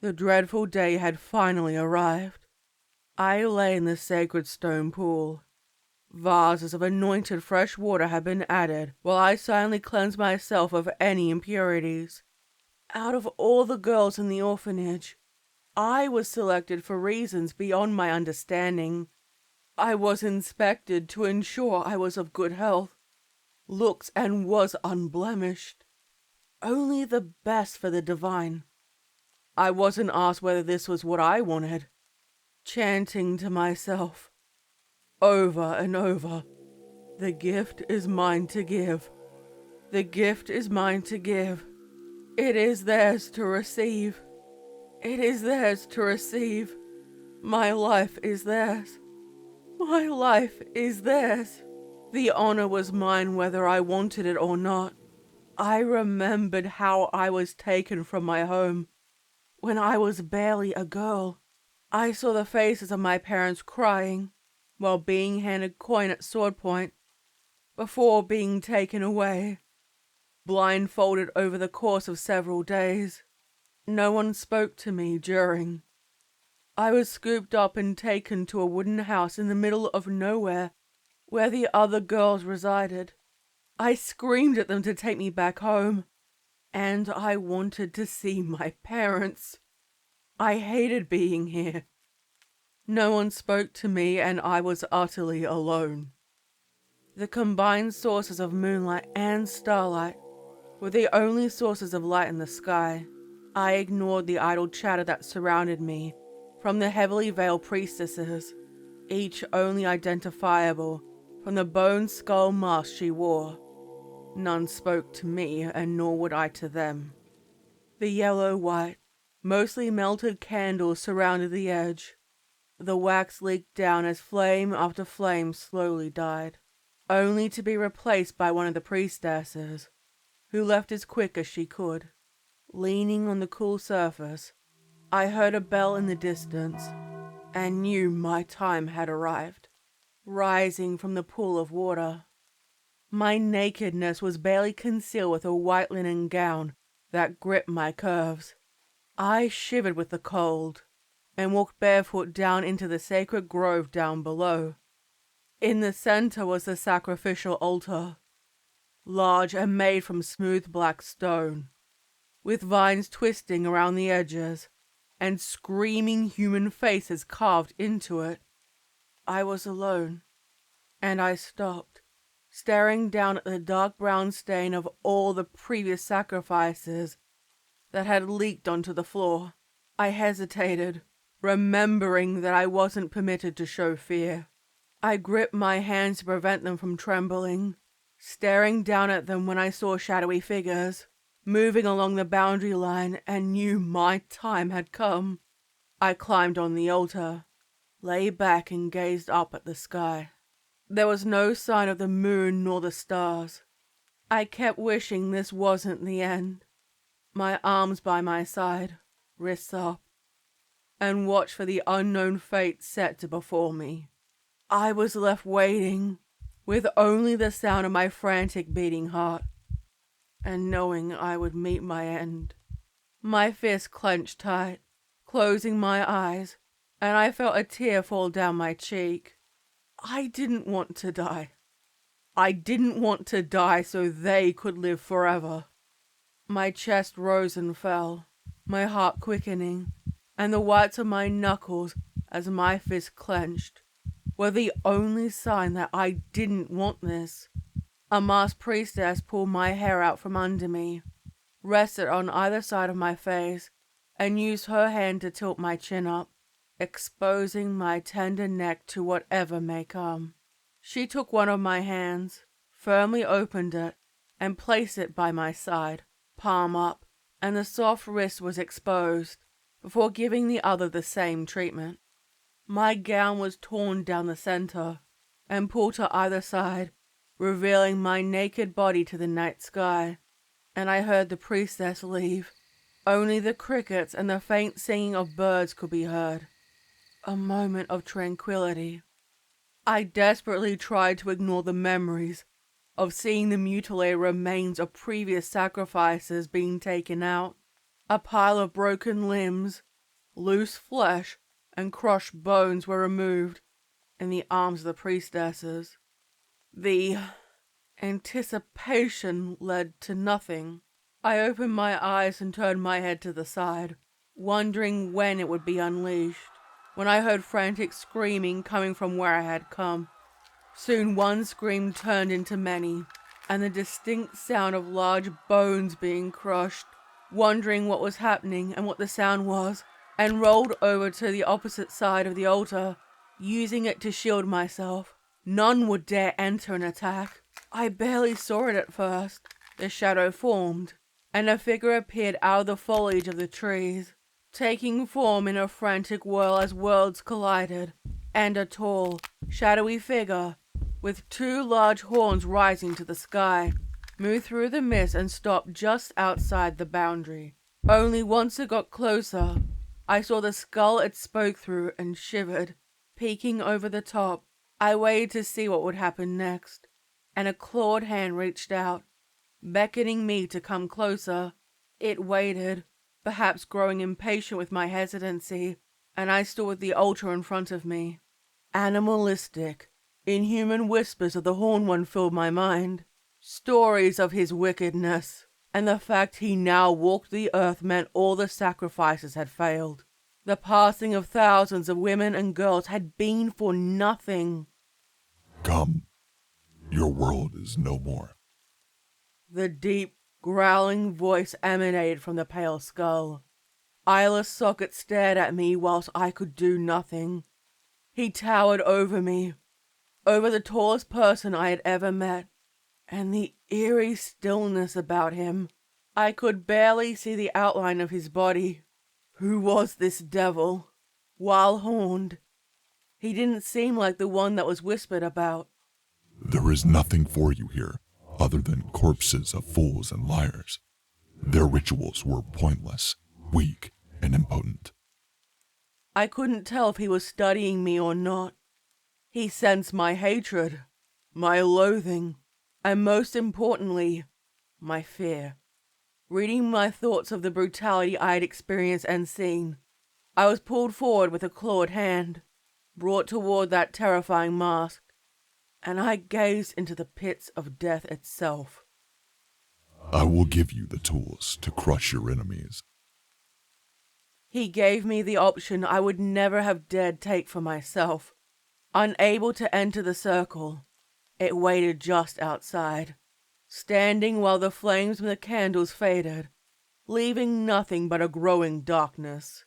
The dreadful day had finally arrived. I lay in the sacred stone pool. Vases of anointed fresh water had been added while I silently cleansed myself of any impurities. Out of all the girls in the orphanage, I was selected for reasons beyond my understanding. I was inspected to ensure I was of good health, looks, and was unblemished. Only the best for the divine. I wasn't asked whether this was what I wanted, chanting to myself, over and over, "The gift is mine to give. The gift is mine to give. It is theirs to receive. It is theirs to receive. My life is theirs. My life is theirs." The honor was mine whether I wanted it or not. I remembered how I was taken from my home when I was barely a girl. I saw the faces of my parents crying while being handed coin at sword point before being taken away, blindfolded over the course of several days. No one spoke to me during. I was scooped up and taken to a wooden house in the middle of nowhere where the other girls resided. I screamed at them to take me back home, and I wanted to see my parents. I hated being here. No one spoke to me, and I was utterly alone. The combined sources of moonlight and starlight were the only sources of light in the sky. I ignored the idle chatter that surrounded me from the heavily veiled priestesses, each only identifiable from the bone skull mask she wore. None spoke to me, and nor would I to them. The yellow-white, mostly melted candles surrounded the edge. The wax leaked down as flame after flame slowly died, only to be replaced by one of the priestesses, who left as quick as she could. Leaning on the cool surface, I heard a bell in the distance, and knew my time had arrived. Rising from the pool of water, my nakedness was barely concealed with a white linen gown that gripped my curves. I shivered with the cold, and walked barefoot down into the sacred grove down below. In the center was the sacrificial altar, large and made from smooth black stone, with vines twisting around the edges, and screaming human faces carved into it. I was alone, and I stopped, staring down at the dark brown stain of all the previous sacrifices that had leaked onto the floor. I hesitated, remembering that I wasn't permitted to show fear. I gripped my hands to prevent them from trembling, staring down at them when I saw shadowy figures moving along the boundary line and knew my time had come. I climbed on the altar, lay back and gazed up at the sky. There was no sign of the moon nor the stars. I kept wishing this wasn't the end. My arms by my side, wrists up, and watched for the unknown fate set to befall me. I was left waiting, with only the sound of my frantic beating heart, and knowing I would meet my end. My fist clenched tight, closing my eyes, and I felt a tear fall down my cheek. I didn't want to die. I didn't want to die so they could live forever. My chest rose and fell, my heart quickening, and the whites of my knuckles, as my fist clenched, were the only sign that I didn't want this. A masked priestess pulled my hair out from under me, rested on either side of my face, and used her hand to tilt my chin up, exposing my tender neck to whatever may come. She took one of my hands, firmly opened it, and placed it by my side, palm up, and the soft wrist was exposed, before giving the other the same treatment. My gown was torn down the center, and pulled to either side, revealing my naked body to the night sky, and I heard the priestess leave. Only the crickets and the faint singing of birds could be heard. A moment of tranquility. I desperately tried to ignore the memories of seeing the mutilated remains of previous sacrifices being taken out, a pile of broken limbs, Loose flesh and crushed bones were removed in the arms of the priestesses. The anticipation led to nothing. I opened my eyes and turned my head to the side, wondering when it would be unleashed, when I heard frantic screaming coming from where I had come. Soon one scream turned into many, and the distinct sound of large bones being crushed. Wondering what was happening and what the sound was, and rolled over to the opposite side of the altar, using it to shield myself. None would dare enter and attack. I barely saw it at first. The shadow formed, and a figure appeared out of the foliage of the trees, taking form in a frantic whirl as worlds collided, and a tall, shadowy figure, with two large horns rising to the sky, moved through the mist and stopped just outside the boundary. Only once it got closer, I saw the skull it spoke through and shivered, peeking over the top. I waited to see what would happen next, and a clawed hand reached out, beckoning me to come closer. It waited, perhaps growing impatient with my hesitancy, and I stood with the altar in front of me. Animalistic, inhuman whispers of the Horned One filled my mind. Stories of his wickedness, and the fact he now walked the earth meant all the sacrifices had failed. The passing of thousands of women and girls had been for nothing. Come, your world is no more. The deep, growling voice emanated from the pale skull. Eyeless socket stared at me whilst I could do nothing. He towered over me, over the tallest person I had ever met, and the eerie stillness about him. I could barely see the outline of his body. Who was this devil? While horned, he didn't seem like the one that was whispered about. There is nothing for you here other than corpses of fools and liars. Their rituals were pointless, weak, and impotent. I couldn't tell if he was studying me or not. He sensed my hatred, my loathing, and most importantly, my fear. Reading my thoughts of the brutality I had experienced and seen, I was pulled forward with a clawed hand, brought toward that terrifying mask, and I gazed into the pits of death itself. I will give you the tools to crush your enemies. He gave me the option I would never have dared take for myself. Unable to enter the circle, it waited just outside, standing while the flames from the candles faded, leaving nothing but a growing darkness.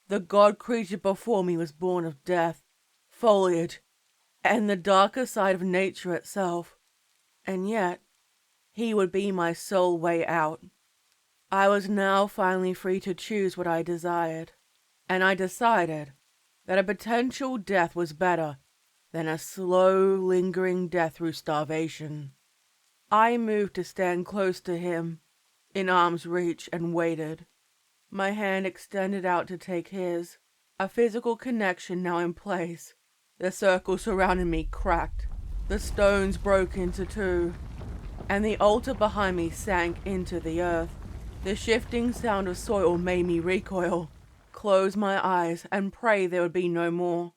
The god creature before me was born of death, foliage, and the darker side of nature itself, and yet he would be my sole way out. I was now finally free to choose what I desired, and I decided that a potential death was better than a slow, lingering death through starvation. I moved to stand close to him, in arm's reach, and waited. My hand extended out to take his, a physical connection now in place. The circle surrounding me cracked, the stones broke into two, and the altar behind me sank into the earth. The shifting sound of soil made me recoil, close my eyes, and pray there would be no more.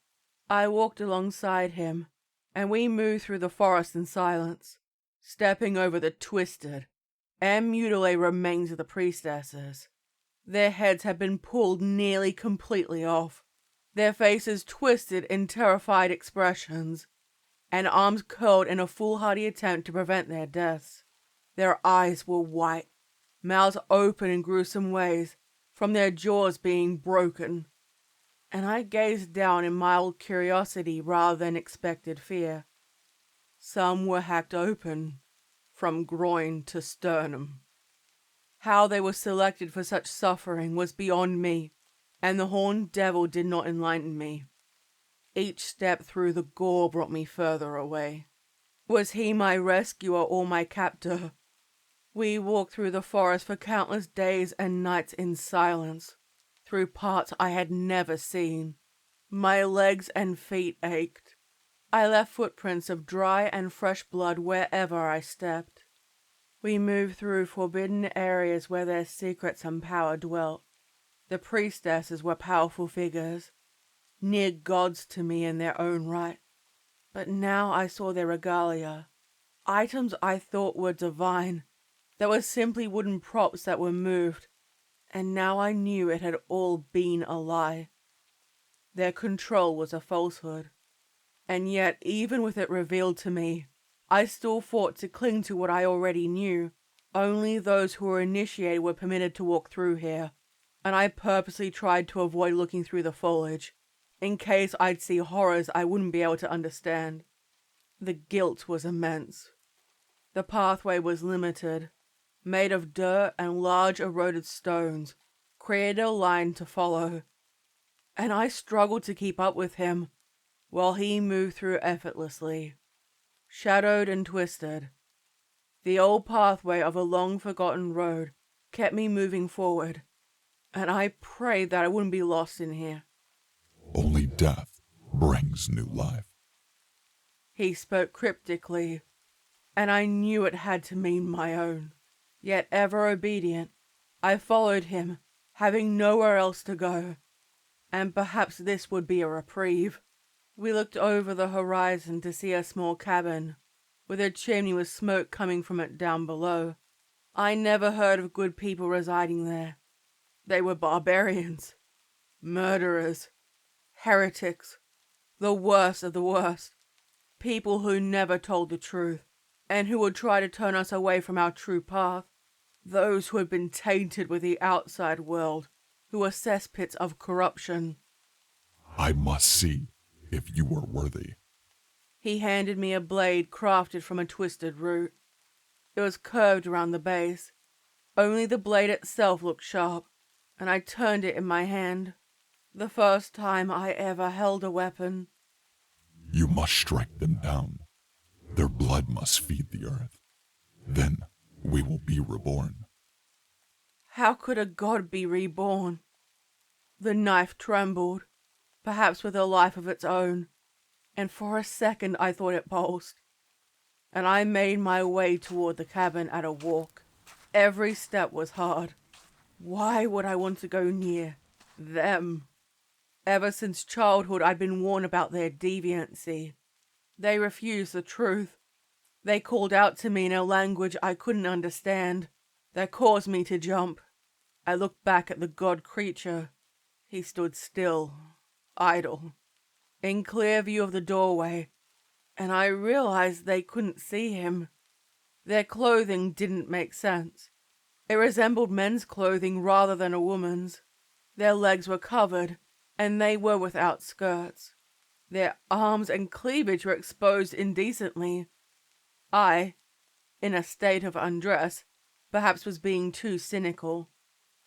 I walked alongside him, and we moved through the forest in silence, stepping over the twisted and mutilated remains of the priestesses. Their heads had been pulled nearly completely off, their faces twisted in terrified expressions, and arms curled in a foolhardy attempt to prevent their deaths. Their eyes were white, mouths open in gruesome ways, from their jaws being broken, and I gazed down in mild curiosity rather than expected fear. Some were hacked open, from groin to sternum. How they were selected for such suffering was beyond me, and the horned devil did not enlighten me. Each step through the gore brought me further away. Was he my rescuer or my captor? We walked through the forest for countless days and nights in silence, through parts I had never seen. My legs and feet ached. I left footprints of dry and fresh blood wherever I stepped. We moved through forbidden areas where their secrets and power dwelt. The priestesses were powerful figures, near gods to me in their own right. But now I saw their regalia, items I thought were divine, that were simply wooden props that were moved, and now I knew it had all been a lie. Their control was a falsehood, and yet even with it revealed to me, I still fought to cling to what I already knew. Only those who were initiated were permitted to walk through here, and I purposely tried to avoid looking through the foliage, in case I'd see horrors I wouldn't be able to understand. The guilt was immense. The pathway was limited, made of dirt and large eroded stones, created a line to follow, and I struggled to keep up with him, while he moved through effortlessly, shadowed and twisted. The old pathway of a long-forgotten road kept me moving forward, and I prayed that I wouldn't be lost in here. Only death brings new life. He spoke cryptically, and I knew it had to mean my own. Yet ever obedient, I followed him, having nowhere else to go, and perhaps this would be a reprieve. We looked over the horizon to see a small cabin, with a chimney with smoke coming from it down below. I never heard of good people residing there. They were barbarians, murderers, heretics, the worst of the worst, people who never told the truth, and who would try to turn us away from our true path, those who had been tainted with the outside world, who were cesspits of corruption. I must see if you are worthy. He handed me a blade crafted from a twisted root. It was curved around the base. Only the blade itself looked sharp, and I turned it in my hand. The first time I ever held a weapon. You must strike them down. Their blood must feed the earth. Then we will be reborn. How could a god be reborn? The knife trembled, perhaps with a life of its own, and for a second I thought it pulsed, and I made my way toward the cabin at a walk. Every step was hard. Why would I want to go near them? Ever since childhood I'd been warned about their deviancy. They refused the truth. They called out to me in a language I couldn't understand. That caused me to jump. I looked back at the god creature. He stood still, idle, in clear view of the doorway, and I realized they couldn't see him. Their clothing didn't make sense. It resembled men's clothing rather than a woman's. Their legs were covered, and they were without skirts. Their arms and cleavage were exposed indecently. I, in a state of undress, perhaps was being too cynical.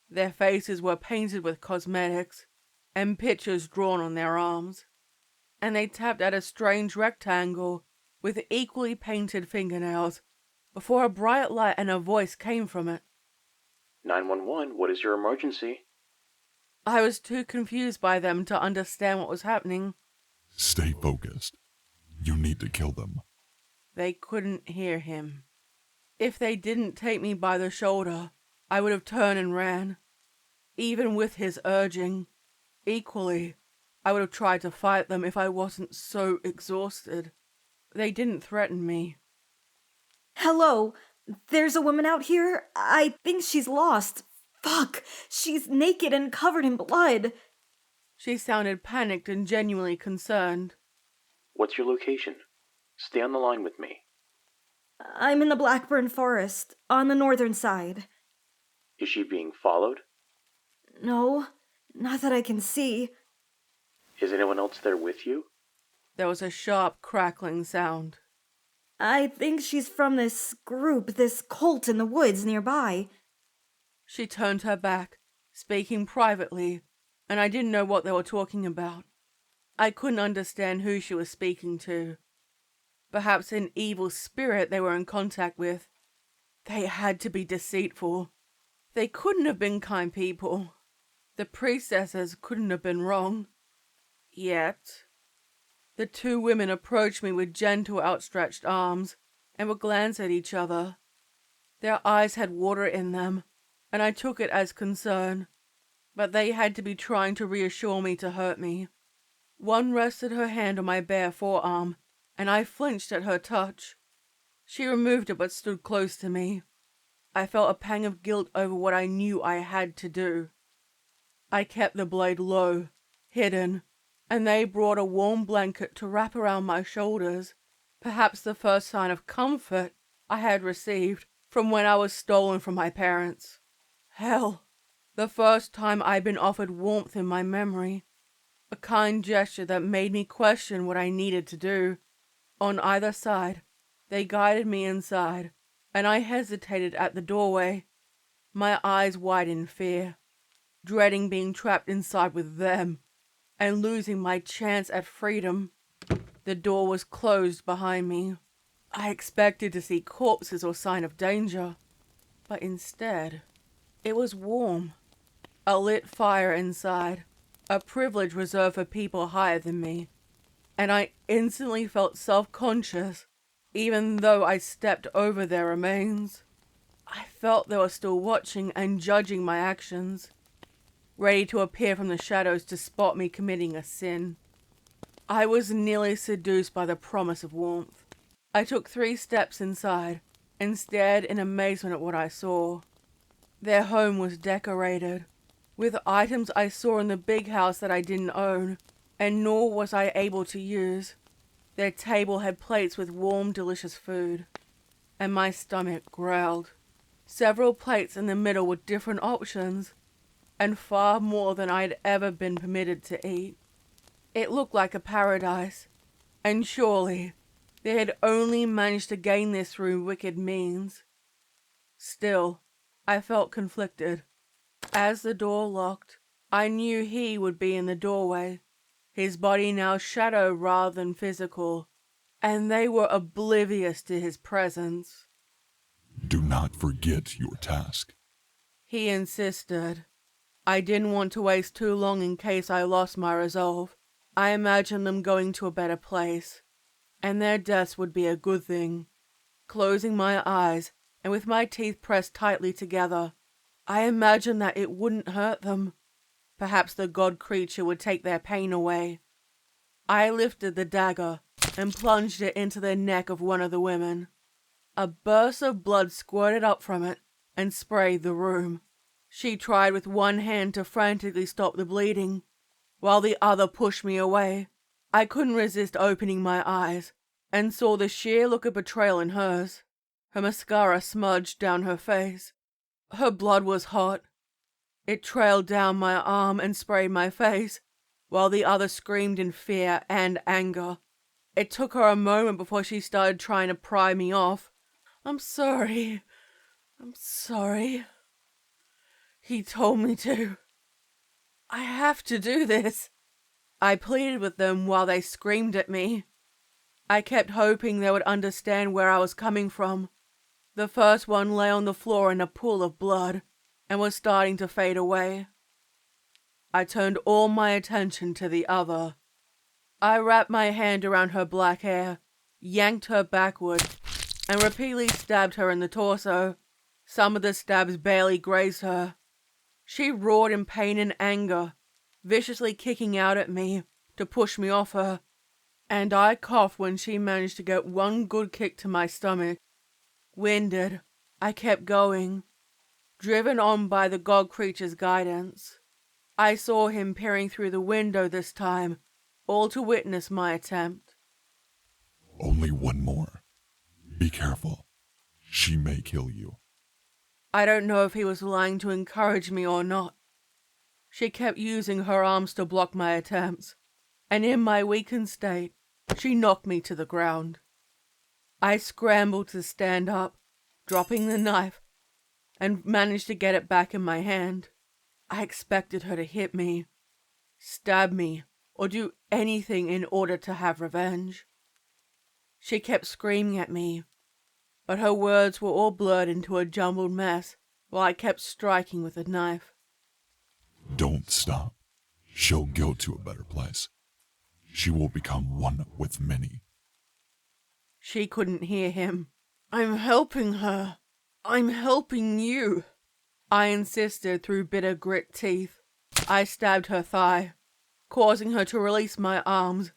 Their faces were painted with cosmetics, and pictures drawn on their arms, and they tapped at a strange rectangle with equally painted fingernails before a bright light and a voice came from it. 911, what is your emergency? I was too confused by them to understand what was happening. Stay focused. You need to kill them. They couldn't hear him. If they didn't take me by the shoulder, I would have turned and ran. Even with his urging, equally, I would have tried to fight them if I wasn't so exhausted. They didn't threaten me. Hello, there's a woman out here. I think she's lost. Fuck, she's naked and covered in blood. She sounded panicked and genuinely concerned. What's your location? Stay on the line with me. I'm in the Blackburn Forest, on the northern side. Is she being followed? No, not that I can see. Is anyone else there with you? There was a sharp, crackling sound. I think she's from this group, this cult in the woods nearby. She turned her back, speaking privately, and I didn't know what they were talking about. I couldn't understand who she was speaking to. Perhaps an evil spirit they were in contact with. They had to be deceitful. They couldn't have been kind people. The priestesses couldn't have been wrong. Yet. The two women approached me with gentle outstretched arms and would glance at each other. Their eyes had water in them, and I took it as concern. but they had to be trying to reassure me to hurt me. One rested her hand on my bare forearm, and I flinched at her touch. She removed it but stood close to me. I felt a pang of guilt over what I knew I had to do. I kept the blade low, hidden, and they brought a warm blanket to wrap around my shoulders, perhaps the first sign of comfort I had received from when I was stolen from my parents. Hell, the first time I'd been offered warmth in my memory. A kind gesture that made me question what I needed to do. On either side, they guided me inside, and I hesitated at the doorway, my eyes wide in fear, dreading being trapped inside with them and losing my chance at freedom. The door was closed behind me. I expected to see corpses or sign of danger, but instead, it was warm. A lit fire inside, a privilege reserved for people higher than me, and I instantly felt self-conscious, even though I stepped over their remains. I felt they were still watching and judging my actions, ready to appear from the shadows to spot me committing a sin. I was nearly seduced by the promise of warmth. I took 3 steps inside and stared in amazement at what I saw. Their home was decorated with items I saw in the big house that I didn't own, and nor was I able to use. Their table had plates with warm, delicious food, and my stomach growled. Several plates in the middle with different options, and far more than I'd ever been permitted to eat. It looked like a paradise, and surely they had only managed to gain this through wicked means. Still, I felt conflicted. As the door locked, I knew he would be in the doorway, his body now shadow rather than physical, and they were oblivious to his presence. Do not forget your task. He insisted. I didn't want to waste too long in case I lost my resolve. I imagined them going to a better place, and their deaths would be a good thing. Closing my eyes, and with my teeth pressed tightly together, I imagined that it wouldn't hurt them. Perhaps the god creature would take their pain away. I lifted the dagger and plunged it into the neck of one of the women. A burst of blood squirted up from it and sprayed the room. She tried with one hand to frantically stop the bleeding, while the other pushed me away. I couldn't resist opening my eyes and saw the sheer look of betrayal in hers. Her mascara smudged down her face. Her blood was hot. It trailed down my arm and sprayed my face, while the other screamed in fear and anger. It took her a moment before she started trying to pry me off. I'm sorry. He told me to. I have to do this. I pleaded with them while they screamed at me. I kept hoping they would understand where I was coming from. The first one lay on the floor in a pool of blood and was starting to fade away. I turned all my attention to the other. I wrapped my hand around her black hair, yanked her backward, and repeatedly stabbed her in the torso. Some of the stabs barely grazed her. She roared in pain and anger, viciously kicking out at me to push me off her, and I coughed when she managed to get one good kick to my stomach. Winded, I kept going, driven on by the god creature's guidance. I saw him peering through the window this time, all to witness my attempt. Only one more. Be careful. She may kill you. I don't know if he was lying to encourage me or not. She kept using her arms to block my attempts, and in my weakened state, she knocked me to the ground. I scrambled to stand up, dropping the knife, and managed to get it back in my hand. I expected her to hit me, stab me, or do anything in order to have revenge. She kept screaming at me, but her words were all blurred into a jumbled mess while I kept striking with the knife. Don't stop. She'll go to a better place. She will become one with many. She couldn't hear him. I'm helping her. I'm helping you, I insisted through bitter grit teeth. I stabbed her thigh, causing her to release my arms,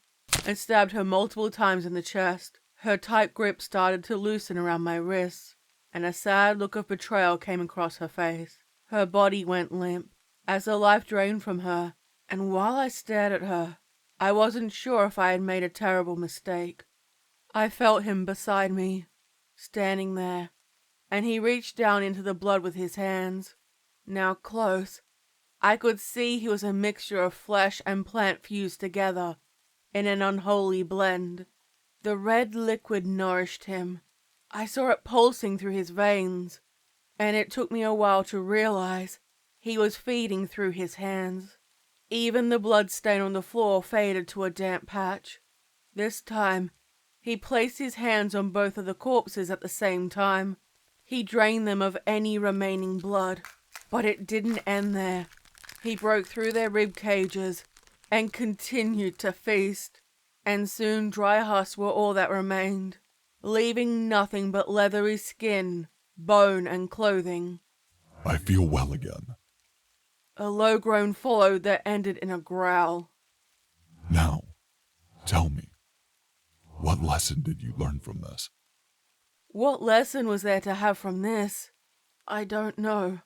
and stabbed her multiple times in the chest. Her tight grip started to loosen around my wrists, and a sad look of betrayal came across her face. Her body went limp as the life drained from her, and while I stared at her, I wasn't sure if I had made a terrible mistake. I felt him beside me, standing there, and he reached down into the blood with his hands. Now close, I could see he was a mixture of flesh and plant fused together in an unholy blend. The red liquid nourished him. I saw it pulsing through his veins, and it took me a while to realize he was feeding through his hands. Even the blood stain on the floor faded to a damp patch. This time, he placed his hands on both of the corpses at the same time. He drained them of any remaining blood, but it didn't end there. He broke through their rib cages and continued to feast, and soon dry husks were all that remained, leaving nothing but leathery skin, bone, and clothing. I feel well again. A low groan followed that ended in a growl. Now, tell me, what lesson did you learn from this? What lesson was there to have from this? I don't know,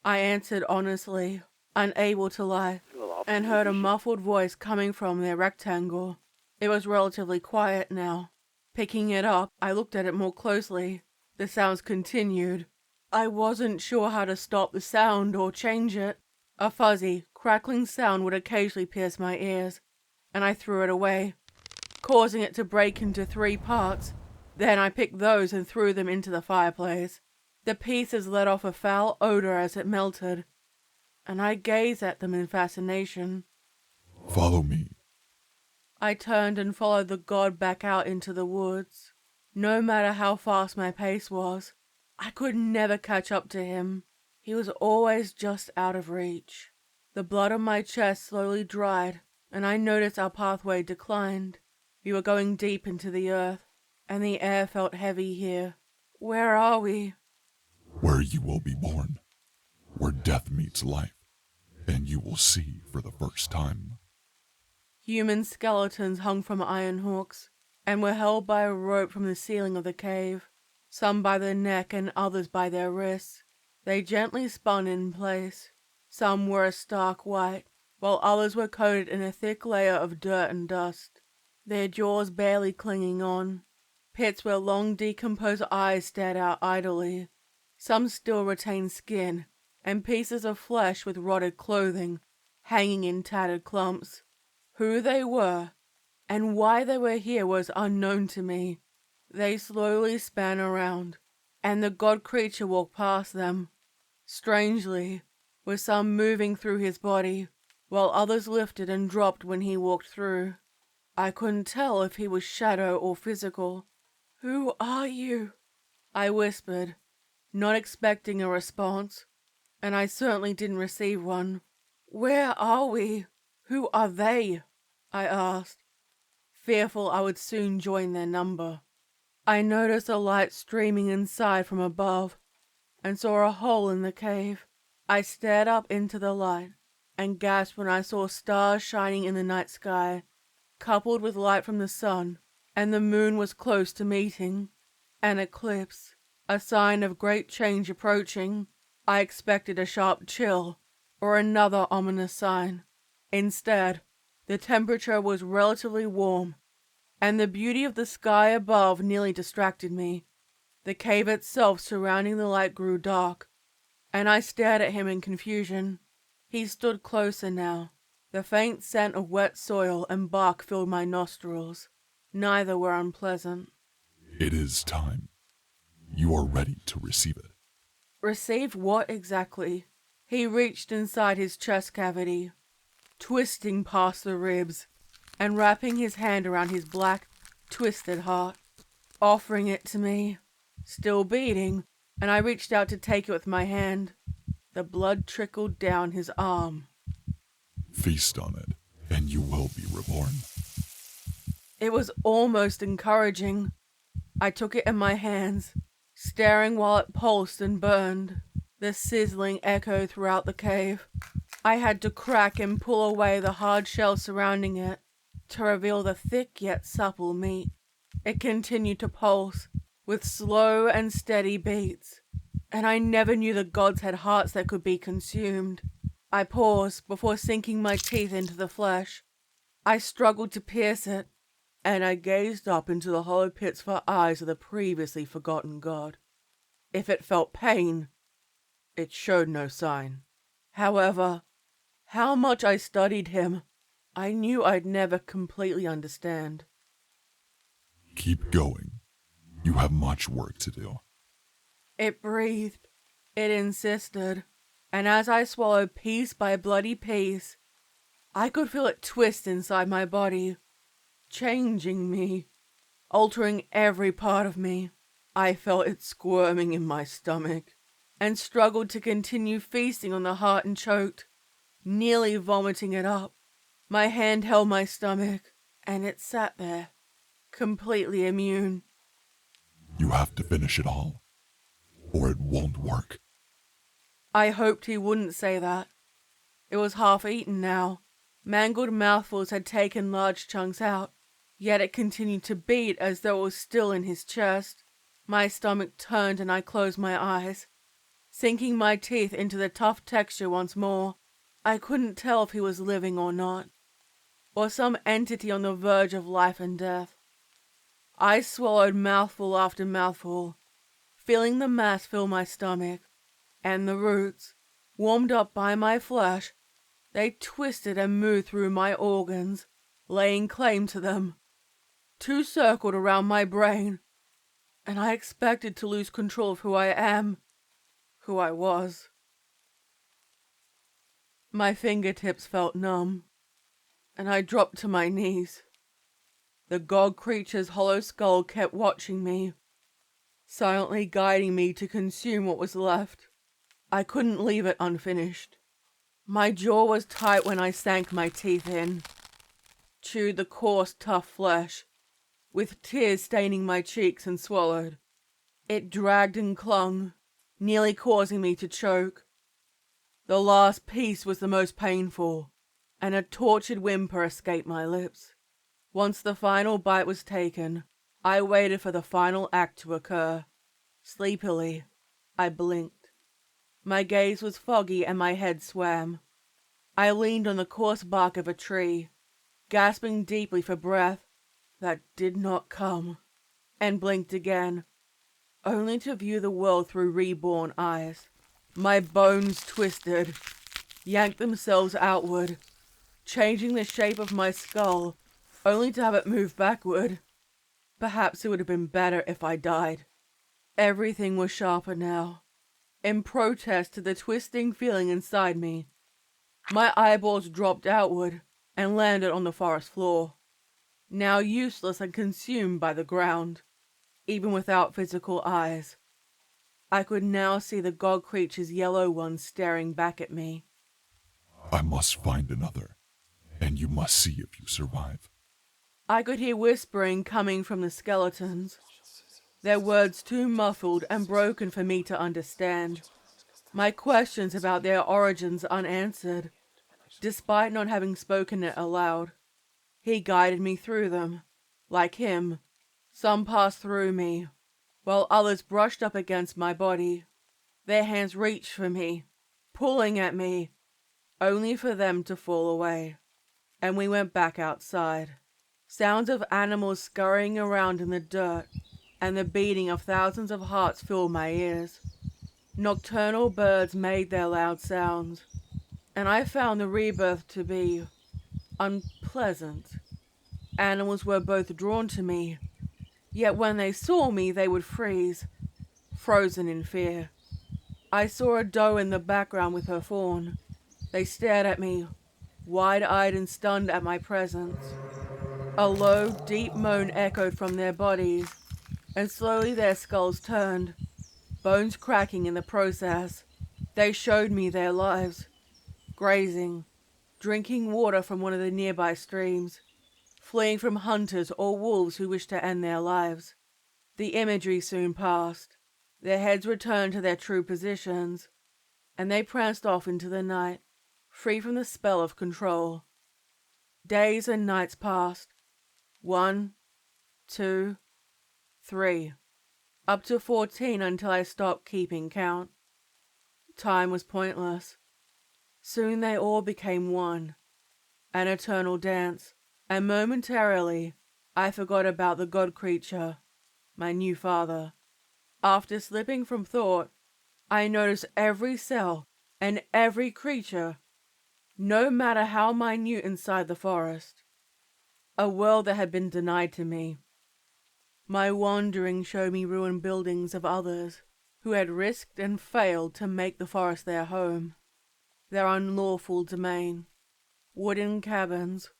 I answered honestly, unable to lie, and heard a muffled voice coming from their rectangle. It was relatively quiet now. Picking it up, I looked at it more closely. The sounds continued. I wasn't sure how to stop the sound or change it. A fuzzy, crackling sound would occasionally pierce my ears, and I threw it away, causing it to break into 3 parts. Then I picked those and threw them into the fireplace. The pieces let off a foul odor as it melted, and I gazed at them in fascination. Follow me. I turned and followed the god back out into the woods. No matter how fast my pace was, I could never catch up to him. He was always just out of reach. The blood on my chest slowly dried, and I noticed our pathway declined. We were going deep into the earth, and the air felt heavy here. Where are we? Where you will be born, where death meets life, and you will see for the first time. Human skeletons hung from iron hooks, and were held by a rope from the ceiling of the cave, some by the neck and others by their wrists. They gently spun in place. Some were a stark white, while others were coated in a thick layer of dirt and dust, their jaws barely clinging on. Pits where long decomposed eyes stared out idly. Some still retained skin, and pieces of flesh with rotted clothing, hanging in tattered clumps. Who they were, and why they were here was unknown to me. They slowly span around, and the god creature walked past them. Strangely, with some moving through his body, while others lifted and dropped when he walked through. I couldn't tell if he was shadow or physical. "Who are you?" I whispered, not expecting a response, and I certainly didn't receive one. "Where are we? Who are they?" I asked, fearful I would soon join their number. I noticed a light streaming inside from above, and saw a hole in the cave. I stared up into the light, and gasped when I saw stars shining in the night sky, coupled with light from the sun, and the moon was close to meeting. An eclipse, a sign of great change approaching. I expected a sharp chill, or another ominous sign. Instead, the temperature was relatively warm, and the beauty of the sky above nearly distracted me. The cave itself surrounding the light grew dark, and I stared at him in confusion. He stood closer now. The faint scent of wet soil and bark filled my nostrils. Neither were unpleasant. It is time. You are ready to receive it. Receive what exactly? He reached inside his chest cavity, twisting past the ribs, and wrapping his hand around his black, twisted heart, offering it to me. Still beating, and I reached out to take it with my hand. The blood trickled down his arm. Feast on it, and you will be reborn. It was almost encouraging. I took it in my hands, staring while it pulsed and burned. The sizzling echoed throughout the cave. I had to crack and pull away the hard shell surrounding it to reveal the thick yet supple meat. It continued to pulse with slow and steady beats, and I never knew the gods had hearts that could be consumed. I paused before sinking my teeth into the flesh. I struggled to pierce it, and I gazed up into the hollow pits for eyes of the previously forgotten god. If it felt pain, it showed no sign. However, how much I studied him, I knew I'd never completely understand. Keep going. You have much work to do. It breathed. It insisted. And as I swallowed piece by bloody piece, I could feel it twist inside my body, changing me, altering every part of me. I felt it squirming in my stomach, and struggled to continue feasting on the heart and choked, nearly vomiting it up. My hand held my stomach, and it sat there, completely immune. You have to finish it all, or it won't work. I hoped he wouldn't say that. It was half eaten now. Mangled mouthfuls had taken large chunks out, yet it continued to beat as though it was still in his chest. My stomach turned and I closed my eyes, sinking my teeth into the tough texture once more. I couldn't tell if he was living or not, or some entity on the verge of life and death. I swallowed mouthful after mouthful, feeling the mass fill my stomach, and the roots, warmed up by my flesh, they twisted and moved through my organs, laying claim to them. Two circled around my brain, and I expected to lose control of who I am, who I was. My fingertips felt numb, and I dropped to my knees. The god creature's hollow skull kept watching me, silently guiding me to consume what was left. I couldn't leave it unfinished. My jaw was tight when I sank my teeth in, chewed the coarse, tough flesh, with tears staining my cheeks, and swallowed. It dragged and clung, nearly causing me to choke. The last piece was the most painful, and a tortured whimper escaped my lips. Once the final bite was taken, I waited for the final act to occur. Sleepily, I blinked. My gaze was foggy and my head swam. I leaned on the coarse bark of a tree, gasping deeply for breath that did not come, and blinked again, only to view the world through reborn eyes. My bones twisted, yanked themselves outward, changing the shape of my skull, only to have it move backward. Perhaps it would have been better if I died. Everything was sharper now, in protest to the twisting feeling inside me. My eyeballs dropped outward and landed on the forest floor, now useless and consumed by the ground. Even without physical eyes, I could now see the god creature's yellow ones staring back at me. I must find another, and you must see if you survive. I could hear whispering coming from the skeletons, their words too muffled and broken for me to understand. My questions about their origins unanswered, despite not having spoken it aloud. He guided me through them. Like him, some passed through me, while others brushed up against my body. Their hands reached for me, pulling at me, only for them to fall away. And we went back outside. Sounds of animals scurrying around in the dirt and the beating of thousands of hearts filled my ears. Nocturnal birds made their loud sounds, and I found the rebirth to be unpleasant. Animals were both drawn to me, yet when they saw me they would freeze, frozen in fear. I saw a doe in the background with her fawn. They stared at me, wide-eyed and stunned at my presence. A low, deep moan echoed from their bodies, and slowly their skulls turned, bones cracking in the process. They showed me their lives, grazing, drinking water from one of the nearby streams, fleeing from hunters or wolves who wished to end their lives. The imagery soon passed. Their heads returned to their true positions, and they pranced off into the night, free from the spell of control. Days and nights passed. 1, 2, 3, up to 14 until I stopped keeping count. Time was pointless. Soon they all became one, an eternal dance, and momentarily I forgot about the god creature, my new father. After slipping from thought, I noticed every cell and every creature, no matter how minute, inside the forest. A world that had been denied to me. My wandering showed me ruined buildings of others who had risked and failed to make the forest their home, their unlawful domain. Wooden cabins,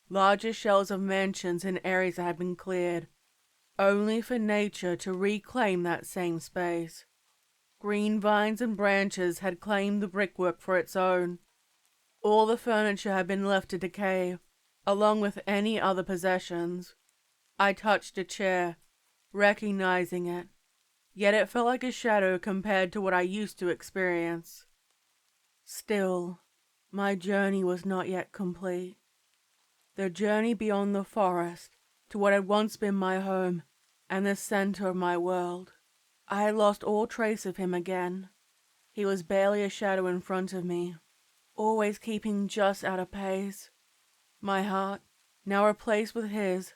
larger shells of mansions in areas that had been cleared, only for nature to reclaim that same space. Green vines and branches had claimed the brickwork for its own. All the furniture had been left to decay, along with any other possessions. I touched a chair, recognizing it, yet it felt like a shadow compared to what I used to experience. Still, my journey was not yet complete. The journey beyond the forest to what had once been my home and the center of my world. I had lost all trace of him again. He was barely a shadow in front of me, always keeping just out of pace. My heart, now replaced with his,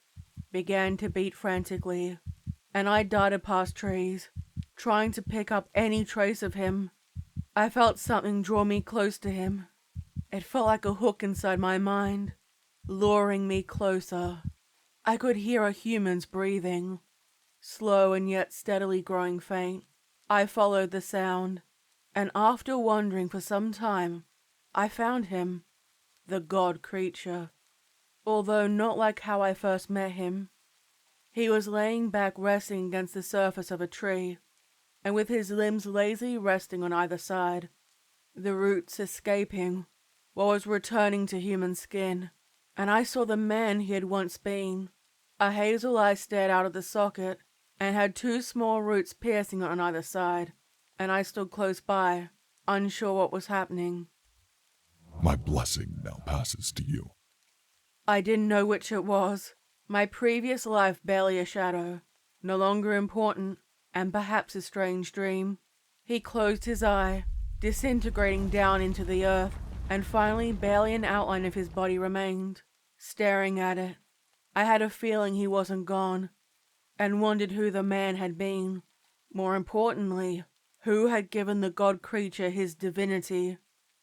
began to beat frantically, and I darted past trees, trying to pick up any trace of him. I felt something draw me close to him. It felt like a hook inside my mind, luring me closer. I could hear a human's breathing, slow and yet steadily growing faint. I followed the sound, and after wandering for some time, I found him, the god creature. Although not like how I first met him. He was laying back resting against the surface of a tree, and with his limbs lazily resting on either side, the roots escaping while was returning to human skin, and I saw the man he had once been. A hazel eye stared out of the socket, and had 2 small roots piercing it on either side, and I stood close by, unsure what was happening. My blessing now passes to you. I didn't know which it was. My previous life barely a shadow, no longer important, and perhaps a strange dream. He closed his eye, disintegrating down into the earth, and finally barely an outline of his body remained, staring at it. I had a feeling he wasn't gone, and wondered who the man had been. More importantly, who had given the god creature his divinity.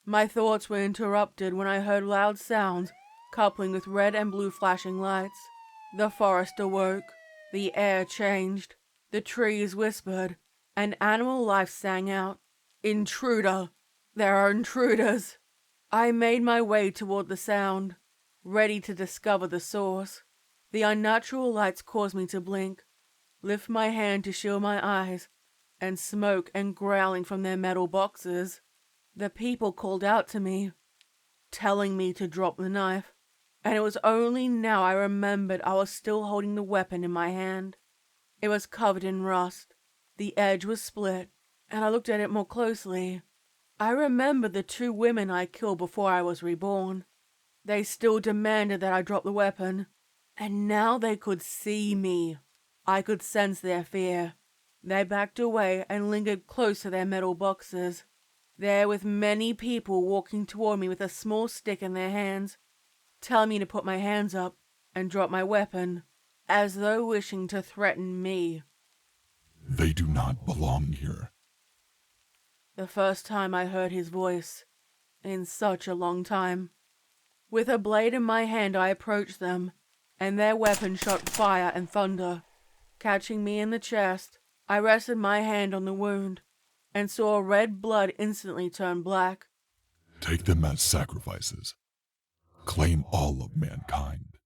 My thoughts were interrupted when I heard loud sounds coupling with red and blue flashing lights. The forest awoke, the air changed, the trees whispered, and animal life sang out. Intruder! There are intruders! I made my way toward the sound, ready to discover the source. The unnatural lights caused me to blink, lift my hand to shield my eyes, and smoke and growling from their metal boxes. The people called out to me, telling me to drop the knife, and it was only now I remembered I was still holding the weapon in my hand. It was covered in rust, the edge was split, and I looked at it more closely. I remembered the 2 women I killed before I was reborn. They still demanded that I drop the weapon, and now they could see me. I could sense their fear. They backed away and lingered close to their metal boxes, there with many people walking toward me with a small stick in their hands, telling me to put my hands up and drop my weapon, as though wishing to threaten me. They do not belong here. The first time I heard his voice, in such a long time. With a blade in my hand I approached them, and their weapon shot fire and thunder. Catching me in the chest, I rested my hand on the wound, and saw red blood instantly turn black. Take them as sacrifices. Claim all of mankind.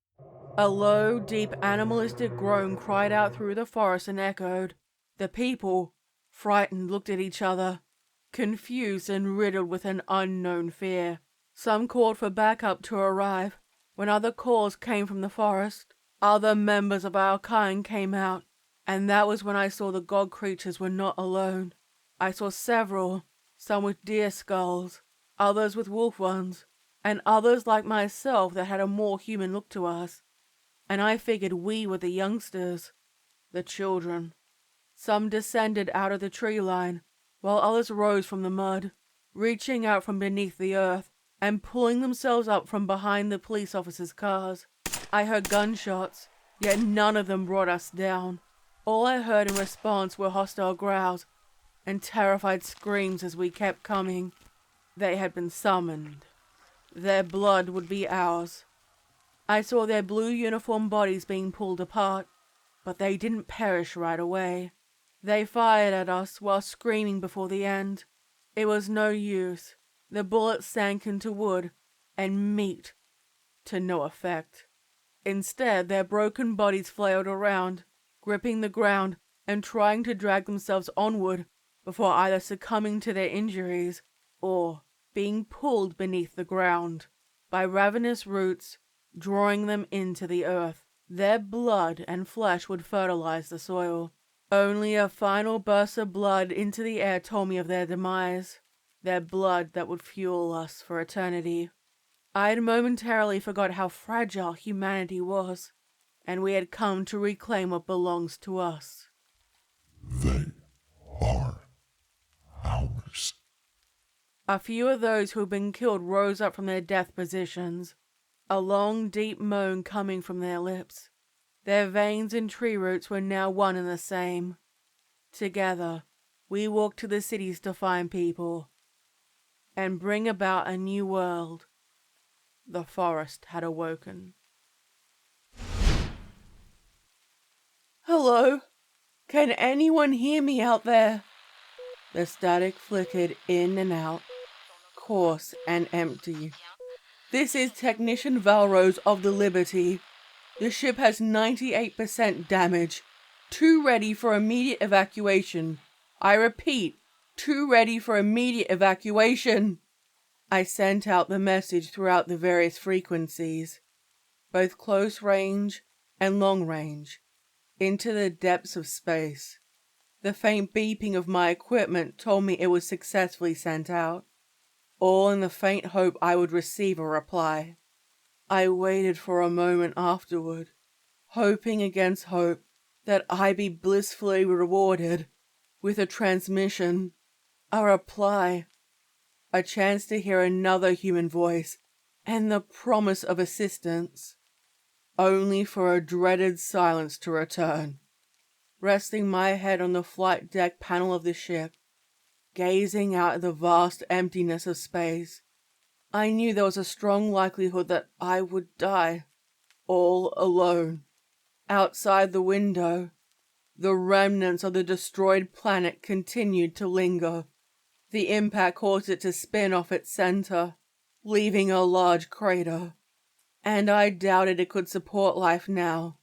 A low, deep, animalistic groan cried out through the forest and echoed. The people, frightened, looked at each other, confused and riddled with an unknown fear. Some called for backup to arrive. When other calls came from the forest, other members of our kind came out, and that was when I saw the god creatures were not alone. I saw several, some with deer skulls, others with wolf ones, and others like myself that had a more human look to us. And I figured we were the youngsters, the children. Some descended out of the tree line, while others rose from the mud, reaching out from beneath the earth and pulling themselves up from behind the police officers' cars. I heard gunshots, yet none of them brought us down. All I heard in response were hostile growls and terrified screams as we kept coming. They had been summoned. Their blood would be ours. I saw their blue uniform bodies being pulled apart, but they didn't perish right away. They fired at us while screaming before the end. It was no use. The bullets sank into wood and meat to no effect. Instead, their broken bodies flailed around, gripping the ground and trying to drag themselves onward before either succumbing to their injuries or being pulled beneath the ground by ravenous roots, drawing them into the earth. Their blood and flesh would fertilize the soil. Only a final burst of blood into the air told me of their demise, their blood that would fuel us for eternity. I had momentarily forgot how fragile humanity was, and we had come to reclaim what belongs to us. They are ours. A few of those who had been killed rose up from their death positions, a long, deep moan coming from their lips. Their veins and tree roots were now one and the same. Together, we walked to the cities to find people and bring about a new world. The forest had awoken. Hello? Can anyone hear me out there? The static flickered in and out, coarse and empty. This is Technician Valrose of the Liberty. The ship has 98% damage. Too ready for immediate evacuation. I repeat, too ready for immediate evacuation. I sent out the message throughout the various frequencies, both close range and long range, into the depths of space. The faint beeping of my equipment told me it was successfully sent out, all in the faint hope I would receive a reply. I waited for a moment afterward, hoping against hope that I be blissfully rewarded with a transmission, a reply, a chance to hear another human voice, and the promise of assistance, only for a dreaded silence to return. Resting my head on the flight deck panel of the ship, gazing out at the vast emptiness of space, I knew there was a strong likelihood that I would die, all alone. Outside the window, the remnants of the destroyed planet continued to linger. The impact caused it to spin off its center, leaving a large crater. And I doubted it could support life now.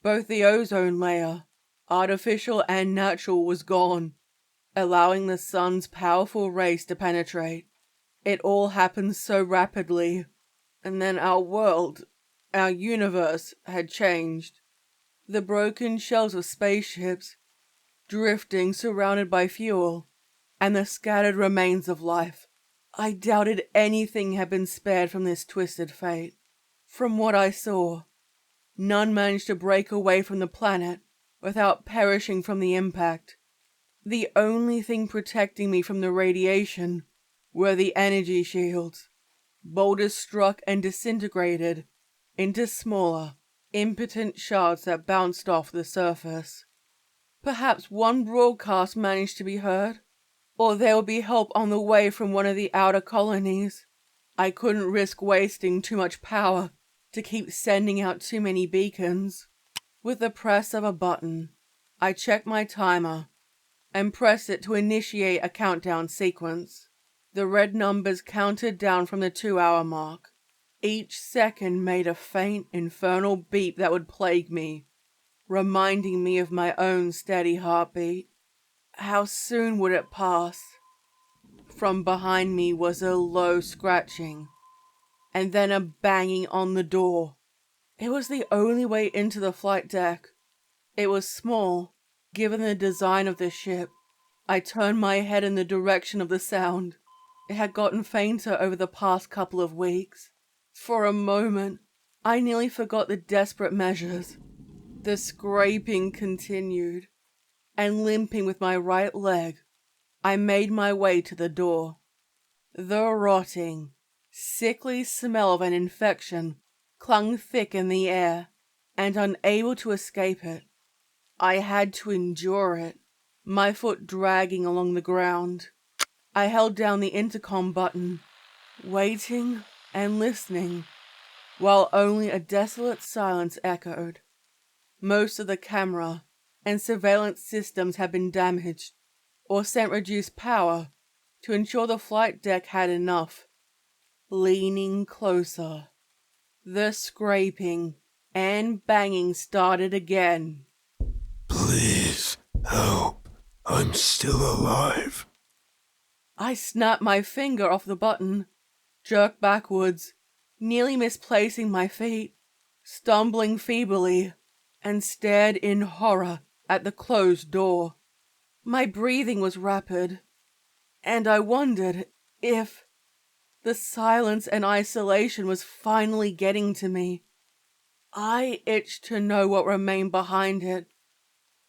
Both the ozone layer, artificial and natural, was gone, allowing the sun's powerful rays to penetrate. It all happened so rapidly, and then our world, our universe, had changed. The broken shells of spaceships, drifting surrounded by fuel, and the scattered remains of life. I doubted anything had been spared from this twisted fate. From what I saw, none managed to break away from the planet without perishing from the impact. The only thing protecting me from the radiation were the energy shields. Boulders struck and disintegrated into smaller, impotent shards that bounced off the surface. Perhaps one broadcast managed to be heard, or there would be help on the way from one of the outer colonies. I couldn't risk wasting too much power to keep sending out too many beacons. With the press of a button, I checked my timer and pressed it to initiate a countdown sequence. The red numbers counted down from the 2-hour mark. Each second made a faint, infernal beep that would plague me, reminding me of my own steady heartbeat. How soon would it pass? From behind me was a low scratching, and then a banging on the door. It was the only way into the flight deck. It was small, given the design of the ship. I turned my head in the direction of the sound. It had gotten fainter over the past couple of weeks. For a moment, I nearly forgot the desperate measures. The scraping continued, and limping with my right leg, I made my way to the door. The rotting, sickly smell of an infection clung thick in the air, and unable to escape it, I had to endure it, my foot dragging along the ground. I held down the intercom button, waiting and listening, while only a desolate silence echoed. Most of the camera and surveillance systems had been damaged or sent reduced power to ensure the flight deck had enough. Leaning closer, the scraping and banging started again. Please, help. I'm still alive. I snapped my finger off the button, jerked backwards, nearly misplacing my feet, stumbling feebly, and stared in horror at the closed door. My breathing was rapid, and I wondered if the silence and isolation was finally getting to me. I itched to know what remained behind it,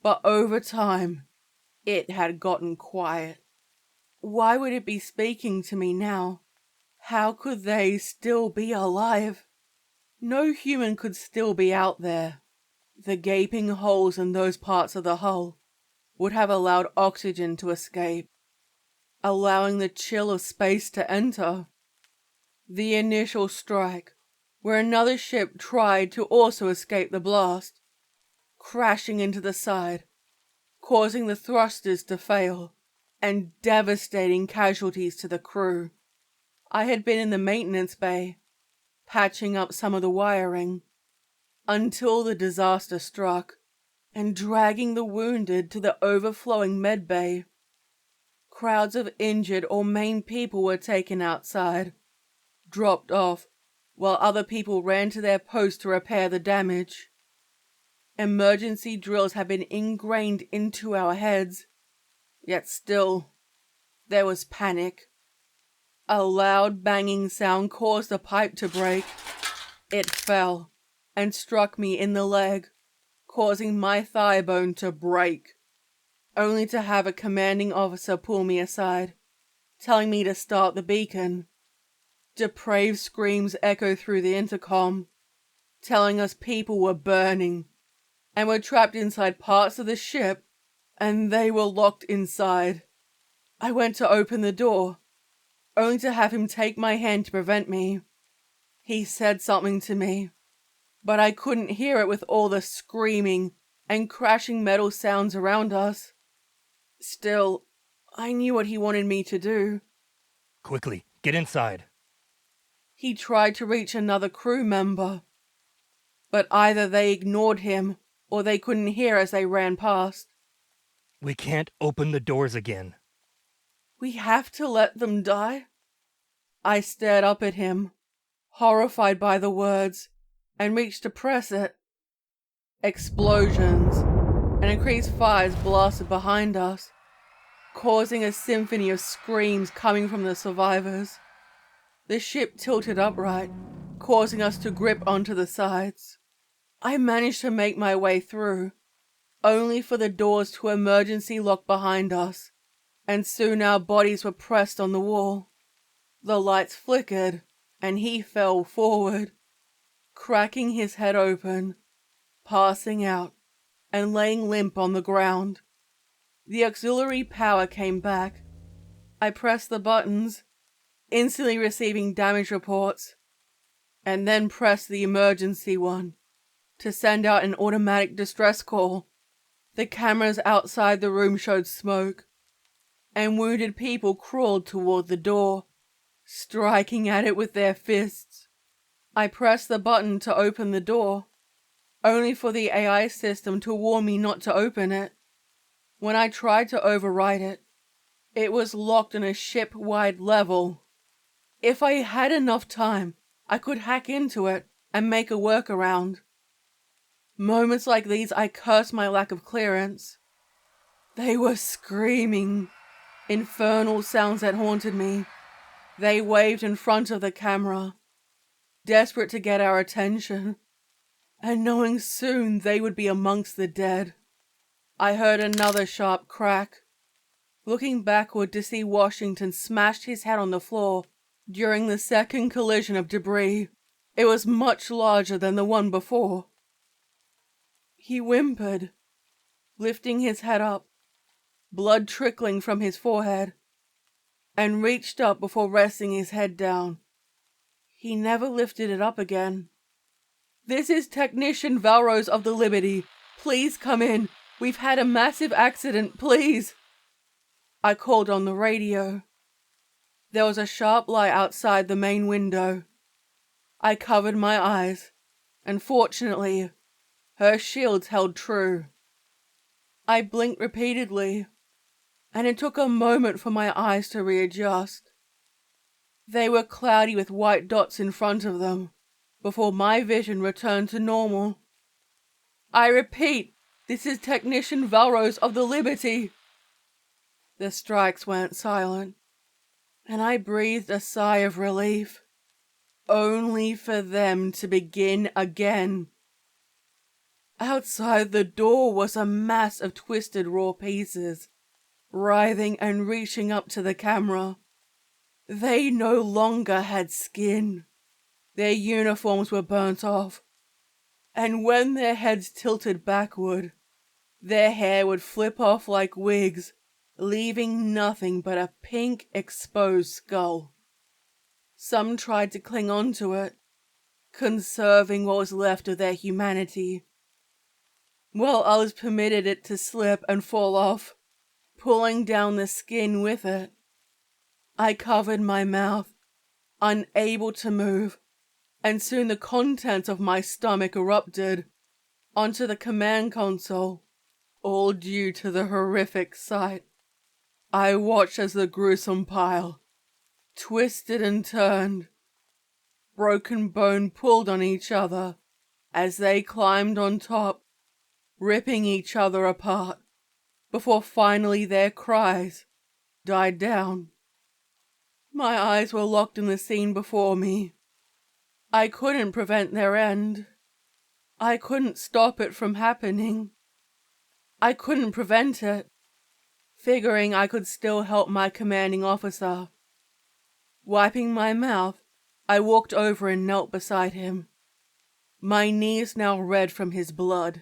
but over time, it had gotten quiet. Why would it be speaking to me now? How could they still be alive? No human could still be out there. The gaping holes in those parts of the hull would have allowed oxygen to escape, allowing the chill of space to enter. The initial strike, where another ship tried to also escape the blast, crashing into the side, causing the thrusters to fail, and devastating casualties to the crew. I had been in the maintenance bay, patching up some of the wiring, until the disaster struck, and dragging the wounded to the overflowing med bay. Crowds of injured or maimed people were taken outside, dropped off, while other people ran to their posts to repair the damage. Emergency drills had been ingrained into our heads, yet still, there was panic. A loud banging sound caused a pipe to break. It fell and struck me in the leg, causing my thigh bone to break, only to have a commanding officer pull me aside, telling me to start the beacon. Depraved screams echoed through the intercom, telling us people were burning and were trapped inside parts of the ship, and they were locked inside. I went to open the door, only to have him take my hand to prevent me. He said something to me, but I couldn't hear it with all the screaming and crashing metal sounds around us. Still, I knew what he wanted me to do. Quickly, get inside. He tried to reach another crew member, but either they ignored him or they couldn't hear as they ran past. We can't open the doors again. We have to let them die? I stared up at him, horrified by the words, and reached to press it. Explosions and increased fires blasted behind us, causing a symphony of screams coming from the survivors. The ship tilted upright, causing us to grip onto the sides. I managed to make my way through, only for the doors to emergency lock behind us, and soon our bodies were pressed on the wall. The lights flickered, and he fell forward, cracking his head open, passing out, and laying limp on the ground. The auxiliary power came back. I pressed the buttons, instantly receiving damage reports, and then pressed the emergency one to send out an automatic distress call. The cameras outside the room showed smoke, and wounded people crawled toward the door, striking at it with their fists. I pressed the button to open the door, only for the AI system to warn me not to open it. When I tried to override it, it was locked on a ship-wide level. If I had enough time, I could hack into it and make a workaround. Moments like these, I cursed my lack of clearance. They were screaming, infernal sounds that haunted me, They waved in front of the camera, desperate to get our attention, and knowing soon they would be amongst the dead. I heard another sharp crack, looking backward to see Washington smash his head on the floor during the second collision of debris. It was much larger than the one before. He whimpered, lifting his head up, blood trickling from his forehead, and reached up before resting his head down. He never lifted it up again. "This is Technician Valrose of the Liberty. Please come in. We've had a massive accident, please." I called on the radio. There was a sharp light outside the main window. I covered my eyes, and fortunately, her shields held true. I blinked repeatedly, and it took a moment for my eyes to readjust. They were cloudy with white dots in front of them, before my vision returned to normal. "I repeat, this is Technician Valrose of the Liberty." The strikes went silent, and I breathed a sigh of relief, only for them to begin again. Outside the door was a mass of twisted raw pieces, writhing and reaching up to the camera. They no longer had skin. Their uniforms were burnt off, and when their heads tilted backward, their hair would flip off like wigs, leaving nothing but a pink exposed skull. Some tried to cling onto it, conserving what was left of their humanity, while others permitted it to slip and fall off, pulling down the skin with it. I covered my mouth, unable to move, and soon the contents of my stomach erupted onto the command console, all due to the horrific sight. I watched as the gruesome pile twisted and turned. Broken bone pulled on each other as they climbed on top, ripping each other apart, before finally their cries died down. My eyes were locked in the scene before me. I couldn't prevent their end. I couldn't stop it from happening. I couldn't prevent it, figuring I could still help my commanding officer. Wiping my mouth, I walked over and knelt beside him, my knees now red from his blood.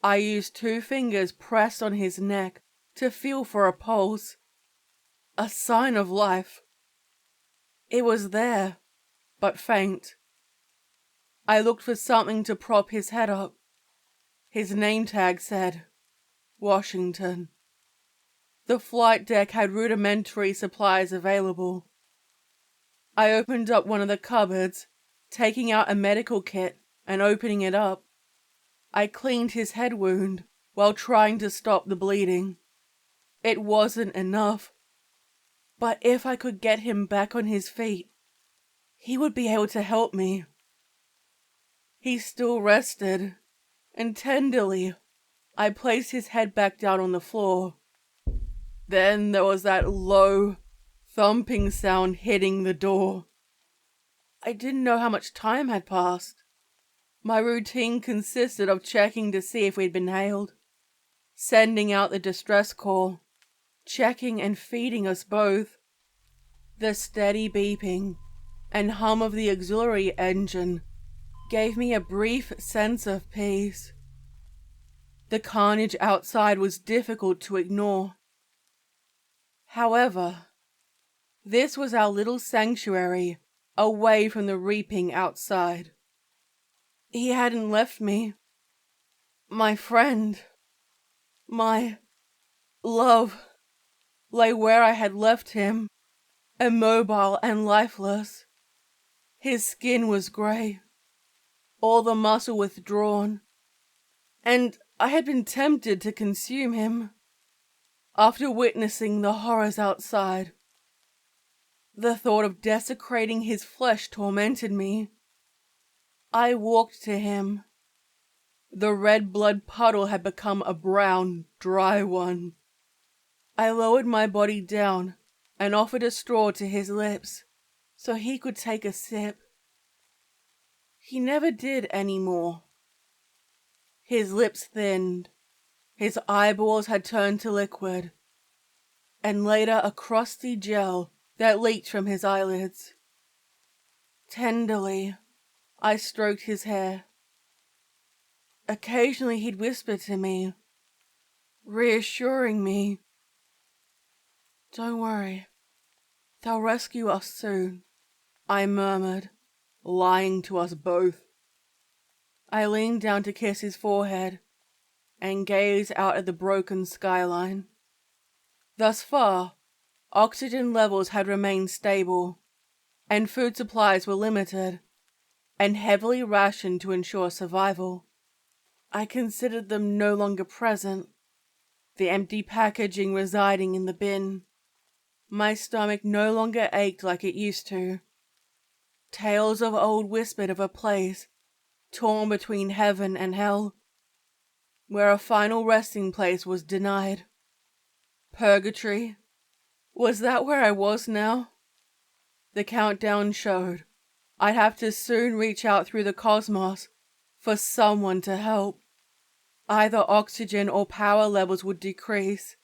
I used 2 fingers pressed on his neck to feel for a pulse, a sign of life. It was there, but faint. I looked for something to prop his head up. His name tag said, Washington. The flight deck had rudimentary supplies available. I opened up one of the cupboards, taking out a medical kit and opening it up. I cleaned his head wound while trying to stop the bleeding. It wasn't enough, but if I could get him back on his feet, he would be able to help me. He still rested, and tenderly, I placed his head back down on the floor. Then there was that low, thumping sound hitting the door. I didn't know how much time had passed. My routine consisted of checking to see if we'd been hailed, sending out the distress call, checking and feeding us both. The steady beeping and hum of the auxiliary engine gave me a brief sense of peace. The carnage outside was difficult to ignore. However, this was our little sanctuary away from the reaping outside. He hadn't left me. My friend, my love, lay where I had left him, immobile and lifeless. His skin was grey, all the muscle withdrawn, and I had been tempted to consume him after witnessing the horrors outside. The thought of desecrating his flesh tormented me. I walked to him. The red blood puddle had become a brown, dry one. I lowered my body down and offered a straw to his lips. so he could take a sip. He never did anymore. His lips thinned, his eyeballs had turned to liquid, and later a crusty gel that leaked from his eyelids. Tenderly, I stroked his hair. Occasionally he'd whisper to me, reassuring me, "Don't worry, they'll rescue us soon," I murmured, lying to us both. I leaned down to kiss his forehead and gaze out at the broken skyline. Thus far, oxygen levels had remained stable, and food supplies were limited and heavily rationed to ensure survival. I considered them no longer present, the empty packaging residing in the bin. My stomach no longer ached like it used to. Tales of old whispered of a place torn between heaven and hell, where a final resting place was denied. Purgatory? Was that where I was now? The countdown showed I'd have to soon reach out through the cosmos for someone to help. Either oxygen or power levels would decrease.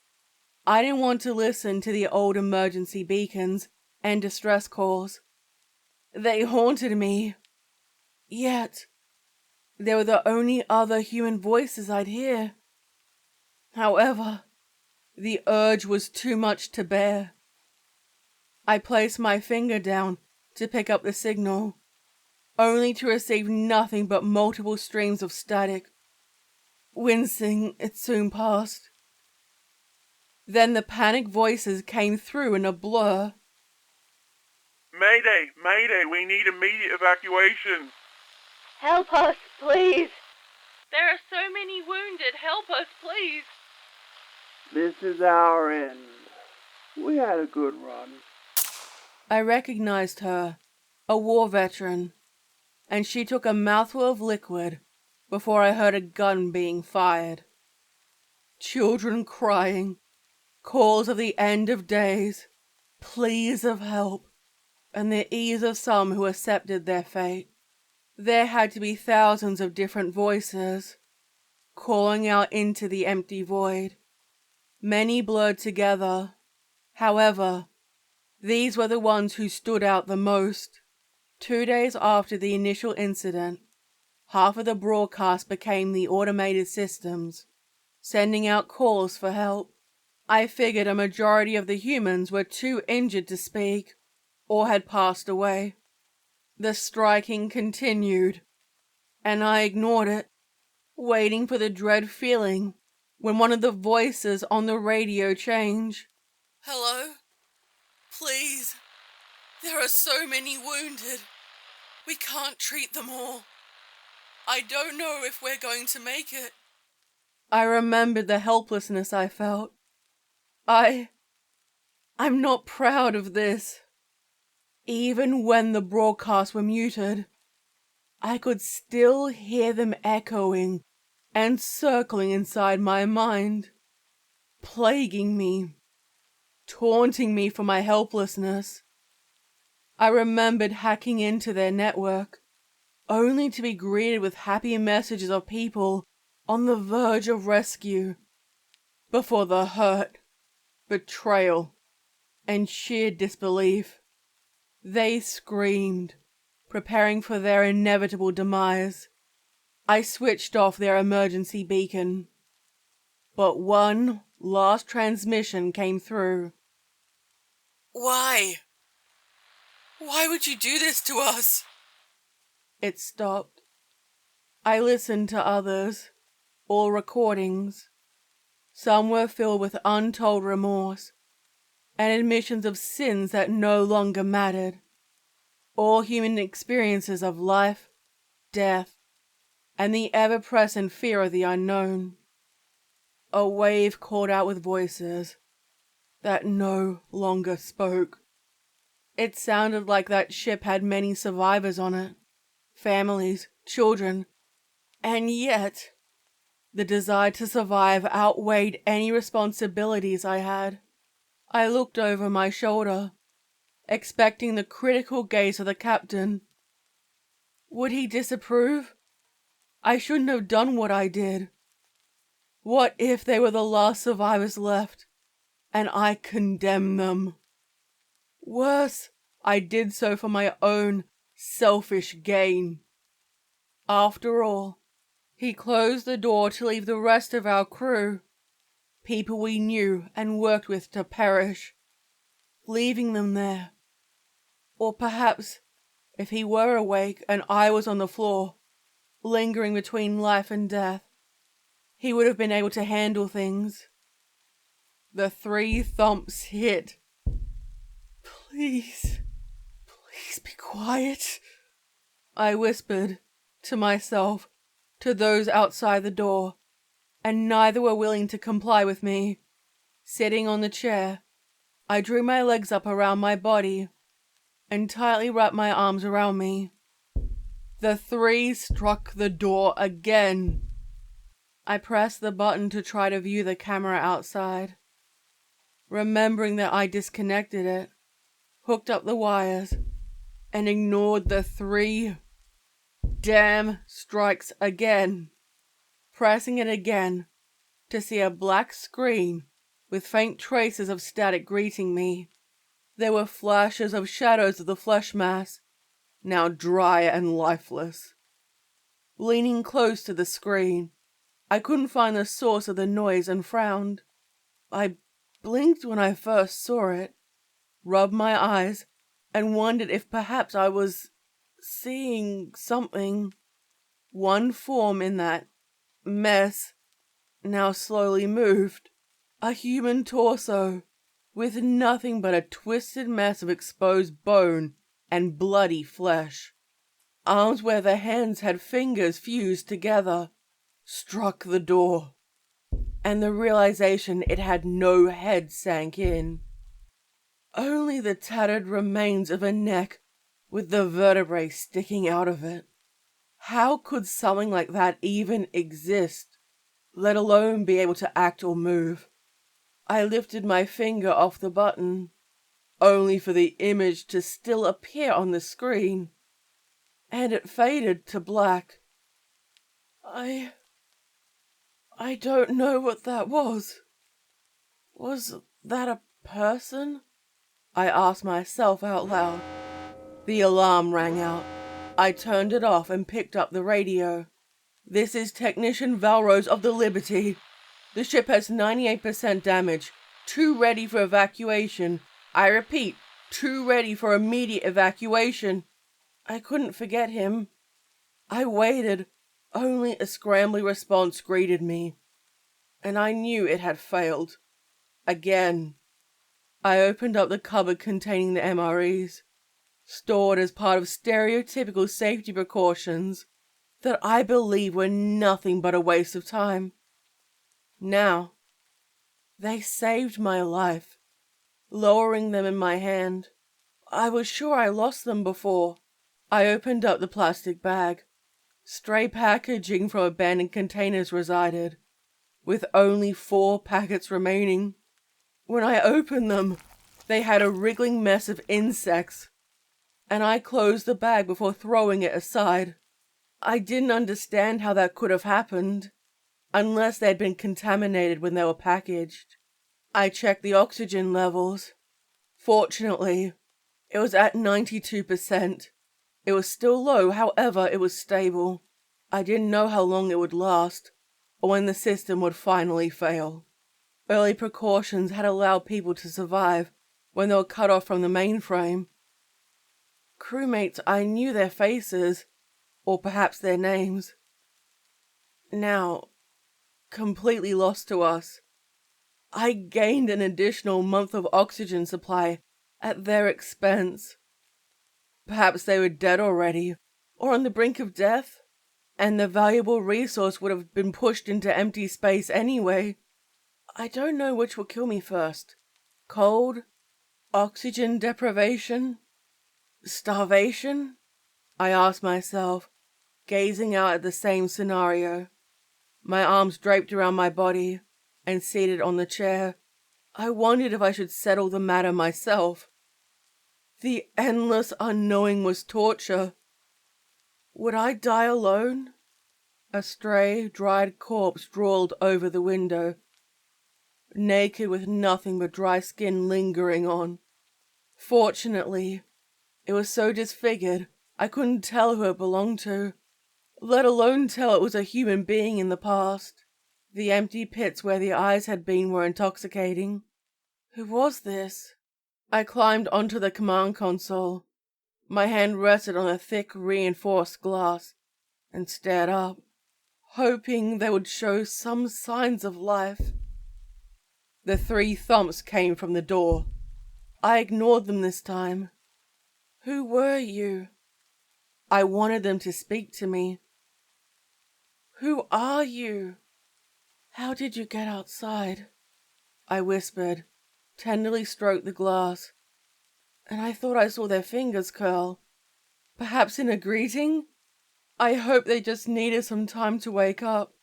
I didn't want to listen to the old emergency beacons and distress calls. They haunted me. Yet, they were the only other human voices I'd hear. However, the urge was too much to bear. I placed my finger down to pick up the signal, only to receive nothing but multiple streams of static. Wincing, it soon passed. Then the panic voices came through in a blur. "Mayday! Mayday! We need immediate evacuation!" "Help us, please! There are so many wounded. Help us, please!" "This is our end. We had a good run." I recognized her, a war veteran, and she took a mouthful of liquid before I heard a gun being fired. Children crying, calls of the end of days, pleas of help, and the ease of some who accepted their fate. There had to be thousands of different voices, calling out into the empty void. Many blurred together. However, these were the ones who stood out the most. 2 days after the initial incident, half of the broadcast became the automated systems, sending out calls for help. I figured a majority of the humans were too injured to speak, or had passed away. The striking continued, and I ignored it, waiting for the dread feeling when one of the voices on the radio changed. "Hello? Please, there are so many wounded. We can't treat them all. I don't know if we're going to make it." I remembered the helplessness I felt. I'm not proud of this. Even when the broadcasts were muted, I could still hear them echoing and circling inside my mind, plaguing me, taunting me for my helplessness. I remembered hacking into their network, only to be greeted with happy messages of people on the verge of rescue, before the hurt, betrayal, and sheer disbelief. They screamed, preparing for their inevitable demise. I switched off their emergency beacon, but one last transmission came through. "Why? Why would you do this to us?" It stopped. I listened to others, all recordings. Some were filled with untold remorse and admissions of sins that no longer mattered. All human experiences of life, death, and the ever-present fear of the unknown. A wave called out with voices that no longer spoke. It sounded like that ship had many survivors on it, families, children, and yet the desire to survive outweighed any responsibilities I had. I looked over my shoulder expecting the critical gaze of the captain. Would he disapprove? I shouldn't have done what I did. What if they were the last survivors left, and I condemned them? Worse, I did so for my own selfish gain. After all, he closed the door to leave the rest of our crew, people we knew and worked with, to perish, leaving them there. Or perhaps, if he were awake and I was on the floor, lingering between life and death, he would have been able to handle things. The 3 thumps hit. Please be quiet, I whispered to myself, to those outside the door, and neither were willing to comply with me. Sitting on the chair, I drew my legs up around my body and tightly wrapped my arms around me. The 3 struck the door again. I pressed the button to try to view the camera outside, remembering that I disconnected it, hooked up the wires, and ignored the 3 damn strikes again, pressing it again to see a black screen with faint traces of static greeting me. There were flashes of shadows of the flesh mass, now dry and lifeless. Leaning close to the screen, I couldn't find the source of the noise and frowned. I blinked when I first saw it, rubbed my eyes, and wondered if perhaps I was seeing something. One form in that mess now slowly moved. A human torso, with nothing but a twisted mess of exposed bone and bloody flesh. Arms where the hands had fingers fused together, struck the door, and the realization it had no head sank in. Only the tattered remains of a neck with the vertebrae sticking out of it. How could something like that even exist, let alone be able to act or move? I lifted my finger off the button, only for the image to still appear on the screen, and it faded to black. I don't know what that was. Was that a person? I asked myself out loud. The alarm rang out. I turned it off and picked up the radio. This is Technician Valrose of the Liberty. The ship has 98% damage. 2 ready for evacuation. I repeat, 2 ready for immediate evacuation. I couldn't forget him. I waited. Only a scrambly response greeted me, and I knew it had failed. Again. I opened up the cupboard containing the MREs, stored as part of stereotypical safety precautions that I believe were nothing but a waste of time. Now, they saved my life, lowering them in my hand. I was sure I lost them before. I opened up the plastic bag. Stray packaging from abandoned containers resided, with only 4 packets remaining. When I opened them, they had a wriggling mess of insects, and I closed the bag before throwing it aside. I didn't understand how that could have happened, unless they had been contaminated when they were packaged. I checked the oxygen levels. Fortunately, it was at 92%. It was still low, however, it was stable. I didn't know how long it would last, or when the system would finally fail. Early precautions had allowed people to survive when they were cut off from the mainframe. Crewmates, I knew their faces, or perhaps their names. Now, completely lost to us, I gained an additional month of oxygen supply at their expense. Perhaps they were dead already, or on the brink of death, and the valuable resource would have been pushed into empty space anyway. I don't know which will kill me first. Cold? Oxygen deprivation? Starvation? I asked myself, gazing out at the same scenario. My arms draped around my body, and seated on the chair, I wondered if I should settle the matter myself. The endless unknowing was torture. Would I die alone? A stray, dried corpse drawled over the window, naked with nothing but dry skin lingering on. Fortunately, it was so disfigured I couldn't tell who it belonged to, let alone tell it was a human being in the past. The empty pits where the eyes had been were intoxicating. Who was this? I climbed onto the command console. My hand rested on a thick, reinforced glass and stared up, hoping they would show some signs of life. The 3 thumps came from the door. I ignored them this time. Who were you? I wanted them to speak to me. Who are you? How did you get outside? I whispered, tenderly stroked the glass, and I thought I saw their fingers curl. Perhaps in a greeting? I hope they just needed some time to wake up.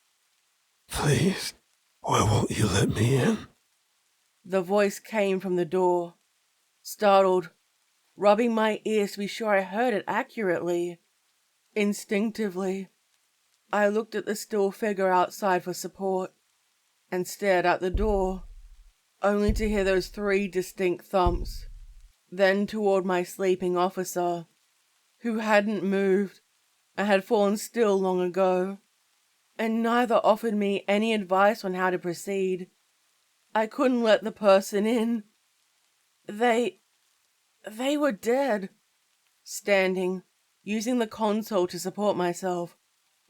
Please, why won't you let me in? The voice came from the door, startled, rubbing my ears to be sure I heard it accurately. Instinctively, I looked at the still figure outside for support and stared at the door, only to hear those 3 distinct thumps, then toward my sleeping officer, who hadn't moved and had fallen still long ago, and neither offered me any advice on how to proceed. I couldn't let the person in. They were dead. Standing, using the console to support myself,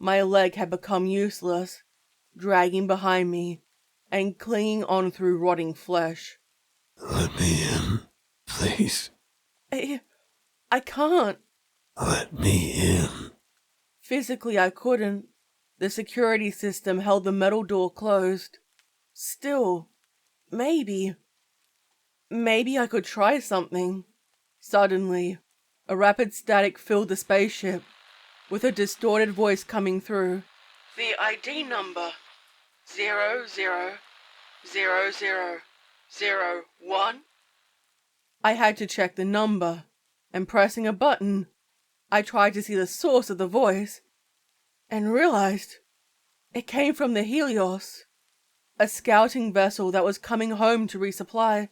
my leg had become useless, dragging behind me and clinging on through rotting flesh. Let me in, please. I can't. Let me in. Physically, I couldn't. The security system held the metal door closed. Still, maybe I could try something. Suddenly, a rapid static filled the spaceship, with a distorted voice coming through. The ID number 000001. I had to check the number, and pressing a button, I tried to see the source of the voice, and realized it came from the Helios, a scouting vessel that was coming home to resupply.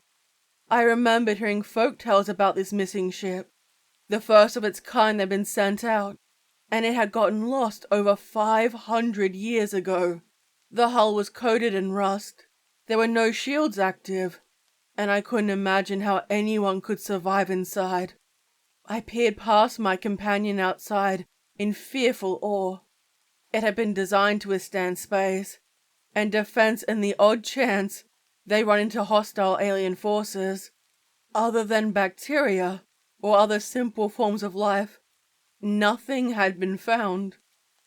I remembered hearing folk tales about this missing ship, the first of its kind that had been sent out, and it had gotten lost over 500 years ago. The hull was coated in rust. There were no shields active, and I couldn't imagine how anyone could survive inside. I peered past my companion outside in fearful awe. It had been designed to withstand space and defense in the odd chance they run into hostile alien forces. Other than bacteria or other simple forms of life, nothing had been found.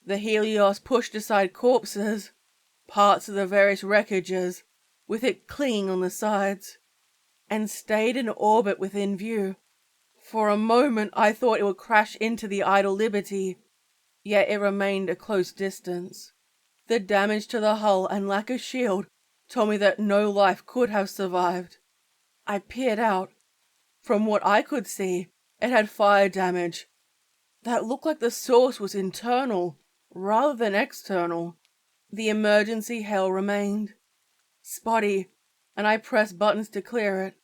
The Helios pushed aside corpses, parts of the various wreckages, with it clinging on the sides, and stayed in orbit within view. For a moment I thought it would crash into the Idle Liberty, yet it remained a close distance. The damage to the hull and lack of shield told me that no life could have survived. I peered out. From what I could see, it had fire damage that looked like the source was internal rather than external. The emergency hail remained spotty, and I pressed buttons to clear it.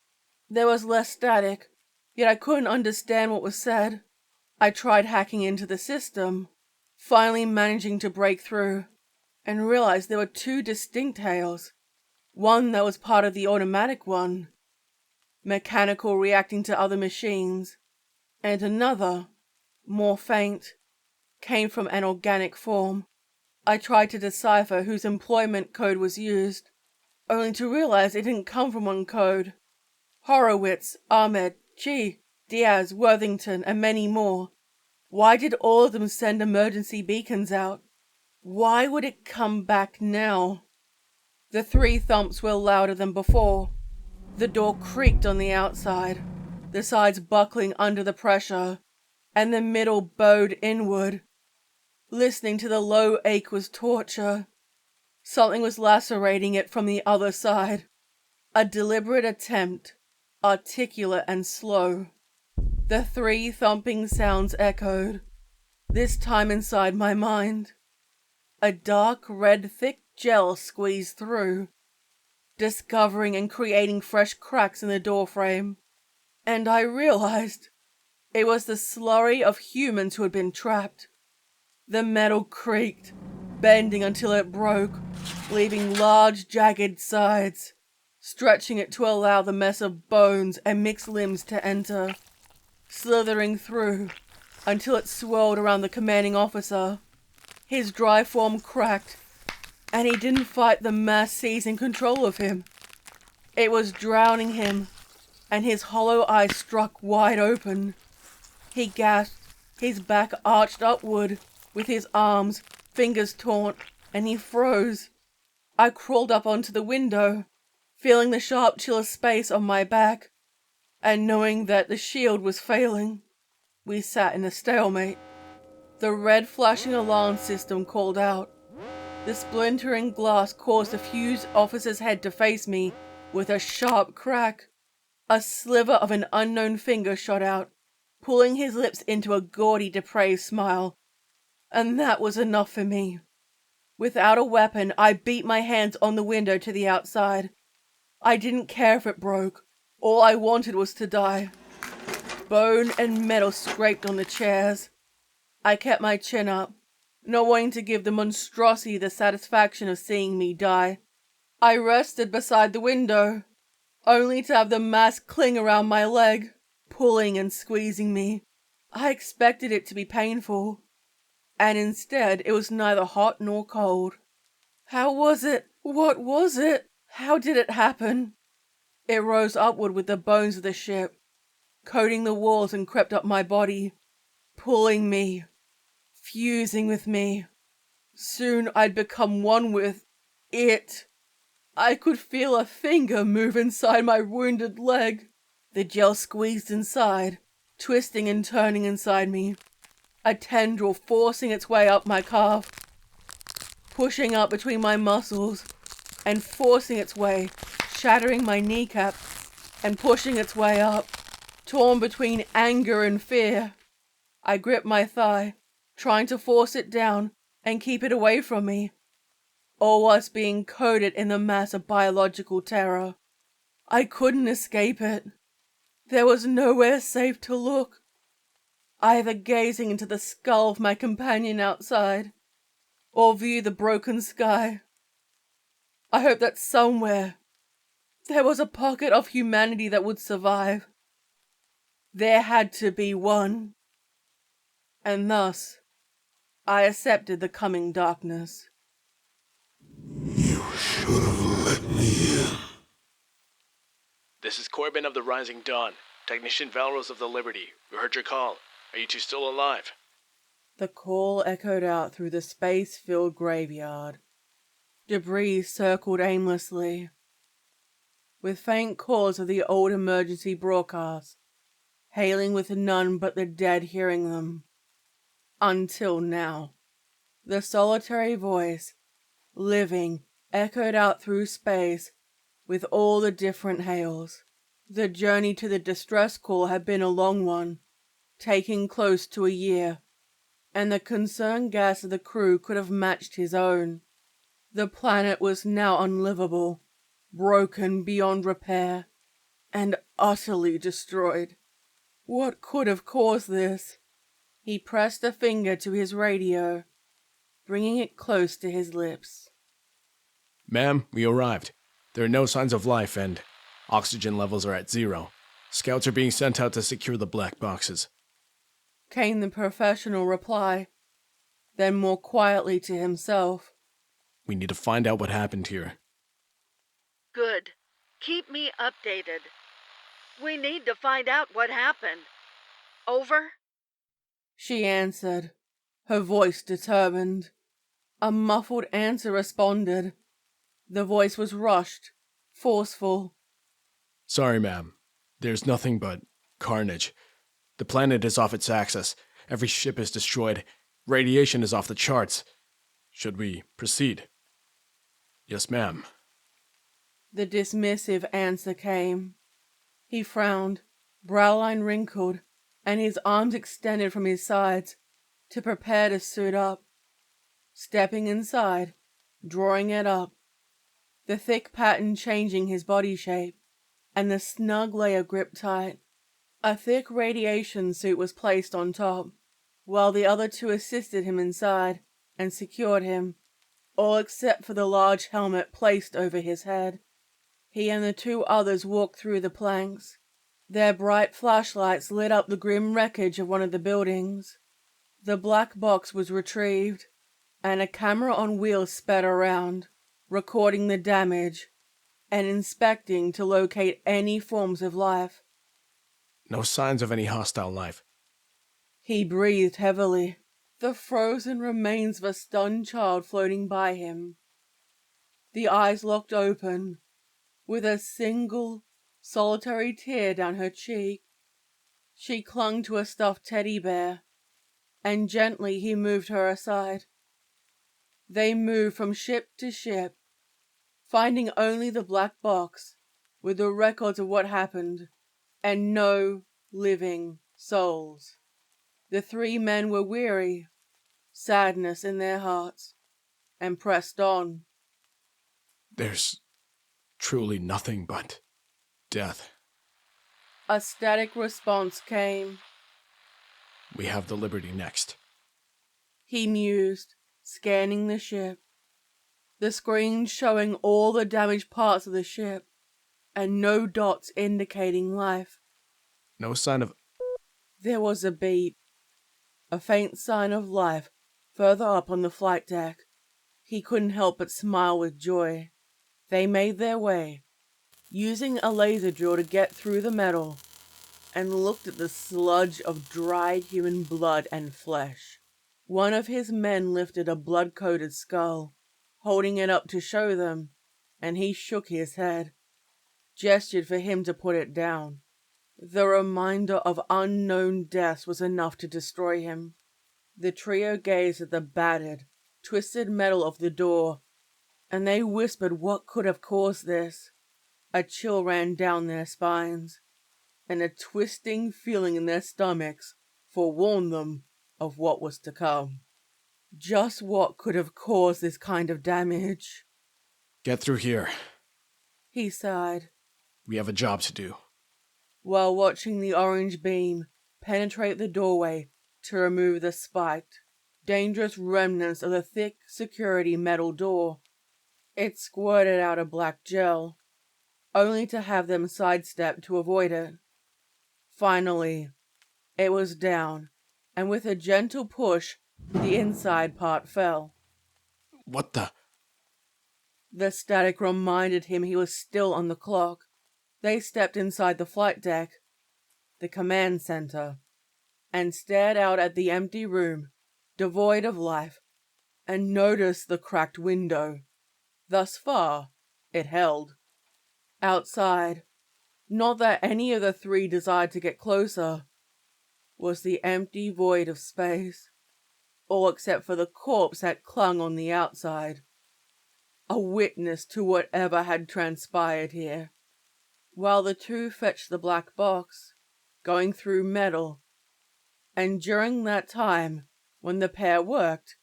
There was less static, yet I couldn't understand what was said. I tried hacking into the system, finally managing to break through, and realized there were 2 distinct hails. One that was part of the automatic one, mechanical reacting to other machines, and another, more faint, came from an organic form. I tried to decipher whose employment code was used, only to realize it didn't come from one code. Horowitz, Ahmed, Chi, Diaz, Worthington, and many more. Why did all of them send emergency beacons out? Why would it come back now? The 3 thumps were louder than before. The door creaked on the outside, the sides buckling under the pressure, and the middle bowed inward. Listening to the low ache was torture. Something was lacerating it from the other side. A deliberate attempt, articulate and slow. The 3 thumping sounds echoed, this time inside my mind. A dark red thick gel squeezed through, discovering and creating fresh cracks in the doorframe. And I realized it was the slurry of humans who had been trapped. The metal creaked, bending until it broke, leaving large jagged sides, stretching it to allow the mess of bones and mixed limbs to enter, slithering through until it swirled around the commanding officer. His dry form cracked, and he didn't fight the mass seizing control of him. It was drowning him, and his hollow eyes struck wide open. He gasped, his back arched upward, with his arms, fingers taut, and he froze. I crawled up onto the window, feeling the sharp chill of space on my back, and knowing that the shield was failing. We sat in a stalemate. The red flashing alarm system called out. The splintering glass caused the fused officer's head to face me with a sharp crack. A sliver of an unknown finger shot out, pulling his lips into a gaudy, depraved smile. And that was enough for me. Without a weapon, I beat my hands on the window to the outside. I didn't care if it broke. All I wanted was to die. Bone and metal scraped on the chairs. I kept my chin up, not wanting to give the monstrosity the satisfaction of seeing me die. I rested beside the window, only to have the mass cling around my leg, pulling and squeezing me. I expected it to be painful, and instead it was neither hot nor cold. How was it? What was it? How did it happen? It rose upward with the bones of the ship, coating the walls, and crept up my body, pulling me, fusing with me. Soon I'd become one with it. I could feel a finger move inside my wounded leg. The gel squeezed inside, twisting and turning inside me. A tendril forcing its way up my calf, pushing up between my muscles, and forcing its way, shattering my kneecap, and pushing its way up, torn between anger and fear. I gripped my thigh, trying to force it down and keep it away from me, all whilst being coated in the mass of biological terror. I couldn't escape it. There was nowhere safe to look, either gazing into the skull of my companion outside, or view the broken sky. I hoped that somewhere there was a pocket of humanity that would survive. There had to be one. And thus, I accepted the coming darkness. You should have let me in. This is Corbin of the Rising Dawn, Technician Valros of the Liberty. We heard your call. Are you two still alive? The call echoed out through the space-filled graveyard. Debris circled aimlessly, with faint calls of the old emergency broadcast, hailing with none but the dead hearing them. Until now, the solitary voice, living, echoed out through space with all the different hails. The journey to the distress call had been a long one, taking close to a year, and the concerned gas of the crew could have matched his own. The planet was now unlivable, broken beyond repair, and utterly destroyed. What could have caused this? He pressed a finger to his radio, bringing it close to his lips. Ma'am, we arrived. There are no signs of life and oxygen levels are at 0. Scouts are being sent out to secure the black boxes. Came the professional reply, then more quietly to himself. We need to find out what happened here. Good. Keep me updated. We need to find out what happened. Over? She answered, her voice determined. A muffled answer responded. The voice was rushed, forceful. Sorry, ma'am. There's nothing but carnage. The planet is off its axis. Every ship is destroyed. Radiation is off the charts. Should we proceed? Yes, ma'am. The dismissive answer came. He frowned, brow line wrinkled, and his arms extended from his sides to prepare to suit up. Stepping inside, drawing it up, the thick pattern changing his body shape, and the snug layer gripped tight. A thick radiation suit was placed on top, while the other two assisted him inside and secured him, all except for the large helmet placed over his head. He and the two others walked through the planks. Their bright flashlights lit up the grim wreckage of one of the buildings. The black box was retrieved, and a camera on wheels sped around, recording the damage and inspecting to locate any forms of life. No signs of any hostile life. He breathed heavily, the frozen remains of a stunned child floating by him. The eyes locked open, with a single, solitary tear down her cheek. She clung to a stuffed teddy bear, and gently he moved her aside. They moved from ship to ship, finding only the black box with the records of what happened, and no living souls. The three men were weary, sadness in their hearts, and pressed on. There's truly nothing but death. A static response came. We have the Liberty next. He mused, scanning the ship. The screen showing all the damaged parts of the ship, and no dots indicating life. No sign of... There was a beep, a faint sign of life further up on the flight deck. He couldn't help but smile with joy. They made their way, using a laser drill to get through the metal, and looked at the sludge of dried human blood and flesh. One of his men lifted a blood-coated skull, holding it up to show them, and he shook his head, gestured for him to put it down. The reminder of unknown deaths was enough to destroy him. The trio gazed at the battered, twisted metal of the door, and they whispered what could have caused this. A chill ran down their spines, and a twisting feeling in their stomachs forewarned them of what was to come. Just what could have caused this kind of damage? Get through here. He sighed, We have a job to do. while watching the orange beam penetrate the doorway to remove the spiked, dangerous remnants of the thick security metal door. It squirted out a black gel, only to have them sidestep to avoid it. Finally, it was down, and with a gentle push, the inside part fell. What the... The static reminded him he was still on the clock. They stepped inside the flight deck, the command center, and stared out at the empty room, devoid of life, and noticed the cracked window. Thus far, it held. Outside, not that any of the three desired to get closer, was the empty void of space, all except for the corpse that clung on the outside, a witness to whatever had transpired here. While the two fetched the black box, going through metal, and during that time, when the pair worked,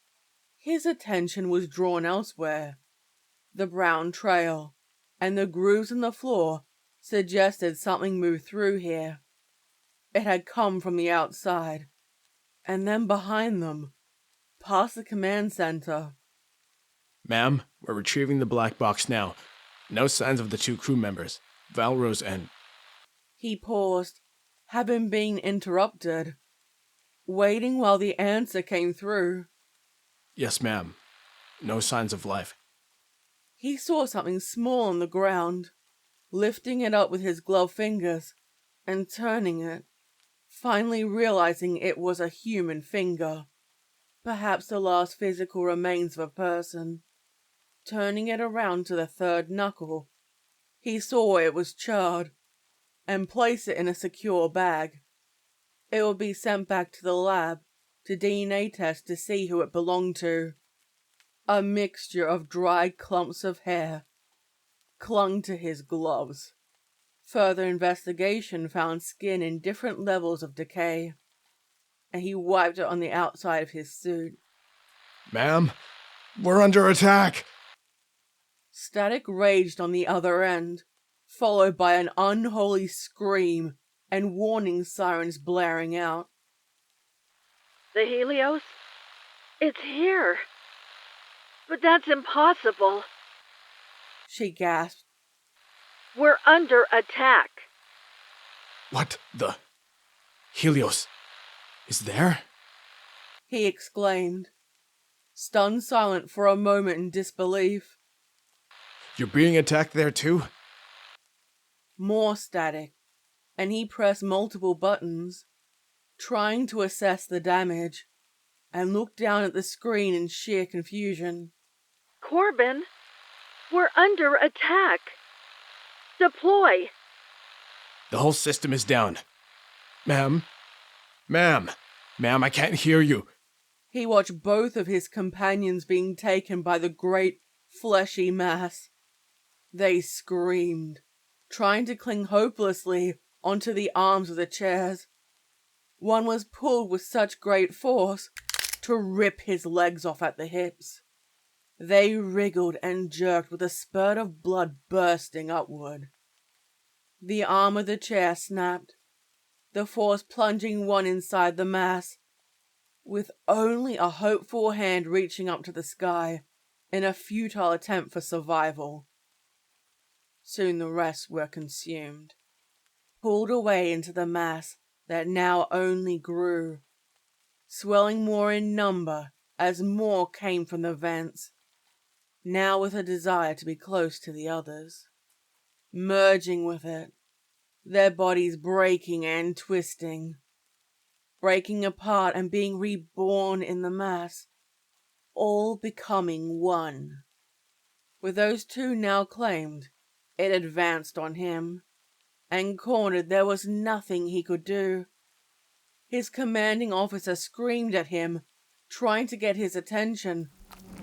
his attention was drawn elsewhere. The brown trail and the grooves in the floor suggested something moved through here. It had come from the outside, and then behind them, past the command center. Ma'am, we're retrieving the black box now. No signs of the two crew members, Valrose and... He paused, having been interrupted, waiting while the answer came through. Yes, ma'am. No signs of life. He saw something small on the ground, lifting it up with his gloved fingers and turning it, finally realizing it was a human finger, perhaps the last physical remains of a person. Turning it around to the third knuckle, he saw it was charred, and placed it in a secure bag. It would be sent back to the lab to DNA test to see who it belonged to. A mixture of dried clumps of hair clung to his gloves. Further investigation found skin in different levels of decay, and he wiped it on the outside of his suit. Ma'am, we're under attack! Static raged on the other end, followed by an unholy scream and warning sirens blaring out. The Helios? It's here. But that's impossible. She gasped. We're under attack. What the? Helios is there? He exclaimed, stunned silent for a moment in disbelief. You're being attacked there too? More static, and he pressed multiple buttons, trying to assess the damage, and looked down at the screen in sheer confusion. Corbin, we're under attack. Deploy. The whole system is down. Ma'am, I can't hear you. He watched both of his companions being taken by the great, fleshy mass. They screamed, trying to cling hopelessly onto the arms of the chairs. One was pulled with such great force to rip his legs off at the hips. They wriggled and jerked with a spurt of blood bursting upward. The arm of the chair snapped, the force plunging one inside the mass, with only a hopeful hand reaching up to the sky in a futile attempt for survival. Soon the rest were consumed, pulled away into the mass that now only grew, swelling more in number as more came from the vents, now with a desire to be close to the others, merging with it, their bodies breaking and twisting, breaking apart and being reborn in the mass, all becoming one. With those two now claimed, it advanced on him, and cornered there was nothing he could do. His commanding officer screamed at him, trying to get his attention,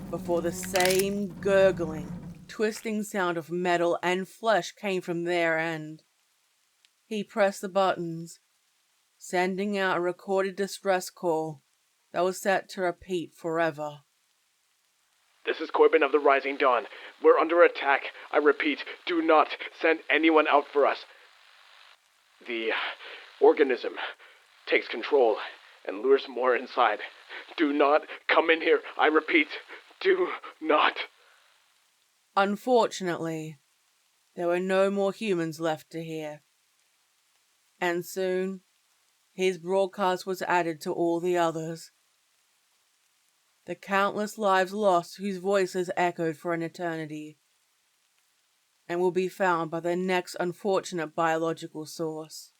before the same gurgling, twisting sound of metal and flesh came from their end. He pressed the buttons, sending out a recorded distress call that was set to repeat forever. This is Corbin of the Rising Dawn. We're under attack. I repeat, do not send anyone out for us. The organism takes control and lures more inside. Do not come in here. I repeat, do not. Unfortunately, there were no more humans left to hear. And soon, his broadcast was added to all the others. The countless lives lost whose voices echoed for an eternity, and will be found by the next unfortunate biological source.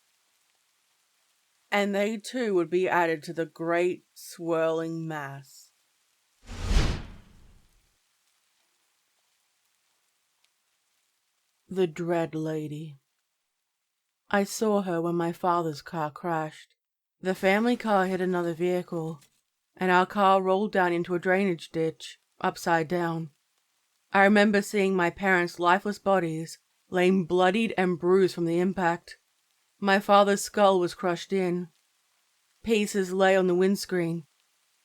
And they too would be added to the great swirling mass. The Dread Lady. I saw her when my father's car crashed. The family car hit another vehicle, and our car rolled down into a drainage ditch, upside down. I remember seeing my parents' lifeless bodies laying bloodied and bruised from the impact. My father's skull was crushed in. Pieces lay on the windscreen,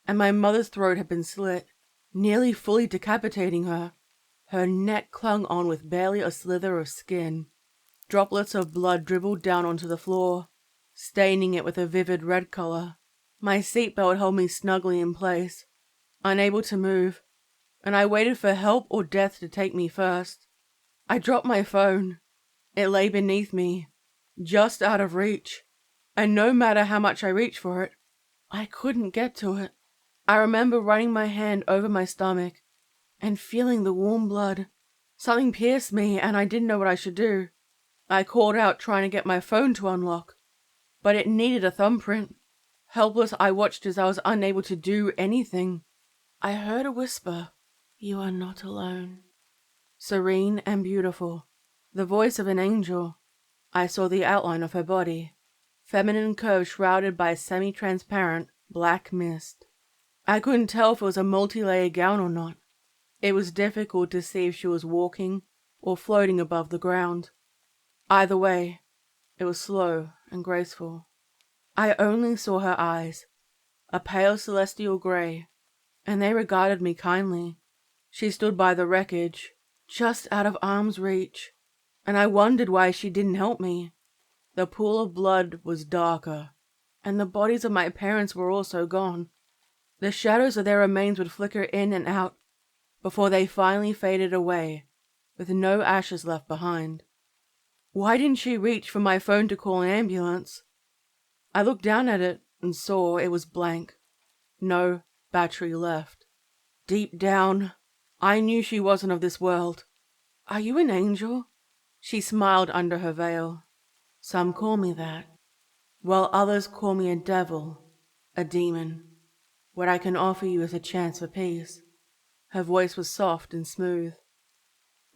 and my mother's throat had been slit, nearly fully decapitating her. Her neck clung on with barely a slither of skin. Droplets of blood dribbled down onto the floor, staining it with a vivid red color. My seatbelt held me snugly in place, unable to move, and I waited for help or death to take me first. I dropped my phone. It lay beneath me, just out of reach, and no matter how much I reached for it, I couldn't get to it. I remember running my hand over my stomach and feeling the warm blood. Something pierced me and I didn't know what I should do. I called out trying to get my phone to unlock, but it needed a thumbprint. Helpless, I watched as I was unable to do anything. I heard a whisper, "You are not alone." Serene and beautiful, the voice of an angel. I saw the outline of her body, feminine curves shrouded by a semi-transparent black mist. I couldn't tell if it was a multi-layered gown or not. It was difficult to see if she was walking or floating above the ground. Either way, it was slow and graceful. I only saw her eyes, a pale celestial grey, and they regarded me kindly. She stood by the wreckage, just out of arm's reach, and I wondered why she didn't help me. The pool of blood was darker, and the bodies of my parents were also gone. The shadows of their remains would flicker in and out before they finally faded away, with no ashes left behind. Why didn't she reach for my phone to call an ambulance? I looked down at it and saw it was blank. No battery left. Deep down, I knew she wasn't of this world. Are you an angel? She smiled under her veil. Some call me that, while others call me a devil, a demon. What I can offer you is a chance for peace. Her voice was soft and smooth.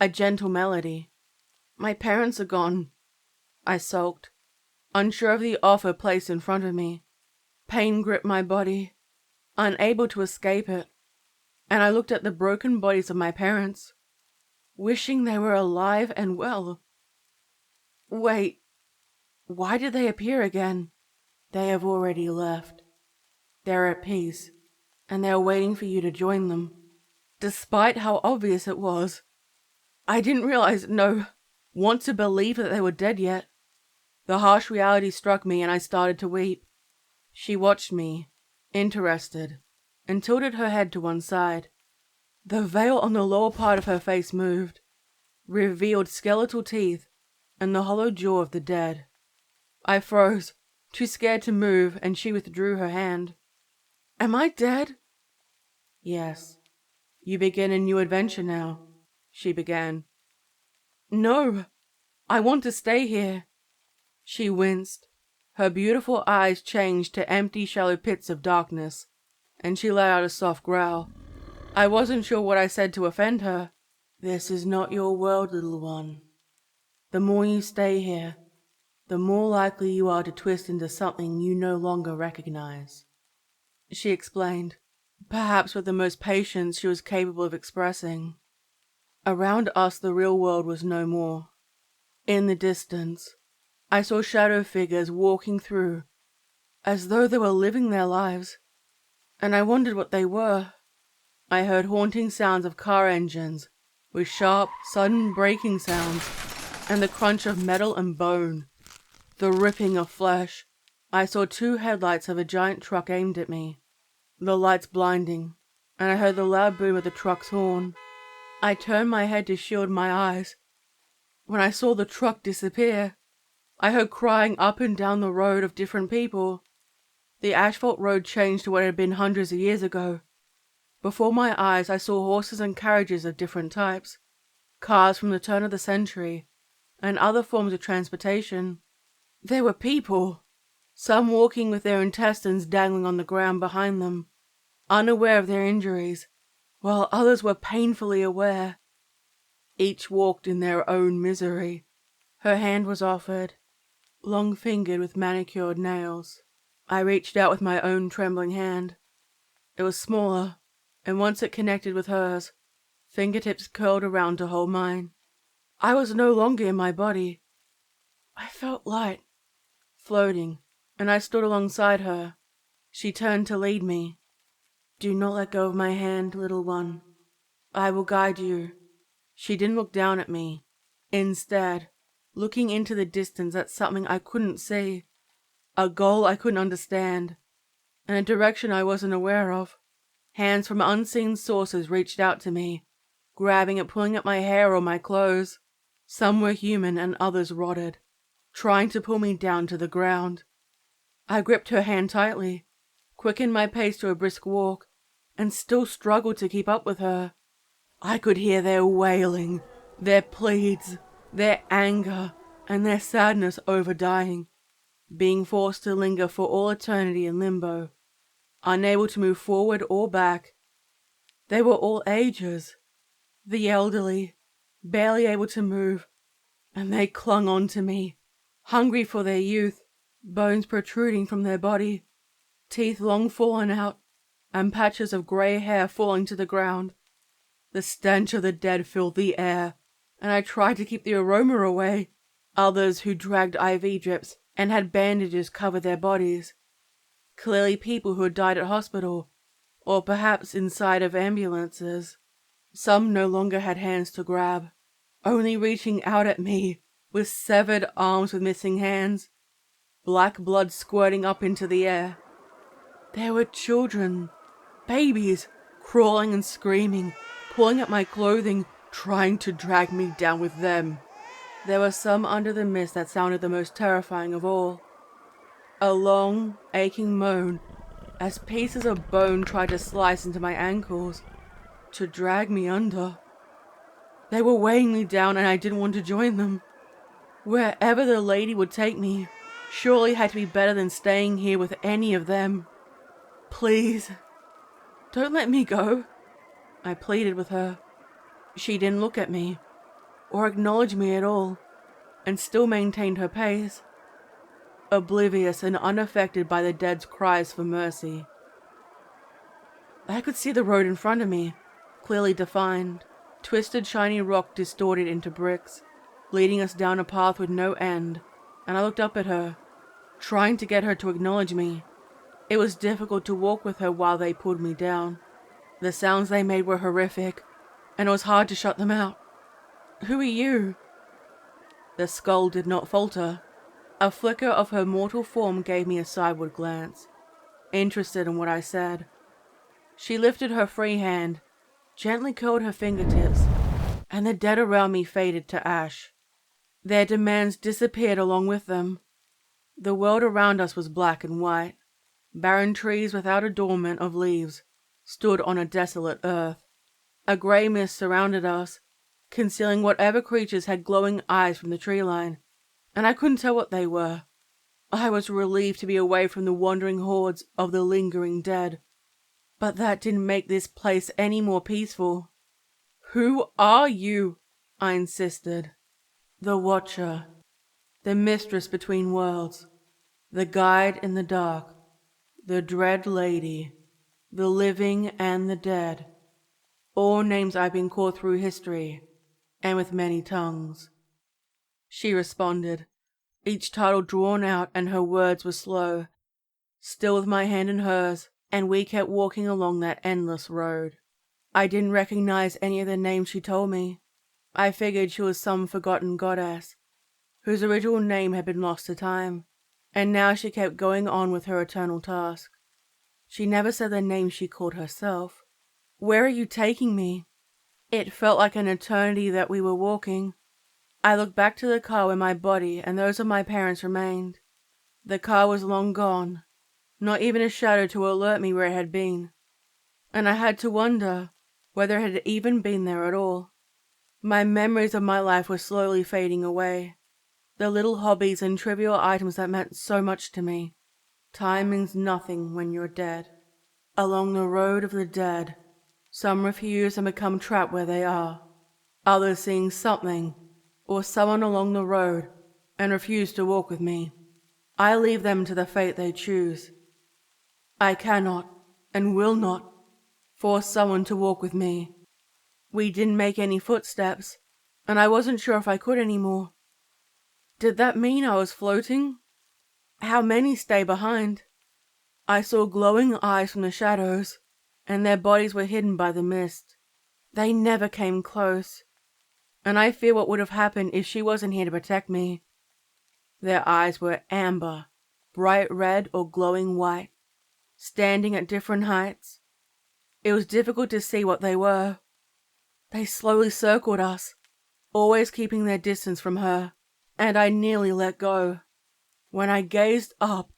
A gentle melody. My parents are gone. I sulked, unsure of the offer placed in front of me. Pain gripped my body, unable to escape it, and I looked at the broken bodies of my parents, wishing they were alive and well. Wait, why did they appear again? They have already left. They're at peace, and they're waiting for you to join them, despite how obvious it was. I didn't want to believe that they were dead yet. The harsh reality struck me and I started to weep. She watched me, interested, and tilted her head to one side. The veil on the lower part of her face moved, revealed skeletal teeth and the hollow jaw of the dead. I froze, too scared to move, and she withdrew her hand. Am I dead? Yes. You begin a new adventure now, she began. No, I want to stay here. She winced. Her beautiful eyes changed to empty, shallow pits of darkness, and she let out a soft growl. I wasn't sure what I said to offend her. This is not your world, little one. The more you stay here, the more likely you are to twist into something you no longer recognize. She explained, perhaps with the most patience she was capable of expressing. Around us the real world was no more. In the distance, I saw shadow figures walking through, as though they were living their lives, and I wondered what they were. I heard haunting sounds of car engines, with sharp, sudden braking sounds, and the crunch of metal and bone, the ripping of flesh. I saw 2 headlights of a giant truck aimed at me, the lights blinding, and I heard the loud boom of the truck's horn. I turned my head to shield my eyes. When I saw the truck disappear, I heard crying up and down the road of different people. The asphalt road changed to what it had been hundreds of years ago. Before my eyes I saw horses and carriages of different types, cars from the turn of the century, and other forms of transportation. There were people, some walking with their intestines dangling on the ground behind them, unaware of their injuries, while others were painfully aware. Each walked in their own misery. Her hand was offered, long-fingered with manicured nails. I reached out with my own trembling hand. It was smaller, and once it connected with hers, fingertips curled around to hold mine. I was no longer in my body. I felt light, floating, and I stood alongside her. She turned to lead me. Do not let go of my hand, little one. I will guide you. She didn't look down at me. Instead, looking into the distance at something I couldn't see, a goal I couldn't understand, and a direction I wasn't aware of. Hands from unseen sources reached out to me, grabbing and pulling at my hair or my clothes. Some were human and others rotted, trying to pull me down to the ground. I gripped her hand tightly, quickened my pace to a brisk walk, and still struggled to keep up with her. I could hear their wailing, their pleads, their anger, and their sadness over dying, being forced to linger for all eternity in limbo, unable to move forward or back. They were all ages, the elderly, barely able to move, and they clung on to me, hungry for their youth, bones protruding from their body, teeth long fallen out, and patches of grey hair falling to the ground. The stench of the dead filled the air, and I tried to keep the aroma away, Others who dragged IV drips and had bandages cover their bodies. Clearly people who had died at hospital, or perhaps inside of ambulances. Some no longer had hands to grab, only reaching out at me with severed arms with missing hands, black blood squirting up into the air. There were children, babies, crawling and screaming, pulling at my clothing, trying to drag me down with them. There were some under the mist that sounded the most terrifying of all. A long, aching moan as pieces of bone tried to slice into my ankles to drag me under. They were weighing me down and I didn't want to join them. Wherever the lady would take me surely had to be better than staying here with any of them. Please, don't let me go, I pleaded with her. She didn't look at me or acknowledge me at all and still maintained her pace, oblivious and unaffected by the dead's cries for mercy. I could see the road in front of me, clearly defined, twisted shiny rock distorted into bricks, leading us down a path with no end, and I looked up at her, trying to get her to acknowledge me. It was difficult to walk with her while they pulled me down. The sounds they made were horrific, and it was hard to shut them out. Who are you? The skull did not falter. A flicker of her mortal form gave me a sideward glance, interested in what I said. She lifted her free hand, gently curled her fingertips, and the dead around me faded to ash. Their demands disappeared along with them. The world around us was black and white. Barren trees without adornment of leaves stood on a desolate earth. A grey mist surrounded us, concealing whatever creatures had glowing eyes from the tree line, and I couldn't tell what they were. I was relieved to be away from the wandering hordes of the lingering dead. But that didn't make this place any more peaceful. Who are you? I insisted. The Watcher, the mistress between worlds, the guide in the dark, the dread lady, the living and the dead. All names I've been called through history, and with many tongues. She responded, each title drawn out, and her words were slow, still with my hand in hers, and we kept walking along that endless road. I didn't recognize any of the names she told me. I figured she was some forgotten goddess, whose original name had been lost to time, and now she kept going on with her eternal task. She never said the name she called herself. Where are you taking me? It felt like an eternity that we were walking. I looked back to the car where my body and those of my parents remained. The car was long gone, not even a shadow to alert me where it had been, and I had to wonder whether it had even been there at all. My memories of my life were slowly fading away, the little hobbies and trivial items that meant so much to me. Time means nothing when you're dead. Along the road of the dead, some refuse and become trapped where they are. Others seeing something or someone along the road and refuse to walk with me. I leave them to the fate they choose. I cannot and will not force someone to walk with me. We didn't make any footsteps, and I wasn't sure if I could anymore. Did that mean I was floating? How many stay behind? I saw glowing eyes from the shadows, and their bodies were hidden by the mist. They never came close, and I fear what would have happened if she wasn't here to protect me. Their eyes were amber, bright red or glowing white, standing at different heights. It was difficult to see what they were. They slowly circled us, always keeping their distance from her, and I nearly let go. When I gazed up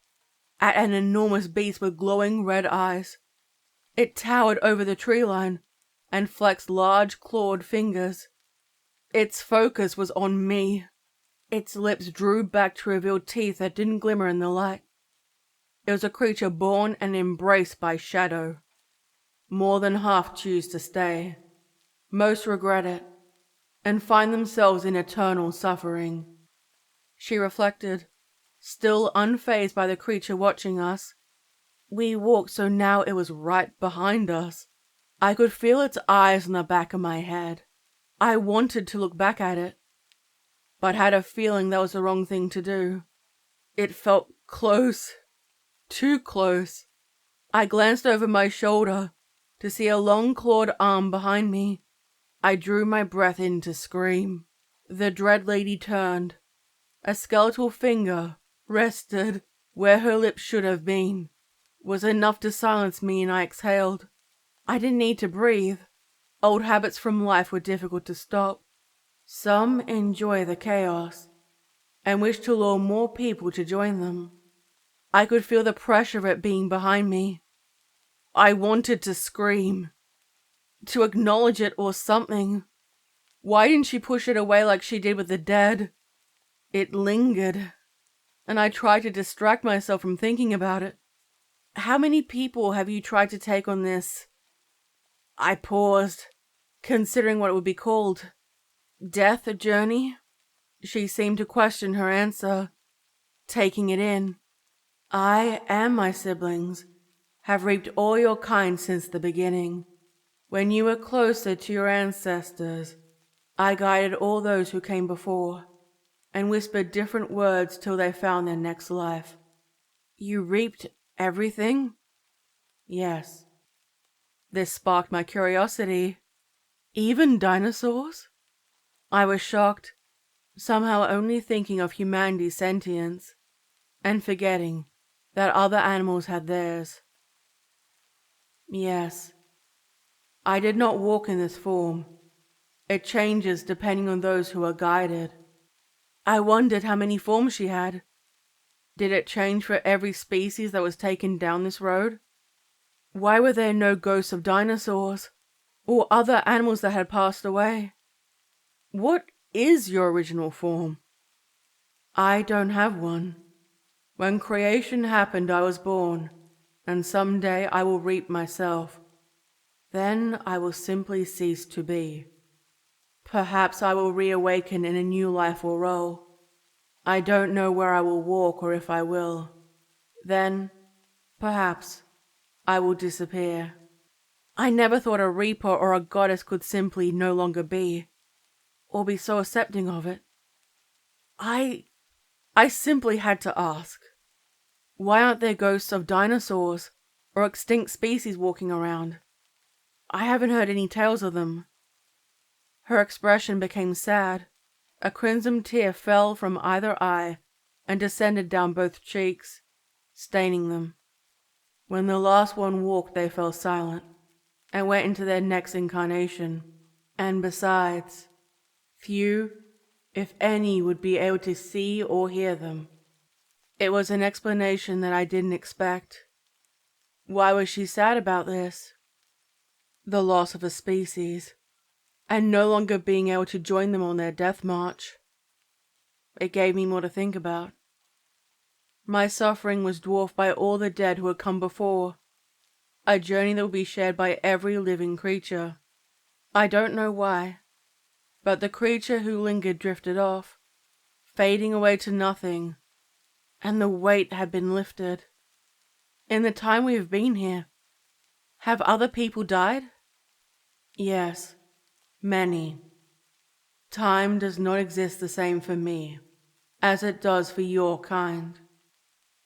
at an enormous beast with glowing red eyes, it towered over the tree line and flexed large clawed fingers. Its focus was on me. Its lips drew back to reveal teeth that didn't glimmer in the light. It was a creature born and embraced by shadow. More than half choose to stay. Most regret it, and find themselves in eternal suffering. She reflected, still unfazed by the creature watching us. We walked so now it was right behind us. I could feel its eyes on the back of my head. I wanted to look back at it. but had a feeling that was the wrong thing to do. It felt close. Too close. I glanced over my shoulder to see a long clawed arm behind me. I drew my breath in to scream. The Dread Lady turned. A skeletal finger rested where her lips should have been. Was enough to silence me, and I exhaled. I didn't need to breathe. Old habits from life were difficult to stop. Some enjoy the chaos and wish to lure more people to join them. I could feel the pressure of it being behind me. I wanted to scream, to acknowledge it or something. Why didn't she push it away like she did with the dead? It lingered, and I tried to distract myself from thinking about it. How many people have you tried to take on this? I paused, considering what it would be called. Death journey? She seemed to question her answer, taking it in. I and my siblings have reaped all your kind since the beginning. When you were closer to your ancestors, I guided all those who came before, and whispered different words till they found their next life. You reaped everything? Yes. This sparked my curiosity. Even dinosaurs? I was shocked, somehow only thinking of humanity's sentience, and forgetting that other animals had theirs. Yes. I did not walk in this form. It changes depending on those who are guided. I wondered how many forms she had. Did it change for every species that was taken down this road? Why were there no ghosts of dinosaurs, or other animals that had passed away? What is your original form? I don't have one. When creation happened, I was born, and someday I will reap myself. Then I will simply cease to be. Perhaps I will reawaken in a new life or role. I don't know where I will walk or if I will. Then, perhaps, I will disappear. I never thought a reaper or a goddess could simply no longer be, or be so accepting of it. I simply had to ask. Why aren't there ghosts of dinosaurs or extinct species walking around? I haven't heard any tales of them. Her expression became sad. A crimson tear fell from either eye and descended down both cheeks, staining them. When the last one walked, they fell silent and went into their next incarnation. And besides, few, if any, would be able to see or hear them. It was an explanation that I didn't expect. Why was she sad about this? The loss of a species, and no longer being able to join them on their death march. It gave me more to think about. My suffering was dwarfed by all the dead who had come before, a journey that would be shared by every living creature. I don't know why, but the creature who lingered drifted off, fading away to nothing, and the weight had been lifted. In the time we have been here, have other people died? Yes, many. Time does not exist the same for me as it does for your kind.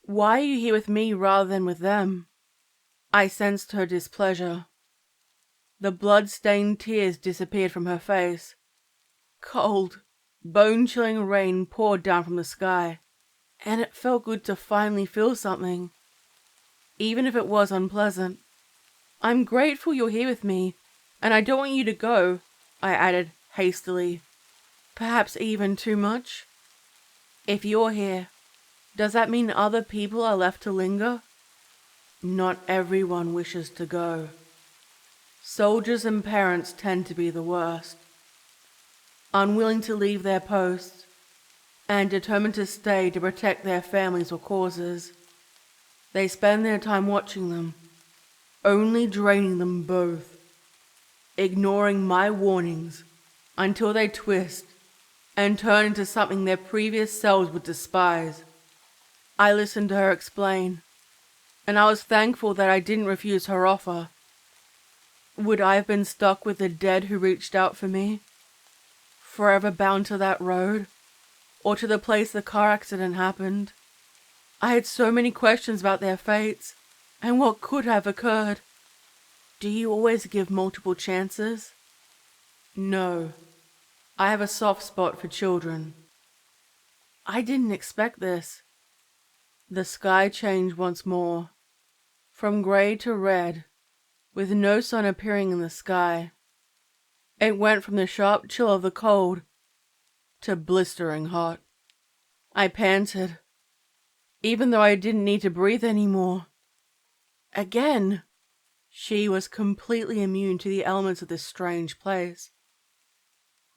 Why are you here with me rather than with them? I sensed her displeasure. The blood-stained tears disappeared from her face. Cold, bone-chilling rain poured down from the sky, and it felt good to finally feel something, even if it was unpleasant. I'm grateful you're here with me, and I don't want you to go, I added hastily. Perhaps even too much. If you're here, does that mean other people are left to linger? Not everyone wishes to go. Soldiers and parents tend to be the worst. Unwilling to leave their posts, and determined to stay to protect their families or causes. They spend their time watching them, only draining them both, ignoring my warnings until they twist and turn into something their previous selves would despise. I listened to her explain, and I was thankful that I didn't refuse her offer. Would I have been stuck with the dead who reached out for me, forever bound to that road, or to the place the car accident happened. I had so many questions about their fates and what could have occurred. Do you always give multiple chances? No. I have a soft spot for children. I didn't expect this. The sky changed once more, from grey to red, with no sun appearing in the sky. It went from the sharp chill of the cold to blistering hot. I panted, even though I didn't need to breathe anymore. Again, she was completely immune to the elements of this strange place.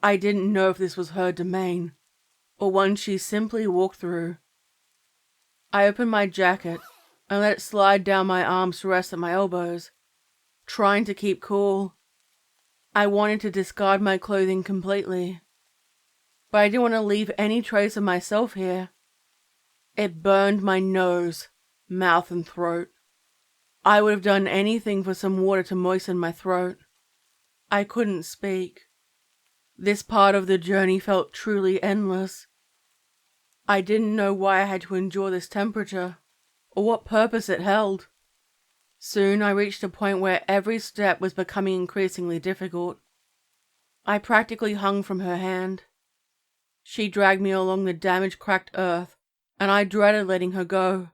I didn't know if this was her domain, or one she simply walked through. I opened my jacket and let it slide down my arms to rest at my elbows, trying to keep cool. I wanted to discard my clothing completely, but I didn't want to leave any trace of myself here. It burned my nose, mouth, and throat. I would have done anything for some water to moisten my throat. I couldn't speak. This part of the journey felt truly endless. I didn't know why I had to endure this temperature, or what purpose it held. Soon I reached a point where every step was becoming increasingly difficult. I practically hung from her hand. She dragged me along the damaged, cracked earth, and I dreaded letting her go.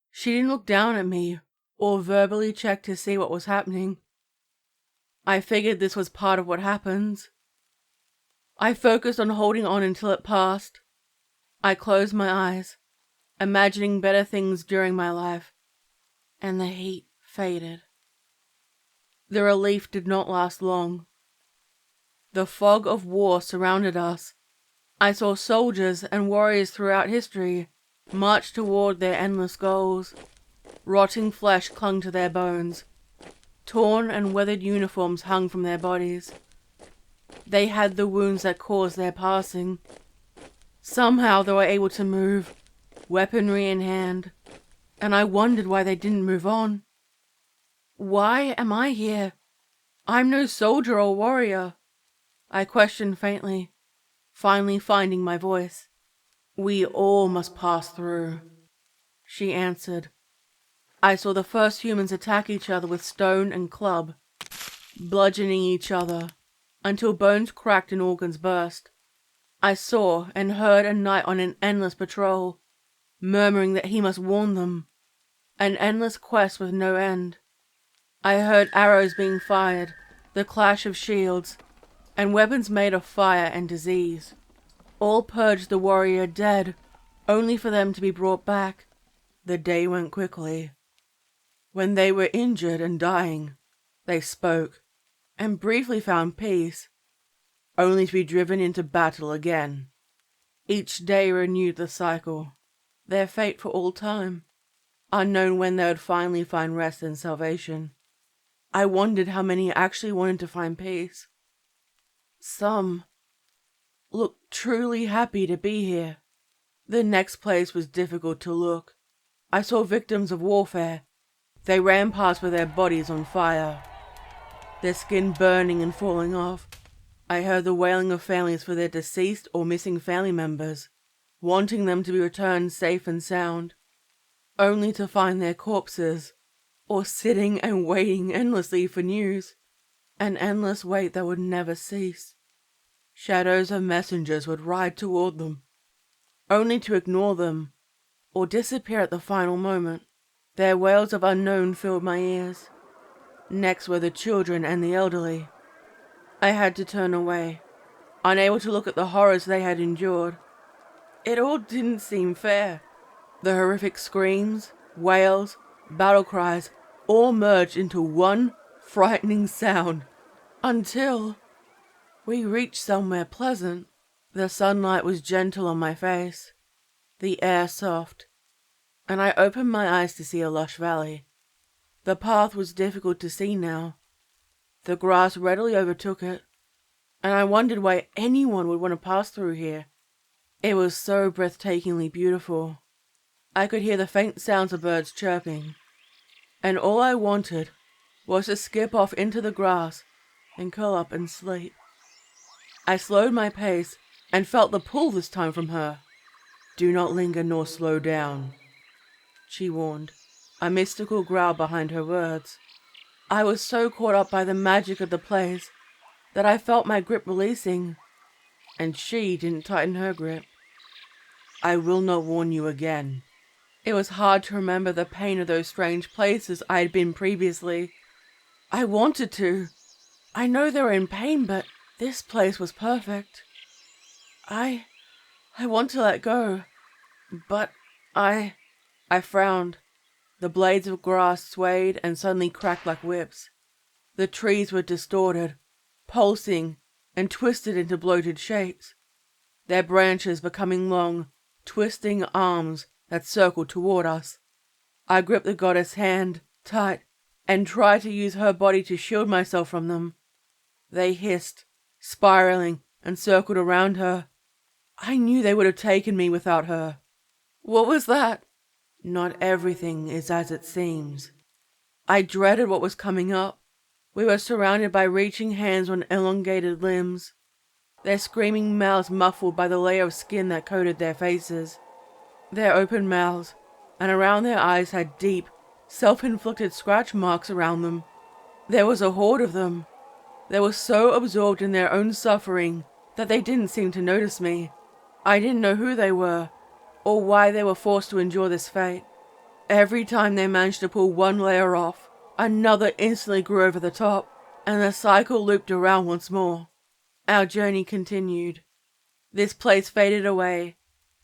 She didn't look down at me, or verbally check to see what was happening. I figured this was part of what happens. I focused on holding on until it passed. I closed my eyes, imagining better things during my life, and the heat faded. The relief did not last long. The fog of war surrounded us. I saw soldiers and warriors throughout history march toward their endless goals. Rotting flesh clung to their bones. Torn and weathered uniforms hung from their bodies. They had the wounds that caused their passing. Somehow they were able to move, weaponry in hand, and I wondered why they didn't move on. Why am I here? I'm no soldier or warrior, I questioned faintly, finally finding my voice. We all must pass through, she answered. I saw the first humans attack each other with stone and club, bludgeoning each other until bones cracked and organs burst. I saw and heard a knight on an endless patrol, murmuring that he must warn them. An endless quest with no end. I heard arrows being fired, the clash of shields, and weapons made of fire and disease. All purged the warrior dead, only for them to be brought back. The day went quickly. When they were injured and dying, they spoke, and briefly found peace, only to be driven into battle again. Each day renewed the cycle, their fate for all time, unknown when they would finally find rest and salvation. I wondered how many actually wanted to find peace. Some looked truly happy to be here. The next place was difficult to look. I saw victims of warfare. They ran past with their bodies on fire, their skin burning and falling off. I heard the wailing of families for their deceased or missing family members, wanting them to be returned safe and sound, only to find their corpses, or sitting and waiting endlessly for news, an endless wait that would never cease. Shadows of messengers would ride toward them, only to ignore them, or disappear at the final moment. Their wails of unknown filled my ears. Next were the children and the elderly. I had to turn away, unable to look at the horrors they had endured. It all didn't seem fair. The horrific screams, wails, battle cries all merged into one frightening sound, until we reached somewhere pleasant. The sunlight was gentle on my face, the air soft, and I opened my eyes to see a lush valley. The path was difficult to see now. The grass readily overtook it, and I wondered why anyone would want to pass through here. It was so breathtakingly beautiful. I could hear the faint sounds of birds chirping, and all I wanted was to skip off into the grass and curl up and sleep. I slowed my pace and felt the pull this time from her. "Do not linger nor slow down," she warned, a mystical growl behind her words. I was so caught up by the magic of the place that I felt my grip releasing, and she didn't tighten her grip. "I will not warn you again." It was hard to remember the pain of those strange places I had been previously. I wanted to. I know they were in pain, but this place was perfect. I want to let go, but I frowned. The blades of grass swayed and suddenly cracked like whips. The trees were distorted, pulsing, and twisted into bloated shapes, their branches becoming long, twisting arms that circled toward us. I gripped the goddess' hand tight and tried to use her body to shield myself from them. They hissed, spiraling, and circled around her. I knew they would have taken me without her. What was that? Not everything is as it seems. I dreaded what was coming up. We were surrounded by reaching hands on elongated limbs, their screaming mouths muffled by the layer of skin that coated their faces. Their open mouths and around their eyes had deep, self-inflicted scratch marks around them. There was a horde of them. They were so absorbed in their own suffering that they didn't seem to notice me. I didn't know who they were, or why they were forced to endure this fate. Every time they managed to pull one layer off, another instantly grew over the top, and the cycle looped around once more. Our journey continued. This place faded away,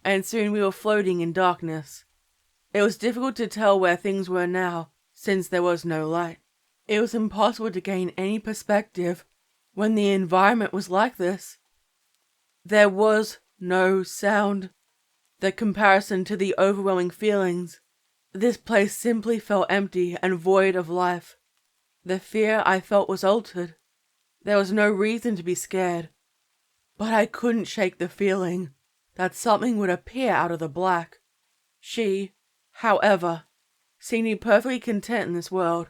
and soon we were floating in darkness. It was difficult to tell where things were now, since there was no light. It was impossible to gain any perspective when the environment was like this. There was no sound. The comparison to the overwhelming feelings. This place simply felt empty and void of life. The fear I felt was altered. There was no reason to be scared. But I couldn't shake the feeling that something would appear out of the black. She, however, seemed to be perfectly content in this world.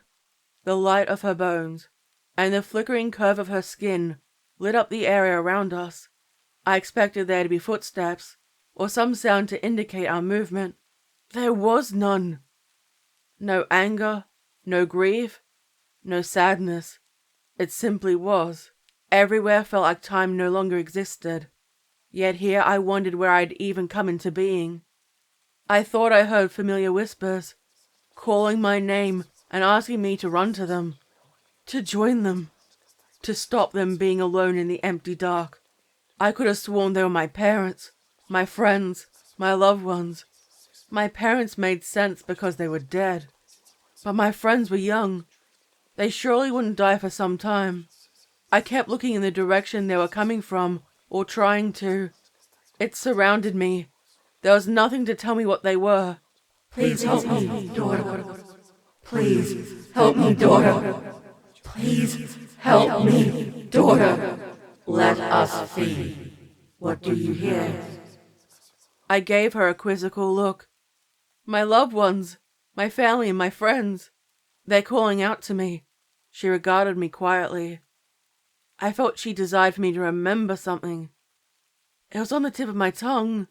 The light of her bones and the flickering curve of her skin lit up the area around us. I expected there to be footsteps or some sound to indicate our movement. There was none. No anger, no grief, no sadness. It simply was. Everywhere felt like time no longer existed. Yet here I wondered where I'd even come into being. I thought I heard familiar whispers, calling my name and asking me to run to them, to join them, to stop them being alone in the empty dark. I could have sworn they were my parents, my friends, my loved ones. My parents made sense because they were dead. But my friends were young. They surely wouldn't die for some time. I kept looking in the direction they were coming from, or trying to. It surrounded me. There was nothing to tell me what they were. Please help me, daughter. Please help me, daughter. Please help me, daughter. Let us feed. What do you hear? I gave her a quizzical look. My loved ones, my family and my friends. They're calling out to me. She regarded me quietly. I felt she desired for me to remember something. It was on the tip of my tongue,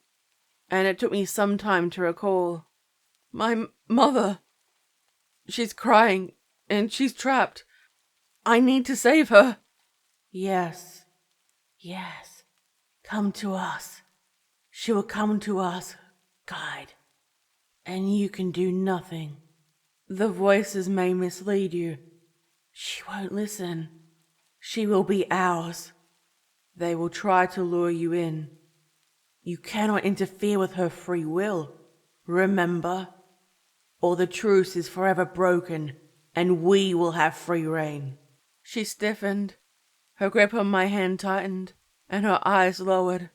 and it took me some time to recall. My mother. She's crying, and she's trapped. I need to save her. Yes. Come to us. She will come to us, guide. And you can do nothing. The voices may mislead you. She won't listen. She will be ours. They will try to lure you in. You cannot interfere with her free will, remember? Or the truce is forever broken, and we will have free reign. She stiffened. Her grip on my hand tightened, and her eyes lowered.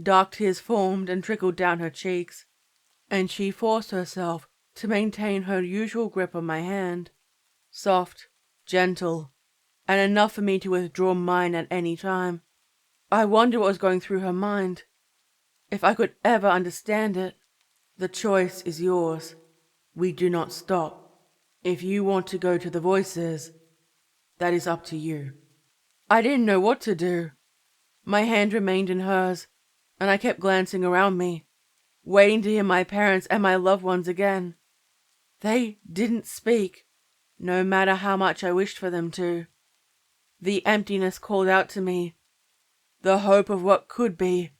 Dark tears formed and trickled down her cheeks, and she forced herself to maintain her usual grip on my hand. Soft, gentle, and enough for me to withdraw mine at any time. I wondered what was going through her mind. If I could ever understand it. The choice is yours. We do not stop. If you want to go to the voices, that is up to you. I didn't know what to do. My hand remained in hers, and I kept glancing around me, waiting to hear my parents and my loved ones again. They didn't speak, no matter how much I wished for them to. The emptiness called out to me, the hope of what could be.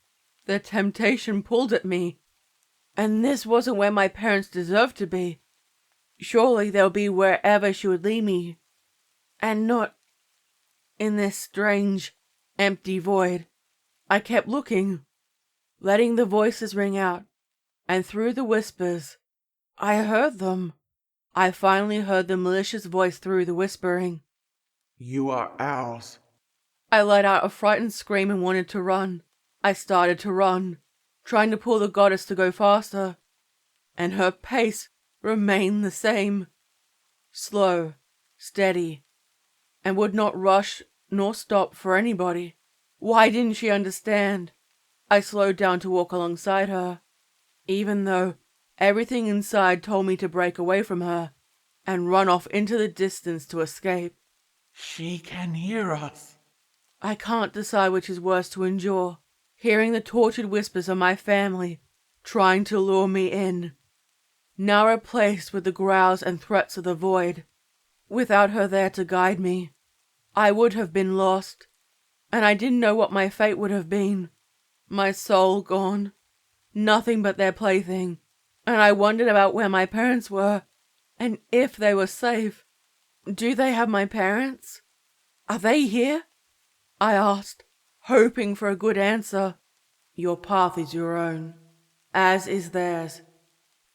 The temptation pulled at me. And this wasn't where my parents deserved to be. Surely they'll be wherever she would lead me, and not in this strange, empty void. I kept looking, letting the voices ring out, and through the whispers, I heard them. I finally heard the malicious voice through the whispering. You are ours. I let out a frightened scream and wanted to run. I started to run, trying to pull the goddess to go faster, and her pace remained the same. Slow, steady, and would not rush nor stop for anybody. Why didn't she understand? I slowed down to walk alongside her, even though everything inside told me to break away from her and run off into the distance to escape. She can hear us. I can't decide which is worse to endure, hearing the tortured whispers of my family trying to lure me in, now replaced with the growls and threats of the void. Without her there to guide me, I would have been lost, and I didn't know what my fate would have been. My soul gone, nothing but their plaything, and I wondered about where my parents were, and if they were safe. Do they have my parents? Are they here? I asked, hoping for a good answer. Your path is your own, as is theirs.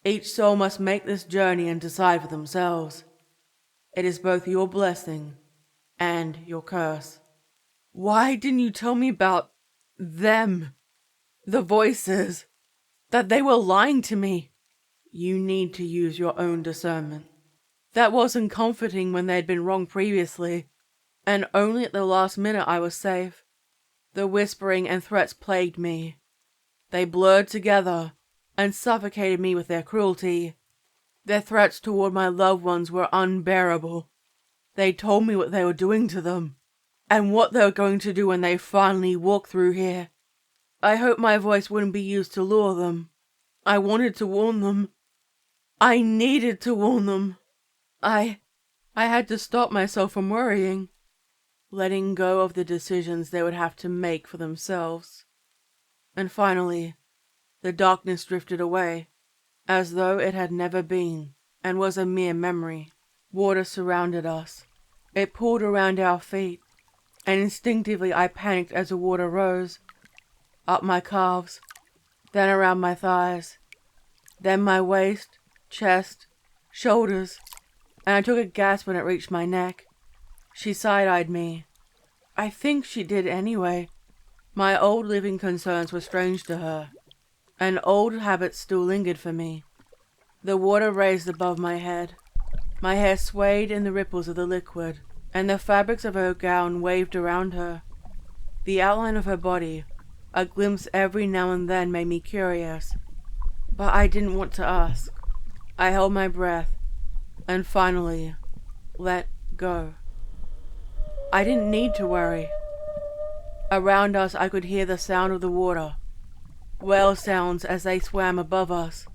Each soul must make this journey and decide for themselves. It is both your blessing and your curse. Why didn't you tell me about them? The voices. That they were lying to me. You need to use your own discernment. That wasn't comforting when they'd been wrong previously, and only at the last minute I was safe. The whispering and threats plagued me. They blurred together and suffocated me with their cruelty. Their threats toward my loved ones were unbearable. They told me what they were doing to them, and what they were going to do when they finally walked through here. I hoped my voice wouldn't be used to lure them. I wanted to warn them. I needed to warn them. I had to stop myself from worrying, letting go of the decisions they would have to make for themselves. And finally, the darkness drifted away, as though it had never been, and was a mere memory. Water surrounded us. It poured around our feet, and instinctively I panicked as the water rose, up my calves, then around my thighs, then my waist, chest, shoulders, and I took a gasp when it reached my neck. She side-eyed me. I think she did anyway. My old living concerns were strange to her, and old habits still lingered for me. The water raised above my head. My hair swayed in the ripples of the liquid, and the fabrics of her gown waved around her. The outline of her body, a glimpse every now and then, made me curious, but I didn't want to ask. I held my breath, and finally let go. I didn't need to worry. Around us I could hear the sound of the water, whale sounds as they swam above us,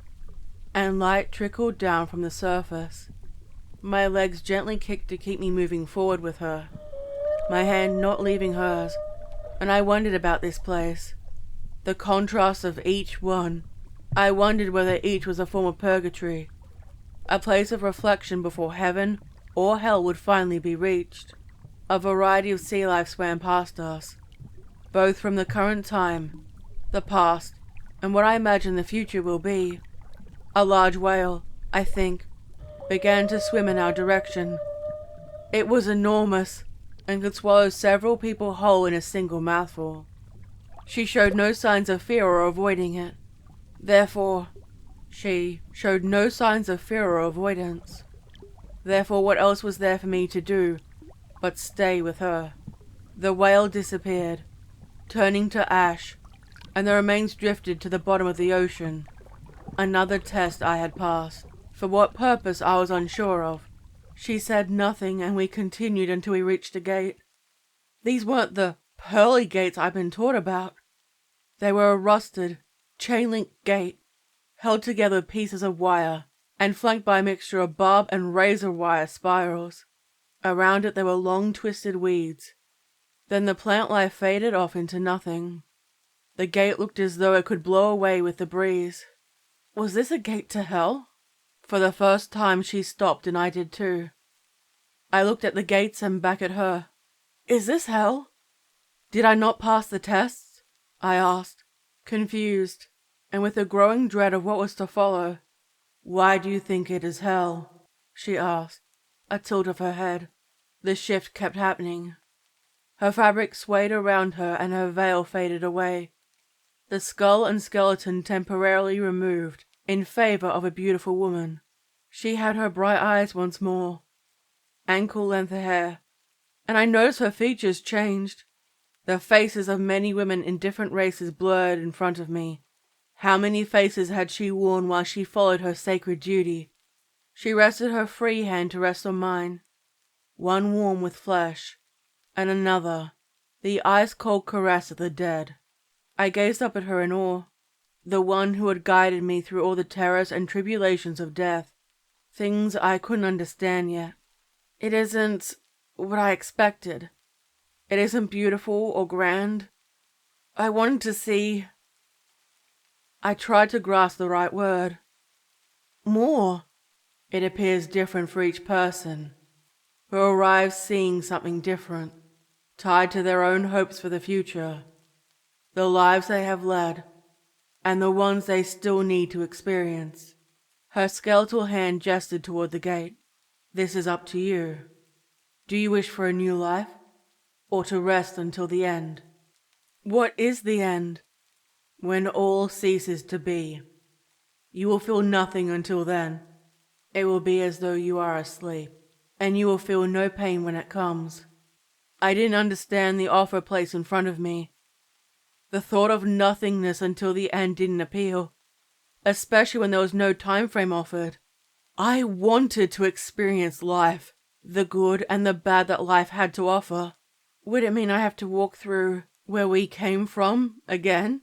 and light trickled down from the surface. My legs gently kicked to keep me moving forward with her, my hand not leaving hers, and I wondered about this place, the contrast of each one. I wondered whether each was a form of purgatory, a place of reflection before heaven or hell would finally be reached. A variety of sea life swam past us, both from the current time, the past, and what I imagine the future will be. A large whale, I think, began to swim in our direction. It was enormous, and could swallow several people whole in a single mouthful. She showed no signs of fear or avoiding it. Therefore, she showed no signs of fear or avoidance. Therefore, what else was there for me to do but stay with her? The whale disappeared, turning to ash, and the remains drifted to the bottom of the ocean. Another test I had passed. For what purpose I was unsure of. She said nothing, and we continued until we reached a gate. These weren't the pearly gates I'd been taught about. They were a rusted, chain-link gate, held together with pieces of wire, and flanked by a mixture of barb and razor wire spirals. Around it there were long twisted weeds. Then the plant life faded off into nothing. The gate looked as though it could blow away with the breeze. Was this a gate to hell? For the first time she stopped, and I did too. I looked at the gates and back at her. Is this hell? Did I not pass the tests? I asked, confused, and with a growing dread of what was to follow. Why do you think it is hell? She asked, a tilt of her head. The shift kept happening. Her fabric swayed around her and her veil faded away. The skull and skeleton temporarily removed in favor of a beautiful woman. She had her bright eyes once more, ankle-length hair, and I noticed her features changed. The faces of many women in different races blurred in front of me. How many faces had she worn while she followed her sacred duty? She rested her free hand to rest on mine, one warm with flesh, and another, the ice-cold caress of the dead. I gazed up at her in awe, the one who had guided me through all the terrors and tribulations of death, things I couldn't understand yet. It isn't what I expected. It isn't beautiful or grand. I wanted to see... I tried to grasp the right word. More. It appears different for each person, who arrives seeing something different, tied to their own hopes for the future, the lives they have led, and the ones they still need to experience. Her skeletal hand gestured toward the gate. This is up to you. Do you wish for a new life, or to rest until the end? What is the end? When all ceases to be. You will feel nothing until then. It will be as though you are asleep, and you will feel no pain when it comes. I didn't understand the offer placed in front of me. The thought of nothingness until the end didn't appeal, especially when there was no time frame offered. I wanted to experience life, the good and the bad that life had to offer. Would it mean I have to walk through where we came from again?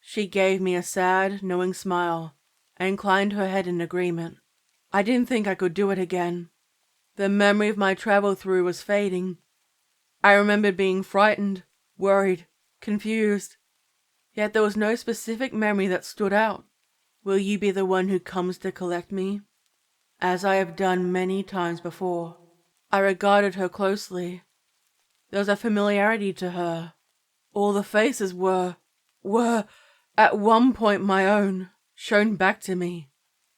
She gave me a sad, knowing smile, and inclined her head in agreement. I didn't think I could do it again. The memory of my travel through was fading. I remembered being frightened, worried, confused. Yet there was no specific memory that stood out. Will you be the one who comes to collect me? As I have done many times before. I regarded her closely. There was a familiarity to her. All the faces were, at one point my own, shown back to me.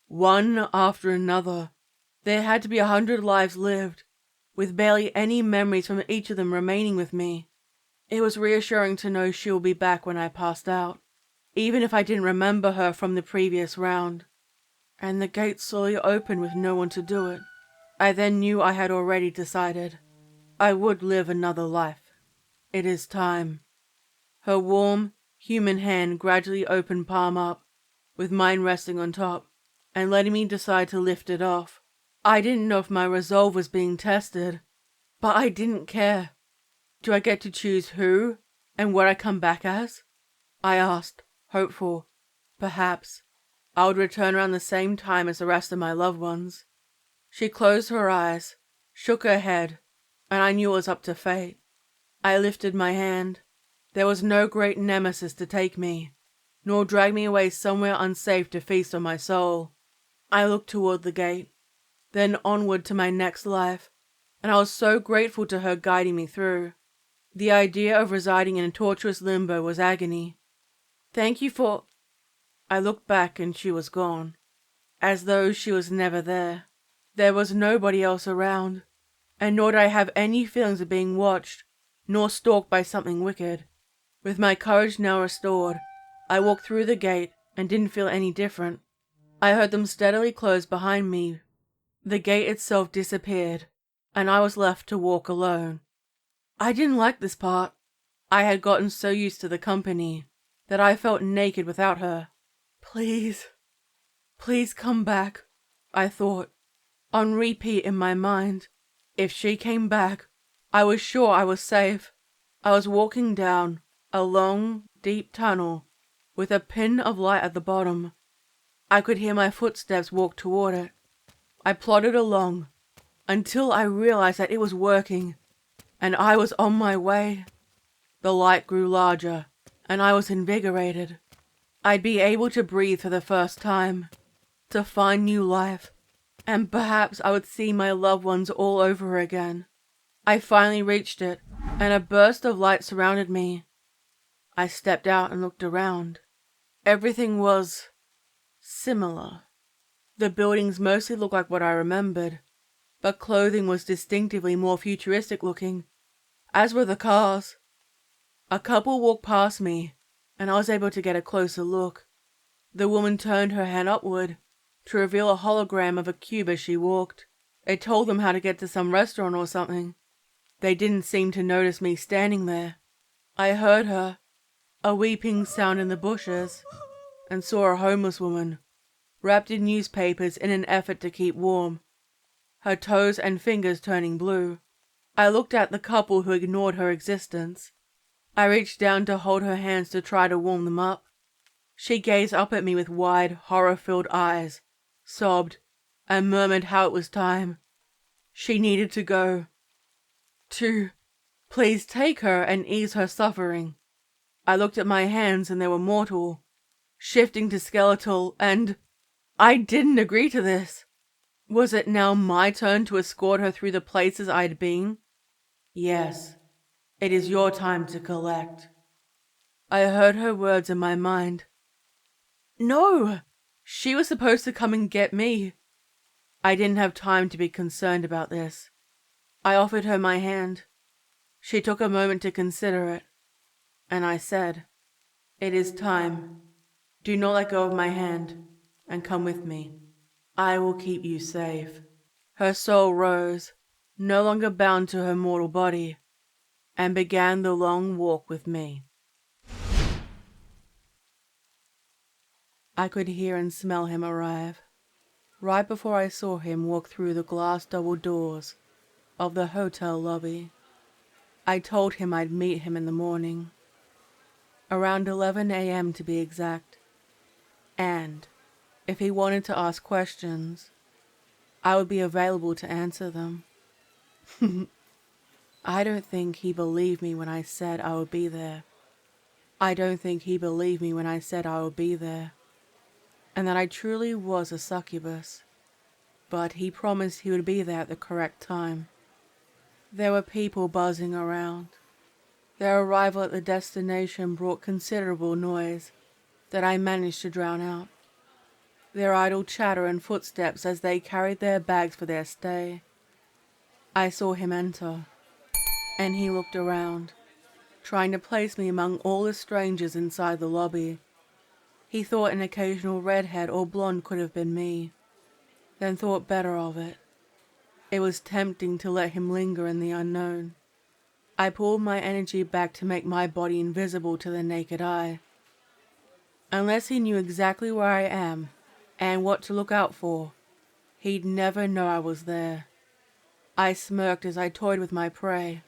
One after another. There had to be 100 lives lived, with barely any memories from each of them remaining with me. It was reassuring to know she will be back when I passed out, even if I didn't remember her from the previous round. And the gate slowly opened with no one to do it. I then knew I had already decided. I would live another life. It is time. Her warm, human hand gradually opened palm up, with mine resting on top, and letting me decide to lift it off. I didn't know if my resolve was being tested, but I didn't care. Do I get to choose who and what I come back as? I asked, hopeful. Perhaps I would return around the same time as the rest of my loved ones. She closed her eyes, shook her head, and I knew it was up to fate. I lifted my hand. There was no great nemesis to take me, nor drag me away somewhere unsafe to feast on my soul. I looked toward the gate, then onward to my next life, and I was so grateful to her guiding me through. The idea of residing in a torturous limbo was agony. Thank you for... I looked back and she was gone, as though she was never there. There was nobody else around, and nor did I have any feelings of being watched, nor stalked by something wicked. With my courage now restored, I walked through the gate and didn't feel any different. I heard them steadily close behind me. The gate itself disappeared, and I was left to walk alone. I didn't like this part. I had gotten so used to the company that I felt naked without her. Please, please come back, I thought, on repeat in my mind. If she came back, I was sure I was safe. I was walking down a long, deep tunnel with a pin of light at the bottom. I could hear my footsteps walk toward it. I plodded along until I realized that it was working, and I was on my way. The light grew larger, and I was invigorated. I'd be able to breathe for the first time, to find new life, and perhaps I would see my loved ones all over again. I finally reached it, and a burst of light surrounded me. I stepped out and looked around. Everything was similar. The buildings mostly looked like what I remembered, but clothing was distinctively more futuristic looking, as were the cars. A couple walked past me, and I was able to get a closer look. The woman turned her hand upward to reveal a hologram of a cube as she walked. It told them how to get to some restaurant or something. They didn't seem to notice me standing there. I heard her, a weeping sound in the bushes, and saw a homeless woman, wrapped in newspapers in an effort to keep warm, her toes and fingers turning blue. I looked at the couple who ignored her existence. I reached down to hold her hands to try to warm them up. She gazed up at me with wide, horror-filled eyes, sobbed, and murmured how it was time. She needed to go. To please take her and ease her suffering. I looked at my hands and they were mortal, shifting to skeletal, and I didn't agree to this. Was it now my turn to escort her through the places I'd been? Yes, it is your time to collect. I heard her words in my mind. No! She was supposed to come and get me. I didn't have time to be concerned about this. I offered her my hand. She took a moment to consider it, and I said, "It is time. Do not let go of my hand, and come with me. I will keep you safe." Her soul rose, no longer bound to her mortal body, and began the long walk with me. I could hear and smell him arrive, right before I saw him walk through the glass double doors of the hotel lobby. I told him I'd meet him in the morning, around 11 a.m. to be exact, and if he wanted to ask questions, I would be available to answer them. I don't think he believed me when I said I would be there. I don't think he believed me when I said I would be there, and that I truly was a succubus, but he promised he would be there at the correct time. There were people buzzing around. Their arrival at the destination brought considerable noise that I managed to drown out. Their idle chatter and footsteps as they carried their bags for their stay. I saw him enter, and he looked around, trying to place me among all the strangers inside the lobby. He thought an occasional redhead or blonde could have been me, then thought better of it. It was tempting to let him linger in the unknown. I pulled my energy back to make my body invisible to the naked eye. Unless he knew exactly where I am and what to look out for, he'd never know I was there. I smirked as I toyed with my prey.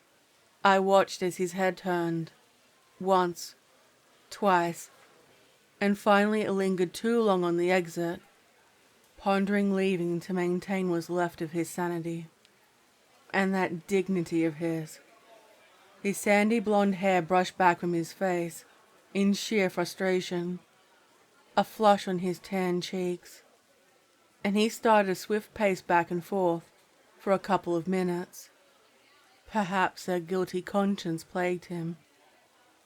I watched as his head turned, once, twice, and finally it lingered too long on the exit, pondering leaving to maintain what's left of his sanity. And that dignity of his. His sandy blonde hair brushed back from his face, in sheer frustration, a flush on his tan cheeks, and he started a swift pace back and forth for a couple of minutes. Perhaps a guilty conscience plagued him.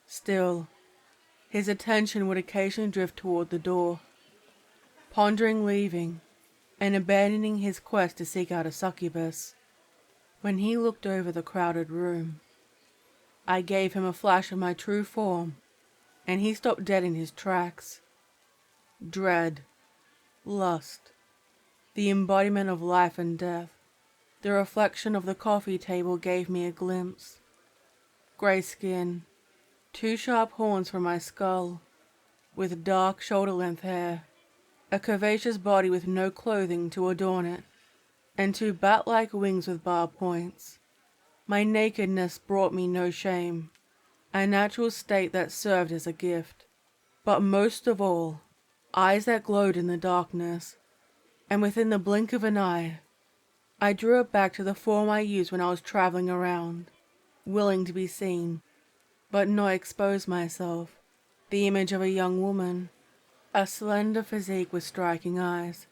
Still, his attention would occasionally drift toward the door, pondering leaving and abandoning his quest to seek out a succubus. When he looked over the crowded room, I gave him a flash of my true form, and he stopped dead in his tracks. Dread, lust, the embodiment of life and death. The reflection of the coffee table gave me a glimpse. Grey skin, 2 sharp horns for my skull, with dark shoulder-length hair, a curvaceous body with no clothing to adorn it, and 2 bat-like wings with barbed points. My nakedness brought me no shame. a natural state that served as a gift. But most of all, eyes that glowed in the darkness, and within the blink of an eye, I drew it back to the form I used when I was traveling around, willing to be seen, but not expose myself. The image of a young woman, a slender physique with striking eyes,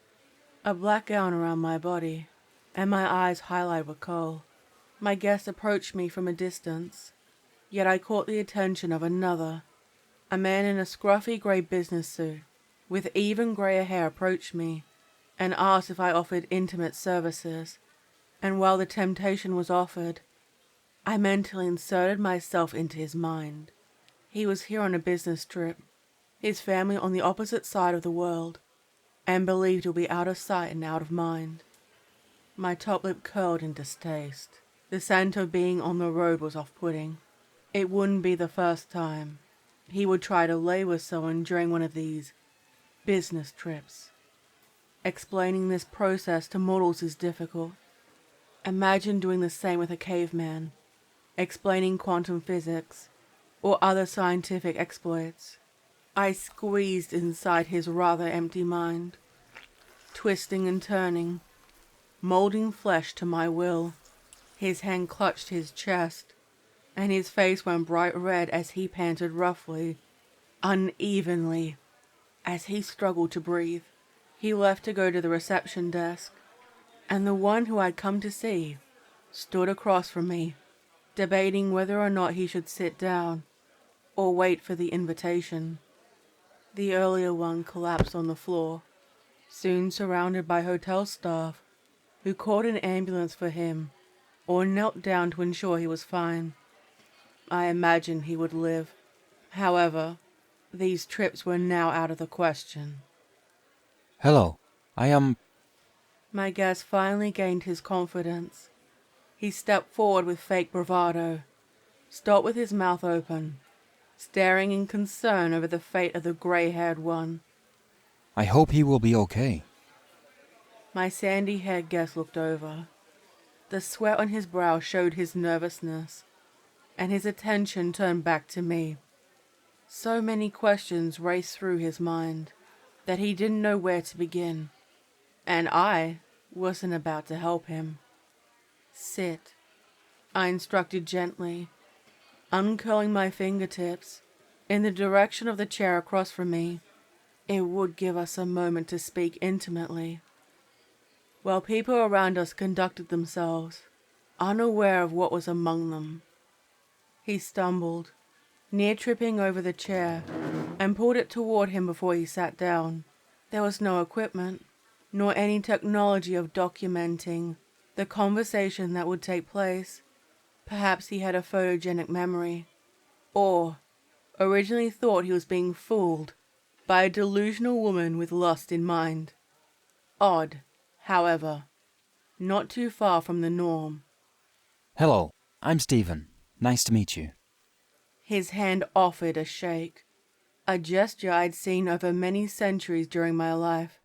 a black gown around my body, and my eyes highlighted with kohl. My guest approached me from a distance, yet I caught the attention of another. A man in a scruffy grey business suit, with even greyer hair, approached me and asked if I offered intimate services, and while the temptation was offered, I mentally inserted myself into his mind. He was here on a business trip, his family on the opposite side of the world, and believed he'll be out of sight and out of mind. My top lip curled in distaste. The scent of being on the road was off-putting. It wouldn't be the first time he would try to lay with someone during one of these business trips. Explaining this process to mortals is difficult. Imagine doing the same with a caveman, explaining quantum physics or other scientific exploits. I squeezed inside his rather empty mind, twisting and turning, molding flesh to my will. His hand clutched his chest, and his face went bright red as he panted roughly, unevenly, as he struggled to breathe. He left to go to the reception desk, and the one who I'd come to see stood across from me, debating whether or not he should sit down or wait for the invitation. The earlier one collapsed on the floor, soon surrounded by hotel staff who called an ambulance for him or knelt down to ensure he was fine. I imagined he would live. However, these trips were now out of the question. Hello, I am... My guest finally gained his confidence. He stepped forward with fake bravado, stopped with his mouth open, staring in concern over the fate of the grey-haired one. I hope he will be okay. My sandy-haired guest looked over. The sweat on his brow showed his nervousness, and his attention turned back to me. So many questions raced through his mind that he didn't know where to begin, and I wasn't about to help him. Sit, I instructed gently, uncurling my fingertips in the direction of the chair across from me. It would give us a moment to speak intimately, while people around us conducted themselves, unaware of what was among them. He stumbled, near tripping over the chair, and pulled it toward him before he sat down. There was no equipment, nor any technology of documenting the conversation that would take place. Perhaps he had a photogenic memory, or originally thought he was being fooled by a delusional woman with lust in mind. Odd, however, not too far from the norm. Hello, I'm Stephen. Nice to meet you. His hand offered a shake, a gesture I'd seen over many centuries during my life,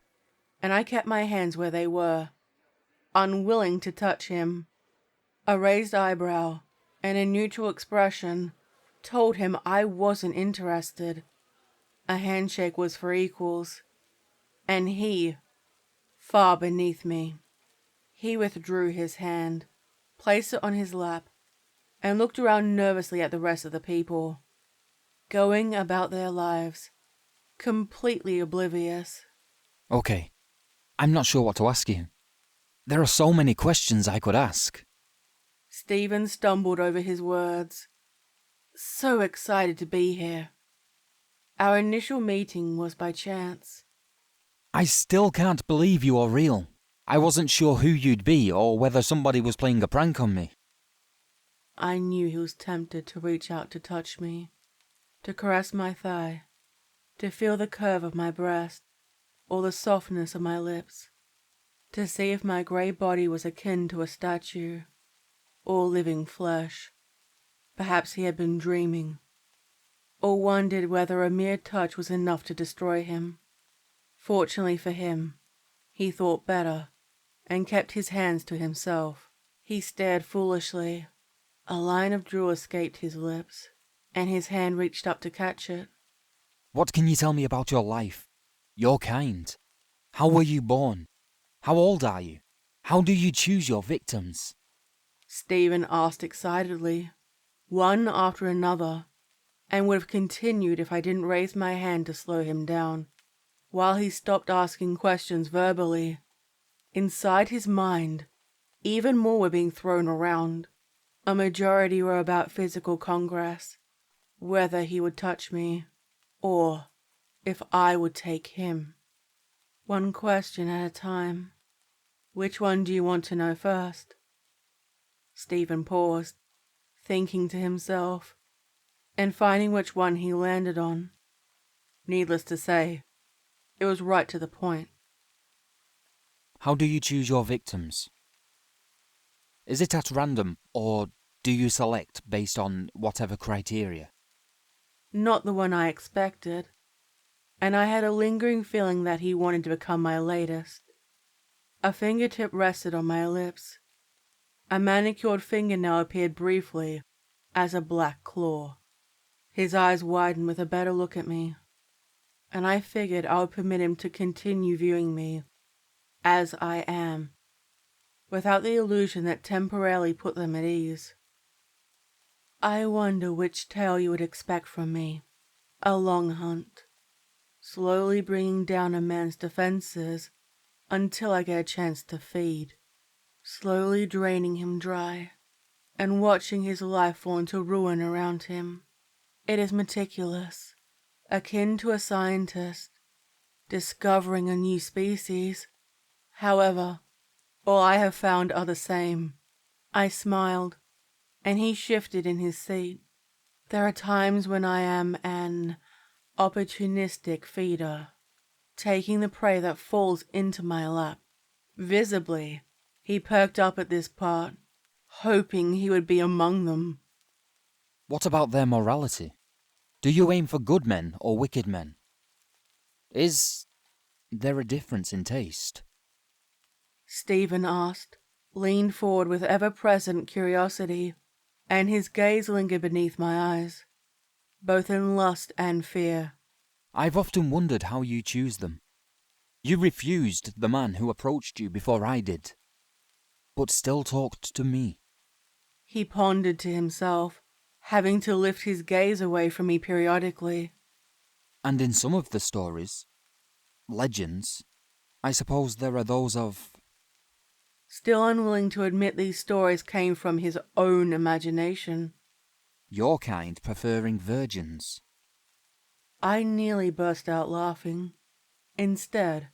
and I kept my hands where they were, unwilling to touch him. A raised eyebrow and a neutral expression told him I wasn't interested. A handshake was for equals, and he, far beneath me. He withdrew his hand, placed it on his lap, and looked around nervously at the rest of the people, going about their lives, completely oblivious. Okay, I'm not sure what to ask you. There are so many questions I could ask. Stephen stumbled over his words. So excited to be here. Our initial meeting was by chance. I still can't believe you are real. I wasn't sure who you'd be or whether somebody was playing a prank on me. I knew he was tempted to reach out to touch me, to caress my thigh, to feel the curve of my breast, or the softness of my lips, to see if my grey body was akin to a statue, or living flesh. Perhaps he had been dreaming, or wondered whether a mere touch was enough to destroy him. Fortunately for him, he thought better, and kept his hands to himself. He stared foolishly. A line of drool escaped his lips. and his hand reached up to catch it. What can you tell me about your life? Your kind? How were you born? How old are you? How do you choose your victims? Stephen asked excitedly, one after another, and would have continued if I didn't raise my hand to slow him down. While he stopped asking questions verbally, inside his mind, even more were being thrown around. A majority were about physical congress, whether he would touch me, or if I would take him. One question at a time. Which one do you want to know first? Stephen paused, thinking to himself, and finding which one he landed on. Needless to say, it was right to the point. How do you choose your victims? Is it at random, or do you select based on whatever criteria? Not the one I expected, and I had a lingering feeling that he wanted to become my latest. A fingertip rested on my lips. A manicured fingernail appeared briefly as a black claw. His eyes widened with a better look at me, and I figured I would permit him to continue viewing me as I am, without the illusion that temporarily put them at ease. I wonder which tale you would expect from me. A long hunt, slowly bringing down a man's defenses until I get a chance to feed, slowly draining him dry, and watching his life fall into ruin around him. It is meticulous, akin to a scientist discovering a new species. However, all I have found are the same. I smiled, and he shifted in his seat. There are times when I am an opportunistic feeder, taking the prey that falls into my lap. Visibly, he perked up at this part, hoping he would be among them. What about their morality? Do you aim for good men or wicked men? Is there a difference in taste? Stephen asked, leaned forward with ever-present curiosity, and his gaze lingered beneath my eyes, both in lust and fear. I've often wondered how you choose them. You refused the man who approached you before I did, but still talked to me. He pondered to himself, having to lift his gaze away from me periodically. And in some of the stories, legends, I suppose there are those of... Still unwilling to admit these stories came from his own imagination. Your kind preferring virgins. I nearly burst out laughing. Instead,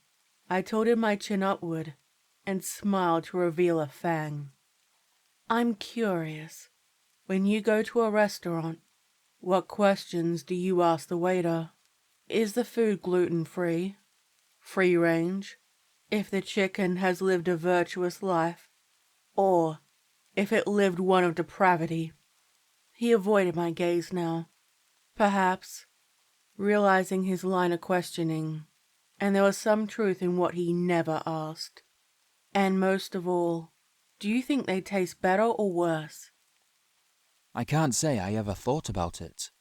I tilted my chin upward and smiled to reveal a fang. I'm curious. When you go to a restaurant, what questions do you ask the waiter? Is the food gluten-free? Free range? If the chicken has lived a virtuous life? Or if it lived one of depravity? He avoided my gaze now. Perhaps realizing his line of questioning, and there was some truth in what he never asked. And most of all, do you think they taste better or worse? I can't say I ever thought about it.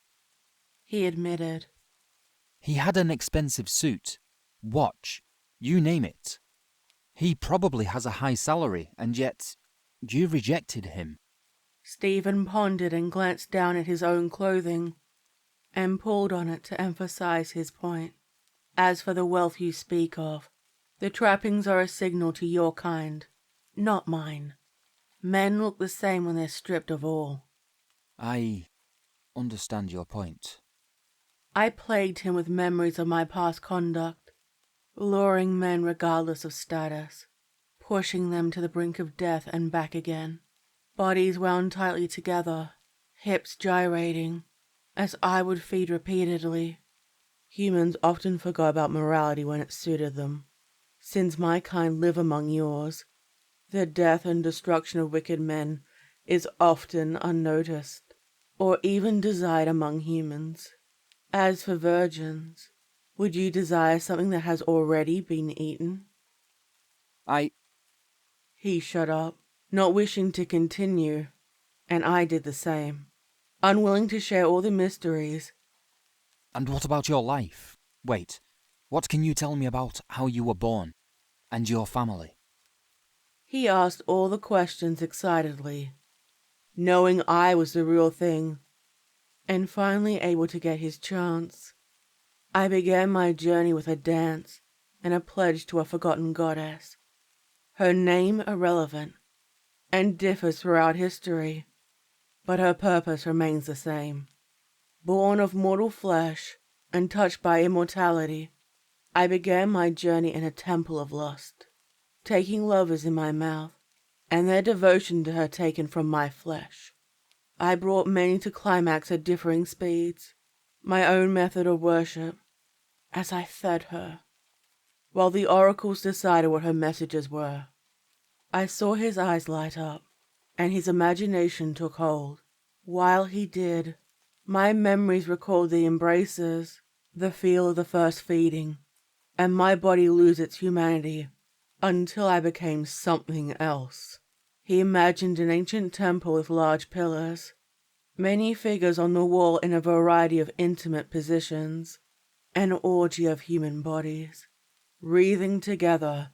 He admitted. He had an expensive suit, watch, you name it. He probably has a high salary, and yet you rejected him. Stephen pondered and glanced down at his own clothing, and pulled on it to emphasize his point. As for the wealth you speak of, the trappings are a signal to your kind, not mine. Men look the same when they're stripped of all. I understand your point. I plagued him with memories of my past conduct, luring men regardless of status, pushing them to the brink of death and back again, bodies wound tightly together, hips gyrating, as I would feed repeatedly. Humans often forgot about morality when it suited them. Since my kind live among yours, the death and destruction of wicked men is often unnoticed, or even desired among humans. As for virgins, would you desire something that has already been eaten? He shut up, not wishing to continue, and I did the same. unwilling to share all the mysteries. And what about your life? Wait, what can you tell me about how you were born and your family? He asked all the questions excitedly, knowing I was the real thing, and finally able to get his chance. I began my journey with a dance and a pledge to a forgotten goddess. Her name irrelevant, and differs throughout history, but her purpose remains the same. Born of mortal flesh and touched by immortality, I began my journey in a temple of lust, taking lovers in my mouth, and their devotion to her taken from my flesh. I brought many to climax at differing speeds, my own method of worship, as I fed her, while the oracles decided what her messages were. I saw his eyes light up, and his imagination took hold. While he did, my memories recalled the embraces, the feel of the first feeding, and my body lose its humanity until I became something else. He imagined an ancient temple with large pillars, many figures on the wall in a variety of intimate positions, an orgy of human bodies, wreathing together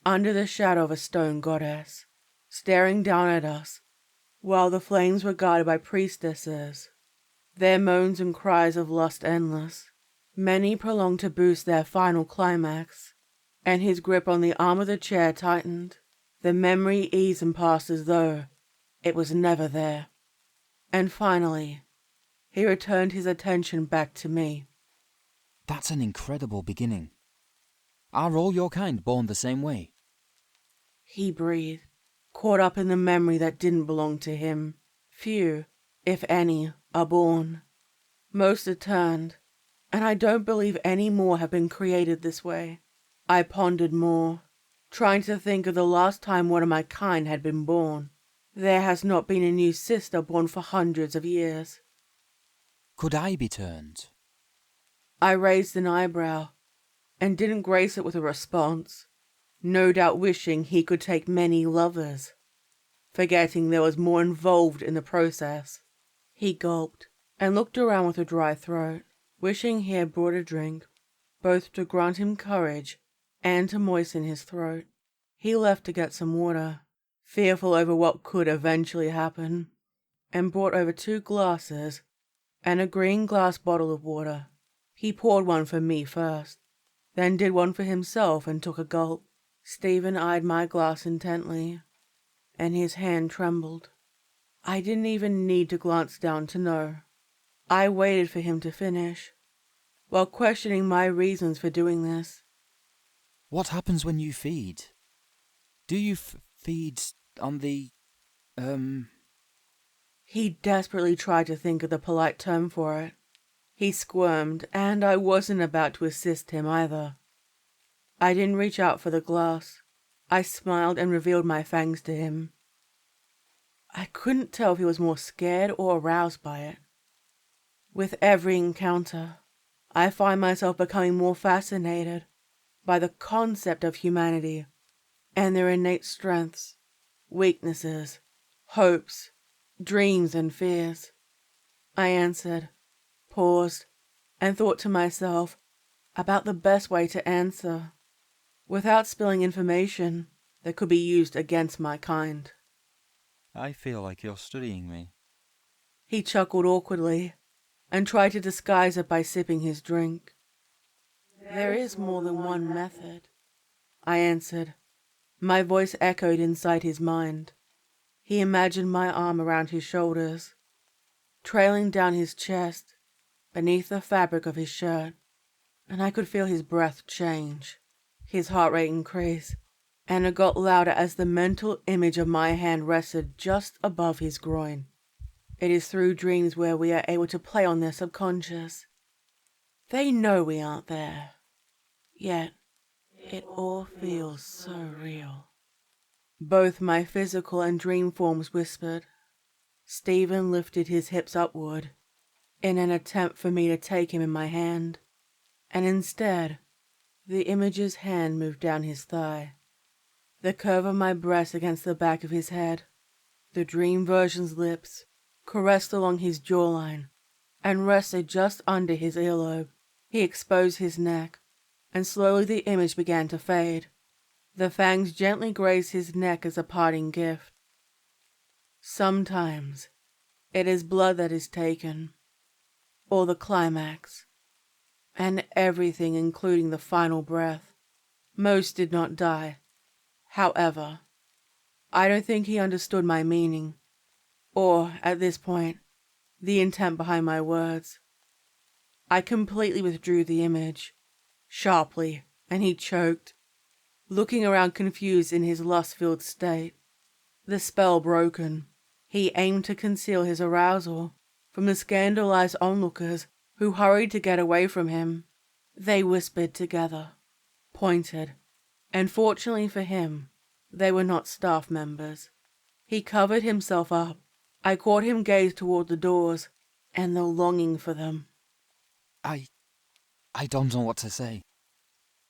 under the shadow of a stone goddess, staring down at us, while the flames were guarded by priestesses, their moans and cries of lust endless, many prolonged to boost their final climax, and his grip on the arm of the chair tightened, the memory eased and passed as though it was never there. And finally, he returned his attention back to me. That's an incredible beginning. Are all your kind born the same way? He breathed, caught up in the memory that didn't belong to him. Few, if any, are born. Most are turned, and I don't believe any more have been created this way. I pondered more, trying to think of the last time one of my kind had been born. There has not been a new sister born for hundreds of years. Could I be turned? I raised an eyebrow, and didn't grace it with a response, no doubt wishing he could take many lovers, forgetting there was more involved in the process. He gulped, and looked around with a dry throat, wishing he had brought a drink, both to grant him courage and to moisten his throat. He left to get some water, fearful over what could eventually happen, and brought over 2 glasses and a green glass bottle of water. He poured one for me first, then did one for himself and took a gulp. Stephen eyed my glass intently, and his hand trembled. I didn't even need to glance down to know. I waited for him to finish, while questioning my reasons for doing this. What happens when you feed? Do you feed on the, He desperately tried to think of the polite term for it. He squirmed, and I wasn't about to assist him either. I didn't reach out for the glass. I smiled and revealed my fangs to him. I couldn't tell if he was more scared or aroused by it. With every encounter, I find myself becoming more fascinated by the concept of humanity and their innate strengths, weaknesses, hopes, dreams, and fears. I answered, paused, and thought to myself about the best way to answer, without spilling information that could be used against my kind. I feel like you're studying me. He chuckled awkwardly and tried to disguise it by sipping his drink. There is more than one method, I answered. My voice echoed inside his mind. He imagined my arm around his shoulders, trailing down his chest, beneath the fabric of his shirt, and I could feel his breath change, his heart rate increase, and it got louder as the mental image of my hand rested just above his groin. It is through dreams where we are able to play on their subconscious. They know we aren't there, yet it all feels so real. Both my physical and dream forms whispered. Stephen lifted his hips upward in an attempt for me to take him in my hand, and instead, the image's hand moved down his thigh, the curve of my breast against the back of his head, the dream version's lips caressed along his jawline, and rested just under his earlobe. He exposed his neck, and slowly the image began to fade. The fangs gently grazed his neck as a parting gift. Sometimes it is blood that is taken, or the climax, and everything including the final breath. Most did not die. However, I don't think he understood my meaning, or, at this point, the intent behind my words. I completely withdrew the image, sharply, and he choked, looking around confused in his lust-filled state. The spell broken, he aimed to conceal his arousal from the scandalized onlookers who hurried to get away from him. They whispered together, pointed, and fortunately for him, they were not staff members. He covered himself up. I caught him gaze toward the doors, and the longing for them. I don't know what to say.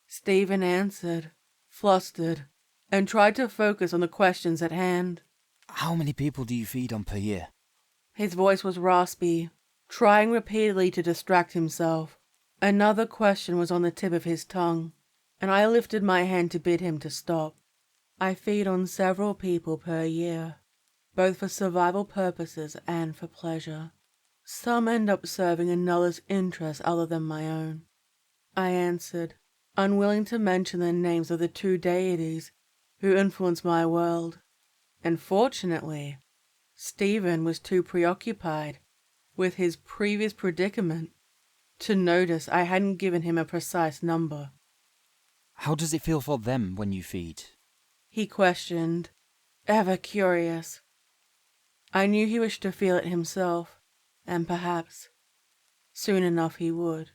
Stephen answered, flustered, and tried to focus on the questions at hand. How many people do you feed on per year? His voice was raspy, trying repeatedly to distract himself. Another question was on the tip of his tongue, and I lifted my hand to bid him to stop. I feed on several people per year, both for survival purposes and for pleasure. Some end up serving another's interests other than my own. I answered, unwilling to mention the names of the two deities who influence my world. And fortunately, Stephen was too preoccupied with his previous predicament to notice I hadn't given him a precise number. How does it feel for them when you feed? He questioned, ever curious. I knew he wished to feel it himself, and perhaps soon enough he would.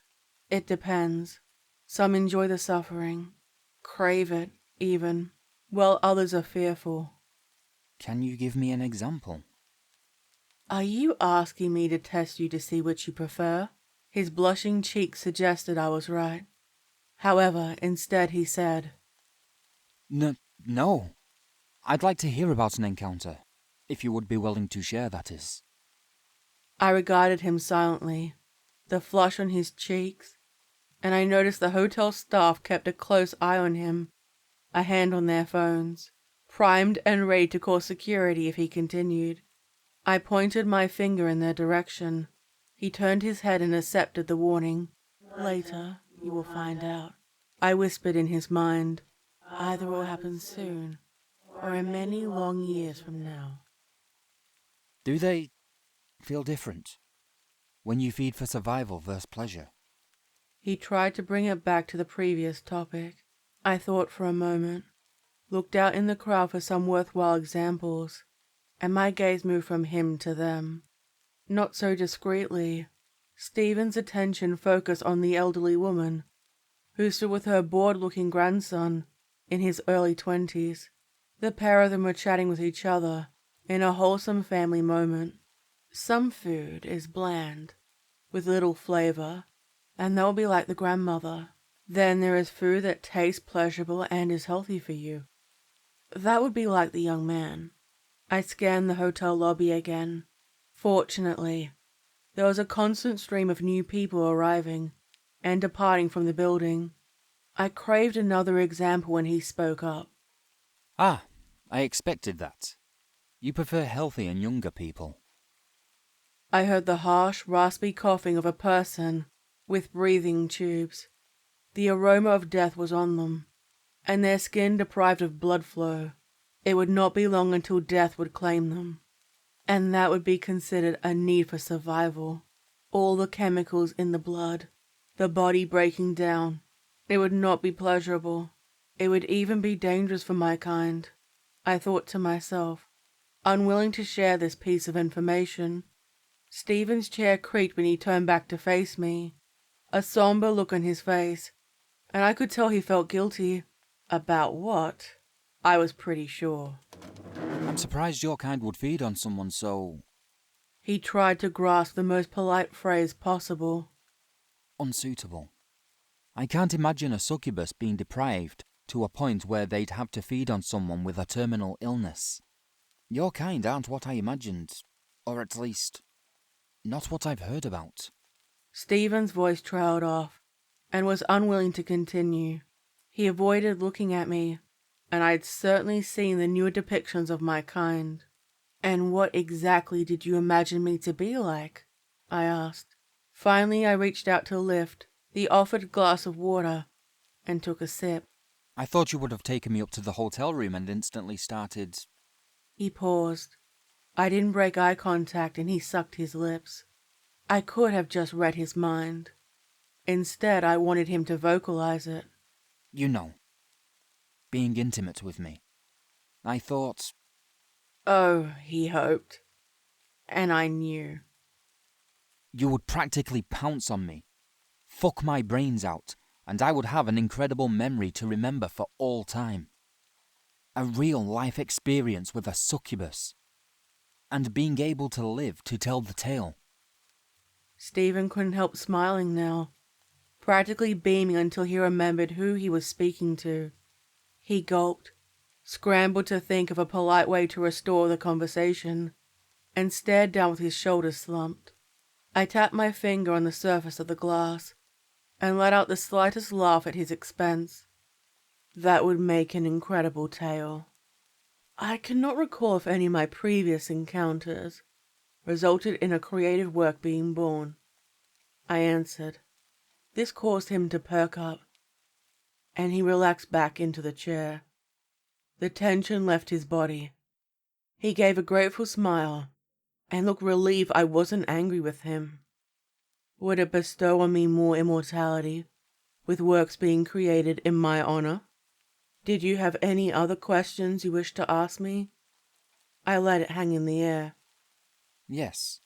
It depends. Some enjoy the suffering, crave it even, while others are fearful. Can you give me an example? Are you asking me to test you to see which you prefer? His blushing cheeks suggested I was right. However, instead he said, No. I'd like to hear about an encounter, if you would be willing to share, that is. I regarded him silently, the flush on his cheeks, and I noticed the hotel staff kept a close eye on him, a hand on their phones, primed and ready to call security if he continued. I pointed my finger in their direction. He turned his head and accepted the warning. Later, you will find out. I whispered in his mind. Either will happen soon, or in many long years from now. Do they feel different when you feed for survival versus pleasure? He tried to bring it back to the previous topic. I thought for a moment, looked out in the crowd for some worthwhile examples, and my gaze moved from him to them. Not so discreetly, Stephen's attention focused on the elderly woman, who stood with her bored-looking grandson in his early 20s. The pair of them were chatting with each other in a wholesome family moment. Some food is bland, with little flavor, and they'll be like the grandmother. Then there is food that tastes pleasurable and is healthy for you. That would be like the young man. I scanned the hotel lobby again. Fortunately, there was a constant stream of new people arriving and departing from the building. I craved another example when he spoke up. I expected that. You prefer healthy and younger people. I heard the harsh, raspy coughing of a person with breathing tubes. The aroma of death was on them, and their skin deprived of blood flow. It would not be long until death would claim them, and that would be considered a need for survival. All the chemicals in the blood, the body breaking down. It would not be pleasurable. It would even be dangerous for my kind. I thought to myself, unwilling to share this piece of information. Stephen's chair creaked when he turned back to face me, a somber look on his face, and I could tell he felt guilty. About what? I was pretty sure. I'm surprised your kind would feed on someone so... He tried to grasp the most polite phrase possible. unsuitable. I can't imagine a succubus being deprived to a point where they'd have to feed on someone with a terminal illness. Your kind aren't what I imagined. Or at least, not what I've heard about. Stephen's voice trailed off and was unwilling to continue. He avoided looking at me, and I had certainly seen the newer depictions of my kind. And what exactly did you imagine me to be like? I asked. Finally, I reached out to lift the offered glass of water and took a sip. I thought you would have taken me up to the hotel room and instantly started... He paused. I didn't break eye contact and he sucked his lips. I could have just read his mind. Instead, I wanted him to vocalize it. You know, being intimate with me. I thought... Oh, he hoped. And I knew. You would practically pounce on me, fuck my brains out, and I would have an incredible memory to remember for all time. A real life experience with a succubus. And being able to live to tell the tale. Stephen couldn't help smiling now, practically beaming until he remembered who he was speaking to. He gulped, scrambled to think of a polite way to restore the conversation, and stared down with his shoulders slumped. I tapped my finger on the surface of the glass and let out the slightest laugh at his expense. That would make an incredible tale. I cannot recall if any of my previous encounters resulted in a creative work being born. I answered. This caused him to perk up, and he relaxed back into the chair. The tension left his body. He gave a grateful smile and looked relieved I wasn't angry with him. Would it bestow on me more immortality, with works being created in my honor? Did you have any other questions you wished to ask me? I let it hang in the air. Yes.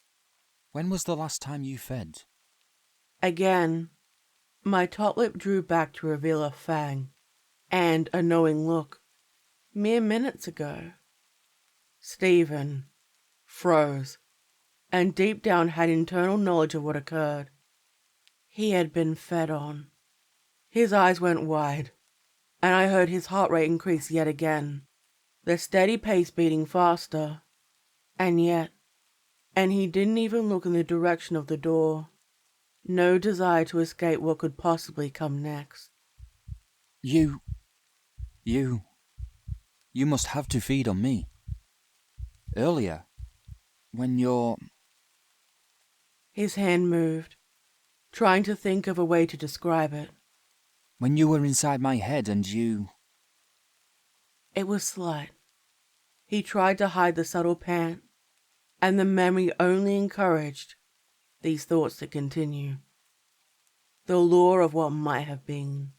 When was the last time you fed? Again, my top lip drew back to reveal a fang, and a knowing look. Mere minutes ago. Stephen froze, and deep down had internal knowledge of what occurred. He had been fed on. His eyes went wide, and I heard his heart rate increase yet again, the steady pace beating faster. And he didn't even look in the direction of the door. No desire to escape what could possibly come next. You must have to feed on me. Earlier, when you're... His hand moved, trying to think of a way to describe it. When you were inside my head and you... It was slight. He tried to hide the subtle pant, and the memory only encouraged these thoughts to continue. The lure of what might have been.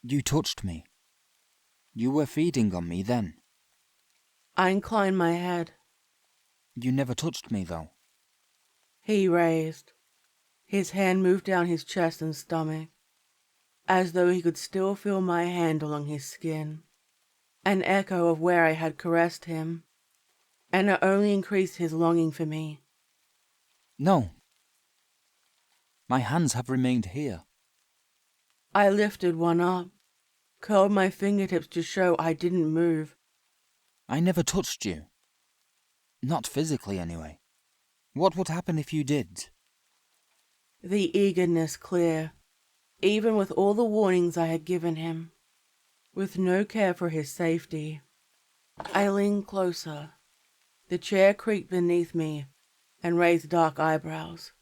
You touched me. You were feeding on me then. I inclined my head. You never touched me, though. He raised. His hand moved down his chest and stomach, as though he could still feel my hand along his skin. An echo of where I had caressed him, and it only increased his longing for me. No. My hands have remained here. I lifted one up, curled my fingertips to show I didn't move. I never touched you. Not physically, anyway. What would happen if you did? The eagerness clear, even with all the warnings I had given him. With no care for his safety. I leaned closer. The chair creaked beneath me and raised dark eyebrows.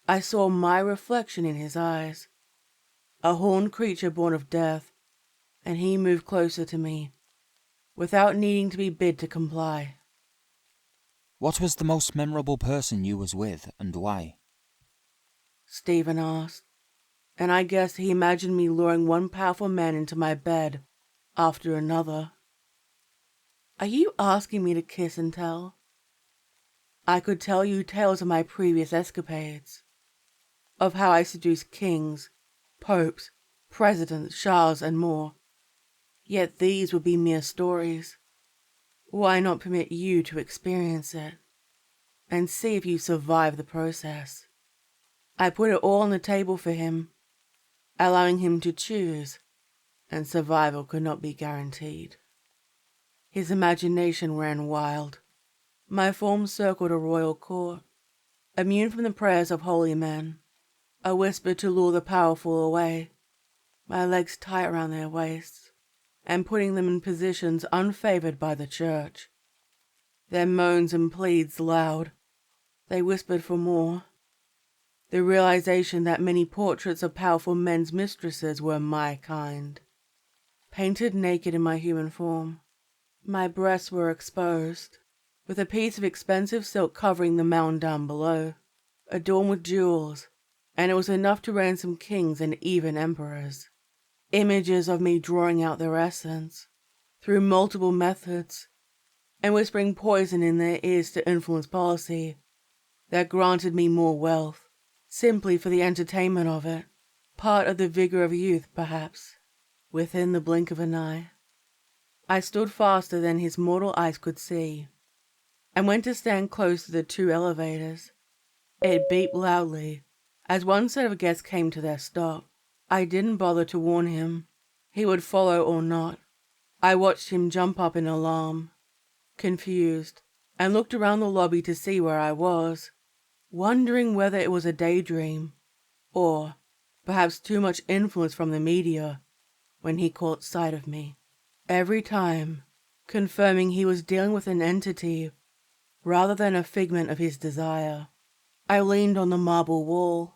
I saw my reflection in his eyes. A horned creature born of death, and he moved closer to me, without needing to be bid to comply. What was the most memorable person you was with, and why? Stephen asked, and I guessed he imagined me luring one powerful man into my bed after another. Are you asking me to kiss and tell? I could tell you tales of my previous escapades, of how I seduced kings, popes, presidents, shahs, and more. Yet these would be mere stories. Why not permit you to experience it, and see if you survive the process? I put it all on the table for him, allowing him to choose, and survival could not be guaranteed. His imagination ran wild, My form circled a royal court, immune from the prayers of holy men. A whisper to lure the powerful away, my legs tight around their waists, and putting them in positions unfavored by the church. Their moans and pleads loud. They whispered for more. The realization that many portraits of powerful men's mistresses were my kind. Painted naked in my human form, my breasts were exposed, with a piece of expensive silk covering the mound down below, adorned with jewels, and it was enough to ransom kings and even emperors. Images of me drawing out their essence, through multiple methods, and whispering poison in their ears to influence policy that granted me more wealth, simply for the entertainment of it, part of the vigor of youth, perhaps, within the blink of an eye. I stood faster than his mortal eyes could see, and went to stand close to the two elevators. It beeped loudly, as one set of guests came to their stop. I didn't bother to warn him. He would follow or not. I watched him jump up in alarm, confused, and looked around the lobby to see where I was, wondering whether it was a daydream, or perhaps too much influence from the media, when he caught sight of me. Every time, confirming he was dealing with an entity rather than a figment of his desire. I leaned on the marble wall,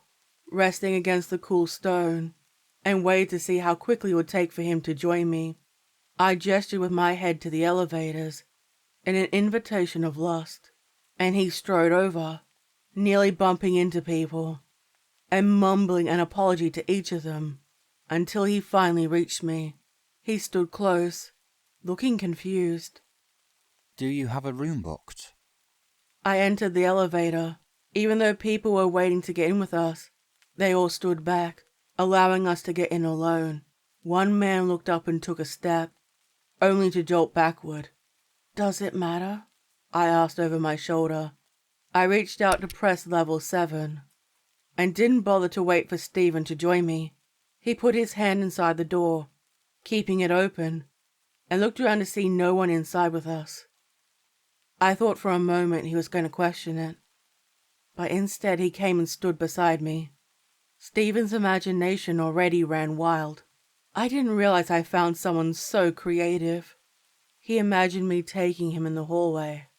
resting against the cool stone, and waited to see how quickly it would take for him to join me. I gestured with my head to the elevators in an invitation of lust, and he strode over, nearly bumping into people, and mumbling an apology to each of them, until he finally reached me. He stood close, looking confused. Do you have a room booked? I entered the elevator. Even though people were waiting to get in with us, they all stood back, allowing us to get in alone. One man looked up and took a step, only to jolt backward. "Does it matter?" I asked over my shoulder. I reached out to press level 7, and didn't bother to wait for Stephen to join me. He put his hand inside the door, keeping it open, and looked around to see no one inside with us. I thought for a moment he was going to question it, but instead he came and stood beside me. Stephen's imagination already ran wild. I didn't realize I found someone so creative. He imagined me taking him in the hallway,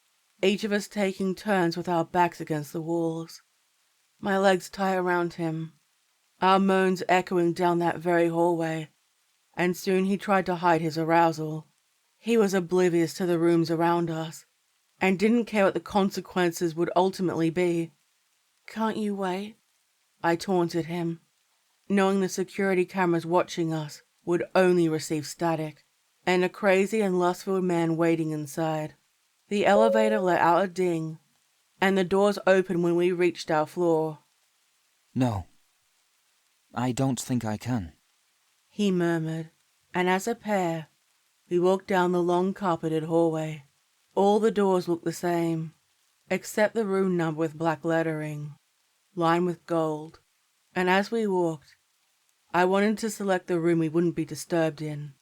each of us taking turns with our backs against the walls, my legs tight around him, our moans echoing down that very hallway, and soon he tried to hide his arousal. He was oblivious to the rooms around us, and didn't care what the consequences would ultimately be. "Can't you wait?" I taunted him, knowing the security cameras watching us would only receive static, and a crazy and lustful man waiting inside. The elevator let out a ding, and the doors opened when we reached our floor. No, I don't think I can, he murmured, and as a pair, we walked down the long carpeted hallway. All the doors looked the same, except the room number with black lettering, lined with gold, and as we walked, I wanted to select the room we wouldn't be disturbed in.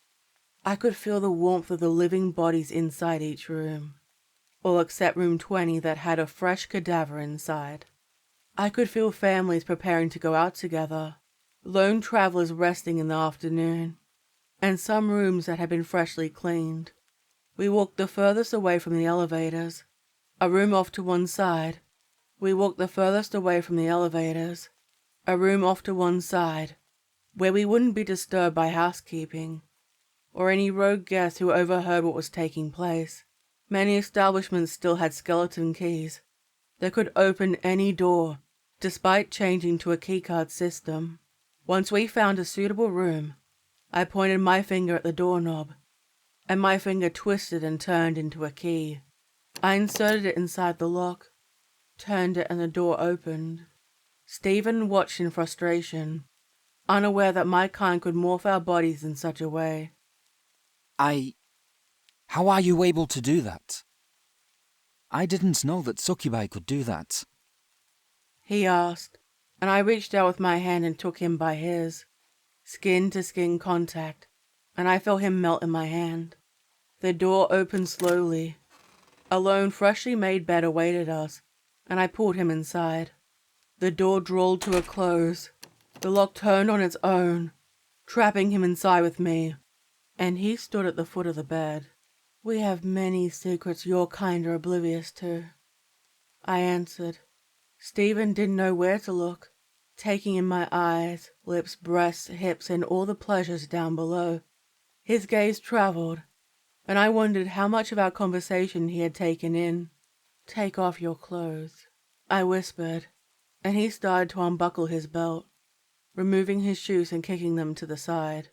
I could feel the warmth of the living bodies inside each room, all except room 20 that had a fresh cadaver inside. I could feel families preparing to go out together, lone travelers resting in the afternoon, and some rooms that had been freshly cleaned. We walked the furthest away from the elevators, a room off to one side. We walked the furthest away from the elevators, a room off to one side, where we wouldn't be disturbed by housekeeping, or any rogue guest who overheard what was taking place. Many establishments still had skeleton keys that could open any door, despite changing to a keycard system. Once we found a suitable room, I pointed my finger at the doorknob, and my finger twisted and turned into a key. I inserted it inside the lock, turned it, and the door opened. Stephen watched in frustration, unaware that my kind could morph our bodies in such a way. How are you able to do that? I didn't know that succubi could do that. He asked, and I reached out with my hand and took him by his. Skin-to-skin contact, and I felt him melt in my hand. The door opened slowly, A lone, freshly made bed awaited us, and I pulled him inside. The door drawled to a close. The lock turned on its own, trapping him inside with me, and he stood at the foot of the bed. "We have many secrets your kind are oblivious to," I answered. Stephen didn't know where to look, taking in my eyes, lips, breasts, hips, and all the pleasures down below. His gaze traveled, and I wondered how much of our conversation he had taken in. "Take off your clothes," I whispered, and he started to unbuckle his belt, removing his shoes and kicking them to the side.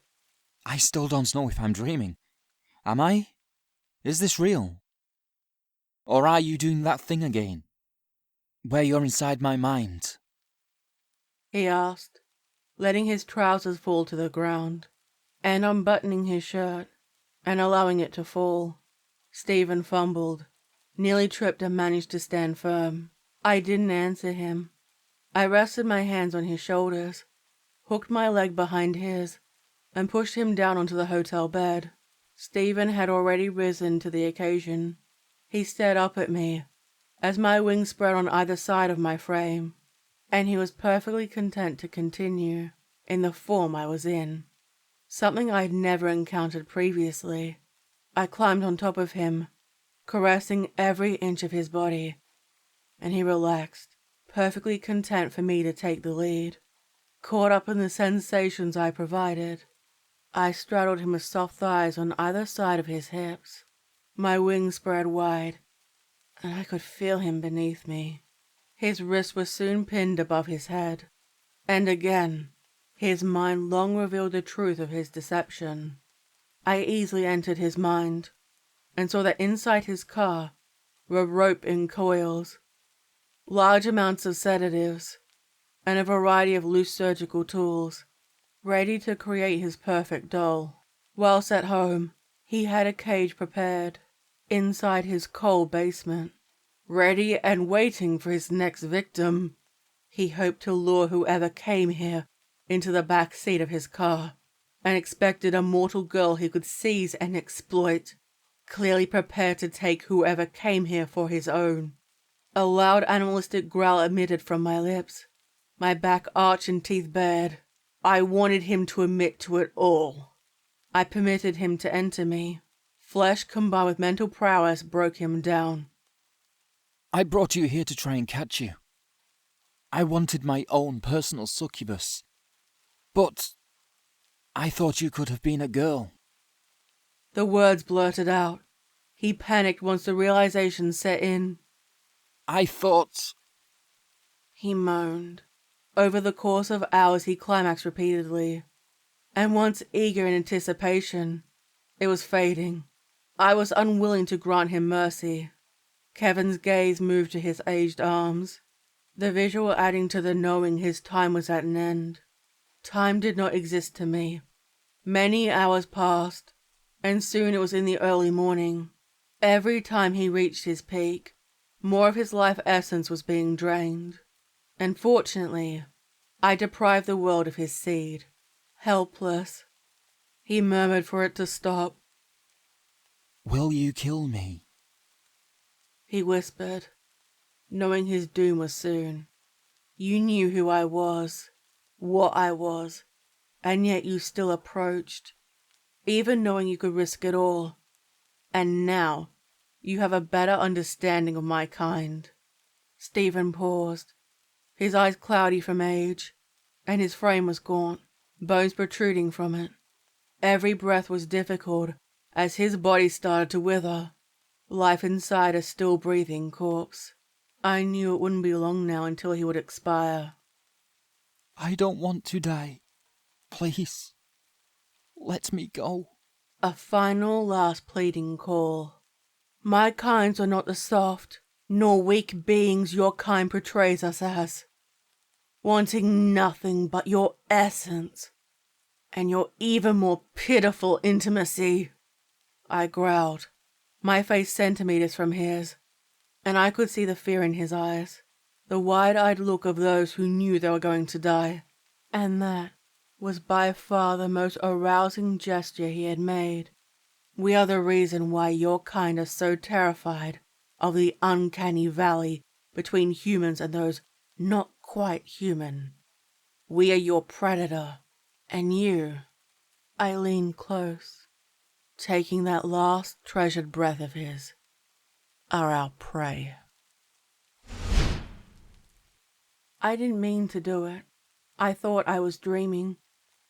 I still don't know if I'm dreaming. Am I? Is this real? Or are you doing that thing again, where you're inside my mind? He asked, letting his trousers fall to the ground, and unbuttoning his shirt, and allowing it to fall. Stephen fumbled, nearly tripped and managed to stand firm. I didn't answer him. I rested my hands on his shoulders, hooked my leg behind his, and pushed him down onto the hotel bed. Stephen had already risen to the occasion. He stared up at me, as my wings spread on either side of my frame, and he was perfectly content to continue in the form I was in. Something I'd never encountered previously. I climbed on top of him, caressing every inch of his body, and he relaxed, perfectly content for me to take the lead. Caught up in the sensations I provided, I straddled him with soft thighs on either side of his hips, my wings spread wide, and I could feel him beneath me. His wrists were soon pinned above his head, and again, his mind long revealed the truth of his deception. I easily entered his mind, and saw that inside his car were rope in coils, large amounts of sedatives, and a variety of loose surgical tools, ready to create his perfect doll. Whilst at home, he had a cage prepared inside his cold basement, ready and waiting for his next victim. He hoped to lure whoever came here into the back seat of his car, and expected a mortal girl he could seize and exploit, clearly prepared to take whoever came here for his own. A loud animalistic growl emitted from my lips, my back arched and teeth bared. I wanted him to admit to it all. I permitted him to enter me. Flesh combined with mental prowess broke him down. I brought you here to try and catch you. I wanted my own personal succubus. But I thought you could have been a girl. The words blurted out. He panicked once the realization set in. I thought... He moaned. Over the course of hours he climaxed repeatedly, and once eager in anticipation, it was fading. I was unwilling to grant him mercy. Kevin's gaze moved to his aged arms, the visual adding to the knowing his time was at an end. Time did not exist to me. Many hours passed, and soon it was in the early morning. Every time he reached his peak, more of his life essence was being drained. And fortunately, I deprived the world of his seed. Helpless, he murmured for it to stop. Will you kill me? He whispered, knowing his doom was soon. You knew who I was, what I was, and yet you still approached, even knowing you could risk it all. And now, you have a better understanding of my kind. Stephen paused, his eyes cloudy from age, and his frame was gaunt, bones protruding from it. Every breath was difficult as his body started to wither, life inside a still breathing corpse. I knew it wouldn't be long now until he would expire. I don't want to die. Please, let me go. A final last pleading call. My kinds are not the soft, nor weak beings your kind portrays us as, wanting nothing but your essence, and your even more pitiful intimacy. I growled, my face centimeters from his, and I could see the fear in his eyes, the wide-eyed look of those who knew they were going to die. And that was by far the most arousing gesture he had made. We are the reason why your kind are so terrified of the uncanny valley between humans and those not quite human. We are your predator, and you, I lean close, taking that last treasured breath of his, are our prey. I didn't mean to do it. I thought I was dreaming,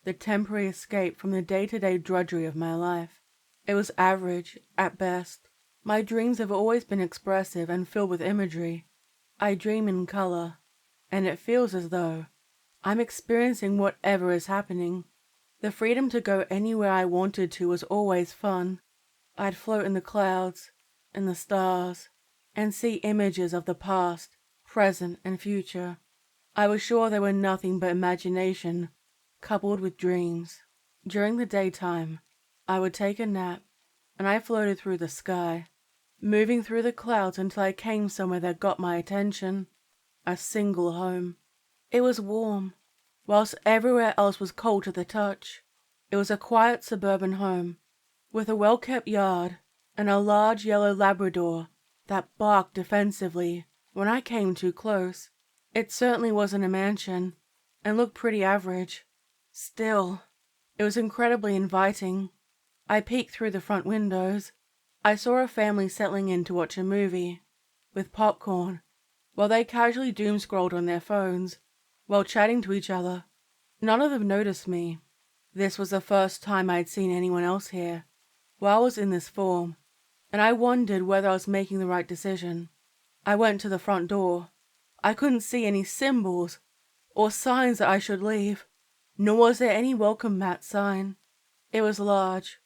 the temporary escape from the day-to-day drudgery of my life. It was average, at best. My dreams have always been expressive and filled with imagery. I dream in color, and it feels as though I'm experiencing whatever is happening. The freedom to go anywhere I wanted to was always fun. I'd float in the clouds, in the stars, and see images of the past, present, and future. I was sure they were nothing but imagination, coupled with dreams. During the daytime, I would take a nap, and I floated through the sky, moving through the clouds until I came somewhere that got my attention. A single home. It was warm, whilst everywhere else was cold to the touch. It was a quiet suburban home, with a well-kept yard and a large yellow Labrador that barked defensively when I came too close. It certainly wasn't a mansion, and looked pretty average. Still, it was incredibly inviting. I peeked through the front windows. I saw a family settling in to watch a movie, with popcorn, while they casually doom-scrolled on their phones, while chatting to each other. None of them noticed me. This was the first time I'd seen anyone else here, while I was in this form, and I wondered whether I was making the right decision. I went to the front door. I couldn't see any symbols or signs that I should leave, nor was there any welcome mat sign. It was large,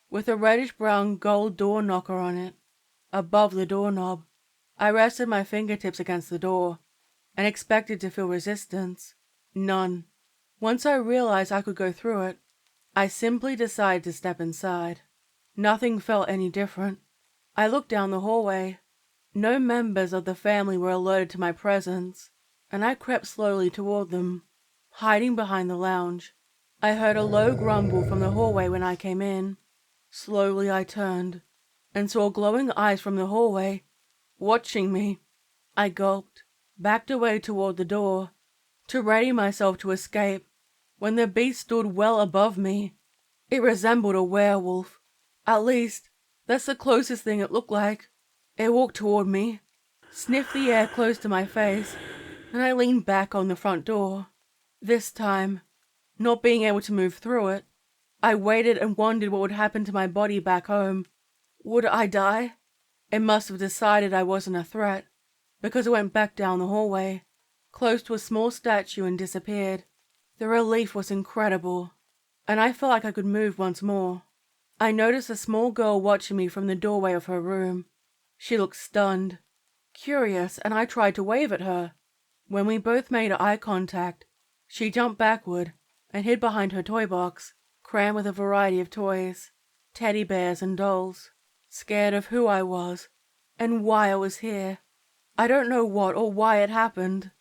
with a reddish-brown gold door knocker on it. Above the doorknob, I rested my fingertips against the door and expected to feel resistance. None. Once I realized I could go through it, I simply decided to step inside. Nothing felt any different. I looked down the hallway. No members of the family were alerted to my presence, and I crept slowly toward them, hiding behind the lounge. I heard a low grumble from the hallway when I came in. Slowly I turned, and saw glowing eyes from the hallway, watching me. I gulped, backed away toward the door, to ready myself to escape, when the beast stood well above me. It resembled a werewolf. At least, that's the closest thing it looked like. It walked toward me, sniffed the air close to my face, and I leaned back on the front door. This time, not being able to move through it, I waited and wondered what would happen to my body back home. Would I die? It must have decided I wasn't a threat, because it went back down the hallway, close to a small statue, and disappeared. The relief was incredible, and I felt like I could move once more. I noticed a small girl watching me from the doorway of her room. She looked stunned, curious, and I tried to wave at her. When we both made eye contact, she jumped backward and hid behind her toy box, crammed with a variety of toys, teddy bears and dolls, scared of who I was and why I was here. I don't know what or why it happened.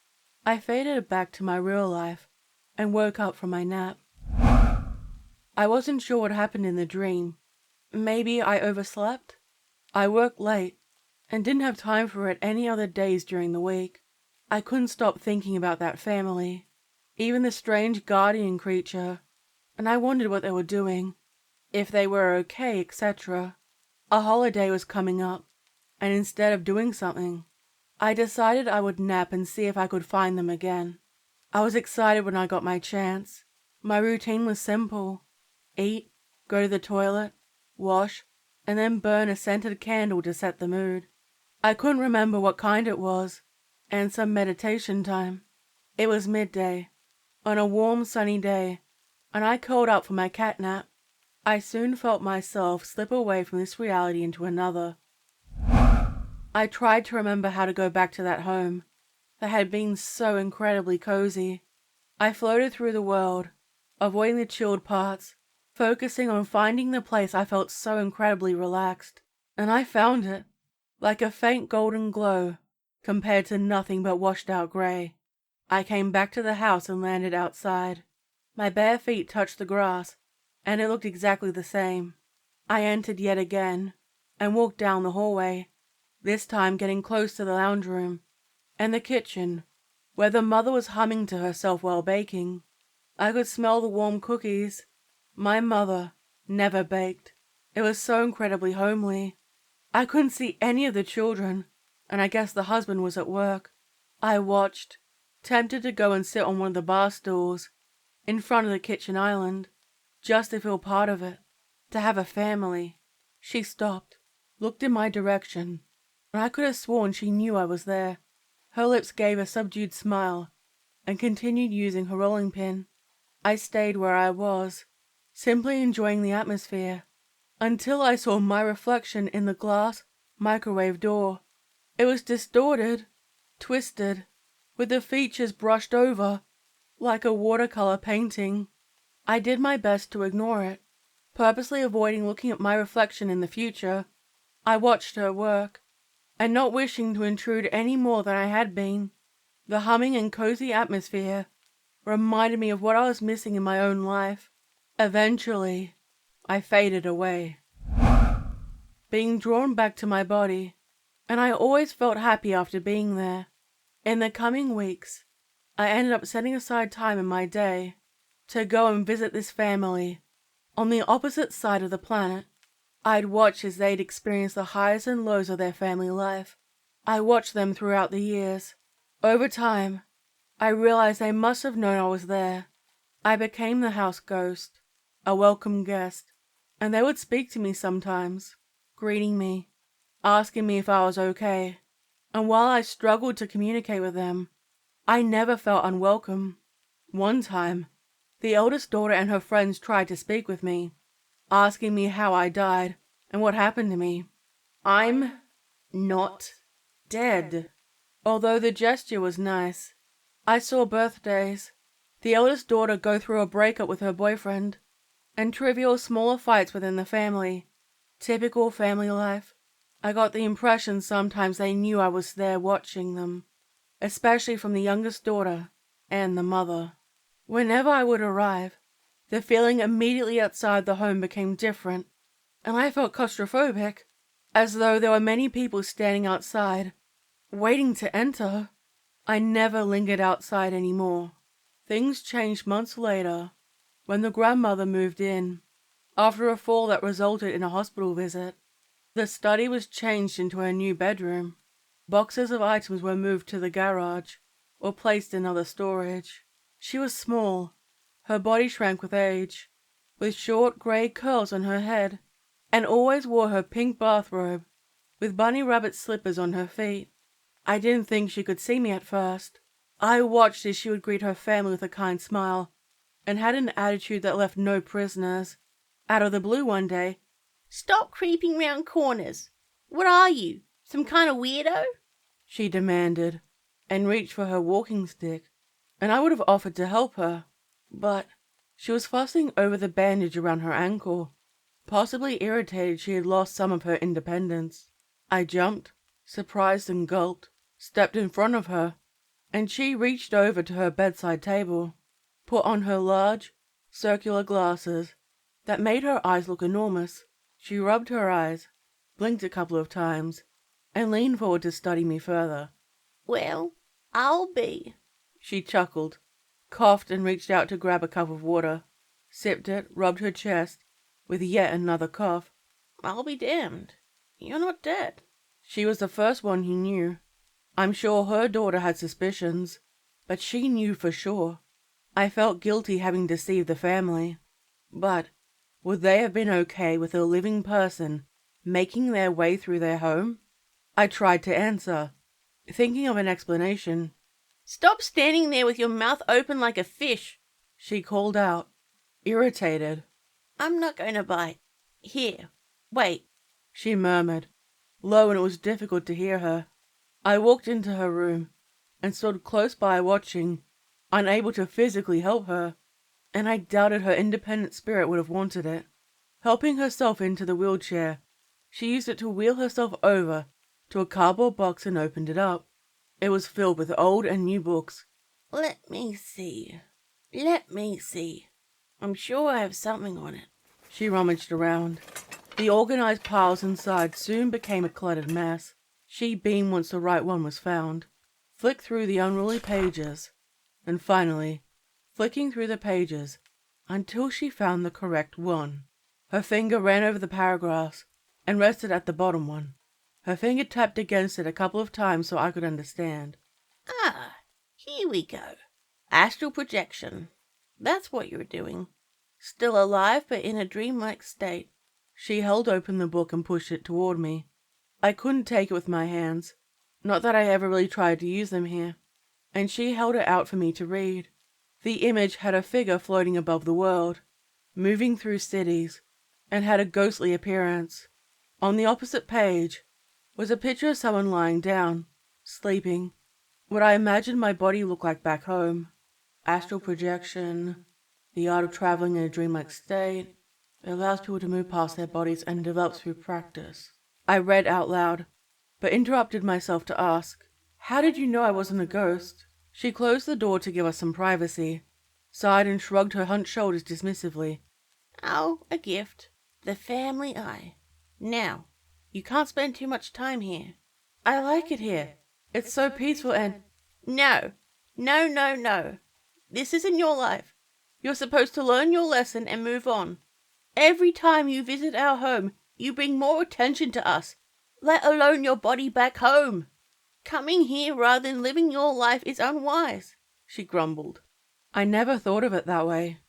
I faded back to my real life and woke up from my nap. I wasn't sure what happened in the dream. Maybe I overslept? I worked late and didn't have time for it any other days during the week. I couldn't stop thinking about that family, even the strange guardian creature, and I wondered what they were doing, if they were okay, etc. A holiday was coming up, and instead of doing something, I decided I would nap and see if I could find them again. I was excited when I got my chance. My routine was simple: eat, go to the toilet, wash, and then burn a scented candle to set the mood. I couldn't remember what kind it was, and some meditation time. It was midday, on a warm sunny day, and I curled up for my cat nap. I soon felt myself slip away from this reality into another. I tried to remember how to go back to that home that had been so incredibly cozy. I floated through the world, avoiding the chilled parts, focusing on finding the place I felt so incredibly relaxed. And I found it, like a faint golden glow, compared to nothing but washed out grey. I came back to the house and landed outside. My bare feet touched the grass, and it looked exactly the same. I entered yet again, and walked down the hallway. this time getting close to the lounge room and the kitchen, where the mother was humming to herself while baking. I could smell the warm cookies. My mother never baked. It was so incredibly homely. I couldn't see any of the children, and I guess the husband was at work. I watched, tempted to go and sit on one of the bar stools in front of the kitchen island, just to feel part of it, to have a family. She stopped, looked in my direction, and I could have sworn she knew I was there. Her lips gave a subdued smile and continued using her rolling pin. I stayed where I was, simply enjoying the atmosphere, until I saw my reflection in the glass microwave door. It was distorted, twisted, with the features brushed over, like a watercolor painting. I did my best to ignore it, purposely avoiding looking at my reflection in the future. I watched her work, and not wishing to intrude any more than I had been. The humming and cozy atmosphere reminded me of what I was missing in my own life. Eventually, I faded away, being drawn back to my body, and I always felt happy after being there. In the coming weeks, I ended up setting aside time in my day to go and visit this family on the opposite side of the planet. I'd watch as they'd experience the highs and lows of their family life. I watched them throughout the years. Over time, I realized they must have known I was there. I became the house ghost, a welcome guest, and they would speak to me sometimes, greeting me, asking me if I was okay. And while I struggled to communicate with them, I never felt unwelcome. One time, the eldest daughter and her friends tried to speak with me, asking me how I died and what happened to me. I'm not dead. Although the gesture was nice, I saw birthdays, the eldest daughter go through a breakup with her boyfriend, and trivial smaller fights within the family. Typical family life. I got the impression sometimes they knew I was there watching them, especially from the youngest daughter and the mother. Whenever I would arrive, the feeling immediately outside the home became different, and I felt claustrophobic, as though there were many people standing outside, waiting to enter. I never lingered outside anymore. Things changed months later, when the grandmother moved in, after a fall that resulted in a hospital visit. The study was changed into a new bedroom. Boxes of items were moved to the garage, or placed in other storage. She was small. Her body shrank with age, with short grey curls on her head, and always wore her pink bathrobe, with bunny rabbit slippers on her feet. I didn't think she could see me at first. I watched as she would greet her family with a kind smile, and had an attitude that left no prisoners. Out of the blue one day, "Stop creeping round corners. What are you, some kind of weirdo?" she demanded, and reached for her walking stick, and I would have offered to help her, but she was fussing over the bandage around her ankle, possibly irritated she had lost some of her independence. I jumped, surprised and gulped, stepped in front of her, and she reached over to her bedside table, put on her large, circular glasses that made her eyes look enormous. She rubbed her eyes, blinked a couple of times, and leaned forward to study me further. "Well, I'll be," she chuckled, coughed and reached out to grab a cup of water, sipped it, rubbed her chest, with yet another cough. "I'll be damned. You're not dead." She was the first one who knew. I'm sure her daughter had suspicions, but she knew for sure. I felt guilty having deceived the family. But would they have been okay with a living person making their way through their home? I tried to answer, thinking of an explanation. "Stop standing there with your mouth open like a fish," she called out, irritated. "I'm not going to bite. Here, wait," she murmured, low, and it was difficult to hear her. I walked into her room and stood close by watching, unable to physically help her, and I doubted her independent spirit would have wanted it. Helping herself into the wheelchair, she used it to wheel herself over to a cardboard box and opened it up. It was filled with old and new books. Let me see. I'm sure I have something on it." She rummaged around. The organized piles inside soon became a cluttered mess. She beamed once the right one was found, flicked through the unruly pages, and finally, flicking through the pages until she found the correct one. Her finger ran over the paragraphs and rested at the bottom one. Her finger tapped against it a couple of times so I could understand. Ah, here we go. Astral projection. That's what you're doing. Still alive but in a dreamlike state. She held open the book and pushed it toward me. I couldn't take it with my hands, not that I ever really tried to use them here, and she held it out for me to read. The image had a figure floating above the world, moving through cities, and had a ghostly appearance. On the opposite page was a picture of someone lying down, sleeping. What I imagined my body looked like back home. Astral projection, the art of traveling in a dreamlike state. It allows people to move past their bodies and develops through practice. I read out loud, but interrupted myself to ask, "How did you know I wasn't a ghost?" She closed the door to give us some privacy, sighed and shrugged her hunched shoulders dismissively. Oh, a gift. The family eye. Now, you can't spend too much time here. I like it here. It's so peaceful and... No. No. This isn't your life. You're supposed to learn your lesson and move on. Every time you visit our home, you bring more attention to us, let alone your body back home. Coming here rather than living your life is unwise, she grumbled. I never thought of it that way.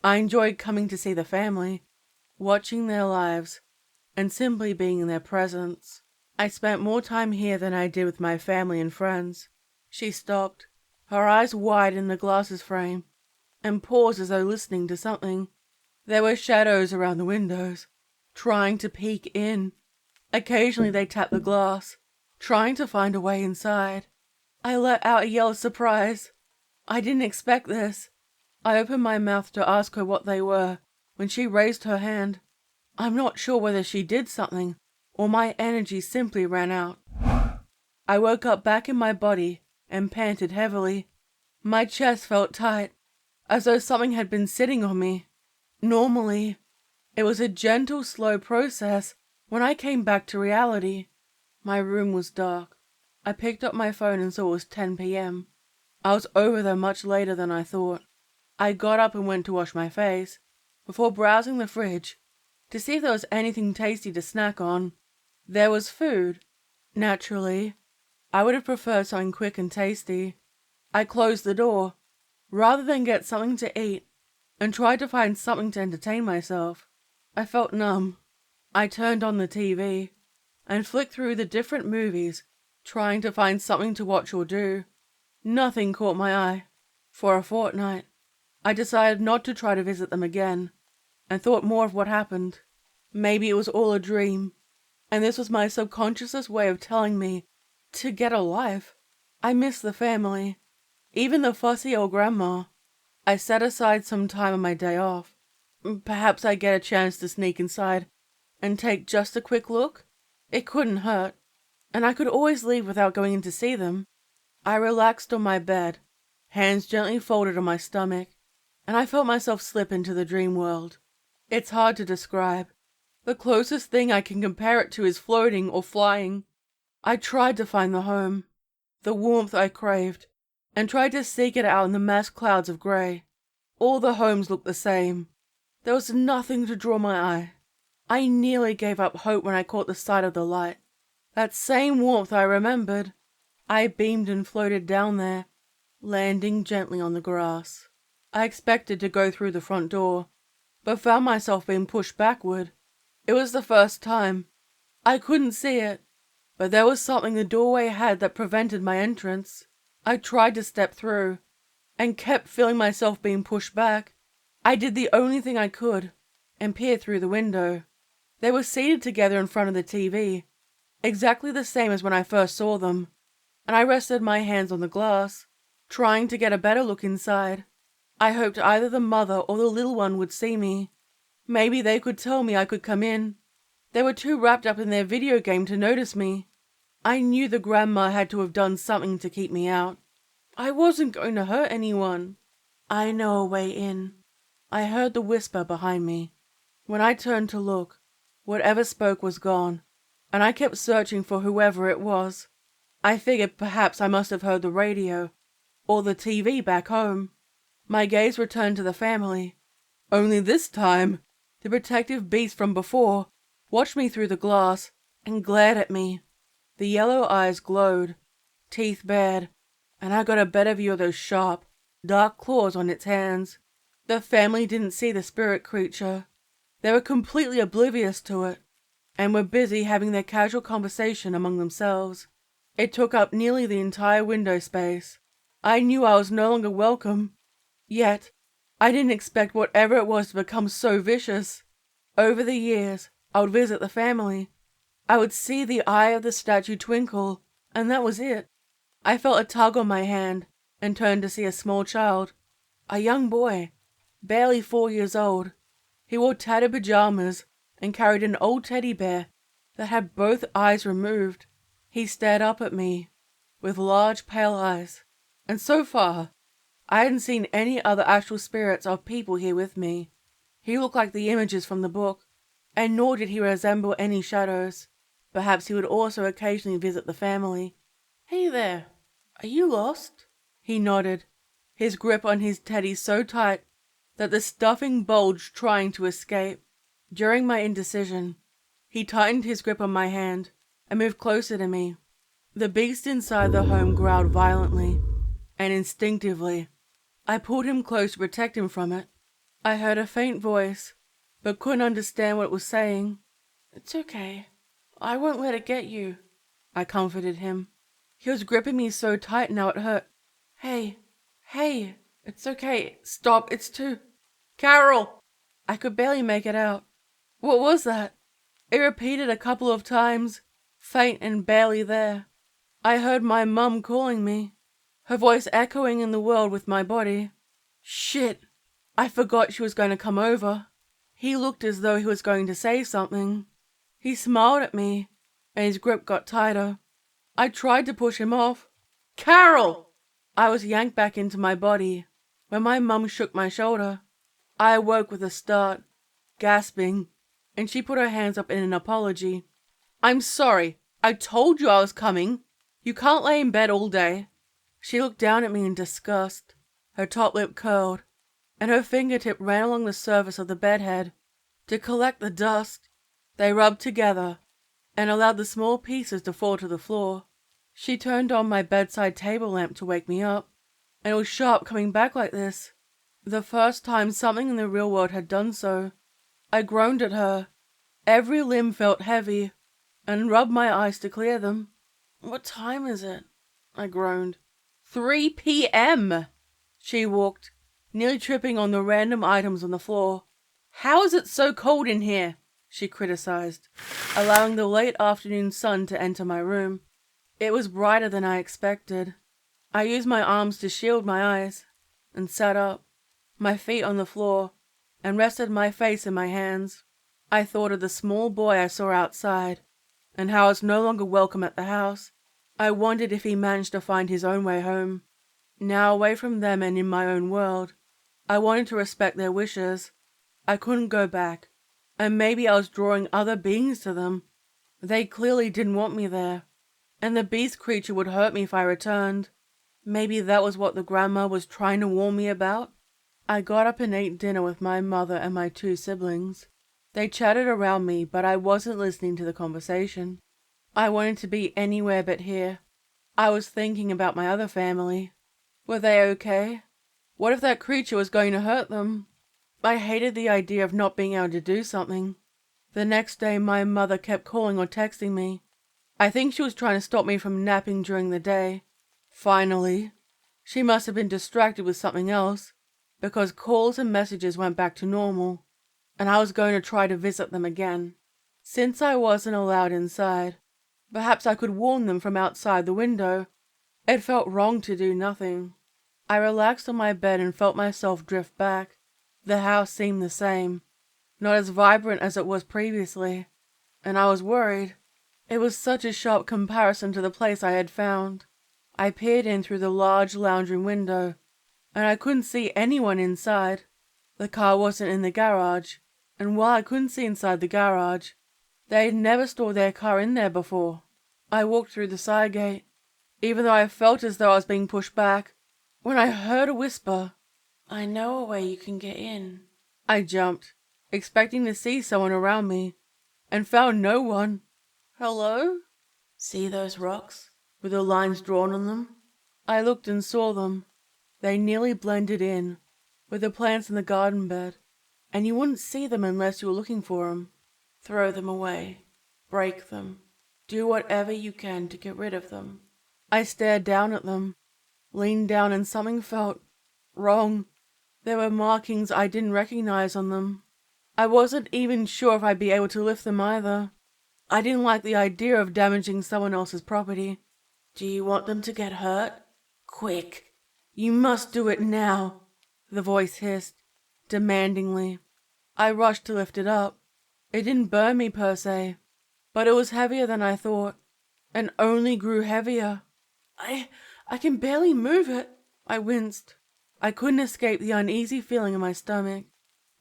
I enjoyed coming to see the family, watching their lives, and simply being in their presence. I spent more time here than I did with my family and friends. She stopped, her eyes wide in the glasses frame, and paused as though listening to something. There were shadows around the windows, trying to peek in. Occasionally they tapped the glass, trying to find a way inside. I let out a yell of surprise. I didn't expect this. I opened my mouth to ask her what they were, when she raised her hand. I'm not sure whether she did something, or my energy simply ran out. I woke up back in my body and panted heavily. My chest felt tight, as though something had been sitting on me. Normally, it was a gentle, slow process when I came back to reality. My room was dark. I picked up my phone and saw it was 10 p.m. I was over there much later than I thought. I got up and went to wash my face, before browsing the fridge to see if there was anything tasty to snack on. There was food. Naturally, I would have preferred something quick and tasty. I closed the door, rather than get something to eat, and tried to find something to entertain myself. I felt numb. I turned on the TV and flicked through the different movies, trying to find something to watch or do. Nothing caught my eye. For a fortnight, I decided not to try to visit them again, and thought more of what happened. Maybe it was all a dream, and this was my subconscious's way of telling me to get a life. I miss the family, even the fussy old grandma. I set aside some time on my day off. Perhaps I'd get a chance to sneak inside and take just a quick look. It couldn't hurt, and I could always leave without going in to see them. I relaxed on my bed, hands gently folded on my stomach, and I felt myself slip into the dream world. It's hard to describe. The closest thing I can compare it to is floating or flying. I tried to find the home, the warmth I craved, and tried to seek it out in the massed clouds of grey. All the homes looked the same. There was nothing to draw my eye. I nearly gave up hope when I caught the sight of the light. That same warmth I remembered. I beamed and floated down there, landing gently on the grass. I expected to go through the front door, but found myself being pushed backward. It was the first time. I couldn't see it, but there was something the doorway had that prevented my entrance. I tried to step through, and kept feeling myself being pushed back. I did the only thing I could, and peered through the window. They were seated together in front of the TV, exactly the same as when I first saw them, and I rested my hands on the glass, trying to get a better look inside. I hoped either the mother or the little one would see me. Maybe they could tell me I could come in. They were too wrapped up in their video game to notice me. I knew the grandma had to have done something to keep me out. I wasn't going to hurt anyone. I know a way in. I heard the whisper behind me. When I turned to look, whatever spoke was gone. and I kept searching for whoever it was. I figured perhaps I must have heard the radio or the TV back home. My gaze returned to the family. Only this time, the protective beast from before watched me through the glass and glared at me. The yellow eyes glowed, teeth bared, and I got a better view of those sharp, dark claws on its hands. The family didn't see the spirit creature. They were completely oblivious to it, and were busy having their casual conversation among themselves. It took up nearly the entire window space. I knew I was no longer welcome, yet I didn't expect whatever it was to become so vicious. Over the years, I would visit the family. I would see the eye of the statue twinkle, and that was it. I felt a tug on my hand and turned to see a small child, a young boy, barely 4 years old. He wore tattered pajamas and carried an old teddy bear that had both eyes removed. He stared up at me with large pale eyes, and so far, I hadn't seen any other astral spirits or people here with me. He looked like the images from the book, and nor did he resemble any shadows. Perhaps he would also occasionally visit the family. "Hey there, are you lost?" He nodded, his grip on his teddy so tight that the stuffing bulged trying to escape. During my indecision, he tightened his grip on my hand and moved closer to me. The beast inside the home growled violently, and instinctively, I pulled him close to protect him from it. I heard a faint voice, but couldn't understand what it was saying. "It's okay. I won't let it get you," I comforted him. He was gripping me so tight now it hurt. Hey, it's okay. Stop, it's too... Carol! I could barely make it out. What was that? It repeated a couple of times, faint and barely there. I heard my mum calling me, her voice echoing in the world with my body. Shit! I forgot she was going to come over. He looked as though he was going to say something. He smiled at me, and his grip got tighter. I tried to push him off. Carol! I was yanked back into my body when my mum shook my shoulder. I awoke with a start, gasping, and she put her hands up in an apology. "I'm sorry. I told you I was coming. You can't lay in bed all day." She looked down at me in disgust. Her top lip curled, and her fingertip ran along the surface of the bedhead to collect the dust. They rubbed together and allowed the small pieces to fall to the floor. She turned on my bedside table lamp to wake me up, and it was sharp coming back like this. The first time something in the real world had done so. I groaned at her. Every limb felt heavy, and rubbed my eyes to clear them. "What time is it?" I groaned. 3 p.m. She walked, nearly tripping on the random items on the floor. "How is it so cold in here?" she criticized, allowing the late afternoon sun to enter my room. It was brighter than I expected. I used my arms to shield my eyes, and sat up, my feet on the floor, and rested my face in my hands. I thought of the small boy I saw outside, and how I was no longer welcome at the house. I wondered if he managed to find his own way home. Now away from them and in my own world, I wanted to respect their wishes. I couldn't go back, and maybe I was drawing other beings to them. They clearly didn't want me there, and the beast creature would hurt me if I returned. Maybe that was what the grandma was trying to warn me about. I got up and ate dinner with my mother and my 2 siblings. They chatted around me, but I wasn't listening to the conversation. I wanted to be anywhere but here. I was thinking about my other family. Were they okay? What if that creature was going to hurt them? I hated the idea of not being able to do something. The next day my mother kept calling or texting me. I think she was trying to stop me from napping during the day. Finally, she must have been distracted with something else, because calls and messages went back to normal, and I was going to try to visit them again. Since I wasn't allowed inside, perhaps I could warn them from outside the window. It felt wrong to do nothing. I relaxed on my bed and felt myself drift back. The house seemed the same, not as vibrant as it was previously, and I was worried. It was such a sharp comparison to the place I had found. I peered in through the large lounge room window, and I couldn't see anyone inside. The car wasn't in the garage, and while I couldn't see inside the garage, They'd never stored their car in there before. I walked through the side gate, even though I felt as though I was being pushed back, when I heard a whisper. "I know a way you can get in." I jumped, expecting to see someone around me, and found no one. "Hello?" "See those rocks, with the lines drawn on them?" I looked and saw them. They nearly blended in, with the plants in the garden bed, and you wouldn't see them unless you were looking for them. "Throw them away. Break them. Do whatever you can to get rid of them." I stared down at them, leaned down, and something felt wrong. There were markings I didn't recognize on them. I wasn't even sure if I'd be able to lift them either. I didn't like the idea of damaging someone else's property. "Do you want them to get hurt? Quick. You must do it now," the voice hissed, demandingly. I rushed to lift it up. It didn't burn me per se, but it was heavier than I thought, and only grew heavier. I can barely move it." I winced. I couldn't escape the uneasy feeling in my stomach.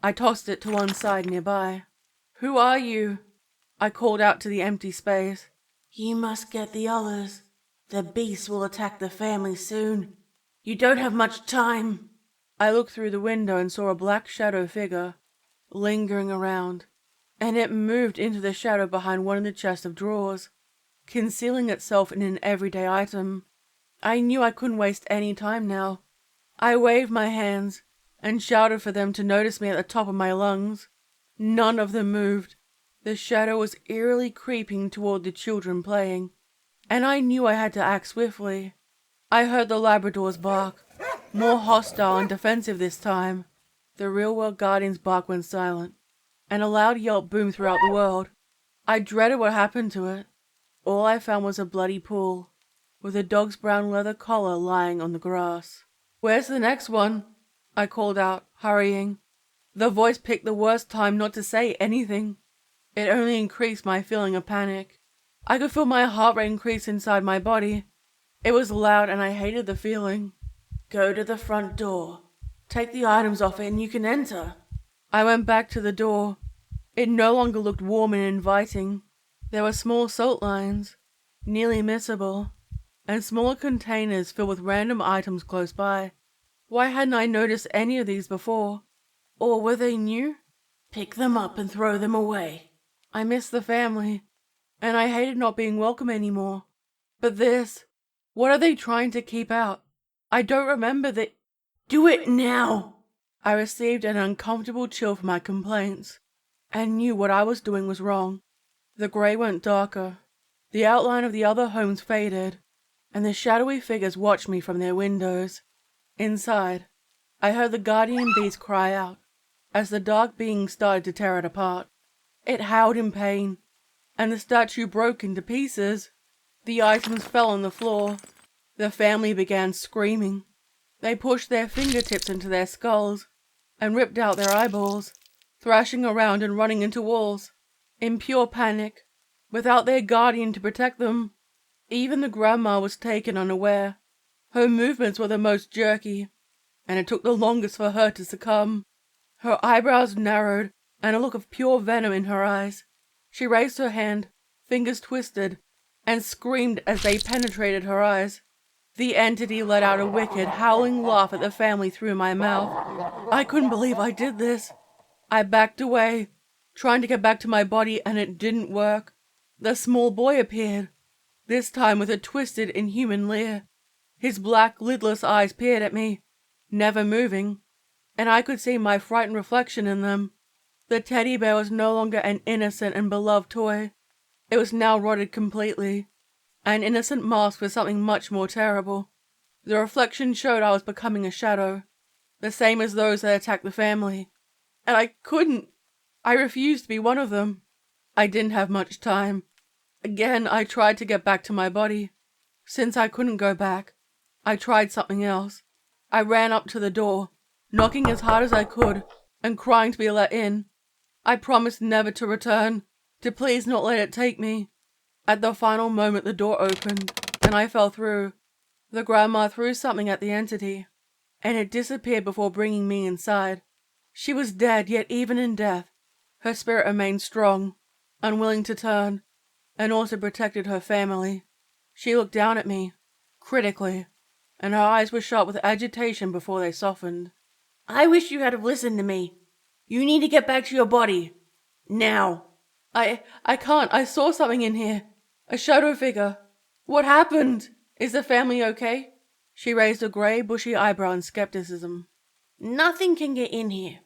I tossed it to one side nearby. "Who are you?" I called out to the empty space. "You must get the others. The beast will attack the family soon. You don't have much time." I looked through the window and saw a black shadow figure lingering around, and it moved into the shadow behind one of the chests of drawers, concealing itself in an everyday item. I knew I couldn't waste any time now. I waved my hands and shouted for them to notice me at the top of my lungs. None of them moved. The shadow was eerily creeping toward the children playing, and I knew I had to act swiftly. I heard the Labradors bark, more hostile and defensive this time. The real-world guardian's bark went silent, and a loud yelp boomed throughout the world. I dreaded what happened to it. All I found was a bloody pool, with a dog's brown leather collar lying on the grass. "Where's the next one?" I called out, hurrying. The voice picked the worst time not to say anything. It only increased my feeling of panic. I could feel my heart rate increase inside my body. It was loud and I hated the feeling. "Go to the front door. Take the items off it and you can enter." I went back to the door. It no longer looked warm and inviting. There were small salt lines, nearly missable, and smaller containers filled with random items close by. Why hadn't I noticed any of these before? Or were they new? "Pick them up and throw them away." I missed the family, and I hated not being welcome anymore. But this, what are they trying to keep out? I don't remember the— "Do it now!" I received an uncomfortable chill for my complaints, and knew what I was doing was wrong. The grey went darker. The outline of the other homes faded, and the shadowy figures watched me from their windows. Inside, I heard the guardian beast cry out, as the dark being started to tear it apart. It howled in pain, and the statue broke into pieces. The items fell on the floor. The family began screaming. They pushed their fingertips into their skulls and ripped out their eyeballs, thrashing around and running into walls, in pure panic, without their guardian to protect them. Even the grandma was taken unaware. Her movements were the most jerky, and it took the longest for her to succumb. Her eyebrows narrowed, and a look of pure venom in her eyes. She raised her hand, fingers twisted, and screamed as they penetrated her eyes. The entity let out a wicked, howling laugh at the family through my mouth. I couldn't believe I did this. I backed away, trying to get back to my body, and it didn't work. The small boy appeared, this time with a twisted, inhuman leer. His black, lidless eyes peered at me, never moving, and I could see my frightened reflection in them. The teddy bear was no longer an innocent and beloved toy. It was now rotted completely, an innocent mask for something much more terrible. The reflection showed I was becoming a shadow, the same as those that attacked the family, and I couldn't. I refused to be one of them. I didn't have much time. Again, I tried to get back to my body. Since I couldn't go back, I tried something else. I ran up to the door, knocking as hard as I could, and crying to be let in. I promised never to return, to please not let it take me. At the final moment the door opened, and I fell through. The grandma threw something at the entity, and it disappeared before bringing me inside. She was dead, yet even in death, her spirit remained strong. unwilling to turn, and also protected her family. She looked down at me, critically, and her eyes were shot with agitation before they softened. I wish you had have listened to me. You need to get back to your body. Now. I can't. I saw something in here. A shadow figure. What happened? Is the family okay? She raised a grey, bushy eyebrow in skepticism. Nothing can get in here.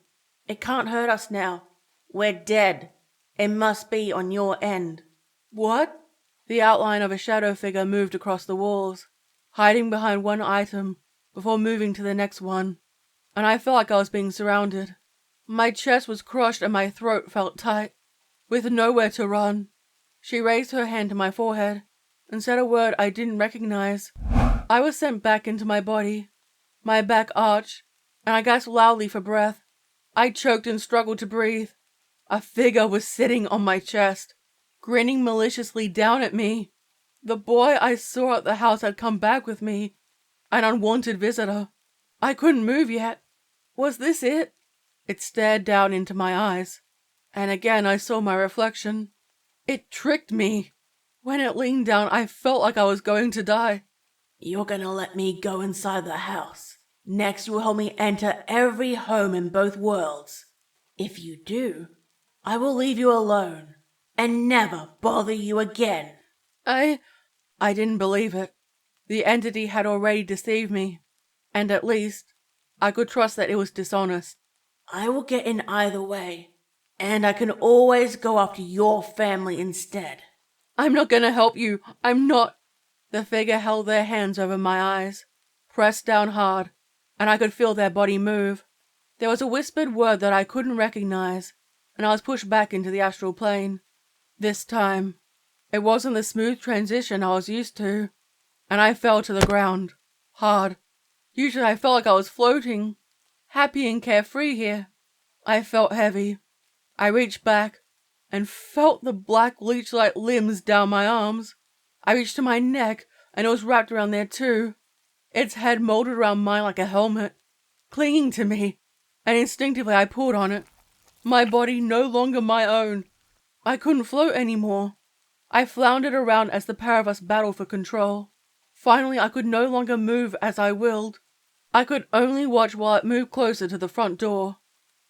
It can't hurt us now. We're dead. It must be on your end. What? The outline of a shadow figure moved across the walls, hiding behind one item before moving to the next one, and I felt like I was being surrounded. My chest was crushed and my throat felt tight, with nowhere to run. She raised her hand to my forehead and said a word I didn't recognize. I was sent back into my body. My back arched, and I gasped loudly for breath. I choked and struggled to breathe. A figure was sitting on my chest, grinning maliciously down at me. The boy I saw at the house had come back with me, an unwanted visitor. I couldn't move yet. Was this it? It stared down into my eyes, and again I saw my reflection. It tricked me. When it leaned down, I felt like I was going to die. You're gonna let me go inside the house. Next, you will help me enter every home in both worlds. If you do, I will leave you alone and never bother you again. I didn't believe it. The entity had already deceived me, and at least I could trust that it was dishonest. I will get in either way, and I can always go after your family instead. I'm not gonna help you. I'm not. The figure held their hands over my eyes, pressed down hard, and I could feel their body move. There was a whispered word that I couldn't recognize, and I was pushed back into the astral plane. This time, it wasn't the smooth transition I was used to, and I fell to the ground, hard. Usually I felt like I was floating, happy and carefree here. I felt heavy. I reached back and felt the black leech-like limbs down my arms. I reached to my neck, and it was wrapped around there too. Its head molded around mine like a helmet, clinging to me, and instinctively I pulled on it. My body no longer my own. I couldn't float anymore. I floundered around as the pair of us battled for control. Finally, I could no longer move as I willed. I could only watch while it moved closer to the front door.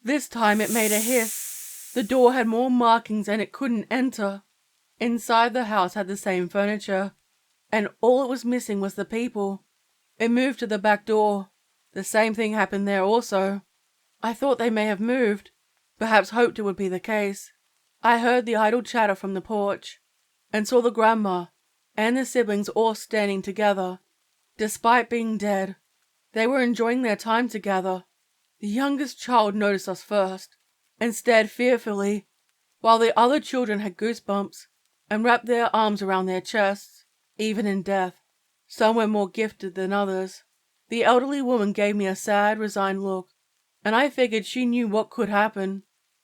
This time it made a hiss. The door had more markings and it couldn't enter. Inside the house had the same furniture, and all it was missing was the people. It moved to the back door. The same thing happened there also. I thought they may have moved, perhaps hoped it would be the case. I heard the idle chatter from the porch, and saw the grandma and the siblings all standing together. Despite being dead, they were enjoying their time together. The youngest child noticed us first, and stared fearfully, while the other children had goosebumps and wrapped their arms around their chests. Even in death, some were more gifted than others. The elderly woman gave me a sad, resigned look, and I figured she knew what could happen.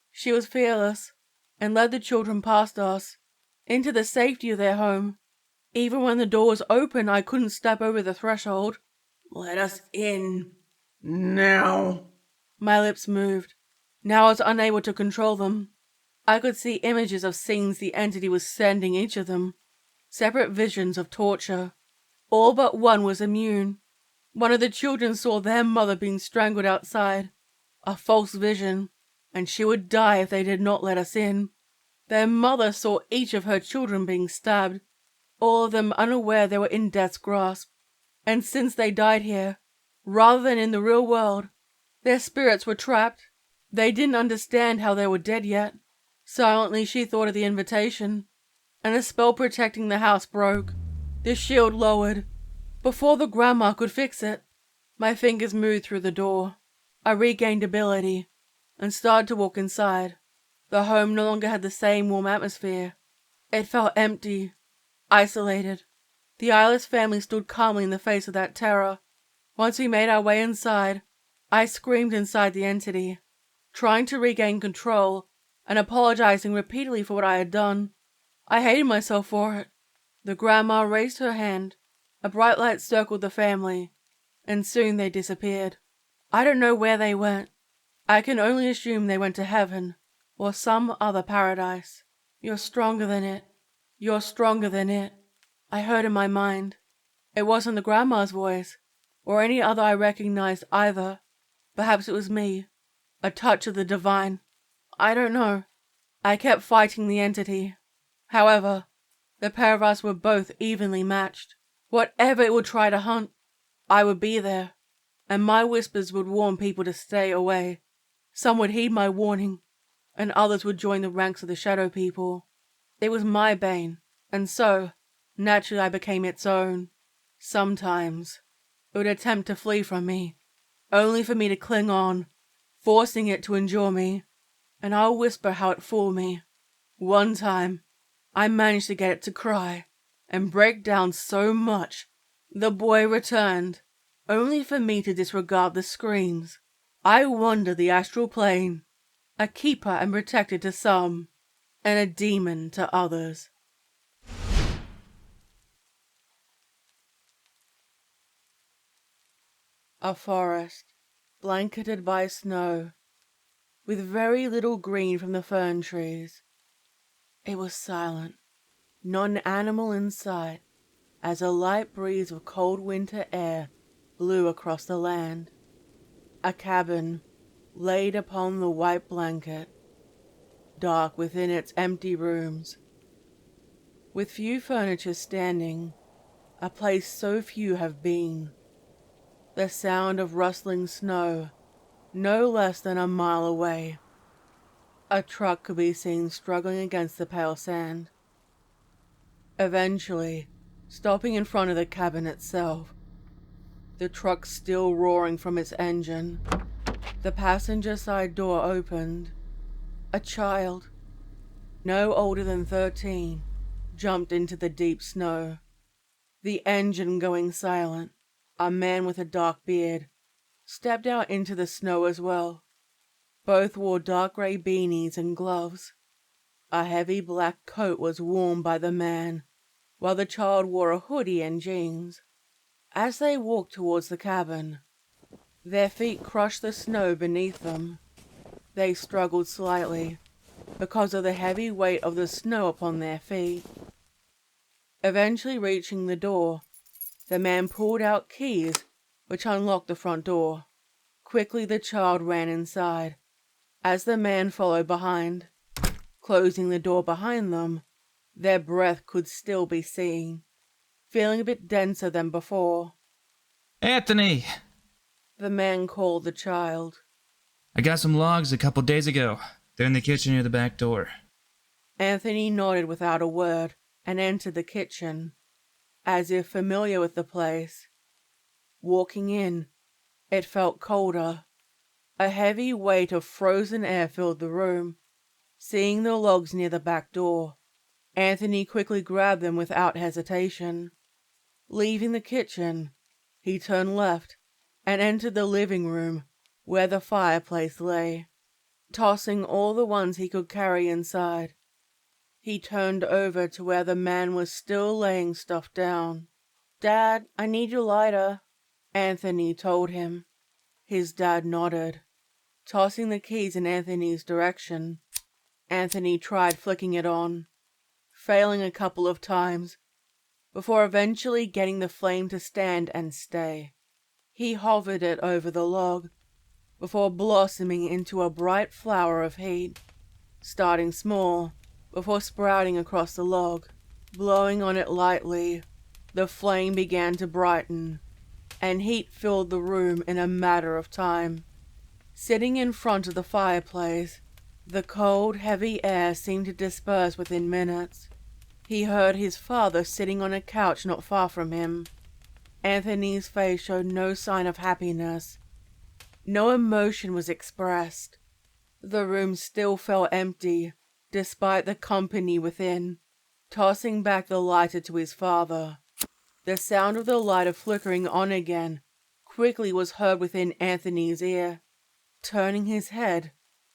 She was fearless, and led the children past us, into the safety of their home. Even when the door was open, I couldn't step over the threshold. Let us in. Now. My lips moved. Now I was unable to control them. I could see images of scenes the entity was sending each of them. Separate visions of torture. All but one was immune. One of the children saw their mother being strangled outside. A false vision, and she would die if they did not let us in. Their mother saw each of her children being stabbed, all of them unaware they were in death's grasp. And since they died here, rather than in the real world, their spirits were trapped. They didn't understand how they were dead yet. Silently she thought of the invitation, and the spell protecting the house broke. The shield lowered. Before the grandma could fix it, my fingers moved through the door. I regained ability, and started to walk inside. The home no longer had the same warm atmosphere. It felt empty, isolated. The eyeless family stood calmly in the face of that terror. Once we made our way inside, I screamed inside the entity, trying to regain control and apologizing repeatedly for what I had done. I hated myself for it. The grandma raised her hand. A bright light circled the family, and soon they disappeared. I don't know where they went. I can only assume they went to heaven or some other paradise. You're stronger than it. You're stronger than it. I heard in my mind. It wasn't the grandma's voice, or any other I recognized either. Perhaps it was me. A touch of the divine. I don't know. I kept fighting the entity. However, the pair of us were both evenly matched. Whatever it would try to hunt, I would be there, and my whispers would warn people to stay away. Some would heed my warning, and others would join the ranks of the shadow people. It was my bane, and so, naturally I became its own. Sometimes, it would attempt to flee from me, only for me to cling on, forcing it to endure me, and I'll whisper how it fooled me. One time, I managed to get it to cry, and break down so much, the boy returned, only for me to disregard the screams. I wandered the astral plane, a keeper and protector to some, and a demon to others. A forest, blanketed by snow, with very little green from the fern trees. It was silent, not an animal in sight, as a light breeze of cold winter air blew across the land. A cabin laid upon the white blanket, dark within its empty rooms, with few furniture standing, a place so few have been. The sound of rustling snow, no less than a mile away. A truck could be seen struggling against the pale sand, eventually stopping in front of the cabin itself. The truck still roaring from its engine. The passenger side door opened. A child, no older than 13, jumped into the deep snow. The engine going silent, a man with a dark beard stepped out into the snow as well. Both wore dark grey beanies and gloves. A heavy black coat was worn by the man, while the child wore a hoodie and jeans. As they walked towards the cabin, their feet crushed the snow beneath them. They struggled slightly because of the heavy weight of the snow upon their feet. Eventually reaching the door, the man pulled out keys which unlocked the front door. Quickly the child ran inside, as the man followed behind. Closing the door behind them, their breath could still be seen, feeling a bit denser than before. Anthony! The man called the child. I got some logs a couple days ago. They're in the kitchen near the back door. Anthony nodded without a word and entered the kitchen, as if familiar with the place. Walking in, it felt colder. A heavy weight of frozen air filled the room. Seeing the logs near the back door, Anthony quickly grabbed them without hesitation. Leaving the kitchen, he turned left and entered the living room where the fireplace lay. Tossing all the ones he could carry inside, he turned over to where the man was still laying stuff down. "Dad, I need your lighter," Anthony told him. His dad nodded, tossing the keys in Anthony's direction. Anthony tried flicking it on, failing a couple of times, before eventually getting the flame to stand and stay. He hovered it over the log, before blossoming into a bright flower of heat, starting small, before sprouting across the log. Blowing on it lightly, the flame began to brighten, and heat filled the room in a matter of time. Sitting in front of the fireplace, the cold, heavy air seemed to disperse within minutes. He heard his father sitting on a couch not far from him. Anthony's face showed no sign of happiness. No emotion was expressed. The room still felt empty, despite the company within. Tossing back the lighter to his father, the sound of the lighter flickering on again quickly was heard within Anthony's ear. Turning his head,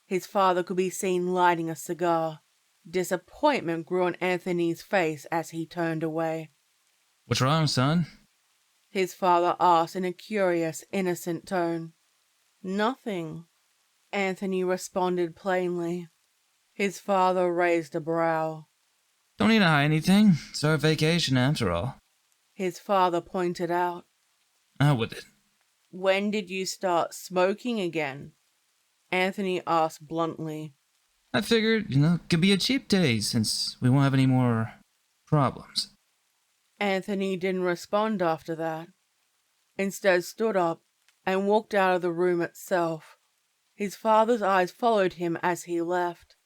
his father could be seen lighting a cigar. Disappointment grew on Anthony's face as he turned away. What's wrong, son? His father asked in a curious, innocent tone. "Nothing," Anthony responded plainly. His father raised a brow. Don't need to hide anything. It's our vacation after all. His father pointed out. Out with it. When did you start smoking again? Anthony asked bluntly. I figured, it could be a cheap day since we won't have any more problems. Anthony didn't respond after that. Instead stood up and walked out of the room itself. His father's eyes followed him as he left.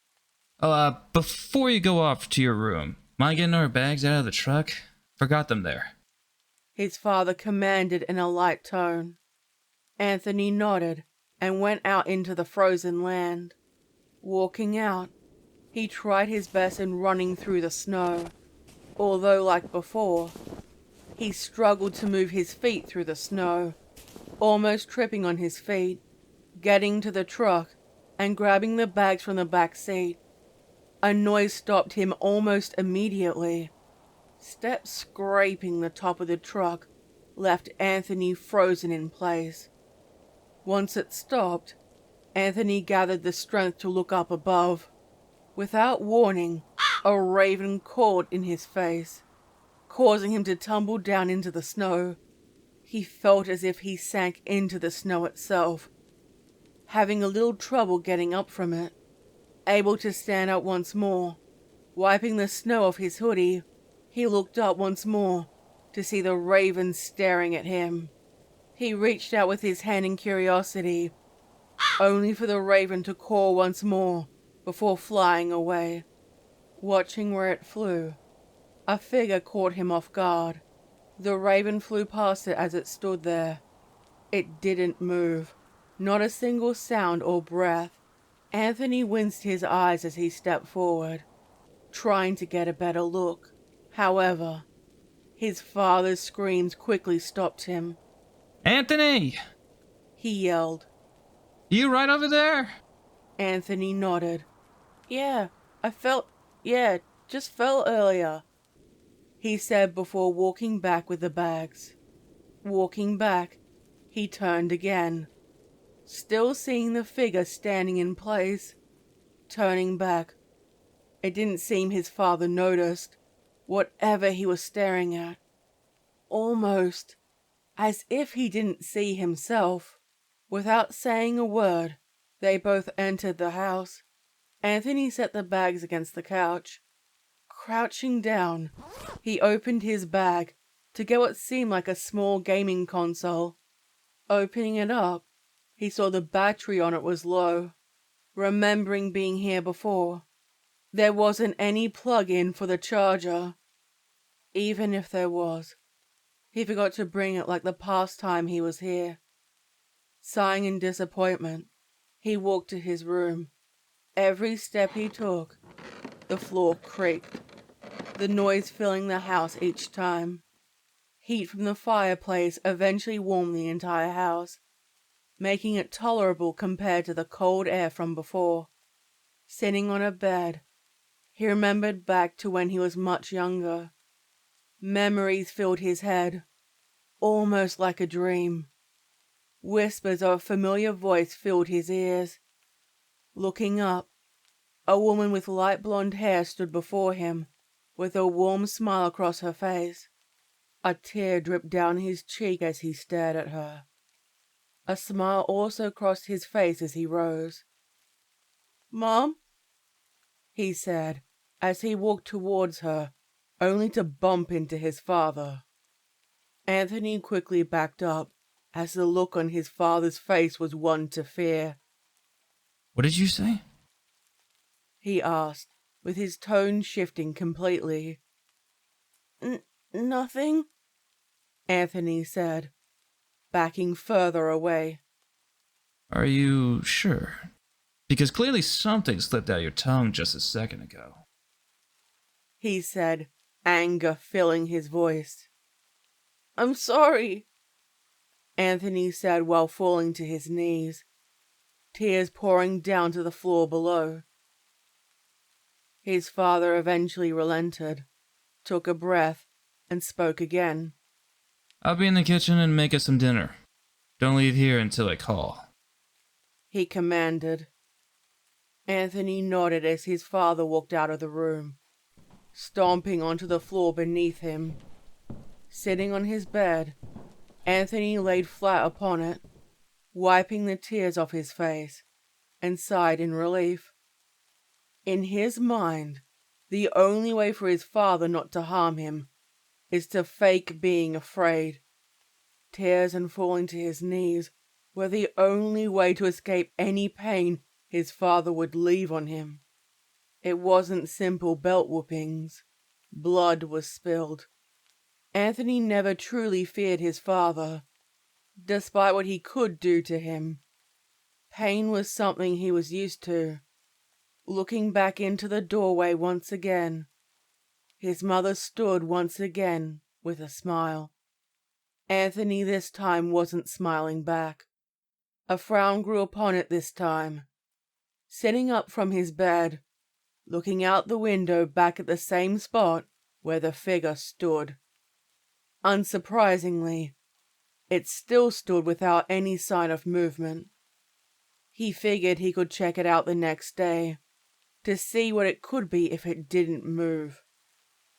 Before you go off to your room, mind getting our bags out of the truck? Forgot them there. His father commanded in a light tone. Anthony nodded and went out into the frozen land. Walking out, he tried his best in running through the snow, although like before, he struggled to move his feet through the snow, almost tripping on his feet, getting to the truck and grabbing the bags from the back seat. A noise stopped him almost immediately. Steps scraping the top of the truck left Anthony frozen in place. Once it stopped, Anthony gathered the strength to look up above. Without warning, a raven cawed in his face, causing him to tumble down into the snow. He felt as if he sank into the snow itself, having a little trouble getting up from it. Able to stand up once more, wiping the snow off his hoodie, he looked up once more to see the raven staring at him. He reached out with his hand in curiosity, only for the raven to caw once more before flying away. Watching where it flew, a figure caught him off guard. The raven flew past it as it stood there. It didn't move, not a single sound or breath. Anthony winced his eyes as he stepped forward, trying to get a better look. However, his father's screams quickly stopped him. Anthony! He yelled. You right over there? Anthony nodded. Just fell earlier, he said before walking back with the bags. Walking back, he turned again, still seeing the figure standing in place. Turning back, it didn't seem his father noticed whatever he was staring at. Almost as if he didn't see himself. Without saying a word, they both entered the house. Anthony set the bags against the couch. Crouching down, he opened his bag to get what seemed like a small gaming console. Opening it up, he saw the battery on it was low. Remembering being here before, there wasn't any plug-in for the charger. Even if there was, he forgot to bring it like the past time he was here. Sighing in disappointment, he walked to his room. Every step he took, the floor creaked, the noise filling the house each time. Heat from the fireplace eventually warmed the entire house, making it tolerable compared to the cold air from before. Sitting on a bed, he remembered back to when he was much younger. Memories filled his head, almost like a dream. Whispers of a familiar voice filled his ears. Looking up, a woman with light blonde hair stood before him, with a warm smile across her face. A tear dripped down his cheek as he stared at her. A smile also crossed his face as he rose. "Mom?" he said, as he walked towards her, only to bump into his father. Anthony quickly backed up, as the look on his father's face was one to fear. What did you say? He asked, with his tone shifting completely. Nothing, Anthony said, backing further away. Are you sure? Because clearly something slipped out your tongue just a second ago. He said, anger filling his voice. I'm sorry, Anthony said while falling to his knees, tears pouring down to the floor below. His father eventually relented, took a breath, and spoke again. I'll be in the kitchen and make us some dinner. Don't leave here until I call. He commanded. Anthony nodded as his father walked out of the room, stomping onto the floor beneath him. Sitting on his bed, Anthony laid flat upon it, wiping the tears off his face, and sighed in relief. In his mind, the only way for his father not to harm him is to fake being afraid. Tears and falling to his knees were the only way to escape any pain his father would leave on him. It wasn't simple belt whoopings. Blood was spilled. Anthony never truly feared his father, despite what he could do to him. Pain was something he was used to. Looking back into the doorway once again, his mother stood once again with a smile. Anthony this time wasn't smiling back. A frown grew upon it this time. Sitting up from his bed, looking out the window back at the same spot where the figure stood. Unsurprisingly, it still stood without any sign of movement. He figured he could check it out the next day, to see what it could be if it didn't move.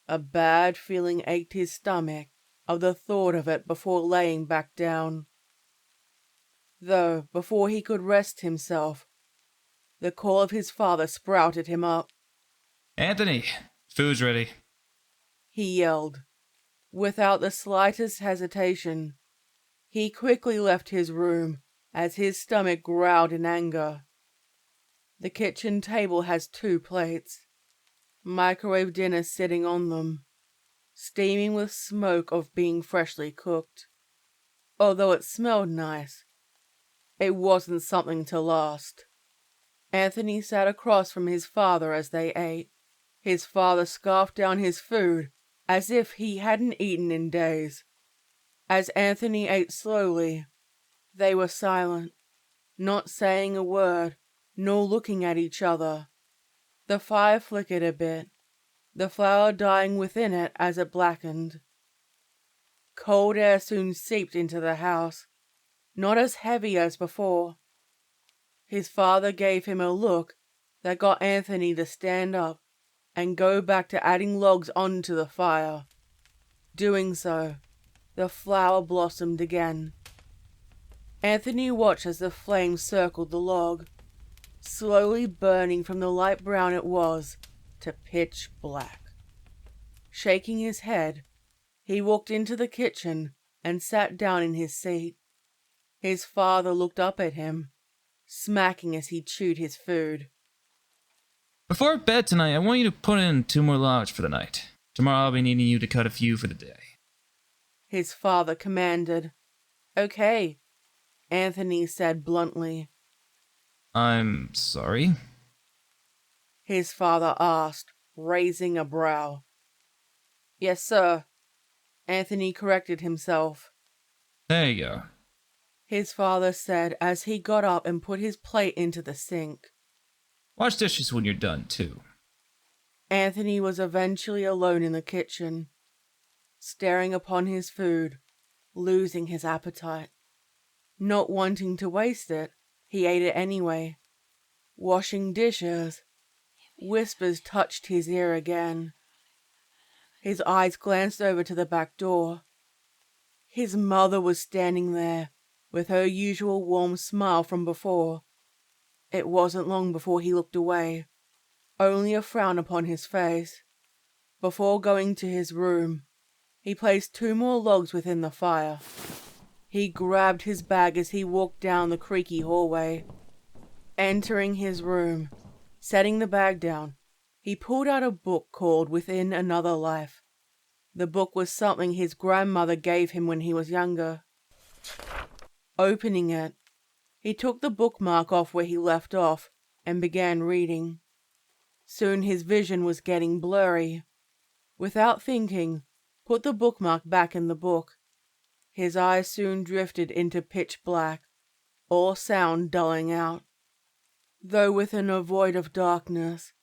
A bad feeling ached his stomach of the thought of it before laying back down. Though, before he could rest himself, the call of his father sprouted him up. Anthony, food's ready. He yelled. Without the slightest hesitation, he quickly left his room as his stomach growled in anger. The kitchen table has 2 plates, microwave dinner sitting on them, steaming with smoke of being freshly cooked. Although it smelled nice, it wasn't something to last. Anthony sat across from his father as they ate. His father scarfed down his food as if he hadn't eaten in days. As Anthony ate slowly, they were silent, not saying a word, nor looking at each other. The fire flickered a bit, the flour dying within it as it blackened. Cold air soon seeped into the house, not as heavy as before. His father gave him a look that got Anthony to stand up and go back to adding logs onto the fire. Doing so, the flower blossomed again. Anthony watched as the flames circled the log, slowly burning from the light brown it was to pitch black. Shaking his head, he walked into the kitchen and sat down in his seat. His father looked up at him, smacking as he chewed his food. Before bed tonight, I want you to put in 2 more logs for the night. Tomorrow I'll be needing you to cut a few for the day. His father commanded. Okay, Anthony said bluntly. I'm sorry? His father asked, raising a brow. Yes, sir. Anthony corrected himself. There you go. His father said as he got up and put his plate into the sink. Wash dishes when you're done, too. Anthony was eventually alone in the kitchen, staring upon his food, losing his appetite. Not wanting to waste it, he ate it anyway. Washing dishes. Whispers touched his ear again. His eyes glanced over to the back door. His mother was standing there, with her usual warm smile from before. It wasn't long before he looked away, only a frown upon his face. Before going to his room, he placed 2 more logs within the fire. He grabbed his bag as he walked down the creaky hallway. Entering his room, setting the bag down, he pulled out a book called Within Another Life. The book was something his grandmother gave him when he was younger. Opening it, he took the bookmark off where he left off and began reading. Soon his vision was getting blurry. Without thinking, put the bookmark back in the book. His eyes soon drifted into pitch black, all sound dulling out. Though within a void of darkness,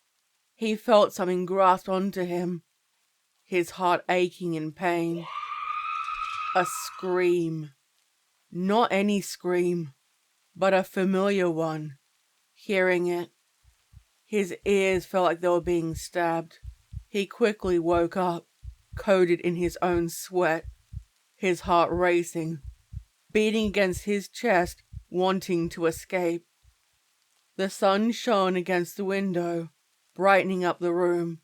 he felt something grasp onto him, his heart aching in pain. A scream. Not any scream, but a familiar one. Hearing it, His ears felt like they were being stabbed. He quickly woke up, coated in his own sweat, his heart racing, beating against his chest, wanting to escape. The sun shone against the window, brightening up the room.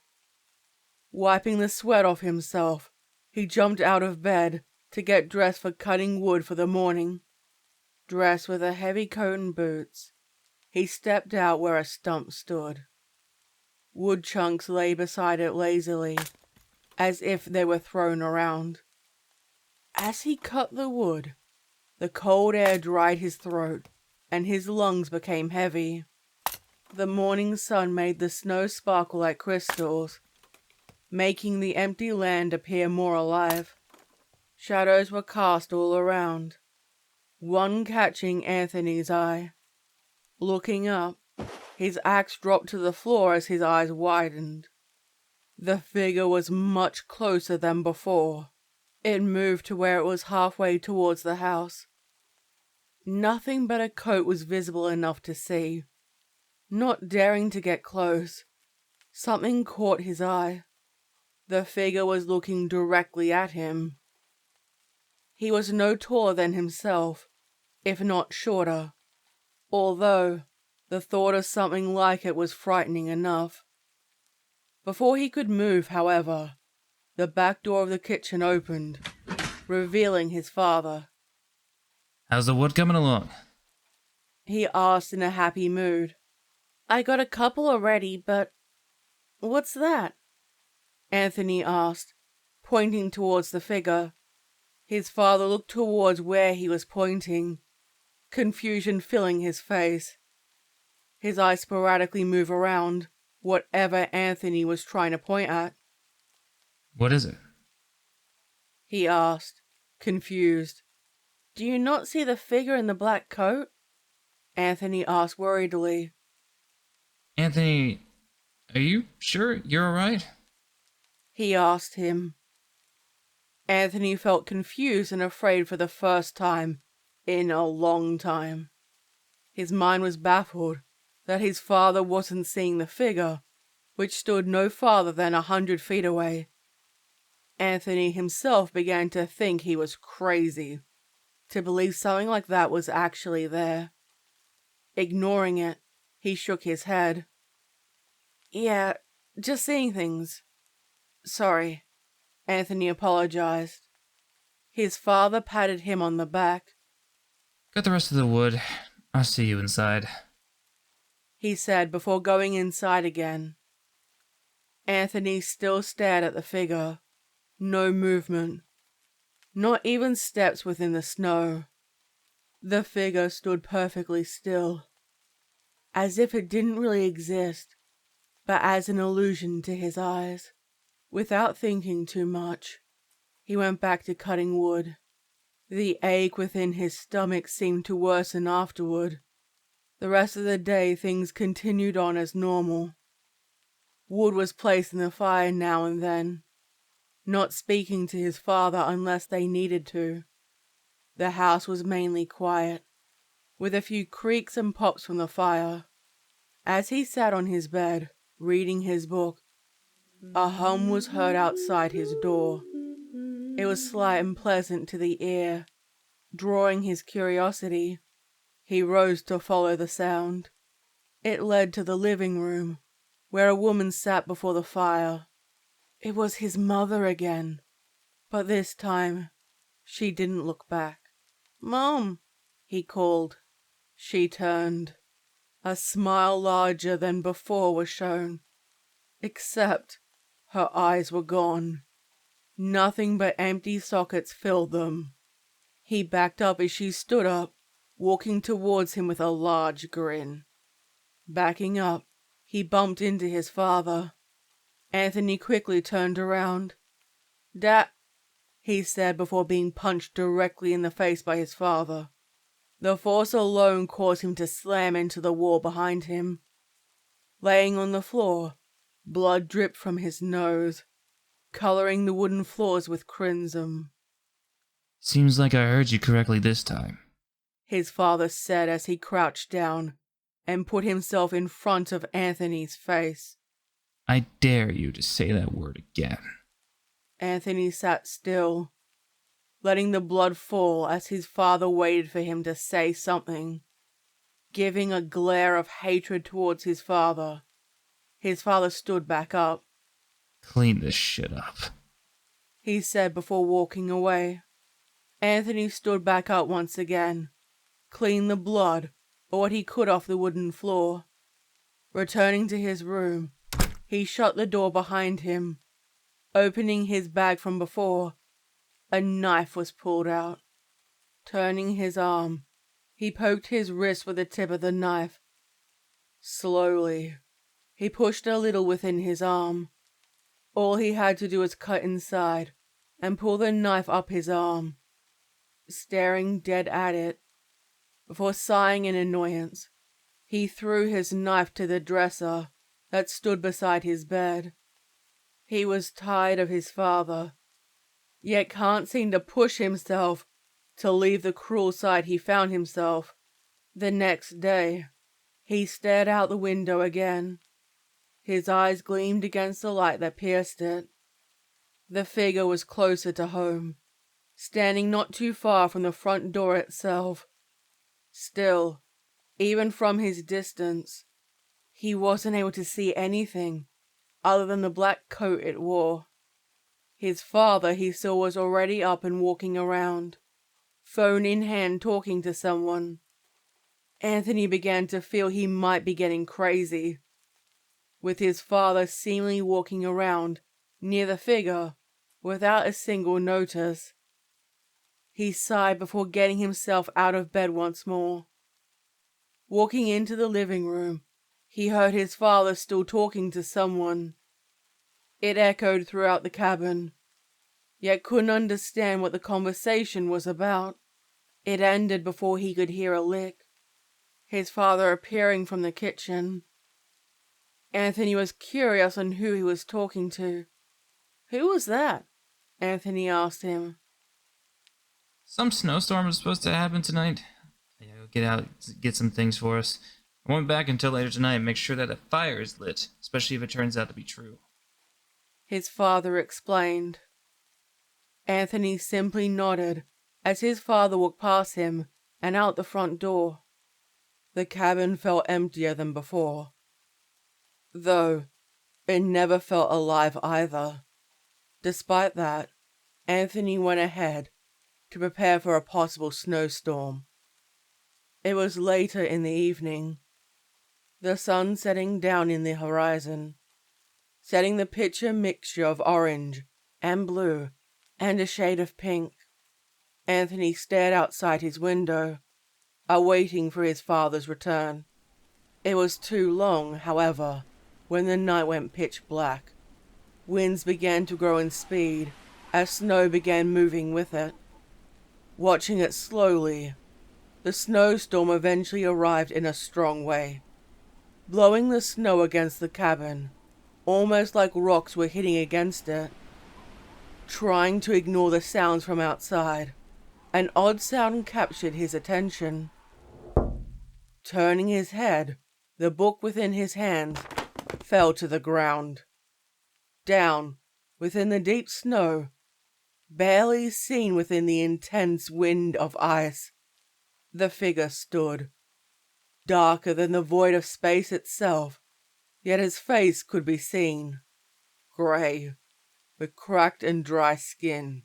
Wiping the sweat off himself, he jumped out of bed to get dressed for cutting wood for the morning. Dressed with a heavy coat and boots, he stepped out where a stump stood. Wood chunks lay beside it lazily, as if they were thrown around. As he cut the wood, the cold air dried his throat, and his lungs became heavy. The morning sun made the snow sparkle like crystals, making the empty land appear more alive. Shadows were cast all around, one catching Anthony's eye. Looking up, his axe dropped to the floor as his eyes widened. The figure was much closer than before. It moved to where it was halfway towards the house. Nothing but a coat was visible enough to see. Not daring to get close, something caught his eye. The figure was looking directly at him. He was no taller than himself, if not shorter, although the thought of something like it was frightening enough. Before he could move, however, the back door of the kitchen opened, revealing his father. How's the wood coming along? He asked in a happy mood. I got a couple already, but what's that? Anthony asked, pointing towards the figure. His father looked towards where he was pointing, confusion filling his face. His eyes sporadically move around whatever Anthony was trying to point at. What is it? He asked, confused. Do you not see the figure in the black coat? Anthony asked worriedly. Anthony, are you sure you're alright? He asked him. Anthony felt confused and afraid for the first time in a long time. His mind was baffled that his father wasn't seeing the figure, which stood no farther than 100 feet away. Anthony himself began to think he was crazy to believe something like that was actually there. Ignoring it, he shook his head. Yeah, just seeing things. Sorry, Anthony apologized. His father patted him on the back. Got the rest of the wood. I'll see you inside, he said before going inside again. Anthony still stared at the figure. No movement. Not even steps within the snow. The figure stood perfectly still, as if it didn't really exist, but as an illusion to his eyes. Without thinking too much, he went back to cutting wood. The ache within his stomach seemed to worsen afterward. The rest of the day things continued on as normal. Wood was placed in the fire now and then, not speaking to his father unless they needed to. The house was mainly quiet, with a few creaks and pops from the fire. As he sat on his bed, reading his book, a hum was heard outside his door. It was slight and pleasant to the ear, drawing his curiosity. He rose to follow the sound. It led to the living room, where a woman sat before the fire. It was his mother again, but this time she didn't look back. Mom, he called. She turned. A smile larger than before was shown, except her eyes were gone. Nothing but empty sockets filled them. He backed up as she stood up, walking towards him with a large grin. Backing up, he bumped into his father. Anthony quickly turned around. Dad, he said before being punched directly in the face by his father. The force alone caused him to slam into the wall behind him. Laying on the floor, blood dripped from his nose, coloring the wooden floors with crimson. Seems like I heard you correctly this time, His father said as he crouched down, and put himself in front of Anthony's face. I dare you to say that word again. Anthony sat still, letting the blood fall as his father waited for him to say something, giving a glare of hatred towards his father. His father stood back up. Clean this shit up, he said before walking away. Anthony stood back up once again, cleaned the blood, or what he could off the wooden floor. Returning to his room, he shut the door behind him. Opening his bag from before, a knife was pulled out. Turning his arm, he poked his wrist with the tip of the knife. Slowly, he pushed a little within his arm. All he had to do was cut inside and pull the knife up his arm, staring dead at it. Before sighing in annoyance, he threw his knife to the dresser that stood beside his bed. He was tired of his father, yet can't seem to push himself to leave the cruel side he found himself. The next day, he stared out the window again. His eyes gleamed against the light that pierced it. The figure was closer to home, standing not too far from the front door itself. Still, even from his distance, he wasn't able to see anything other than the black coat it wore. His father, he saw, was already up and walking around, phone in hand, talking to someone. Anthony began to feel he might be getting crazy, with his father seemingly walking around near the figure without a single notice. He sighed before getting himself out of bed once more. Walking into the living room, he heard his father still talking to someone. It echoed throughout the cabin, yet couldn't understand what the conversation was about. It ended before he could hear a lick, his father appearing from the kitchen. Anthony was curious on who he was talking to. Who was that? Anthony asked him. Some snowstorm was supposed to happen tonight. I gotta get out, get some things for us. I won't be back until later tonight and make sure that a fire is lit, especially if it turns out to be true. His father explained. Anthony simply nodded as his father walked past him and out the front door. The cabin felt emptier than before, though it never felt alive either. Despite that, Anthony went ahead to prepare for a possible snowstorm. It was later in the evening, the sun setting down in the horizon, setting the picture mixture of orange and blue and a shade of pink. Anthony stared outside his window, awaiting for his father's return. It was too long, however, when the night went pitch black. Winds began to grow in speed as snow began moving with it. Watching it slowly, the snowstorm eventually arrived in a strong way, blowing the snow against the cabin, almost like rocks were hitting against it. Trying to ignore the sounds from outside, an odd sound captured his attention. Turning his head, the book within his hands fell to the ground. Down, within the deep snow, barely seen within the intense wind of ice, the figure stood, darker than the void of space itself, yet his face could be seen, grey, with cracked and dry skin.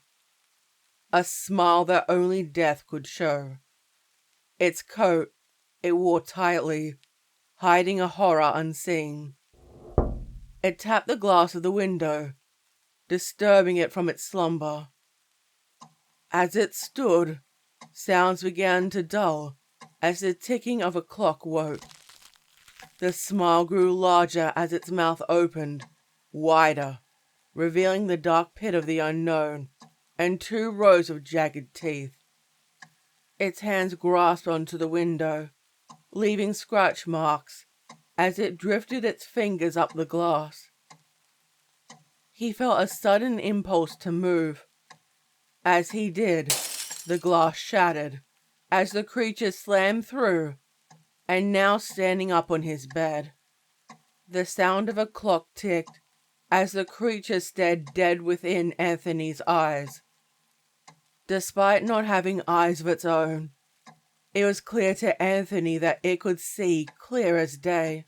A smile that only death could show. Its coat, it wore tightly, hiding a horror unseen. It tapped the glass of the window, disturbing it from its slumber. As it stood, sounds began to dull as the ticking of a clock woke. The smile grew larger as its mouth opened, wider, revealing the dark pit of the unknown and 2 rows of jagged teeth. Its hands grasped onto the window, leaving scratch marks as it drifted its fingers up the glass. He felt a sudden impulse to move. As he did, the glass shattered as the creature slammed through and now standing up on his bed. The sound of a clock ticked as the creature stared dead within Anthony's eyes. Despite not having eyes of its own, it was clear to Anthony that it could see clear as day.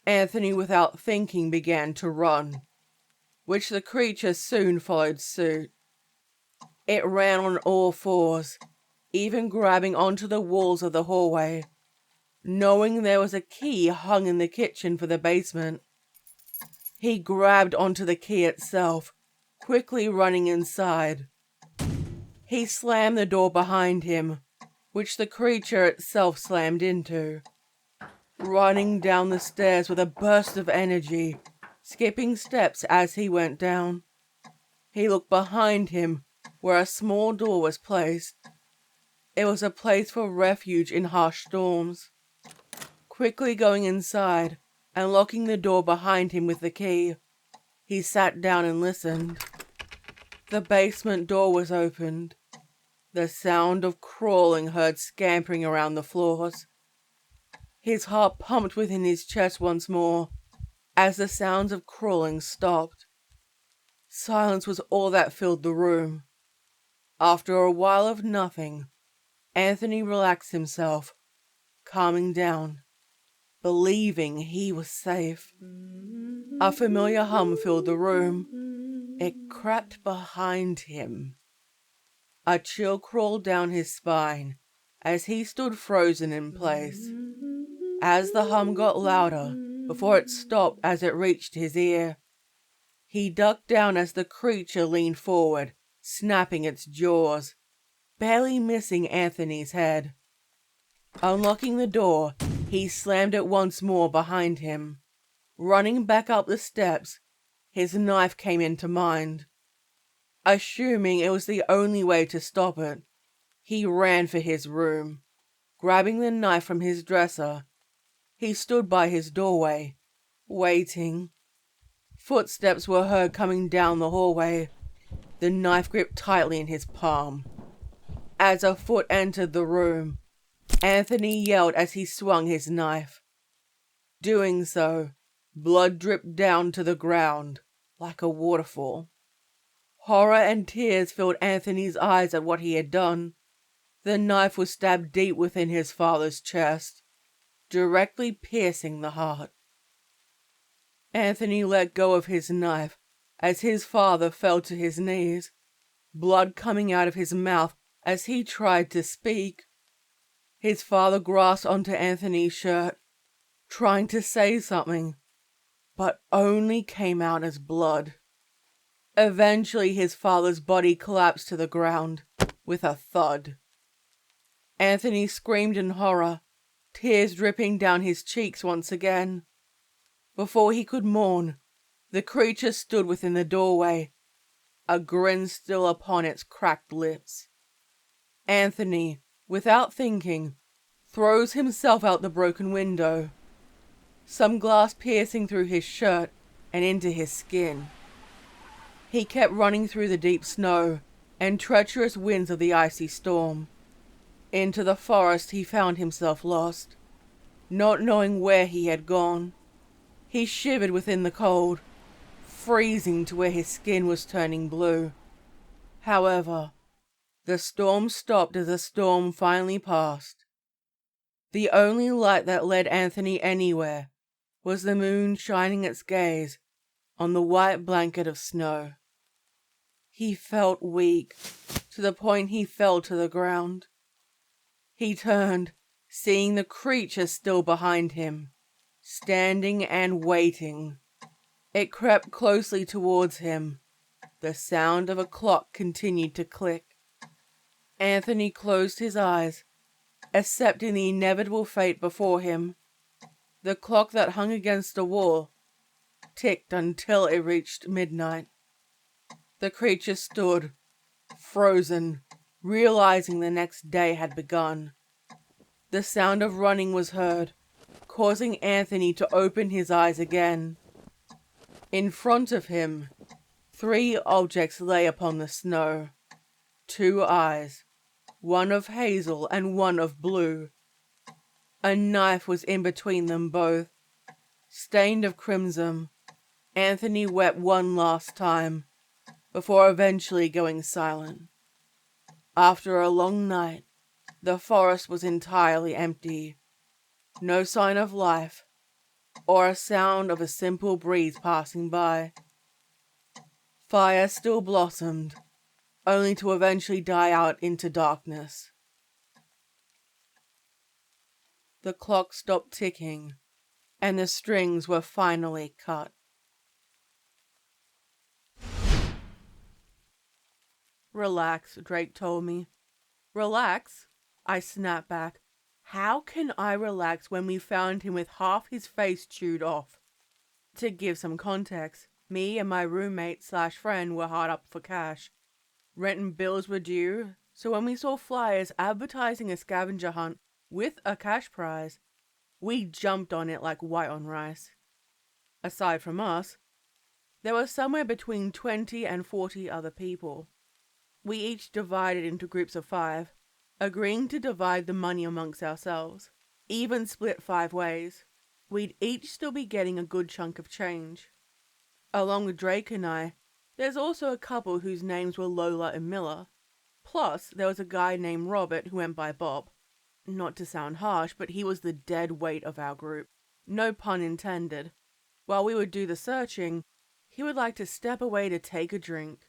Anthony, without thinking, began to run, which the creature soon followed suit. It ran on all fours, even grabbing onto the walls of the hallway, knowing there was a key hung in the kitchen for the basement. He grabbed onto the key itself, quickly running inside. He slammed the door behind him, which the creature itself slammed into, running down the stairs with a burst of energy, skipping steps as he went down. He looked behind him, where a small door was placed. It was a place for refuge in harsh storms. Quickly going inside and locking the door behind him with the key, he sat down and listened. The basement door was opened. The sound of crawling heard scampering around the floors. His heart pumped within his chest once more as the sounds of crawling stopped. Silence was all that filled the room. After a while of nothing, Anthony relaxed himself, calming down, believing he was safe. A familiar hum filled the room. It crept behind him. A chill crawled down his spine as he stood frozen in place. As the hum got louder, before it stopped as it reached his ear, he ducked down as the creature leaned forward, snapping its jaws, barely missing Anthony's head. Unlocking the door, he slammed it once more behind him. Running back up the steps, his knife came into mind. Assuming it was the only way to stop it, he ran for his room. Grabbing the knife from his dresser, he stood by his doorway, waiting. Footsteps were heard coming down the hallway, the knife gripped tightly in his palm. As a foot entered the room, Anthony yelled as he swung his knife. Doing so, blood dripped down to the ground like a waterfall. Horror and tears filled Anthony's eyes at what he had done. The knife was stabbed deep within his father's chest, directly piercing the heart. Anthony let go of his knife as his father fell to his knees, blood coming out of his mouth as he tried to speak. His father grasped onto Anthony's shirt, trying to say something, but only came out as blood. Eventually his father's body collapsed to the ground with a thud. Anthony screamed in horror, tears dripping down his cheeks once again. Before he could mourn, the creature stood within the doorway, a grin still upon its cracked lips. Anthony, without thinking, throws himself out the broken window, some glass piercing through his shirt and into his skin. He kept running through the deep snow and treacherous winds of the icy storm. Into the forest he found himself lost, not knowing where he had gone. He shivered within the cold, freezing to where his skin was turning blue. However, the storm stopped as the storm finally passed. The only light that led Anthony anywhere was the moon shining its gaze on the white blanket of snow. He felt weak, to the point he fell to the ground. He turned, seeing the creature still behind him, standing and waiting. It crept closely towards him. The sound of a clock continued to click. Anthony closed his eyes, accepting the inevitable fate before him. The clock that hung against the wall ticked until it reached midnight. The creature stood, frozen, realizing the next day had begun. The sound of running was heard, causing Anthony to open his eyes again. In front of him, 3 objects lay upon the snow. 2 eyes, one of hazel and one of blue. A knife was in between them both. Stained of crimson, Anthony wept one last time, before eventually going silent. After a long night, the forest was entirely empty. No sign of life, or a sound of a simple breeze passing by. Fire still blossomed, only to eventually die out into darkness. The clock stopped ticking, and the strings were finally cut. Relax, Drake told me. Relax? I snapped back. How can I relax when we found him with half his face chewed off? To give some context, me and my roommate/friend were hard up for cash. Rent and bills were due, so when we saw flyers advertising a scavenger hunt with a cash prize, we jumped on it like white on rice. Aside from us, there were somewhere between 20 and 40 other people. We each divided into groups of 5, agreeing to divide the money amongst ourselves, even split 5 ways. We'd each still be getting a good chunk of change. Along with Drake and I, there's also a couple whose names were Lola and Miller. Plus, there was a guy named Robert who went by Bob. Not to sound harsh, but he was the dead weight of our group. No pun intended. While we would do the searching, he would like to step away to take a drink.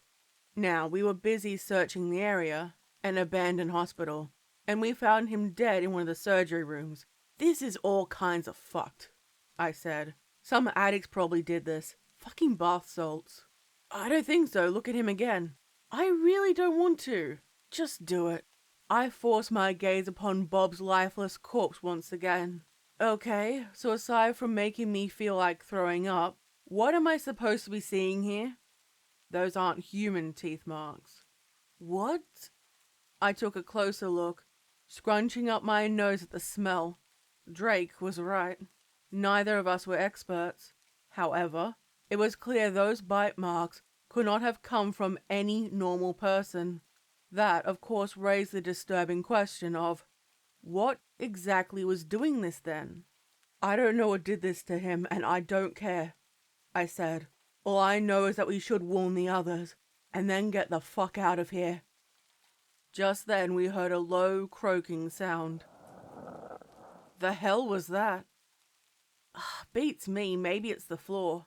Now, we were busy searching the area, an abandoned hospital, and we found him dead in one of the surgery rooms. This is all kinds of fucked, I said. Some addicts probably did this. Fucking bath salts. I don't think so. Look at him again. I really don't want to. Just do it. I forced my gaze upon Bob's lifeless corpse once again. Okay, so aside from making me feel like throwing up, what am I supposed to be seeing here? Those aren't human teeth marks. What? I took a closer look, scrunching up my nose at the smell. Drake was right. Neither of us were experts. However, it was clear those bite marks could not have come from any normal person. That, of course, raised the disturbing question of, what exactly was doing this then? I don't know what did this to him, and I don't care, I said. All I know is that we should warn the others, and then get the fuck out of here. Just then we heard a low, croaking sound. The hell was that? Beats me, maybe it's the floor.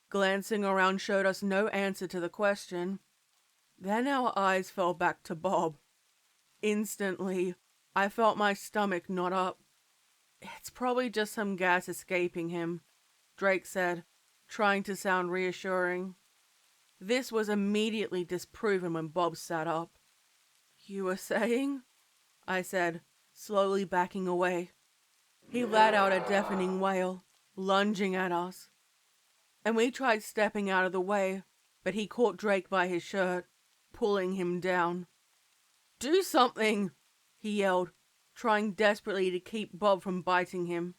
Glancing around showed us no answer to the question. Then our eyes fell back to Bob. Instantly, I felt my stomach knot up. It's probably just some gas escaping him, Drake said, trying to sound reassuring. This was immediately disproven when Bob sat up. You were saying? I said, slowly backing away. He let out a deafening wail, lunging at us. And we tried stepping out of the way, but he caught Drake by his shirt, pulling him down. Do something, he yelled, trying desperately to keep Bob from biting him.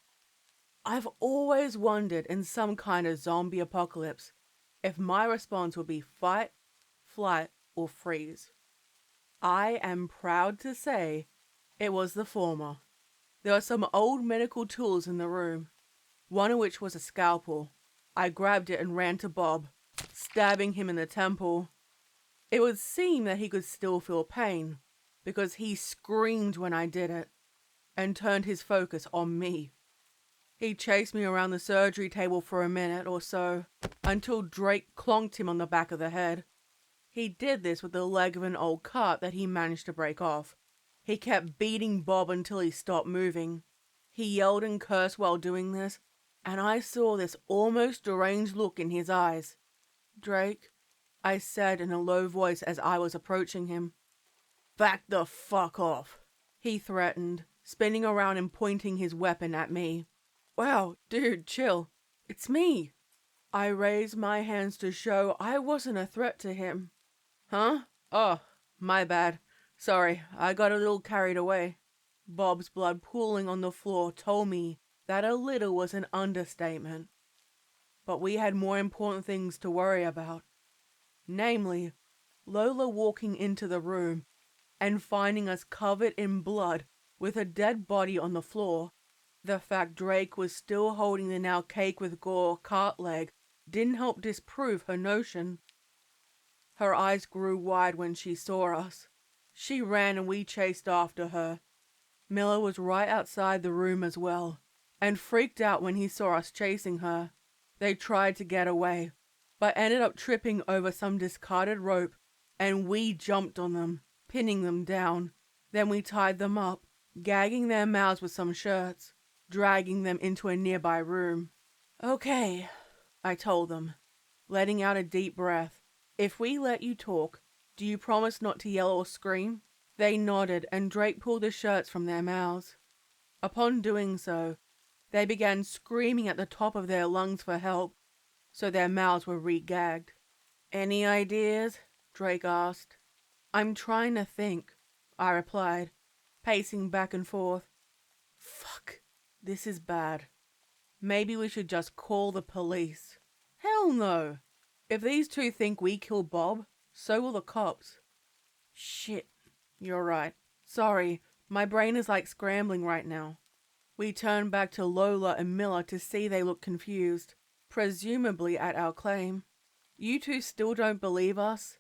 I've always wondered in some kind of zombie apocalypse if my response would be fight, flight, or freeze. I am proud to say it was the former. There were some old medical tools in the room, one of which was a scalpel. I grabbed it and ran to Bob, stabbing him in the temple. It would seem that he could still feel pain, because he screamed when I did it, and turned his focus on me. He chased me around the surgery table for a minute or so, until Drake clonked him on the back of the head. He did this with the leg of an old cart that he managed to break off. He kept beating Bob until he stopped moving. He yelled and cursed while doing this, and I saw this almost deranged look in his eyes. Drake, I said in a low voice as I was approaching him. Back the fuck off, he threatened, spinning around and pointing his weapon at me. Wow, dude, chill. It's me. I raised my hands to show I wasn't a threat to him. Huh? Oh, my bad. Sorry, I got a little carried away. Bob's blood pooling on the floor told me that a little was an understatement. But we had more important things to worry about. Namely, Lola walking into the room and finding us covered in blood with a dead body on the floor The fact Drake was still holding the now caked with gore cart leg didn't help disprove her notion. Her eyes grew wide when she saw us. She ran and we chased after her. Miller was right outside the room as well, and freaked out when he saw us chasing her. They tried to get away, but ended up tripping over some discarded rope, and we jumped on them, pinning them down. Then we tied them up, gagging their mouths with some shirts, dragging them into a nearby room. "Okay," I told them, letting out a deep breath. "If we let you talk, do you promise not to yell or scream?" They nodded, and Drake pulled the shirts from their mouths. Upon doing so, they began screaming at the top of their lungs for help, so their mouths were re-gagged. "Any ideas?" Drake asked. "I'm trying to think," I replied, pacing back and forth. "Fuck, this is bad. Maybe we should just call the police." "Hell no! If these two think we killed Bob, so will the cops." "Shit, you're right. Sorry, my brain is like scrambling right now." We turned back to Lola and Miller to see they looked confused, presumably at our claim. "You two still don't believe us?"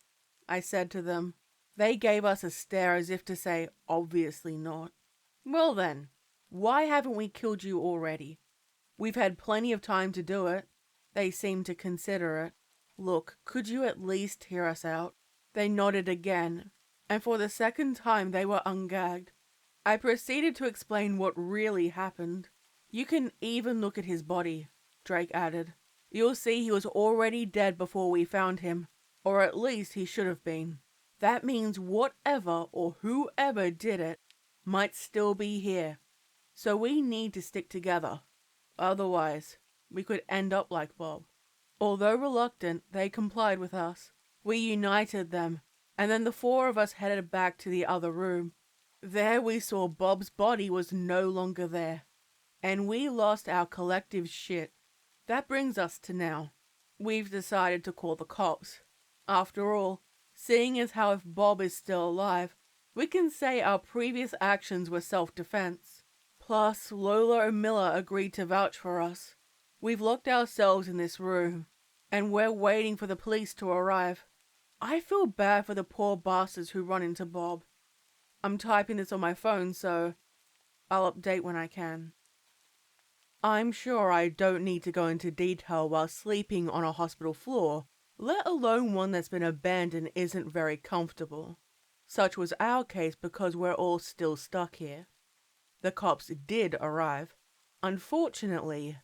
I said to them. They gave us a stare as if to say, obviously not. "Well then, why haven't we killed you already? We've had plenty of time to do it." They seemed to consider it. "Look, could you at least hear us out?" They nodded again, and for the second time they were ungagged. I proceeded to explain what really happened. "You can even look at his body," Drake added. "You'll see he was already dead before we found him, or at least he should have been. That means whatever or whoever did it might still be here. So we need to stick together. Otherwise, we could end up like Bob." Although reluctant, they complied with us. We united them, and then the four of us headed back to the other room. There we saw Bob's body was no longer there, and we lost our collective shit. That brings us to now. We've decided to call the cops. After all, seeing as how if Bob is still alive, we can say our previous actions were self-defense. Plus, Lola and Miller agreed to vouch for us. We've locked ourselves in this room, and we're waiting for the police to arrive. I feel bad for the poor bastards who run into Bob. I'm typing this on my phone, so I'll update when I can. I'm sure I don't need to go into detail while sleeping on a hospital floor, let alone one that's been abandoned isn't very comfortable. Such was our case because we're all still stuck here. The cops did arrive. Unfortunately,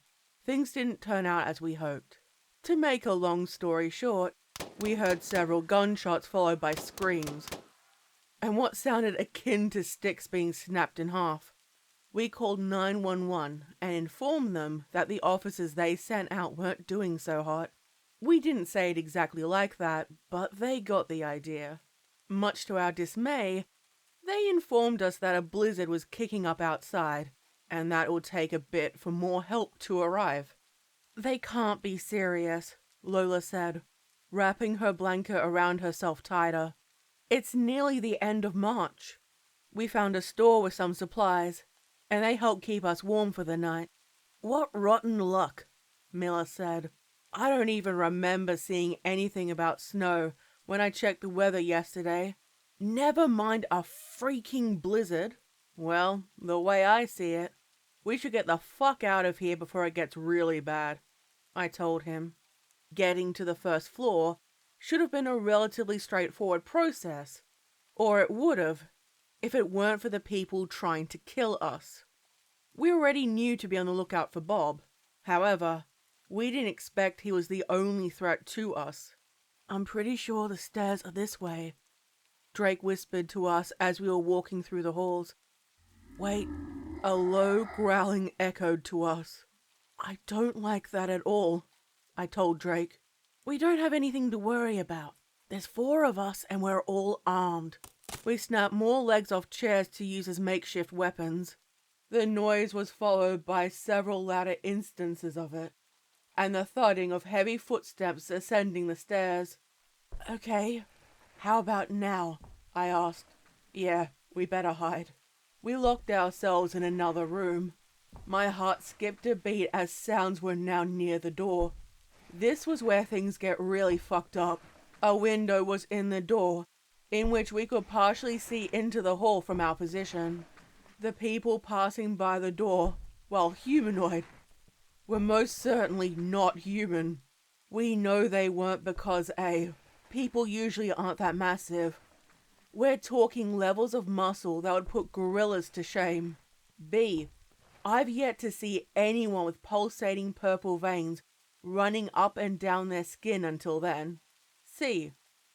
things didn't turn out as we hoped. To make a long story short, we heard several gunshots followed by screams, and what sounded akin to sticks being snapped in half. We called 911 and informed them that the officers they sent out weren't doing so hot. We didn't say it exactly like that, but they got the idea. Much to our dismay, they informed us that a blizzard was kicking up outside, and that it would take a bit for more help to arrive. "They can't be serious," Lola said, wrapping her blanket around herself tighter. "It's nearly the end of March. We found a store with some supplies, and they helped keep us warm for the night." "What rotten luck," Miller said. "I don't even remember seeing anything about snow when I checked the weather yesterday. Never mind a freaking blizzard." "Well, the way I see it, we should get the fuck out of here before it gets really bad," I told him. Getting to the first floor should have been a relatively straightforward process, or it would have, if it weren't for the people trying to kill us. We already knew to be on the lookout for Bob. However, we didn't expect he was the only threat to us. "I'm pretty sure the stairs are this way," Drake whispered to us as we were walking through the halls. Wait, a low growling echoed to us. "I don't like that at all," I told Drake. "We don't have anything to worry about. There's 4 of us and we're all armed." We snapped more legs off chairs to use as makeshift weapons. The noise was followed by several louder instances of it, and the thudding of heavy footsteps ascending the stairs. "Okay, how about now?" I asked. "Yeah, we better hide." We locked ourselves in another room. My heart skipped a beat as sounds were now near the door. This was where things get really fucked up. A window was in the door, in which we could partially see into the hall from our position. The people passing by the door, while humanoid, were most certainly not human. We know they weren't because A, people usually aren't that massive. We're talking levels of muscle that would put gorillas to shame. B, I've yet to see anyone with pulsating purple veins running up and down their skin until then. C,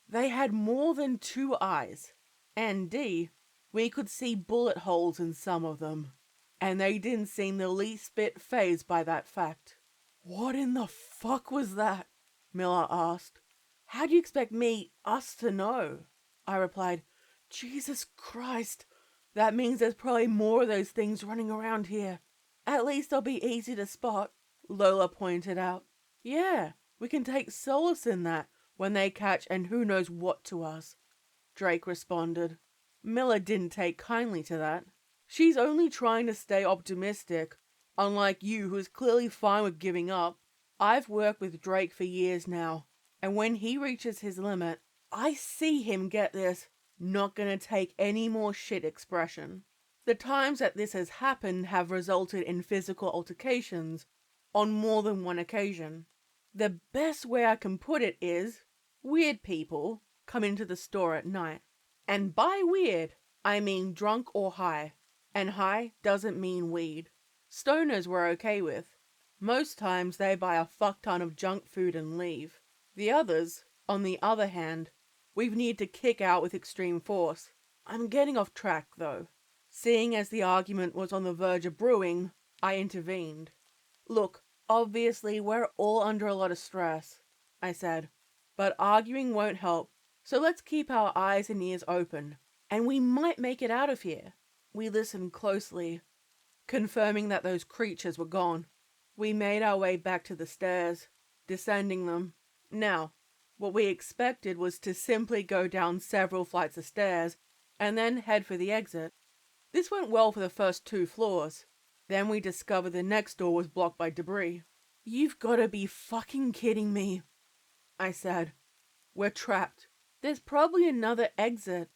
they had more than 2 eyes. And D, we could see bullet holes in some of them. And they didn't seem the least bit fazed by that fact. "What in the fuck was that?" Miller asked. "How do you expect us to know?" I replied, "Jesus Christ, that means there's probably more of those things running around here. At least they'll be easy to spot," Lola pointed out. "Yeah, we can take solace in that when they catch and who knows what to us," Drake responded. Miller didn't take kindly to that. "She's only trying to stay optimistic, unlike you who's clearly fine with giving up. I've worked with Drake for years now, and when he reaches his limit, I see him get this not gonna take any more shit expression. The times that this has happened have resulted in physical altercations on more than one occasion. The best way I can put it is, weird people come into the store at night. And by weird, I mean drunk or high. And high doesn't mean weed. Stoners we're okay with. Most times they buy a fuck ton of junk food and leave. The others, on the other hand, we've needed to kick out with extreme force. I'm getting off track though. Seeing as the argument was on the verge of brewing, I intervened. "Look, obviously we're all under a lot of stress," I said, "but arguing won't help, so let's keep our eyes and ears open, and we might make it out of here." We listened closely, confirming that those creatures were gone. We made our way back to the stairs, descending them. Now, what we expected was to simply go down several flights of stairs and then head for the exit. This went well for the first 2 floors. Then we discovered the next door was blocked by debris. "You've gotta be fucking kidding me," I said. "We're trapped." "There's probably another exit,"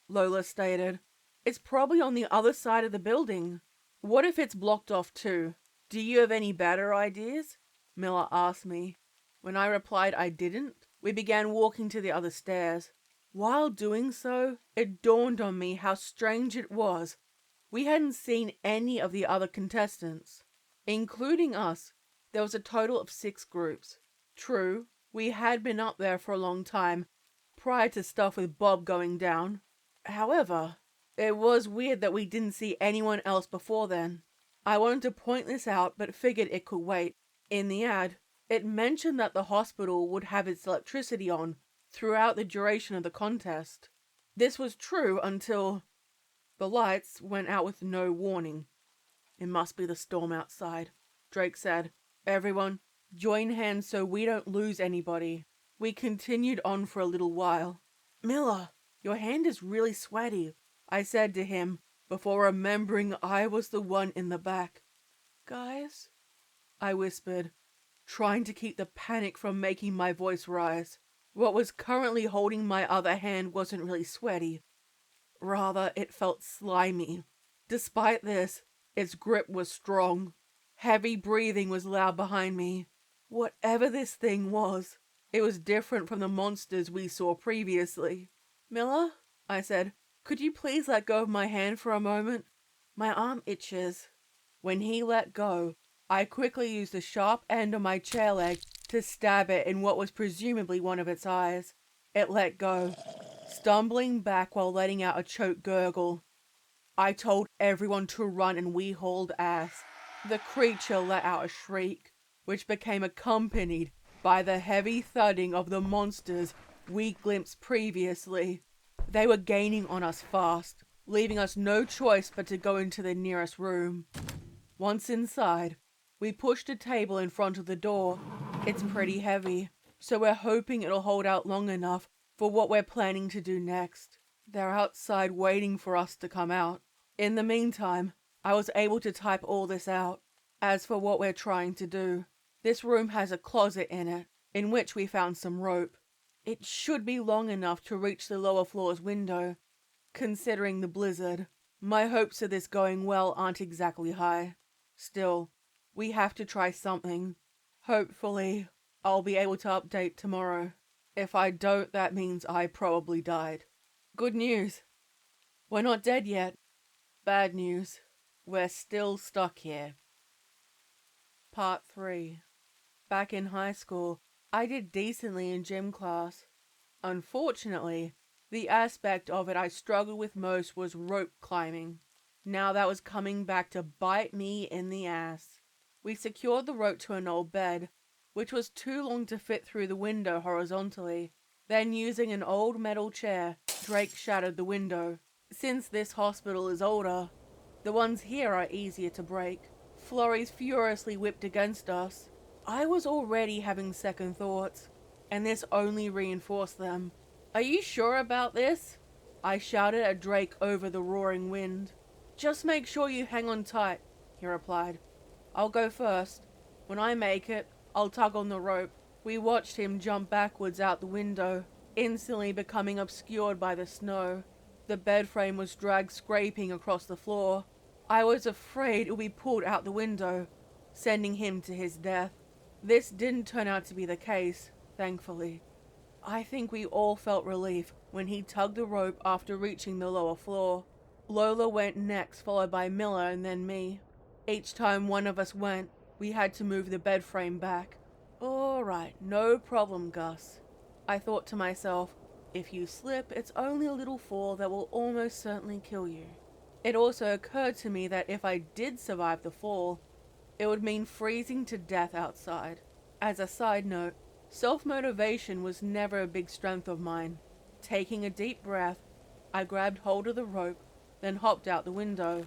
Lola stated. "It's probably on the other side of the building." "What if it's blocked off too? Do you have any better ideas?" Miller asked me. When I replied I didn't, we began walking to the other stairs. While doing so, it dawned on me how strange it was. We hadn't seen any of the other contestants. Including us, there was a total of 6 groups. True, we had been up there for a long time, prior to stuff with Bob going down. However, it was weird that we didn't see anyone else before then. I wanted to point this out, but figured it could wait. In the ad, it mentioned that the hospital would have its electricity on throughout the duration of the contest. This was true until the lights went out with no warning. "It must be the storm outside," Drake said. "Everyone, join hands so we don't lose anybody." We continued on for a little while. "Miller, your hand is really sweaty," I said to him before remembering I was the one in the back. "Guys," I whispered, trying to keep the panic from making my voice rise. What was currently holding my other hand wasn't really sweaty. Rather, it felt slimy. Despite this, its grip was strong. Heavy breathing was loud behind me. Whatever this thing was, it was different from the monsters we saw previously. "Miller," I said, "could you please let go of my hand for a moment? My arm itches." When he let go, I quickly used the sharp end of my chair leg to stab it in what was presumably one of its eyes. It let go, stumbling back while letting out a choked gurgle. I told everyone to run and we hauled ass. The creature let out a shriek, which became accompanied by the heavy thudding of the monsters we glimpsed previously. They were gaining on us fast, leaving us no choice but to go into the nearest room. Once inside, we pushed a table in front of the door. It's pretty heavy, so we're hoping it'll hold out long enough for what we're planning to do next. They're outside waiting for us to come out. In the meantime, I was able to type all this out. As for what we're trying to do, this room has a closet in it, in which we found some rope. It should be long enough to reach the lower floor's window. Considering the blizzard, my hopes of this going well aren't exactly high. Still, we have to try something. Hopefully, I'll be able to update tomorrow. If I don't, that means I probably died. Good news. We're not dead yet. Bad news. We're still stuck here. Part 3. Back in high school, I did decently in gym class. Unfortunately, the aspect of it I struggled with most was rope climbing. Now that was coming back to bite me in the ass. We secured the rope to an old bed, which was too long to fit through the window horizontally. Then, using an old metal chair, Drake shattered the window. Since this hospital is older, the ones here are easier to break. Flurries furiously whipped against us. I was already having second thoughts, and this only reinforced them. "Are you sure about this?" I shouted at Drake over the roaring wind. "Just make sure you hang on tight," he replied. "I'll go first. When I make it, I'll tug on the rope." We watched him jump backwards out the window, instantly becoming obscured by the snow. The bed frame was dragged scraping across the floor. I was afraid it would be pulled out the window, sending him to his death. This didn't turn out to be the case, thankfully. I think we all felt relief when he tugged the rope after reaching the lower floor. Lola went next, followed by Miller and then me. Each time one of us went, we had to move the bed frame back. "Alright, no problem, Gus." I thought to myself, if you slip, it's only a little fall that will almost certainly kill you. It also occurred to me that if I did survive the fall, it would mean freezing to death outside. As a side note, self-motivation was never a big strength of mine. Taking a deep breath, I grabbed hold of the rope, then hopped out the window.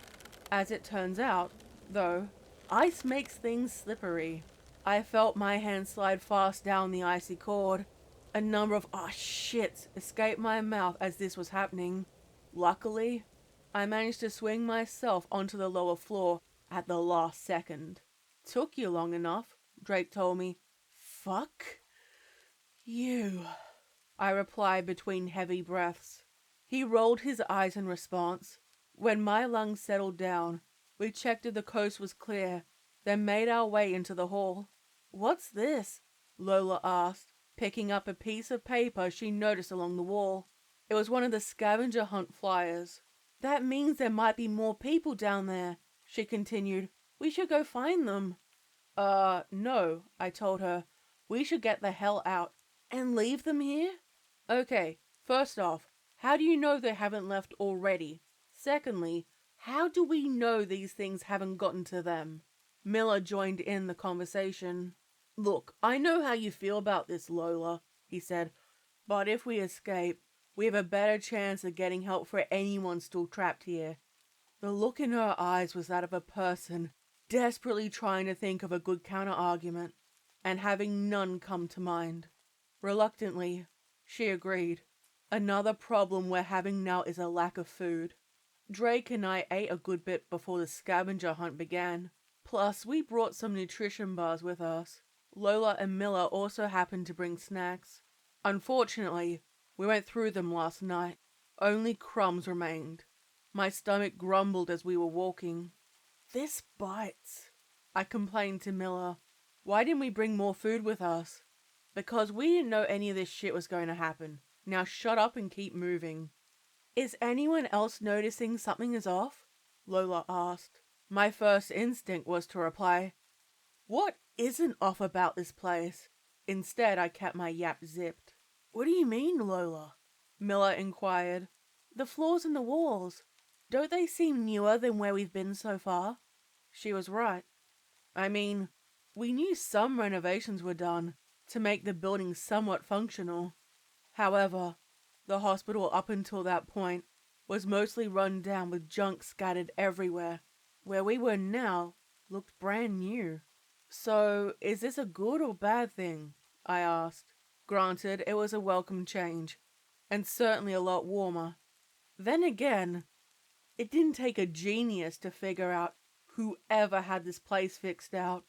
As it turns out, though, ice makes things slippery. I felt my hand slide fast down the icy cord. A number of "ah shits" escaped my mouth as this was happening. Luckily, I managed to swing myself onto the lower floor at the last second. "Took you long enough," Drake told me. "Fuck you," I replied between heavy breaths. He rolled his eyes in response. When my lungs settled down, we checked if the coast was clear, then made our way into the hall. "What's this?" Lola asked, picking up a piece of paper she noticed along the wall. It was one of the scavenger hunt flyers. "That means there might be more people down there," she continued. "We should go find them." No," I told her. "We should get the hell out." "And leave them here?" "Okay, first off, how do you know they haven't left already? Secondly, how do we know these things haven't gotten to them?" Miller joined in the conversation. "Look, I know how you feel about this, Lola," he said, "but if we escape, we have a better chance of getting help for anyone still trapped here." The look in her eyes was that of a person desperately trying to think of a good counter-argument, and having none come to mind. Reluctantly, she agreed. Another problem we're having now is a lack of food. Drake and I ate a good bit before the scavenger hunt began. Plus, we brought some nutrition bars with us. Lola and Miller also happened to bring snacks. Unfortunately, we went through them last night. Only crumbs remained. My stomach grumbled as we were walking. "This bites," I complained to Miller. "Why didn't we bring more food with us?" "Because we didn't know any of this shit was going to happen. Now shut up and keep moving." "Is anyone else noticing something is off?" Lola asked. My first instinct was to reply, "What isn't off about this place?" Instead, I kept my yap zipped. "What do you mean, Lola?" Miller inquired. "The floors and the walls. Don't they seem newer than where we've been so far?" She was right. I mean, we knew some renovations were done to make the building somewhat functional. However, the hospital up until that point was mostly run down with junk scattered everywhere. Where we were now looked brand new. "So, is this a good or bad thing?" I asked. Granted, it was a welcome change, and certainly a lot warmer. Then again, It didn't take a genius to figure out whoever had this place fixed out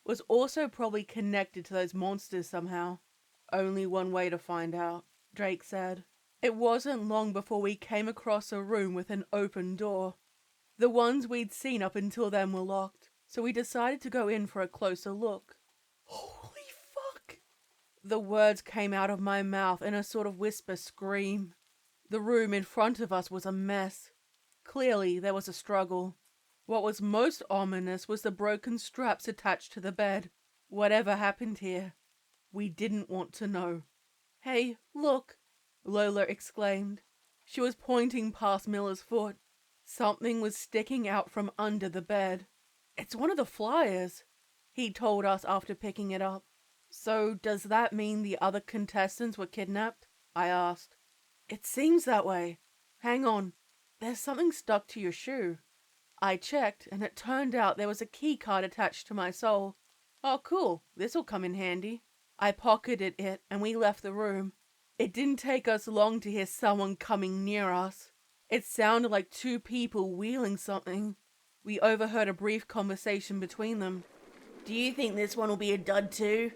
was also probably connected to those monsters somehow. Only one way to find out, Drake said. It wasn't long before we came across a room with an open door. The ones we'd seen up until then were locked, so we decided to go in for a closer look. Holy fuck! The words came out of my mouth in a sort of whisper scream. The room in front of us was a mess. Clearly, there was a struggle. What was most ominous was the broken straps attached to the bed. Whatever happened here, we didn't want to know. Hey, look! Lola exclaimed. She was pointing past Miller's foot. Something was sticking out from under the bed. It's one of the flyers, he told us after picking it up. So does that mean the other contestants were kidnapped? I asked. It seems that way. Hang on. There's something stuck to your shoe. I checked, and it turned out there was a key card attached to my sole. Oh, cool. This'll come in handy. I pocketed it, and we left the room. It didn't take us long to hear someone coming near us. It sounded like two people wheeling something. We overheard a brief conversation between them. Do you think this one will be a dud too?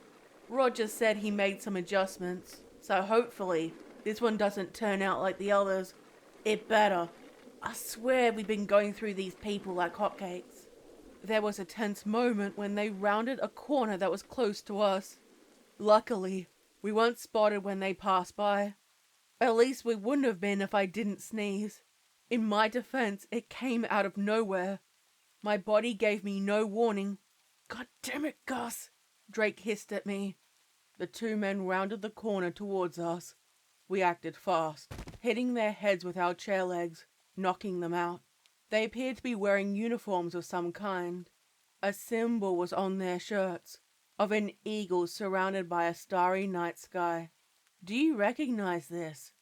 Roger said he made some adjustments, so hopefully this one doesn't turn out like the others. It better. I swear we've been going through these people like hotcakes. There was a tense moment when they rounded a corner that was close to us. Luckily, we weren't spotted when they passed by. At least we wouldn't have been if I didn't sneeze. In my defense, it came out of nowhere. My body gave me no warning. God damn it, Gus! Drake hissed at me. The two men rounded the corner towards us. We acted fast, hitting their heads with our chair legs, knocking them out. They appeared to be wearing uniforms of some kind. A symbol was on their shirts, of an eagle surrounded by a starry night sky. Do you recognize this?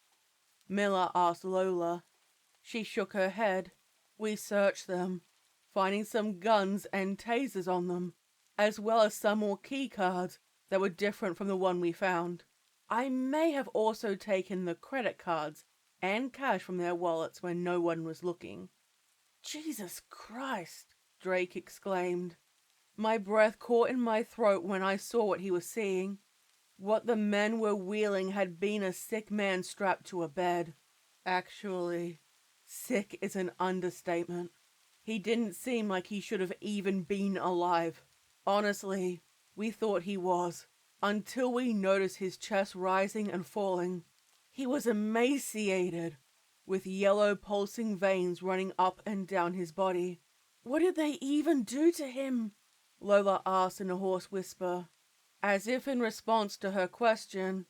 Miller asked Lola. She shook her head. We searched them, finding some guns and tasers on them, as well as some more key cards that were different from the one we found. I may have also taken the credit cards and cash from their wallets when no one was looking. Jesus Christ, Drake exclaimed. My breath caught in my throat when I saw what he was seeing. What the men were wheeling had been a sick man strapped to a bed. Actually, sick is an understatement. He didn't seem like he should have even been alive. Honestly, we thought he was, until we noticed his chest rising and falling. He was emaciated, with yellow pulsing veins running up and down his body. What did they even do to him? Lola asked in a hoarse whisper. As if in response to her question,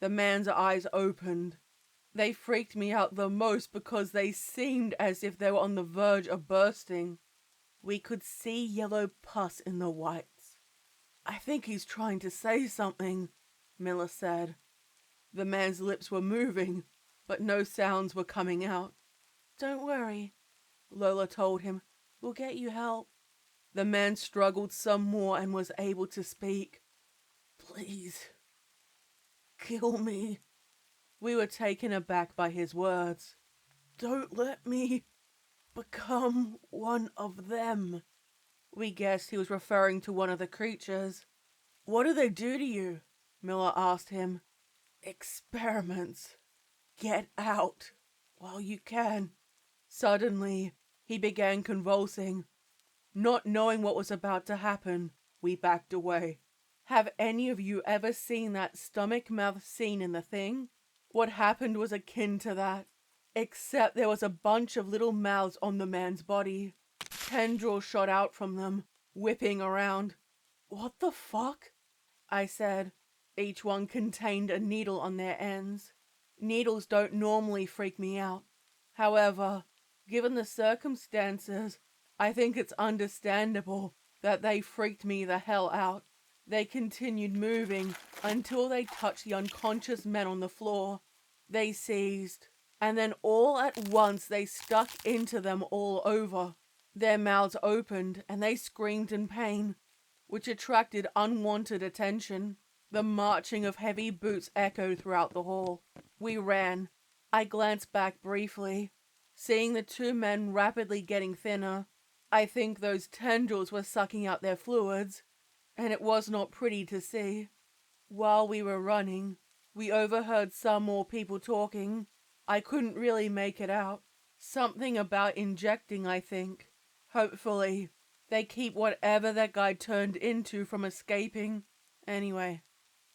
the man's eyes opened. They freaked me out the most because they seemed as if they were on the verge of bursting. We could see yellow pus in the whites. I think he's trying to say something, Miller said. The man's lips were moving, but no sounds were coming out. Don't worry, Lola told him. We'll get you help. The man struggled some more and was able to speak. Please, kill me. We were taken aback by his words. Don't let me become one of them. We guessed he was referring to one of the creatures. What do they do to you? Miller asked him. Experiments. Get out while you can. Suddenly, he began convulsing. Not knowing what was about to happen, we backed away. Have any of you ever seen that stomach mouth scene in The Thing? What happened was akin to that, except there was a bunch of little mouths on the man's body. Tendrils shot out from them, whipping around. What the fuck? I said. Each one contained a needle on their ends. Needles don't normally freak me out. However, given the circumstances, I think it's understandable that they freaked me the hell out. They continued moving until they touched the unconscious men on the floor. They seized, and then all at once they stuck into them all over. Their mouths opened and they screamed in pain, which attracted unwanted attention. The marching of heavy boots echoed throughout the hall. We ran. I glanced back briefly. seeing the two men rapidly getting thinner. I think those tendrils were sucking out their fluids, and it was not pretty to see. While we were running, we overheard some more people talking. I couldn't really make it out. Something about injecting, I think. Hopefully, they keep whatever that guy turned into from escaping. Anyway,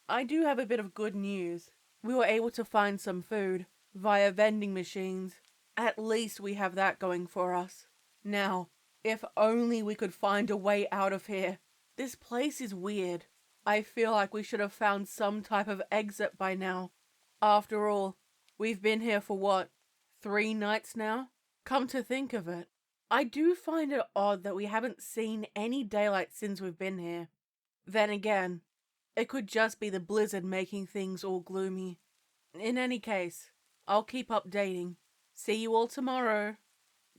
I do have a bit of good news. We were able to find some food via vending machines. At least we have that going for us. Now, if only we could find a way out of here. This place is weird. I feel like we should have found some type of exit by now. After all, we've been here for what, 3 nights now? Come to think of it, I do find it odd that we haven't seen any daylight since we've been here. Then again, it could just be the blizzard making things all gloomy. In any case, I'll keep updating. See you all tomorrow.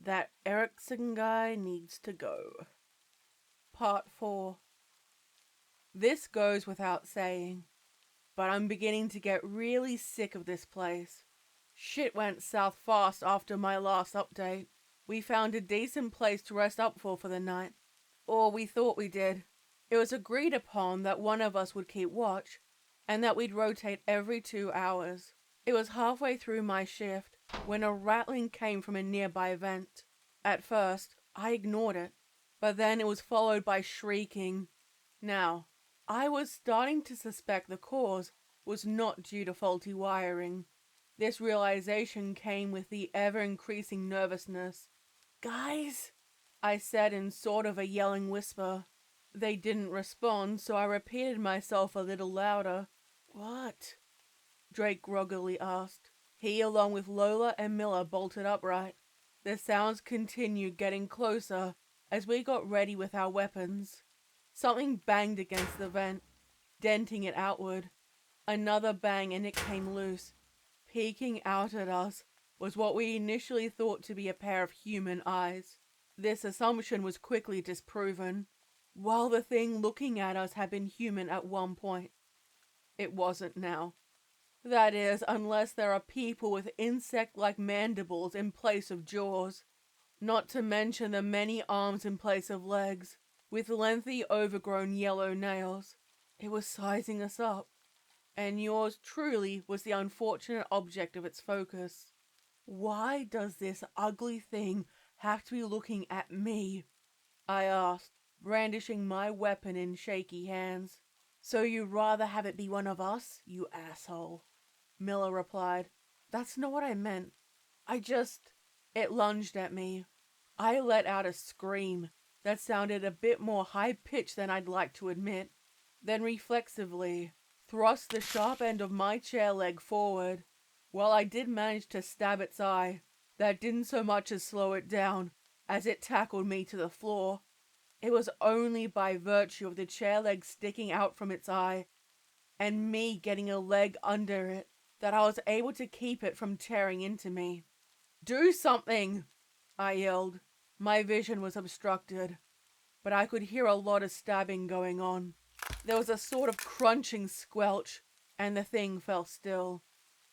That Erickson guy needs to go. Part 4. This goes without saying, but I'm beginning to get really sick of this place. Shit went south fast after my last update. We found a decent place to rest up for the night. Or we thought we did. It was agreed upon that one of us would keep watch, and that we'd rotate every 2 hours. It was halfway through my shift when a rattling came from a nearby vent. At first, I ignored it, but then it was followed by shrieking. Now, I was starting to suspect the cause was not due to faulty wiring. This realization came with the ever-increasing nervousness. "Guys?" I said in sort of a yelling whisper. They didn't respond, so I repeated myself a little louder. "What?" Drake groggily asked. He, along with Lola and Miller, bolted upright. The sounds continued getting closer as we got ready with our weapons. Something banged against the vent, denting it outward. Another bang and it came loose. Peeking out at us was what we initially thought to be a pair of human eyes. This assumption was quickly disproven. While the thing looking at us had been human at one point, it wasn't now. That is, unless there are people with insect-like mandibles in place of jaws. Not to mention the many arms in place of legs, with lengthy overgrown yellow nails. It was sizing us up. And yours truly was the unfortunate object of its focus. "Why does this ugly thing have to be looking at me?" I asked, brandishing my weapon in shaky hands. "So you'd rather have it be one of us, you asshole?" Miller replied. "That's not what I meant. It lunged at me. I let out a scream that sounded a bit more high-pitched than I'd like to admit, then reflexively thrust the sharp end of my chair leg forward. While I did manage to stab its eye, that didn't so much as slow it down as it tackled me to the floor. It was only by virtue of the chair leg sticking out from its eye and me getting a leg under it that I was able to keep it from tearing into me. "Do something!" I yelled. My vision was obstructed, but I could hear a lot of stabbing going on. There was a sort of crunching squelch, and the thing fell still.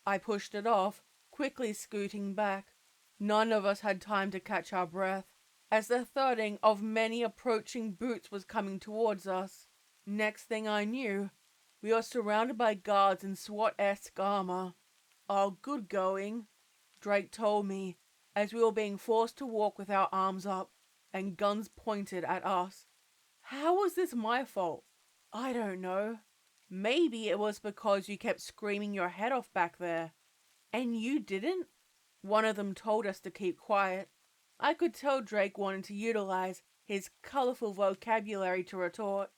I pushed it off, quickly scooting back. None of us had time to catch our breath, as the thudding of many approaching boots was coming towards us. Next thing I knew, we were surrounded by guards in SWAT-esque armor. "All good going," Drake told me, as we were being forced to walk with our arms up and guns pointed at us. How was this my fault? I don't know. Maybe it was because you kept screaming your head off back there. And you didn't? One of them told us to keep quiet. I could tell Drake wanted to utilize his colorful vocabulary to retort.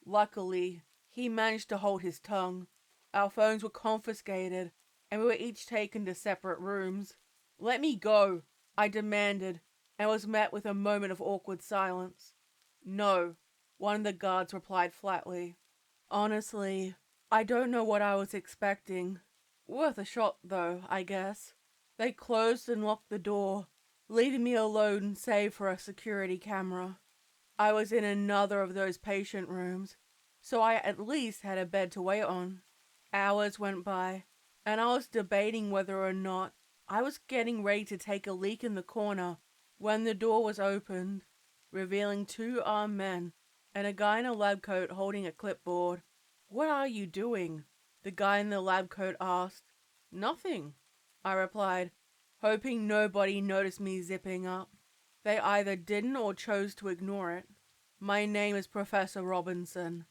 Luckily, he managed to hold his tongue. Our phones were confiscated, and we were each taken to separate rooms. "Let me go," I demanded, and was met with a moment of awkward silence. "No," one of the guards replied flatly. Honestly, I don't know what I was expecting. Worth a shot, though, I guess. They closed and locked the door, leaving me alone save for a security camera. I was in another of those patient rooms, so I at least had a bed to wait on. Hours went by, and I was debating whether or not I was getting ready to take a leak in the corner when the door was opened, revealing 2 armed men and a guy in a lab coat holding a clipboard. "What are you doing?" the guy in the lab coat asked. "Nothing," I replied, hoping nobody noticed me zipping up. They either didn't or chose to ignore it. "My name is Professor Robinson,"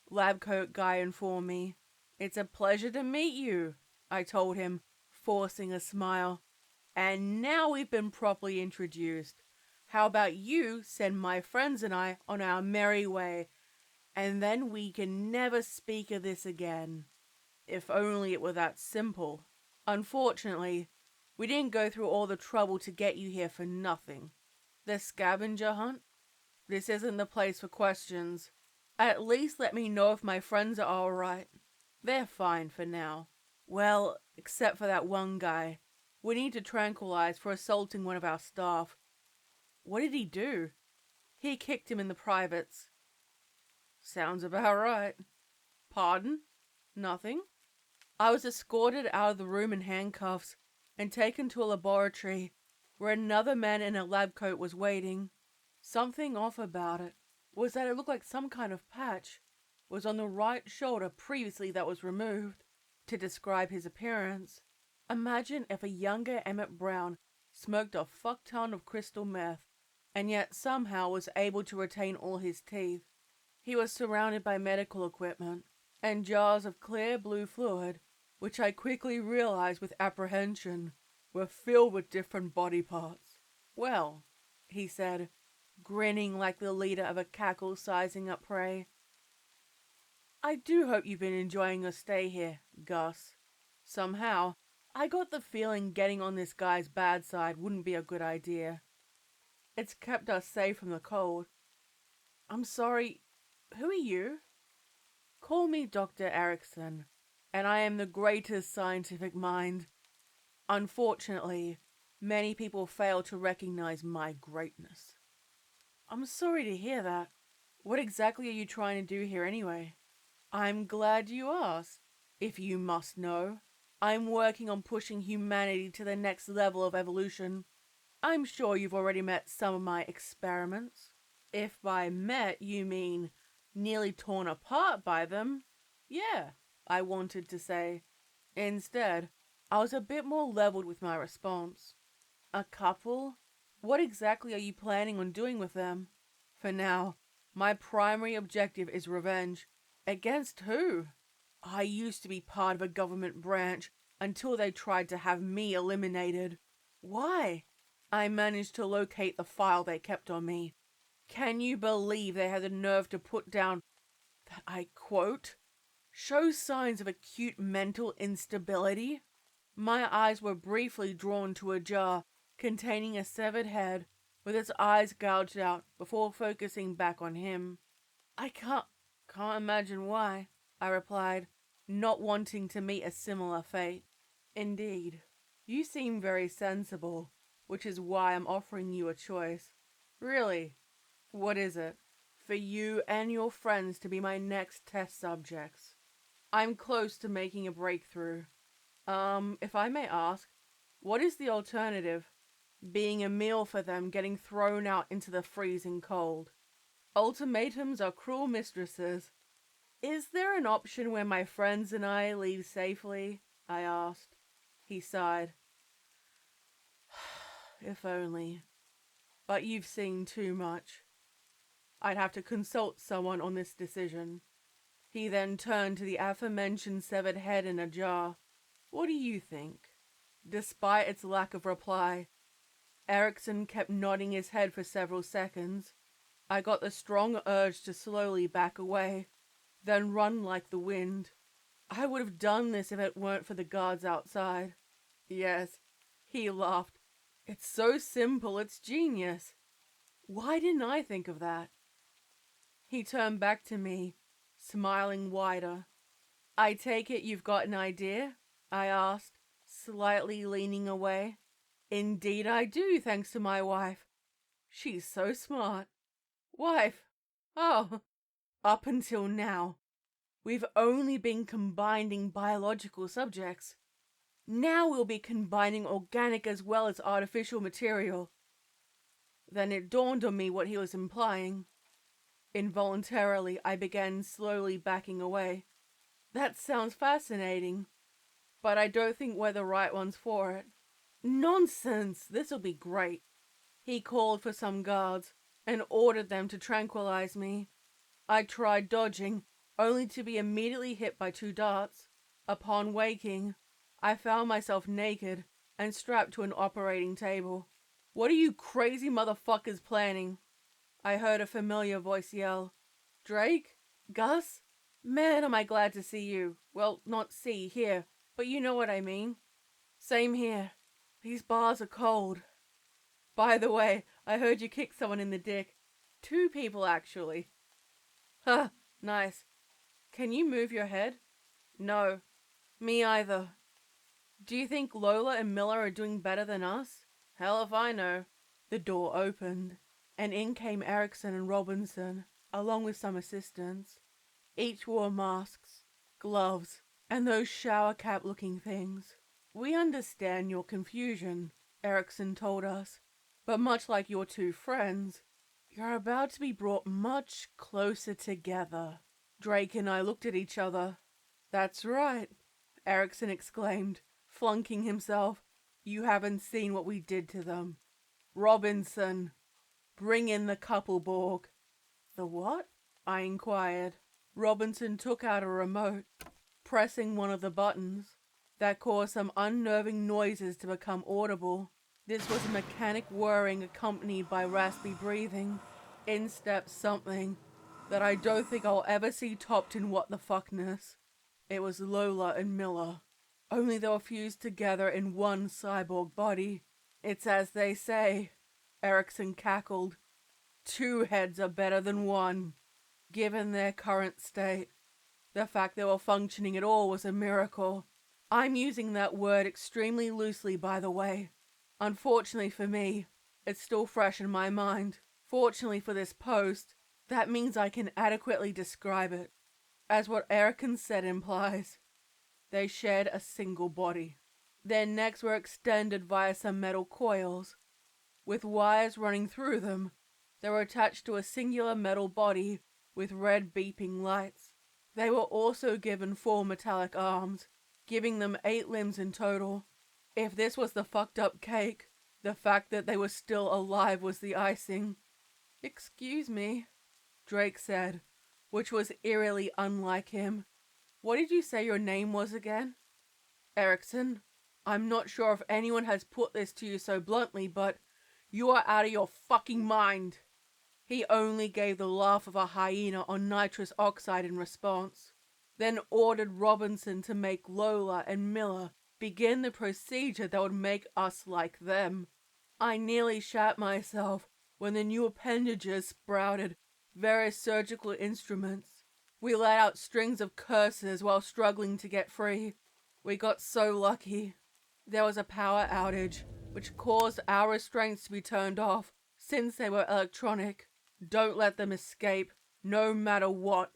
lab coat guy informed me. "It's a pleasure to meet you," I told him, forcing a smile. "And now we've been properly introduced, how about you send my friends and I on our merry way, and then we can never speak of this again." If only it were that simple. Unfortunately, we didn't go through all the trouble to get you here for nothing. The scavenger hunt? This isn't the place for questions. At least let me know if my friends are alright. They're fine for now. Well, except for that one guy. We need to tranquilize for assaulting one of our staff. What did he do? He kicked him in the privates. Sounds about right. Pardon? Nothing? I was escorted out of the room in handcuffs and taken to a laboratory where another man in a lab coat was waiting. Something off about it was that it looked like some kind of patch was on the right shoulder previously that was removed. To describe his appearance, imagine if a younger Emmett Brown smoked a fuck ton of crystal meth and yet somehow was able to retain all his teeth. He was surrounded by medical equipment and jars of clear blue fluid, which I quickly realized with apprehension were filled with different body parts. "Well," he said, grinning like the leader of a cackle sizing up prey, "I do hope you've been enjoying your stay here, Gus. Somehow, I got the feeling getting on this guy's bad side wouldn't be a good idea. It's kept us safe from the cold. I'm sorry, who are you?" "Call me Dr. Erickson, and I am the greatest scientific mind. Unfortunately, many people fail to recognize my greatness." "I'm sorry to hear that. What exactly are you trying to do here anyway?" "I'm glad you asked. If you must know, I'm working on pushing humanity to the next level of evolution. I'm sure you've already met some of my experiments. If by met you mean nearly torn apart by them, yeah," I wanted to say. Instead, I was a bit more leveled with my response. "A couple? What exactly are you planning on doing with them?" "For now, my primary objective is revenge. Against who? I used to be part of a government branch until they tried to have me eliminated." "Why?" "I managed to locate the file they kept on me. Can you believe they had the nerve to put down that I quote, 'shows signs of acute mental instability'?" My eyes were briefly drawn to a jar containing a severed head with its eyes gouged out before focusing back on him. "I can't imagine why," I replied, not wanting to meet a similar fate. "Indeed. You seem very sensible, which is why I'm offering you a choice. Really, what is it?" "For you and your friends to be my next test subjects. I'm close to making a breakthrough. If I may ask, what is the alternative? Being a meal for them, getting thrown out into the freezing cold. Ultimatums are cruel mistresses. Is there an option where my friends and I leave safely?" I asked. He sighed. "If only. But you've seen too much. I'd have to consult someone on this decision." He then turned to the aforementioned severed head in a jar. "What do you think?" Despite its lack of reply, Erickson kept nodding his head for several seconds. I got the strong urge to slowly back away, then run like the wind. I would have done this if it weren't for the guards outside. "Yes," he laughed. "It's so simple, it's genius. Why didn't I think of that?" He turned back to me, smiling wider. "I take it you've got an idea?" I asked, slightly leaning away. "Indeed I do, thanks to my wife. She's so smart." "Wife? Oh, up until now, we've only been combining biological subjects. Now we'll be combining organic as well as artificial material. Then it dawned on me what he was implying. Involuntarily, I began slowly backing away. That sounds fascinating, but I don't think we're the right ones for it. Nonsense! This'll be great. He called for some guards and ordered them to tranquilize me. I tried dodging, only to be immediately hit by 2 darts. Upon waking, I found myself naked and strapped to an operating table. What are you crazy motherfuckers planning? I heard a familiar voice yell. Drake? Gus? Man, am I glad to see you. Well, not see, hear, but you know what I mean. Same here. These bars are cold. By the way, I heard you kick someone in the dick. 2 people, actually. Huh, nice. Can you move your head? No. Me either. Do you think Lola and Miller are doing better than us? Hell if I know. The door opened, and in came Erickson and Robinson, along with some assistants. Each wore masks, gloves, and those shower cap looking things. We understand your confusion, Erickson told us, but much like your 2 friends, you're about to be brought much closer together. Drake and I looked at each other. That's right, Erickson exclaimed, flunking himself. You haven't seen what we did to them. Robinson, bring in the couple Borg. The what? I inquired. Robinson took out a remote, pressing one of the buttons. That caused some unnerving noises to become audible. This was a mechanic whirring accompanied by raspy breathing. In stepped something that I don't think I'll ever see topped in what the fuckness. It was Lola and Miller. Only they were fused together in one cyborg body. It's as they say, Erickson cackled. 2 heads are better than 1. Given their current state, the fact they were functioning at all was a miracle. I'm using that word extremely loosely, by the way. Unfortunately for me, it's still fresh in my mind. Fortunately for this post, that means I can adequately describe it. As what Erickson said implies, they shared a single body. Their necks were extended via some metal coils, with wires running through them. They were attached to a singular metal body with red beeping lights. They were also given 4 metallic arms, giving them 8 limbs in total. If this was the fucked up cake, the fact that they were still alive was the icing. Excuse me, Drake said, which was eerily unlike him. What did you say your name was again? Erickson. I'm not sure if anyone has put this to you so bluntly, but you are out of your fucking mind. He only gave the laugh of a hyena on nitrous oxide in response, then ordered Robinson to make Lola and Miller begin the procedure that would make us like them. I nearly shat myself when the new appendages sprouted various surgical instruments. We let out strings of curses while struggling to get free. We got so lucky. There was a power outage, which caused our restraints to be turned off since they were electronic. Don't let them escape, no matter what,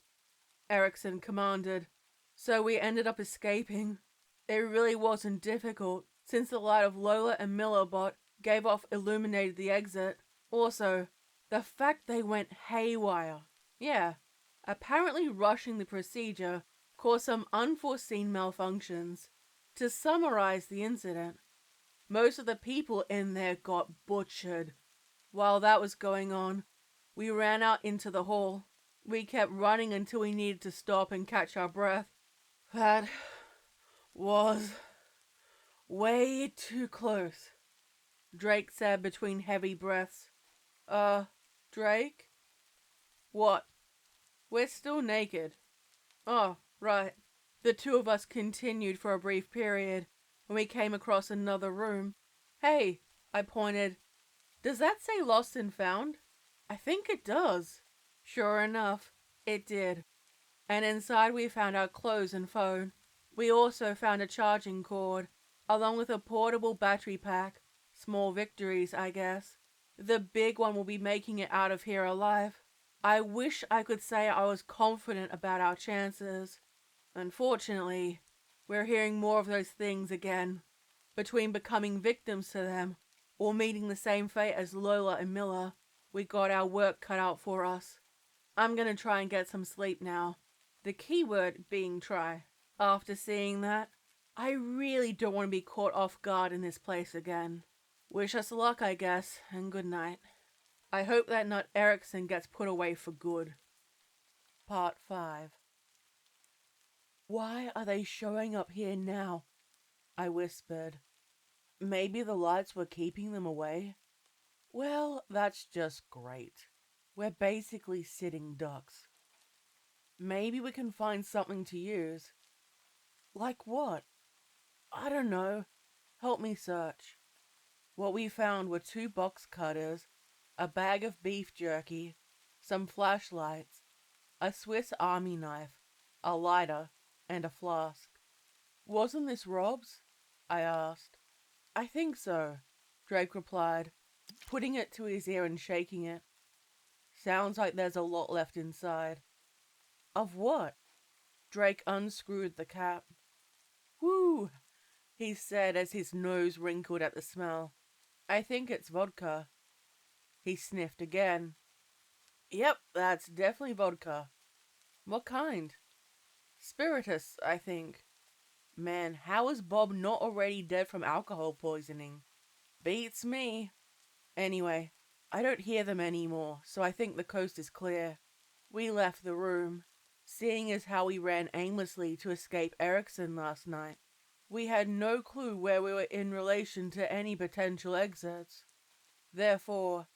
Erickson commanded. So we ended up escaping. It really wasn't difficult, since the light of Lola and Millerbot gave off illuminated the exit. Also, the fact they went haywire. Yeah, apparently rushing the procedure caused some unforeseen malfunctions. To summarize the incident, most of the people in there got butchered. While that was going on, we ran out into the hall. We kept running until we needed to stop and catch our breath. That was way too close, Drake said between heavy breaths. Drake? What? We're still naked. Oh, right. The 2 of us continued for a brief period when we came across another room. Hey, I pointed. Does that say lost and found? I think it does. Sure enough, it did. And inside we found our clothes and phone. We also found a charging cord, along with a portable battery pack. Small victories, I guess. The big one will be making it out of here alive. I wish I could say I was confident about our chances. Unfortunately, We're hearing more of those things again. Between becoming victims to them or meeting the same fate as Lola and Miller, we got our work cut out for us. I'm gonna try and get some sleep now. The keyword being try. After seeing that, I really don't want to be caught off guard in this place again. Wish us luck, I guess, and good night. I hope that nut Erickson gets put away for good. Part 5. Why are they showing up here now? I whispered. Maybe the lights were keeping them away? Well, that's just great. We're basically sitting ducks. Maybe we can find something to use. Like what? I don't know. Help me search. What we found were 2 box cutters, a bag of beef jerky, some flashlights, a Swiss Army knife, a lighter, and a flask. Wasn't this Rob's? I asked. I think so, Drake replied, putting it to his ear and shaking it. Sounds like there's a lot left inside. Of what? Drake unscrewed the cap. Whew, he said as his nose wrinkled at the smell. I think it's vodka. He sniffed again. Yep, that's definitely vodka. What kind? Spiritus, I think. Man, how is Bob not already dead from alcohol poisoning? Beats me. Anyway, I don't hear them anymore, so I think the coast is clear. We left the room, seeing as how we ran aimlessly to escape Erickson last night. We had no clue where we were in relation to any potential exits. Therefore,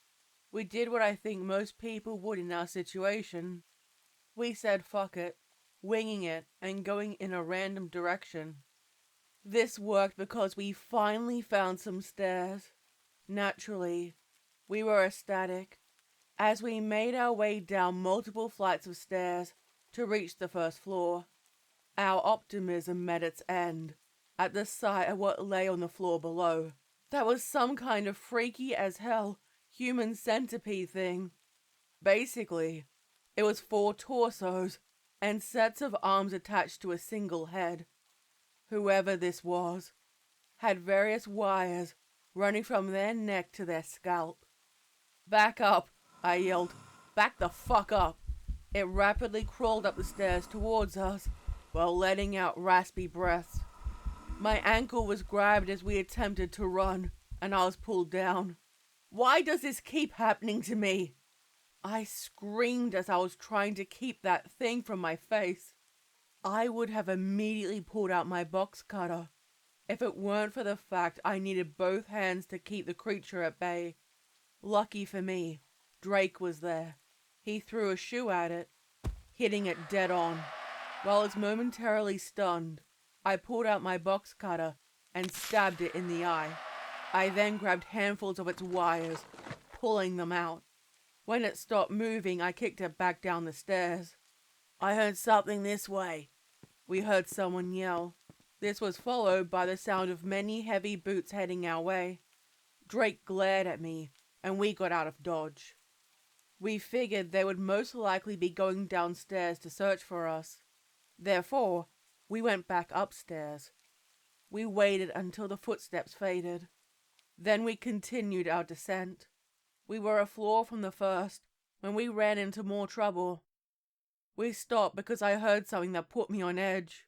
we did what I think most people would in our situation. We said fuck it, winging it, and going in a random direction. This worked because we finally found some stairs. Naturally, we were ecstatic as we made our way down multiple flights of stairs to reach the first floor. Our optimism met its end at the sight of what lay on the floor below. That was some kind of freaky as hell human centipede thing. Basically, it was 4 torsos and sets of arms attached to a single head. Whoever this was had various wires running from their neck to their scalp. Back up, I yelled. Back the fuck up. It rapidly crawled up the stairs towards us while letting out raspy breaths. My ankle was grabbed as we attempted to run, and I was pulled down. Why does this keep happening to me? I screamed as I was trying to keep that thing from my face. I would have immediately pulled out my box cutter if it weren't for the fact I needed both hands to keep the creature at bay. Lucky for me, Drake was there. He threw a shoe at it, hitting it dead on. While it's momentarily stunned, I pulled out my box cutter and stabbed it in the eye. I then grabbed handfuls of its wires, pulling them out. When it stopped moving, I kicked it back down the stairs. I heard something this way. We heard someone yell. This was followed by the sound of many heavy boots heading our way. Drake glared at me, and we got out of dodge. We figured they would most likely be going downstairs to search for us. Therefore, we went back upstairs. We waited until the footsteps faded. Then we continued our descent. We were a floor from the first when we ran into more trouble. We stopped because I heard something that put me on edge.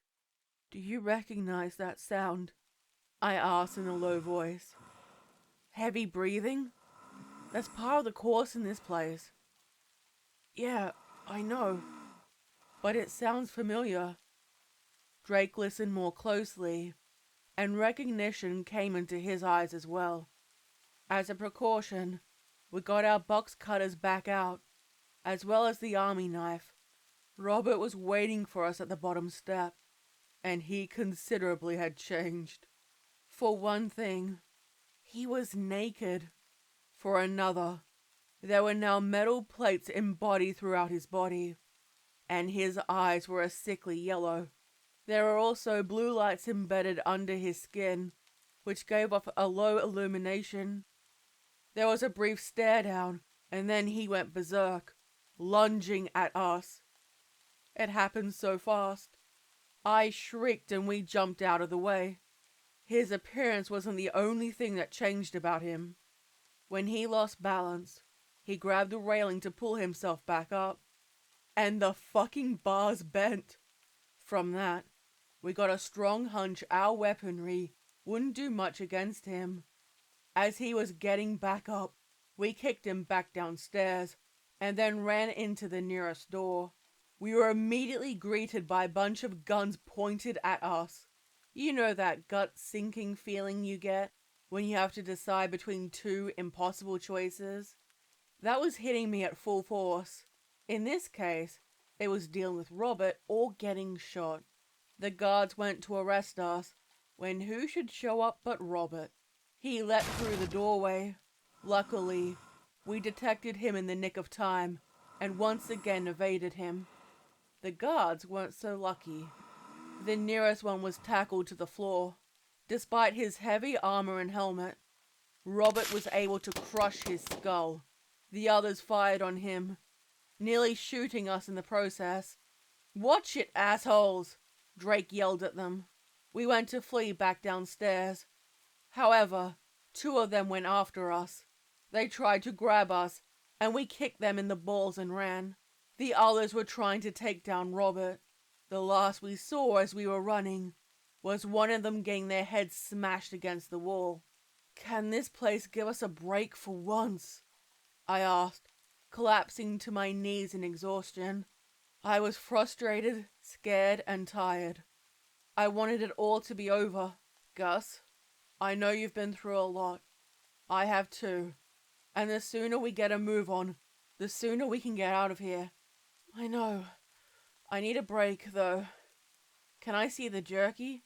Do you recognize that sound? I asked in a low voice. Heavy breathing? That's part of the course in this place. Yeah, I know. But it sounds familiar. Drake listened more closely, and recognition came into his eyes as well. As a precaution, we got our box cutters back out, as well as the army knife. Robert was waiting for us at the bottom step, and he considerably had changed. For one thing, he was naked. For another, there were now metal plates embodied throughout his body, and his eyes were a sickly yellow. There were also blue lights embedded under his skin, which gave off a low illumination. There was a brief stare down, and then he went berserk, lunging at us. It happened so fast. I shrieked and we jumped out of the way. His appearance wasn't the only thing that changed about him. When he lost balance, he grabbed the railing to pull himself back up, and the fucking bars bent. From that, we got a strong hunch our weaponry wouldn't do much against him. As he was getting back up, we kicked him back downstairs, and then ran into the nearest door. We were immediately greeted by a bunch of guns pointed at us. You know that gut-sinking feeling you get when you have to decide between two impossible choices? That was hitting me at full force. In this case, it was dealing with Robert or getting shot. The guards went to arrest us, when who should show up but Robert? He leapt through the doorway. Luckily, we detected him in the nick of time, and once again evaded him. The guards weren't so lucky. The nearest one was tackled to the floor. Despite his heavy armor and helmet, Robert was able to crush his skull. The others fired on him, nearly shooting us in the process. "Watch it, assholes!" Drake yelled at them. We went to flee back downstairs. However, 2 of them went after us. They tried to grab us, and we kicked them in the balls and ran. The others were trying to take down Robert. The last we saw as we were running was one of them getting their heads smashed against the wall. "Can this place give us a break for once?" I asked, collapsing to my knees in exhaustion. I was frustrated, scared, and tired. I wanted it all to be over. "Gus, I know you've been through a lot. I have too. And the sooner we get a move on, the sooner we can get out of here." "I know. I need a break, though. Can I see the jerky?"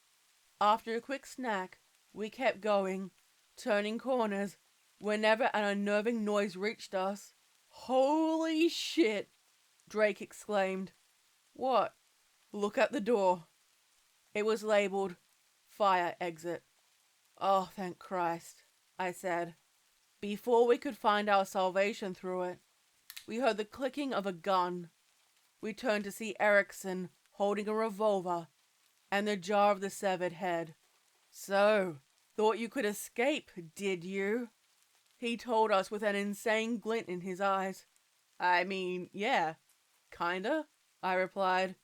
After a quick snack, we kept going, turning corners, whenever an unnerving noise reached us. "Holy shit!" Drake exclaimed. "What?" "Look at the door." It was labeled Fire Exit. "Oh, thank Christ," I said. Before we could find our salvation through it, we heard the clicking of a gun. We turned to see Erickson holding a revolver and the jar of the severed head. "So, thought you could escape, did you?" He told us with an insane glint in his eyes. "I mean, yeah, kinda," I replied.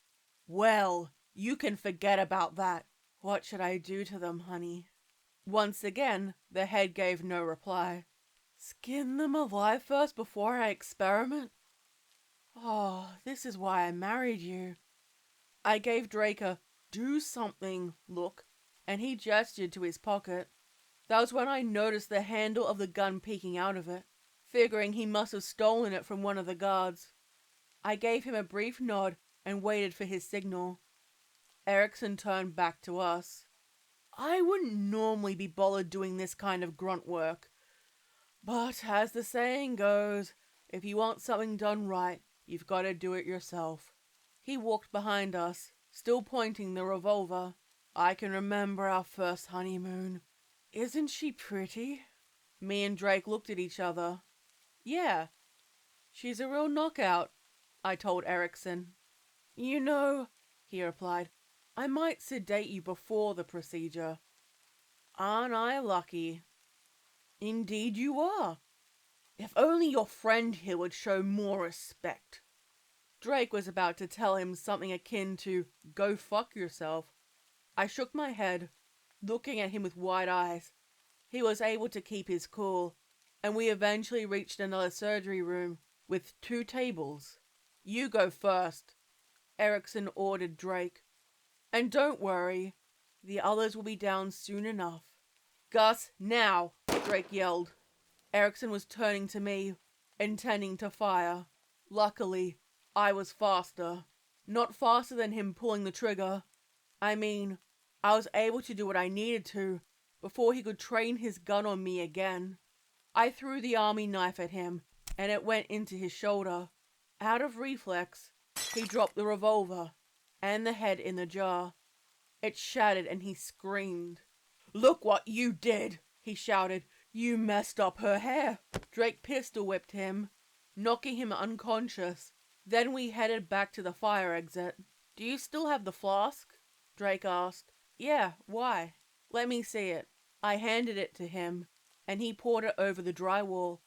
"Well, you can forget about that. What should I do to them, honey?" Once again, the head gave no reply. "Skin them alive first before I experiment? Oh, this is why I married you." I gave Drake a "do something" look, and he gestured to his pocket. That was when I noticed the handle of the gun peeking out of it, figuring he must have stolen it from one of the guards. I gave him a brief nod and waited for his signal. Erickson turned back to us. "I wouldn't normally be bothered doing this kind of grunt work, but as the saying goes, if you want something done right, you've got to do it yourself." He walked behind us, still pointing the revolver. "I can remember our first honeymoon. Isn't she pretty?" Me and Drake looked at each other. "Yeah, she's a real knockout," I told Erickson. "You know," he replied, "I might sedate you before the procedure." "Aren't I lucky?" "Indeed you are. If only your friend here would show more respect." Drake was about to tell him something akin to "go fuck yourself." I shook my head, looking at him with wide eyes. He was able to keep his cool, and we eventually reached another surgery room with 2 tables. "You go first," Erickson ordered Drake. "And don't worry, the others will be down soon enough." "Gus, now!" Drake yelled. Erickson was turning to me, intending to fire. Luckily, I was faster. Not faster than him pulling the trigger. I mean, I was able to do what I needed to before he could train his gun on me again. I threw the army knife at him, and it went into his shoulder. Out of reflex, he dropped the revolver and the head in the jar. It shattered and he screamed. "Look what you did!" he shouted. "You messed up her hair." Drake pistol whipped him, knocking him unconscious. Then we headed back to the fire exit. "Do you still have the flask?" Drake asked. Yeah, why? Let me see it. I handed it to him, and he poured it over the drywall,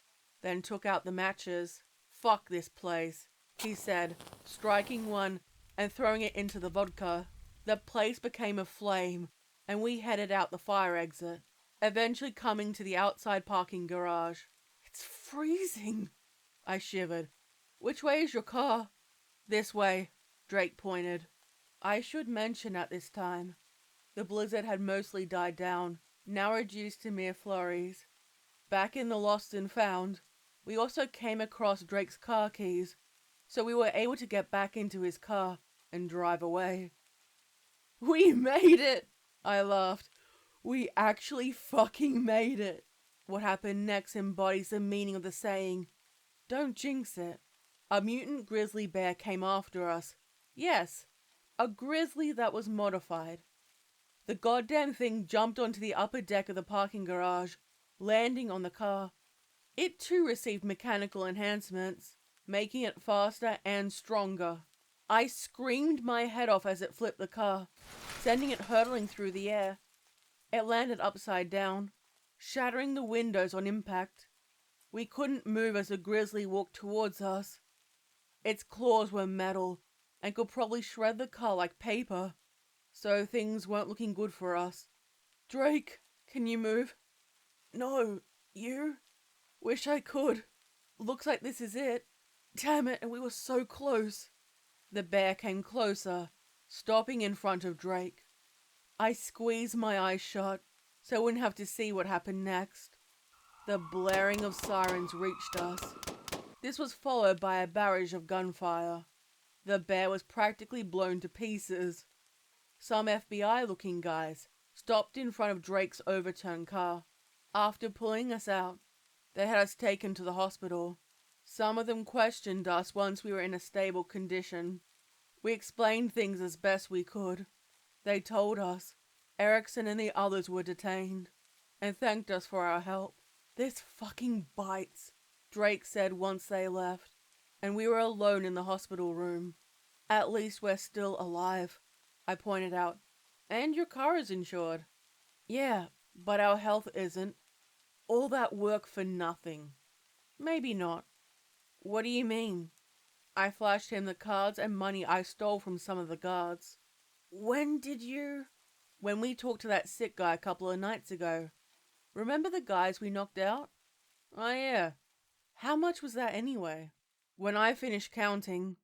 then took out the matches. Fuck this place, he said, striking one and throwing it into the vodka. The place became a flame, and we headed out the fire exit, eventually coming to the outside parking garage. It's freezing, I shivered. Which way is your car? This way, Drake pointed. I should mention at this time, the blizzard had mostly died down, now reduced to mere flurries. Back in the Lost and Found, we also came across Drake's car keys, so we were able to get back into his car and drive away. We made it! I laughed. We actually fucking made it. What happened next embodies the meaning of the saying, don't jinx it. A mutant grizzly bear came after us. Yes, a grizzly that was modified. The goddamn thing jumped onto the upper deck of the parking garage, landing on the car. It too received mechanical enhancements, making it faster and stronger. I screamed my head off as it flipped the car, sending it hurtling through the air. It landed upside down, shattering the windows on impact. We couldn't move as the grizzly walked towards us. Its claws were metal and could probably shred the car like paper, so things weren't looking good for us. Drake, can you move? No, you? Wish I could. Looks like this is it. Damn it, and we were so close. The bear came closer, stopping in front of Drake. I squeezed my eyes shut so I wouldn't have to see what happened next. The blaring of sirens reached us. This was followed by a barrage of gunfire. The bear was practically blown to pieces. Some FBI-looking guys stopped in front of Drake's overturned car. After pulling us out, they had us taken to the hospital. Some of them questioned us once we were in a stable condition. We explained things as best we could. They told us Erickson and the others were detained, and thanked us for our help. This fucking bites, Drake said once they left, and we were alone in the hospital room. At least we're still alive, I pointed out. And your car is insured. Yeah, but our health isn't. All that work for nothing. Maybe not. What do you mean? I flashed him the cards and money I stole from some of the guards. When did you? When we talked to that sick guy a couple of nights ago. Remember the guys we knocked out? Oh yeah. How much was that anyway? When I finished counting,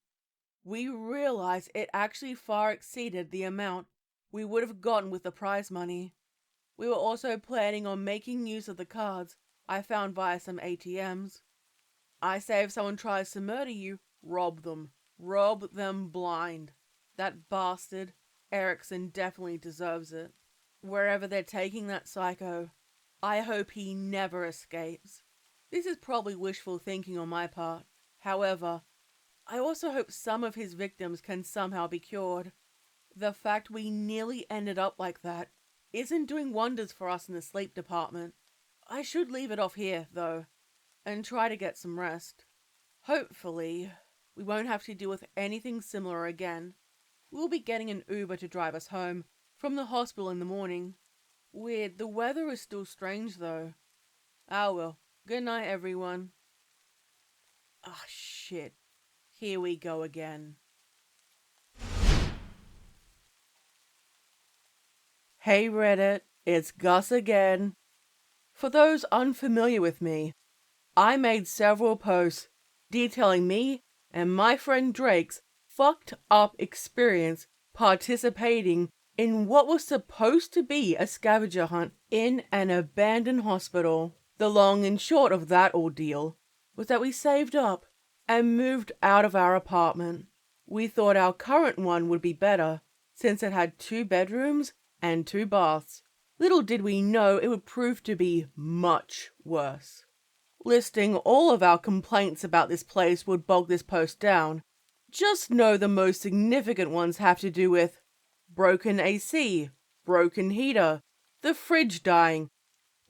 we realized it actually far exceeded the amount we would have gotten with the prize money. We were also planning on making use of the cards I found via some ATMs. I say if someone tries to murder you, rob them. Rob them blind. That bastard, Erickson, definitely deserves it. Wherever they're taking that psycho, I hope he never escapes. This is probably wishful thinking on my part. However, I also hope some of his victims can somehow be cured. The fact we nearly ended up like that isn't doing wonders for us in the sleep department. I should leave it off here, though, and try to get some rest. Hopefully, we won't have to deal with anything similar again. We'll be getting an Uber to drive us home from the hospital in the morning. Weird, the weather is still strange, though. Ah well, good night, everyone. Ah, shit. Here we go again. Hey Reddit, it's Gus again. For those unfamiliar with me, I made several posts detailing me and my friend Drake's fucked up experience participating in what was supposed to be a scavenger hunt in an abandoned hospital. The long and short of that ordeal was that we saved up and moved out of our apartment. We thought our current one would be better since it had 2 bedrooms and 2 baths. Little did we know it would prove to be much worse. Listing all of our complaints about this place would bog this post down. Just know the most significant ones have to do with broken AC, broken heater, the fridge dying,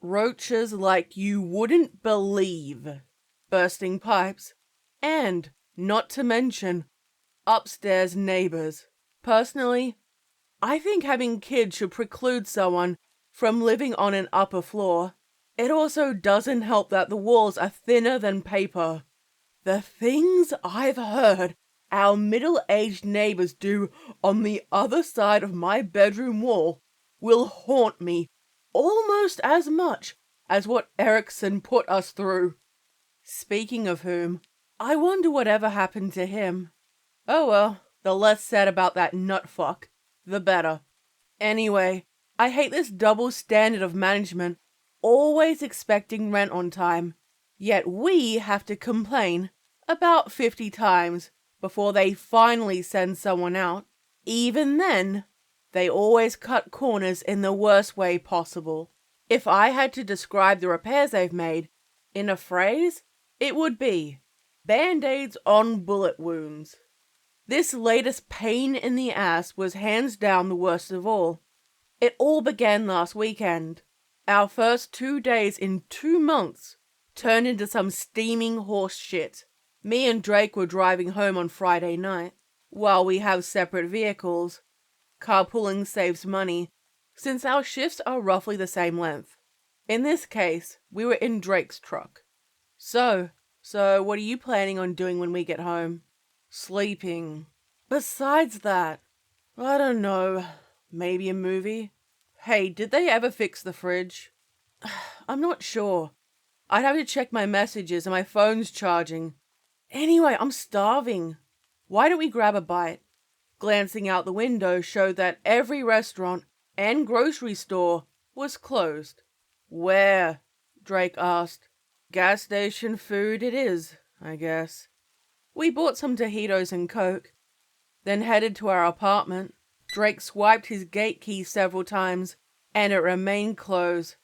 roaches like you wouldn't believe, bursting pipes, and, not to mention, upstairs neighbors. Personally, I think having kids should preclude someone from living on an upper floor. It also doesn't help that the walls are thinner than paper. The things I've heard our middle-aged neighbors do on the other side of my bedroom wall will haunt me almost as much as what Erickson put us through. Speaking of whom, I wonder whatever happened to him. Oh well, the less said about that nutfuck, the better. Anyway, I hate this double standard of management, always expecting rent on time, yet we have to complain about 50 times before they finally send someone out. Even then, they always cut corners in the worst way possible. If I had to describe the repairs they've made in a phrase, it would be Band-Aids on bullet wounds. This latest pain in the ass was hands down the worst of all. It all began last weekend. Our first 2 days in 2 months turned into some steaming horse shit. Me and Drake were driving home on Friday night. While we have separate vehicles, carpooling saves money, since our shifts are roughly the same length. In this case, we were in Drake's truck. So what are you planning on doing when we get home? Sleeping. Besides that, I don't know, maybe a movie? Hey, did they ever fix the fridge? I'm not sure. I'd have to check my messages and my phone's charging. Anyway, I'm starving. Why don't we grab a bite? Glancing out the window showed that every restaurant and grocery store was closed. Where? Drake asked. Gas station food it is, I guess. We bought some tajitos and Coke, then headed to our apartment. Drake swiped his gate key several times, and it remained closed.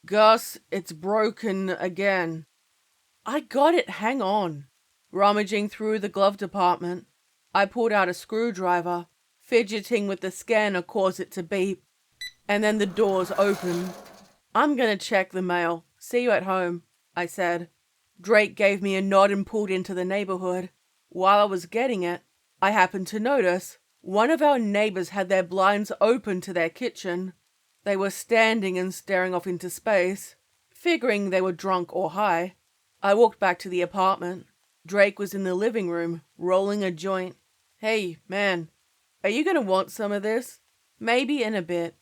Gus, it's broken again. I got it, hang on. Rummaging through the glove department, I pulled out a screwdriver. Fidgeting with the scanner caused it to beep, and then the doors opened. I'm gonna check the mail. See you at home, I said. Drake gave me a nod and pulled into the neighborhood. While I was getting it, I happened to notice one of our neighbors had their blinds open to their kitchen. They were standing and staring off into space, figuring they were drunk or high. I walked back to the apartment. Drake was in the living room, rolling a joint. Hey, man, are you gonna want some of this? Maybe in a bit.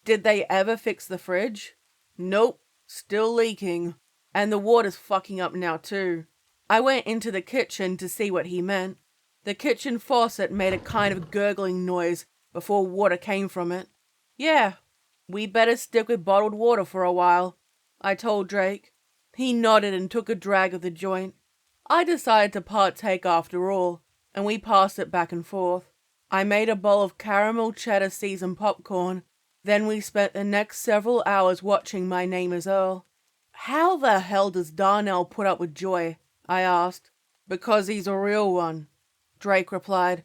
Did they ever fix the fridge? Nope, still leaking. And the water's fucking up now too. I went into the kitchen to see what he meant. The kitchen faucet made a kind of gurgling noise before water came from it. Yeah, we better stick with bottled water for a while, I told Drake. He nodded and took a drag of the joint. I decided to partake after all, and we passed it back and forth. I made a bowl of caramel cheddar seasoned popcorn. Then we spent the next several hours watching My Name is Earl. How the hell does Darnell put up with Joy? I asked. Because he's a real one, Drake replied.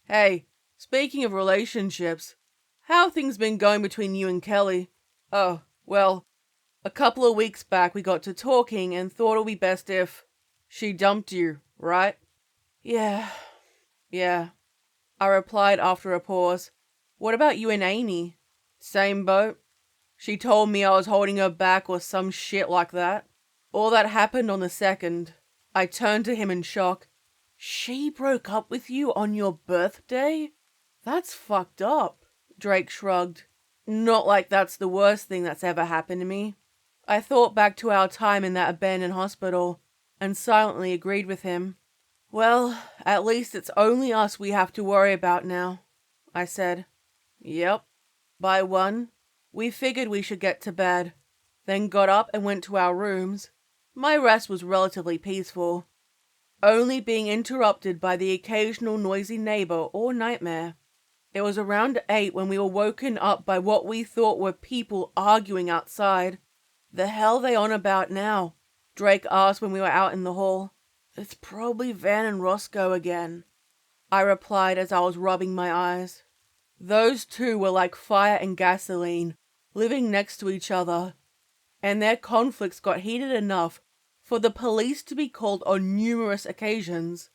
Hey, speaking of relationships, how have things been going between you and Kelly? Oh, well, a couple of weeks back we got to talking and thought it would be best if she dumped you, right? Yeah, I replied after a pause. What about you and Amy? Same boat. She told me I was holding her back or some shit like that. All that happened on the 2nd. I turned to him in shock. She broke up with you on your birthday? That's fucked up, Drake shrugged. Not like that's the worst thing that's ever happened to me. I thought back to our time in that abandoned hospital and silently agreed with him. Well, at least it's only us we have to worry about now, I said. Yep. By 1, we figured we should get to bed, then got up and went to our rooms. My rest was relatively peaceful, only being interrupted by the occasional noisy neighbor or nightmare. It was around 8 when we were woken up by what we thought were people arguing outside. The hell they on about now? Drake asked when we were out in the hall. It's probably Van and Roscoe again, I replied as I was rubbing my eyes. Those two were like fire and gasoline, living next to each other, and their conflicts got heated enough for the police to be called on numerous occasions.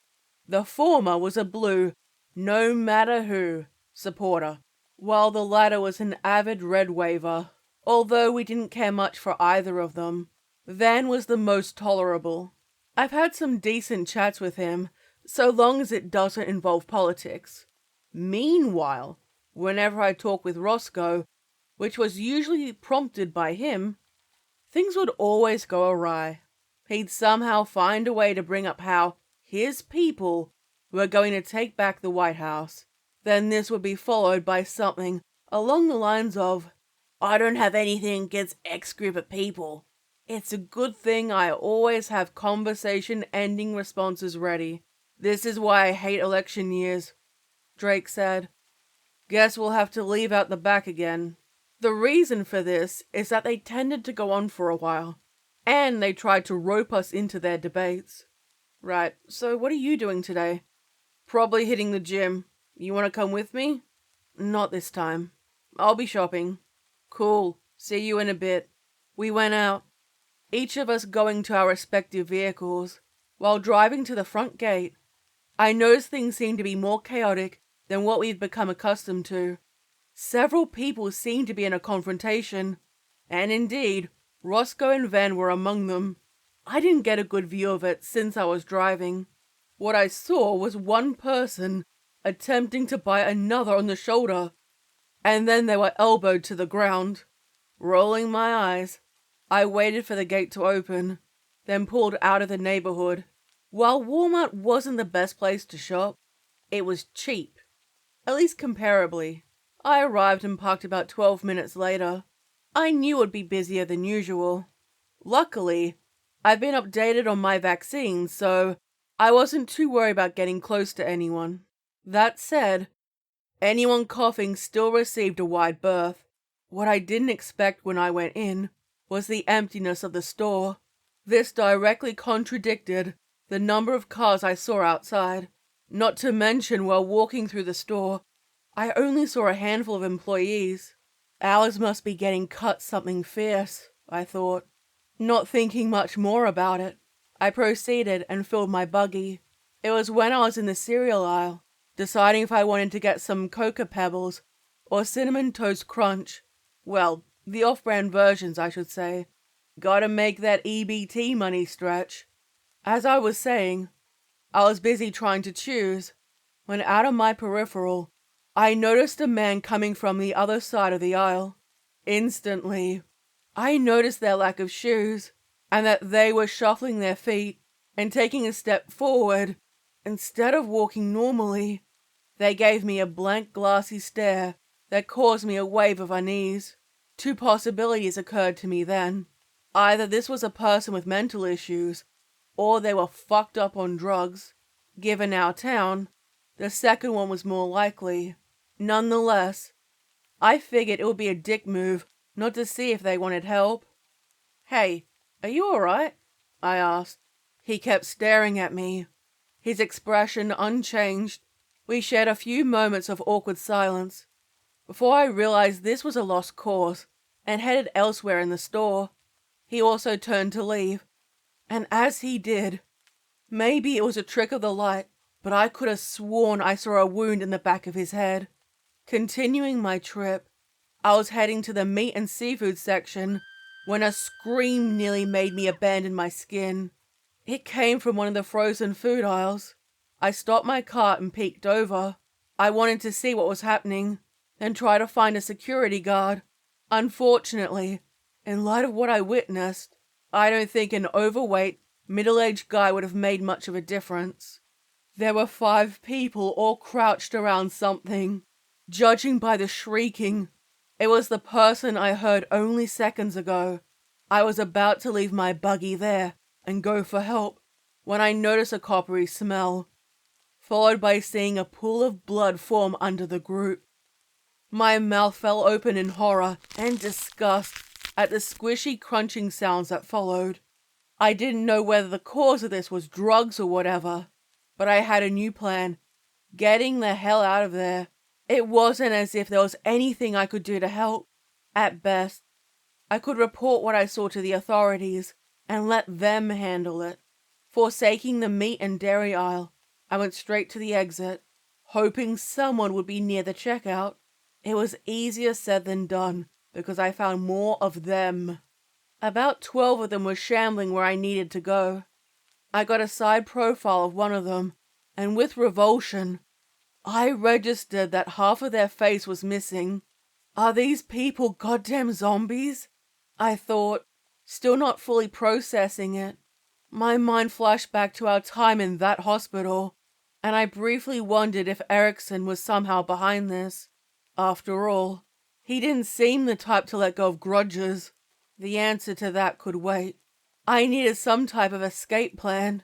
The former was a blue, no matter who, supporter, while the latter was an avid red waver, although we didn't care much for either of them. Van was the most tolerable. I've had some decent chats with him, so long as it doesn't involve politics. Meanwhile, whenever I talk with Roscoe, which was usually prompted by him, things would always go awry. He'd somehow find a way to bring up how his people were going to take back the White House. Then this would be followed by something along the lines of, "I don't have anything against X group of people. It's a good thing I always have conversation-ending responses ready. This is why I hate election years," Drake said. "Guess we'll have to leave out the back again." The reason for this is that they tended to go on for a while, and they tried to rope us into their debates. Right, so what are you doing today? Probably hitting the gym. You want to come with me? Not this time. I'll be shopping. Cool. See you in a bit. We went out, each of us going to our respective vehicles. While driving to the front gate, I noticed things seemed to be more chaotic than what we've become accustomed to. Several people seemed to be in a confrontation, and indeed, Roscoe and Van were among them. I didn't get a good view of it since I was driving. What I saw was one person attempting to bite another on the shoulder, and then they were elbowed to the ground. Rolling my eyes, I waited for the gate to open, then pulled out of the neighborhood. While Walmart wasn't the best place to shop, it was cheap, at least comparably. I arrived and parked about 12 minutes later. I knew it would be busier than usual. Luckily, I've been updated on my vaccine, so I wasn't too worried about getting close to anyone. That said, anyone coughing still received a wide berth. What I didn't expect when I went in was the emptiness of the store. This directly contradicted the number of cars I saw outside. Not to mention, while walking through the store, I only saw a handful of employees. Ours must be getting cut something fierce, I thought. Not thinking much more about it, I proceeded and filled my buggy. It was when I was in the cereal aisle, deciding if I wanted to get some Cocoa Pebbles or Cinnamon Toast Crunch. Well, the off-brand versions, I should say. Gotta make that EBT money stretch. As I was saying, I was busy trying to choose, when out of my peripheral, I noticed a man coming from the other side of the aisle. Instantly, I noticed their lack of shoes, and that they were shuffling their feet and taking a step forward. Instead of walking normally, they gave me a blank, glassy stare that caused me a wave of unease. Two possibilities occurred to me then. Either this was a person with mental issues, or they were fucked up on drugs. Given our town, the second one was more likely. Nonetheless, I figured it would be a dick move not to see if they wanted help. "Hey, are you alright?" I asked. He kept staring at me, his expression unchanged. We shared a few moments of awkward silence before I realized this was a lost cause and headed elsewhere in the store. He also turned to leave, and as he did, maybe it was a trick of the light, but I could have sworn I saw a wound in the back of his head. Continuing my trip, I was heading to the meat and seafood section when a scream nearly made me abandon my skin. It came from one of the frozen food aisles. I stopped my cart and peeked over. I wanted to see what was happening, then try to find a security guard. Unfortunately, in light of what I witnessed, I don't think an overweight, middle-aged guy would have made much of a difference. There were 5 people all crouched around something. Judging by the shrieking, it was the person I heard only seconds ago. I was about to leave my buggy there and go for help when I noticed a coppery smell, followed by seeing a pool of blood form under the group. My mouth fell open in horror and disgust at the squishy crunching sounds that followed. I didn't know whether the cause of this was drugs or whatever, but I had a new plan: getting the hell out of there. It wasn't as if there was anything I could do to help. At best, I could report what I saw to the authorities and let them handle it. Forsaking the meat and dairy aisle, I went straight to the exit, hoping someone would be near the checkout. It was easier said than done because I found more of them. About 12 of them were shambling where I needed to go. I got a side profile of one of them, and with revulsion, I registered that half of their face was missing. Are these people goddamn zombies? I thought, still not fully processing it. My mind flashed back to our time in that hospital, and I briefly wondered if Erickson was somehow behind this. After all, he didn't seem the type to let go of grudges. The answer to that could wait. I needed some type of escape plan.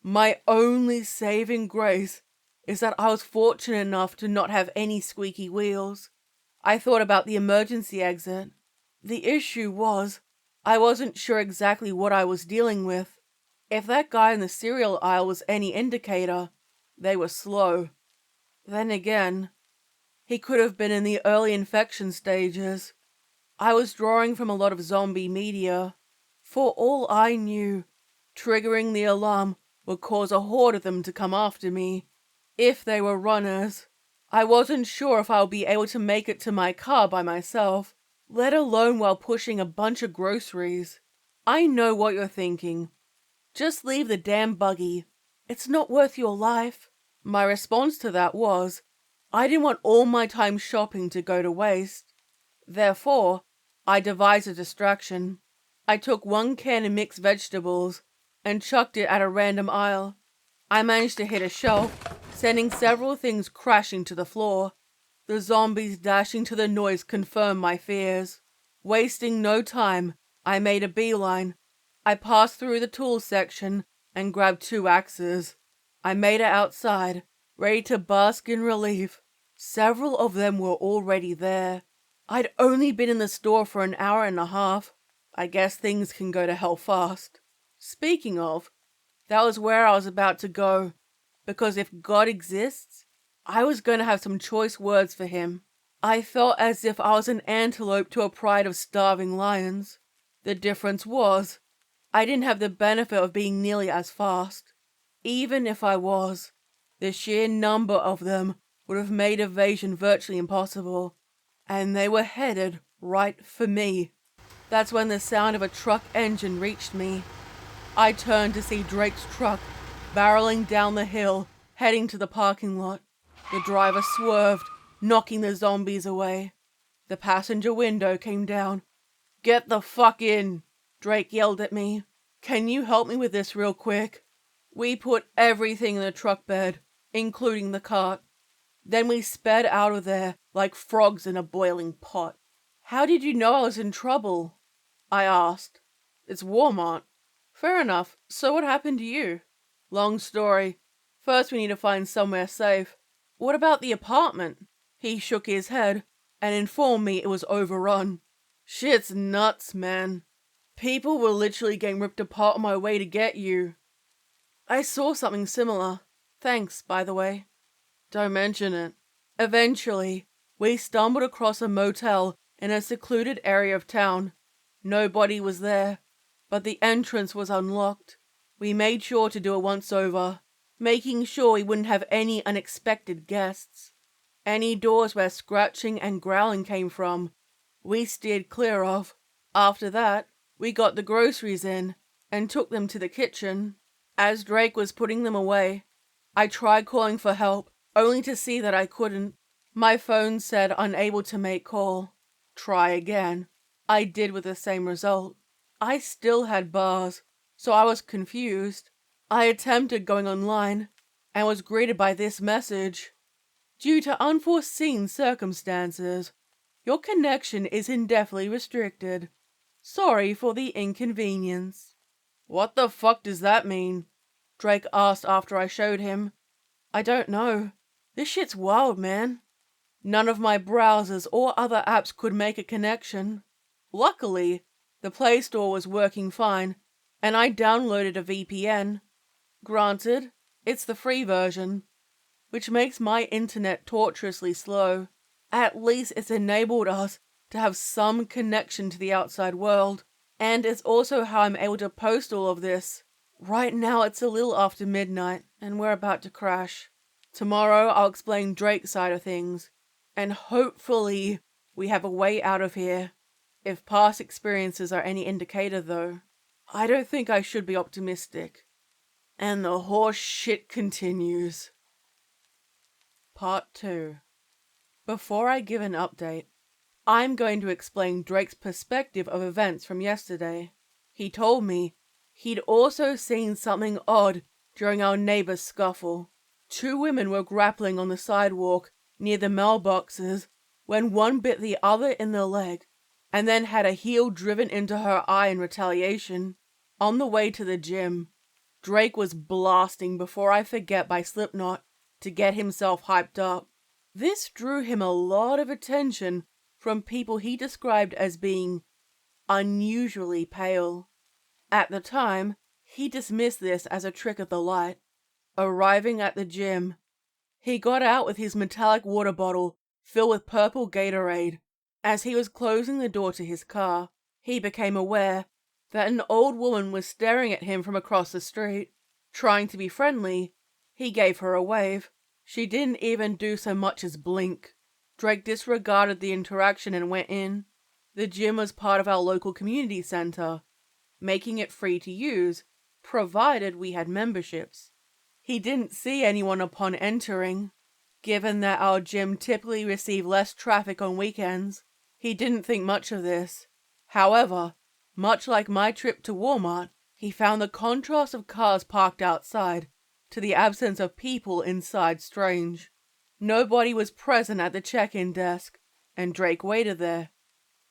My only saving grace is that I was fortunate enough to not have any squeaky wheels. I thought about the emergency exit. The issue was, I wasn't sure exactly what I was dealing with. If that guy in the cereal aisle was any indicator, they were slow. Then again, he could have been in the early infection stages. I was drawing from a lot of zombie media. For all I knew, triggering the alarm would cause a horde of them to come after me. If they were runners, I wasn't sure if I would be able to make it to my car by myself, let alone while pushing a bunch of groceries. I know what you're thinking. Just leave the damn buggy. It's not worth your life. My response to that was, I didn't want all my time shopping to go to waste. Therefore, I devised a distraction. I took 1 can of mixed vegetables and chucked it at a random aisle. I managed to hit a shelf, sending several things crashing to the floor. The zombies dashing to the noise confirmed my fears. Wasting no time, I made a beeline. I passed through the tools section and grabbed 2 axes. I made it outside, ready to bask in relief. Several of them were already there. I'd only been in the store for an hour and a half. I guess things can go to hell fast. Speaking of, that was where I was about to go, because if God exists, I was going to have some choice words for him. I felt as if I was an antelope to a pride of starving lions. The difference was, I didn't have the benefit of being nearly as fast. Even if I was, the sheer number of them would have made evasion virtually impossible, and they were headed right for me. That's when the sound of a truck engine reached me. I turned to see Drake's truck barreling down the hill, heading to the parking lot. The driver swerved, knocking the zombies away. The passenger window came down. "Get the fuck in," Drake yelled at me. "Can you help me with this real quick?" We put everything in the truck bed, including the cart. Then we sped out of there like frogs in a boiling pot. "How did you know I was in trouble?" I asked. "It's Walmart." "Fair enough. So what happened to you?" "Long story. First we need to find somewhere safe." "What about the apartment?" He shook his head and informed me it was overrun. "Shit's nuts, man. People were literally getting ripped apart on my way to get you." "I saw something similar. Thanks, by the way." "Don't mention it." Eventually, we stumbled across a motel in a secluded area of town. Nobody was there, but the entrance was unlocked. We made sure to do a once-over, making sure we wouldn't have any unexpected guests. Any doors where scratching and growling came from, we steered clear of. After that, we got the groceries in and took them to the kitchen. As Drake was putting them away, I tried calling for help, only to see that I couldn't. My phone said unable to make call. Try again. I did with the same result. I still had bars, so I was confused. I attempted going online and was greeted by this message. "Due to unforeseen circumstances, your connection is indefinitely restricted. Sorry for the inconvenience." "What the fuck does that mean?" Drake asked after I showed him. "I don't know. This shit's wild, man." None of my browsers or other apps could make a connection. Luckily, the Play Store was working fine, and I downloaded a VPN. Granted, it's the free version, which makes my internet torturously slow. At least it's enabled us to have some connection to the outside world, and it's also how I'm able to post all of this. Right now it's a little after midnight, and we're about to crash. Tomorrow I'll explain Drake's side of things. And hopefully we have a way out of here. If past experiences are any indicator, though, I don't think I should be optimistic. And the horse shit continues. Part 2. Before I give an update, I'm going to explain Drake's perspective of events from yesterday. He told me he'd also seen something odd during our neighbor's scuffle. 2 women were grappling on the sidewalk near the mailboxes when one bit the other in the leg and then had a heel driven into her eye in retaliation. On the way to the gym, Drake was blasting Before I Forget by Slipknot to get himself hyped up. This drew him a lot of attention from people he described as being unusually pale. At the time, he dismissed this as a trick of the light. Arriving at the gym, he got out with his metallic water bottle filled with purple Gatorade. As he was closing the door to his car, he became aware that an old woman was staring at him from across the street. Trying to be friendly, he gave her a wave. She didn't even do so much as blink. Drake disregarded the interaction and went in. The gym was part of our local community center, making it free to use, provided we had memberships. He didn't see anyone upon entering. Given that our gym typically received less traffic on weekends, he didn't think much of this. However, much like my trip to Walmart, he found the contrast of cars parked outside to the absence of people inside strange. Nobody was present at the check-in desk, and Drake waited there.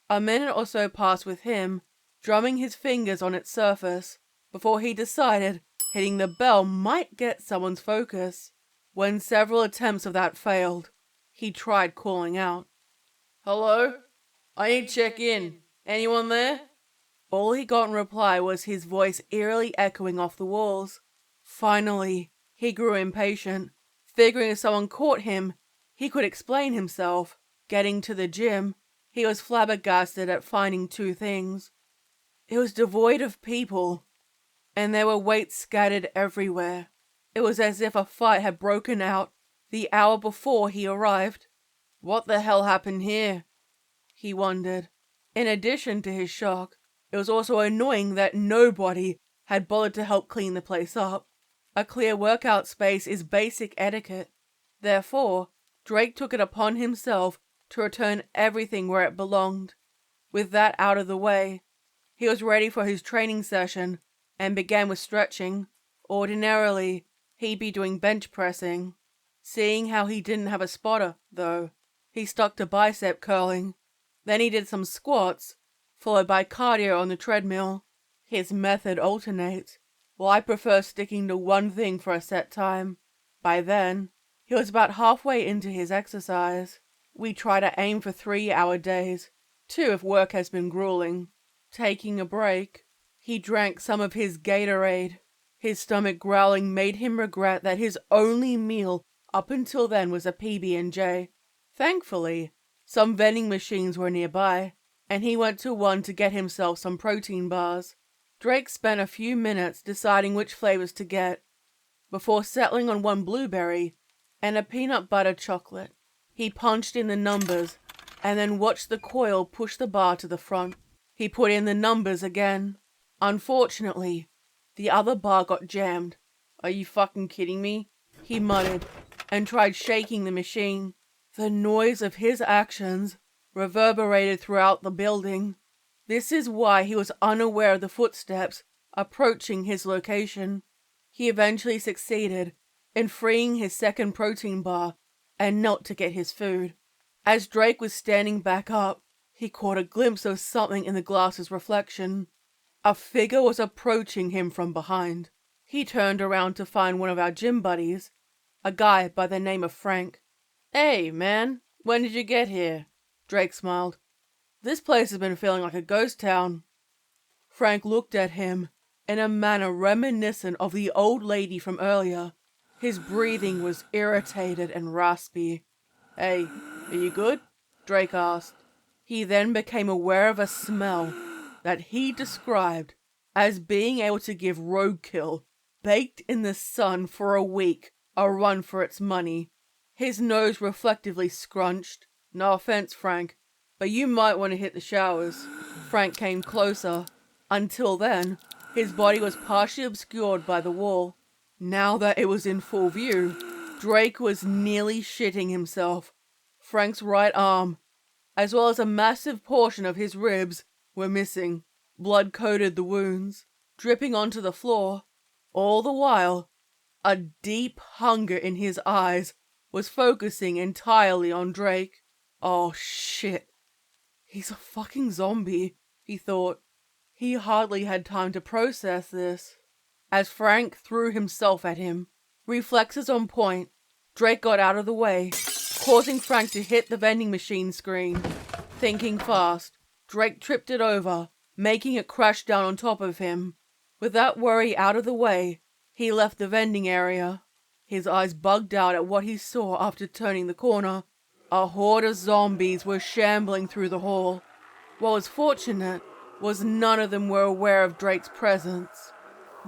A minute or so passed with him, drumming his fingers on its surface, before he decided hitting the bell might get someone's focus. When several attempts of that failed, he tried calling out. "Hello? I need to check in. Anyone there?" All he got in reply was his voice eerily echoing off the walls. Finally, he grew impatient, figuring if someone caught him, he could explain himself. Getting to the gym, he was flabbergasted at finding 2 things. It was devoid of people, and there were weights scattered everywhere. It was as if a fight had broken out the hour before he arrived. What the hell happened here? He wondered. In addition to his shock, it was also annoying that nobody had bothered to help clean the place up. A clear workout space is basic etiquette. Therefore, Drake took it upon himself to return everything where it belonged. With that out of the way, he was ready for his training session and began with stretching. Ordinarily, he'd be doing bench pressing. Seeing how he didn't have a spotter, though, he stuck to bicep curling. Then he did some squats, followed by cardio on the treadmill. His method alternates, while I prefer sticking to one thing for a set time. By then, he was about halfway into his exercise. We try to aim for 3-hour days, 2 if work has been grueling. Taking a break, he drank some of his Gatorade. His stomach growling made him regret that his only meal up until then was a PB&J. Thankfully, some vending machines were nearby, and he went to one to get himself some protein bars. Drake spent a few minutes deciding which flavors to get, before settling on one blueberry and a peanut butter chocolate. He punched in the numbers, and then watched the coil push the bar to the front. He put in the numbers again. Unfortunately, the other bar got jammed. "Are you fucking kidding me?" he muttered, and tried shaking the machine. The noise of his actions reverberated throughout the building. This is why he was unaware of the footsteps approaching his location. He eventually succeeded in freeing his second protein bar and knelt to get his food. As Drake was standing back up, he caught a glimpse of something in the glass's reflection. A figure was approaching him from behind. He turned around to find one of our gym buddies, a guy by the name of Frank. "Hey, man, when did you get here?" Drake smiled. "This place has been feeling like a ghost town." Frank looked at him in a manner reminiscent of the old lady from earlier. His breathing was irritated and raspy. "Hey, are you good?" Drake asked. He then became aware of a smell that he described as being able to give roadkill, baked in the sun for a week, a run for its money. His nose reflectively scrunched. No offense, Frank, but you might want to hit the showers. Frank came closer. Until then, his body was partially obscured by the wall. Now that it was in full view, Drake was nearly shitting himself. Frank's right arm, as well as a massive portion of his ribs, were missing. Blood coated the wounds, dripping onto the floor. All the while, a deep hunger in his eyes was focusing entirely on Drake. Oh shit. He's a fucking zombie, he thought. He hardly had time to process this. As Frank threw himself at him, reflexes on point, Drake got out of the way, causing Frank to hit the vending machine screen. Thinking fast, Drake tripped it over, making it crash down on top of him. With that worry out of the way, he left the vending area. His eyes bugged out at what he saw after turning the corner. A horde of zombies were shambling through the hall. What was fortunate was none of them were aware of Drake's presence.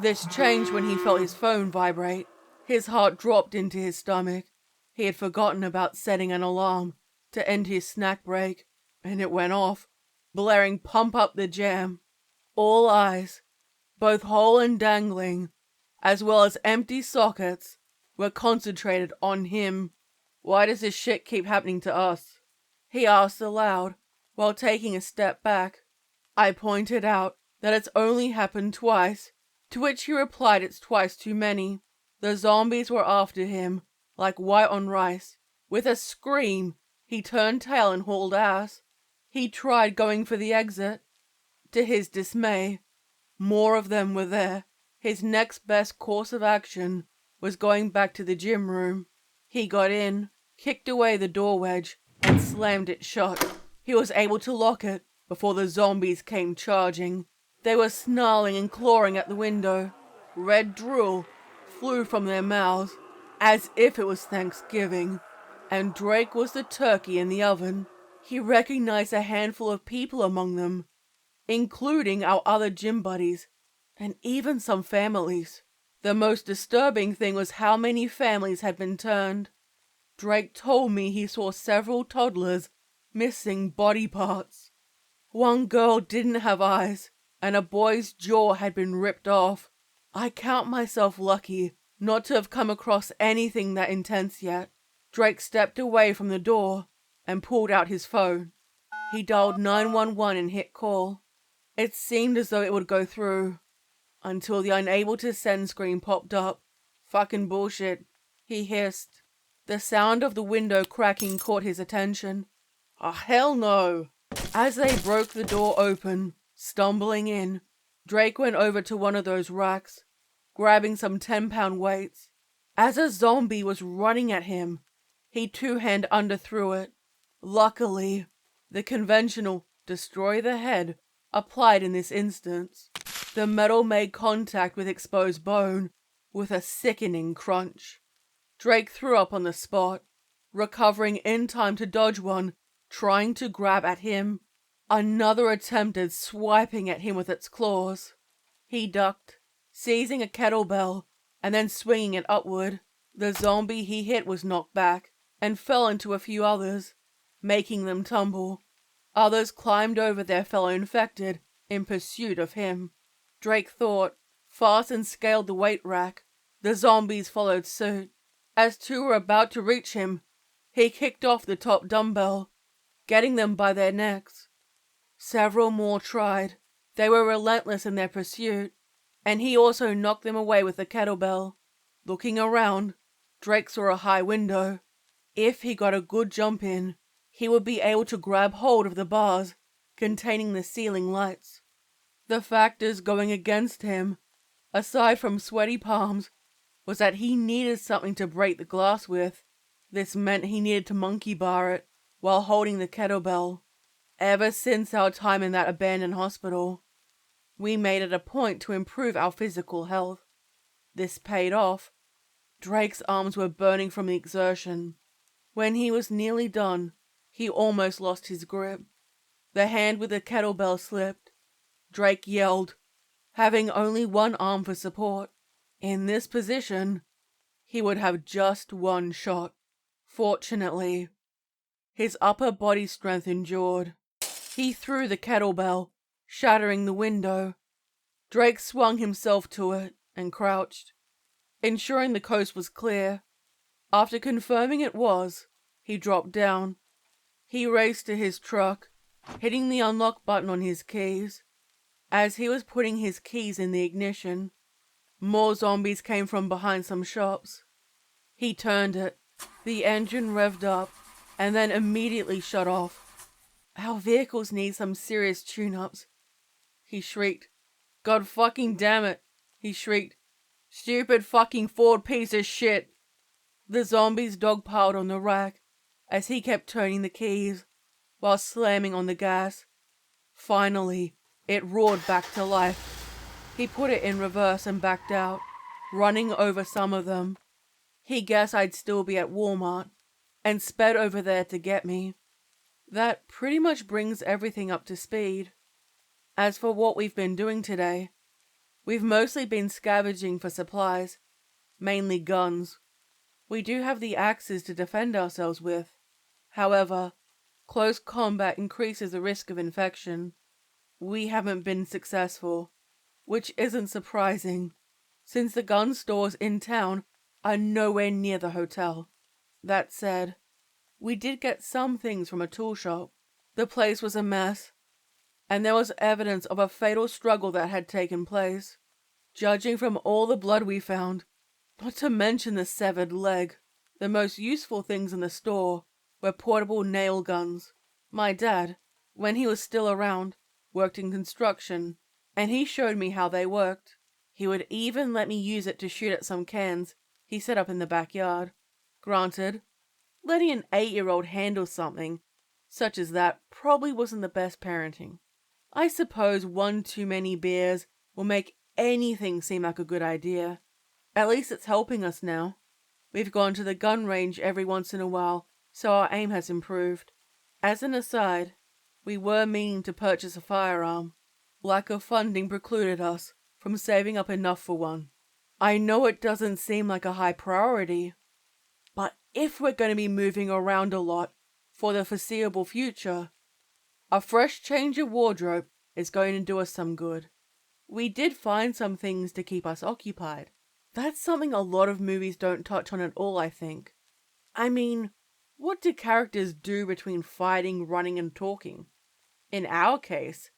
This changed when he felt his phone vibrate. His heart dropped into his stomach. He had forgotten about setting an alarm to end his snack break, and it went off, blaring "Pump Up the Jam." All eyes, both whole and dangling, as well as empty sockets, were concentrated on him. Why does this shit keep happening to us? He asked aloud, while taking a step back. I pointed out that it's only happened twice, to which he replied it's twice too many. The zombies were after him, like white on rice. With a scream, he turned tail and hauled ass. He tried going for the exit. To his dismay, more of them were there. His next best course of action was going back to the gym room. He got in, kicked away the door wedge, and slammed it shut. He was able to lock it before the zombies came charging. They were snarling and clawing at the window. Red drool flew from their mouths, as if it was Thanksgiving, and Drake was the turkey in the oven. He recognized a handful of people among them, including our other gym buddies, and even some families. The most disturbing thing was how many families had been turned. Drake told me he saw several toddlers missing body parts. One girl didn't have eyes, and a boy's jaw had been ripped off. I count myself lucky not to have come across anything that intense yet. Drake stepped away from the door and pulled out his phone. He dialed 911 and hit call. It seemed as though it would go through, until the unable to send screen popped up. Fucking bullshit, he hissed. The sound of the window cracking caught his attention. Oh, hell no! As they broke the door open, stumbling in, Drake went over to one of those racks, grabbing some 10-pound weights. As a zombie was running at him, he two-hand underthrew it. Luckily, the conventional destroy the head applied in this instance. The metal made contact with exposed bone with a sickening crunch. Drake threw up on the spot, recovering in time to dodge one trying to grab at him. Another attempted swiping at him with its claws. He ducked, seizing a kettlebell and then swinging it upward. The zombie he hit was knocked back and fell into a few others, making them tumble. Others climbed over their fellow infected in pursuit of him. Drake thought, fast and scaled the weight rack. The zombies followed suit. As two were about to reach him, he kicked off the top dumbbell, getting them by their necks. Several more tried. They were relentless in their pursuit, and he also knocked them away with the kettlebell. Looking around, Drake saw a high window. If he got a good jump in, he would be able to grab hold of the bars containing the ceiling lights. The factors going against him, aside from sweaty palms, was that he needed something to break the glass with. This meant he needed to monkey bar it while holding the kettlebell. Ever since our time in that abandoned hospital, we made it a point to improve our physical health. This paid off. Drake's arms were burning from the exertion. When he was nearly done, he almost lost his grip. The hand with the kettlebell slipped. Drake yelled, having only one arm for support. In this position, he would have just one shot. Fortunately, His upper body strength endured. He threw the kettlebell, shattering the window. Drake swung himself to it and crouched, ensuring the coast was clear. After confirming it was, he dropped down. He raced to his truck, hitting the unlock button on his keys. As he was putting his keys in the ignition, more zombies came from behind some shops. He turned it, the engine revved up, and then immediately shut off. Our vehicles need some serious tune-ups. He shrieked. God fucking damn it, he shrieked. Stupid fucking Ford piece of shit. The zombies dogpiled on the rack as he kept turning the keys while slamming on the gas. Finally, it roared back to life. He put it in reverse and backed out, running over some of them. He guessed I'd still be at Walmart and sped over there to get me. That pretty much brings everything up to speed. As for what we've been doing today, we've mostly been scavenging for supplies, mainly guns. We do have the axes to defend ourselves with. However, close combat increases the risk of infection. We haven't been successful, which isn't surprising, since the gun stores in town are nowhere near the hotel. That said, we did get some things from a tool shop. The place was a mess, and there was evidence of a fatal struggle that had taken place. Judging from all the blood we found, not to mention the severed leg, the most useful things in the store were portable nail guns. My dad, when he was still around, worked in construction, and he showed me how they worked. He would even let me use it to shoot at some cans he set up in the backyard. Granted, letting an 8-year-old handle something such as that probably wasn't the best parenting. I suppose one too many beers will make anything seem like a good idea. At least it's helping us now. We've gone to the gun range every once in a while, so our aim has improved. As an aside, we were meaning to purchase a firearm. Lack of funding precluded us from saving up enough for one. I know it doesn't seem like a high priority, but if we're going to be moving around a lot for the foreseeable future, a fresh change of wardrobe is going to do us some good. We did find some things to keep us occupied. That's something a lot of movies don't touch on at all, I think. I mean, what do characters do between fighting, running, and talking? In our case,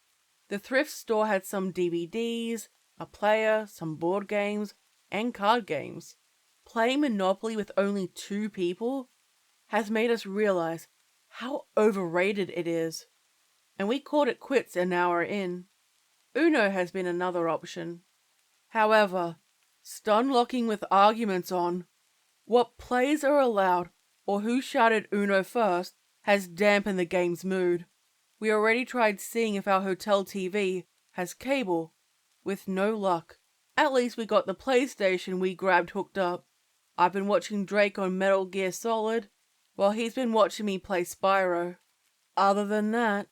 the thrift store had some DVDs, a player, some board games, and card games. Playing Monopoly with only 2 people has made us realize how overrated it is, and we called it quits an hour in. Uno has been another option. However, stun locking with arguments on what plays are allowed or who shouted Uno first has dampened the game's mood. We already tried seeing if our hotel TV has cable, with no luck. At least we got the PlayStation we grabbed hooked up. I've been watching Drake on Metal Gear Solid, while he's been watching me play Spyro. Other than that,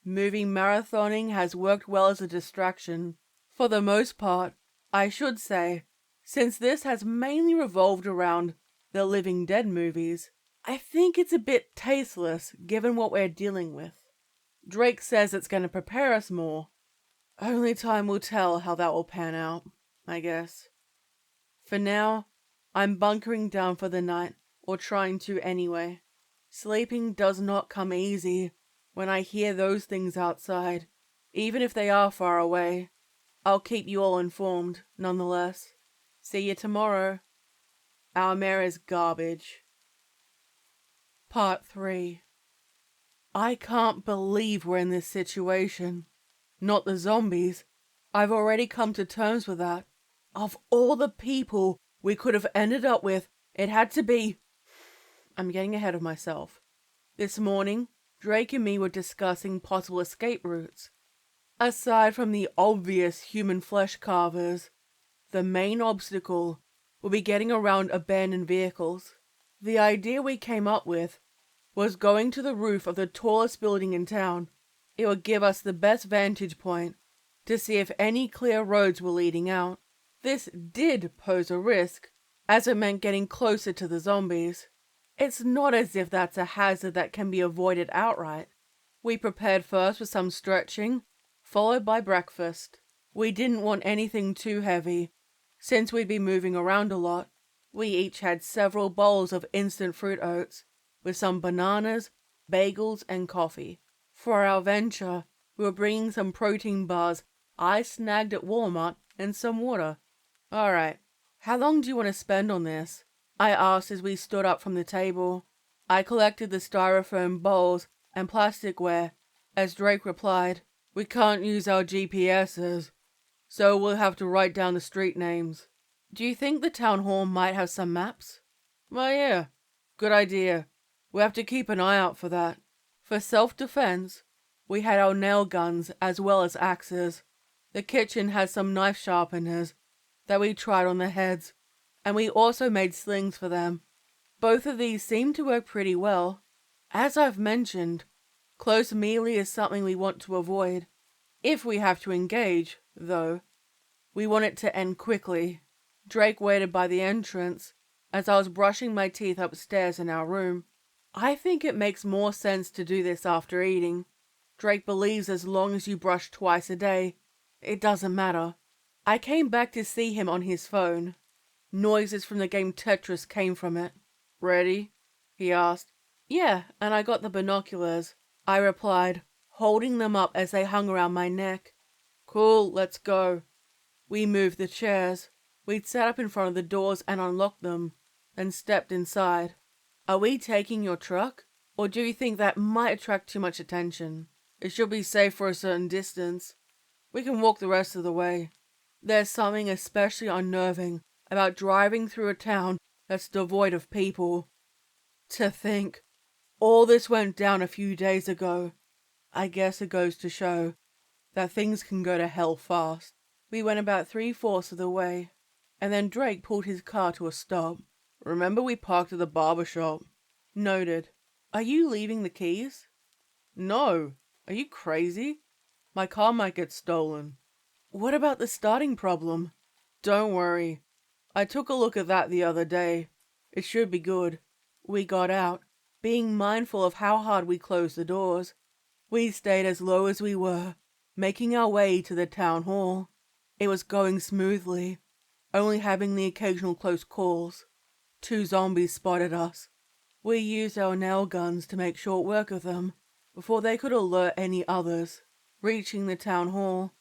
movie marathoning has worked well as a distraction. For the most part, I should say, since this has mainly revolved around the Living Dead movies, I think it's a bit tasteless given what we're dealing with. Drake says it's going to prepare us more. Only time will tell how that will pan out, I guess. For now, I'm bunkering down for the night, or trying to anyway. Sleeping does not come easy when I hear those things outside, even if they are far away. I'll keep you all informed, nonetheless. See you tomorrow. Our mayor is garbage. Part 3. I can't believe we're in this situation. Not the zombies. I've already come to terms with that. Of all the people we could have ended up with, it had to be... I'm getting ahead of myself. This morning, Drake and me were discussing possible escape routes. Aside from the obvious human flesh carvers, the main obstacle will be getting around abandoned vehicles. The idea we came up with was going to the roof of the tallest building in town. It would give us the best vantage point to see if any clear roads were leading out. This did pose a risk, as it meant getting closer to the zombies. It's not as if that's a hazard that can be avoided outright. We prepared first with some stretching, followed by breakfast. We didn't want anything too heavy, since we'd be moving around a lot. We each had several bowls of instant fruit oats, with some bananas, bagels, and coffee. For our venture, we were bringing some protein bars I snagged at Walmart and some water. Alright, how long do you want to spend on this? I asked as we stood up from the table. I collected the styrofoam bowls and plasticware, as Drake replied, "We can't use our GPSs, so we'll have to write down the street names. Do you think the town hall might have some maps?" "Well, yeah, good idea. We'll have to keep an eye out for that." For self-defense, we had our nail guns as well as axes. The kitchen had some knife sharpeners that we tried on the heads, and we also made slings for them. Both of these seem to work pretty well. As I've mentioned, close melee is something we want to avoid. If we have to engage, though, we want it to end quickly. Drake waited by the entrance as I was brushing my teeth upstairs in our room. I think it makes more sense to do this after eating. Drake believes as long as you brush twice a day, it doesn't matter. I came back to see him on his phone. Noises from the game Tetris came from it. "Ready?" he asked. "Yeah, and I got the binoculars," I replied, holding them up as they hung around my neck. "Cool, let's go." We moved the chairs. We'd sat up in front of the doors and unlocked them, then stepped inside. "Are we taking your truck? Or do you think that might attract too much attention? It should be safe for a certain distance. We can walk the rest of the way." There's something especially unnerving about driving through a town that's devoid of people. To think, all this went down a few days ago. I guess it goes to show that things can go to hell fast. We went about 3/4 of the way, and then Drake pulled his car to a stop. "Remember we parked at the barber shop?" "Noted. Are you leaving the keys?" "No. Are you crazy? My car might get stolen." "What about the starting problem?" "Don't worry. I took a look at that the other day. It should be good." We got out, being mindful of how hard we closed the doors. We stayed as low as we were, making our way to the town hall. It was going smoothly, only having the occasional close calls. 2 zombies spotted us. We used our nail guns to make short work of them before they could alert any others. Reaching the town hall,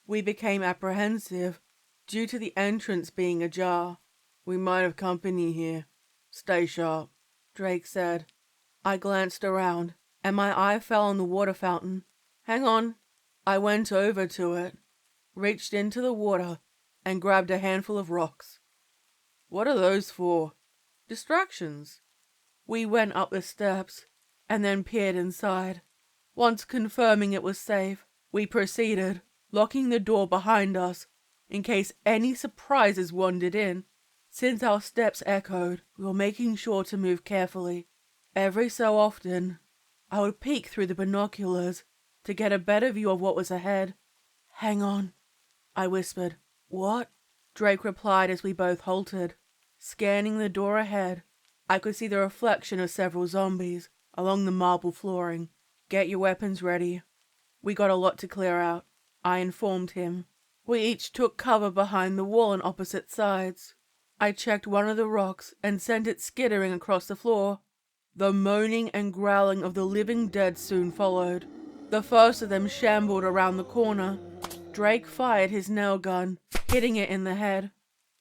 we became apprehensive due to the entrance being ajar. "We might have company here. Stay sharp," Drake said. I glanced around, and my eye fell on the water fountain. "Hang on." I went over to it, reached into the water, and grabbed a handful of rocks. "What are those for?" "Distractions." We went up the steps, and then peered inside. Once confirming it was safe, we proceeded, locking the door behind us, in case any surprises wandered in. Since our steps echoed, we were making sure to move carefully. Every so often, I would peek through the binoculars to get a better view of what was ahead. "Hang on," I whispered. "What?" Drake replied as we both halted. Scanning the door ahead, I could see the reflection of several zombies along the marble flooring. "Get your weapons ready. We got a lot to clear out," I informed him. We each took cover behind the wall on opposite sides. I checked one of the rocks and sent it skittering across the floor. The moaning and growling of the living dead soon followed. The first of them shambled around the corner. Drake fired his nail gun, hitting it in the head.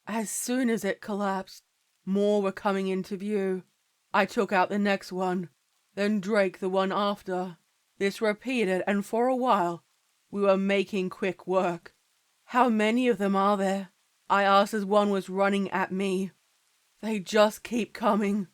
As soon as it collapsed, more were coming into view. I took out the next one, then Drake the one after. This repeated, and for a while, we were making quick work. "How many of them are there?" I asked as one was running at me. "They just keep coming."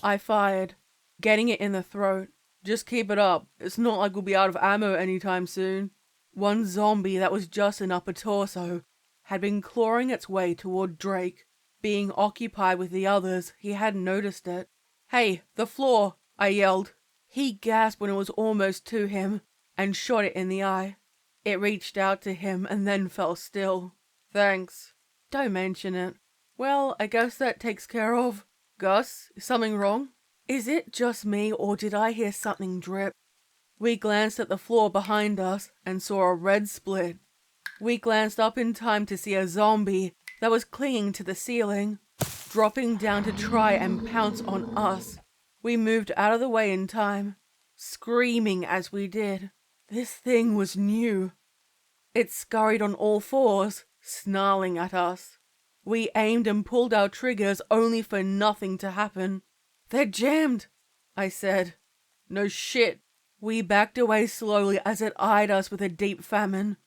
I fired, getting it in the throat. "Just keep it up. It's not like we'll be out of ammo anytime soon." One zombie that was just an upper torso had been clawing its way toward Drake. Being occupied with the others, he hadn't noticed it. "Hey, the floor!" I yelled. He gasped when it was almost to him, and shot it in the eye. It reached out to him and then fell still. "Thanks." "Don't mention it." "Well, I guess that takes care of." "Gus, is something wrong?" Is it just me, or did I hear something drip? We glanced at the floor behind us and saw a red split. We glanced up in time to see a zombie that was clinging to the ceiling, dropping down to try and pounce on us. We moved out of the way in time, screaming as we did. This thing was new. It scurried on all fours, snarling at us. We aimed and pulled our triggers only for nothing to happen. "They're jammed," I said. "No shit." We backed away slowly as it eyed us with a deep famine.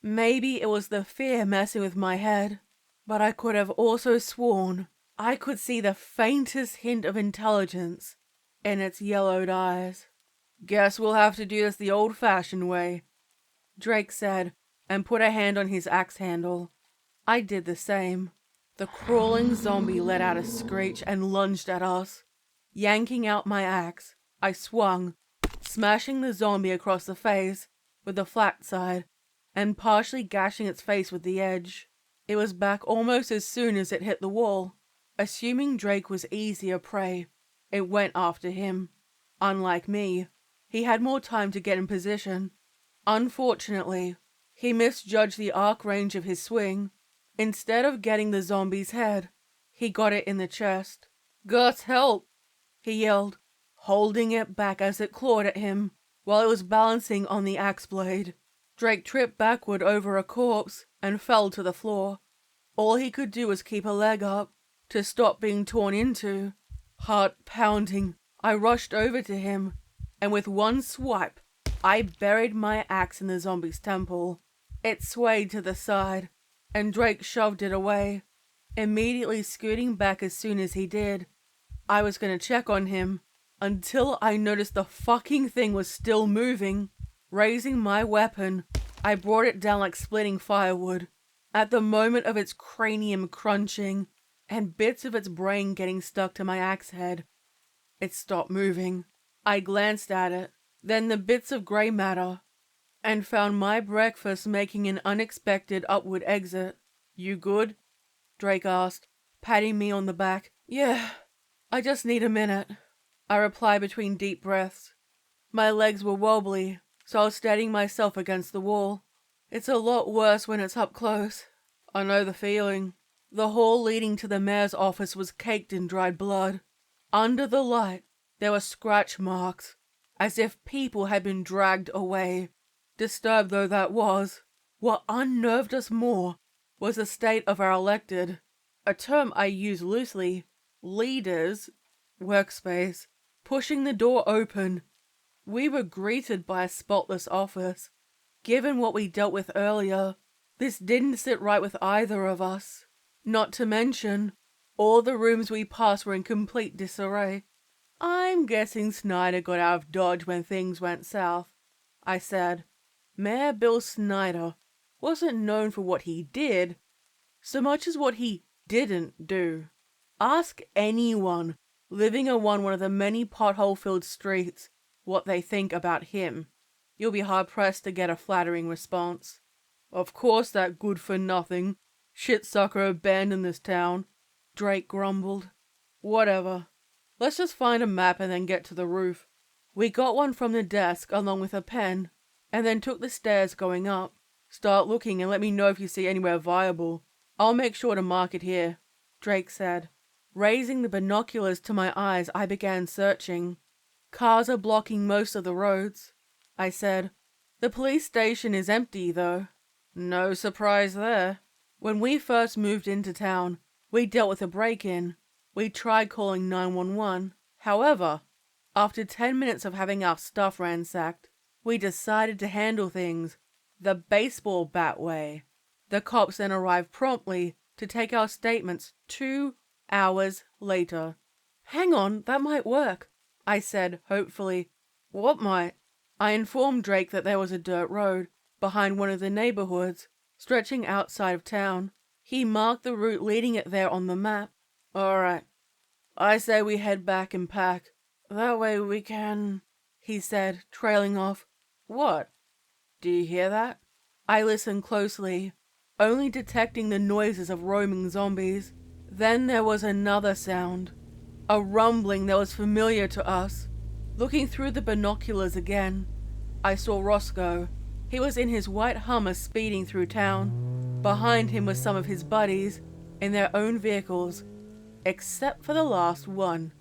Maybe it was the fear messing with my head, but I could have also sworn I could see the faintest hint of intelligence in its yellowed eyes. "Guess we'll have to do this the old-fashioned way," Drake said, and put a hand on his axe handle. I did the same. The crawling zombie let out a screech and lunged at us. Yanking out my axe, I swung, smashing the zombie across the face with the flat side and partially gashing its face with the edge. It was back almost as soon as it hit the wall. Assuming Drake was easier prey, it went after him. Unlike me, he had more time to get in position. Unfortunately, he misjudged the arc range of his swing. Instead of getting the zombie's head, he got it in the chest. "Gus, help!" he yelled, holding it back as it clawed at him while it was balancing on the axe blade. Drake tripped backward over a corpse and fell to the floor. All he could do was keep a leg up to stop being torn into. Heart pounding, I rushed over to him, and with one swipe, I buried my axe in the zombie's temple. It swayed to the side, and Drake shoved it away, immediately scooting back as soon as he did. I was gonna check on him, until I noticed the fucking thing was still moving. Raising my weapon, I brought it down like splitting firewood. At the moment of its cranium crunching, and bits of its brain getting stuck to my axe head, it stopped moving. I glanced at it, then the bits of grey matter, and found my breakfast making an unexpected upward exit. "You good?" Drake asked, patting me on the back. "Yeah, I just need a minute," I replied between deep breaths. My legs were wobbly, so I was steadying myself against the wall. It's a lot worse when it's up close. I know the feeling. The hall leading to the mayor's office was caked in dried blood. Under the light, there were scratch marks, as if people had been dragged away. Disturbed though that was, what unnerved us more was the state of our elected, a term I use loosely, leaders, workspace. Pushing the door open, we were greeted by a spotless office. Given what we dealt with earlier, this didn't sit right with either of us. Not to mention, all the rooms we passed were in complete disarray. "I'm guessing Snyder got out of Dodge when things went south," I said. Mayor Bill Snyder wasn't known for what he did, so much as what he didn't do. Ask anyone living along one of the many pothole-filled streets what they think about him. You'll be hard-pressed to get a flattering response. "Of course that good-for-nothing shit-sucker abandoned this town," Drake grumbled. "Whatever. Let's just find a map and then get to the roof." We got one from the desk along with a pen, and then took the stairs going up. "Start looking and let me know if you see anywhere viable. I'll make sure to mark it here," Drake said. Raising the binoculars to my eyes, I began searching. "Cars are blocking most of the roads," I said. "The police station is empty, though." No surprise there. When we first moved into town, we dealt with a break-in. We tried calling 911. However, after 10 minutes of having our stuff ransacked, we decided to handle things the baseball bat way. The cops then arrived promptly to take our statements 2 hours later. "Hang on, that might work," I said hopefully. "What might?" I informed Drake that there was a dirt road behind one of the neighborhoods, stretching outside of town. He marked the route leading it there on the map. "Alright, I say we head back and pack. That way we can," he said, trailing off. "What? Do you hear that?" I listened closely, only detecting the noises of roaming zombies. Then there was another sound. a rumbling that was familiar to us. Looking through the binoculars again, I saw Roscoe. He was in his white Hummer speeding through town. Behind him was some of his buddies in their own vehicles, except for the last one.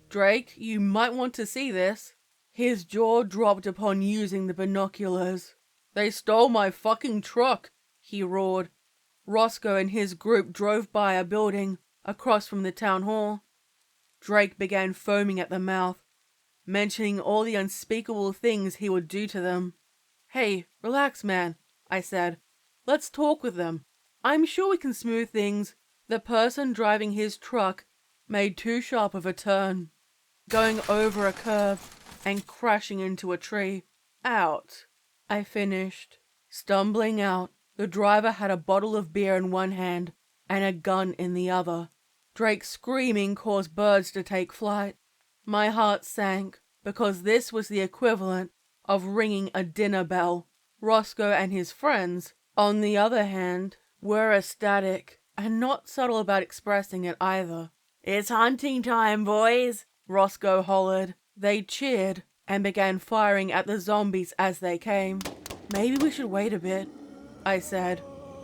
Drake, you might want to see this. His jaw dropped upon using the binoculars. They stole my fucking truck, he roared. Roscoe and his group drove by a building across from the town hall. Drake began foaming at the mouth, mentioning all the unspeakable things he would do to them. Hey, relax, man, I said. Let's talk with them. I'm sure we can smooth things. The person driving his truck made too sharp of a turn, going over a curve and crashing into a tree. Out, I finished. Stumbling out, the driver had a bottle of beer in one hand and a gun in the other. Drake's screaming caused birds to take flight. My heart sank, because this was the equivalent of ringing a dinner bell. Roscoe and his friends, on the other hand, were ecstatic, and not subtle about expressing it either. "It's hunting time, boys," Roscoe hollered. They cheered and began firing at the zombies as they came. "Maybe we should wait a bit," I said.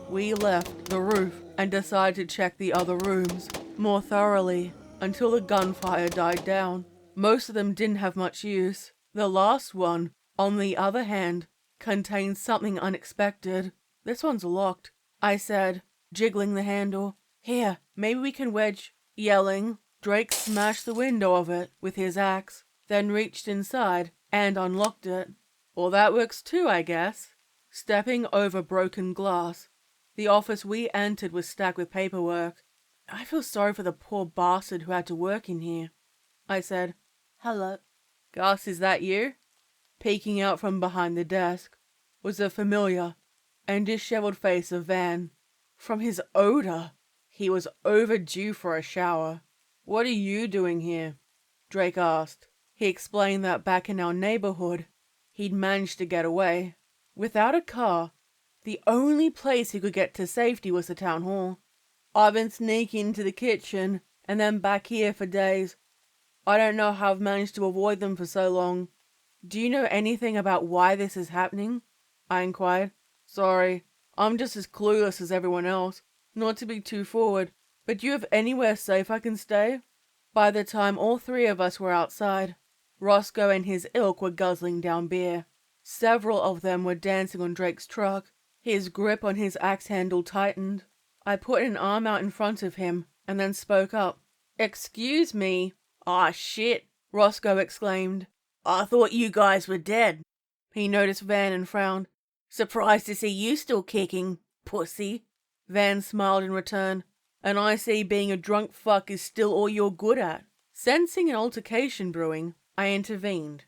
We left the roof and decided to check the other rooms more thoroughly until the gunfire died down. Most of them didn't have much use. The last one, on the other hand, contained something unexpected. "This one's locked," I said, jiggling the handle. "Here, maybe we can wedge." Yelling, Drake smashed the window of it with his axe, then reached inside and unlocked it. Well, that works too, I guess. Stepping over broken glass, the office we entered was stacked with paperwork. "I feel sorry for the poor bastard who had to work in here," I said. "Hello." "Gus, is that you?" Peeking out from behind the desk was the familiar and disheveled face of Van. From his odor, he was overdue for a shower. "What are you doing here?" Drake asked. He explained that back in our neighborhood, he'd managed to get away. Without a car, the only place he could get to safety was the town hall. "I've been sneaking into the kitchen and then back here for days. I don't know how I've managed to avoid them for so long." "Do you know anything about why this is happening?" I inquired. "Sorry, I'm just as clueless as everyone else. Not to be too forward, but do you have anywhere safe I can stay?" By the time all three of us were outside, Roscoe and his ilk were guzzling down beer. Several of them were dancing on Drake's truck. His grip on his axe handle tightened. I put an arm out in front of him and then spoke up. "Excuse me." "Aw, shit," Roscoe exclaimed. "I thought you guys were dead." He noticed Van and frowned. "Surprised to see you still kicking, pussy." Van smiled in return. "And I see being a drunk fuck is still all you're good at." Sensing an altercation brewing, I intervened.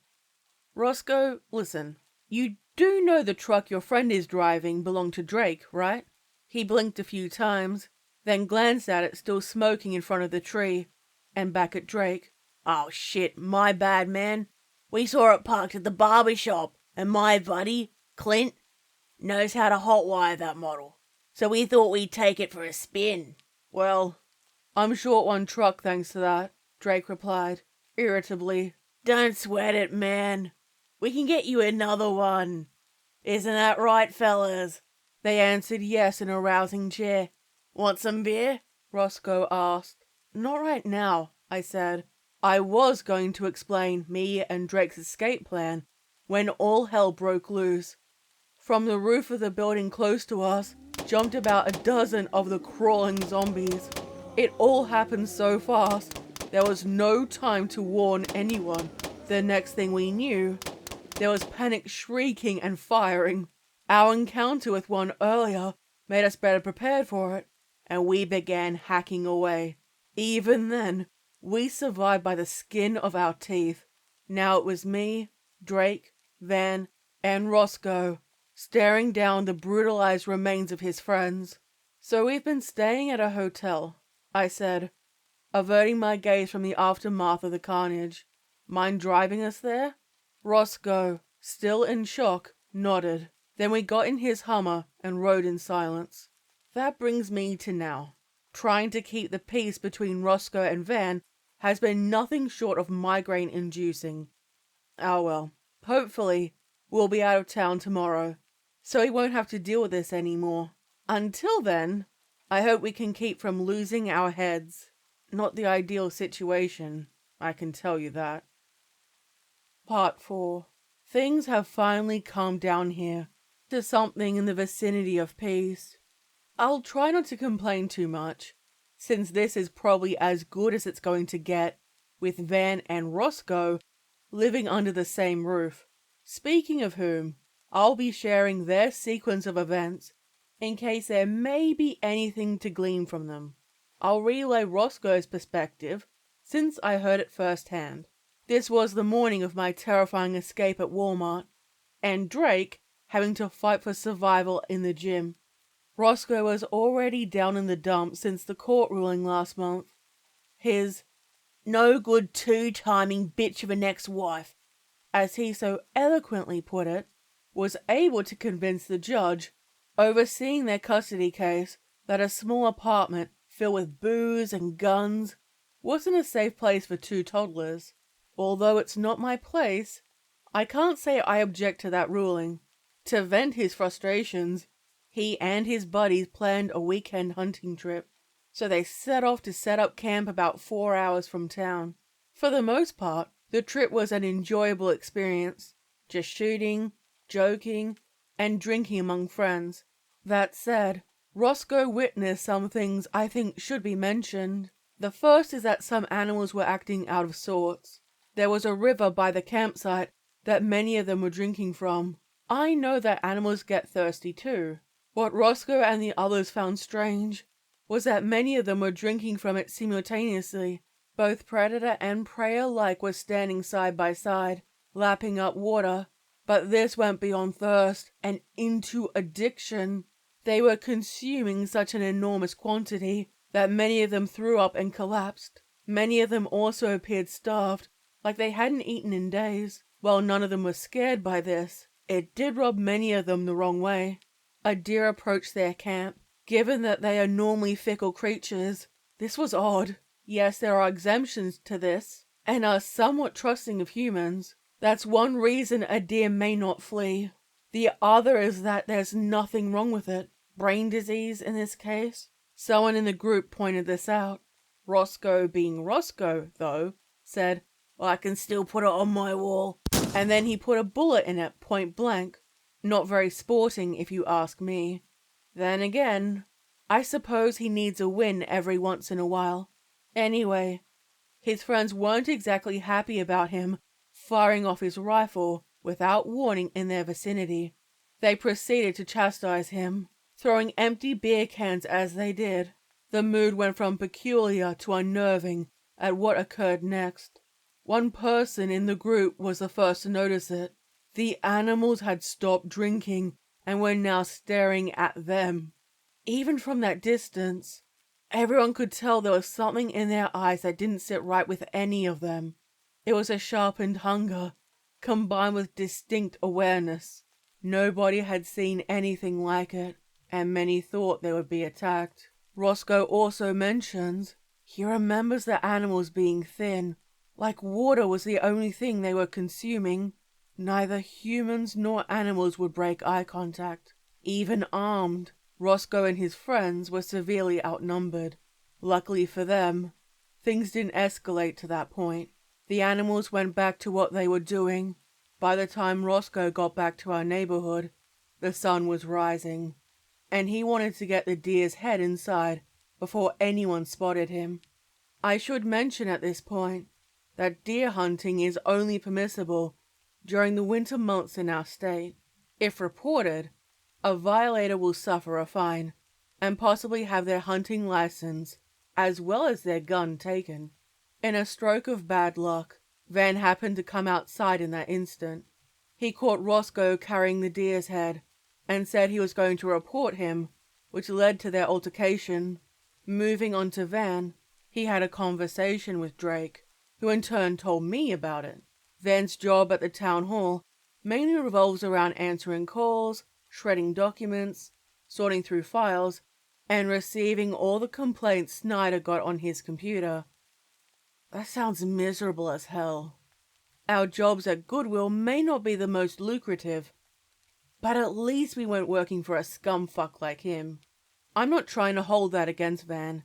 "Roscoe, listen. You do know the truck your friend is driving belonged to Drake, right?" He blinked a few times, then glanced at it still smoking in front of the tree, and back at Drake. "Oh shit, my bad, man. We saw it parked at the barber shop, and my buddy, Clint, knows how to hotwire that model. So we thought we'd take it for a spin." "Well, I'm short one truck thanks to that," Drake replied, irritably. "Don't sweat it, man. We can get you another one. Isn't that right, fellas?" They answered yes in a rousing cheer. "Want some beer?" Roscoe asked. "Not right now," I said. I was going to explain me and Drake's escape plan when all hell broke loose. From the roof of the building close to us jumped about a dozen of the crawling zombies. It all happened so fast, there was no time to warn anyone. The next thing we knew, there was panic shrieking and firing. Our encounter with one earlier made us better prepared for it, and we began hacking away. Even then, we survived by the skin of our teeth. Now it was me, Drake, Van, and Roscoe, staring down the brutalized remains of his friends. "So we've been staying at a hotel," I said, averting my gaze from the aftermath of the carnage. "Mind driving us there?" Roscoe, still in shock, nodded. Then we got in his Hummer and rode in silence. That brings me to now. Trying to keep the peace between Roscoe and Van has been nothing short of migraine-inducing. Oh well, hopefully we'll be out of town tomorrow, so he won't have to deal with this anymore. Until then, I hope we can keep from losing our heads. Not the ideal situation, I can tell you that. Part 4. Things have finally calmed down here to something in the vicinity of peace. I'll try not to complain too much, since this is probably as good as it's going to get, with Van and Roscoe living under the same roof. Speaking of whom, I'll be sharing their sequence of events in case there may be anything to glean from them. I'll relay Roscoe's perspective, since I heard it firsthand. This was the morning of my terrifying escape at Walmart, and Drake having to fight for survival in the gym. Roscoe was already down in the dumps since the court ruling last month. His no good two-timing bitch of an ex-wife, as he so eloquently put it, was able to convince the judge overseeing their custody case that a small apartment filled with booze and guns wasn't a safe place for 2 toddlers. Although it's not my place, I can't say I object to that ruling. To vent his frustrations, he and his buddies planned a weekend hunting trip, so they set off to set up camp about 4 hours from town. For the most part, the trip was an enjoyable experience, just shooting, joking, and drinking among friends. That said, Roscoe witnessed some things I think should be mentioned. The first is that some animals were acting out of sorts. There was a river by the campsite that many of them were drinking from. I know that animals get thirsty too. What Roscoe and the others found strange was that many of them were drinking from it simultaneously. Both predator and prey alike were standing side by side, lapping up water, but this went beyond thirst and into addiction. They were consuming such an enormous quantity that many of them threw up and collapsed. Many of them also appeared starved, like they hadn't eaten in days. While none of them were scared by this, it did rub many of them the wrong way. A deer approached their camp. Given that they are normally fickle creatures, this was odd. Yes, there are exemptions to this, and are somewhat trusting of humans. That's one reason a deer may not flee. The other is that there's nothing wrong with it. Brain disease in this case. Someone in the group pointed this out. Roscoe, being Roscoe, though, said, "Well, I can still put it on my wall." And then he put a bullet in it, point blank. Not very sporting, if you ask me. Then again, I suppose he needs a win every once in a while. Anyway, his friends weren't exactly happy about him firing off his rifle without warning in their vicinity. They proceeded to chastise him, throwing empty beer cans as they did. The mood went from peculiar to unnerving at what occurred next. One person in the group was the first to notice it. The animals had stopped drinking and were now staring at them. Even from that distance, everyone could tell there was something in their eyes that didn't sit right with any of them. It was a sharpened hunger, combined with distinct awareness. Nobody had seen anything like it, and many thought they would be attacked. Roscoe also mentions he remembers the animals being thin, like water was the only thing they were consuming. Neither humans nor animals would break eye contact. Even armed, Roscoe and his friends were severely outnumbered. Luckily for them, things didn't escalate to that point. The animals went back to what they were doing. By the time Roscoe got back to our neighborhood, the sun was rising, and he wanted to get the deer's head inside before anyone spotted him. I should mention at this point that deer hunting is only permissible during the winter months in our state. If reported, a violator will suffer a fine and possibly have their hunting license as well as their gun taken. In a stroke of bad luck, Van happened to come outside in that instant. He caught Roscoe carrying the deer's head and said he was going to report him, which led to their altercation. Moving on to Van, he had a conversation with Drake, who in turn told me about it. Van's job at the town hall mainly revolves around answering calls, shredding documents, sorting through files, and receiving all the complaints Snyder got on his computer. That sounds miserable as hell. Our jobs at Goodwill may not be the most lucrative, but at least we weren't working for a scumfuck like him. I'm not trying to hold that against Van.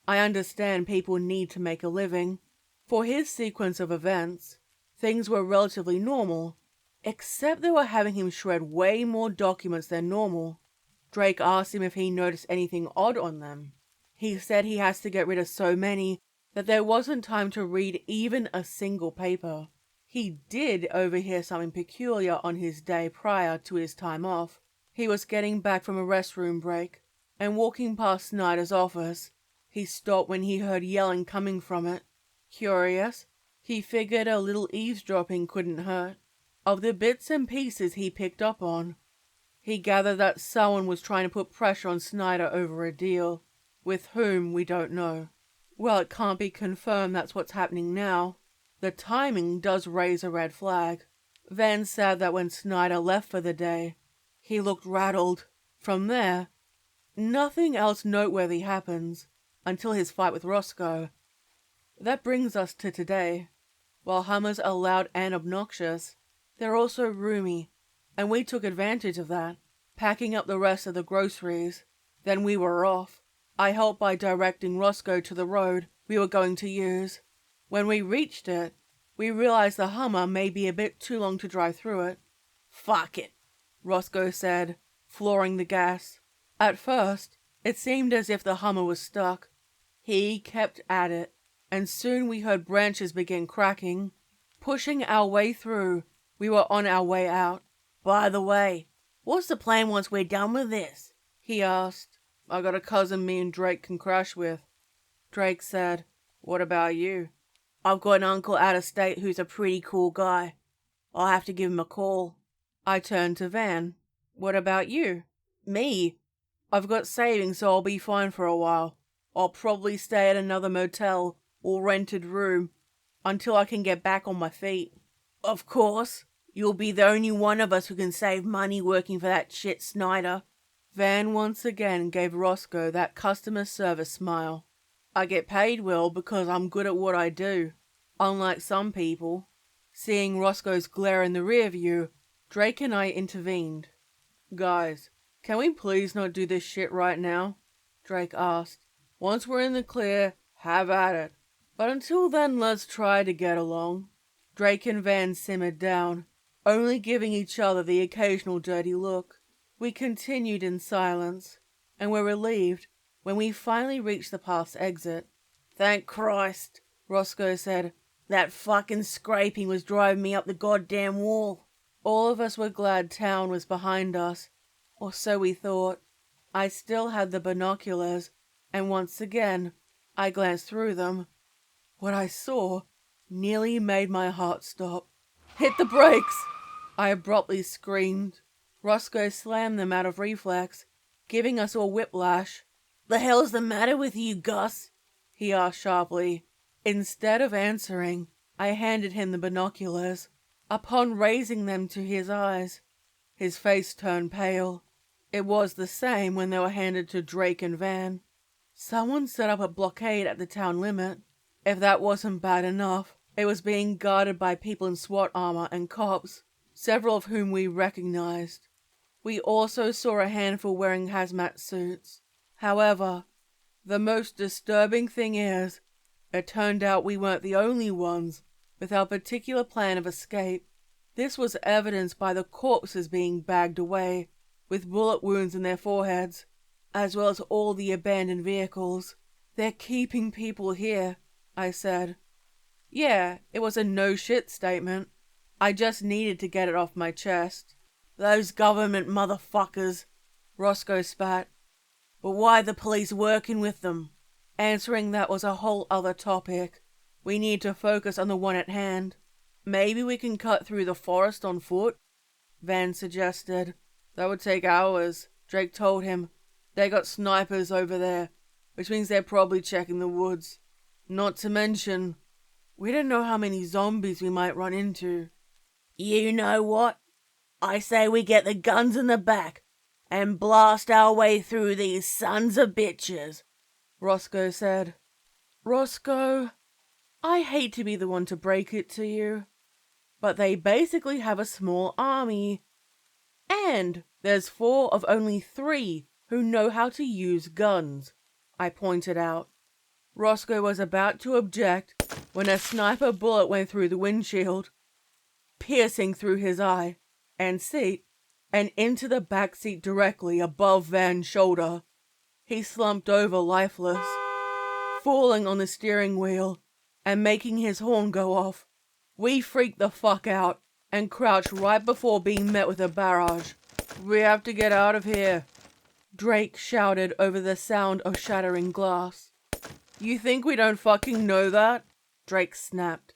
I understand people need to make a living. For his sequence of events, things were relatively normal, except they were having him shred way more documents than normal. Drake asked him if he noticed anything odd on them. He said he has to get rid of so many that there wasn't time to read even a single paper. He did overhear something peculiar on his day prior to his time off. He was getting back from a restroom break, and walking past Snyder's office, he stopped when he heard yelling coming from it. Curious, he figured a little eavesdropping couldn't hurt. Of the bits and pieces he picked up on, he gathered that someone was trying to put pressure on Snyder over a deal, with whom we don't know. Well, it can't be confirmed that's what's happening now. The timing does raise a red flag. Van said that when Snyder left for the day, he looked rattled. From there, nothing else noteworthy happens until his fight with Roscoe. That brings us to today. While Hummers are loud and obnoxious, they're also roomy, and we took advantage of that, packing up the rest of the groceries. Then we were off. I helped by directing Roscoe to the road we were going to use. When we reached it, we realized the Hummer may be a bit too long to drive through it. "Fuck it," Roscoe said, flooring the gas. At first, it seemed as if the Hummer was stuck. He kept at it, and soon we heard branches begin cracking. Pushing our way through, we were on our way out. "By the way, what's the plan once we're done with this?" he asked. "I got a cousin me and Drake can crash with." Drake said, "What about you?" "I've got an uncle out of state who's a pretty cool guy. I'll have to give him a call." I turned to Van. "What about you?" "Me? I've got savings, so I'll be fine for a while. I'll probably stay at another motel or rented room until I can get back on my feet." "Of course, you'll be the only one of us who can save money working for that shit Snyder." Van once again gave Roscoe that customer service smile. "I get paid well because I'm good at what I do, unlike some people." Seeing Roscoe's glare in the rear view, Drake and I intervened. "Guys, can we please not do this shit right now?" Drake asked. "Once we're in the clear, have at it. But until then, let's try to get along." Drake and Van simmered down, only giving each other the occasional dirty look. We continued in silence, and were relieved when we finally reached the path's exit. "Thank Christ," Roscoe said. "That fucking scraping was driving me up the goddamn wall." All of us were glad town was behind us, or so we thought. I still had the binoculars, and once again, I glanced through them. What I saw nearly made my heart stop. "Hit the brakes!" I abruptly screamed. Roscoe slammed them out of reflex, giving us all whiplash. "The hell's the matter with you, Gus?" he asked sharply. Instead of answering, I handed him the binoculars. Upon raising them to his eyes, his face turned pale. It was the same when they were handed to Drake and Van. Someone set up a blockade at the town limit. If that wasn't bad enough, it was being guarded by people in SWAT armor and cops, several of whom we recognized. We also saw a handful wearing hazmat suits. However, the most disturbing thing is, it turned out we weren't the only ones with our particular plan of escape. This was evidenced by the corpses being bagged away, with bullet wounds in their foreheads, as well as all the abandoned vehicles. "They're keeping people here," I said. Yeah, it was a no-shit statement. I just needed to get it off my chest. "Those government motherfuckers," Roscoe spat. "But why are the police working with them?" Answering that was a whole other topic. We need to focus on the one at hand. "Maybe we can cut through the forest on foot," Van suggested. "That would take hours," Drake told him. "They got snipers over there, which means they're probably checking the woods. Not to mention, we don't know how many zombies we might run into." "You know what? I say we get the guns in the back and blast our way through these sons of bitches," Roscoe said. "Roscoe, I hate to be the one to break it to you, but they basically have a small army. And there's 4 of only 3 who know how to use guns, I pointed out. Roscoe was about to object when a sniper bullet went through the windshield, piercing through his eye and seat and into the back seat directly above Van's shoulder. He slumped over lifeless, falling on the steering wheel and making his horn go off. We freaked the fuck out and crouched right before being met with a barrage. "We have to get out of here," Drake shouted over the sound of shattering glass. "You think we don't fucking know that?" Drake snapped.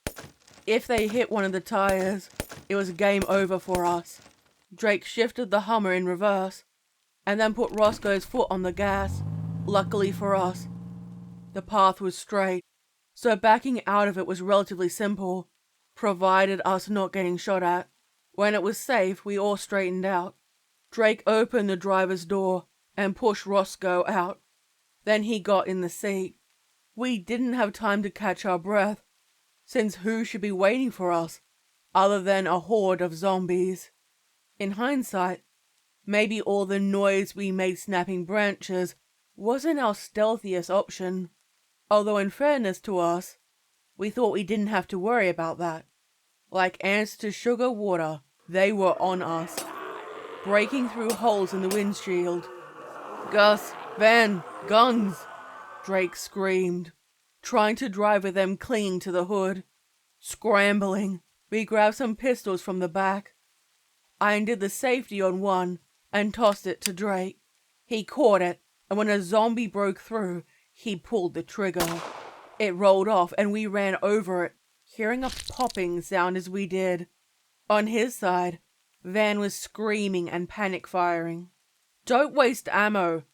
If they hit one of the tires, it was game over for us. Drake shifted the Hummer in reverse and then put Roscoe's foot on the gas. Luckily for us, the path was straight, so backing out of it was relatively simple, provided us not getting shot at. When it was safe, we all straightened out. Drake opened the driver's door and pushed Roscoe out. Then he got in the seat. We didn't have time to catch our breath, since who should be waiting for us other than a horde of zombies? In hindsight, maybe all the noise we made snapping branches wasn't our stealthiest option. Although in fairness to us, we thought we didn't have to worry about that. Like ants to sugar water, they were on us, breaking through holes in the windshield. "Gus, Van, guns!" Drake screamed, trying to drive with them clinging to the hood. Scrambling, we grabbed some pistols from the back. I undid the safety on one and tossed it to Drake. He caught it, and when a zombie broke through, he pulled the trigger. It rolled off and we ran over it, hearing a popping sound as we did. On his side, Van was screaming and panic firing. "Don't waste ammo.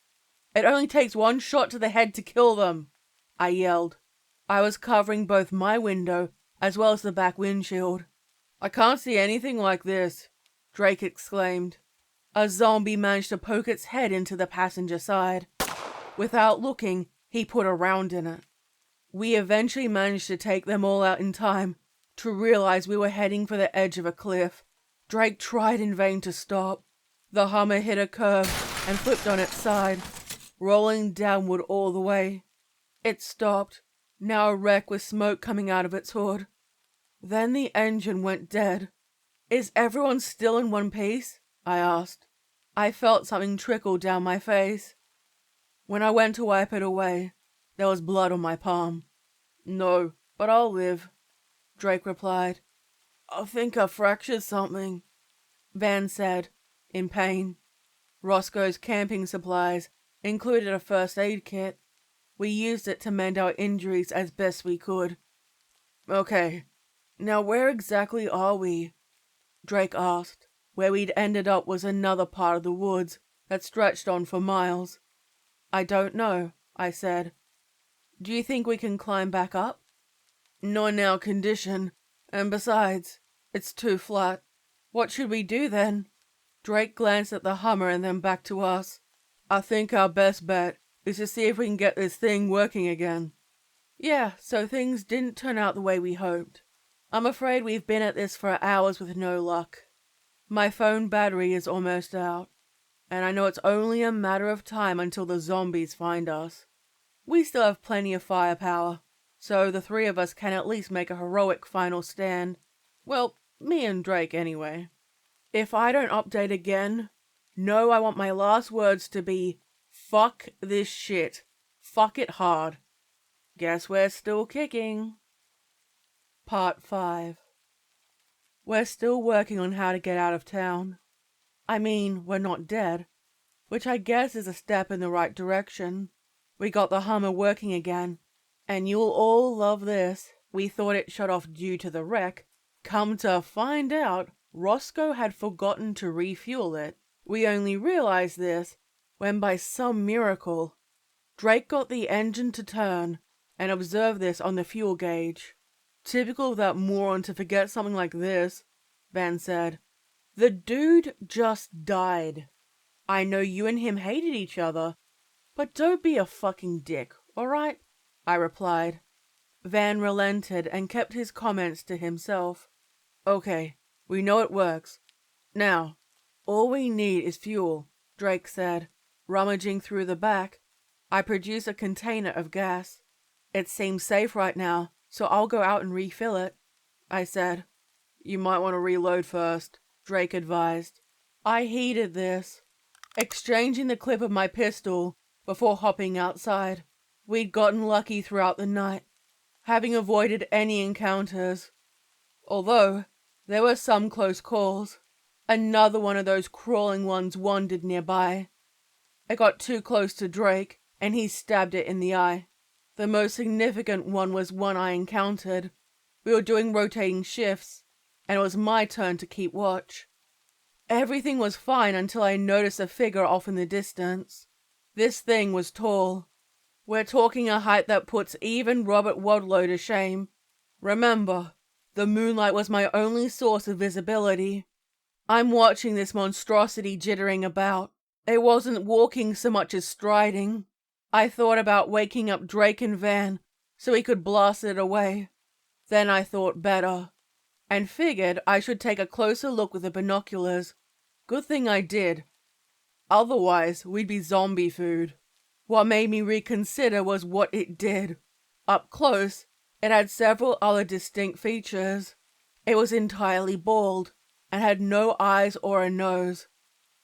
It only takes 1 shot to the head to kill them," I yelled. I was covering both my window as well as the back windshield. "I can't see anything like this," Drake exclaimed. A zombie managed to poke its head into the passenger side. Without looking, he put a round in it. We eventually managed to take them all out in time to realize we were heading for the edge of a cliff. Drake tried in vain to stop. The Hummer hit a curve and flipped on its side, rolling downward all the way. It stopped, now a wreck with smoke coming out of its hood. Then the engine went dead. "Is everyone still in one piece?" I asked. I felt something trickle down my face. When I went to wipe it away, there was blood on my palm. "No, but I'll live," Drake replied. "I think I fractured something," Van said, in pain. Roscoe's camping supplies included a first aid kit. We used it to mend our injuries as best we could. "Okay, now where exactly are we?" Drake asked. Where we'd ended up was another part of the woods that stretched on for miles. "I don't know," I said. "Do you think we can climb back up?" "Not in our condition, and besides, it's too flat." "What should we do then?" Drake glanced at the Hummer and then back to us. "I think our best bet is to see if we can get this thing working again." Yeah, so things didn't turn out the way we hoped. I'm afraid we've been at this for hours with no luck. My phone battery is almost out, and I know it's only a matter of time until the zombies find us. We still have plenty of firepower, so the 3 of us can at least make a heroic final stand. Well, me and Drake anyway. If I don't update again, know I want my last words to be, "Fuck this shit. Fuck it hard." Guess we're still kicking. Part 5. We're still working on how to get out of town. I mean, we're not dead, which I guess is a step in the right direction. We got the Hummer working again, and you'll all love this. We thought it shut off due to the wreck. Come to find out, Roscoe had forgotten to refuel it. We only realized this when by some miracle, Drake got the engine to turn and observed this on the fuel gauge. "Typical of that moron to forget something like this," Van said. "The dude just died. I know you and him hated each other, but don't be a fucking dick, alright?" I replied. Van relented and kept his comments to himself. Okay, we know it works. Now, all we need is fuel, Drake said, rummaging through the back. I produce a container of gas. It seems safe right now, so I'll go out and refill it, I said. You might want to reload first, Drake advised. I heeded this, exchanging the clip of my pistol before hopping outside. We'd gotten lucky throughout the night, having avoided any encounters. Although, there were some close calls. Another one of those crawling ones wandered nearby. I got too close to Drake, and he stabbed it in the eye. The most significant one was one I encountered. We were doing rotating shifts, and it was my turn to keep watch. Everything was fine until I noticed a figure off in the distance. This thing was tall. We're talking a height that puts even Robert Wadlow to shame. Remember, the moonlight was my only source of visibility. I'm watching this monstrosity jittering about. It wasn't walking so much as striding. I thought about waking up Drake and Van so he could blast it away. Then I thought better, and figured I should take a closer look with the binoculars. Good thing I did. Otherwise, we'd be zombie food. What made me reconsider was what it did. Up close, it had several other distinct features. It was entirely bald, and had no eyes or a nose.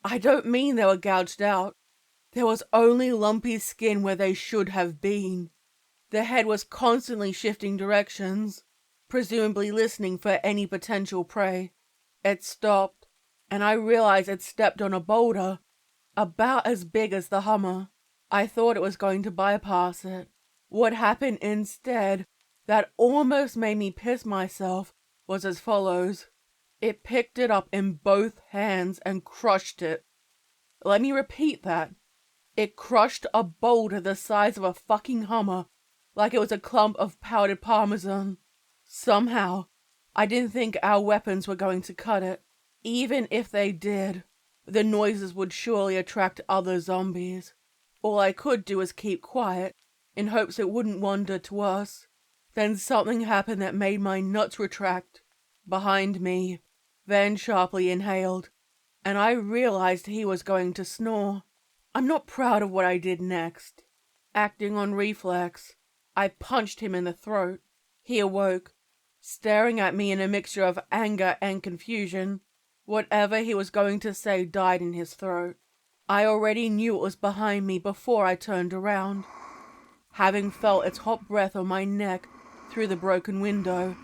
I don't mean they were gouged out. There was only lumpy skin where they should have been. The head was constantly shifting directions, presumably listening for any potential prey. It stopped, and I realized it stepped on a boulder, about as big as the Hummer. I thought it was going to bypass it. What happened instead, that almost made me piss myself, was as follows. It picked it up in both hands and crushed it. Let me repeat that. It crushed a boulder the size of a fucking Hummer, like it was a clump of powdered parmesan. Somehow, I didn't think our weapons were going to cut it. Even if they did, the noises would surely attract other zombies. All I could do was keep quiet, in hopes it wouldn't wander to us. Then something happened that made my nuts retract. Behind me, Van sharply inhaled, and I realized he was going to snore. I'm not proud of what I did next. Acting on reflex, I punched him in the throat. He awoke, staring at me in a mixture of anger and confusion. Whatever he was going to say died in his throat. I already knew it was behind me before I turned around, having felt its hot breath on my neck through the broken window.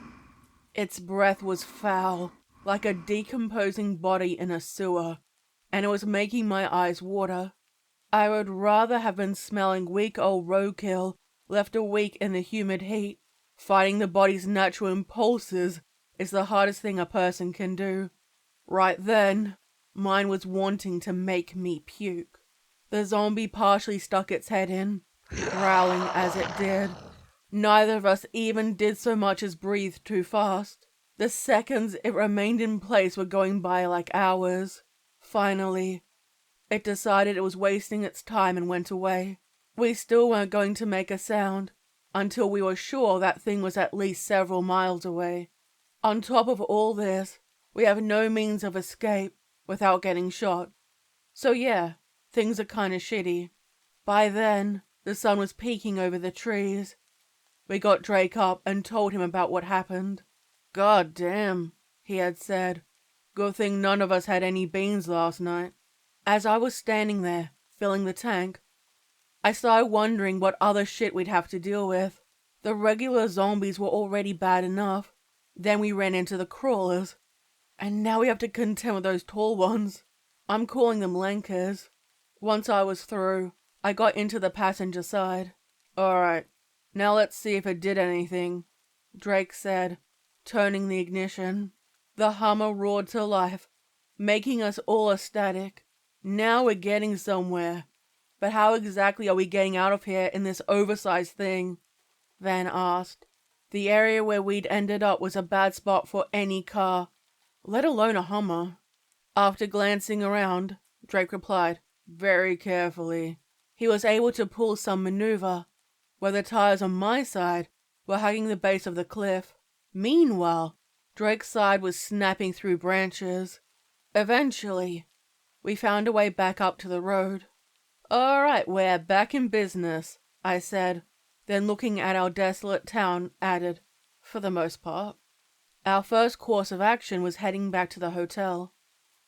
Its breath was foul, like a decomposing body in a sewer, and it was making my eyes water. I would rather have been smelling weak old roadkill left a week in the humid heat. Fighting the body's natural impulses is the hardest thing a person can do. Right then, mine was wanting to make me puke. The zombie partially stuck its head in, growling as it did. Neither of us even did so much as breathe too fast. The seconds it remained in place were going by like hours. Finally, it decided it was wasting its time and went away. We still weren't going to make a sound until we were sure that thing was at least several miles away. On top of all this, we have no means of escape without getting shot. So yeah, things are kinda shitty. By then, the sun was peeking over the trees. We got Drake up and told him about what happened. God damn, he had said. Good thing none of us had any beans last night. As I was standing there, filling the tank, I started wondering what other shit we'd have to deal with. The regular zombies were already bad enough. Then we ran into the crawlers. And now we have to contend with those tall ones. I'm calling them lankers. Once I was through, I got into the passenger side. Alright, now let's see if it did anything, Drake said, turning the ignition. The Hummer roared to life, making us all ecstatic. Now we're getting somewhere. But how exactly are we getting out of here in this oversized thing? Van asked. The area where we'd ended up was a bad spot for any car, let alone a Hummer. After glancing around, Drake replied, very carefully. He was able to pull some maneuver, where the tires on my side were hugging the base of the cliff. Meanwhile, Drake's side was snapping through branches. Eventually, we found a way back up to the road. "All right, we're back in business," I said, then looking at our desolate town, added, "for the most part." Our first course of action was heading back to the hotel.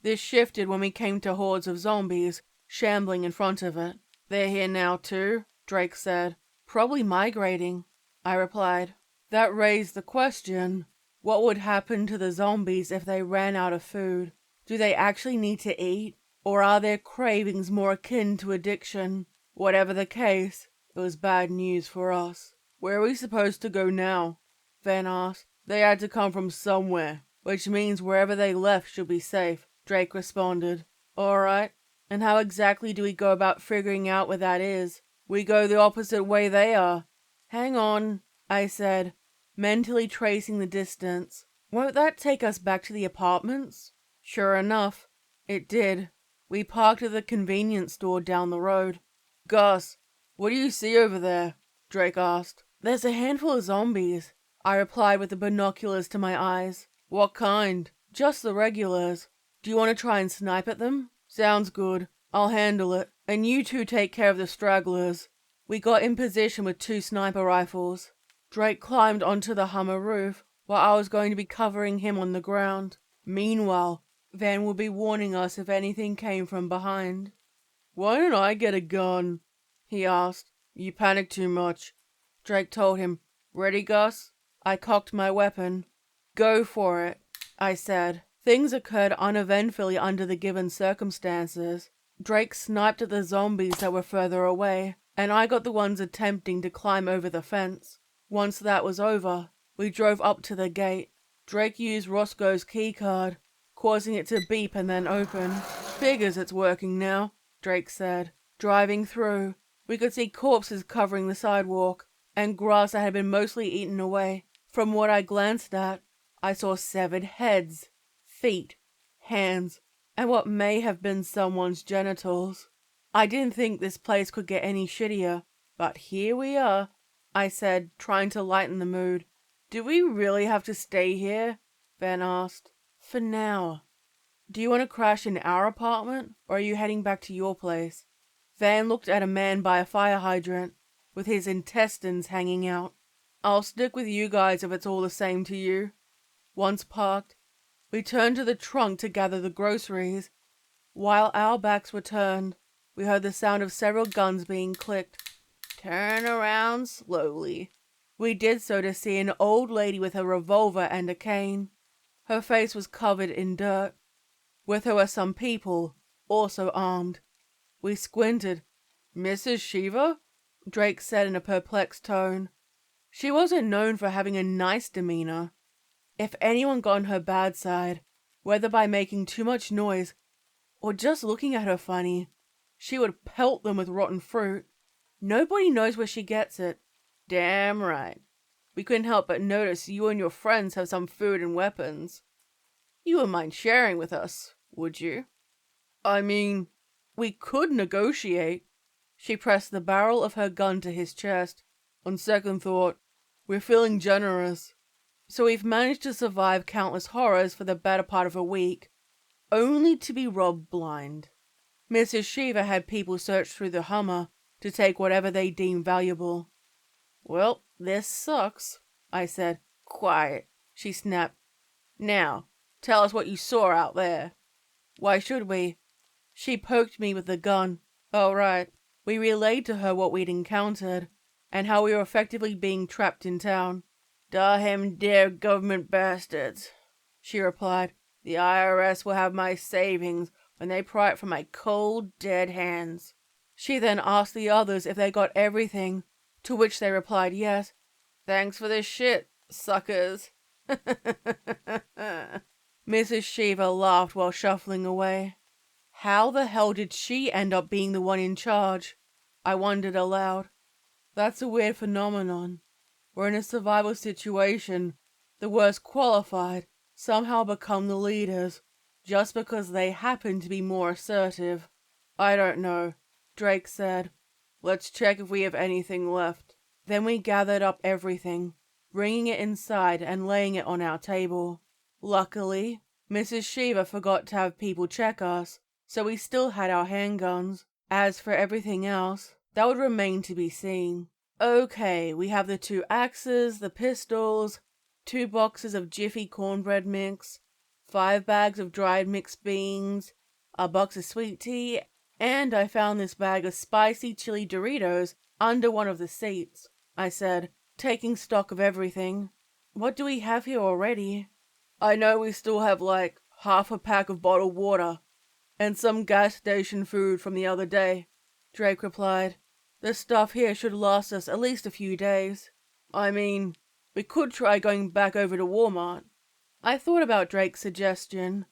This shifted when we came to hordes of zombies shambling in front of it. "They're here now too," Drake said. "Probably migrating," I replied. That raised the question, what would happen to the zombies if they ran out of food? Do they actually need to eat? Or are their cravings more akin to addiction? Whatever the case, it was bad news for us. "Where are we supposed to go now?" Van asked. "They had to come from somewhere, which means wherever they left should be safe," Drake responded. "All right, and how exactly do we go about figuring out where that is?" "We go the opposite way they are." "Hang on," I said, mentally tracing the distance. "Won't that take us back to the apartments?" Sure enough, it did. We parked at the convenience store down the road. "Gus, what do you see over there?" Drake asked. "There's a handful of zombies," I replied with the binoculars to my eyes. "What kind?" "Just the regulars. Do you want to try and snipe at them?" "Sounds good. I'll handle it. And you two take care of the stragglers." We got in position with 2 sniper rifles. Drake climbed onto the Hummer roof, while I was going to be covering him on the ground. Meanwhile, Van would be warning us if anything came from behind. "Why don't I get a gun?" he asked. "You panic too much," Drake told him. "Ready, Gus?" I cocked my weapon. "Go for it," I said. Things occurred uneventfully under the given circumstances. Drake sniped at the zombies that were further away, and I got the ones attempting to climb over the fence. Once that was over, we drove up to the gate. Drake used Roscoe's keycard, causing it to beep and then open. "Figures it's working now," Drake said. Driving through, we could see corpses covering the sidewalk, and grass that had been mostly eaten away. From what I glanced at, I saw severed heads, feet, hands, and what may have been someone's genitals. I didn't think this place could get any shittier, but here we are, I said, trying to lighten the mood. "Do we really have to stay here?" Van asked. "For now. Do you want to crash in our apartment, or are you heading back to your place?" Van looked at a man by a fire hydrant, with his intestines hanging out. "I'll stick with you guys if it's all the same to you." Once parked, we turned to the trunk to gather the groceries. While our backs were turned, we heard the sound of several guns being clicked. "Turn around slowly." We did so to see an old lady with a revolver and a cane. Her face was covered in dirt. With her were some people, also armed. We squinted. "Mrs. Shiva?" Drake said in a perplexed tone. She wasn't known for having a nice demeanor. If anyone got on her bad side, whether by making too much noise or just looking at her funny, she would pelt them with rotten fruit. Nobody knows where she gets it. "Damn right. We couldn't help but notice you and your friends have some food and weapons. You wouldn't mind sharing with us, would you?" "I mean, we could negotiate." She pressed the barrel of her gun to his chest. "On second thought, we're feeling generous. So we've managed to survive countless horrors for the better part of a week, only to be robbed blind." Mrs. Shiva had people search through the Hummer to take whatever they deemed valuable. "Well, this sucks," I said. "Quiet," she snapped. "Now, tell us what you saw out there." "Why should we?" She poked me with the gun. "Oh, right." We relayed to her what we'd encountered, and how we were effectively being trapped in town. "Dahem dare government bastards," she replied. "The IRS will have my savings when they pry it from my cold, dead hands." She then asked the others if they got everything, to which they replied yes. "Thanks for this shit, suckers." Mrs. Shiva laughed while shuffling away. How the hell did she end up being the one in charge? I wondered aloud. That's a weird phenomenon, where in a survival situation, the worst qualified somehow become the leaders, just because they happen to be more assertive. "I don't know," Drake said. "Let's check if we have anything left." Then we gathered up everything. bringing it inside and laying it on our table. Luckily, Mrs. Shiva forgot to have people check us, so we still had our handguns. As for everything else, that would remain to be seen. Okay, we have the 2 axes, the pistols, 2 boxes of Jiffy cornbread mix, 5 bags of dried mixed beans, a box of sweet tea, and I found this bag of spicy chili Doritos under one of the seats, I said, taking stock of everything. What do we have here already? I know we still have like half a pack of bottled water and some gas station food from the other day, Drake replied. The stuff here should last us at least a few days. I mean, we could try going back over to Walmart. I thought about Drake's suggestion.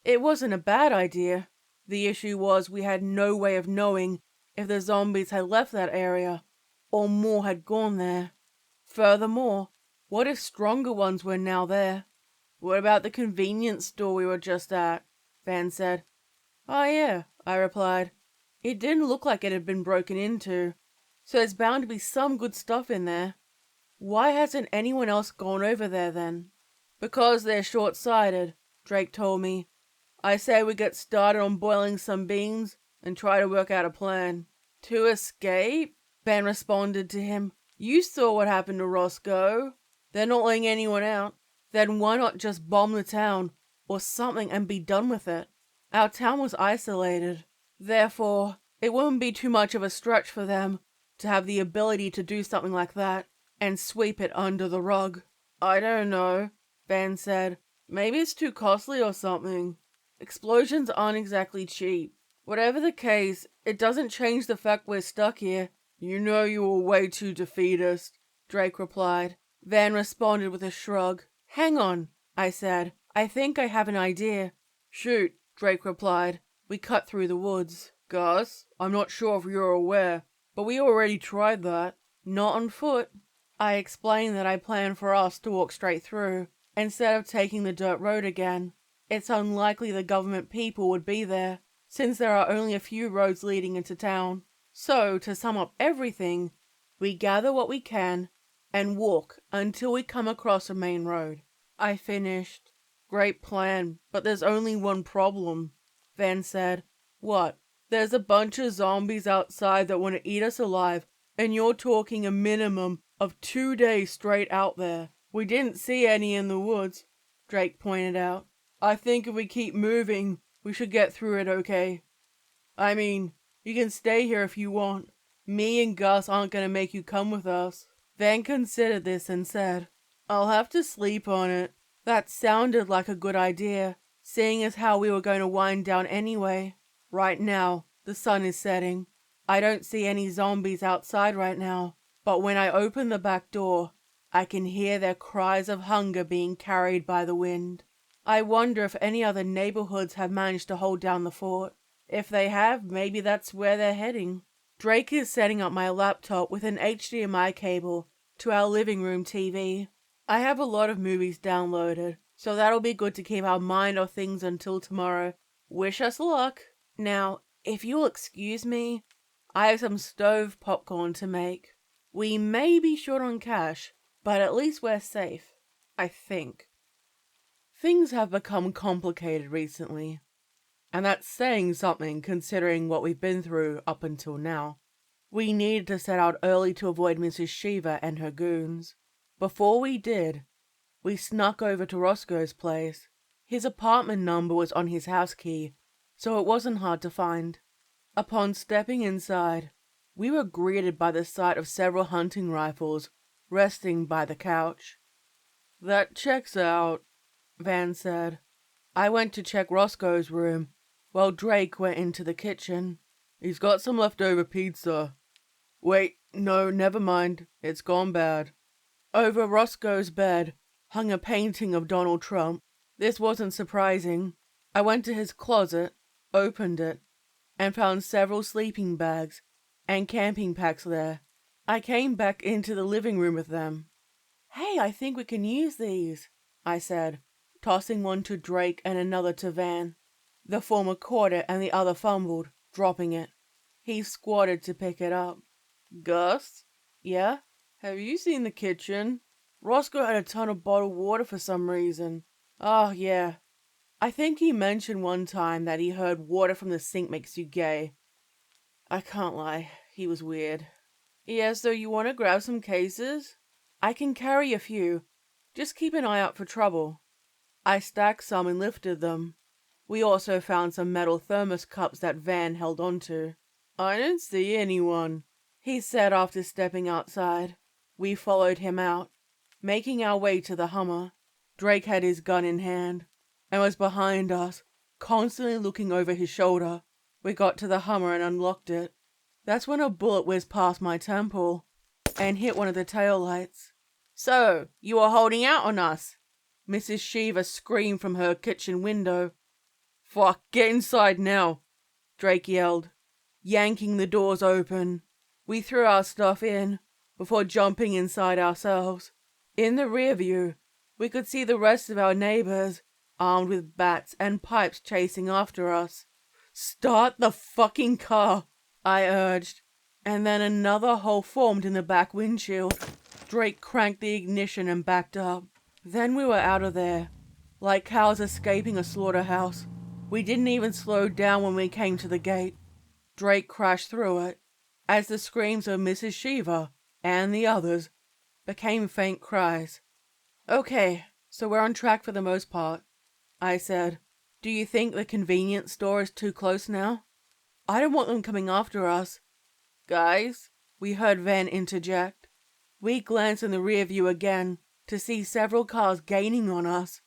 It wasn't a bad idea. The issue was we had no way of knowing if the zombies had left that area, or more had gone there. Furthermore, what if stronger ones were now there? What about the convenience store we were just at? Van said. Oh yeah, I replied. It didn't look like it had been broken into, so there's bound to be some good stuff in there. Why hasn't anyone else gone over there then? Because they're short-sighted, Drake told me. I say we get started on boiling some beans and try to work out a plan. To escape? Ben responded to him. You saw what happened to Roscoe. They're not letting anyone out. Then why not just bomb the town or something and be done with it? Our town was isolated. Therefore, it wouldn't be too much of a stretch for them to have the ability to do something like that and sweep it under the rug. I don't know, Ben said. Maybe it's too costly or something. Explosions aren't exactly cheap. Whatever the case, it doesn't change the fact we're stuck here. You know you were way too defeatist, Drake replied. Van responded with a shrug. Hang on, I said. I think I have an idea. Shoot, Drake replied. We cut through the woods. Gus, I'm not sure if you're aware, but we already tried that. Not on foot. I explained that I planned for us to walk straight through, instead of taking the dirt road again. It's unlikely the government people would be there, since there are only a few roads leading into town. So, to sum up everything, we gather what we can and walk until we come across a main road. I finished. Great plan, but there's only one problem, Van said. What? There's a bunch of zombies outside that want to eat us alive, and you're talking a minimum of 2 days straight out there. We didn't see any in the woods, Drake pointed out. I think if we keep moving, we should get through it okay. I mean, you can stay here if you want. Me and Gus aren't going to make you come with us. Van considered this and said, I'll have to sleep on it. That sounded like a good idea, seeing as how we were going to wind down anyway. Right now, the sun is setting. I don't see any zombies outside right now, but when I open the back door, I can hear their cries of hunger being carried by the wind. I wonder if any other neighborhoods have managed to hold down the fort. If they have, maybe that's where they're heading. Drake is setting up my laptop with an HDMI cable to our living room TV. I have a lot of movies downloaded, so that'll be good to keep our mind off things until tomorrow. Wish us luck. Now, if you'll excuse me, I have some stove popcorn to make. We may be short on cash, but at least we're safe. I think. Things have become complicated recently, and that's saying something considering what we've been through up until now. We needed to set out early to avoid Mrs. Shiva and her goons. Before we did, we snuck over to Roscoe's place. His apartment number was on his house key, so it wasn't hard to find. Upon stepping inside, we were greeted by the sight of several hunting rifles resting by the couch. That checks out, Van said. I went to check Roscoe's room, while Drake went into the kitchen. He's got some leftover pizza. Wait, no, never mind. It's gone bad. Over Roscoe's bed hung a painting of Donald Trump. This wasn't surprising. I went to his closet, opened it, and found several sleeping bags and camping packs there. I came back into the living room with them. Hey, I think we can use these, I said, tossing one to Drake and another to Van. The former caught it and the other fumbled, dropping it. He squatted to pick it up. Gus? Yeah? Have you seen the kitchen? Roscoe had a ton of bottled water for some reason. Oh, yeah. I think he mentioned one time that he heard water from the sink makes you gay. I can't lie, he was weird. Yeah, so you want to grab some cases? I can carry a few. Just keep an eye out for trouble. I stacked some and lifted them. We also found some metal thermos cups that Van held onto. I don't see anyone, he said after stepping outside. We followed him out, making our way to the Hummer. Drake had his gun in hand and was behind us, constantly looking over his shoulder. We got to the Hummer and unlocked it. That's when a bullet whizzed past my temple and hit one of the taillights. So, you are holding out on us? Mrs. Shiva screamed from her kitchen window. Fuck, get inside now, Drake yelled, yanking the doors open. We threw our stuff in before jumping inside ourselves. In the rear view, we could see the rest of our neighbors, armed with bats and pipes chasing after us. Start the fucking car, I urged, and then another hole formed in the back windshield. Drake cranked the ignition and backed up. Then we were out of there, like cows escaping a slaughterhouse. We didn't even slow down when we came to the gate. Drake crashed through it, as the screams of Mrs. Shiva and the others became faint cries. Okay, so we're on track for the most part, I said. Do you think the convenience store is too close now? I don't want them coming after us. Guys, we heard Van interject. We glanced in the rear view again to see several cars gaining on us.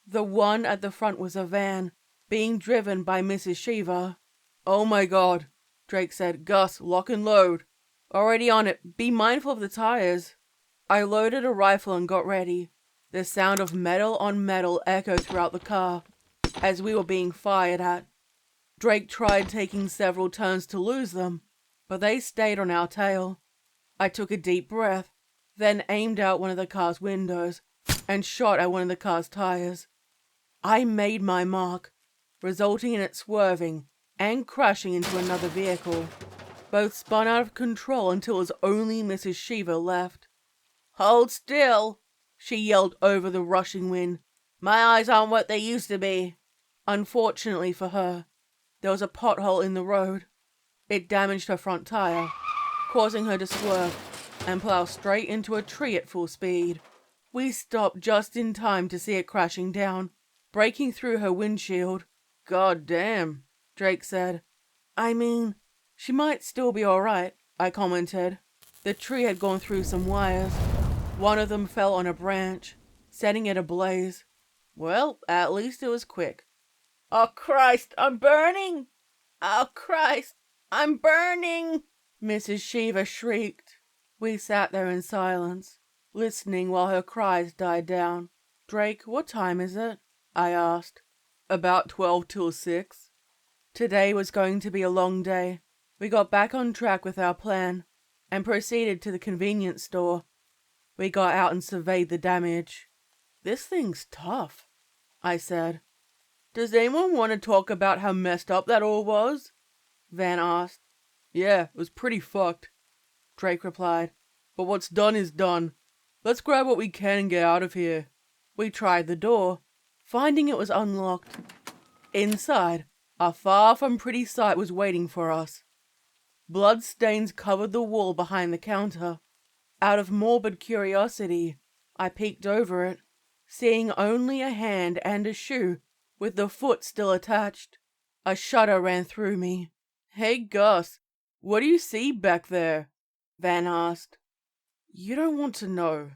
The one at the front was a van, being driven by Mrs. Shiva. Oh my god, Drake said. Gus, lock and load. Already on it. Be mindful of the tires. I loaded a rifle and got ready. The sound of metal on metal echoed throughout the car as we were being fired at. Drake tried taking several turns to lose them, but they stayed on our tail. I took a deep breath, then aimed out one of the car's windows and shot at one of the car's tires. I made my mark, resulting in it swerving and crashing into another vehicle. Both spun out of control until it was only Mrs. Shiva left. Hold still, she yelled over the rushing wind. My eyes aren't what they used to be. Unfortunately for her, there was a pothole in the road. It damaged her front tire, causing her to swerve and plow straight into a tree at full speed. We stopped just in time to see it crashing down, breaking through her windshield. God damn, Drake said. I mean, she might still be alright, I commented. The tree had gone through some wires. One of them fell on a branch, setting it ablaze. Well, at least it was quick. Oh Christ, I'm burning! Oh Christ, I'm burning! Mrs. Shiva shrieked. We sat there in silence, listening while her cries died down. Drake, what time is it? I asked. About 12 till 6. Today was going to be a long day. We got back on track with our plan and proceeded to the convenience store. We got out and surveyed the damage. This thing's tough, I said. Does anyone want to talk about how messed up that all was? Van asked. Yeah, it was pretty fucked, Drake replied. But what's done is done. Let's grab what we can and get out of here. We tried the door, finding it was unlocked. Inside, a far from pretty sight was waiting for us. Blood stains covered the wall behind the counter. Out of morbid curiosity, I peeked over it, seeing only a hand and a shoe with the foot still attached. A shudder ran through me. Hey Gus, what do you see back there? Van asked. You don't want to know.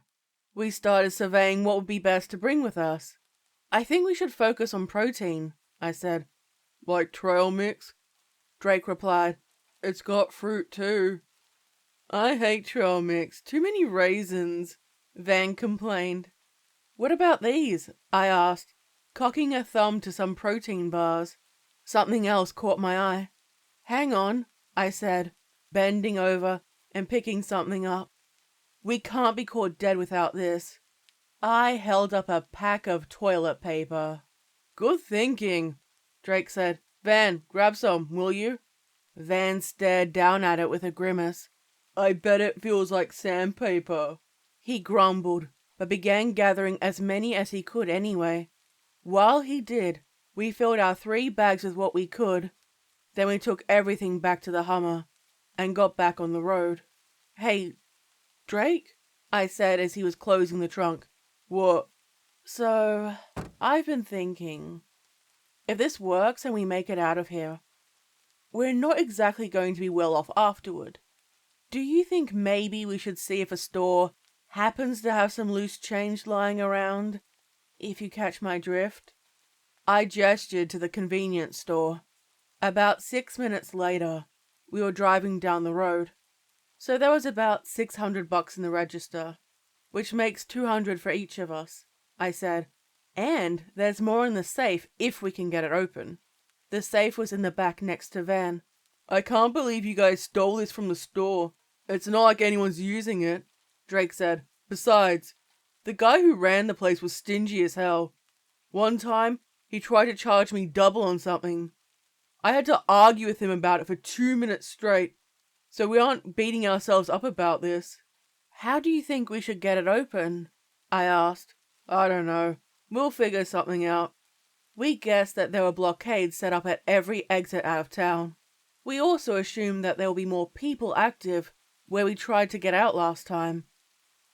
We started surveying what would be best to bring with us. I think we should focus on protein, I said. Like trail mix? Drake replied. It's got fruit too. I hate trail mix. Too many raisins, Van complained. What about these? I asked, cocking a thumb to some protein bars. Something else caught my eye. Hang on, I said, bending over and picking something up. We can't be caught dead without this. I held up a pack of toilet paper. Good thinking, Drake said. Van, grab some, will you? Van stared down at it with a grimace. I bet it feels like sandpaper, he grumbled, but began gathering as many as he could anyway. While he did, we filled our 3 bags with what we could. Then we took everything back to the Hummer and got back on the road. "Hey, Drake?" I said as he was closing the trunk. "What?" "So, I've been thinking, if this works and we make it out of here, we're not exactly going to be well off afterward. Do you think maybe we should see if a store happens to have some loose change lying around, if you catch my drift?" I gestured to the convenience store. About 6 minutes later, we were driving down the road. So there was about $600 in the register, which makes $200 for each of us, I said. "And there's more in the safe if we can get it open." The safe was in the back next to Van. "I can't believe you guys stole this from the store. It's not like anyone's using it," Drake said. "Besides, the guy who ran the place was stingy as hell. One time, he tried to charge me double on something. I had to argue with him about it for 2 minutes straight, so we aren't beating ourselves up about this." "How do you think we should get it open?" I asked. "I don't know. We'll figure something out." We guessed that there were blockades set up at every exit out of town. We also assumed that there will be more people active where we tried to get out last time.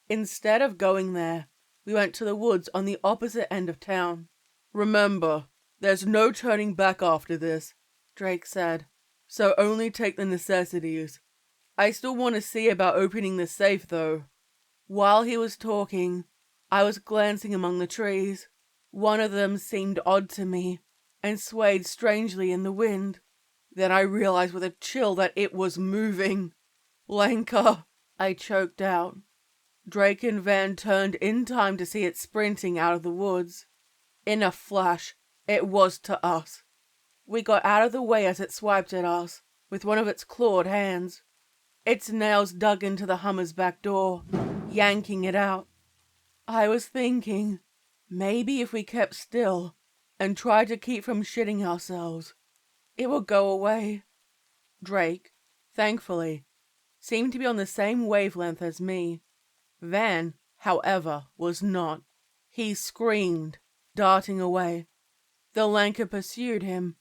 Instead of going there, we went to the woods on the opposite end of town. "Remember, there's no turning back after this," Drake said. "So only take the necessities. I still want to see about opening the safe, though." While he was talking, I was glancing among the trees. One of them seemed odd to me and swayed strangely in the wind. Then I realized with a chill that it was moving. "Lanka," I choked out. Drake and Van turned in time to see it sprinting out of the woods. In a flash, it was to us. We got out of the way as it swiped at us with one of its clawed hands. Its nails dug into the Hummer's back door, yanking it out. I was thinking, maybe if we kept still and tried to keep from shitting ourselves, it would go away. Drake, thankfully, seemed to be on the same wavelength as me. Van, however, was not. He screamed, darting away. The Lanka pursued him,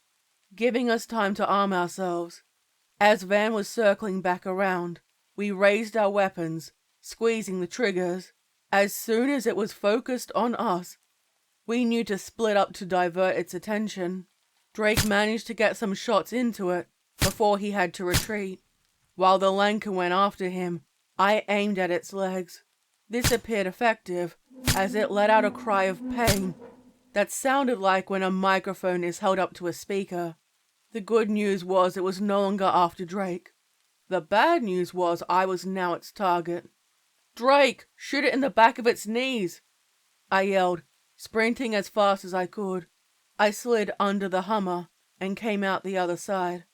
giving us time to arm ourselves. As Van was circling back around, we raised our weapons, squeezing the triggers. As soon as it was focused on us, we knew to split up to divert its attention. Drake managed to get some shots into it before he had to retreat. While the Lanka went after him, I aimed at its legs. This appeared effective, as it let out a cry of pain that sounded like when a microphone is held up to a speaker. The good news was it was no longer after Drake. The bad news was I was now its target. "Drake, shoot it in the back of its knees!" I yelled, sprinting as fast as I could. I slid under the Hummer and came out the other side.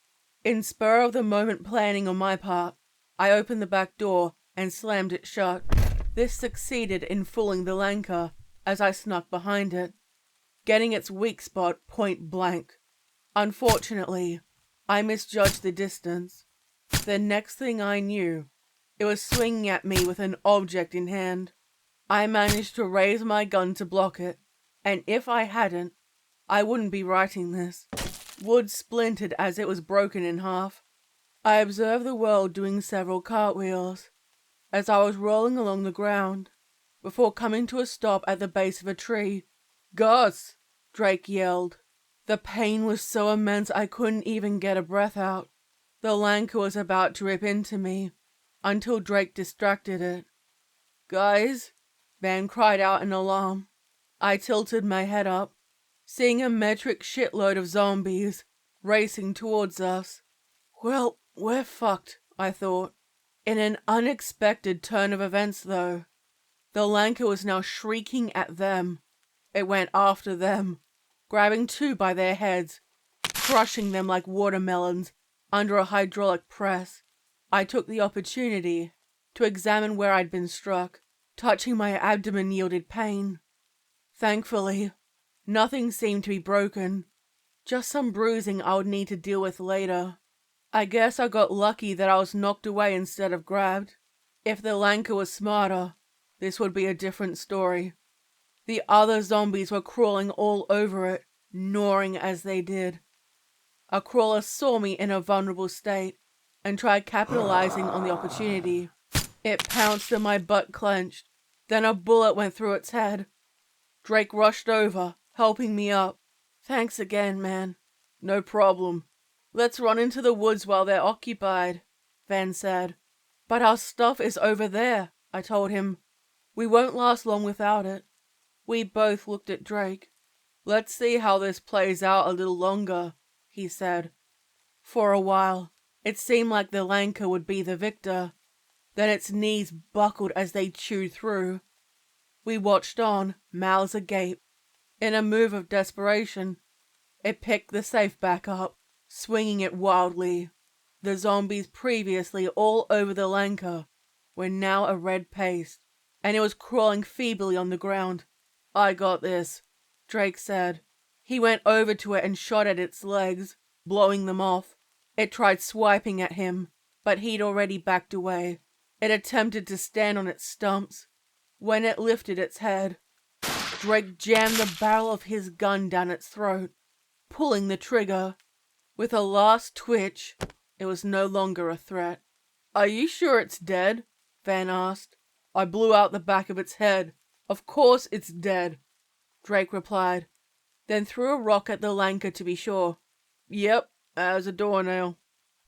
In spur of the moment planning on my part, I opened the back door and slammed it shut. This succeeded in fooling the Lanka as I snuck behind it, getting its weak spot point blank. Unfortunately, I misjudged the distance. The next thing I knew, it was swinging at me with an object in hand. I managed to raise my gun to block it, and if I hadn't, I wouldn't be writing this. Wood splintered as it was broken in half. I observed the world doing several cartwheels as I was rolling along the ground, before coming to a stop at the base of a tree. "Gus!" Drake yelled. The pain was so immense I couldn't even get a breath out. The Lanka was about to rip into me, until Drake distracted it. "Guys!" Van cried out in alarm. I tilted my head up, seeing a metric shitload of zombies racing towards us. Well, we're fucked, I thought. In an unexpected turn of events, though, the Lanka was now shrieking at them. It went after them, grabbing 2 by their heads, crushing them like watermelons under a hydraulic press. I took the opportunity to examine where I'd been struck. Touching my abdomen yielded pain. Thankfully, nothing seemed to be broken, just some bruising I would need to deal with later. I guess I got lucky that I was knocked away instead of grabbed. If the Lanka was smarter, this would be a different story. The other zombies were crawling all over it, gnawing as they did. A crawler saw me in a vulnerable state and tried capitalizing on the opportunity. It pounced and my butt clenched. Then a bullet went through its head. Drake rushed over, helping me up. Thanks again, man. No problem. Let's run into the woods while they're occupied, Van said. But our stuff is over there, I told him. We won't last long without it. We both looked at Drake. Let's see how this plays out a little longer, he said. For a while, it seemed like the Lanka would be the victor. Then its knees buckled as they chewed through. We watched on, mouths agape. In a move of desperation, it picked the safe back up, swinging it wildly. The zombies previously all over the Lanka were now a red paste, and it was crawling feebly on the ground. I got this, Drake said. He went over to it and shot at its legs, blowing them off. It tried swiping at him, but he'd already backed away. It attempted to stand on its stumps. When it lifted its head, Drake jammed the barrel of his gun down its throat, pulling the trigger. With a last twitch, it was no longer a threat. Are you sure it's dead? Van asked. I blew out the back of its head. Of course it's dead, Drake replied, then threw a rock at the Lanka to be sure. Yep, as a doornail.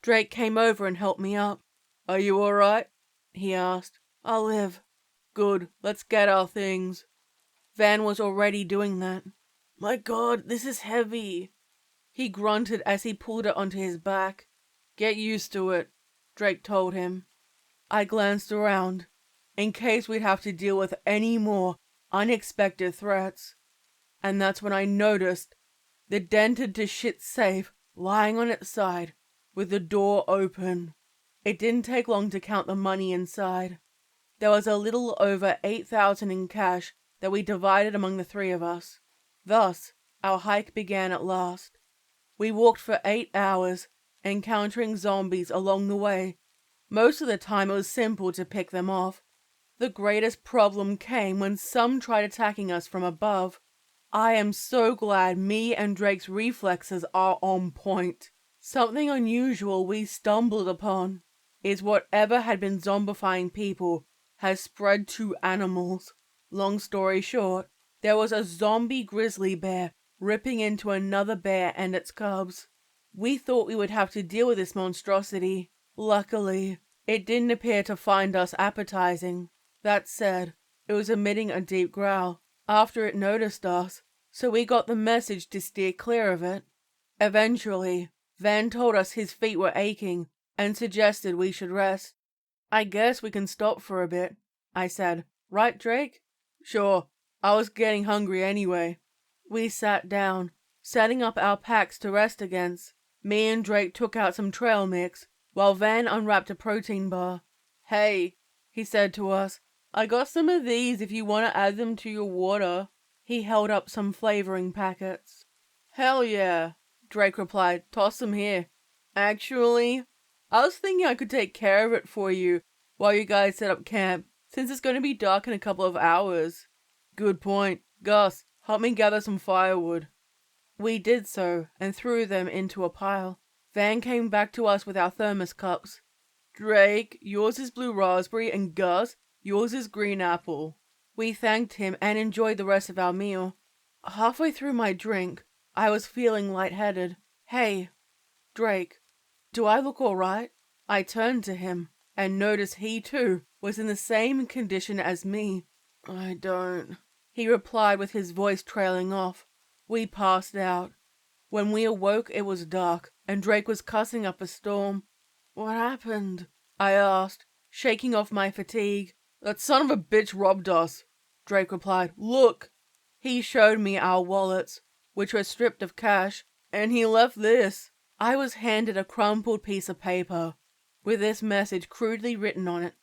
Drake came over and helped me up. Are you alright? He asked. I'll live. Good, let's get our things. Van was already doing that. My God, this is heavy. He grunted as he pulled it onto his back. Get used to it, Drake told him. I glanced around, in case we'd have to deal with any more unexpected threats. And that's when I noticed the dented to shit safe lying on its side with the door open. It didn't take long to count the money inside. There was a little over 8,000 in cash that we divided among the three of us. Thus, our hike began at last. We walked for 8 hours, encountering zombies along the way. Most of the time it was simple to pick them off. The greatest problem came when some tried attacking us from above. I am so glad me and Drake's reflexes are on point. Something unusual we stumbled upon is whatever had been zombifying people has spread to animals. Long story short, there was a zombie grizzly bear ripping into another bear and its cubs. We thought we would have to deal with this monstrosity. Luckily, it didn't appear to find us appetizing. That said, it was emitting a deep growl after it noticed us, so we got the message to steer clear of it. Eventually, Van told us his feet were aching and suggested we should rest. I guess we can stop for a bit, I said. Right, Drake? Sure, I was getting hungry anyway. We sat down, setting up our packs to rest against. Me and Drake took out some trail mix, while Van unwrapped a protein bar. Hey, he said to us, I got some of these if you want to add them to your water. He held up some flavoring packets. Hell yeah, Drake replied. Toss them here. Actually, I was thinking I could take care of it for you while you guys set up camp, since it's going to be dark in a couple of hours. Good point. Gus, help me gather some firewood. We did so, and threw them into a pile. Van came back to us with our thermos cups. Drake, yours is blue raspberry, and Gus, yours is green apple. We thanked him and enjoyed the rest of our meal. Halfway through my drink, I was feeling lightheaded. Hey, Drake, do I look alright? I turned to him, and noticed he too was in the same condition as me. I don't, he replied with his voice trailing off. We passed out. When we awoke, it was dark, and Drake was cussing up a storm. What happened? I asked, shaking off my fatigue. That son of a bitch robbed us, Drake replied. Look! He showed me our wallets, which were stripped of cash, and he left this. I was handed a crumpled piece of paper, with this message crudely written on it.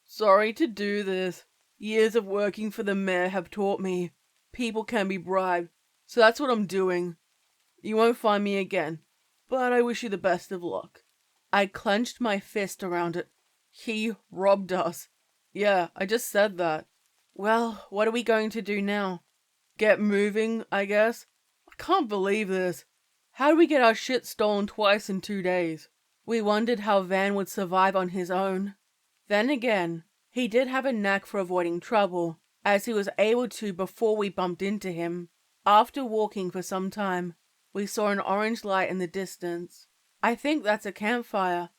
Sorry to do this. Years of working for the mayor have taught me people can be bribed, so that's what I'm doing. You won't find me again, but I wish you the best of luck. I clenched my fist around it. He robbed us. Yeah, I just said that. Well, what are we going to do now? Get moving, I guess? I can't believe this. How did we get our shit stolen twice in 2 days? We wondered how Van would survive on his own. Then again, he did have a knack for avoiding trouble, as he was able to before we bumped into him. After walking for some time, we saw an orange light in the distance. I think that's a campfire,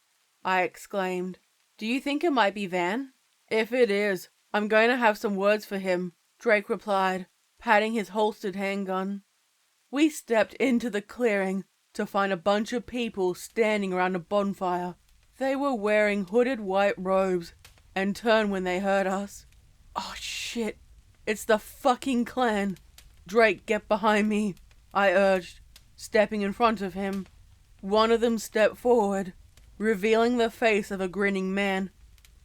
I exclaimed. Do you think it might be Van? If it is, I'm going to have some words for him, Drake replied, patting his holstered handgun. We stepped into the clearing to find a bunch of people standing around a bonfire. They were wearing hooded white robes and turned when they heard us. Oh shit, it's the fucking clan. Drake, get behind me, I urged, stepping in front of him. One of them stepped forward, revealing the face of a grinning man.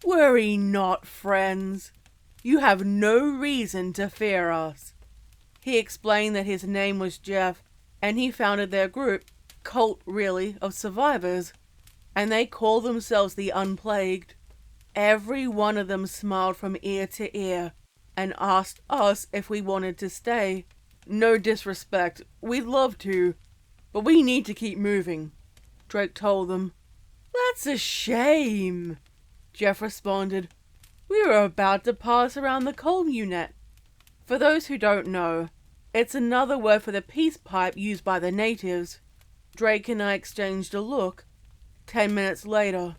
Worry not, friends. You have no reason to fear us. He explained that his name was Jeff, and he founded their group, cult really, of survivors, and they call themselves the Unplagued. Every one of them smiled from ear to ear and asked us if we wanted to stay. No disrespect, we'd love to, but we need to keep moving, Drake told them. That's a shame, Jeff responded. We were about to pass around the communet. For those who don't know, it's another word for the peace pipe used by the natives. Drake and I exchanged a look. 10 minutes later,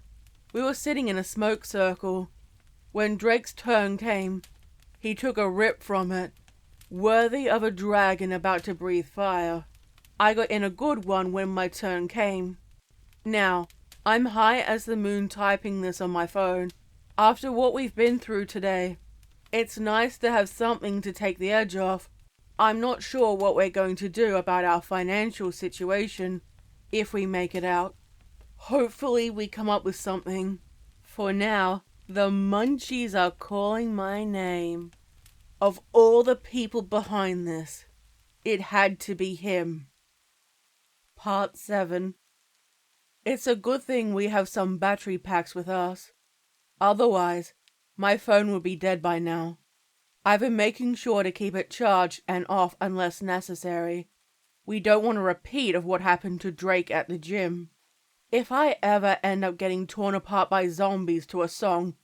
we were sitting in a smoke circle. When Drake's turn came, he took a rip from it, worthy of a dragon about to breathe fire. I got in a good one when my turn came. Now, I'm high as the moon typing this on my phone. After what we've been through today, it's nice to have something to take the edge off. I'm not sure what we're going to do about our financial situation, if we make it out. Hopefully we come up with something. For now, the munchies are calling my name. Of all the people behind this, it had to be him. Part 7. It's a good thing we have some battery packs with us. Otherwise, my phone would be dead by now. I've been making sure to keep it charged and off unless necessary. We don't want a repeat of what happened to Drake at the gym. If I ever end up getting torn apart by zombies to a song,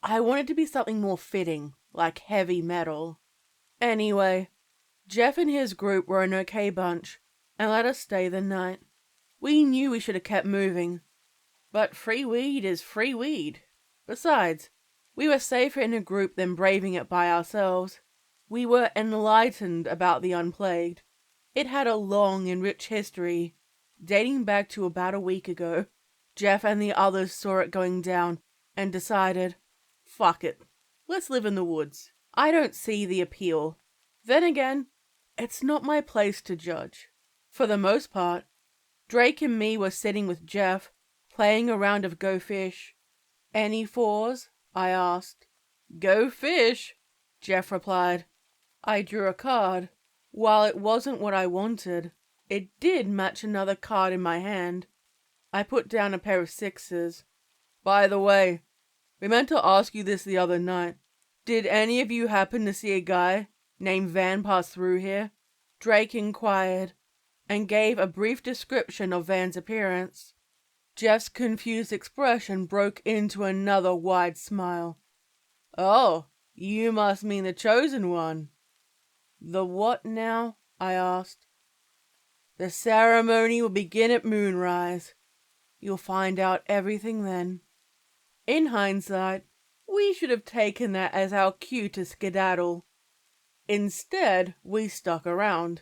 I want it to be something more fitting, like heavy metal. Anyway, Jeff and his group were an okay bunch, and let us stay the night. We knew we should have kept moving, but free weed is free weed. Besides, we were safer in a group than braving it by ourselves. We were enlightened about the Unplagued. It had a long and rich history, dating back to about a week ago. Jeff and the others saw it going down and decided, fuck it, let's live in the woods. I don't see the appeal. Then again, it's not my place to judge. For the most part, Drake and me were sitting with Jeff, playing a round of Go Fish. Any fours? I asked. Go fish, Jeff replied. I drew a card. While it wasn't what I wanted, it did match another card in my hand. I put down a pair of sixes. By the way, we meant to ask you this the other night. Did any of you happen to see a guy named Van pass through here? Drake inquired, and gave a brief description of Van's appearance. Jeff's confused expression broke into another wide smile. Oh, you must mean the chosen one. The what now? I asked. The ceremony will begin at moonrise. You'll find out everything then. In hindsight, we should have taken that as our cue to skedaddle. Instead, we stuck around.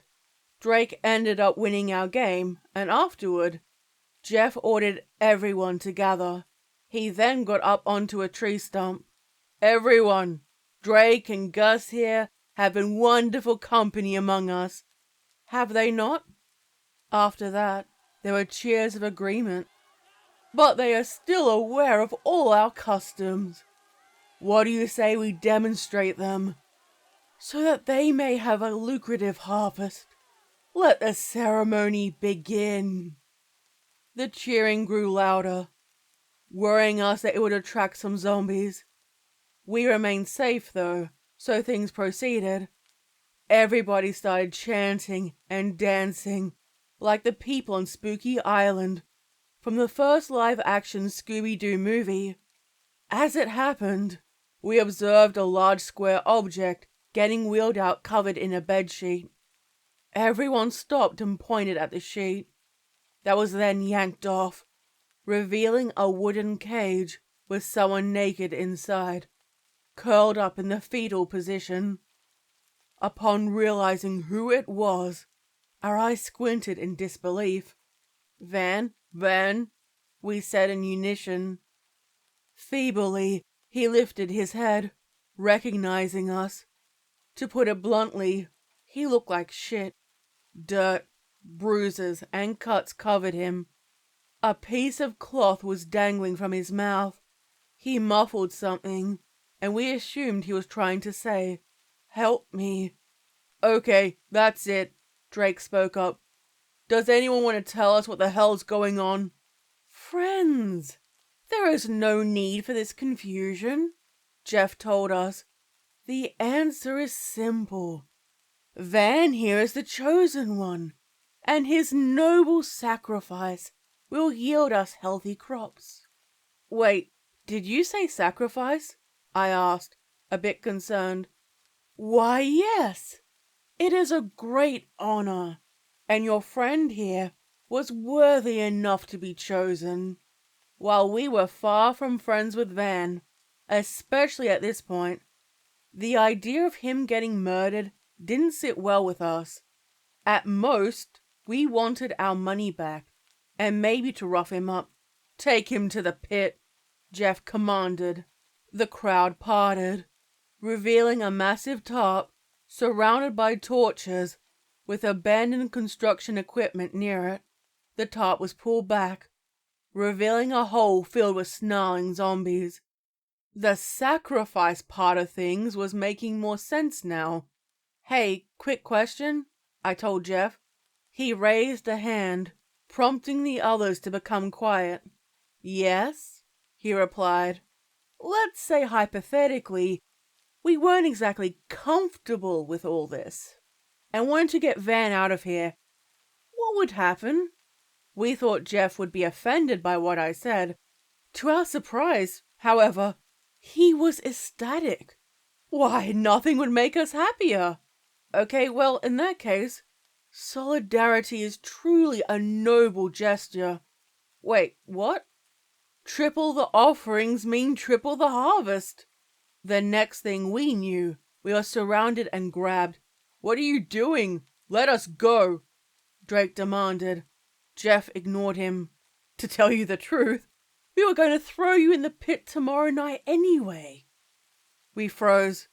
Drake ended up winning our game, and afterward, Jeff ordered everyone to gather. He then got up onto a tree stump. Everyone, Drake and Gus here have been wonderful company among us. Have they not? After that, there were cheers of agreement. But they are still aware of all our customs. What do you say we demonstrate them, so that they may have a lucrative harvest? Let the ceremony begin. The cheering grew louder, worrying us that it would attract some zombies. We remained safe, though, So things proceeded. Everybody started chanting and dancing like the people on Spooky Island from the first live-action Scooby-Doo movie. As it happened, we observed a large square object getting wheeled out covered in a bedsheet. Everyone stopped and pointed at the sheet. That was then yanked off, revealing a wooden cage with someone naked inside, curled up in the fetal position. Upon realizing who it was, our eyes squinted in disbelief. Van, we said in unison. Feebly, he lifted his head, recognizing us. To put it bluntly, he looked like shit. Dirt, bruises, and cuts covered him. A piece of cloth was dangling from his mouth. He muffled something, and we assumed he was trying to say, "Help me." "Okay, that's it," Drake spoke up. "Does anyone want to tell us what the hell's going on?" "Friends, there is no need for this confusion," Jeff told us. "The answer is simple. Van here is the chosen one, and his noble sacrifice will yield us healthy crops." "Wait, did you say sacrifice?" I asked, a bit concerned. "Why, yes. It is a great honor, and your friend here was worthy enough to be chosen." While we were far from friends with Van, especially at this point, the idea of him getting murdered didn't sit well with us. At most, we wanted our money back, and maybe to rough him up. "Take him to the pit," Jeff commanded. The crowd parted, revealing a massive tarp surrounded by torches with abandoned construction equipment near it. The tarp was pulled back, revealing a hole filled with snarling zombies. The sacrifice part of things was making more sense now. "Hey, quick question," I told Jeff. He raised a hand, prompting the others to become quiet. "Yes," he replied. "Let's say hypothetically, we weren't exactly comfortable with all this, and wanted to get Van out of here. What would happen?" We thought Jeff would be offended by what I said. To our surprise, however, he was ecstatic. "Why, nothing would make us happier." "Okay, well, in that case, solidarity is truly a noble gesture." "Wait, what?" "Triple the offerings mean triple the harvest." The next thing we knew, we were surrounded and grabbed. "What are you doing? Let us go," Drake demanded. Jeff ignored him. "To tell you the truth, we were going to throw you in the pit tomorrow night anyway." We froze.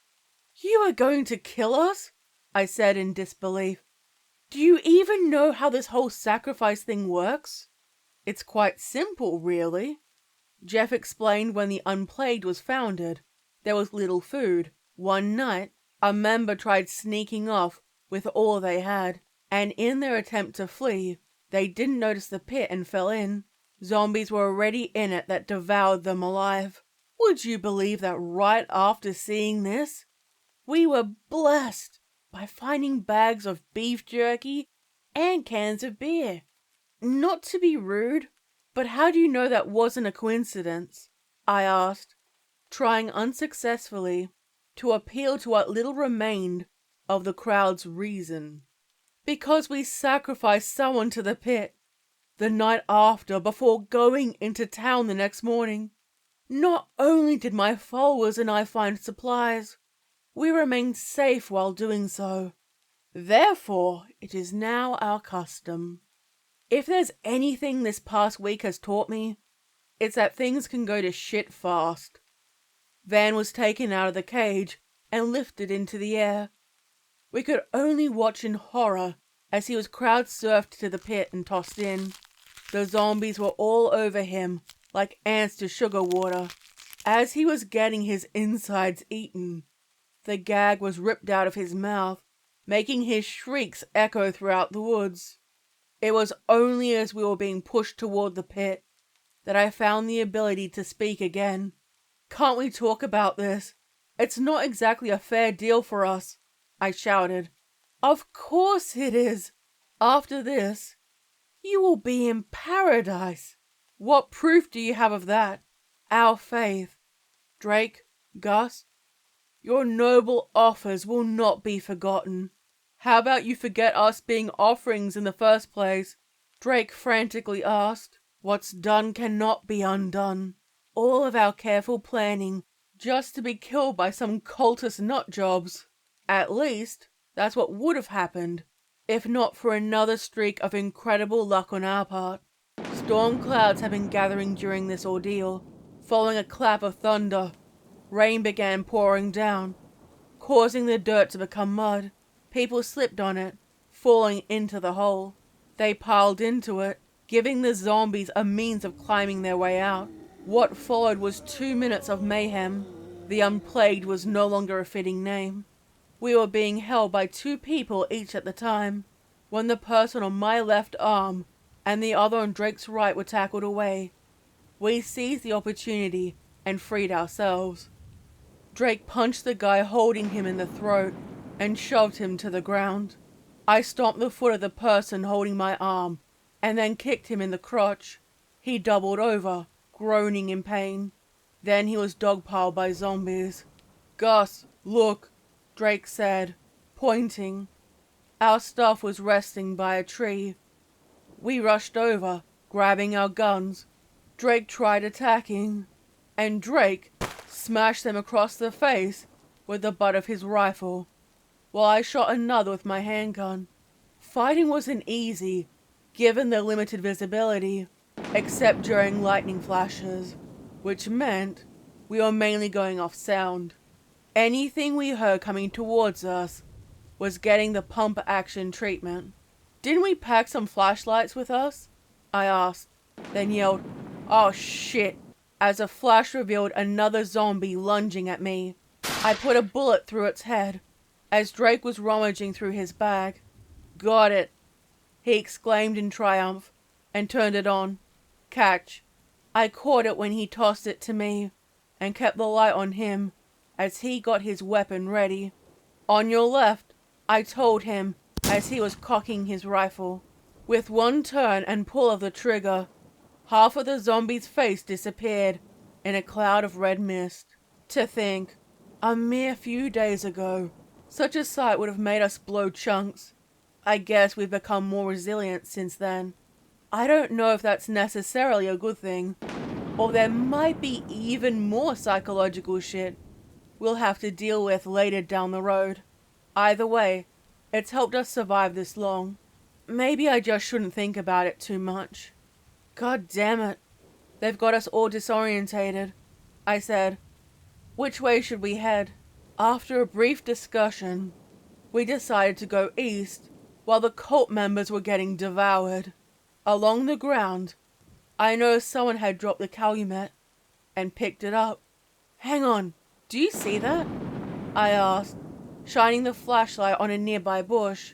"You are going to kill us?" I said in disbelief. "Do you even know how this whole sacrifice thing works?" "It's quite simple, really." Jeff explained when the Unplagued was founded. There was little food. One night, a member tried sneaking off with all they had, and in their attempt to flee, they didn't notice the pit and fell in. Zombies were already in it that devoured them alive. Would you believe that right after seeing this, we were blessed by finding bags of beef jerky and cans of beer? Not to be rude, but how do you know that wasn't a coincidence? I asked, trying unsuccessfully to appeal to what little remained of the crowd's reason. "Because we sacrificed someone to the pit the night after before going into town the next morning. Not only did my followers and I find supplies, we remained safe while doing so. Therefore, it is now our custom. If there's anything this past week has taught me, it's that things can go to shit fast." Van was taken out of the cage and lifted into the air. We could only watch in horror as he was crowd-surfed to the pit and tossed in. The zombies were all over him, like ants to sugar water. As he was getting his insides eaten, the gag was ripped out of his mouth, making his shrieks echo throughout the woods. It was only as we were being pushed toward the pit that I found the ability to speak again. "Can't we talk about this? It's not exactly a fair deal for us, I shouted. Of course it is. After this, you will be in paradise. What proof do you have of that? Our faith. Drake, Gus, your noble offers will not be forgotten. How about you forget us being offerings in the first place? Drake frantically asked. What's done cannot be undone. All of our careful planning just to be killed by some cultist nutjobs. At least, that's what would have happened, if not for another streak of incredible luck on our part. Storm clouds had been gathering during this ordeal. Following a clap of thunder, rain began pouring down, causing the dirt to become mud. People slipped on it, falling into the hole. They piled into it, giving the zombies a means of climbing their way out. What followed was 2 minutes of mayhem. The Unplagued was no longer a fitting name. We were being held by 2 people each at the time. When the person on my left arm and the other on Drake's right were tackled away, we seized the opportunity and freed ourselves. Drake punched the guy holding him in the throat and shoved him to the ground. I stomped the foot of the person holding my arm and then kicked him in the crotch. He doubled over, groaning in pain. Then he was dogpiled by zombies. Gus, look, Drake said, pointing. Our stuff was resting by a tree. We rushed over, grabbing our guns. Drake tried attacking, and Drake smashed them across the face with the butt of his rifle, while I shot another with my handgun. Fighting wasn't easy, given the limited visibility, except during lightning flashes, which meant we were mainly going off sound. Anything we heard coming towards us was getting the pump action treatment. Didn't we pack some flashlights with us? I asked, then yelled, "Oh shit," as a flash revealed another zombie lunging at me. I put a bullet through its head as Drake was rummaging through his bag. "Got it," he exclaimed in triumph and turned it on. Catch. I caught it when he tossed it to me and kept the light on him as he got his weapon ready. "On your left," I told him as he was cocking his rifle. With one turn and pull of the trigger, half of the zombie's face disappeared in a cloud of red mist. To think, a mere few days ago, such a sight would have made us blow chunks. I guess we've become more resilient since then. I don't know if that's necessarily a good thing, or there might be even more psychological shit we'll have to deal with later down the road. Either way, it's helped us survive this long. Maybe I just shouldn't think about it too much. God damn it. They've got us all disorientated, I said. Which way should we head? After a brief discussion, we decided to go east while the cult members were getting devoured. Along the ground, I noticed someone had dropped the calumet and picked it up. "Hang on, do you see that?" I asked, shining the flashlight on a nearby bush.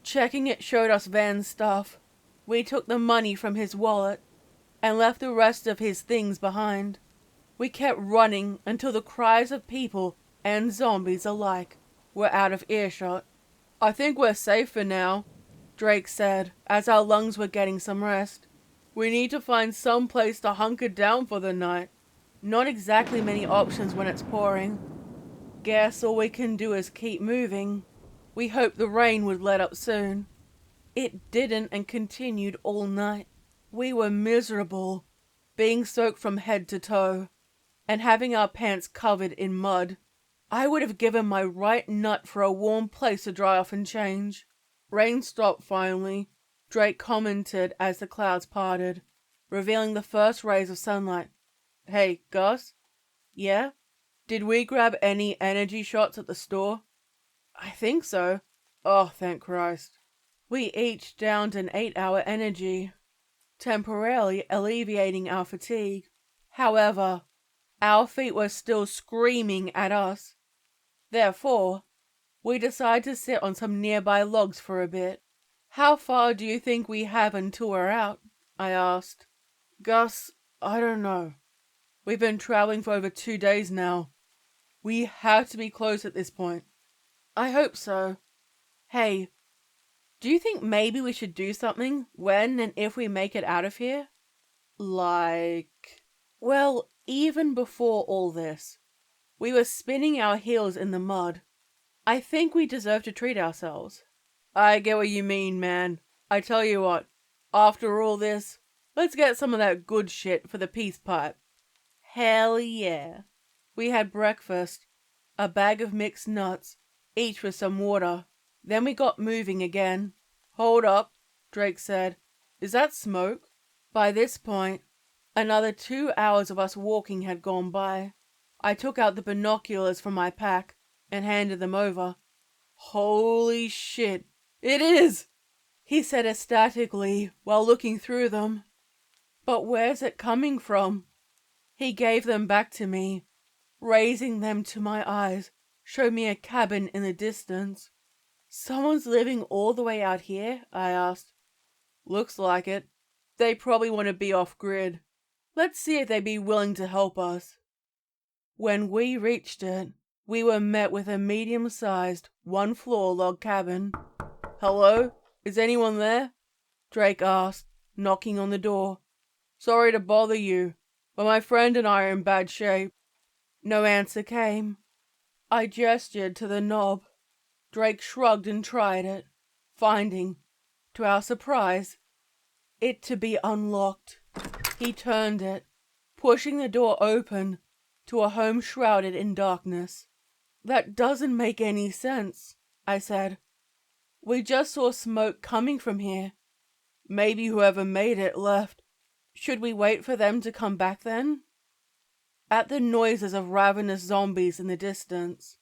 Checking it showed us Van's stuff. We took the money from his wallet and left the rest of his things behind. We kept running until the cries of people and zombies alike were out of earshot. "I think we're safe for now," Drake said, as our lungs were getting some rest. "We need to find some place to hunker down for the night. Not exactly many options when it's pouring. Guess all we can do is keep moving." We hoped the rain would let up soon. It didn't and continued all night. We were miserable, being soaked from head to toe, and having our pants covered in mud. I would have given my right nut for a warm place to dry off and change. Rain stopped finally, Drake commented as the clouds parted, revealing the first rays of sunlight. "Hey, Gus?" "Yeah? Did we grab any energy shots at the store?" "I think so." "Oh, thank Christ." We each downed an 8-hour energy, temporarily alleviating our fatigue. However, our feet were still screaming at us. Therefore, we decided to sit on some nearby logs for a bit. "How far do you think we have until we're out?" I asked. "Gus, I don't know. We've been traveling for over 2 days now. We have to be close at this point. I hope so. Hey, do you think maybe we should do something when and if we make it out of here? Well, even before all this, we were spinning our heels in the mud. I think we deserve to treat ourselves. I get what you mean, man. I tell you what, after all this, let's get some of that good shit for the peace pipe. Hell yeah. We had breakfast, a bag of mixed nuts, each with some water. Then we got moving again. Hold up, Drake said. Is that smoke? By this point, another 2 hours of us walking had gone by. I took out the binoculars from my pack and handed them over. Holy shit, it is! He said ecstatically while looking through them. But where's it coming from? He gave them back to me. Raising them to my eyes, showed me a cabin in the distance. Someone's living all the way out here? I asked. Looks like it. They probably want to be off-grid. Let's see if they'd be willing to help us. When we reached it, we were met with a medium-sized, one-floor log cabin. Hello? Is anyone there? Drake asked, knocking on the door. Sorry to bother you, but my friend and I are in bad shape. No answer came. I gestured to the knob. Drake shrugged and tried it, finding, to our surprise, it to be unlocked. He turned it, pushing the door open to a home shrouded in darkness. That doesn't make any sense, I said. We just saw smoke coming from here. Maybe whoever made it left. Should we wait for them to come back then? At the noises of ravenous zombies in the distance,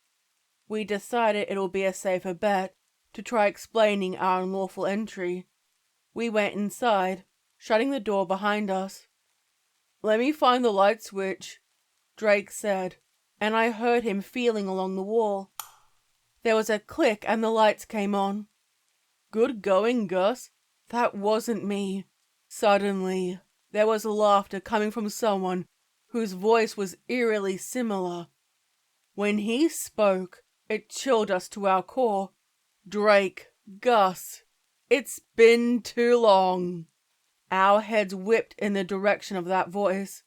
we decided it'll be a safer bet to try explaining our unlawful entry. We went inside, shutting the door behind us. Let me find the light switch, Drake said, and I heard him feeling along the wall. There was a click and the lights came on. Good going, Gus. That wasn't me. Suddenly, there was laughter coming from someone whose voice was eerily similar. When he spoke, it chilled us to our core. Drake, Gus, it's been too long. Our heads whipped in the direction of that voice.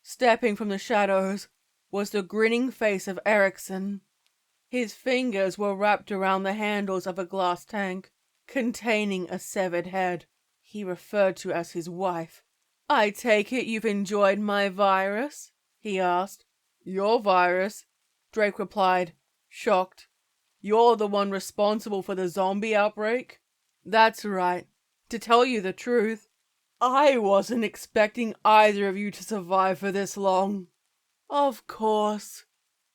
Stepping from the shadows was the grinning face of Erickson. His fingers were wrapped around the handles of a glass tank containing a severed head he referred to as his wife. I take it you've enjoyed my virus? He asked. Your virus? Drake replied, shocked. You're the one responsible for the zombie outbreak? That's right. To tell you the truth, I wasn't expecting either of you to survive for this long. Of course.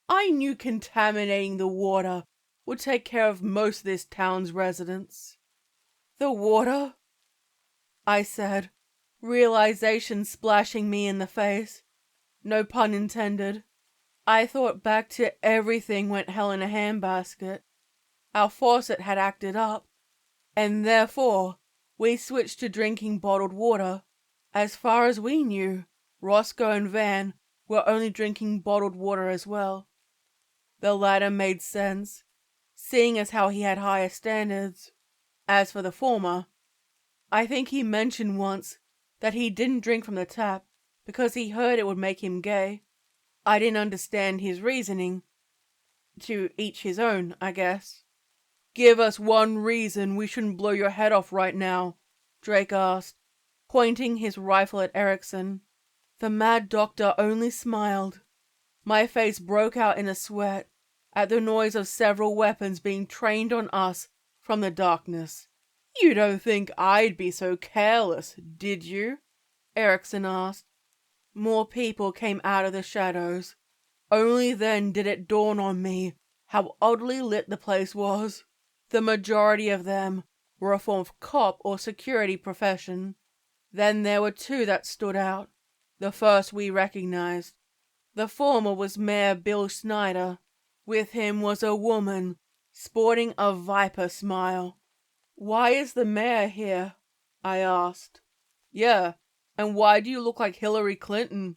I knew contaminating the water would take care of most of this town's residents. The water? I said, realization splashing me in the face. No pun intended. I thought back to everything went hell in a handbasket. Our faucet had acted up, and therefore we switched to drinking bottled water. As far as we knew, Roscoe and Van were only drinking bottled water as well. The latter made sense, seeing as how he had higher standards. As for the former, I think he mentioned once that he didn't drink from the tap because he heard it would make him gay. I didn't understand his reasoning. To each his own, I guess. Give us one reason we shouldn't blow your head off right now, Drake asked, pointing his rifle at Erickson. The mad doctor only smiled. My face broke out in a sweat at the noise of several weapons being trained on us from the darkness. You don't think I'd be so careless, did you? Erickson asked. More people came out of the shadows. Only then did it dawn on me how oddly lit the place was. The majority of them were a form of cop or security profession. Then there were two that stood out. The first we recognized. The former was Mayor Bill Snyder. With him was a woman, sporting a viper smile. Why is the mayor here? I asked. Yeah, and why do you look like Hillary Clinton?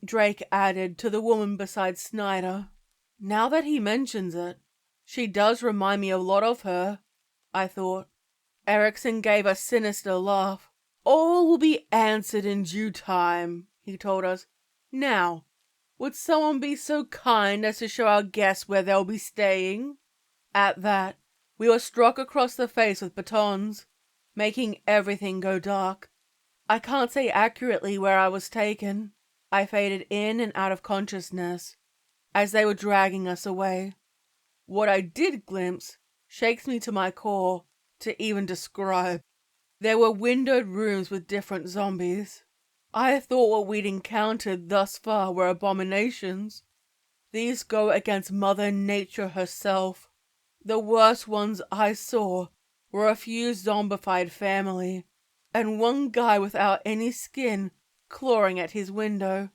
Drake added to the woman beside Snyder. Now that he mentions it, she does remind me a lot of her, I thought. Erickson gave a sinister laugh. All will be answered in due time, he told us. Now, would someone be so kind as to show our guests where they'll be staying? At that, we were struck across the face with batons, making everything go dark. I can't say accurately where I was taken. I faded in and out of consciousness as they were dragging us away. What I did glimpse shakes me to my core to even describe. There were windowed rooms with different zombies. I thought what we'd encountered thus far were abominations. These go against Mother Nature herself. The worst ones I saw were a few zombified family, and one guy without any skin clawing at his window.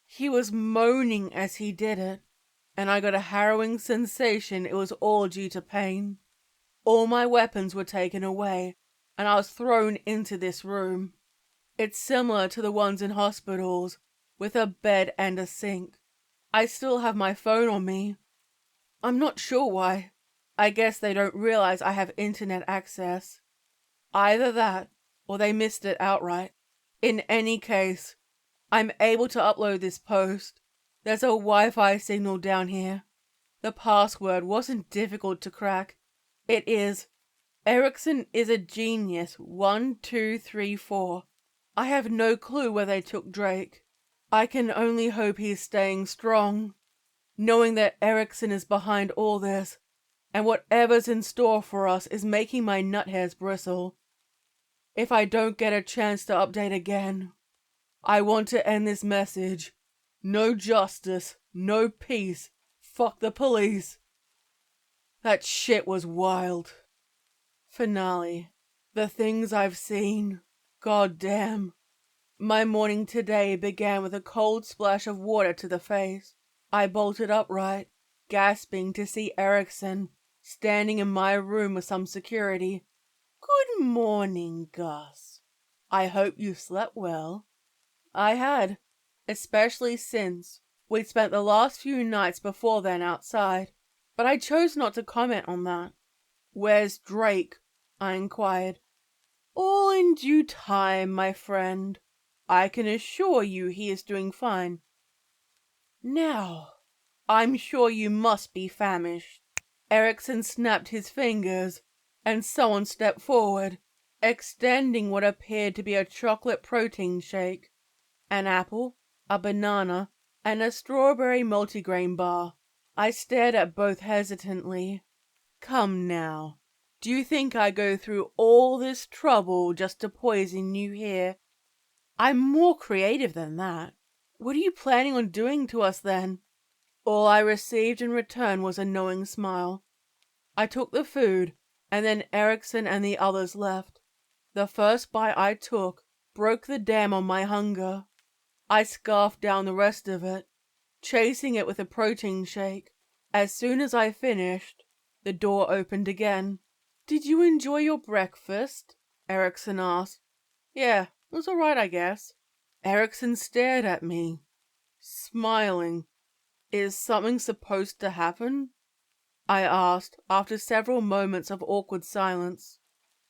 He was moaning as he did it, and I got a harrowing sensation it was all due to pain. All my weapons were taken away, and I was thrown into this room. It's similar to the ones in hospitals, with a bed and a sink. I still have my phone on me. I'm not sure why. I guess they don't realize I have internet access. Either that, or they missed it outright. In any case, I'm able to upload this post. There's a Wi-Fi signal down here. The password wasn't difficult to crack. It is Erickson is a genius 1234. I have no clue where they took Drake. I can only hope he's staying strong, knowing that Erickson is behind all this, and whatever's in store for us is making my nut hairs bristle. If I don't get a chance to update again, I want to end this message. No justice, no peace, fuck the police. That shit was wild. Finale. The things I've seen. God damn. My morning today began with a cold splash of water to the face. I bolted upright, gasping to see Erickson standing in my room with some security. Good morning, Gus. I hope you slept well. I had, especially since we'd spent the last few nights before then outside, but I chose not to comment on that. Where's Drake? I inquired. All in due time, my friend. I can assure you he is doing fine. Now, I'm sure you must be famished. Erickson snapped his fingers, and someone stepped forward, extending what appeared to be a chocolate protein shake, an apple, a banana, and a strawberry multigrain bar. I stared at both hesitantly. Come now, do you think I go through all this trouble just to poison you here? I'm more creative than that. What are you planning on doing to us then? All I received in return was a knowing smile. I took the food, and then Erickson and the others left. The first bite I took broke the dam on my hunger. I scarfed down the rest of it, chasing it with a protein shake. As soon as I finished, the door opened again. Did you enjoy your breakfast? Erickson asked. Yeah, it was alright, I guess. Erickson stared at me, smiling. Is something supposed to happen? I asked after several moments of awkward silence.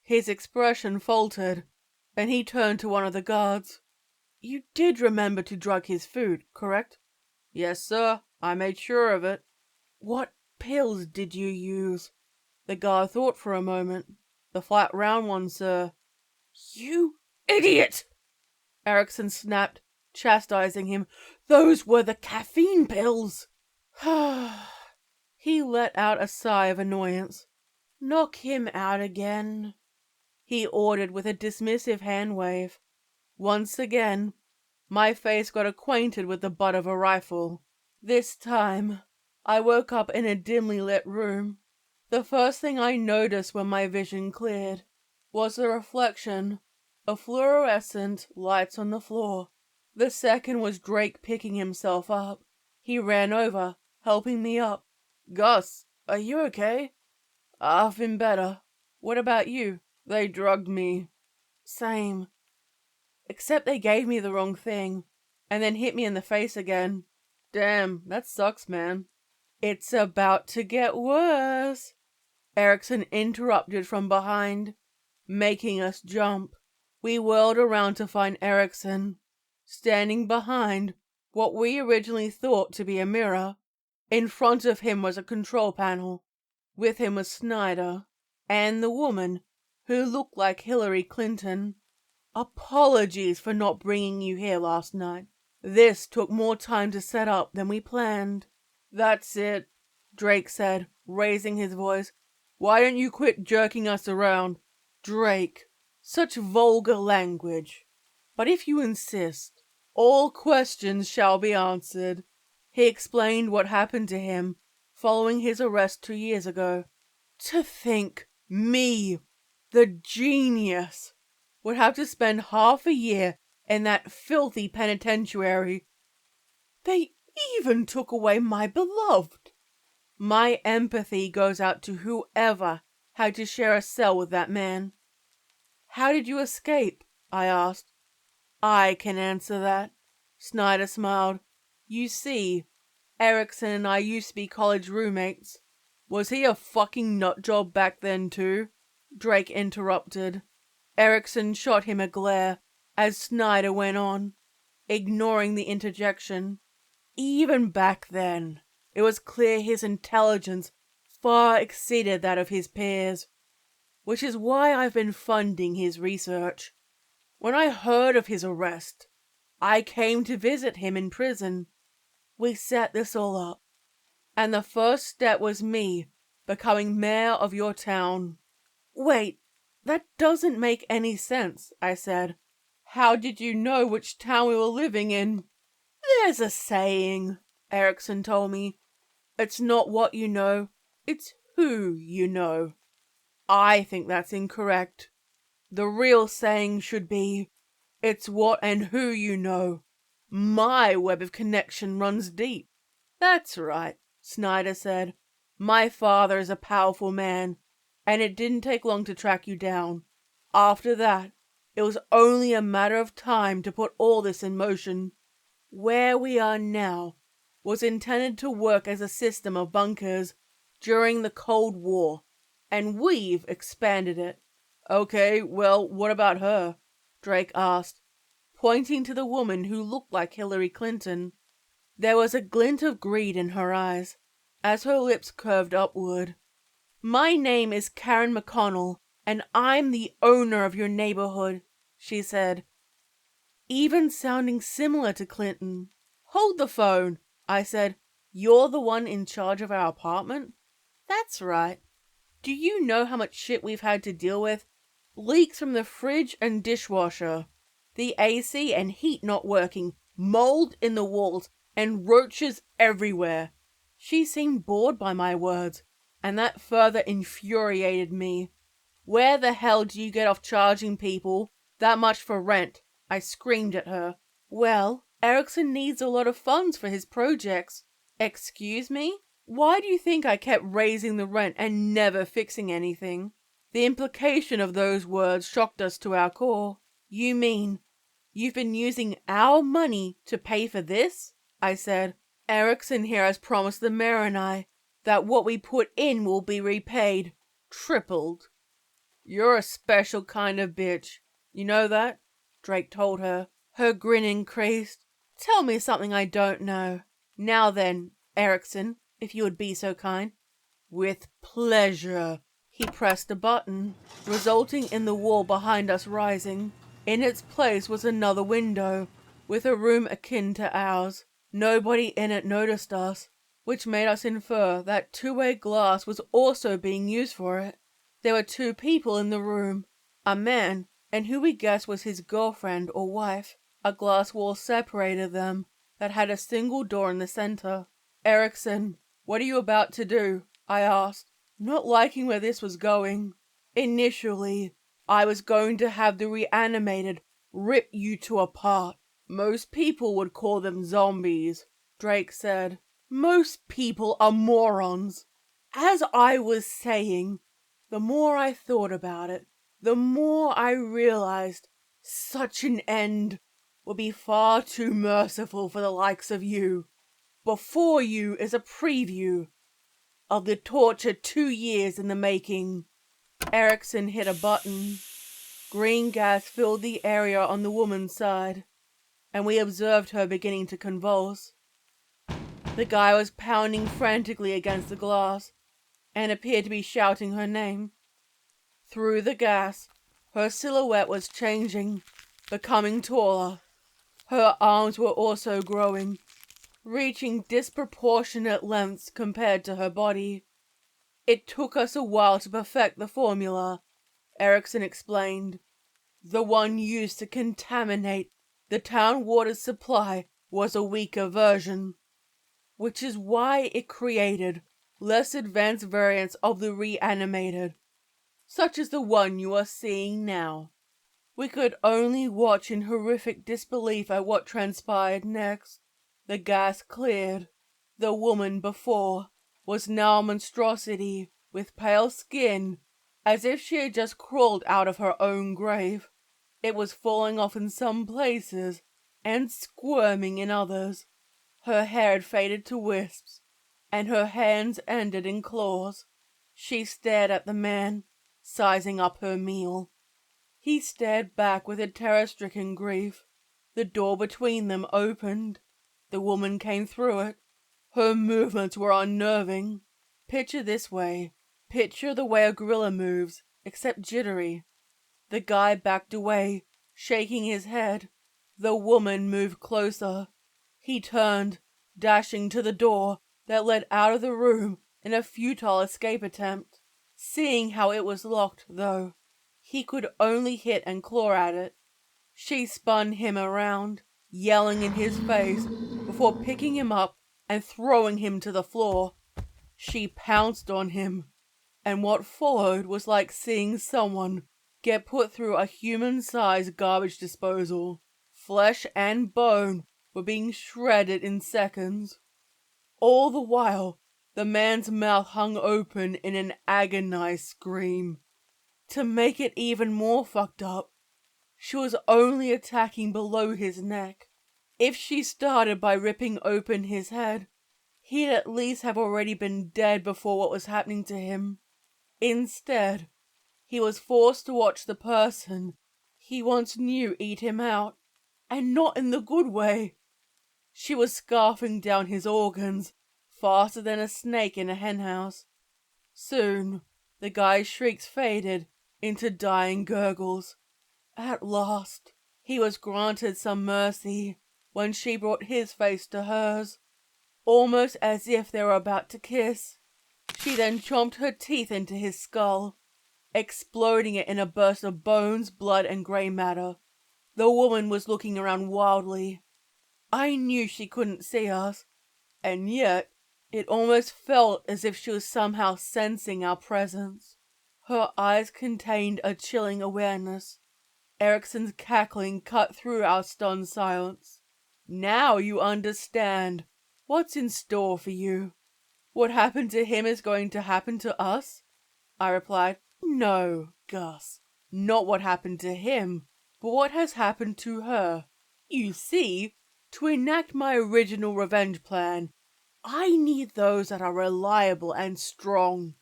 His expression faltered, and he turned to one of the guards. You did remember to drug his food, correct? Yes, sir. I made sure of it. What pills did you use? The guard thought for a moment. The flat round ones, sir. You idiot! Erickson snapped, chastising him. Those were the caffeine pills. He let out a sigh of annoyance. Knock him out again, he ordered with a dismissive hand wave. Once again, my face got acquainted with the butt of a rifle. This time, I woke up in a dimly lit room. The first thing I noticed when my vision cleared was the reflection of fluorescent lights on the floor. The second was Drake picking himself up. He ran over, helping me up. Gus, are you okay? I've been better. What about you? They drugged me. Same. Except they gave me the wrong thing, and then hit me in the face again. Damn, that sucks, man. It's about to get worse, Erickson interrupted from behind, making us jump. We whirled around to find Erickson, standing behind what we originally thought to be a mirror. In front of him was a control panel. With him was Snyder, and the woman, who looked like Hillary Clinton. Apologies for not bringing you here last night. This took more time to set up than we planned. That's it, Drake said, raising his voice. Why don't you quit jerking us around? Drake, such vulgar language. But if you insist, all questions shall be answered. He explained what happened to him following his arrest 2 years ago. To think me, the genius, would have to spend half a year in that filthy penitentiary. They even took away my beloved. My empathy goes out to whoever had to share a cell with that man. How did you escape? I asked. I can answer that. Snyder smiled. You see, Erickson and I used to be college roommates. Was he a fucking nutjob back then too? Drake interrupted. Erickson shot him a glare as Snyder went on, ignoring the interjection. Even back then, it was clear his intelligence far exceeded that of his peers, which is why I've been funding his research. When I heard of his arrest, I came to visit him in prison. We set this all up, and the first step was me becoming mayor of your town. Wait, that doesn't make any sense, I said. How did you know which town we were living in? There's a saying, Erickson told me. It's not what you know, it's who you know. I think that's incorrect. The real saying should be, it's what and who you know. My web of connection runs deep. That's right, Snyder said. My father is a powerful man, and it didn't take long to track you down. After that, it was only a matter of time to put all this in motion. Where we are now was intended to work as a system of bunkers during the Cold War, and we've expanded it. Okay, well, what about her? Drake asked, pointing to the woman who looked like Hillary Clinton. There was a glint of greed in her eyes, as her lips curved upward. My name is Karen McConnell, and I'm the owner of your neighborhood, she said, even sounding similar to Clinton. Hold the phone, I said. You're the one in charge of our apartment? That's right. Do you know how much shit we've had to deal with? Leaks from the fridge and dishwasher, the AC and heat not working, mold in the walls, and roaches everywhere. She seemed bored by my words, and that further infuriated me. Where the hell do you get off charging people that much for rent? I screamed at her. Well, Erickson needs a lot of funds for his projects. Excuse me? Why do you think I kept raising the rent and never fixing anything? The implication of those words shocked us to our core. You mean you've been using our money to pay for this? I said. Erickson here has promised the mayor and I that what we put in will be repaid, tripled. You're a special kind of bitch. You know that? Drake told her. Her grin increased. Tell me something I don't know. Now then, Erickson, if you would be so kind. With pleasure. He pressed a button, resulting in the wall behind us rising. In its place was another window, with a room akin to ours. Nobody in it noticed us, which made us infer that two-way glass was also being used for it. There were 2 people in the room, a man, and who we guessed was his girlfriend or wife. A glass wall separated them that had a single door in the center. Erickson, what are you about to do? I asked, not liking where this was going. Initially, I was going to have the reanimated rip you two apart. Most people would call them zombies, Drake said. Most people are morons. As I was saying, the more I thought about it, the more I realized such an end would be far too merciful for the likes of you. Before you is a preview of the torture 2 years in the making. Erickson hit a button. Green gas filled the area on the woman's side, and we observed her beginning to convulse. The guy was pounding frantically against the glass, and appeared to be shouting her name. Through the gas, her silhouette was changing, becoming taller. Her arms were also growing, reaching disproportionate lengths compared to her body. It took us a while to perfect the formula, Erickson explained. The one used to contaminate the town water supply was a weaker version, which is why it created less advanced variants of the reanimated, such as the one you are seeing now. We could only watch in horrific disbelief at what transpired next. The gas cleared. The woman before was now a monstrosity with pale skin, as if she had just crawled out of her own grave. It was falling off in some places and squirming in others. Her hair had faded to wisps, and her hands ended in claws. She stared at the man, sizing up her meal. He stared back with a terror-stricken grief. The door between them opened. The woman came through it. Her movements were unnerving. Picture this way. Picture the way a gorilla moves, except jittery. The guy backed away, shaking his head. The woman moved closer. He turned, dashing to the door that led out of the room in a futile escape attempt. Seeing how it was locked, though, he could only hit and claw at it. She spun him around, yelling in his face, before picking him up and throwing him to the floor. She pounced on him, and what followed was like seeing someone get put through a human-sized garbage disposal. Flesh and bone were being shredded in seconds. All the while, the man's mouth hung open in an agonized scream. To make it even more fucked up, she was only attacking below his neck. If she started by ripping open his head, he'd at least have already been dead before what was happening to him. Instead, he was forced to watch the person he once knew eat him out, and not in the good way. She was scarfing down his organs faster than a snake in a henhouse. Soon, the guy's shrieks faded into dying gurgles. At last, he was granted some mercy when she brought his face to hers, almost as if they were about to kiss. She then chomped her teeth into his skull, exploding it in a burst of bones, blood, and grey matter. The woman was looking around wildly. I knew she couldn't see us, and yet it almost felt as if she was somehow sensing our presence. Her eyes contained a chilling awareness. Erickson's cackling cut through our stunned silence. Now you understand what's in store for you. What happened to him is going to happen to us? I replied. No, Gus, not what happened to him, but what has happened to her. You see, to enact my original revenge plan, I need those that are reliable and strong.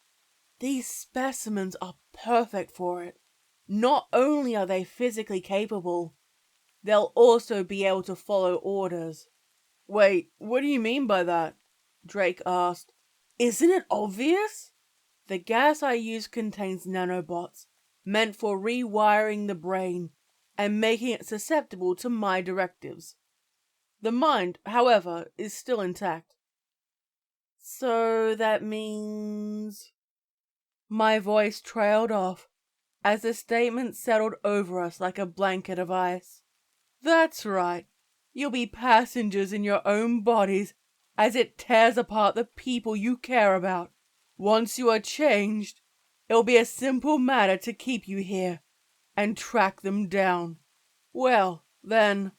These specimens are perfect for it. Not only are they physically capable, they'll also be able to follow orders. Wait, what do you mean by that? Drake asked. Isn't it obvious? The gas I use contains nanobots, meant for rewiring the brain and making it susceptible to my directives. The mind, however, is still intact. So that means... My voice trailed off as the statement settled over us like a blanket of ice. That's right. You'll be passengers in your own bodies as it tears apart the people you care about. Once you are changed, it'll be a simple matter to keep you here and track them down. Well, then,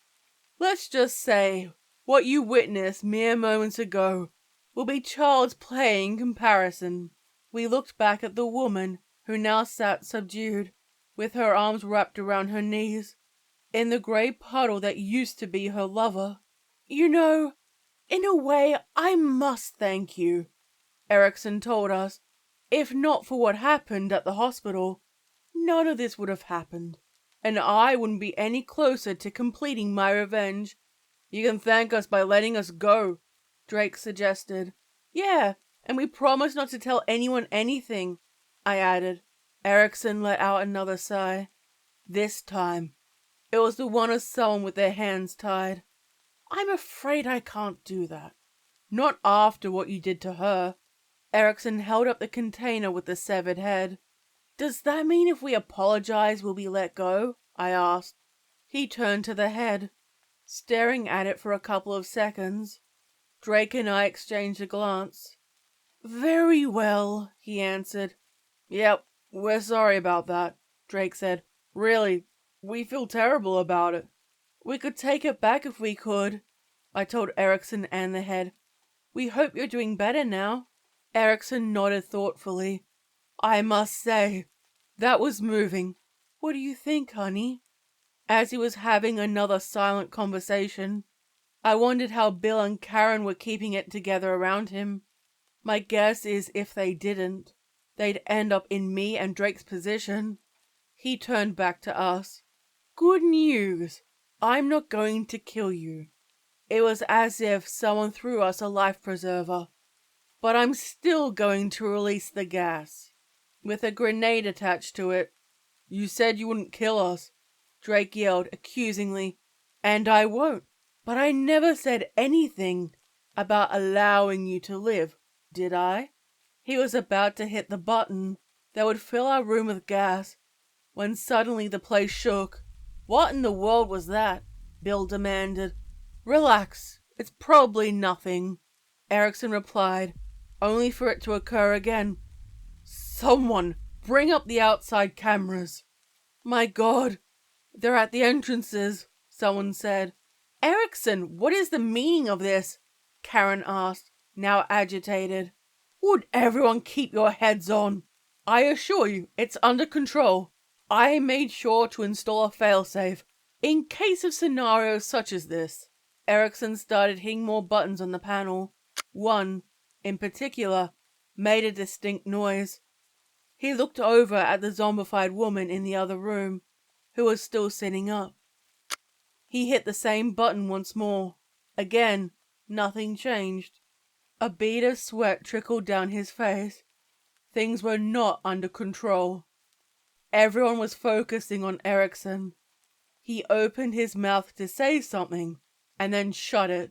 let's just say what you witnessed mere moments ago will be child's play in comparison. We looked back at the woman who now sat subdued, with her arms wrapped around her knees, in the grey puddle that used to be her lover. You know, In a way, I must thank you, Erickson told us. If not for what happened at the hospital, none of this would have happened, and I wouldn't be any closer to completing my revenge. You can thank us by letting us go, Drake suggested. Yeah, and we promise not to tell anyone anything, I added. Erickson let out another sigh. This time, it was the one of someone with their hands tied. I'm afraid I can't do that. Not after what you did to her. Erickson held up the container with the severed head. Does that mean if we apologize we'll be let go? I asked. He turned to the head, staring at it for a couple of seconds. Drake and I exchanged a glance. Very well, he answered. Yep, we're sorry about that, Drake said. Really, we feel terrible about it. We could take it back if we could, I told Erickson and the head. We hope you're doing better now. Erickson nodded thoughtfully. I must say, that was moving. What do you think, honey? As he was having another silent conversation, I wondered how Bill and Karen were keeping it together around him. My guess is if they didn't, they'd end up in me and Drake's position. He turned back to us. Good news. I'm not going to kill you. It was as if someone threw us a life preserver. But I'm still going to release the gas, with a grenade attached to it. You said you wouldn't kill us, Drake yelled accusingly. And I won't. But I never said anything about allowing you to live, did I? He was about to hit the button that would fill our room with gas, when suddenly the place shook. What in the world was that? Bill demanded. Relax, it's probably nothing, Erickson replied, only for it to occur again. Someone, bring up the outside cameras. My God, they're at the entrances, someone said. Erickson, what is the meaning of this? Karen asked, now agitated. Would everyone keep your heads on? I assure you, it's under control. I made sure to install a failsafe, in case of scenarios such as this. Erickson started hitting more buttons on the panel. One, in particular, made a distinct noise. He looked over at the zombified woman in the other room, who was still sitting up. He hit the same button once more. Again, nothing changed. A bead of sweat trickled down his face. Things were not under control. Everyone was focusing on Erickson. He opened his mouth to say something, and then shut it,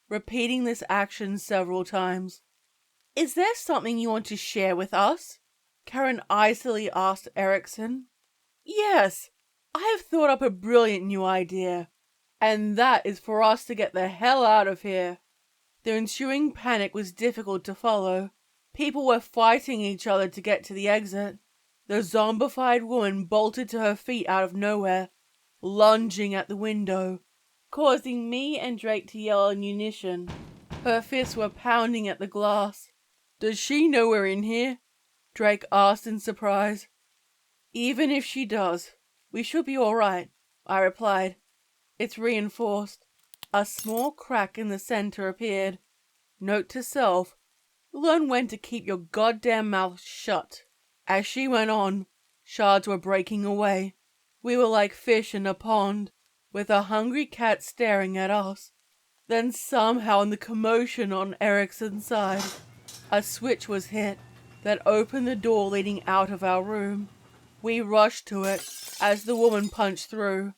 repeating this action several times. Is there something you want to share with us? Karen icily asked Erickson. Yes, I have thought up a brilliant new idea, and that is for us to get the hell out of here. The ensuing panic was difficult to follow. People were fighting each other to get to the exit. The zombified woman bolted to her feet out of nowhere, lunging at the window, causing me and Drake to yell in unison. Her fists were pounding at the glass. Does she know we're in here? Drake asked in surprise. Even if she does, we should be all right, I replied. It's reinforced. A small crack in the center appeared. Note to self, learn when to keep your goddamn mouth shut. As she went on, shards were breaking away. We were like fish in a pond, with a hungry cat staring at us. Then somehow in the commotion on Erickson's side, a switch was hit that opened the door leading out of our room. We rushed to it as the woman punched through.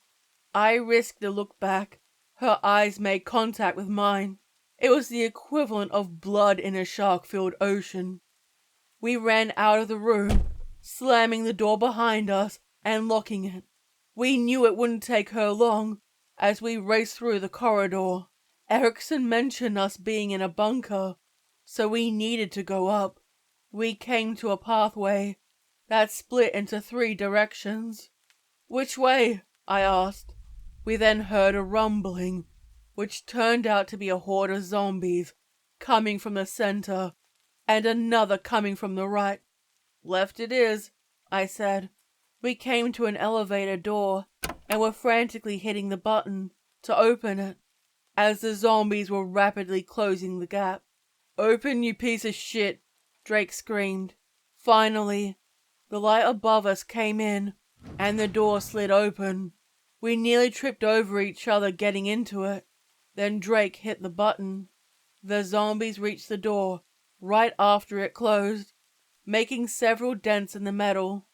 I risked a look back. Her eyes made contact with mine. It was the equivalent of blood in a shark-filled ocean. We ran out of the room, slamming the door behind us and locking it. We knew it wouldn't take her long as we raced through the corridor. Erickson mentioned us being in a bunker, so we needed to go up. We came to a pathway that split into 3 directions. Which way? I asked. We then heard a rumbling, which turned out to be a horde of zombies coming from the center, and another coming from the right. Left it is, I said. We came to an elevator door, and were frantically hitting the button to open it. as the zombies were rapidly closing the gap. "Open, you piece of shit," Drake screamed. Finally, the light above us came in, and the door slid open. We nearly tripped over each other getting into it. Then Drake hit the button. The zombies reached the door right after it closed, making several dents in the metal.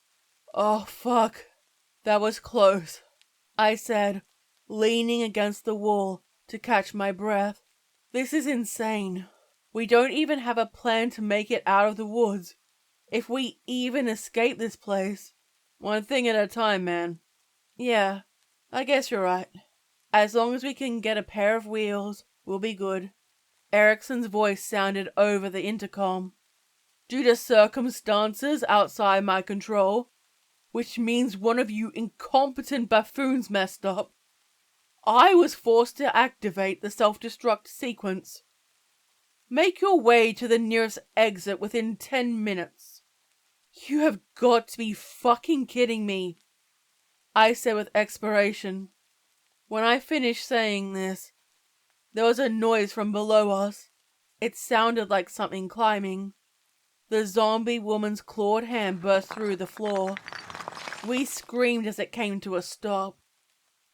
"Oh, fuck. That was close," I said, leaning against the wall to catch my breath. "This is insane. We don't even have a plan to make it out of the woods. If we even escape this place." "One thing at a time, man." "Yeah, I guess you're right. As long as we can get a pair of wheels, we'll be good." Erickson's voice sounded over the intercom. "Due to circumstances outside my control, which means one of you incompetent buffoons messed up, I was forced to activate the self-destruct sequence. Make your way to the nearest exit within 10 minutes. You have got to be fucking kidding me," I said with expiration. When I finished saying this, there was a noise from below us. It sounded like something climbing. The zombie woman's clawed hand burst through the floor. We screamed as it came to a stop.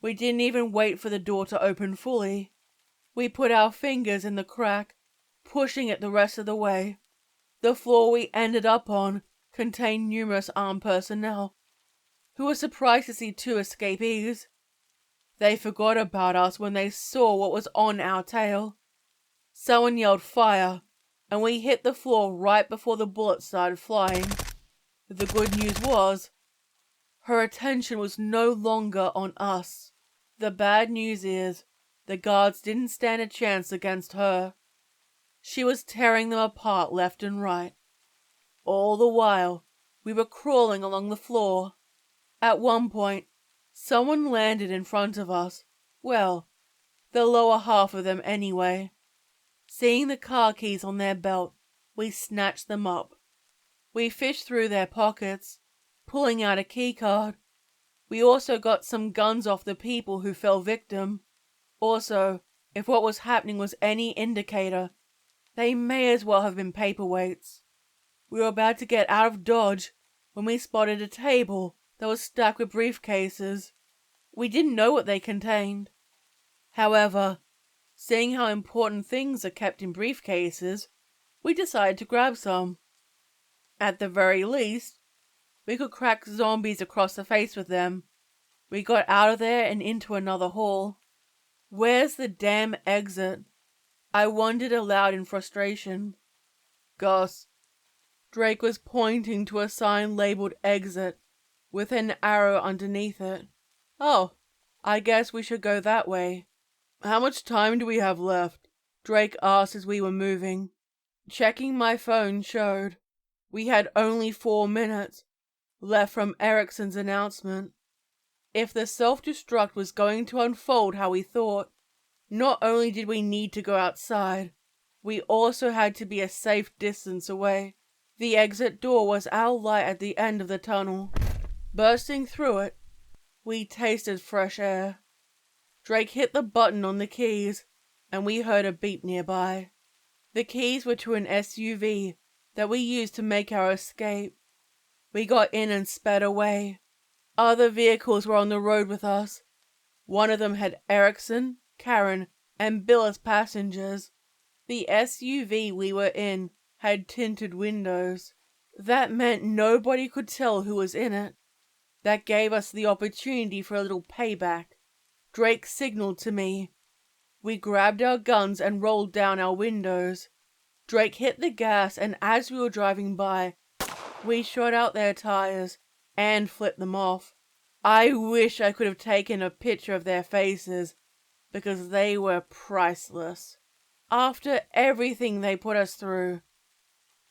We didn't even wait for the door to open fully. We put our fingers in the crack, pushing it the rest of the way. The floor we ended up on contained numerous armed personnel, who were surprised to see 2 escapees. They forgot about us when they saw what was on our tail. Someone yelled fire, and we hit the floor right before the bullets started flying. The good news was, her attention was no longer on us. The bad news is, the guards didn't stand a chance against her. She was tearing them apart left and right. All the while, we were crawling along the floor. At one point, someone landed in front of us. Well, the lower half of them anyway. Seeing the car keys on their belt, we snatched them up. We fished through their pockets, pulling out a keycard. We also got some guns off the people who fell victim. Also, if what was happening was any indicator, they may as well have been paperweights. We were about to get out of Dodge when we spotted a table that was stacked with briefcases. We didn't know what they contained. However, seeing how important things are kept in briefcases, we decided to grab some. At the very least, we could crack zombies across the face with them. We got out of there and into another hall. "Where's the damn exit?" I wondered aloud in frustration. "Gus." Drake was pointing to a sign labeled exit, with an arrow underneath it. "Oh, I guess we should go that way." "How much time do we have left?" Drake asked as we were moving. Checking my phone showed we had only 4 minutes left from Erickson's announcement. If the self-destruct was going to unfold how we thought, not only did we need to go outside, we also had to be a safe distance away. The exit door was our light at the end of the tunnel. Bursting through it, we tasted fresh air. Drake hit the button on the keys, and we heard a beep nearby. The keys were to an SUV that we used to make our escape. We got in and sped away. Other vehicles were on the road with us. One of them had Erickson, Karen, and Bill as passengers. The SUV we were in had tinted windows. That meant nobody could tell who was in it. That gave us the opportunity for a little payback. Drake signaled to me. We grabbed our guns and rolled down our windows. Drake hit the gas, and as we were driving by, we shot out their tires and flipped them off. I wish I could have taken a picture of their faces, because they were priceless. After everything they put us through,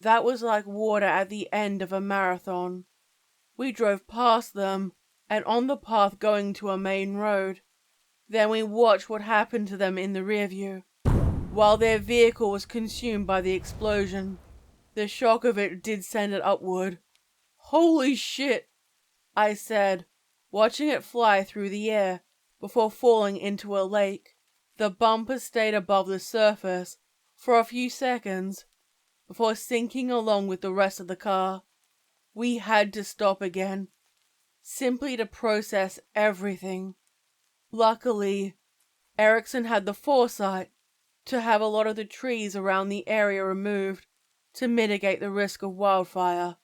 that was like water at the end of a marathon. We drove past them and on the path going to a main road. Then we watched what happened to them in the rearview, while their vehicle was consumed by the explosion. The shock of it did send it upward. "Holy shit," I said, watching it fly through the air before falling into a lake. The bumper stayed above the surface for a few seconds before sinking along with the rest of the car. We had to stop again, simply to process everything. Luckily, Erickson had the foresight to have a lot of the trees around the area removed to mitigate the risk of wildfire.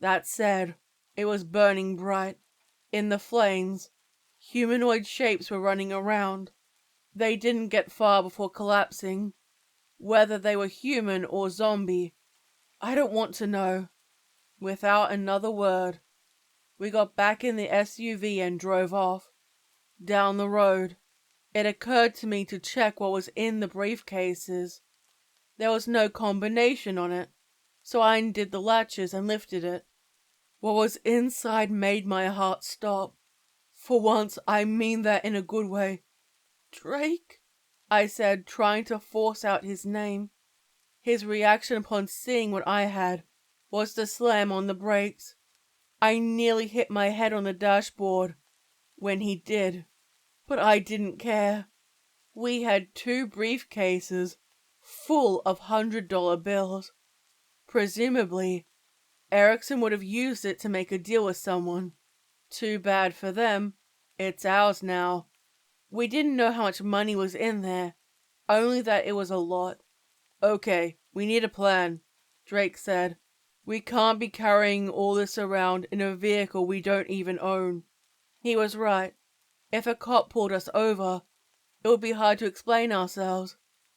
That said, it was burning bright. In the flames, humanoid shapes were running around. They didn't get far before collapsing. Whether they were human or zombie, I don't want to know. Without another word, we got back in the SUV and drove off. Down the road, it occurred to me to check what was in the briefcases. There was no combination on it, so I undid the latches and lifted it. What was inside made my heart stop. For once, I mean that in a good way. "Drake?" I said, trying to force out his name. His reaction upon seeing what I had was to slam on the brakes. I nearly hit my head on the dashboard when he did, but I didn't care. We had 2 briefcases full of $100 bills. Presumably, Erickson would have used it to make a deal with someone. Too bad for them. It's ours now. We didn't know how much money was in there, only that it was a lot. "Okay, we need a plan," Drake said. "We can't be carrying all this around in a vehicle we don't even own." He was right. If a cop pulled us over, it would be hard to explain ourselves.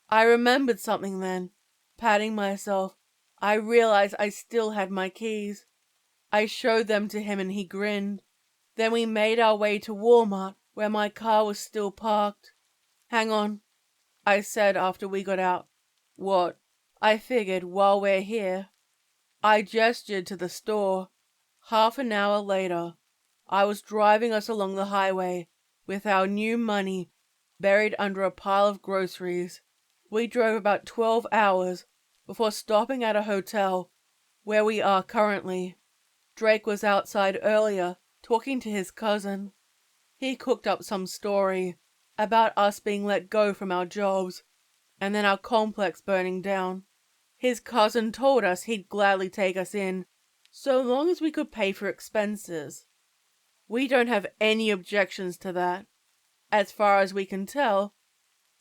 I remembered something then. Patting myself, I realized I still had my keys. I showed them to him and he grinned. Then we made our way to Walmart, where my car was still parked. "Hang on," I said after we got out. "What?" "I figured while we're here." I gestured to the store. Half an hour later, I was driving us along the highway with our new money buried under a pile of groceries. We drove about 12 hours before stopping at a hotel where we are currently. Drake was outside earlier talking to his cousin. He cooked up some story about us being let go from our jobs and then our complex burning down. His cousin told us he'd gladly take us in so long as we could pay for expenses. We don't have any objections to that. As far as we can tell,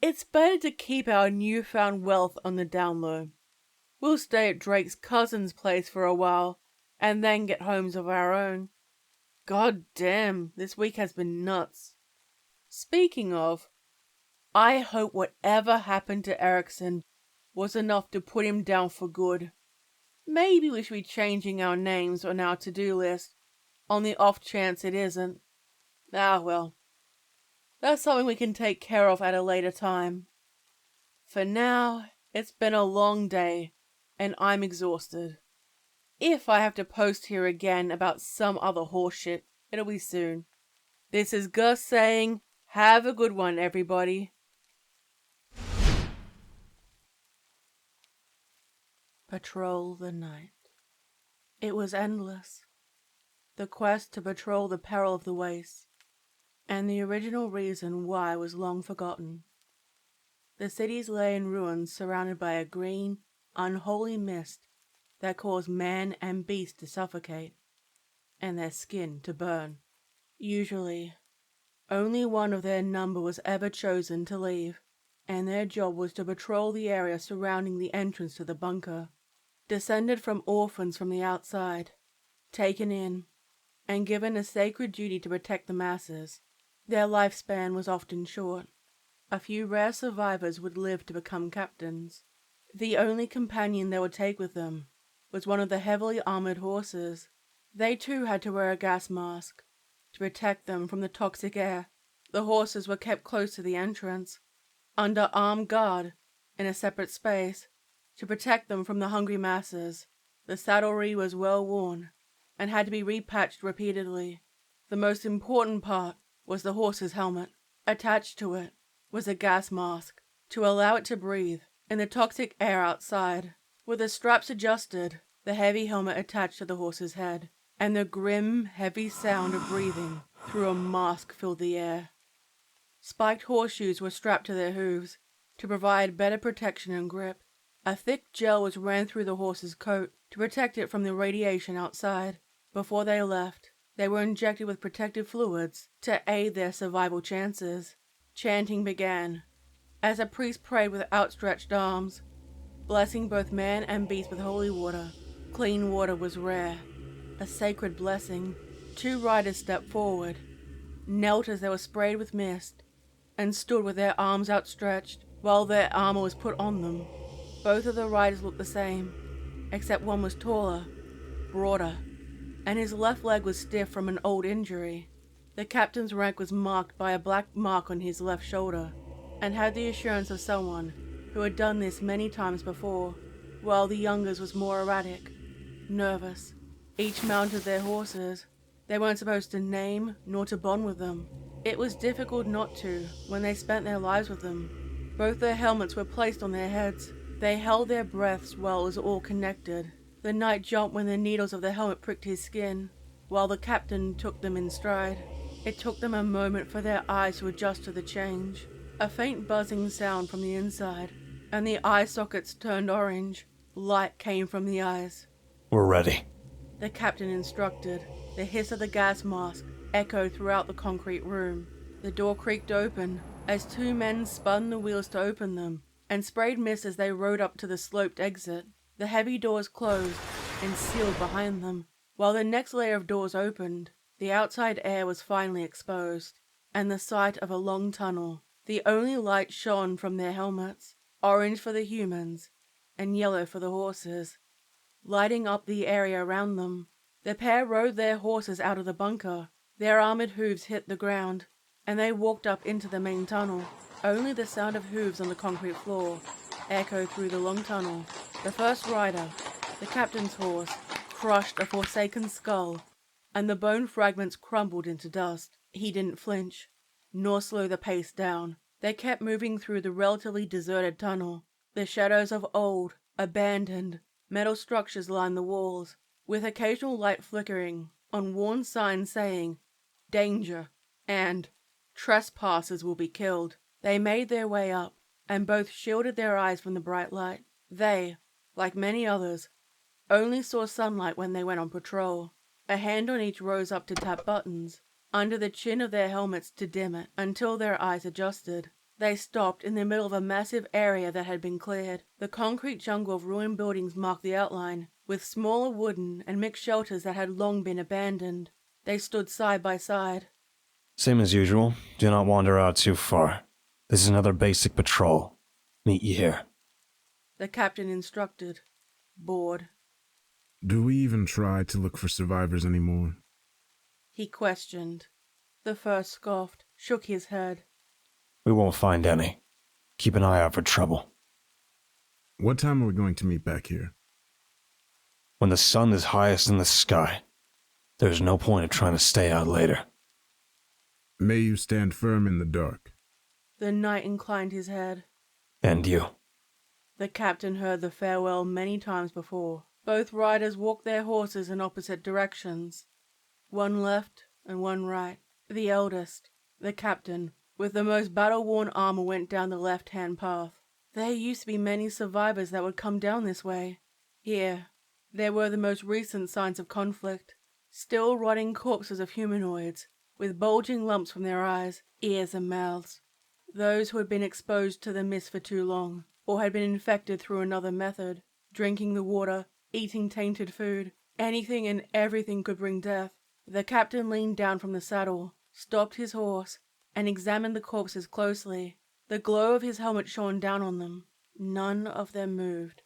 it's better to keep our newfound wealth on the down low. We'll stay at Drake's cousin's place for a while and then get homes of our own. God damn, this week has been nuts. Speaking of, I hope whatever happened to Erickson was enough to put him down for good. Maybe we should be changing our names on our to-do list, on the off chance it isn't. Ah well, that's something we can take care of at a later time. For now, it's been a long day, and I'm exhausted. If I have to post here again about some other horseshit, it'll be soon. This is Gus saying, have a good one, everybody. Patrol the night. It was endless. The quest to patrol the peril of the wastes, and the original reason why was long forgotten. The cities lay in ruins surrounded by a green, unholy mist that caused man and beast to suffocate, and their skin to burn. Usually, only one of their number was ever chosen to leave, and their job was to patrol the area surrounding the entrance to the bunker. Descended from orphans from the outside, taken in, and given a sacred duty to protect the masses, their lifespan was often short. A few rare survivors would live to become captains. The only companion they would take with them was one of the heavily armored horses. They too had to wear a gas mask to protect them from the toxic air. The horses were kept close to the entrance, under armed guard in a separate space, to protect them from the hungry masses. The saddlery was well worn and had to be repatched repeatedly. The most important part was the horse's helmet. Attached to it was a gas mask to allow it to breathe in the toxic air outside. With the straps adjusted, the heavy helmet attached to the horse's head, and the grim, heavy sound of breathing through a mask filled the air. Spiked horseshoes were strapped to their hooves to provide better protection and grip. A thick gel was ran through the horse's coat to protect it from the radiation outside. Before they left, they were injected with protective fluids to aid their survival chances. Chanting began as a priest prayed with outstretched arms, blessing both man and beast with holy water. Clean water was rare, a sacred blessing. 2 riders stepped forward, knelt as they were sprayed with mist, and stood with their arms outstretched while their armor was put on them. Both of the riders looked the same, except one was taller, broader, and his left leg was stiff from an old injury. The captain's rank was marked by a black mark on his left shoulder, and had the assurance of someone who had done this many times before, while the younger's was more erratic, nervous. Each mounted their horses. They weren't supposed to name nor to bond with them. It was difficult not to when they spent their lives with them. Both their helmets were placed on their heads. They held their breaths while it was all connected. The knight jumped when the needles of the helmet pricked his skin, while the captain took them in stride. It took them a moment for their eyes to adjust to the change. A faint buzzing sound from the inside, and the eye sockets turned orange. Light came from the eyes. We're ready, The captain instructed. The hiss of the gas mask echoed throughout the concrete room. The door creaked open as 2 men spun the wheels to open them, and sprayed mist as they rode up to the sloped exit. The heavy doors closed and sealed behind them, while the next layer of doors opened. The outside air was finally exposed, and the sight of a long tunnel. The only light shone from their helmets, orange for the humans and yellow for the horses, lighting up the area around them. The pair rode their horses out of the bunker. Their armored hooves hit the ground, and they walked up into the main tunnel. Only the sound of hooves on the concrete floor echoed through the long tunnel. The first rider, the captain's horse, crushed a forsaken skull, and the bone fragments crumbled into dust. He didn't flinch, nor slow the pace down. They kept moving through the relatively deserted tunnel. The shadows of old, abandoned, metal structures lined the walls, with occasional light flickering on worn signs saying, "Danger," and "Trespassers will be killed." They made their way up, and both shielded their eyes from the bright light. They, like many others, only saw sunlight when they went on patrol. A hand on each rose up to tap buttons under the chin of their helmets to dim it until their eyes adjusted. They stopped in the middle of a massive area that had been cleared. The concrete jungle of ruined buildings marked the outline, with smaller wooden and mixed shelters that had long been abandoned. They stood side by side. Same as usual. Do not wander out too far. This is another basic patrol. Meet you here. The captain instructed, bored. Do we even try to look for survivors anymore? He questioned. The first scoffed, shook his head. We won't find any. Keep an eye out for trouble. What time are we going to meet back here? When the sun is highest in the sky. There's no point of trying to stay out later. May you stand firm in the dark. The knight inclined his head. And you. The captain heard the farewell many times before. Both riders walked their horses in opposite directions. One left and one right. The eldest, the captain, with the most battle-worn armor, went down the left-hand path. There used to be many survivors that would come down this way. Here, there were the most recent signs of conflict. Still rotting corpses of humanoids, with bulging lumps from their eyes, ears and mouths. Those who had been exposed to the mist for too long, or had been infected through another method, drinking the water, eating tainted food. Anything and everything could bring death. The captain leaned down from the saddle, stopped his horse, and examined the corpses closely. The glow of his helmet shone down on them. None of them moved,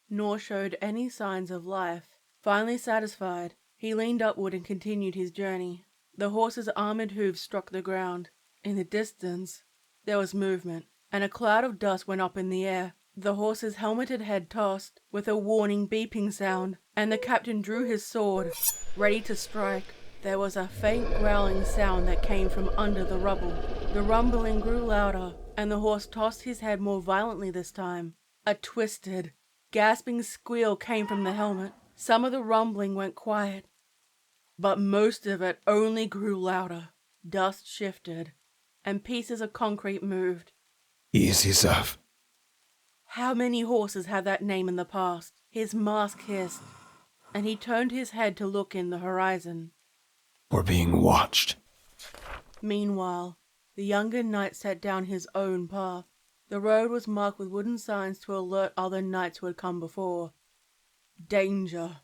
nor showed any signs of life. Finally satisfied, he leaned upward and continued his journey. The horse's armored hooves struck the ground. In the distance, there was movement, and a cloud of dust went up in the air. The horse's helmeted head tossed with a warning beeping sound, and the captain drew his sword, ready to strike. There was a faint growling sound that came from under the rubble. The rumbling grew louder, and the horse tossed his head more violently this time. A twisted, gasping squeal came from the helmet. Some of the rumbling went quiet, but most of it only grew louder. Dust shifted, and pieces of concrete moved. Easy stuff. How many horses had that name in the past? His mask hissed, and he turned his head to look in the horizon. We're being watched. Meanwhile, the younger knight set down his own path. The road was marked with wooden signs to alert other knights who had come before. Danger.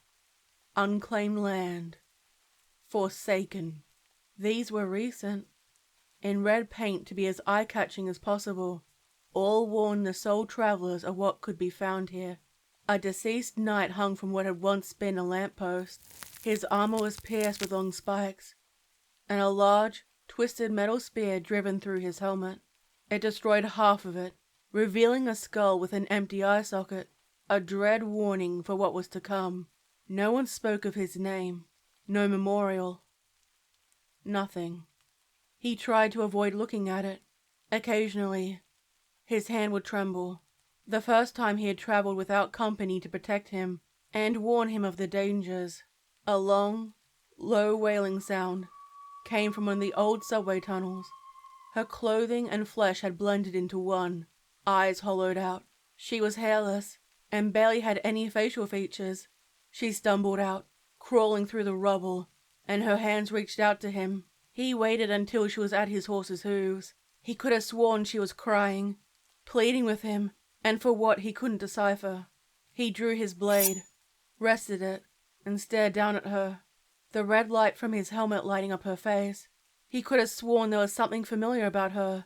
Unclaimed land. Forsaken. These were recent, in red paint to be as eye-catching as possible. All warned the sole travelers of what could be found here. A deceased knight hung from what had once been a lamppost. His armor was pierced with long spikes, and a large, twisted metal spear driven through his helmet. It destroyed half of it, revealing a skull with an empty eye socket, a dread warning for what was to come. No one spoke of his name, no memorial. Nothing. He tried to avoid looking at it. Occasionally, his hand would tremble. The first time he had traveled without company to protect him and warn him of the dangers. A long, low wailing sound came from one of the old subway tunnels. Her clothing and flesh had blended into one, eyes hollowed out. She was hairless and barely had any facial features. She stumbled out, crawling through the rubble, and her hands reached out to him. He waited until she was at his horse's hooves. He could have sworn she was crying, pleading with him, and for what he couldn't decipher. He drew his blade, rested it, and stared down at her, the red light from his helmet lighting up her face. He could have sworn there was something familiar about her,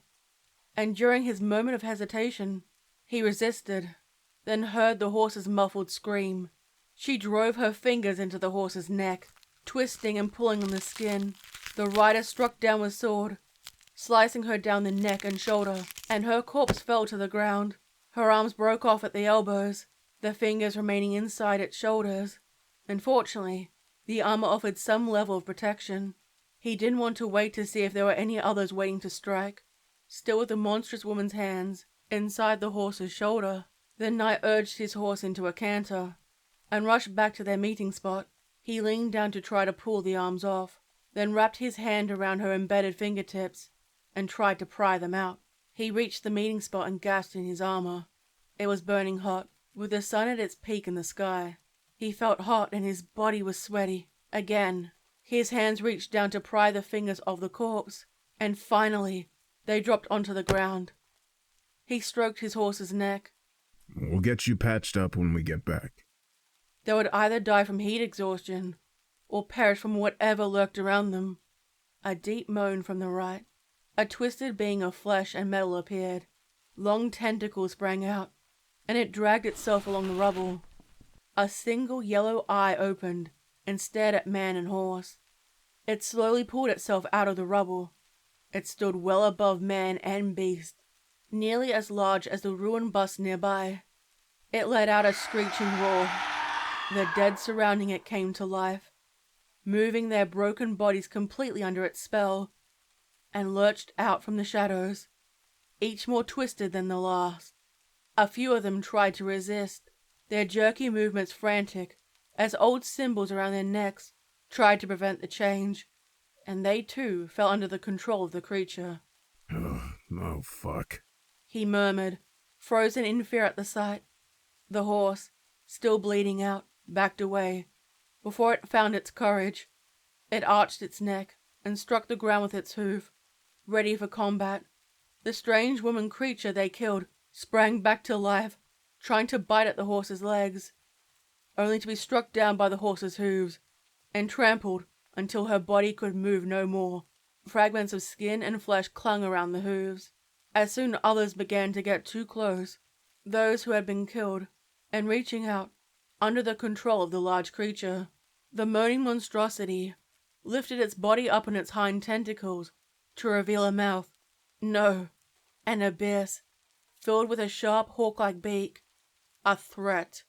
and during his moment of hesitation, he resisted, then heard the horse's muffled scream. She drove her fingers into the horse's neck, twisting and pulling on the skin. The rider struck down with sword, slicing her down the neck and shoulder, and her corpse fell to the ground. Her arms broke off at the elbows, the fingers remaining inside its shoulders. Unfortunately, the armor offered some level of protection. He didn't want to wait to see if there were any others waiting to strike. Still with the monstrous woman's hands inside the horse's shoulder, the knight urged his horse into a canter and rushed back to their meeting spot. He leaned down to try to pull the arms off, then wrapped his hand around her embedded fingertips and tried to pry them out. He reached the meeting spot and gasped in his armor. It was burning hot, with the sun at its peak in the sky. He felt hot and his body was sweaty. Again, his hands reached down to pry the fingers of the corpse, and finally, they dropped onto the ground. He stroked his horse's neck. We'll get you patched up when we get back. They would either die from heat exhaustion or perish from whatever lurked around them. A deep moan from the right. A twisted being of flesh and metal appeared. Long tentacles sprang out, and it dragged itself along the rubble. A single yellow eye opened and stared at man and horse. It slowly pulled itself out of the rubble. It stood well above man and beast, nearly as large as the ruined bus nearby. It let out a screeching roar. The dead surrounding it came to life, moving their broken bodies completely under its spell, and lurched out from the shadows, each more twisted than the last. A few of them tried to resist, their jerky movements frantic, as old symbols around their necks tried to prevent the change, and they too fell under the control of the creature. Oh, fuck. He murmured, frozen in fear at the sight. The horse, still bleeding out, backed away. Before it found its courage, it arched its neck and struck the ground with its hoof, ready for combat. The strange woman creature they killed sprang back to life, trying to bite at the horse's legs, only to be struck down by the horse's hooves and trampled until her body could move no more. Fragments of skin and flesh clung around the hooves. As soon others began to get too close, those who had been killed, and reaching out, under the control of the large creature. The moaning monstrosity lifted its body up on its hind tentacles to reveal a mouth. No, an abyss, filled with a sharp hawk-like beak. A threat.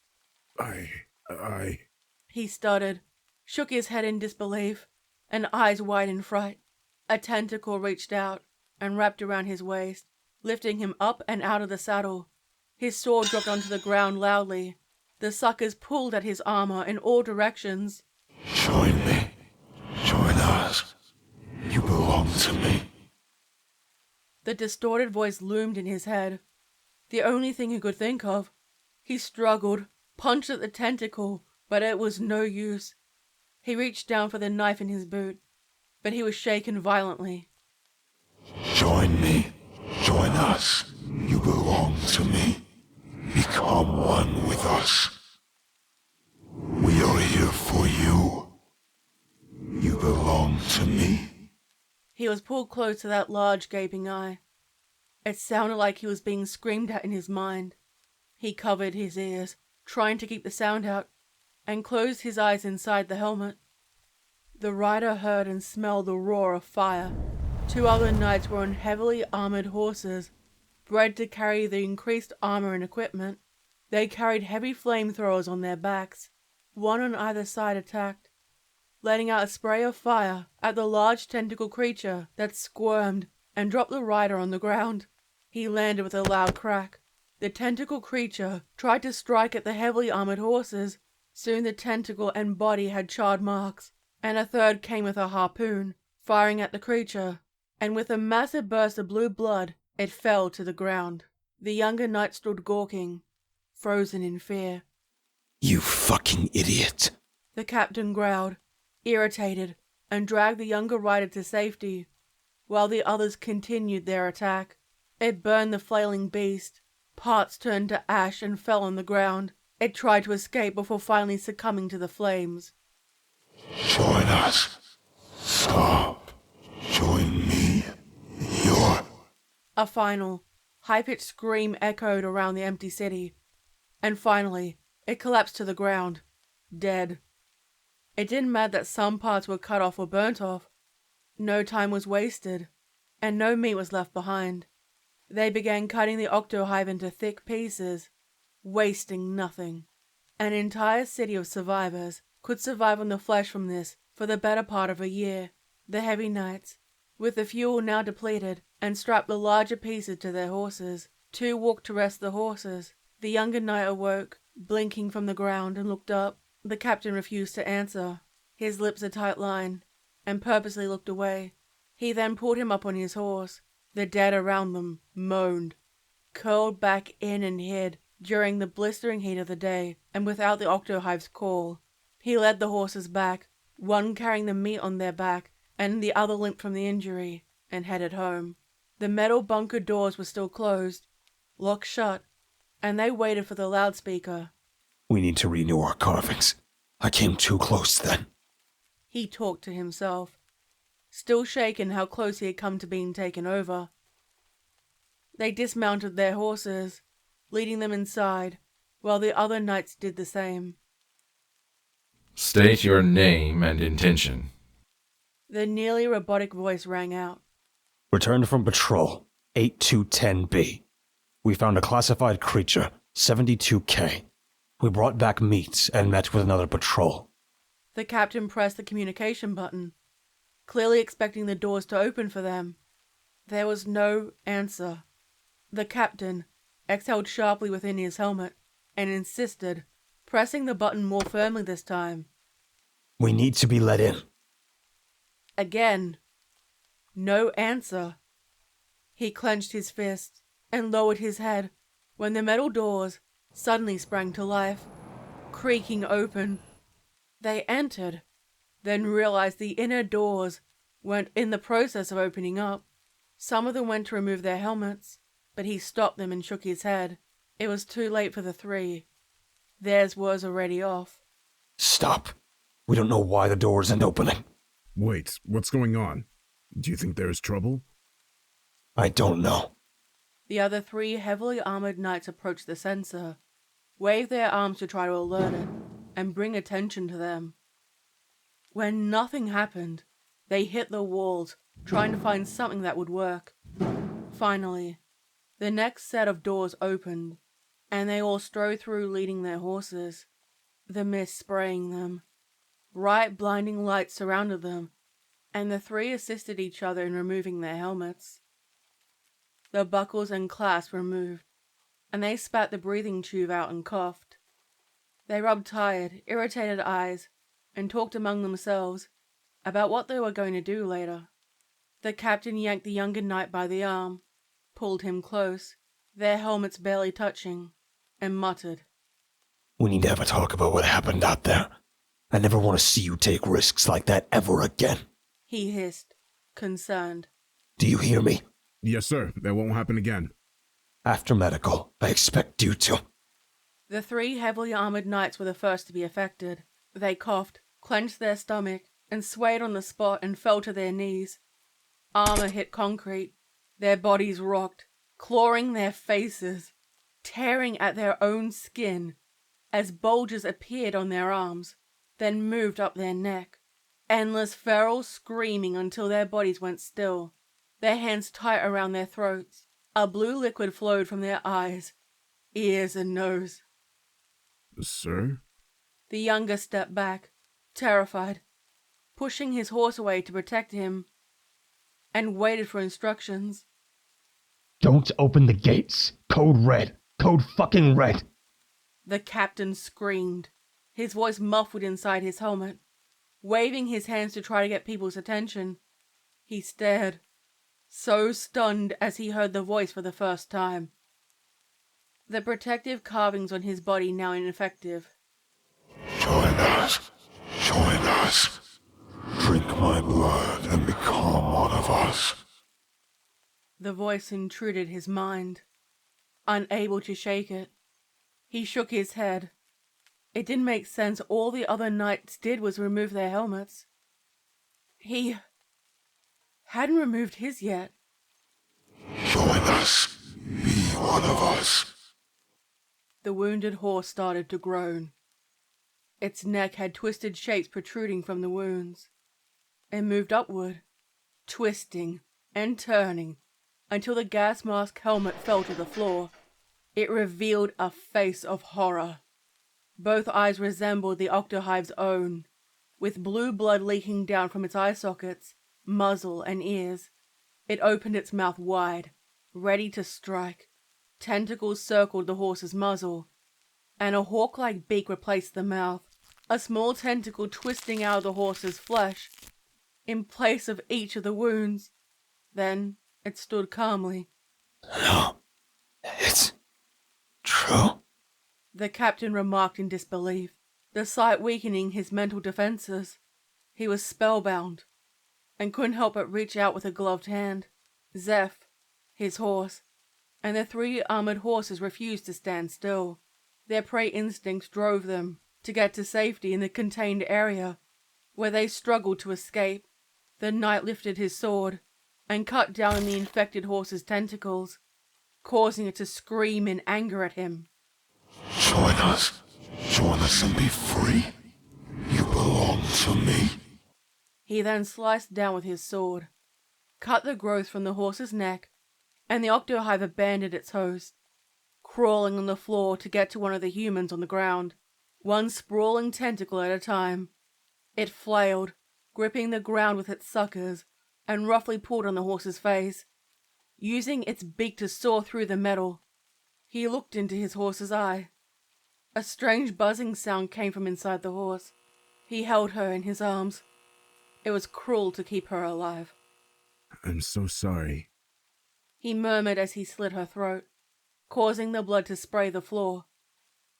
He stuttered, shook his head in disbelief, and eyes wide in fright. A tentacle reached out and wrapped around his waist, lifting him up and out of the saddle. His sword dropped onto the ground loudly. The suckers pulled at his armor in all directions. Join me. Join us. You belong to me. The distorted voice loomed in his head. The only thing he could think of. He struggled, punched at the tentacle, but it was no use. He reached down for the knife in his boot, but he was shaken violently. Join me. Join us. You belong to me. Become one with us. We are here for you. You belong to me. He was pulled close to that large gaping eye. It sounded like he was being screamed at in his mind. He covered his ears, trying to keep the sound out, and closed his eyes inside the helmet. The rider heard and smelled the roar of fire. 2 other knights were on heavily armored horses, bred to carry the increased armor and equipment. They carried heavy flamethrowers on their backs. 1 on either side attacked, letting out a spray of fire at the large tentacle creature that squirmed and dropped the rider on the ground. He landed with a loud crack. The tentacle creature tried to strike at the heavily armored horses. Soon the tentacle and body had charred marks, and a third came with a harpoon, firing at the creature, and with a massive burst of blue blood, it fell to the ground. The younger knight stood gawking, frozen in fear. You fucking idiot. The captain growled, irritated, and dragged the younger rider to safety, while the others continued their attack. It burned the flailing beast. Parts turned to ash and fell on the ground. It tried to escape before finally succumbing to the flames. Join us. Stop. Join me. You're... A final, high-pitched scream echoed around the empty city, and finally, it collapsed to the ground, dead. It didn't matter that some parts were cut off or burnt off. No time was wasted, and no meat was left behind. They began cutting the octohive into thick pieces, wasting nothing. An entire city of survivors could survive on the flesh from this for the better part of a year. The heavy knights, with the fuel now depleted, and strapped the larger pieces to their horses. 2 walked to rest the horses. The younger knight awoke, blinking from the ground, and looked up. The captain refused to answer, his lips a tight line, and purposely looked away. He then pulled him up on his horse. The dead around them moaned, curled back in and hid during the blistering heat of the day, and without the octohive's call. He led the horses back, 1 carrying the meat on their back, and the other limped from the injury, and headed home. The metal bunker doors were still closed, locked shut, and they waited for the loudspeaker. We need to renew our carvings. I came too close then. He talked to himself, still shaken how close he had come to being taken over. They dismounted their horses, leading them inside, while the other knights did the same. State your name and intention. The nearly robotic voice rang out. Returned from patrol, 8210B. We found a classified creature, 72K. We brought back meat and met with another patrol. The captain pressed the communication button, clearly expecting the doors to open for them. There was no answer. The captain exhaled sharply within his helmet and insisted, pressing the button more firmly this time. We need to be let in. Again. No answer. He clenched his fist and lowered his head when the metal doors suddenly sprang to life, creaking open. They entered, then realized the inner doors weren't in the process of opening up. Some of them went to remove their helmets, but he stopped them and shook his head. It was too late for the 3. Theirs was already off. Stop. We don't know why the door isn't opening. Wait, what's going on? Do you think there's trouble? I don't know. The other 3 heavily armored knights approached the sensor, waved their arms to try to alert it, and bring attention to them. When nothing happened, they hit the walls, trying to find something that would work. Finally, the next set of doors opened, and they all strode through leading their horses, the mist spraying them. Bright, blinding lights surrounded them, and the 3 assisted each other in removing their helmets. The buckles and clasps were removed, and they spat the breathing tube out and coughed. They rubbed tired, irritated eyes and talked among themselves about what they were going to do later. The captain yanked the younger knight by the arm. pulled him close, their helmets barely touching, and muttered, "We need to have a talk about what happened out there. I never want to see you take risks like that ever again." He hissed, concerned. "Do you hear me?" "Yes, sir. That won't happen again." "After medical, I expect you to." The 3 heavily armored knights were the first to be affected. They coughed, clenched their stomach, and swayed on the spot and fell to their knees. Armor hit concrete. Their bodies rocked, clawing their faces, tearing at their own skin as bulges appeared on their arms, then moved up their neck. Endless feral screaming until their bodies went still, their hands tight around their throats. A blue liquid flowed from their eyes, ears, and nose. "Sir?" The younger stepped back, terrified, pushing his horse away to protect him, and waited for instructions. "Don't open the gates. Code red. Code fucking red." The captain screamed, his voice muffled inside his helmet. Waving his hands to try to get people's attention, he stared, so stunned as he heard the voice for the first time. The protective carvings on his body now ineffective. Join us. Join us. Drink my blood and become one of us. The voice intruded his mind. Unable to shake it, he shook his head. It didn't make sense. All the other knights did was remove their helmets. He hadn't removed his yet. Join us. Be one of us. The wounded horse started to groan. Its neck had twisted shapes protruding from the wounds. It moved upward, twisting and turning until the gas mask helmet fell to the floor. It revealed a face of horror. Both eyes resembled the octohive's own, with blue blood leaking down from its eye sockets, muzzle, and ears. It opened its mouth wide, ready to strike. Tentacles circled the horse's muzzle, and a hawk-like beak replaced the mouth, a small tentacle twisting out of the horse's flesh, in place of each of the wounds. Then it stood calmly. "No, it's true," the captain remarked in disbelief, the sight weakening his mental defenses. He was spellbound, and couldn't help but reach out with a gloved hand. Zeph, his horse, and the 3 armored horses refused to stand still. Their prey instincts drove them to get to safety in the contained area, where they struggled to escape. The knight lifted his sword and cut down on the infected horse's tentacles, causing it to scream in anger at him. Join us. Join us and be free. You belong to me. He then sliced down with his sword, cut the growth from the horse's neck, and the octohive abandoned its host, crawling on the floor to get to one of the humans on the ground, one sprawling tentacle at a time. It flailed, gripping the ground with its suckers, and roughly pulled on the horse's face, using its beak to saw through the metal. He looked into his horse's eye. A strange buzzing sound came from inside the horse. He held her in his arms. It was cruel to keep her alive. "I'm so sorry." He murmured as he slit her throat, causing the blood to spray the floor.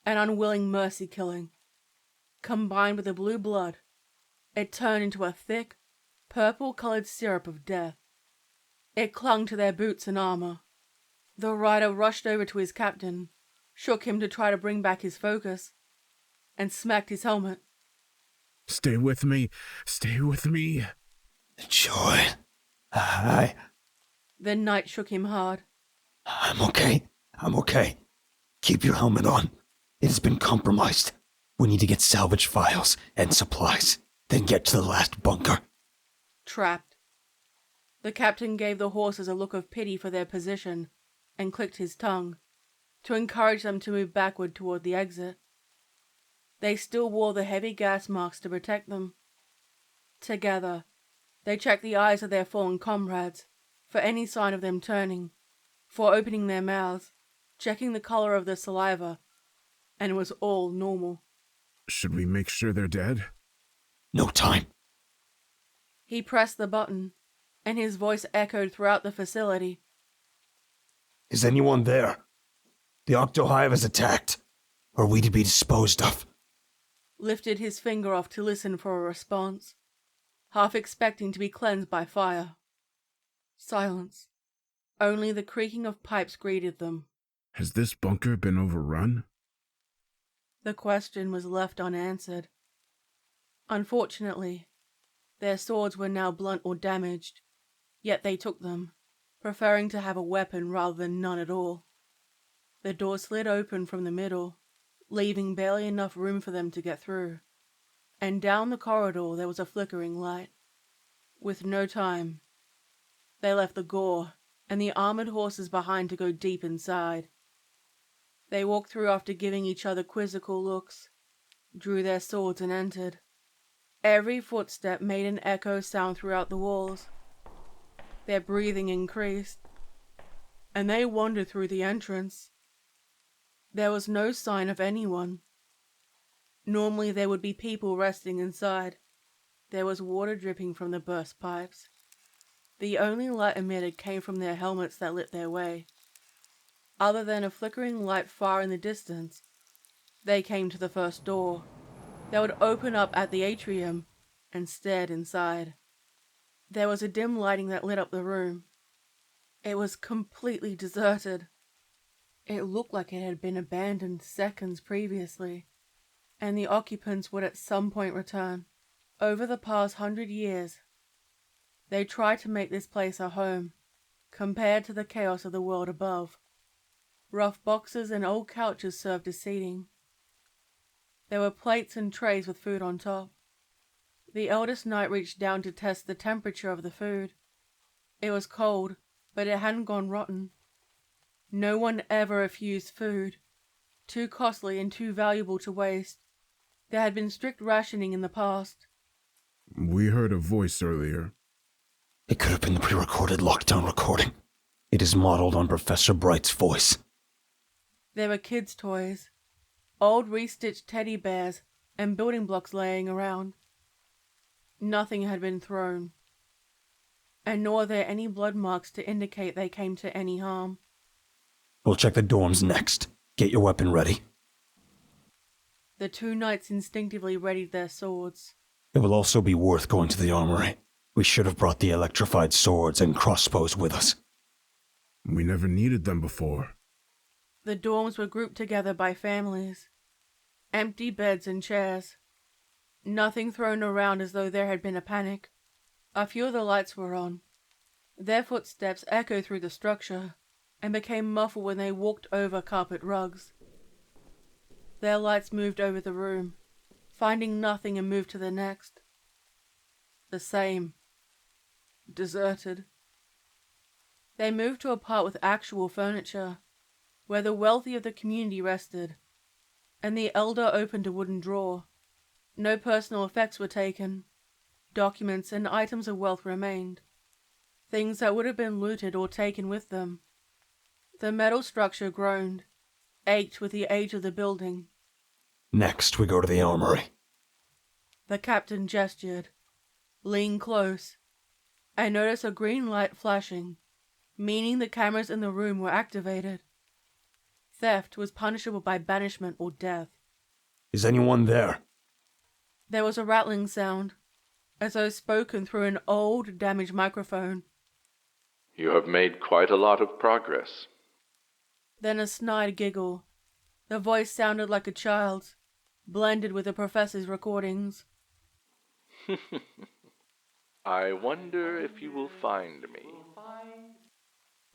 An unwilling mercy killing. Combined with the blue blood, it turned into a thick, purple-colored syrup of death. It clung to their boots and armor. The rider rushed over to his captain, shook him to try to bring back his focus, and smacked his helmet. "Stay with me. Stay with me." "Joy. The knight shook him hard. I'm okay. I'm okay. Keep your helmet on. It has been compromised. We need to get salvage files and supplies, then get to the last bunker." Trapped. The captain gave the horses a look of pity for their position and clicked his tongue to encourage them to move backward toward the exit. They still wore the heavy gas masks to protect them. Together, they checked the eyes of their fallen comrades for any sign of them turning, for opening their mouths, checking the color of the saliva, and it was all normal. "Should we make sure they're dead?" "No time." He pressed the button, and his voice echoed throughout the facility. Is anyone there? The Octohive is attacked. Are we to be disposed of? Lifted his finger off to listen for a response, half expecting to be cleansed by fire. Silence. Only the creaking of pipes greeted them. Has this bunker been overrun? The question was left unanswered. Unfortunately, their swords were now blunt or damaged, yet they took them, preferring to have a weapon rather than none at all. The door slid open from the middle, leaving barely enough room for them to get through, and down the corridor there was a flickering light. With no time, they left the gore and the armored horses behind to go deep inside. They walked through after giving each other quizzical looks, drew their swords and entered. Every footstep made an echo sound throughout the walls. Their breathing increased, and they wandered through the entrance. There was no sign of anyone. Normally there would be people resting inside. There was water dripping from the burst pipes. The only light emitted came from their helmets that lit their way. Other than a flickering light far in the distance, they came to the first door that would open up at the atrium and stared inside. There was a dim lighting that lit up the room. It was completely deserted. It looked like it had been abandoned seconds previously, and the occupants would at some point return. Over the past 100 years, they tried to make this place a home, compared to the chaos of the world above. Rough boxes and old couches served as seating. There were plates and trays with food on top. The eldest knight reached down to test the temperature of the food. It was cold, but it hadn't gone rotten. No one ever refused food, too costly and too valuable to waste. There had been strict rationing in the past. We heard a voice earlier. It could have been the pre-recorded lockdown recording. It is modeled on Professor Bright's voice. There were kids' toys, old restitched teddy bears, and building blocks laying around. Nothing had been thrown, and nor were there any blood marks to indicate they came to any harm. We'll check the dorms next. Get your weapon ready. The two knights instinctively readied their swords. It will also be worth going to the armory. We should have brought the electrified swords and crossbows with us. We never needed them before. The dorms were grouped together by families. Empty beds and chairs. Nothing thrown around as though there had been a panic. A few of the lights were on. Their footsteps echoed through the structure and became muffled when they walked over carpet rugs. Their lights moved over the room, finding nothing and moved to the next. The same. Deserted. They moved to a part with actual furniture, where the wealthy of the community rested, and the elder opened a wooden drawer. No personal effects were taken. Documents and items of wealth remained, things that would have been looted or taken with them. The metal structure groaned, ached with the age of the building. Next, we go to the armory. The captain gestured. Lean close. I noticed a green light flashing, meaning the cameras in the room were activated. Theft was punishable by banishment or death. Is anyone there? There was a rattling sound, as though spoken through an old, damaged microphone. You have made quite a lot of progress. Then a snide giggle. The voice sounded like a child's, blended with the professor's recordings. I wonder if you will find me.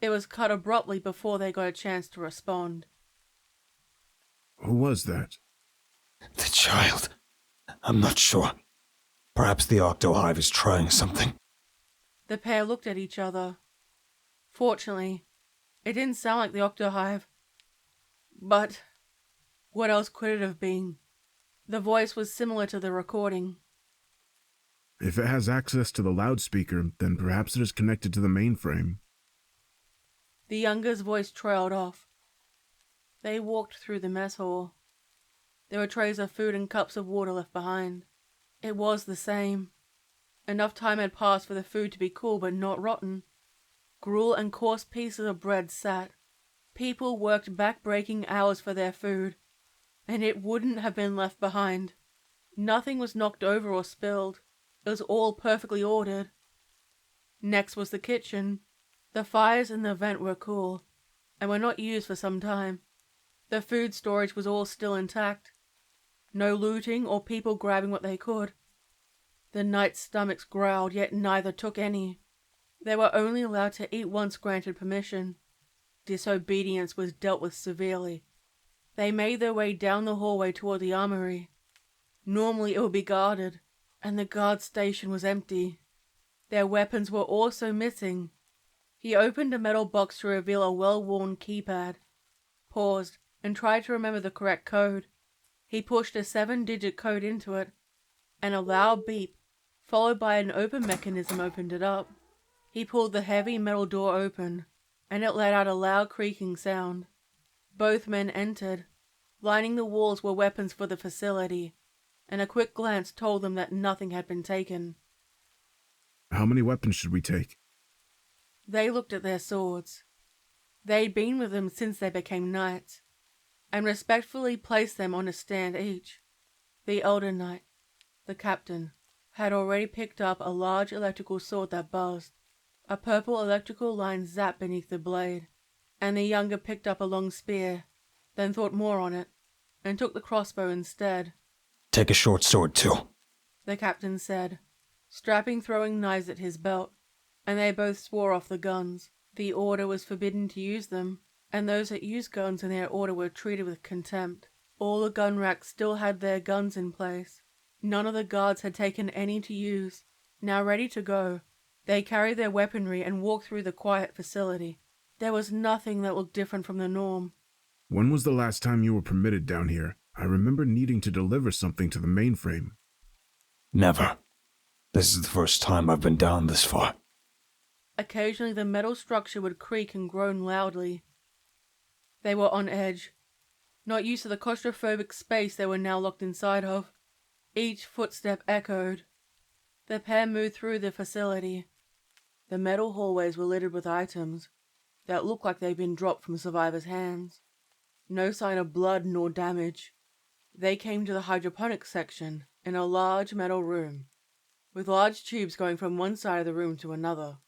It was cut abruptly before they got a chance to respond. Who was that? The child. I'm not sure. Perhaps the Octohive is trying something. The pair looked at each other. Fortunately, it didn't sound like the Octohive. But what else could it have been? The voice was similar to the recording. If it has access to the loudspeaker, then perhaps it is connected to the mainframe. The younger's voice trailed off. They walked through the mess hall. There were trays of food and cups of water left behind. It was the same. Enough time had passed for the food to be cool but not rotten. Gruel and coarse pieces of bread sat, People worked back-breaking hours for their food, and it wouldn't have been left behind. Nothing was knocked over or spilled. It was all perfectly ordered. Next was the kitchen. The fires in the vent were cool, and were not used for some time. The food storage was all still intact. No looting or people grabbing what they could. The knights' stomachs growled, yet neither took any. They were only allowed to eat once granted permission. Disobedience was dealt with severely. They made their way down the hallway toward the armory. Normally it would be guarded, and the guard station was empty. Their weapons were also missing. He opened a metal box to reveal a well-worn keypad, paused, and tried to remember the correct code. He pushed a 7-digit code into it, and a loud beep, followed by an open mechanism, opened it up. He pulled the heavy metal door open, and it let out a loud creaking sound. Both men entered. Lining the walls were weapons for the facility, and a quick glance told them that nothing had been taken. How many weapons should we take? They looked at their swords. They'd been with them since they became knights, and respectfully placed them on a stand each. The elder knight, the captain, had already picked up a large electrical sword that buzzed. A purple electrical line zapped beneath the blade, and the younger picked up a long spear, then thought more on it, and took the crossbow instead. Take a short sword too, the captain said, strapping throwing knives at his belt, and they both swore off the guns. The order was forbidden to use them, and those that used guns in their order were treated with contempt. All the gun racks still had their guns in place. None of the guards had taken any to use. Now ready to go, they carried their weaponry and walked through the quiet facility. There was nothing that looked different from the norm. When was the last time you were permitted down here? I remember needing to deliver something to the mainframe. Never. This is the first time I've been down this far. Occasionally the metal structure would creak and groan loudly. They were on edge, not used to the claustrophobic space they were now locked inside of. Each footstep echoed. The pair moved through the facility. The metal hallways were littered with items that looked like they'd been dropped from survivors' hands. No sign of blood nor damage. They came to the hydroponics section in a large metal room, with large tubes going from one side of the room to another.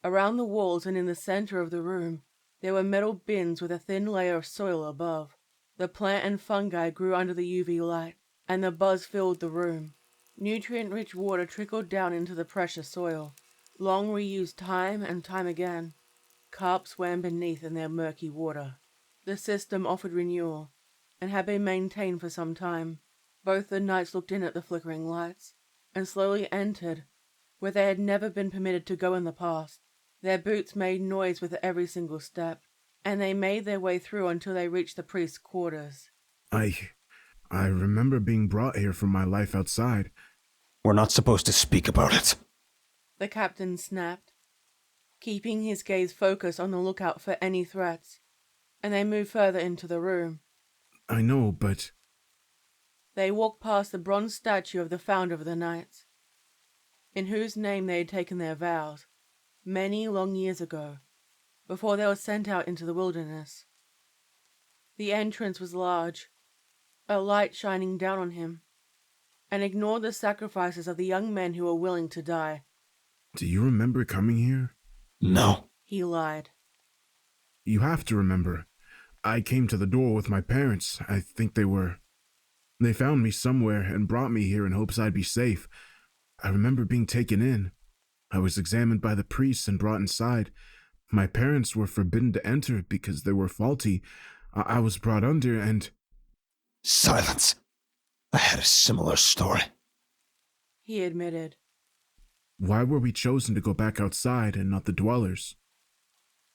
Around the walls and in the center of the room, there were metal bins with a thin layer of soil above. The plant and fungi grew under the UV light, and the buzz filled the room. Nutrient-rich water trickled down into the precious soil, long reused time and time again. Carp swam beneath in their murky water. The system offered renewal, and had been maintained for some time. Both the knights looked in at the flickering lights, and slowly entered, where they had never been permitted to go in the past. Their boots made noise with every single step, and they made their way through until they reached the priest's quarters. I remember being brought here from my life outside. We're not supposed to speak about it, the captain snapped, keeping his gaze focused on the lookout for any threats, and they moved further into the room. I know, but... They walked past the bronze statue of the founder of the Knights, in whose name they had taken their vows, many long years ago, before they were sent out into the wilderness. The entrance was large, a light shining down on him, and ignored the sacrifices of the young men who were willing to die. Do you remember coming here? No. He lied. You have to remember. I came to the door with my parents. I think they were. They found me somewhere and brought me here in hopes I'd be safe. I remember being taken in. I was examined by the priests and brought inside. My parents were forbidden to enter because they were faulty. I was brought under and... Silence. I had a similar story, he admitted. Why were we chosen to go back outside and not the dwellers?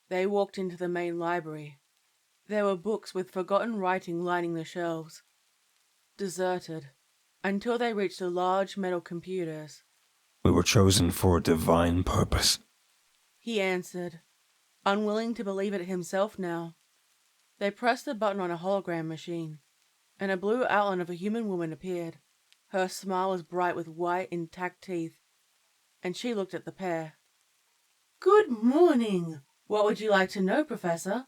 They walked into the main library. There were books with forgotten writing lining the shelves. Deserted, until they reached the large metal computers. We were chosen for a divine purpose, he answered, unwilling to believe it himself now. They pressed a button on a hologram machine, and a blue outline of a human woman appeared. Her smile was bright with white, intact teeth, and she looked at the pair. Good morning. What would you like to know, Professor?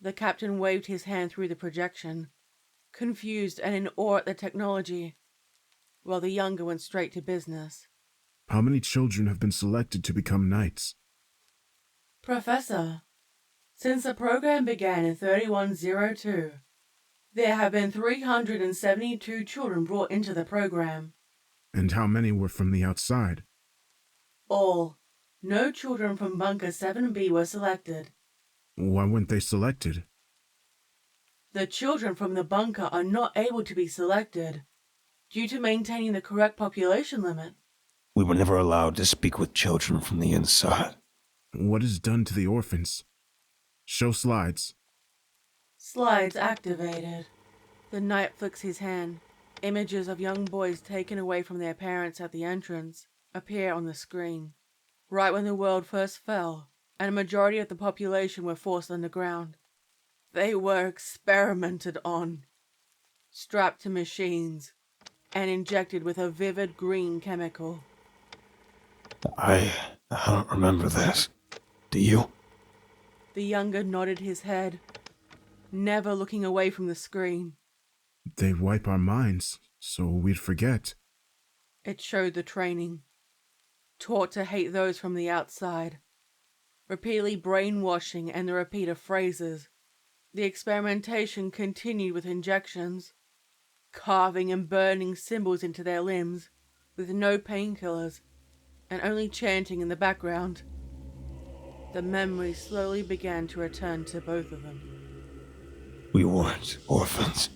The captain waved his hand through the projection, confused and in awe at the technology, while the younger went straight to business. How many children have been selected to become knights? Professor, since the program began in 3102, there have been 372 children brought into the program. And how many were from the outside? All. No children from Bunker 7B were selected. Why weren't they selected? The children from the bunker are not able to be selected due to maintaining the correct population limit. We were never allowed to speak with children from the inside. What is done to the orphans? Show slides. Slides activated. The knight flicks his hand. Images of young boys taken away from their parents at the entrance appear on the screen. Right when the world first fell, and a majority of the population were forced underground, they were experimented on, strapped to machines, and injected with a vivid green chemical. I don't remember this. Do you? The younger nodded his head, never looking away from the screen. They wipe our minds, so we'd forget. It showed the training. Taught to hate those from the outside. Repeatedly brainwashing and the repeat of phrases. The experimentation continued with injections, carving and burning symbols into their limbs, with no painkillers, and only chanting in the background. The memory slowly began to return to both of them. We weren't orphans.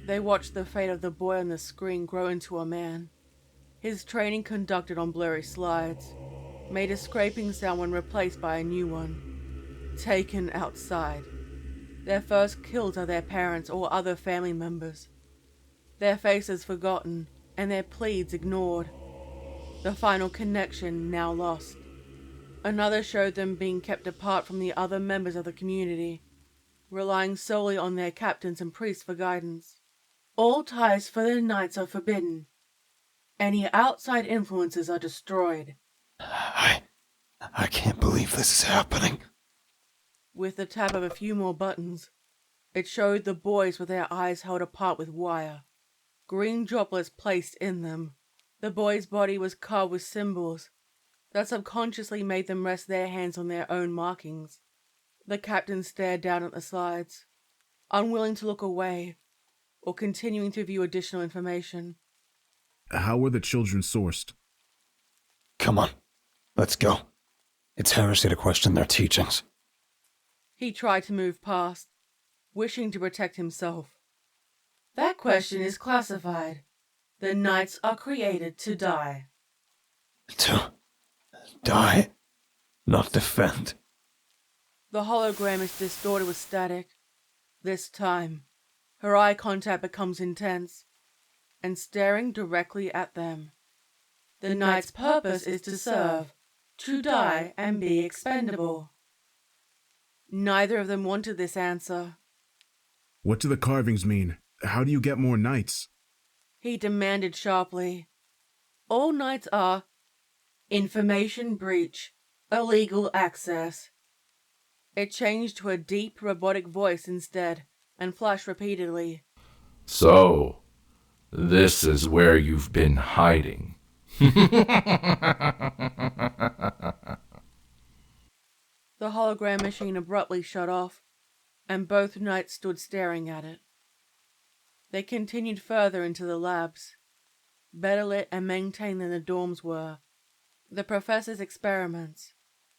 They watched the fate of the boy on the screen grow into a man. His training conducted on blurry slides made a scraping sound when replaced by a new one. Taken outside. Their first kills are their parents or other family members. Their faces forgotten and their pleads ignored. The final connection now lost. Another showed them being kept apart from the other members of the community, relying solely on their captains and priests for guidance. All ties for the knights are forbidden. Any outside influences are destroyed. I can't believe this is happening. With the tap of a few more buttons, it showed the boys with their eyes held apart with wire, green droplets placed in them. The boy's body was carved with symbols that subconsciously made them rest their hands on their own markings. The captain stared down at the slides, unwilling to look away or continuing to view additional information. How were the children sourced? Come on, let's go. It's heresy to question their teachings. He tried to move past, wishing to protect himself. That question is classified. The knights are created to die. To die, not defend. The hologram is distorted with static. This time, her eye contact becomes intense, and staring directly at them. The knight's purpose is to serve, to die and be expendable. Neither of them wanted this answer. What do the carvings mean? How do you get more knights? He demanded sharply. All knights are information breach, illegal access. It changed to a deep robotic voice instead, and flashed repeatedly. So, this is where you've been hiding. The hologram machine abruptly shut off, and both knights stood staring at it. They continued further into the labs, better lit and maintained than the dorms were. The professor's experiments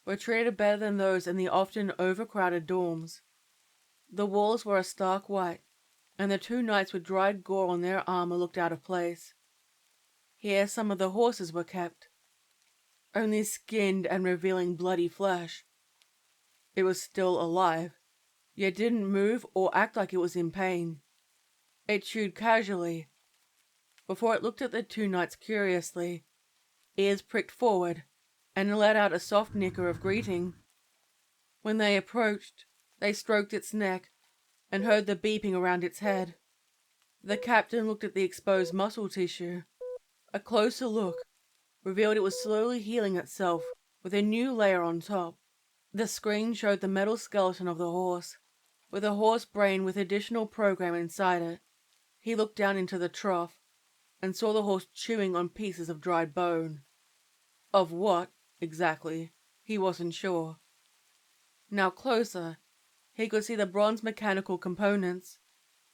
were treated better than those in the often overcrowded dorms. The walls were a stark white, and the two knights with dried gore on their armor looked out of place. Here some of the horses were kept, only skinned and revealing bloody flesh. It was still alive, yet didn't move or act like it was in pain. It chewed casually. Before it looked at the two knights curiously, ears pricked forward, and let out a soft nicker of greeting. When they approached, they stroked its neck, and heard the beeping around its head. The captain looked at the exposed muscle tissue. A closer look revealed it was slowly healing itself with a new layer on top. The screen showed the metal skeleton of the horse, with a horse brain with additional program inside it. He looked down into the trough and saw the horse chewing on pieces of dried bone. Of what, exactly, he wasn't sure. Now closer, he could see the bronze mechanical components.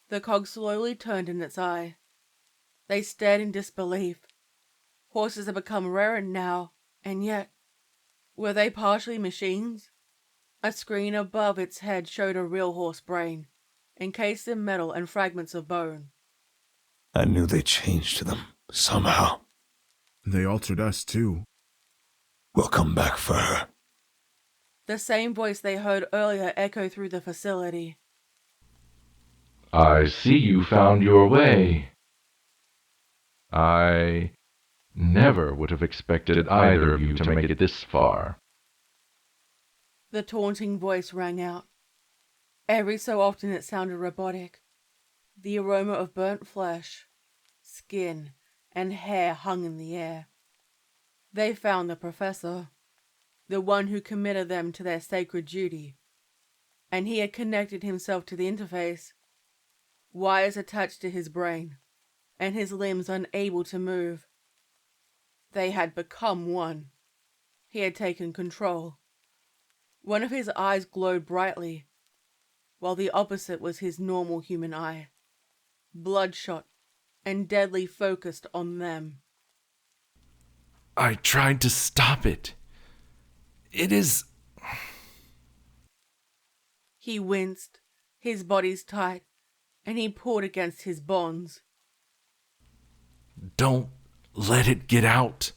The cog slowly turned in its eye. They stared in disbelief. Horses had become rarer now, and yet, were they partially machines? A screen above its head showed a real horse brain, encased in metal and fragments of bone. I knew they changed them, somehow. They altered us, too. We'll come back for her. The same voice they heard earlier echoed through the facility. I see you found your way. I never would have expected either of you to make it this far. The taunting voice rang out. Every so often it sounded robotic. The aroma of burnt flesh, skin, and hair hung in the air. They found the professor, the one who committed them to their sacred duty, and he had connected himself to the interface, wires attached to his brain, and his limbs unable to move. They had become one. He had taken control. One of his eyes glowed brightly, while the opposite was his normal human eye, bloodshot and deadly focused on them. I tried to stop it. It is... He winced, his body's tight, and he pulled against his bonds. Don't let it get out.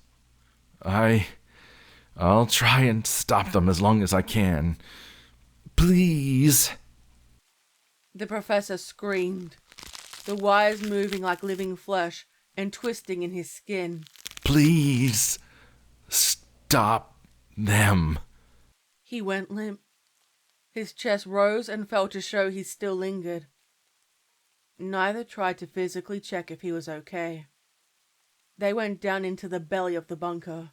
I'll try and stop them as long as I can. Please. The professor screamed, the wires moving like living flesh and twisting in his skin. Please. Stop them. He went limp. His chest rose and fell to show he still lingered. Neither tried to physically check if he was okay. They went down into the belly of the bunker,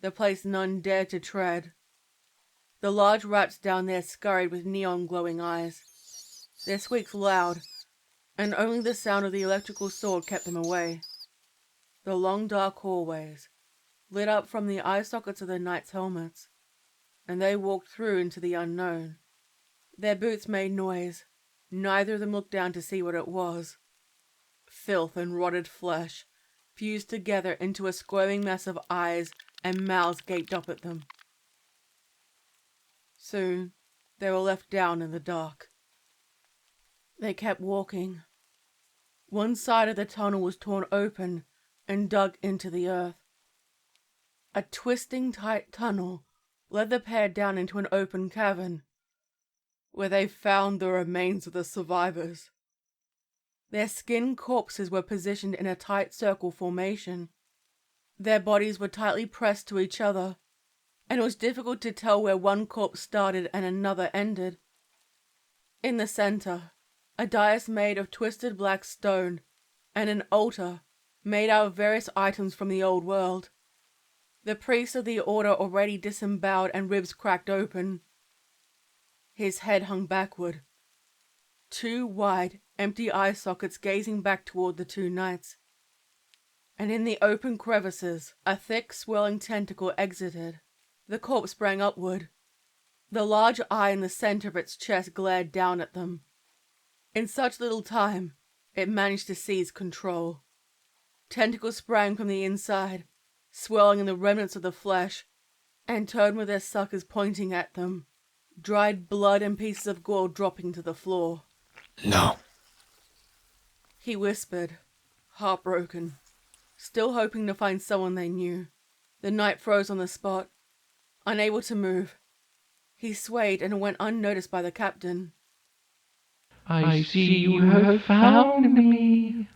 the place none dared to tread. The large rats down there scurried with neon glowing eyes. Their squeaks loud, and only the sound of the electrical sword kept them away. The long dark hallways, lit up from the eye sockets of the knights' helmets, and they walked through into the unknown. Their boots made noise. Neither of them looked down to see what it was. Filth and rotted flesh fused together into a squirming mess of eyes and mouths gaped up at them. Soon, they were left down in the dark. They kept walking. One side of the tunnel was torn open and dug into the earth. A twisting tight tunnel led the pair down into an open cavern, where they found the remains of the survivors. Their skinned corpses were positioned in a tight circle formation. Their bodies were tightly pressed to each other, and it was difficult to tell where one corpse started and another ended. In the center, a dais made of twisted black stone, and an altar made out of various items from the old world. The priest of the order already disemboweled and ribs cracked open. His head hung backward. Two wide, empty eye sockets gazing back toward the two knights. And in the open crevices, a thick, swirling tentacle exited. The corpse sprang upward. The large eye in the center of its chest glared down at them. In such little time, it managed to seize control. Tentacles sprang from the inside, swirling in the remnants of the flesh, and turned with their suckers pointing at them. Dried blood and pieces of gore dropping to the floor. No. He whispered, heartbroken, still hoping to find someone they knew. The knight froze on the spot, unable to move. He swayed and went unnoticed by the captain. I see you have found me.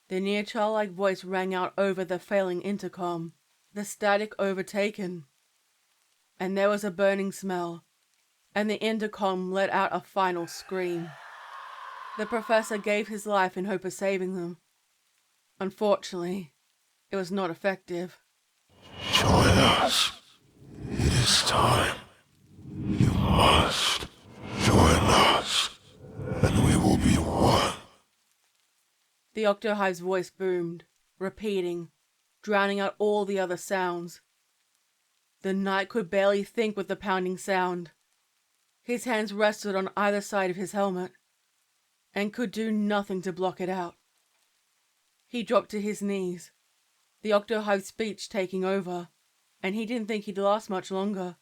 The near childlike voice rang out over the failing intercom, the static overtaken. And there was a burning smell, and the intercom let out a final scream. The professor gave his life in hope of saving them. Unfortunately, it was not effective. Join us. It is time. You must join The Octohive's voice boomed, repeating, drowning out all the other sounds. The knight could barely think with the pounding sound. His hands rested on either side of his helmet, and could do nothing to block it out. He dropped to his knees, the Octohive's speech taking over, and he didn't think he'd last much longer.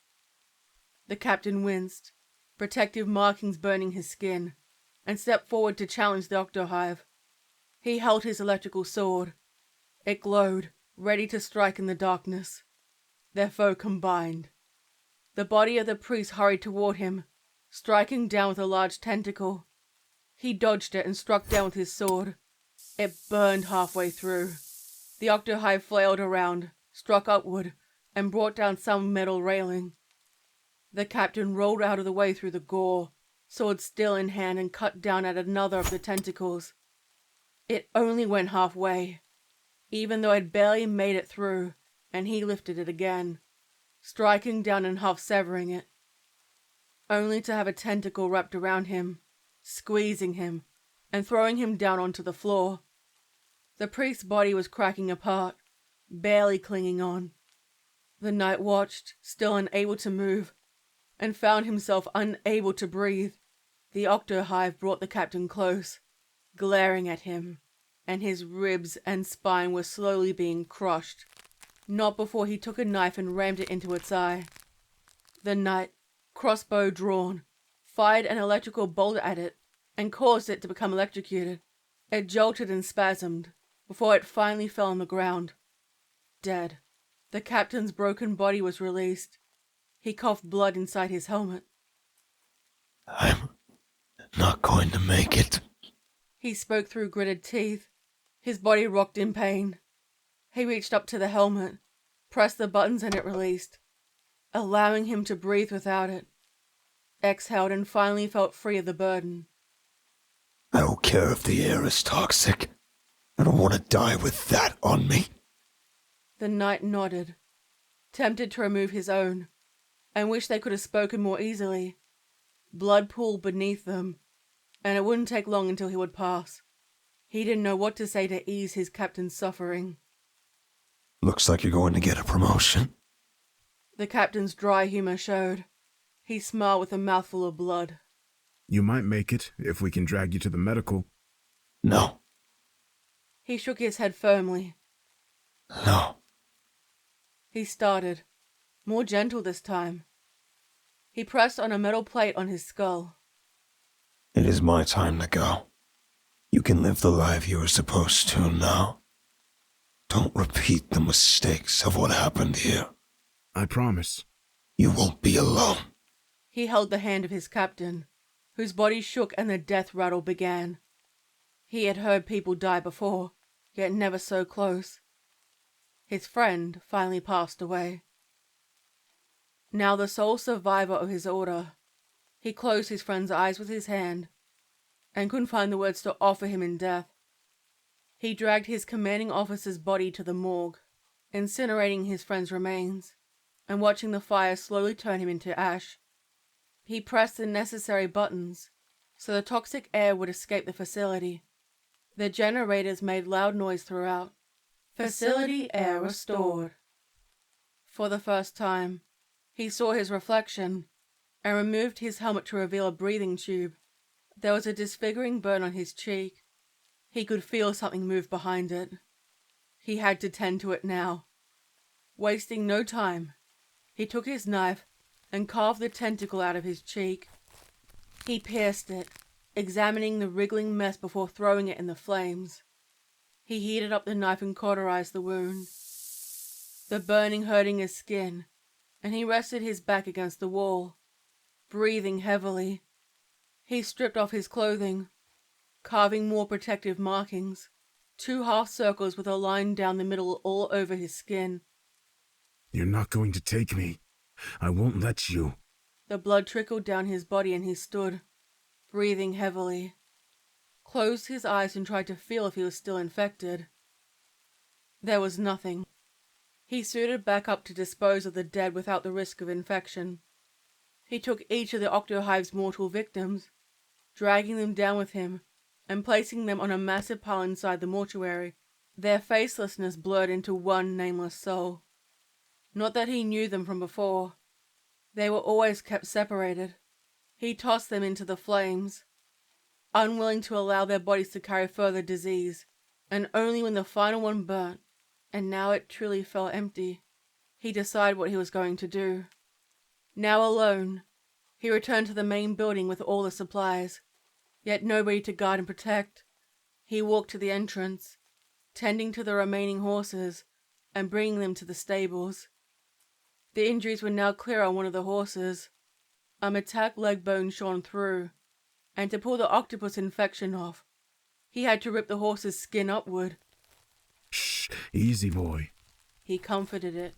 The captain winced, protective markings burning his skin, and stepped forward to challenge the Octohive. He held his electrical sword. It glowed, ready to strike in the darkness. Their foe combined. The body of the priest hurried toward him, striking down with a large tentacle. He dodged it and struck down with his sword. It burned halfway through. The Octohive flailed around, struck upward, and brought down some metal railing. The captain rolled out of the way through the gore, sword still in hand, and cut down at another of the tentacles. It only went halfway, even though it had barely made it through, and he lifted it again, striking down and half severing it, only to have a tentacle wrapped around him, squeezing him, and throwing him down onto the floor. The priest's body was cracking apart, barely clinging on. The knight watched, still unable to move, and found himself unable to breathe. The Octohive brought the captain close, glaring at him, and his ribs and spine were slowly being crushed, not before he took a knife and rammed it into its eye. The knight, crossbow drawn, fired an electrical bolt at it and caused it to become electrocuted. It jolted and spasmed before it finally fell on the ground, dead. The captain's broken body was released. He coughed blood inside his helmet. I'm not going to make it. He spoke through gritted teeth. His body rocked in pain. He reached up to the helmet, pressed the buttons, and it released, allowing him to breathe without it. Exhaled and finally felt free of the burden. I don't care if the air is toxic. I don't want to die with that on me. The knight nodded, tempted to remove his own, and wished they could have spoken more easily. Blood pooled beneath them, and it wouldn't take long until he would pass. He didn't know what to say to ease his captain's suffering. Looks like you're going to get a promotion. The captain's dry humor showed. He smiled with a mouthful of blood. You might make it if we can drag you to the medical. No. He shook his head firmly. No. He started, more gentle this time. He pressed on a metal plate on his skull. It is my time to go. You can live the life you were supposed to now. Don't repeat the mistakes of what happened here. I promise. You won't be alone. He held the hand of his captain, whose body shook and the death rattle began. He had heard people die before, yet never so close. His friend finally passed away. Now the sole survivor of his order, he closed his friend's eyes with his hand, and couldn't find the words to offer him in death. He dragged his commanding officer's body to the morgue, incinerating his friend's remains, and watching the fire slowly turn him into ash. He pressed the necessary buttons so the toxic air would escape the facility. The generators made loud noise throughout. Facility air restored. For the first time, he saw his reflection and removed his helmet to reveal a breathing tube. There was a disfiguring burn on his cheek. He could feel something move behind it. He had to tend to it now. Wasting no time, he took his knife and carved the tentacle out of his cheek. He pierced it, examining the wriggling mess before throwing it in the flames. He heated up the knife and cauterized the wound, the burning hurting his skin, and he rested his back against the wall, breathing heavily. He stripped off his clothing, carving more protective markings, 2 half circles with a line down the middle all over his skin. You're not going to take me. I won't let you. The blood trickled down his body and he stood, breathing heavily, closed his eyes and tried to feel if he was still infected. There was nothing. He suited back up to dispose of the dead without the risk of infection. He took each of the Octohive's mortal victims, dragging them down with him and placing them on a massive pile inside the mortuary. Their facelessness blurred into one nameless soul. Not that he knew them from before. They were always kept separated. He tossed them into the flames, unwilling to allow their bodies to carry further disease, and only when the final one burnt, and now it truly felt empty, he decided what he was going to do. Now alone, he returned to the main building with all the supplies, yet nobody to guard and protect. He walked to the entrance, tending to the remaining horses and bringing them to the stables. The injuries were now clear on one of the horses. A metallic leg bone shone through, and to pull the octopus infection off, he had to rip the horse's skin upward. Shh, easy boy. He comforted it,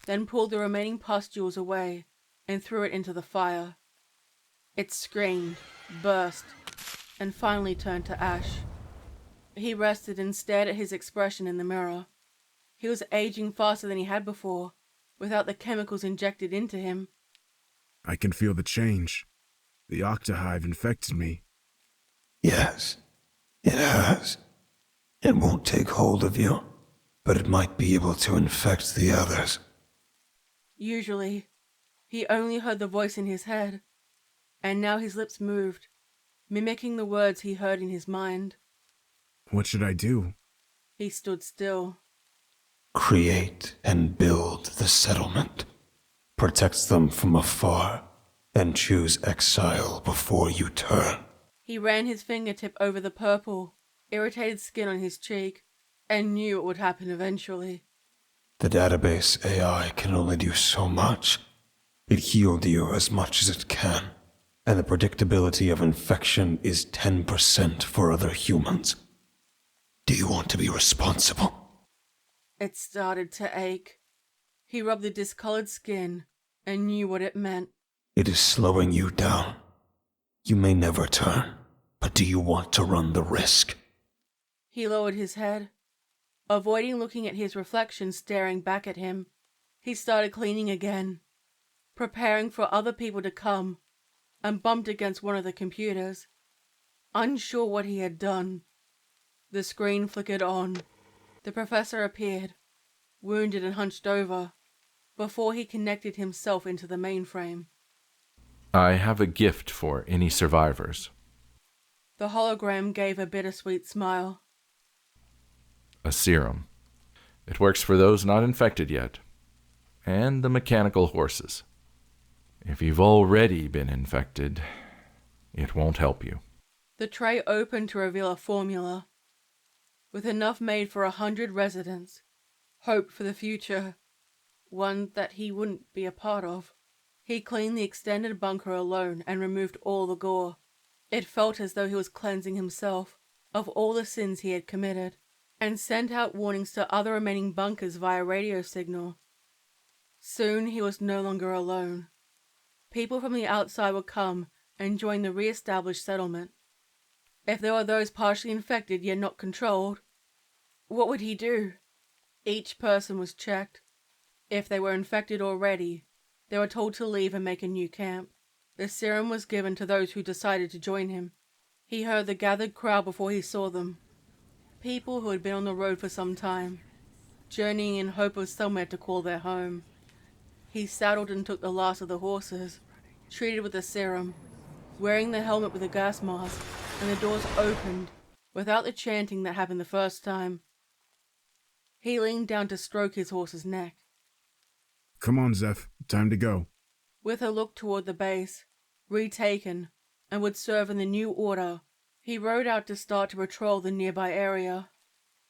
then pulled the remaining pustules away and threw it into the fire. It screamed, burst, and finally turned to ash. He rested and stared at his expression in the mirror. He was aging faster than he had before, without the chemicals injected into him. I can feel the change. The octahive infected me. Yes, it has. It won't take hold of you, but it might be able to infect the others. Usually, he only heard the voice in his head, and now his lips moved, mimicking the words he heard in his mind. What should I do? He stood still. Create and build the settlement. Protect them from afar, and choose exile before you turn. He ran his fingertip over the purple, irritated skin on his cheek, and knew it would happen eventually. The database AI can only do so much. It healed you as much as it can, and the predictability of infection is 10% for other humans. Do you want to be responsible? It started to ache. He rubbed the discolored skin and knew what it meant. It is slowing you down. You may never turn, but do you want to run the risk? He lowered his head, avoiding looking at his reflection staring back at him. He started cleaning again, preparing for other people to come, and bumped against one of the computers, unsure what he had done. The screen flickered on. The professor appeared, wounded and hunched over, before he connected himself into the mainframe. I have a gift for any survivors. The hologram gave a bittersweet smile. A serum. It works for those not infected yet. And the mechanical horses. If you've already been infected, it won't help you. The tray opened to reveal a formula, with enough made for 100 residents. Hope for the future, one that he wouldn't be a part of. He cleaned the extended bunker alone and removed all the gore. It felt as though he was cleansing himself of all the sins he had committed, and sent out warnings to other remaining bunkers via radio signal. Soon he was no longer alone. People from the outside would come and join the re-established settlement. If there were those partially infected yet not controlled, what would he do? Each person was checked. If they were infected already, they were told to leave and make a new camp. The serum was given to those who decided to join him. He heard the gathered crowd before he saw them. People who had been on the road for some time, journeying in hope of somewhere to call their home. He saddled and took the last of the horses, treated with the serum, wearing the helmet with the gas mask, and the doors opened without the chanting that happened the first time. He leaned down to stroke his horse's neck. Come on, Zeph. Time to go. With a look toward the base, retaken, and would serve in the new order, he rode out to start to patrol the nearby area,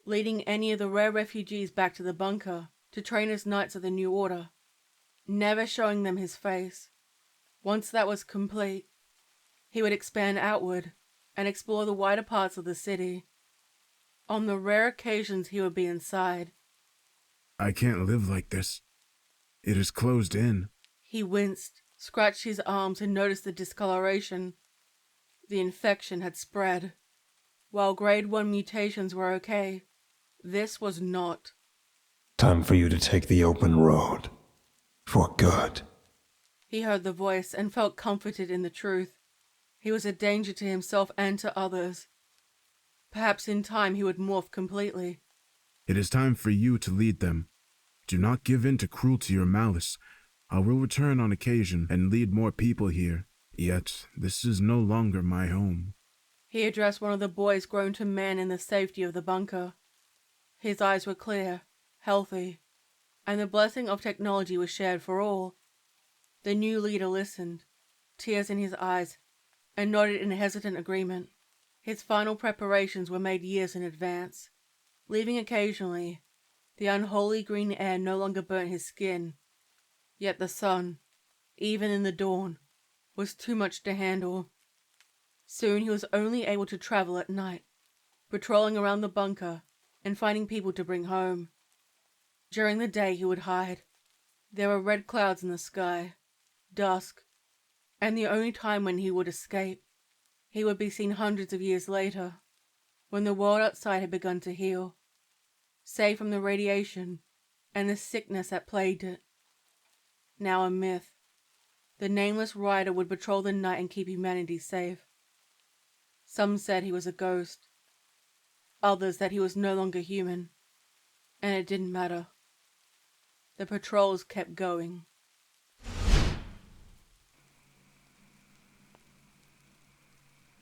leading any of the rare refugees back to the bunker to train as knights of the new order, never showing them his face. Once that was complete, he would expand outward and explore the wider parts of the city. On the rare occasions he would be inside. I can't live like this. It is closed in. He winced, scratched his arms, and noticed the discoloration. The infection had spread. While grade 1 mutations were okay, this was not. Time for you to take the open road. For good. He heard the voice and felt comforted in the truth. He was a danger to himself and to others. Perhaps in time he would morph completely. It is time for you to lead them. Do not give in to cruelty or malice. I will return on occasion and lead more people here, yet this is no longer my home. He addressed one of the boys grown to man in the safety of the bunker. His eyes were clear, healthy, and the blessing of technology was shared for all. The new leader listened, tears in his eyes, and nodded in hesitant agreement. His final preparations were made years in advance. Leaving occasionally, the unholy green air no longer burnt his skin. Yet the sun, even in the dawn, was too much to handle. Soon he was only able to travel at night, patrolling around the bunker and finding people to bring home. During the day he would hide. There were red clouds in the sky, dusk, and the only time when he would escape, he would be seen hundreds of years later, when the world outside had begun to heal, safe from the radiation and the sickness that plagued it. Now a myth, the nameless rider would patrol the night and keep humanity safe. Some said he was a ghost, others that he was no longer human, and it didn't matter. The patrols kept going.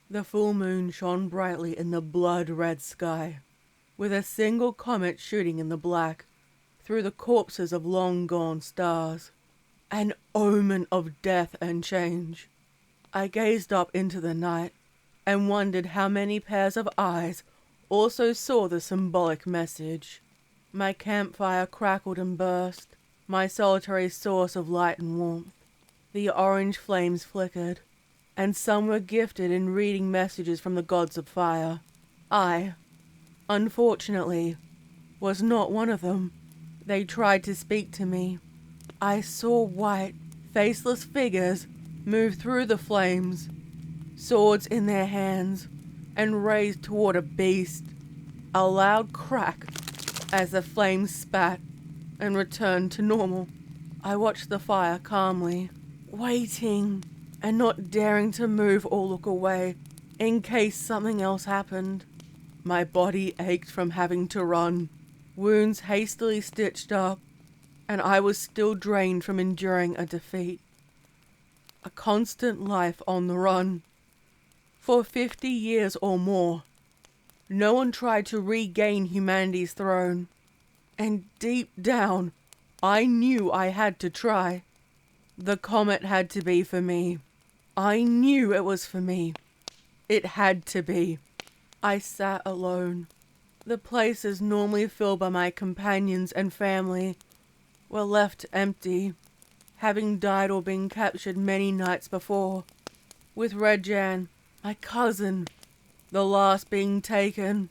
The full moon shone brightly in the blood-red sky, with a single comet shooting in the black through the corpses of long-gone stars. An omen of death and change. I gazed up into the night and wondered how many pairs of eyes also saw the symbolic message. My campfire crackled and burst, my solitary source of light and warmth. The orange flames flickered, and some were gifted in reading messages from the gods of fire. I, unfortunately, was not one of them. They tried to speak to me. I saw white, faceless figures move through the flames, swords in their hands, and raised toward a beast. A loud crack as the flames spat and returned to normal. I watched the fire calmly, waiting and not daring to move or look away in case something else happened. My body ached from having to run, wounds hastily stitched up, and I was still drained from enduring a defeat. A constant life on the run. For 50 years or more, no one tried to regain humanity's throne. And deep down, I knew I had to try. The comet had to be for me. I knew it was for me. It had to be. I sat alone. The places normally filled by my companions and family were left empty, having died or been captured many nights before, with Red Jan, my cousin, the last being taken,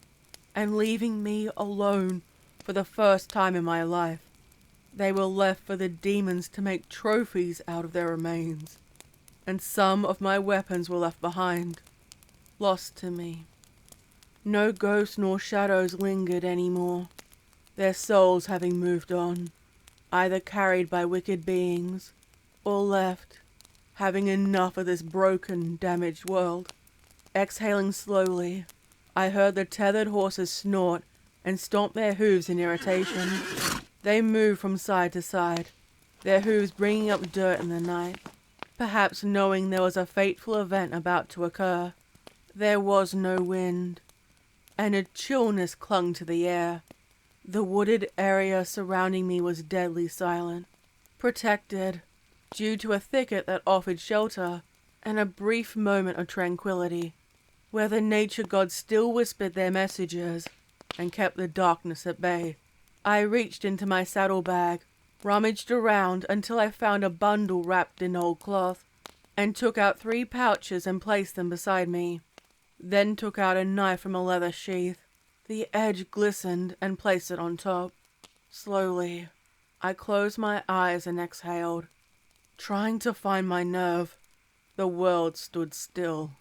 and leaving me alone for the first time in my life. They were left for the demons to make trophies out of their remains, and some of my weapons were left behind, lost to me. No ghosts nor shadows lingered anymore, their souls having moved on, either carried by wicked beings, or left, having enough of this broken, damaged world. Exhaling slowly, I heard the tethered horses snort and stomp their hooves in irritation. They moved from side to side, their hooves bringing up dirt in the night, perhaps knowing there was a fateful event about to occur. There was no wind, and a chillness clung to the air. The wooded area surrounding me was deadly silent, protected, due to a thicket that offered shelter, and a brief moment of tranquility, where the nature gods still whispered their messages and kept the darkness at bay. I reached into my saddlebag, rummaged around until I found a bundle wrapped in old cloth, and took out 3 pouches and placed them beside me. Then took out a knife from a leather sheath. The edge glistened and placed it on top. Slowly, I closed my eyes and exhaled, trying to find my nerve. The world stood still.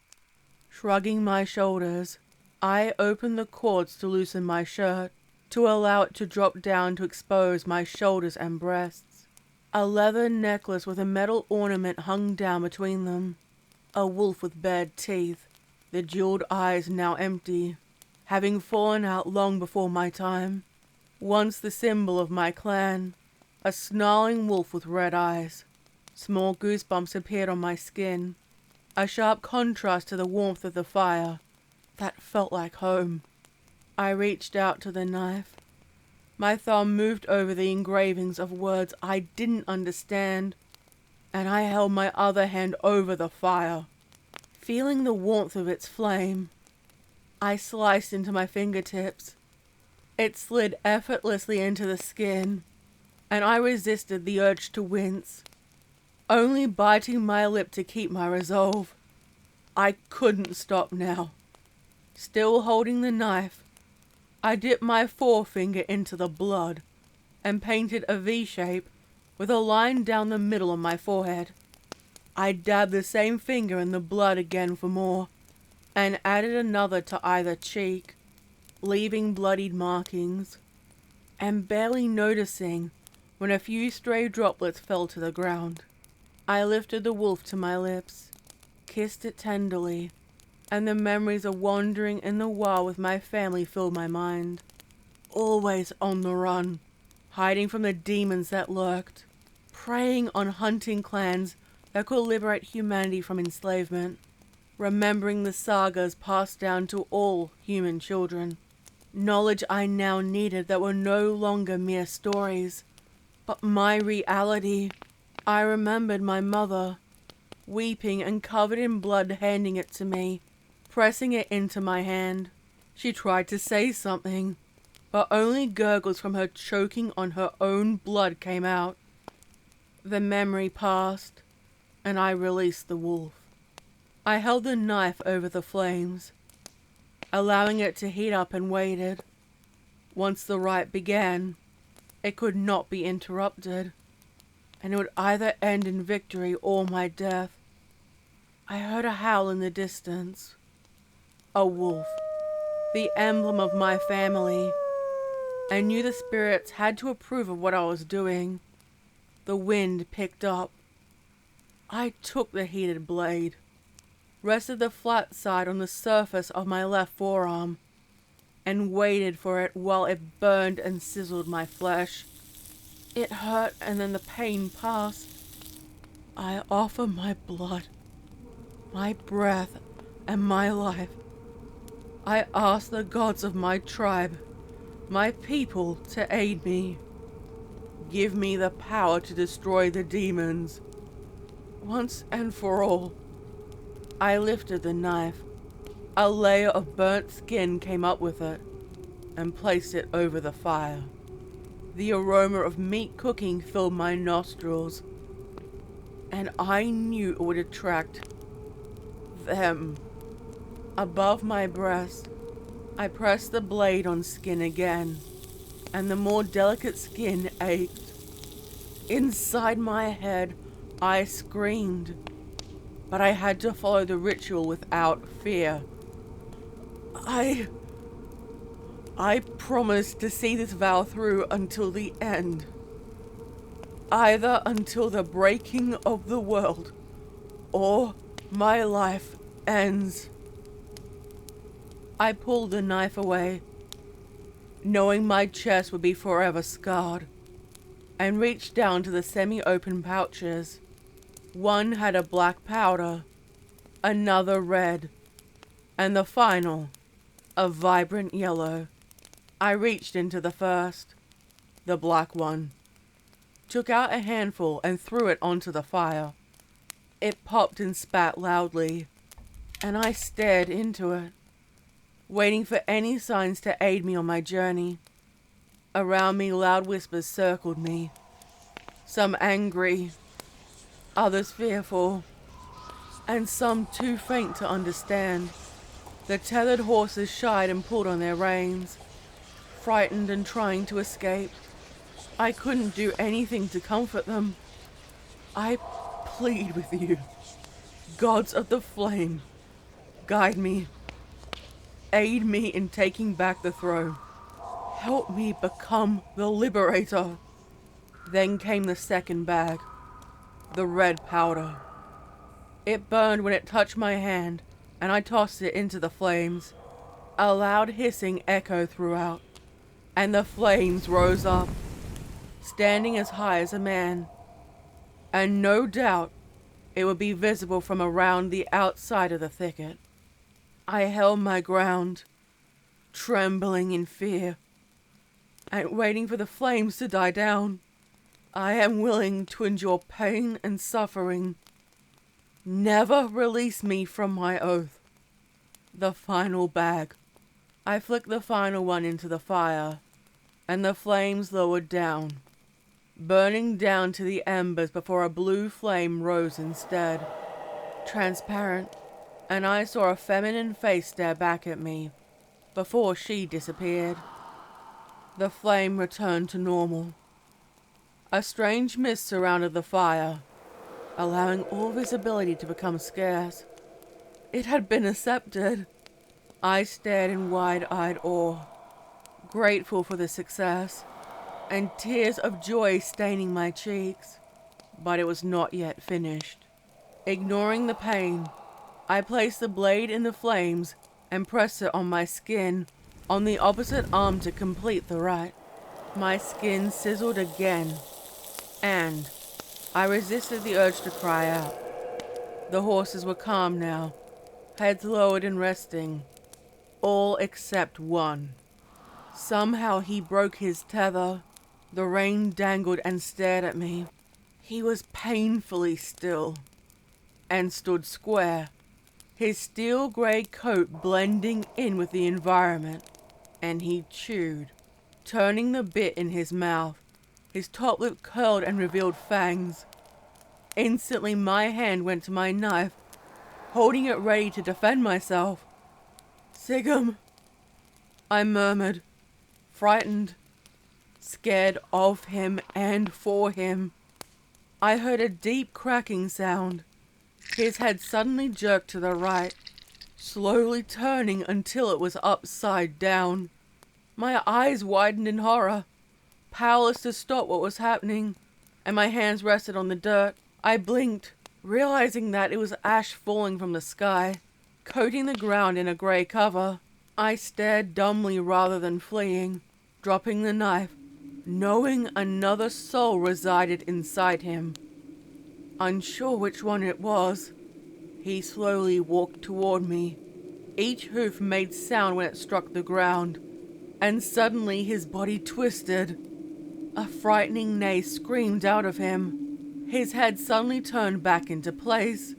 Shrugging my shoulders, I opened the cords to loosen my shirt, to allow it to drop down to expose my shoulders and breasts. A leather necklace with a metal ornament hung down between them. A wolf with bared teeth, the jeweled eyes now empty, having fallen out long before my time. Once the symbol of my clan, a snarling wolf with red eyes. Small goosebumps appeared on my skin, a sharp contrast to the warmth of the fire that felt like home. I reached out to the knife. My thumb moved over the engravings of words I didn't understand, and I held my other hand over the fire. Feeling the warmth of its flame, I sliced into my fingertips. It slid effortlessly into the skin, and I resisted the urge to wince, only biting my lip to keep my resolve. I couldn't stop now. Still holding the knife, I dipped my forefinger into the blood and painted a V shape with a line down the middle of my forehead. I dabbed the same finger in the blood again for more, and added another to either cheek, leaving bloodied markings, and barely noticing when a few stray droplets fell to the ground. I lifted the wolf to my lips, kissed it tenderly, and the memories of wandering in the wild with my family filled my mind. Always on the run, hiding from the demons that lurked, preying on hunting clans that could liberate humanity from enslavement, remembering the sagas passed down to all human children. Knowledge I now needed that were no longer mere stories, but my reality. I remembered my mother, weeping and covered in blood, handing it to me, pressing it into my hand. She tried to say something, but only gurgles from her choking on her own blood came out. The memory passed, and I released the wolf. I held the knife over the flames, allowing it to heat up, and waited. Once the rite began, it could not be interrupted, and it would either end in victory or my death. I heard a howl in the distance. A wolf, the emblem of my family. I knew the spirits had to approve of what I was doing. The wind picked up. I took the heated blade, rested the flat side on the surface of my left forearm, and waited for it while it burned and sizzled my flesh. It hurt, and then the pain passed. I offer my blood, my breath, and my life. I ask the gods of my tribe, my people, to aid me. Give me the power to destroy the demons, once and for all. I lifted the knife. A layer of burnt skin came up with it, and placed it over the fire. The aroma of meat cooking filled my nostrils, and I knew it would attract them. Above my breast, I pressed the blade on skin again, and the more delicate skin ached. Inside my head, I screamed, but I had to follow the ritual without fear. I promised to see this vow through until the end. Either until the breaking of the world, or my life ends. I pulled the knife away, knowing my chest would be forever scarred, and reached down to the semi-open pouches. One had a black powder, another red, and the final, a vibrant yellow. I reached into the first, the black one, took out a handful and threw it onto the fire. It popped and spat loudly, and I stared into it, waiting for any signs to aid me on my journey. Around me, loud whispers circled me, some angry, others fearful, and some too faint to understand. The tethered horses shied and pulled on their reins, frightened and trying to escape. I couldn't do anything to comfort them. I plead with you, gods of the flame, guide me. Aid me in taking back the throne. Help me become the liberator. Then came the second bag, the red powder. It burned when it touched my hand, and I tossed it into the flames. A loud hissing echoed throughout, and the flames rose up, standing as high as a man. And no doubt, it would be visible from around the outside of the thicket. I held my ground, trembling in fear, and waiting for the flames to die down. I am willing to endure pain and suffering. Never release me from my oath. The final bag. I flicked the final one into the fire, and the flames lowered down, burning down to the embers before a blue flame rose instead, transparent, and I saw a feminine face stare back at me before she disappeared. The flame returned to normal. A strange mist surrounded the fire, allowing all visibility to become scarce. It had been accepted. I stared in wide-eyed awe, grateful for the success, and tears of joy staining my cheeks. But it was not yet finished. Ignoring the pain, I placed the blade in the flames and pressed it on my skin on the opposite arm to complete the rite. My skin sizzled again, and I resisted the urge to cry out. The horses were calm now, heads lowered and resting, all except one. Somehow he broke his tether. The rein dangled and stared at me. He was painfully still, and stood square, his steel grey coat blending in with the environment, and he chewed, turning the bit in his mouth, his top lip curled and revealed fangs. Instantly my hand went to my knife, holding it ready to defend myself. "Sigum," I murmured, frightened, scared of him and for him. I heard a deep cracking sound. His head suddenly jerked to the right, slowly turning until it was upside down. My eyes widened in horror, powerless to stop what was happening, and my hands rested on the dirt. I blinked, realizing that it was ash falling from the sky, coating the ground in a grey cover. I stared dumbly rather than fleeing, dropping the knife, knowing another soul resided inside him. Unsure which one it was, he slowly walked toward me. Each hoof made sound when it struck the ground, and suddenly his body twisted. A frightening neigh screamed out of him. His head suddenly turned back into place.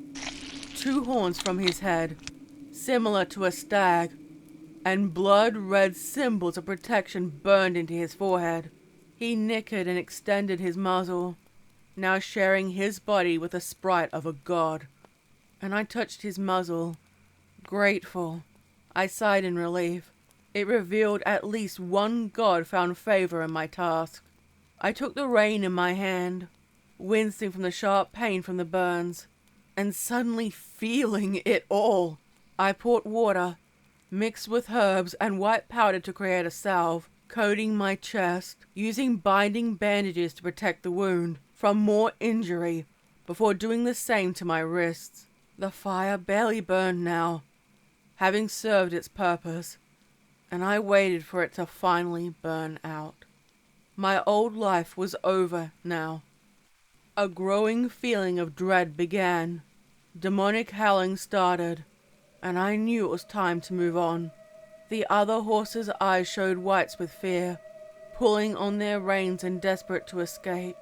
2 horns from his head, similar to a stag, and blood-red symbols of protection burned into his forehead. He nickered and extended his muzzle, now sharing his body with the sprite of a god. And I touched his muzzle, grateful. I sighed in relief. It revealed at least one god found favor in my task. I took the rein in my hand, wincing from the sharp pain from the burns, and suddenly feeling it all. I poured water, mixed with herbs and white powder to create a salve, coating my chest, using binding bandages to protect the wound from more injury before doing the same to my wrists. The fire barely burned now, having served its purpose, and I waited for it to finally burn out. My old life was over now. A growing feeling of dread began. Demonic howling started, and I knew it was time to move on. The other horses' eyes showed whites with fear, pulling on their reins and desperate to escape.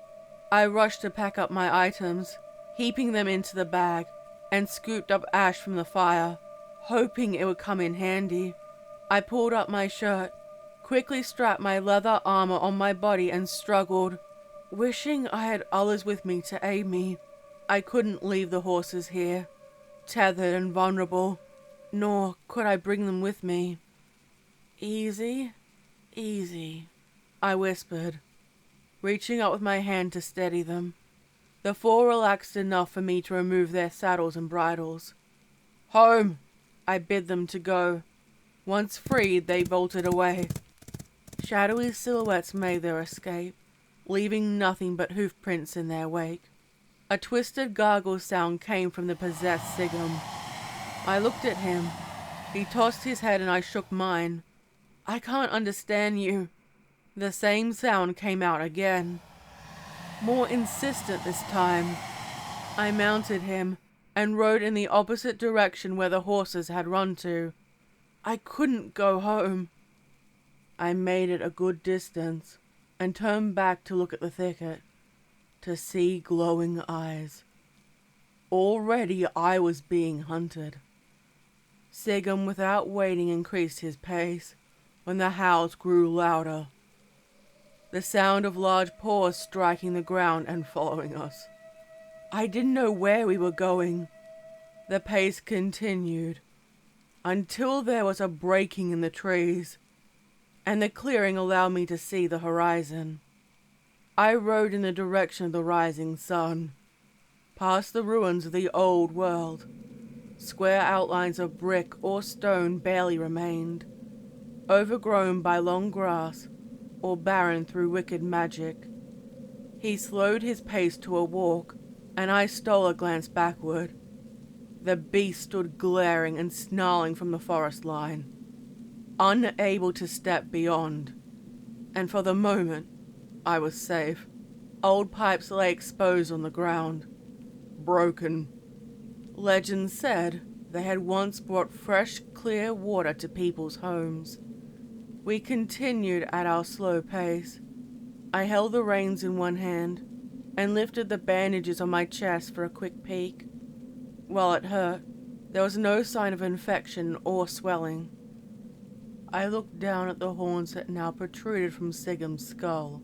I rushed to pack up my items, heaping them into the bag, and scooped up ash from the fire, hoping it would come in handy. I pulled up my shirt, quickly strapped my leather armor on my body and struggled, wishing I had others with me to aid me. I couldn't leave the horses here, tethered and vulnerable, nor could I bring them with me. "Easy, easy," I whispered, reaching up with my hand to steady them. The 4 relaxed enough for me to remove their saddles and bridles. "Home!" I bid them to go. Once freed, they bolted away. Shadowy silhouettes made their escape, leaving nothing but hoof prints in their wake. A twisted gargle sound came from the possessed Sigum. I looked at him. He tossed his head and I shook mine. I can't understand you. The same sound came out again. More insistent this time. I mounted him and rode in the opposite direction where the horses had run to. I couldn't go home. I made it a good distance and turned back to look at the thicket, to see glowing eyes. Already I was being hunted. Sigum, without waiting, increased his pace when the howls grew louder. The sound of large paws striking the ground and following us. I didn't know where we were going. The pace continued until there was a breaking in the trees, and the clearing allowed me to see the horizon. I rode in the direction of the rising sun, past the ruins of the old world. Square outlines of brick or stone barely remained, overgrown by long grass or barren through wicked magic. He slowed his pace to a walk, and I stole a glance backward. The beast stood glaring and snarling from the forest line, unable to step beyond, and for the moment, I was safe. Old pipes lay exposed on the ground, broken. Legend said they had once brought fresh, clear water to people's homes. We continued at our slow pace. I held the reins in one hand and lifted the bandages on my chest for a quick peek. While it hurt, there was no sign of infection or swelling. I looked down at the horns that now protruded from Sigum's skull,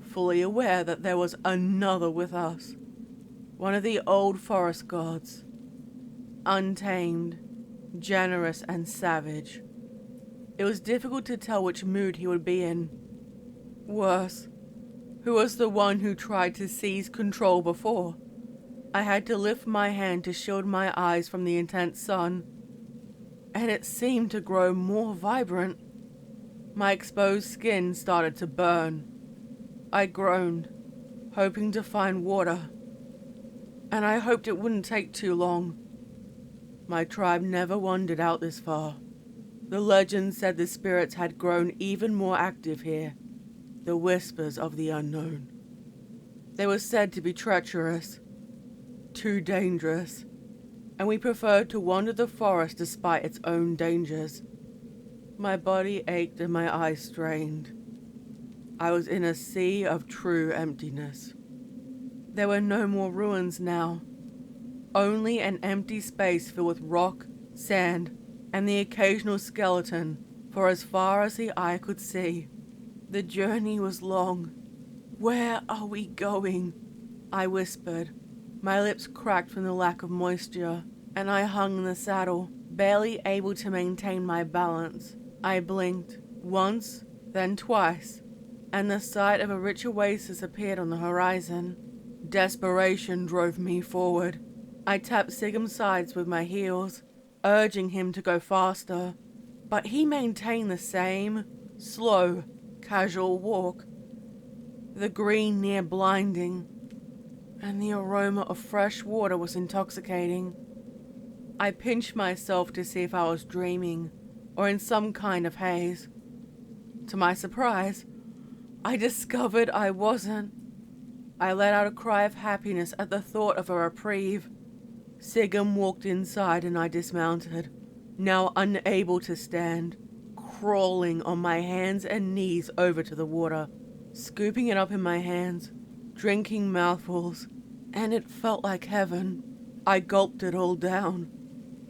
fully aware that there was another with us, one of the old forest gods, untamed, generous, and savage. It was difficult to tell which mood he would be in. Worse, who was the one who tried to seize control before? I had to lift my hand to shield my eyes from the intense sun, and it seemed to grow more vibrant. My exposed skin started to burn. I groaned, hoping to find water, and I hoped it wouldn't take too long. My tribe never wandered out this far. The legend said the spirits had grown even more active here, the whispers of the unknown. They were said to be treacherous, too dangerous, and we preferred to wander the forest despite its own dangers. My body ached and my eyes strained. I was in a sea of true emptiness. There were no more ruins now, only an empty space filled with rock, sand, and the occasional skeleton for as far as the eye could see. The journey was long. Where are we going? I whispered. My lips cracked from the lack of moisture, and I hung in the saddle, barely able to maintain my balance. I blinked, once, then twice, and the sight of a rich oasis appeared on the horizon. Desperation drove me forward. I tapped Sigum's sides with my heels, urging him to go faster, but he maintained the same, slow, casual walk. The green near blinding, and the aroma of fresh water was intoxicating. I pinched myself to see if I was dreaming, or in some kind of haze. To my surprise, I discovered I wasn't. I let out a cry of happiness at the thought of a reprieve. Sigum walked inside and I dismounted, now unable to stand, crawling on my hands and knees over to the water, scooping it up in my hands, drinking mouthfuls, and it felt like heaven. I gulped it all down.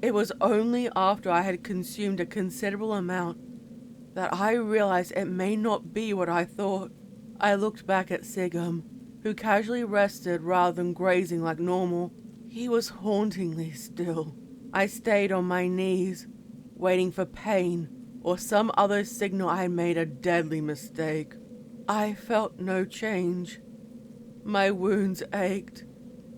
It was only after I had consumed a considerable amount that I realized it may not be what I thought. I looked back at Sigum, who casually rested rather than grazing like normal. He was hauntingly still. I stayed on my knees, waiting for pain or some other signal I had made a deadly mistake. I felt no change. My wounds ached.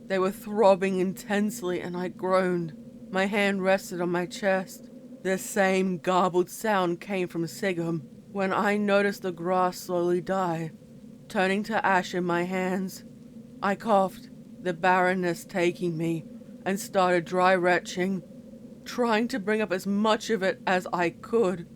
They were throbbing intensely and I groaned. My hand rested on my chest. The same garbled sound came from Sigum when I noticed the grass slowly die, turning to ash in my hands. I coughed, the barrenness taking me, and started dry retching, trying to bring up as much of it as I could.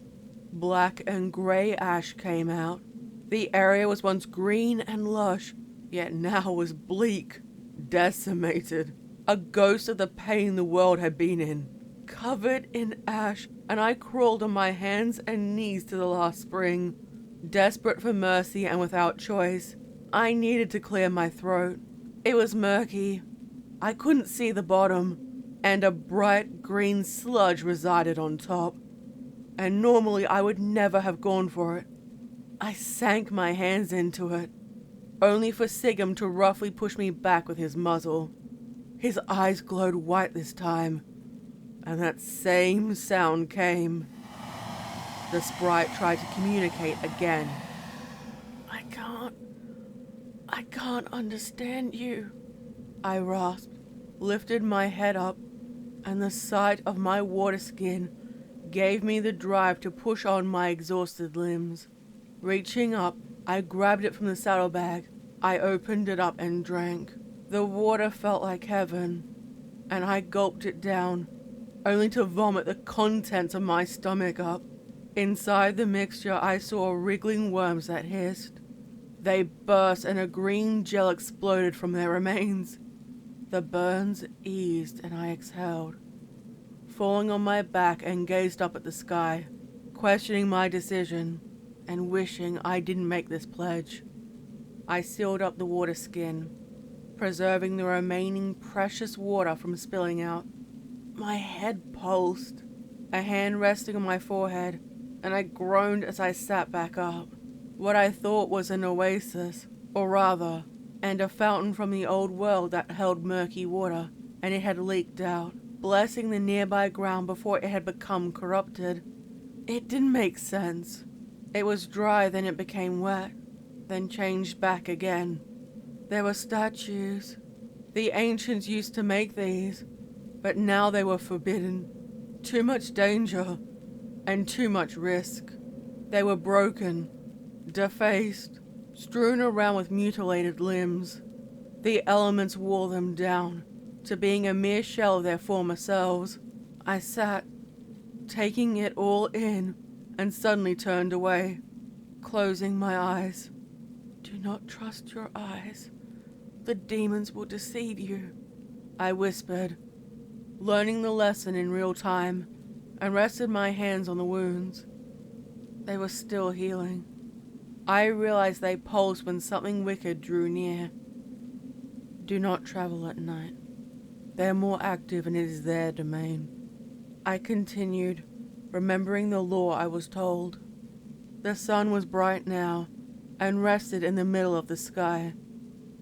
Black and grey ash came out. The area was once green and lush, yet now was bleak, decimated, a ghost of the pain the world had been in, covered in ash, and I crawled on my hands and knees to the last spring. Desperate for mercy and without choice, I needed to clear my throat. It was murky. I couldn't see the bottom, and a bright green sludge resided on top. And normally I would never have gone for it. I sank my hands into it, only for Sigum to roughly push me back with his muzzle. His eyes glowed white this time, and that same sound came. The sprite tried to communicate again. I can't understand you, I rasped, lifted my head up, and the sight of my water skin gave me the drive to push on my exhausted limbs. Reaching up, I grabbed it from the saddlebag. I opened it up and drank. The water felt like heaven, and I gulped it down, only to vomit the contents of my stomach up. Inside the mixture, I saw wriggling worms that hissed. They burst and a green gel exploded from their remains. The burns eased and I exhaled, falling on my back and gazed up at the sky, questioning my decision and wishing I didn't make this pledge. I sealed up the water skin, preserving the remaining precious water from spilling out. My head pulsed, a hand resting on my forehead, and I groaned as I sat back up. What I thought was an oasis, or rather, and a fountain from the old world that held murky water, and it had leaked out, blessing the nearby ground before it had become corrupted. It didn't make sense. It was dry, then it became wet, then changed back again. There were statues. The ancients used to make these, but now they were forbidden. Too much danger, and too much risk. They were broken, defaced, strewn around with mutilated limbs. The elements wore them down to being a mere shell of their former selves. I sat, taking it all in, and suddenly turned away, closing my eyes. Do not trust your eyes. The demons will deceive you, I whispered, learning the lesson in real time, and rested my hands on the wounds. They were still healing. I realized they pulsed when something wicked drew near. Do not travel at night. They are more active and it is their domain. I continued, remembering the lore I was told. The sun was bright now, and rested in the middle of the sky.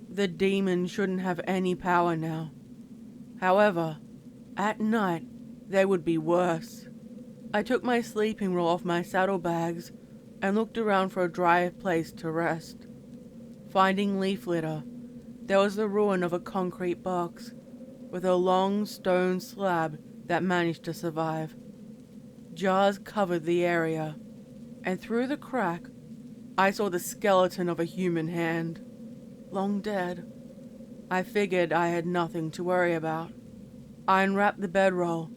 The demons shouldn't have any power now. However, at night, they would be worse. I took my sleeping roll off my saddlebags and looked around for a dry place to rest. Finding leaf litter, there was the ruin of a concrete box with a long stone slab that managed to survive. Jars covered the area, and through the crack, I saw the skeleton of a human hand, long dead. I figured I had nothing to worry about. I unwrapped the bedroll,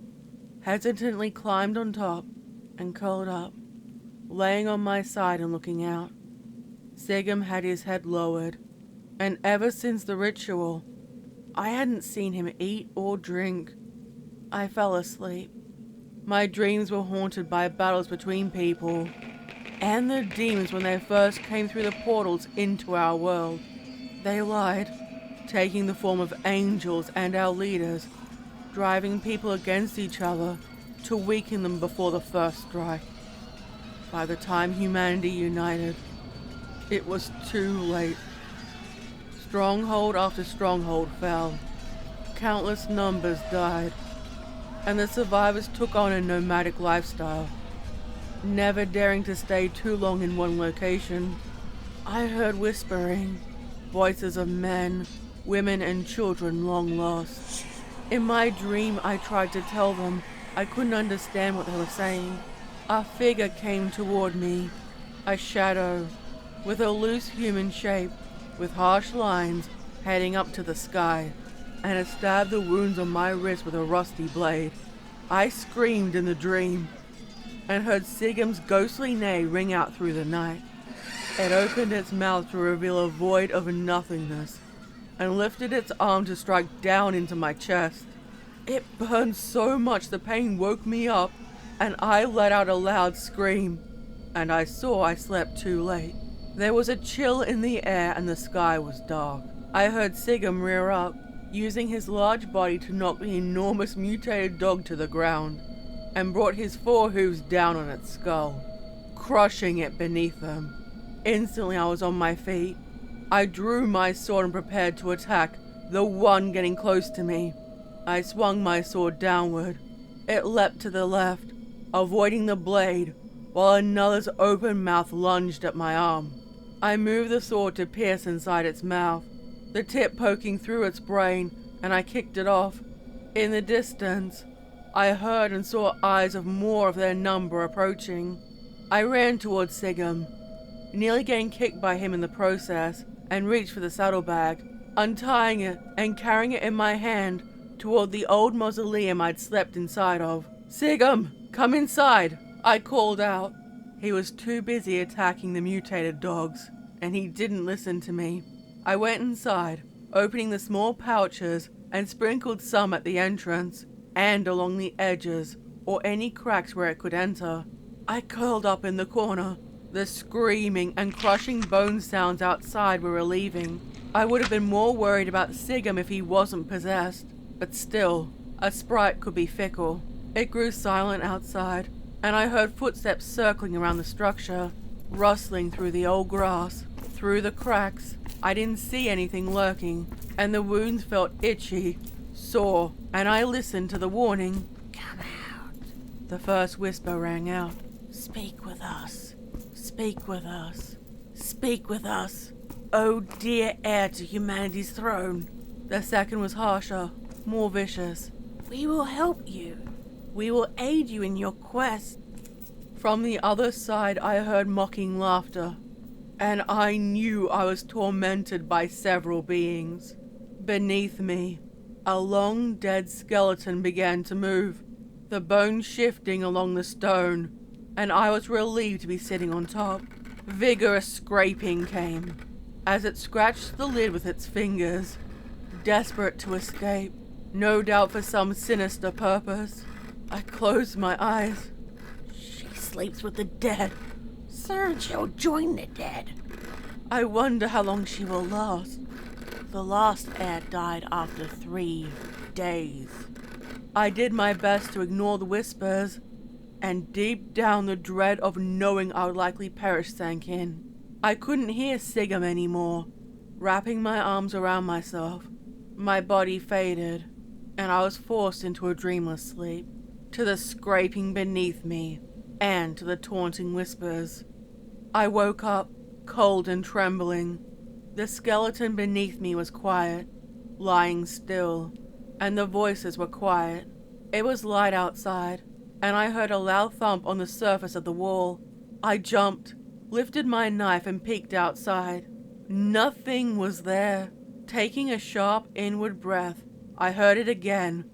hesitantly climbed on top, and curled up, laying on my side and looking out. Sigum had his head lowered, and ever since the ritual, I hadn't seen him eat or drink. I fell asleep. My dreams were haunted by battles between people and the demons when they first came through the portals into our world. They lied, taking the form of angels and our leaders, driving people against each other to weaken them before the first strike. By the time humanity united, it was too late. Stronghold after stronghold fell. Countless numbers died, and the survivors took on a nomadic lifestyle, never daring to stay too long in one location. I heard whispering, voices of men, women, and children long lost. In my dream, I tried to tell them I couldn't understand what they were saying. A figure came toward me, a shadow, with a loose human shape, with harsh lines heading up to the sky, and it stabbed the wounds on my wrist with a rusty blade. I screamed in the dream, and heard Sigum's ghostly neigh ring out through the night. It opened its mouth to reveal a void of nothingness, and lifted its arm to strike down into my chest. It burned so much the pain woke me up, and I let out a loud scream, and I saw I slept too late. There was a chill in the air and the sky was dark. I heard Sigum rear up, using his large body to knock the enormous mutated dog to the ground, and brought his 4 hooves down on its skull, crushing it beneath them. Instantly I was on my feet. I drew my sword and prepared to attack the one getting close to me. I swung my sword downward. It leapt to the left, avoiding the blade, while another's open mouth lunged at my arm. I moved the sword to pierce inside its mouth, the tip poking through its brain, and I kicked it off. In the distance, I heard and saw eyes of more of their number approaching. I ran towards Sigum, nearly getting kicked by him in the process, and reached for the saddlebag, untying it and carrying it in my hand toward the old mausoleum I'd slept inside of. "Sigum, come inside," I called out. He was too busy attacking the mutated dogs, and he didn't listen to me. I went inside, opening the small pouches and sprinkled some at the entrance and along the edges or any cracks where it could enter. I curled up in the corner. The screaming and crushing bone sounds outside were relieving. I would have been more worried about Sigum if he wasn't possessed, but still, a sprite could be fickle. It grew silent outside, and I heard footsteps circling around the structure, rustling through the old grass, through the cracks. I didn't see anything lurking, and the wounds felt itchy, sore, and I listened to the warning. "Come out." The first whisper rang out. "Speak with us. Speak with us. Speak with us, O dear heir to humanity's throne." The second was harsher, more vicious. "We will help you. We will aid you in your quest." From the other side I heard mocking laughter, and I knew I was tormented by several beings. Beneath me, a long dead skeleton began to move, the bones shifting along the stone, and I was relieved to be sitting on top. Vigorous scraping came, as it scratched the lid with its fingers, desperate to escape, no doubt for some sinister purpose. I closed my eyes. "She sleeps with the dead. Soon she'll join the dead. I wonder how long she will last. The last heir died after 3 days." I did my best to ignore the whispers, and deep down the dread of knowing I would likely perish sank in. I couldn't hear Sigum anymore. Wrapping my arms around myself, my body faded, and I was forced into a dreamless sleep, to the scraping beneath me, and to the taunting whispers. I woke up, cold and trembling. The skeleton beneath me was quiet, lying still, and the voices were quiet. It was light outside, and I heard a loud thump on the surface of the wall. I jumped, lifted my knife, and peeked outside. Nothing was there. Taking a sharp inward breath, I heard it again,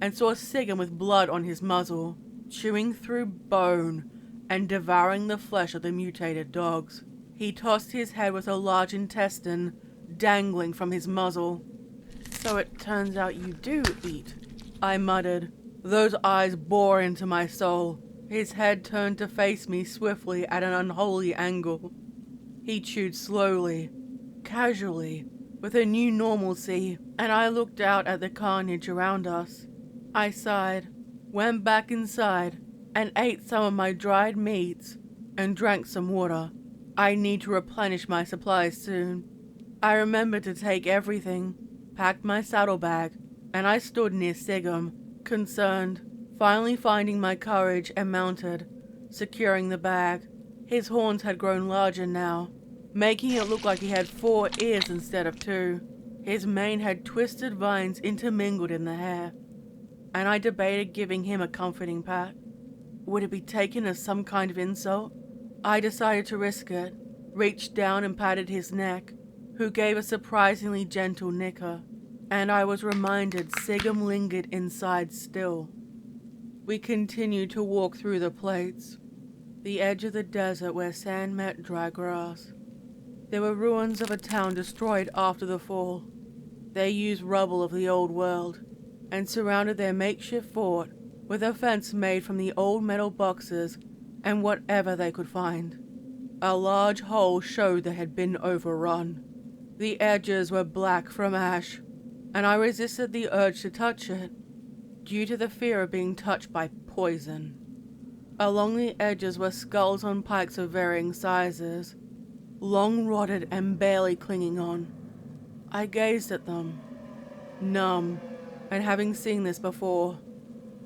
and saw Sigum with blood on his muzzle, chewing through bone and devouring the flesh of the mutated dogs. He tossed his head with a large intestine dangling from his muzzle. "So it turns out you do eat," I muttered. Those eyes bore into my soul. His head turned to face me swiftly at an unholy angle. He chewed slowly, casually, with a new normalcy, and I looked out at the carnage around us. I sighed, went back inside, and ate some of my dried meats and drank some water. I need to replenish my supplies soon. I remembered to take everything, packed my saddlebag, and I stood near Sigum, concerned, finally finding my courage and mounted, securing the bag. His horns had grown larger now, making it look like he had 4 ears instead of 2. His mane had twisted vines intermingled in the hair, and I debated giving him a comforting pat. Would it be taken as some kind of insult? I decided to risk it, reached down and patted his neck, who gave a surprisingly gentle nicker, and I was reminded Sigum lingered inside still. We continued to walk through the plates, the edge of the desert where sand met dry grass. There were ruins of a town destroyed after the fall. They used rubble of the old world, and surrounded their makeshift fort with a fence made from the old metal boxes and whatever they could find. A large hole showed they had been overrun. The edges were black from ash, and I resisted the urge to touch it, due to the fear of being touched by poison. Along the edges were skulls on pikes of varying sizes, long rotted and barely clinging on. I gazed at them, numb, and having seen this before,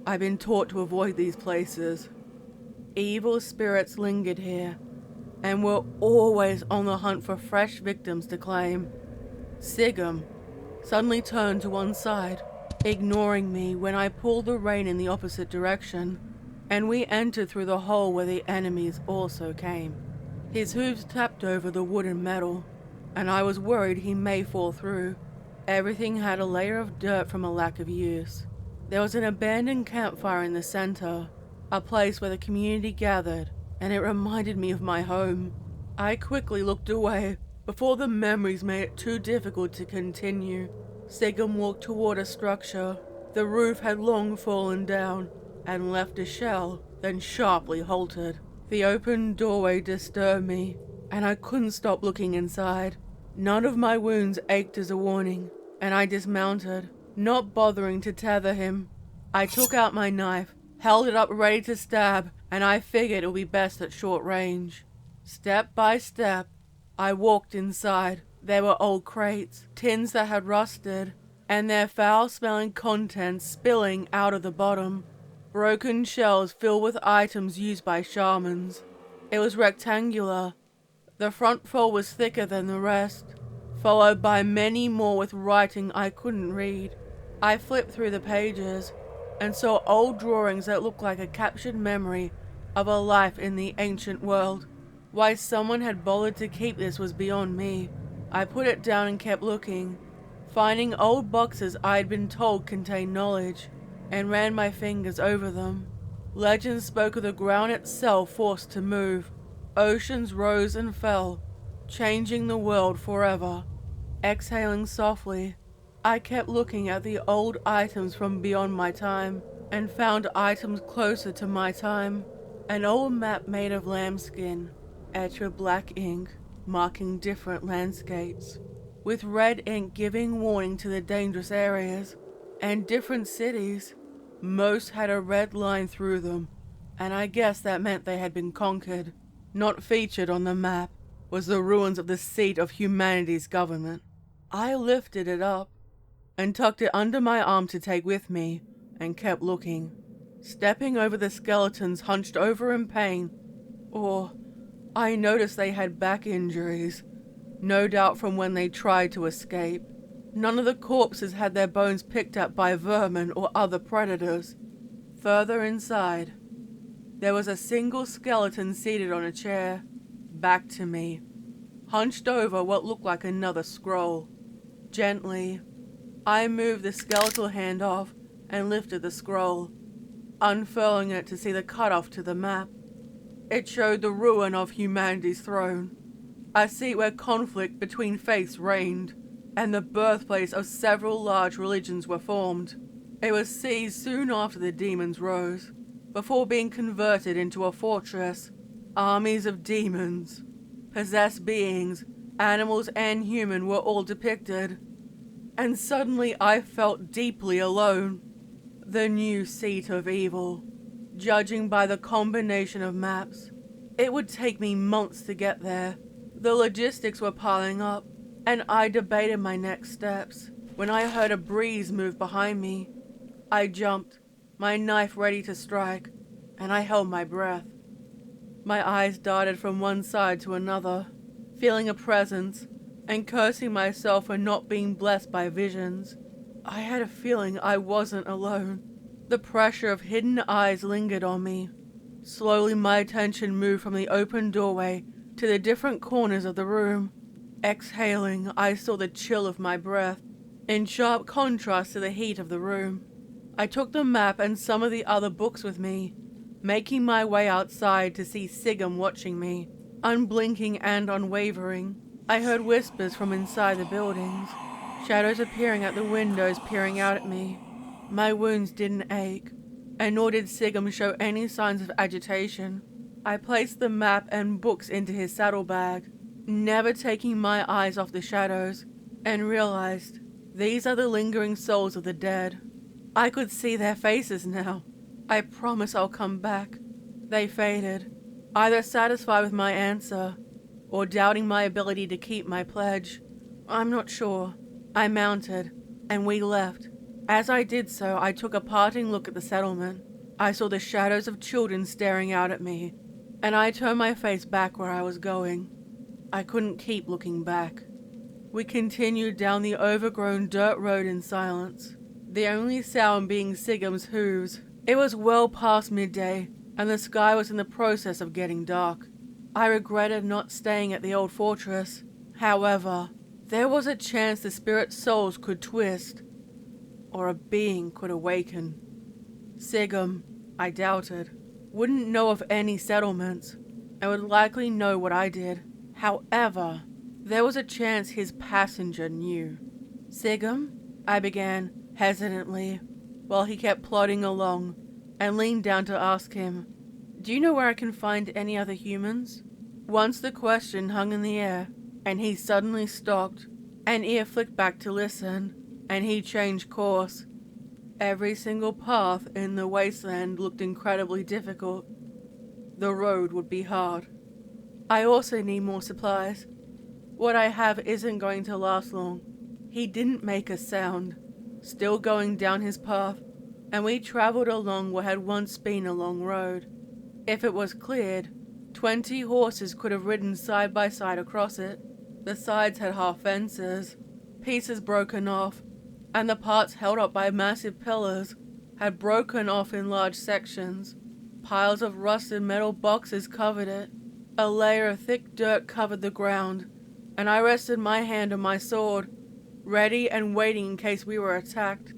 I've been taught to avoid these places. Evil spirits lingered here, and were always on the hunt for fresh victims to claim. Sigum suddenly turned to one side, ignoring me when I pulled the rein in the opposite direction, and we entered through the hole where the enemies also came. His hooves tapped over the wood and metal, and I was worried he may fall through. Everything had a layer of dirt from a lack of use. There was an abandoned campfire in the center, a place where the community gathered, and it reminded me of my home. I quickly looked away before the memories made it too difficult to continue. Sigum walked toward a structure. The roof had long fallen down and left a shell, then sharply halted. The open doorway disturbed me, and I couldn't stop looking inside. None of my wounds ached as a warning, and I dismounted, not bothering to tether him. I took out my knife, held it up ready to stab, and I figured it would be best at short range. Step by step, I walked inside. There were old crates, tins that had rusted, and their foul-smelling contents spilling out of the bottom. Broken shelves filled with items used by shamans. It was rectangular. The front fold was thicker than the rest, followed by many more with writing I couldn't read. I flipped through the pages and saw old drawings that looked like a captured memory of a life in the ancient world. Why someone had bothered to keep this was beyond me. I put it down and kept looking, finding old boxes I had been told contained knowledge, and ran my fingers over them. Legends spoke of the ground itself forced to move. Oceans rose and fell, changing the world forever. Exhaling softly, I kept looking at the old items from beyond my time, and found items closer to my time. An old map made of lambskin, etched with black ink, marking different landscapes, with red ink giving warning to the dangerous areas, and different cities. Most had a red line through them, and I guess that meant they had been conquered. Not featured on the map was the ruins of the seat of humanity's government. I lifted it up and tucked it under my arm to take with me, and kept looking, stepping over the skeletons hunched over in pain. I noticed they had back injuries, no doubt from when they tried to escape. None of the corpses had their bones picked up by vermin or other predators. Further inside, there was a single skeleton seated on a chair, back to me, hunched over what looked like another scroll. Gently, I moved the skeletal hand off and lifted the scroll, unfurling it to see the cutoff to the map. It showed the ruin of humanity's throne, a seat where conflict between faiths reigned, and the birthplace of several large religions were formed. It was seized soon after the demons rose, before being converted into a fortress. Armies of demons, possessed beings, animals and human were all depicted. And suddenly I felt deeply alone. The new seat of evil. Judging by the combination of maps, it would take me months to get there. The logistics were piling up, and I debated my next steps when I heard a breeze move behind me. I jumped, my knife ready to strike, and I held my breath. My eyes darted from one side to another, feeling a presence, and cursing myself for not being blessed by visions. I had a feeling I wasn't alone. The pressure of hidden eyes lingered on me. Slowly my attention moved from the open doorway to the different corners of the room. Exhaling, I saw the chill of my breath, in sharp contrast to the heat of the room. I took the map and some of the other books with me, making my way outside to see Sigum watching me, unblinking and unwavering. I heard whispers from inside the buildings, shadows appearing at the windows peering out at me. My wounds didn't ache, and nor did Sigum show any signs of agitation. I placed the map and books into his saddlebag, never taking my eyes off the shadows, and realized these are the lingering souls of the dead. I could see their faces now. I promise I'll come back. They faded, either satisfied with my answer or doubting my ability to keep my pledge. I'm not sure. I mounted, and we left. As I did so, I took a parting look at the settlement. I saw the shadows of children staring out at me, and I turned my face back where I was going. I couldn't keep looking back. We continued down the overgrown dirt road in silence, the only sound being Sigum's hooves. It was well past midday, and the sky was in the process of getting dark. I regretted not staying at the old fortress. However, there was a chance the spirit souls could twist, or a being could awaken. Sigum, I doubted, wouldn't know of any settlements, and would likely know what I did. However, there was a chance his passenger knew. Sigum? I began, hesitantly, while he kept plodding along, and leaned down to ask him, "Do you know where I can find any other humans?" Once the question hung in the air, and he suddenly stopped. An ear flicked back to listen, and he changed course. Every single path in the wasteland looked incredibly difficult. The road would be hard. I also need more supplies. What I have isn't going to last long. He didn't make a sound, still going down his path, and we traveled along what had once been a long road. If it was cleared, 20 horses could have ridden side by side across it. The sides had half fences, pieces broken off, and the parts held up by massive pillars had broken off in large sections. Piles of rusted metal boxes covered it. A layer of thick dirt covered the ground, and I rested my hand on my sword, ready and waiting in case we were attacked.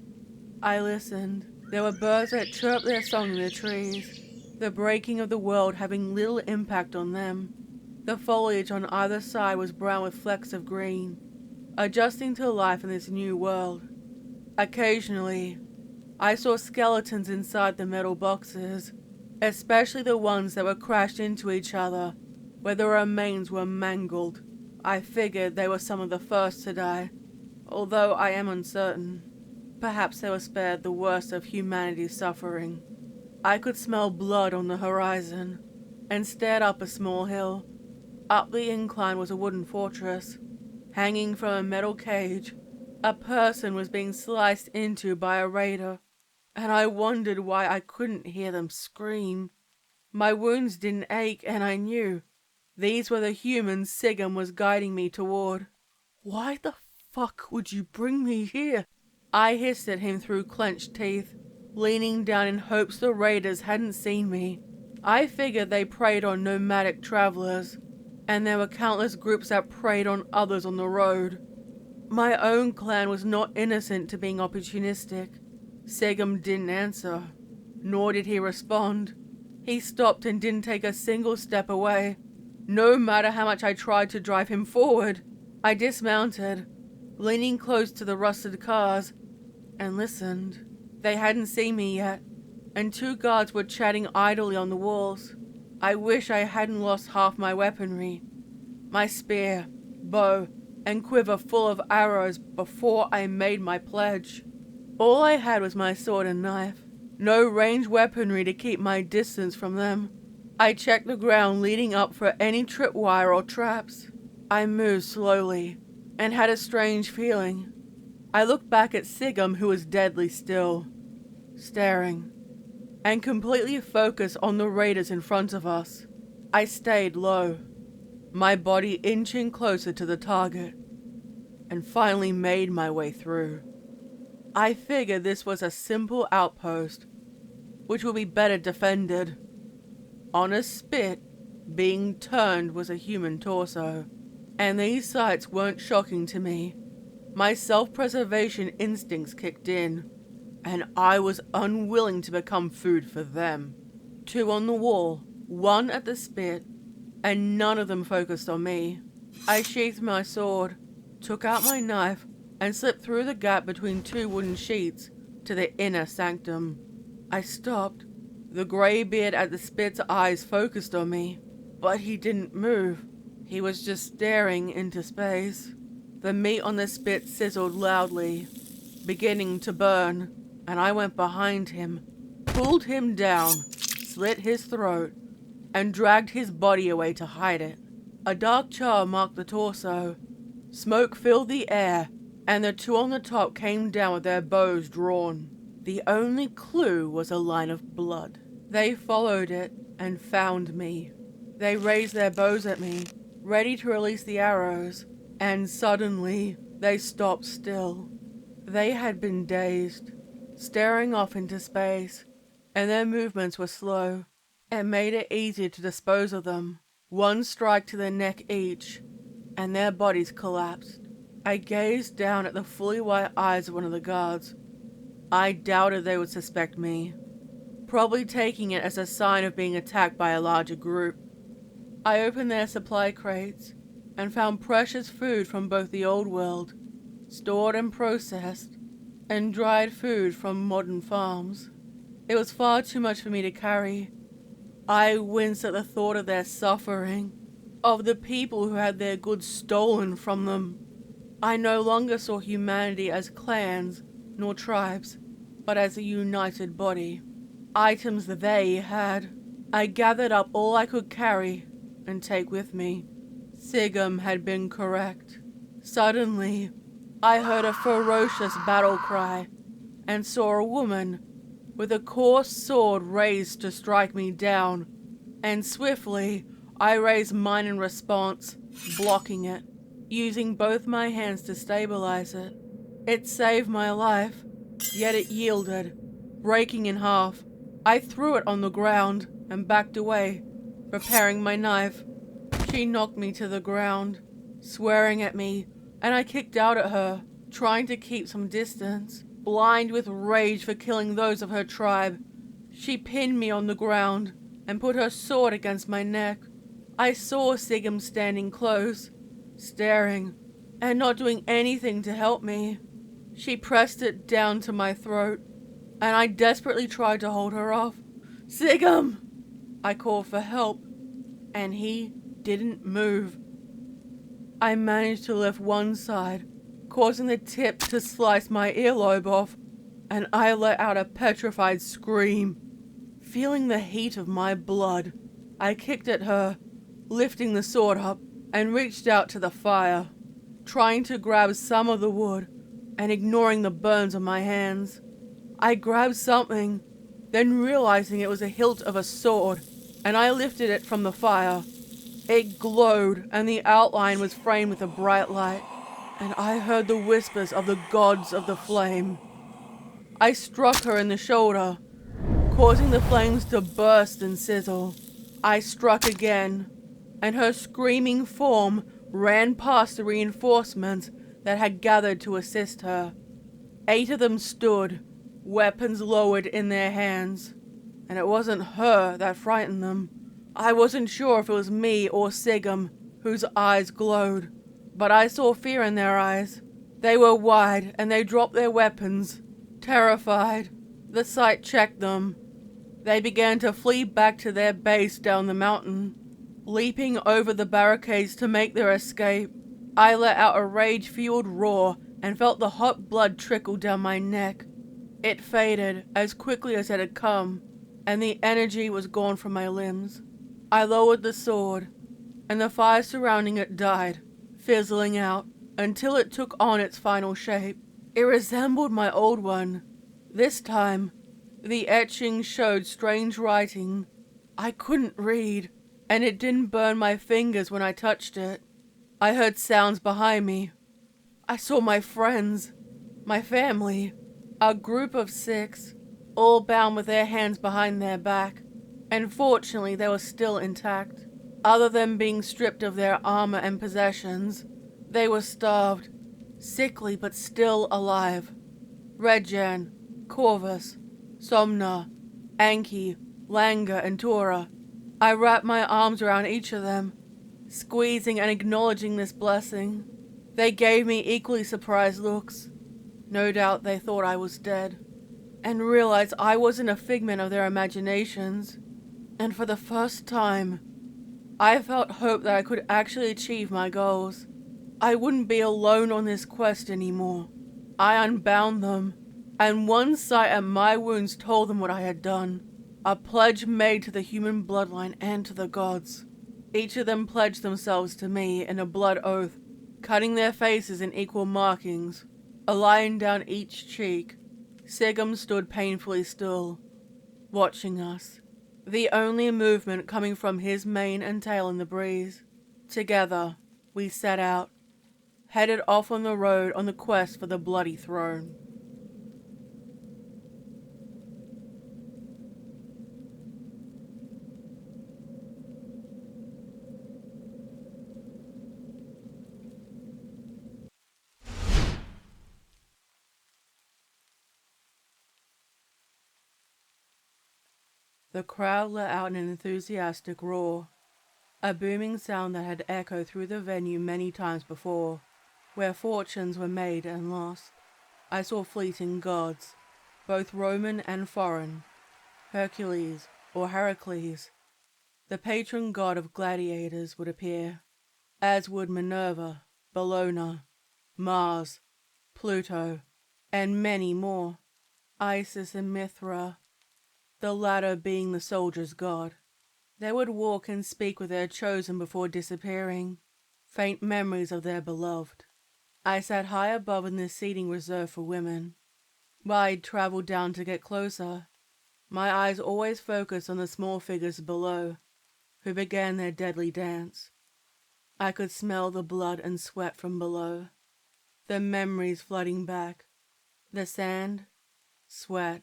I listened. There were birds that chirped their song in the trees, the breaking of the world having little impact on them. The foliage on either side was brown with flecks of green, adjusting to life in this new world. Occasionally, I saw skeletons inside the metal boxes, especially the ones that were crashed into each other, where the remains were mangled. I figured they were some of the first to die, although I am uncertain. Perhaps they were spared the worst of humanity's suffering. I could smell blood on the horizon, and stared up a small hill. Up the incline was a wooden fortress. Hanging from a metal cage, a person was being sliced into by a raider, and I wondered why I couldn't hear them scream. My wounds didn't ache, and I knew these were the humans Sigum was guiding me toward. "Why the fuck would you bring me here?" I hissed at him through clenched teeth, leaning down in hopes the raiders hadn't seen me. I figured they preyed on nomadic travelers, and there were countless groups that preyed on others on the road. My own clan was not innocent to being opportunistic. Sigum didn't answer, nor did he respond. He stopped and didn't take a single step away, no matter how much I tried to drive him forward. I dismounted, leaning close to the rusted cars, and listened. They hadn't seen me yet, and 2 guards were chatting idly on the walls. I wish I hadn't lost half my weaponry. My spear, bow, and quiver full of arrows before I made my pledge. All I had was my sword and knife. No ranged weaponry to keep my distance from them. I checked the ground leading up for any tripwire or traps. I moved slowly, and had a strange feeling. I looked back at Sigum, who was deadly still, staring, and completely focused on the raiders in front of us. I stayed low, my body inching closer to the target, and finally made my way through. I figured this was a simple outpost, which would be better defended. On a spit, being turned was a human torso. And these sights weren't shocking to me. My self-preservation instincts kicked in, and I was unwilling to become food for them. 2 on the wall, 1 at the spit, and none of them focused on me. I sheathed my sword, took out my knife, and slipped through the gap between 2 wooden sheets to the inner sanctum. I stopped. The grey beard at the spit's eyes focused on me, but he didn't move. He was just staring into space. The meat on the spit sizzled loudly, beginning to burn, and I went behind him, pulled him down, slit his throat, and dragged his body away to hide it. A dark char marked the torso. Smoke filled the air, and the 2 on the top came down with their bows drawn. The only clue was a line of blood. They followed it and found me. They raised their bows at me, ready to release the arrows, and suddenly they stopped still. They had been dazed, staring off into space, and their movements were slow. It made it easier to dispose of them. 1 strike to the neck each, and their bodies collapsed. I gazed down at the fully white eyes of one of the guards. I doubted they would suspect me, probably taking it as a sign of being attacked by a larger group. I opened their supply crates and found precious food from both the old world, stored and processed, and dried food from modern farms. It was far too much for me to carry. I winced at the thought of their suffering, of the people who had their goods stolen from them. I no longer saw humanity as clans nor tribes, but as a united body. Items they had. I gathered up all I could carry and take with me. Sigum had been correct. Suddenly, I heard a ferocious battle cry and saw a woman with a coarse sword raised to strike me down, and swiftly I raised mine in response, blocking it, using both my hands to stabilize it. It saved my life, yet it yielded, breaking in half. I threw it on the ground and backed away, preparing my knife. She knocked me to the ground, swearing at me, and I kicked out at her, trying to keep some distance. Blind with rage for killing those of her tribe, she pinned me on the ground and put her sword against my neck. I saw Sigum standing close, staring, and not doing anything to help me. She pressed it down to my throat, and I desperately tried to hold her off. "Sigum!" I called for help, and he didn't move. I managed to lift one side, causing the tip to slice my earlobe off, and I let out a petrified scream. Feeling the heat of my blood, I kicked at her, lifting the sword up, and reached out to the fire, trying to grab some of the wood and ignoring the burns on my hands. I grabbed something, then realizing it was the hilt of a sword, and I lifted it from the fire. It glowed, and the outline was framed with a bright light, and I heard the whispers of the gods of the flame. I struck her in the shoulder, causing the flames to burst and sizzle. I struck again, and her screaming form ran past the reinforcements that had gathered to assist her. 8 of them stood, weapons lowered in their hands, and it wasn't her that frightened them. I wasn't sure if it was me or Sigum whose eyes glowed, but I saw fear in their eyes. They were wide, and they dropped their weapons, terrified. The sight checked them. They began to flee back to their base down the mountain, leaping over the barricades to make their escape. I let out a rage-fueled roar and felt the hot blood trickle down my neck. It faded as quickly as it had come, and the energy was gone from my limbs. I lowered the sword, and the fire surrounding it died, fizzling out, until it took on its final shape. It resembled my old one. This time, the etching showed strange writing. I couldn't read, and it didn't burn my fingers when I touched it. I heard sounds behind me. I saw my friends, my family, a group of 6, all bound with their hands behind their back, and fortunately they were still intact. Other than being stripped of their armor and possessions, they were starved, sickly but still alive. Redjan, Corvus, Somna, Anki, Langa, and Tora. I wrapped my arms around each of them, squeezing and acknowledging this blessing. They gave me equally surprised looks. No doubt they thought I was dead, and realized I wasn't a figment of their imaginations. And for the first time, I felt hope that I could actually achieve my goals. I wouldn't be alone on this quest anymore. I unbound them, and one sight at my wounds told them what I had done. A pledge made to the human bloodline and to the gods. Each of them pledged themselves to me in a blood oath, cutting their faces in equal markings, a line down each cheek. Sigum stood painfully still, watching us, the only movement coming from his mane and tail in the breeze. Together, we set out, headed off on the road on the quest for the bloody throne. The crowd let out an enthusiastic roar, a booming sound that had echoed through the venue many times before, where fortunes were made and lost. I saw fleeting gods, both Roman and foreign, Hercules or Heracles, the patron god of gladiators, would appear, as would Minerva, Bellona, Mars, Pluto, and many more, Isis and Mithra, the latter being the soldier's god. They would walk and speak with their chosen before disappearing, faint memories of their beloved. I sat high above in the seating reserved for women. While I traveled down to get closer, my eyes always focused on the small figures below, who began their deadly dance. I could smell the blood and sweat from below, the memories flooding back, the sand, sweat,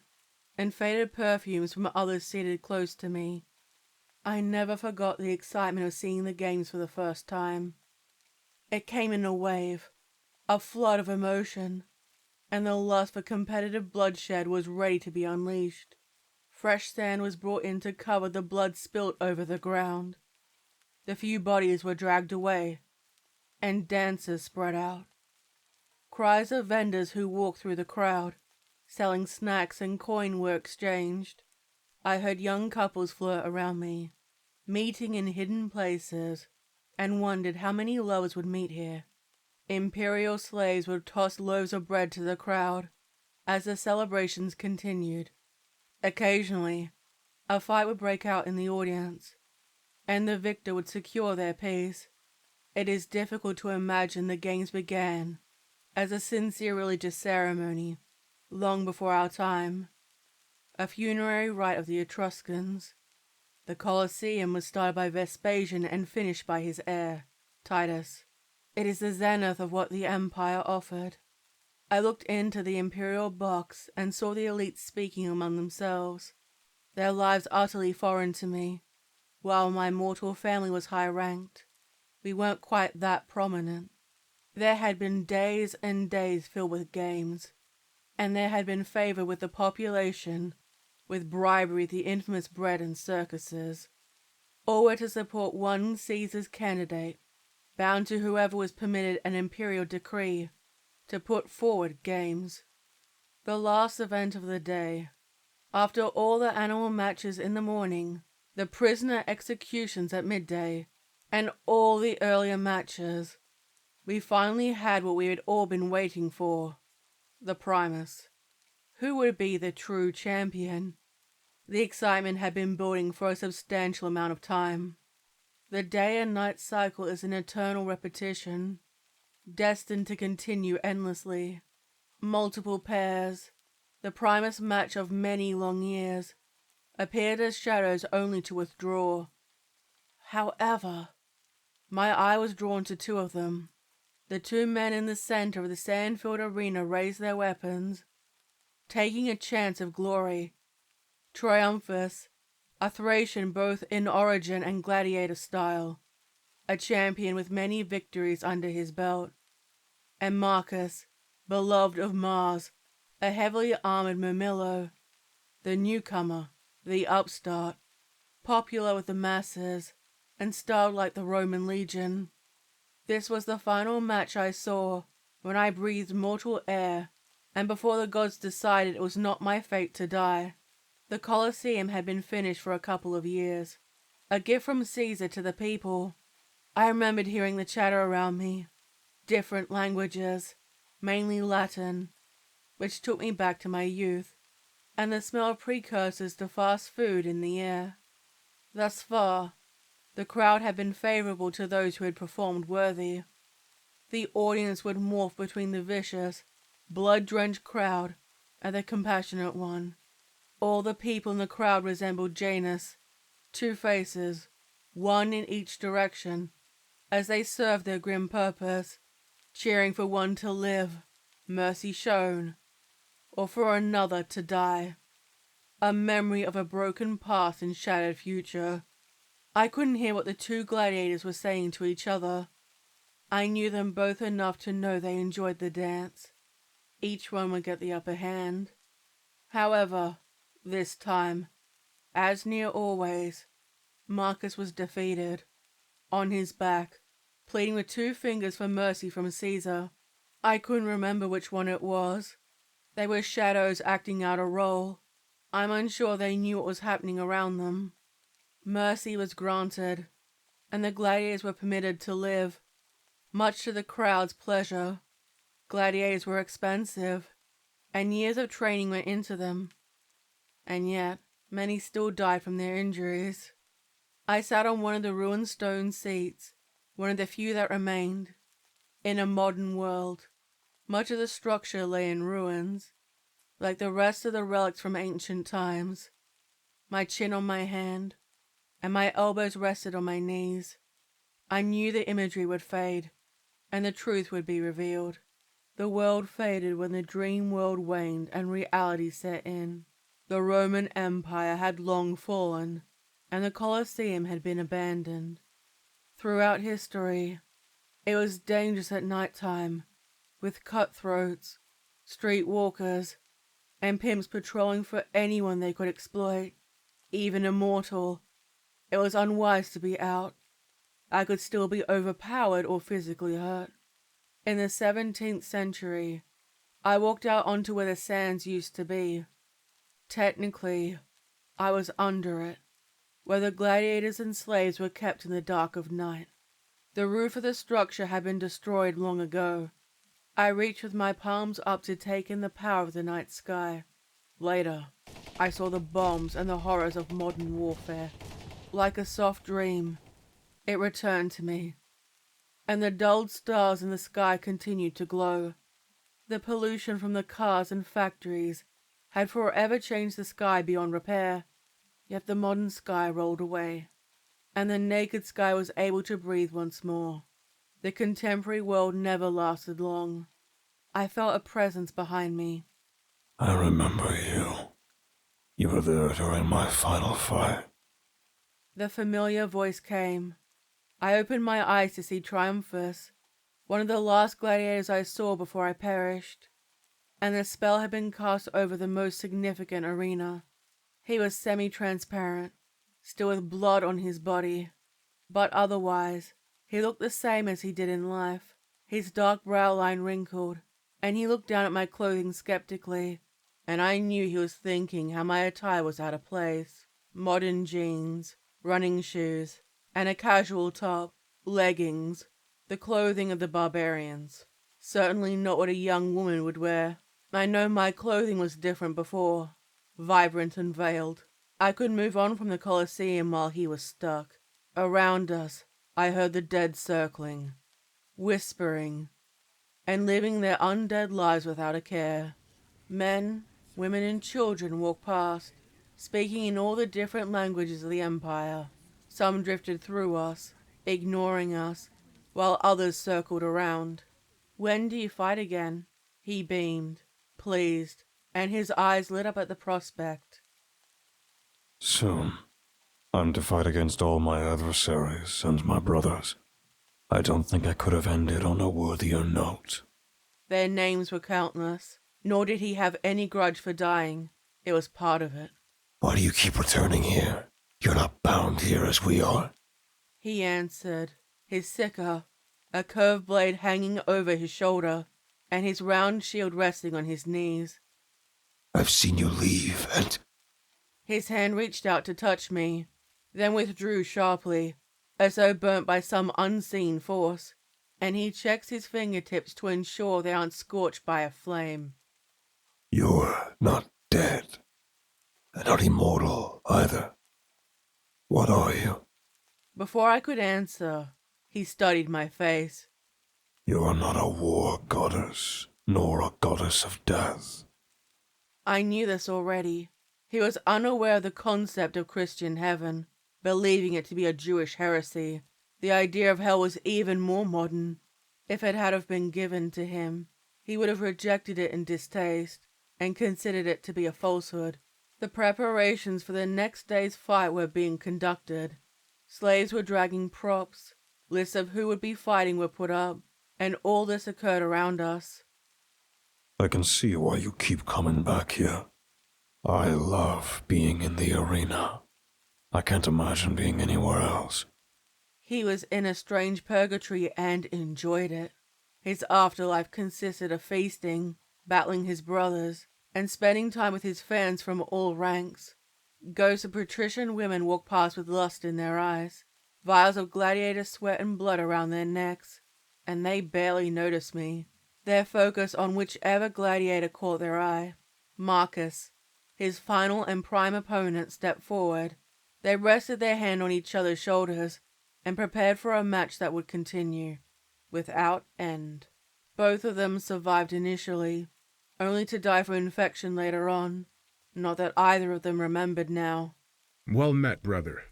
and faded perfumes from others seated close to me. I never forgot the excitement of seeing the games for the first time. It came in a wave, a flood of emotion, and the lust for competitive bloodshed was ready to be unleashed. Fresh sand was brought in to cover the blood spilt over the ground. The few bodies were dragged away, and dancers spread out. Cries of vendors who walked through the crowd, selling snacks and coin, were exchanged. I heard young couples flirt around me, meeting in hidden places, and wondered how many lovers would meet here. Imperial slaves would toss loaves of bread to the crowd as the celebrations continued. Occasionally, a fight would break out in the audience, and the victor would secure their peace. It is difficult to imagine the games began as a sincere religious ceremony long before our time, a funerary rite of the Etruscans. The Colosseum was started by Vespasian and finished by his heir, Titus. It is the zenith of what the empire offered. I looked into the imperial box and saw the elites speaking among themselves, their lives utterly foreign to me. While my mortal family was high-ranked, we weren't quite that prominent. There had been days and days filled with games, and there had been favor with the population, with bribery, the infamous bread and circuses. All were to support one Caesar's candidate, bound to whoever was permitted an imperial decree to put forward games. The last event of the day, after all the animal matches in the morning, the prisoner executions at midday, and all the earlier matches, we finally had what we had all been waiting for, the Primus. Who would be the true champion? The excitement had been building for a substantial amount of time. The day and night cycle is an eternal repetition, destined to continue endlessly. Multiple pairs, the Primus match of many long years, appeared as shadows only to withdraw. However, my eye was drawn to two of them. The two men in the center of the sand-filled arena raised their weapons, taking a chance of glory. Triumphus, a Thracian both in origin and gladiator style, a champion with many victories under his belt, and Marcus, beloved of Mars, a heavily armored Murmillo, the newcomer, the upstart, popular with the masses, and styled like the Roman legion. This was the final match I saw when I breathed mortal air, and before the gods decided it was not my fate to die. The Colosseum had been finished for a couple of years, a gift from Caesar to the people. I remembered hearing the chatter around me, different languages, mainly Latin, which took me back to my youth, and the smell of precursors to fast food in the air. Thus far, the crowd had been favorable to those who had performed worthy. The audience would morph between the vicious, blood-drenched crowd and the compassionate one. All the people in the crowd resembled Janus, two faces, one in each direction, as they served their grim purpose, cheering for one to live, mercy shown, or for another to die. A memory of a broken past and shattered future. I couldn't hear what the two gladiators were saying to each other. I knew them both enough to know they enjoyed the dance. Each one would get the upper hand. However, this time, as near always, Marcus was defeated, on his back, pleading with two fingers for mercy from Caesar. I couldn't remember which one it was. They were shadows acting out a role. I'm unsure they knew what was happening around them. Mercy was granted, and the gladiators were permitted to live, much to the crowd's pleasure. Gladiators were expensive, and years of training went into them. And yet, many still died from their injuries. I sat on one of the ruined stone seats, one of the few that remained. In a modern world, much of the structure lay in ruins, like the rest of the relics from ancient times. My chin on my hand, and my elbows rested on my knees. I knew the imagery would fade, and the truth would be revealed. The world faded when the dream world waned and reality set in. The Roman Empire had long fallen, and the Colosseum had been abandoned. Throughout history, it was dangerous at night time, with cutthroats, street walkers, and pimps patrolling for anyone they could exploit, even a mortal. It was unwise to be out. I could still be overpowered or physically hurt. In the 17th century, I walked out onto where the sands used to be. Technically, I was under it, where the gladiators and slaves were kept in the dark of night. The roof of the structure had been destroyed long ago. I reached with my palms up to take in the power of the night sky. Later, I saw the bombs and the horrors of modern warfare. Like a soft dream, it returned to me, and the dulled stars in the sky continued to glow. The pollution from the cars and factories had forever changed the sky beyond repair, yet the modern sky rolled away, and the naked sky was able to breathe once more. The contemporary world never lasted long. I felt a presence behind me. I remember you. You were there during my final fight. The familiar voice came. I opened my eyes to see Triumphus, one of the last gladiators I saw before I perished, and the spell had been cast over the most significant arena. He was semi-transparent, still with blood on his body, but otherwise, he looked the same as he did in life, his dark brow line wrinkled, and he looked down at my clothing skeptically, and I knew he was thinking how my attire was out of place. Modern jeans, running shoes, and a casual top, leggings, the clothing of the barbarians. Certainly not what a young woman would wear. I know my clothing was different before, vibrant and veiled. I could move on from the Colosseum while he was stuck. Around us, I heard the dead circling, whispering, and living their undead lives without a care. Men, women, and children walked past, speaking in all the different languages of the Empire. Some drifted through us, ignoring us, while others circled around. "When do you fight again?" He beamed, pleased, and his eyes lit up at the prospect. Soon. I'm to fight against all my adversaries and my brothers. I don't think I could have ended on a worthier note. Their names were countless, nor did he have any grudge for dying. It was part of it. Why do you keep returning here? You're not bound here as we are. He answered, his sickle, a curved blade hanging over his shoulder, and his round shield resting on his knees. I've seen you leave, and... His hand reached out to touch me, then withdrew sharply, as though burnt by some unseen force, and he checks his fingertips to ensure they aren't scorched by a flame. You're not dead. And not immortal, either. What are you? Before I could answer, he studied my face. You are not a war goddess, nor a goddess of death. I knew this already. He was unaware of the concept of Christian heaven, believing it to be a Jewish heresy. The idea of hell was even more modern. If it had have been given to him, he would have rejected it in distaste, and considered it to be a falsehood. The preparations for the next day's fight were being conducted. Slaves were dragging props, lists of who would be fighting were put up, and all this occurred around us. I can see why you keep coming back here. I love being in the arena. I can't imagine being anywhere else. He was in a strange purgatory and enjoyed it. His afterlife consisted of feasting, battling his brothers, and spending time with his fans from all ranks. Ghosts of patrician women walked past with lust in their eyes, vials of gladiator sweat and blood around their necks, and they barely noticed me. Their focus on whichever gladiator caught their eye. Marcus, his final and prime opponent, stepped forward. They rested their hand on each other's shoulders and prepared for a match that would continue, without end. Both of them survived initially, only to die from infection later on. Not that either of them remembered now. Well met, brother.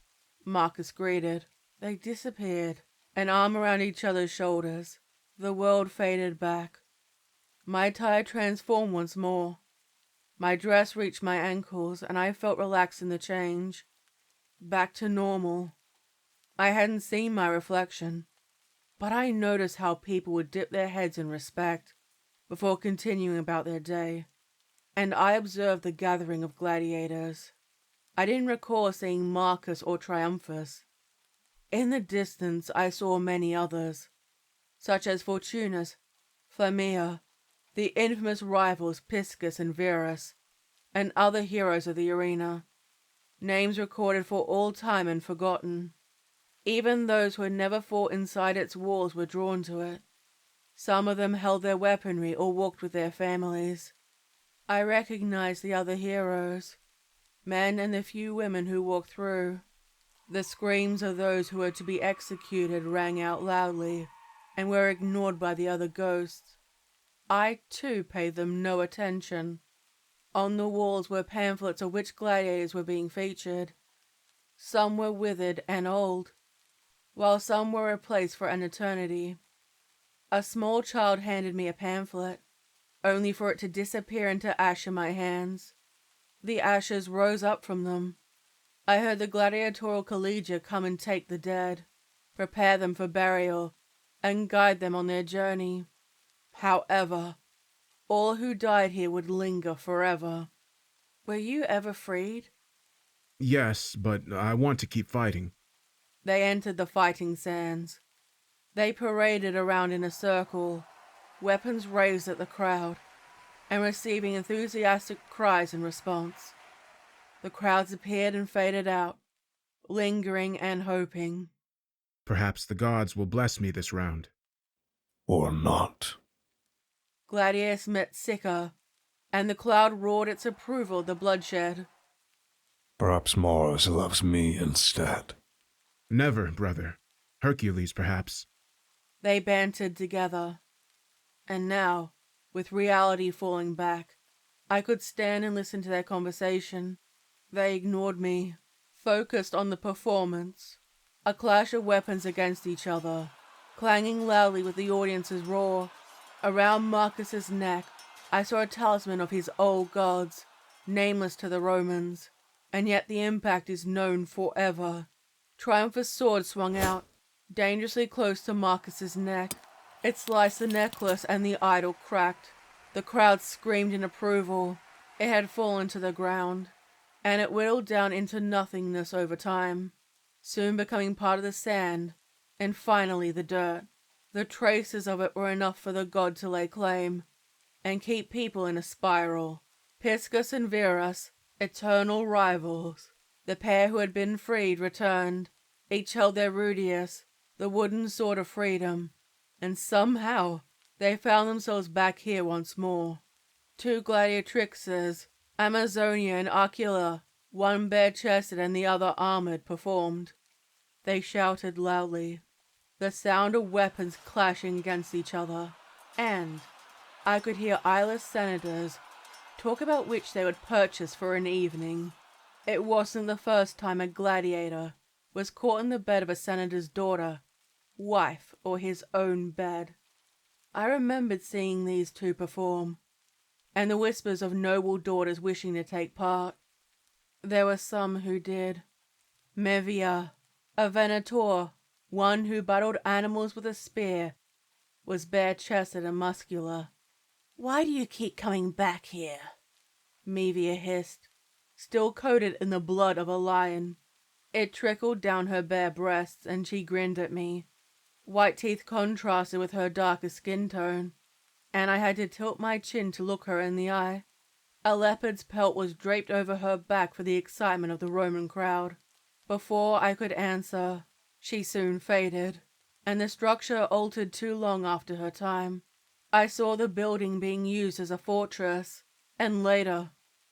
Marcus greeted. They disappeared, an arm around each other's shoulders. The world faded back. My attire transformed once more. My dress reached my ankles, and I felt relaxed in the change. Back to normal. I hadn't seen my reflection, but I noticed how people would dip their heads in respect before continuing about their day, and I observed the gathering of gladiators. I didn't recall seeing Marcus or Triumphus. In the distance I saw many others, such as Fortunus, Flamea, the infamous rivals Piscus and Verus, and other heroes of the arena, names recorded for all time and forgotten. Even those who had never fought inside its walls were drawn to it. Some of them held their weaponry or walked with their families. I recognized the other heroes, men and the few women who walked through. The screams of those who were to be executed rang out loudly and were ignored by the other ghosts. I, too, paid them no attention. On the walls were pamphlets of which gladiators were being featured. Some were withered and old, while some were replaced for an eternity. A small child handed me a pamphlet, only for it to disappear into ash in my hands. The ashes rose up from them. I heard the gladiatorial collegia come and take the dead, prepare them for burial, and guide them on their journey. However, all who died here would linger forever. Were you ever freed? Yes, but I want to keep fighting. They entered the fighting sands. They paraded around in a circle, weapons raised at the crowd, and receiving enthusiastic cries in response. The crowds appeared and faded out, lingering and hoping. Perhaps the gods will bless me this round. Or not. Gladius met Sicca, and the cloud roared its approval of the bloodshed. Perhaps Mars loves me instead. Never, brother. Hercules, perhaps. They bantered together. And now, with reality falling back, I could stand and listen to their conversation. They ignored me, focused on the performance. A clash of weapons against each other, clanging loudly with the audience's roar. Around Marcus's neck, I saw a talisman of his old gods, nameless to the Romans. and yet the impact is known forever. Triumph's sword swung out, dangerously close to Marcus's neck. It sliced the necklace and the idol cracked. The crowd screamed in approval. It had fallen to the ground, and it whittled down into nothingness over time, soon becoming part of the sand, and finally the dirt. The traces of it were enough for the god to lay claim, and keep people in a spiral. Piscus and Verus, eternal rivals. The pair who had been freed returned. Each held their Rudius, the wooden sword of freedom, and somehow they found themselves back here once more. Two gladiatrixes, Amazonia and Aquila, one bare-chested and the other armored, performed. They shouted loudly, the sound of weapons clashing against each other, and I could hear eyeless senators talk about which they would purchase for an evening. It wasn't the first time a gladiator was caught in the bed of a senator's daughter, wife, or his own bed. I remembered seeing these two perform, and the whispers of noble daughters wishing to take part. There were some who did. Mevia, a venator, one who battled animals with a spear, was bare-chested and muscular. "Why do you keep coming back here?" Mevia hissed, still coated in the blood of a lion. It trickled down her bare breasts, and she grinned at me. White teeth contrasted with her darker skin tone, and I had to tilt my chin to look her in the eye. A leopard's pelt was draped over her back for the excitement of the Roman crowd. Before I could answer, she soon faded, and the structure altered too long after her time. I saw the building being used as a fortress, and later,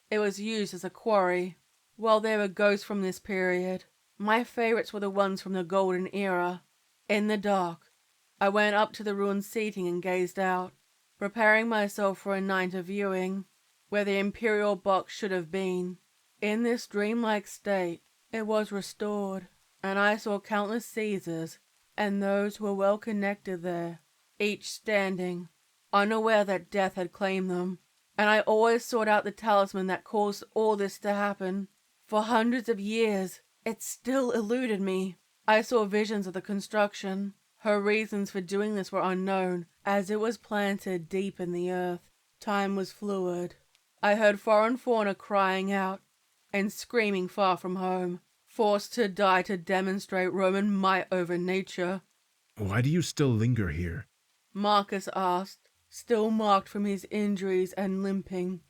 it was used as a quarry. While there were ghosts from this period, my favorites were the ones from the Golden Era. In the dark, I went up to the ruined seating and gazed out, preparing myself for a night of viewing, where the Imperial box should have been. In this dreamlike state, it was restored, and I saw countless Caesars and those who were well connected there, each standing, unaware that death had claimed them. And I always sought out the talisman that caused all this to happen. For hundreds of years, it still eluded me. I saw visions of the construction. Her reasons for doing this were unknown, as it was planted deep in the earth. Time was fluid. I heard foreign fauna crying out and screaming far from home, forced to die to demonstrate Roman might over nature. Why do you still linger here? Marcus asked, still marked from his injuries and limping.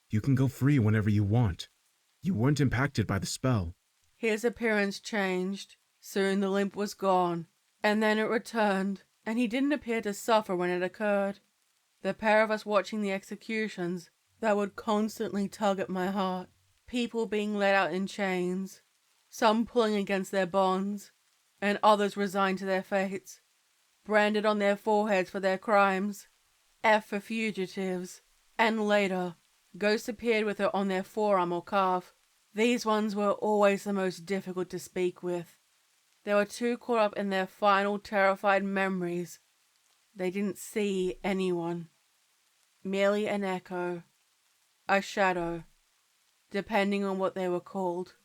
You can go free whenever you want. You weren't impacted by the spell. His appearance changed. Soon the limp was gone, and then it returned, and he didn't appear to suffer when it occurred. The pair of us watching the executions that would constantly tug at my heart. People being let out in chains, some pulling against their bonds, and others resigned to their fates, branded on their foreheads for their crimes. F for fugitives, and later, ghosts appeared with it on their forearm or calf. These ones were always the most difficult to speak with. They were too caught up in their final terrified memories. They didn't see anyone. Merely an echo, a shadow, depending on what they were called.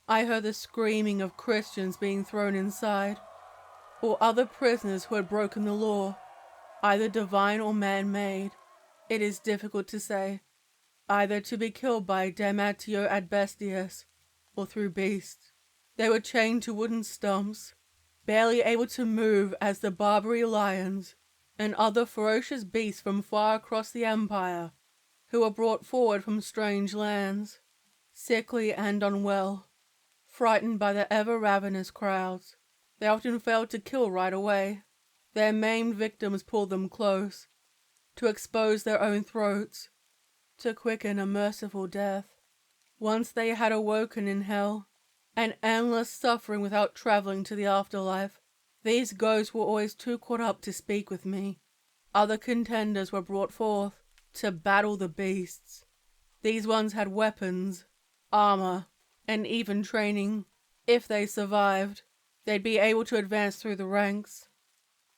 I heard the screaming of Christians being thrown inside, or other prisoners who had broken the law, either divine or man-made. It is difficult to say. Either to be killed by Damnatio ad bestias, or through beasts. They were chained to wooden stumps, barely able to move as the Barbary lions and other ferocious beasts from far across the empire, who were brought forward from strange lands, sickly and unwell, frightened by the ever-ravenous crowds. They often failed to kill right away. Their maimed victims pulled them close, to expose their own throats, to quicken a merciful death. Once they had awoken in hell, and endless suffering without traveling to the afterlife, these ghosts were always too caught up to speak with me. Other contenders were brought forth to battle the beasts. These ones had weapons, armor, and even training. If they survived, they'd be able to advance through the ranks.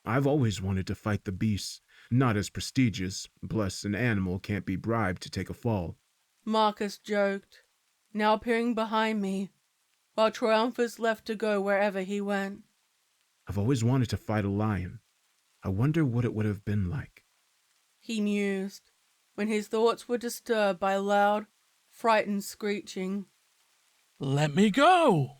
I've always wanted to fight the beasts. Not as prestigious, plus an animal can't be bribed to take a fall. Marcus joked. now appearing behind me, while Triumphus left to go wherever he went. I've always wanted to fight a lion. I wonder what it would have been like. He mused, when his thoughts were disturbed by loud, frightened screeching. Let me go!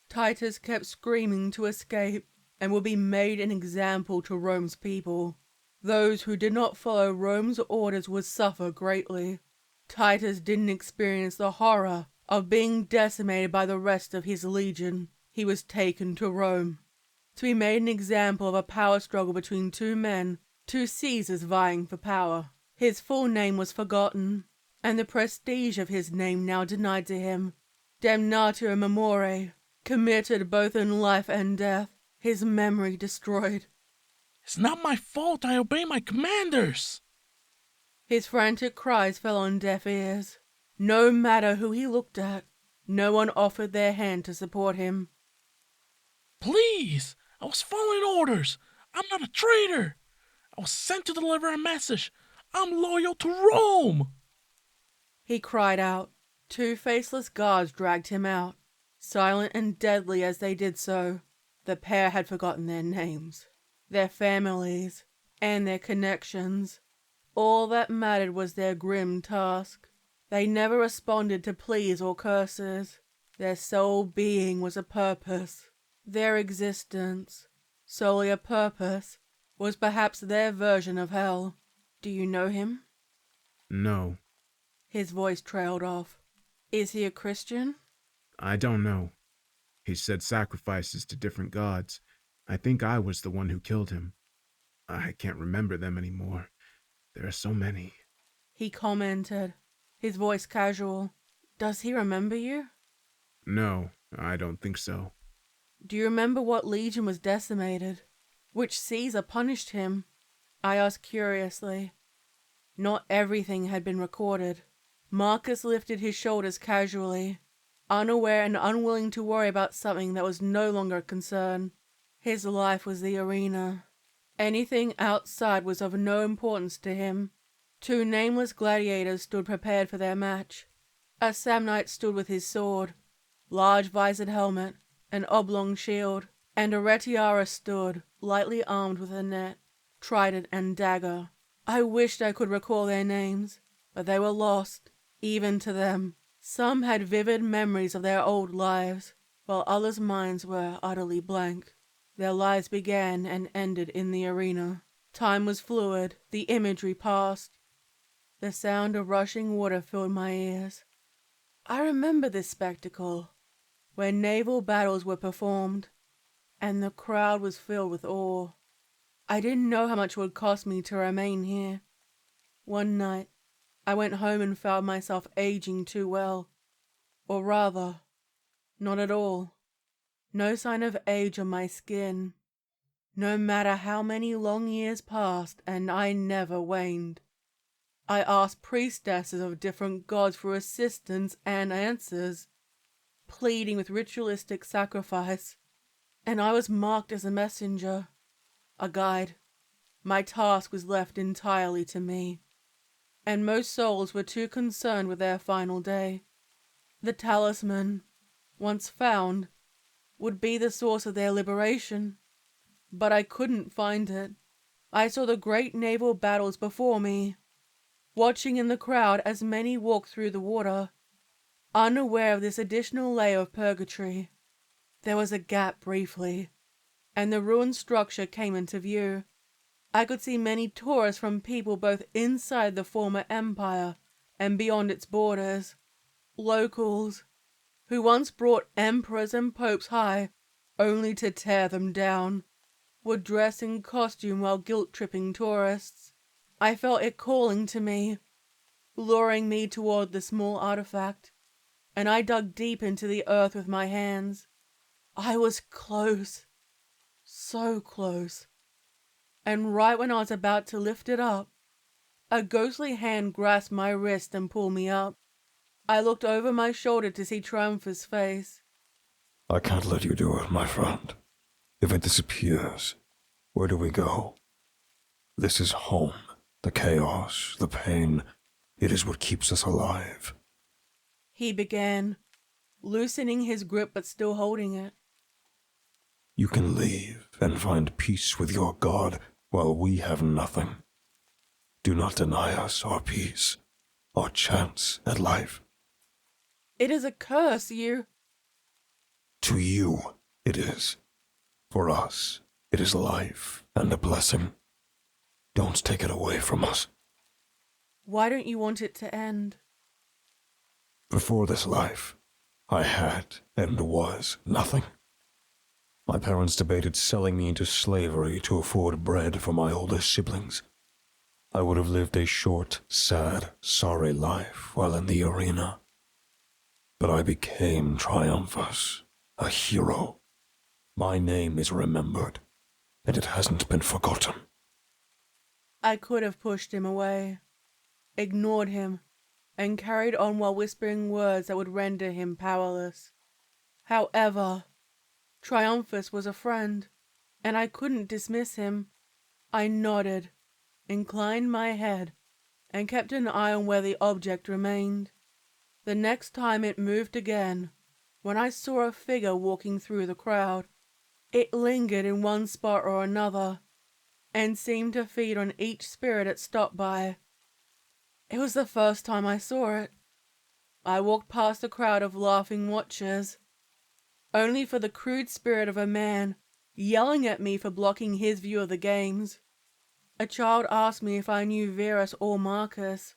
Titus kept screaming to escape and would be made an example to Rome's people. Those who did not follow Rome's orders would suffer greatly. Titus didn't experience the horror of being decimated by the rest of his legion. He was taken to Rome to be made an example of a power struggle between two men, two Caesars vying for power. His full name was forgotten, and the prestige of his name now denied to him. Damnatio memoriae, committed both in life and death, his memory destroyed. It's not my fault I obey my commanders! His frantic cries fell on deaf ears. No matter who he looked at, no one offered their hand to support him. Please! I was following orders! I'm not a traitor! I was sent to deliver a message! I'm loyal to Rome! He cried out. Two faceless guards dragged him out. Silent and deadly as they did so, the pair had forgotten their names, their families, and their connections. All that mattered was their grim task. They never responded to pleas or curses. Their sole being was a purpose. Their existence, solely a purpose, was perhaps their version of hell. Do you know him? No. His voice trailed off. Is he a Christian? I don't know. He said sacrifices to different gods. I think I was the one who killed him. I can't remember them anymore. There are so many. He commented, his voice casual. Does he remember you? No, I don't think so. Do you remember what legion was decimated? Which Caesar punished him? I asked curiously. Not everything had been recorded. Marcus lifted his shoulders casually, unaware and unwilling to worry about something that was no longer a concern. His life was the arena. Anything outside was of no importance to him. Two nameless gladiators stood prepared for their match. A Samnite stood with his sword, large visored helmet, an oblong shield, and a Retiara stood, lightly armed with a net, trident and dagger. I wished I could recall their names, but they were lost, even to them. Some had vivid memories of their old lives, while others' minds were utterly blank. Their lives began and ended in the arena. Time was fluid, the imagery passed. The sound of rushing water filled my ears. I remember this spectacle, where naval battles were performed, and the crowd was filled with awe. I didn't know how much it would cost me to remain here. One night, I went home and found myself aging too well. Or rather, not at all. No sign of age on my skin. No matter how many long years passed, and I never waned. I asked priestesses of different gods for assistance and answers, pleading with ritualistic sacrifice, and I was marked as a messenger, a guide. My task was left entirely to me, and most souls were too concerned with their final day. The talisman, once found, would be the source of their liberation, but I couldn't find it. I saw the great naval battles before me, watching in the crowd as many walked through the water, unaware of this additional layer of purgatory. There was a gap briefly, and the ruined structure came into view. I could see many tourists from people both inside the former empire and beyond its borders. Locals, who once brought emperors and popes high, only to tear them down, were dressed in costume while guilt-tripping tourists. I felt it calling to me, luring me toward the small artifact, and I dug deep into the earth with my hands. I was close, so close, and right when I was about to lift it up, a ghostly hand grasped my wrist and pulled me up. I looked over my shoulder to see Triumphus' face. I can't let you do it, my friend. If it disappears, where do we go? This is home. The chaos, the pain, it is what keeps us alive. he began, loosening his grip but still holding it. You can leave and find peace with your God while we have nothing. Do not deny us our peace, our chance at life. It is a curse, you. To you, it is. For us, it is life and a blessing. Don't take it away from us. Why don't you want it to end? Before this life, I had and was nothing. My parents debated selling me into slavery to afford bread for my older siblings. I would have lived a short, sad, sorry life while in the arena. But I became Triumphus, a hero. My name is remembered, and it hasn't been forgotten. I could have pushed him away, ignored him, and carried on while whispering words that would render him powerless. However, Triumphus was a friend, and I couldn't dismiss him. I nodded, inclined my head, and kept an eye on where the object remained. The next time it moved again, when I saw a figure walking through the crowd. It lingered in one spot or another, and seemed to feed on each spirit it stopped by. It was the first time I saw it. I walked past a crowd of laughing watchers, only for the crude spirit of a man yelling at me for blocking his view of the games. A child asked me if I knew Verus or Marcus,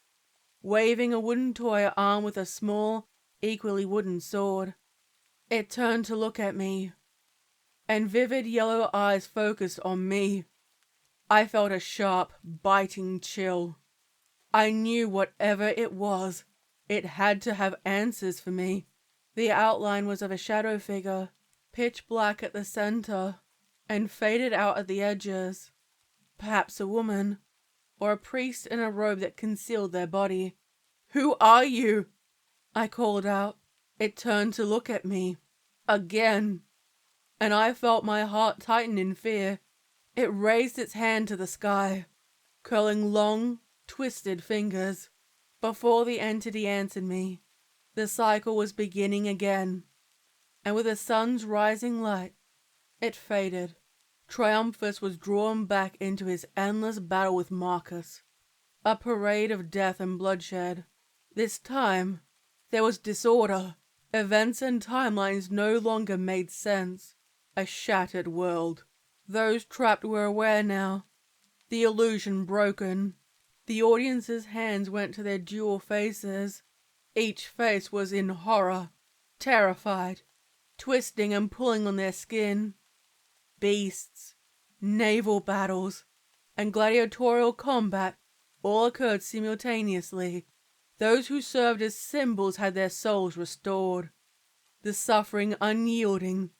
waving a wooden toy armed with a small, equally wooden sword. It turned to look at me, and vivid yellow eyes focused on me. I felt a sharp, biting chill. I knew whatever it was, it had to have answers for me. The outline was of a shadow figure, pitch black at the center, and faded out at the edges. Perhaps a woman, or a priest in a robe that concealed their body. "Who are you?" I called out. It turned to look at me. Again. And I felt my heart tighten in fear. It raised its hand to the sky, curling long, twisted fingers. Before the entity answered me, the cycle was beginning again, and with the sun's rising light, it faded. Triumphus was drawn back into his endless battle with Marcus, a parade of death and bloodshed. This time, there was disorder. Events and timelines no longer made sense. A shattered world. Those trapped were aware now. The illusion broken. The audience's hands went to their dual faces. Each face was in horror, terrified, twisting and pulling on their skin. Beasts, naval battles, and gladiatorial combat all occurred simultaneously. Those who served as symbols had their souls restored. The suffering unyielding,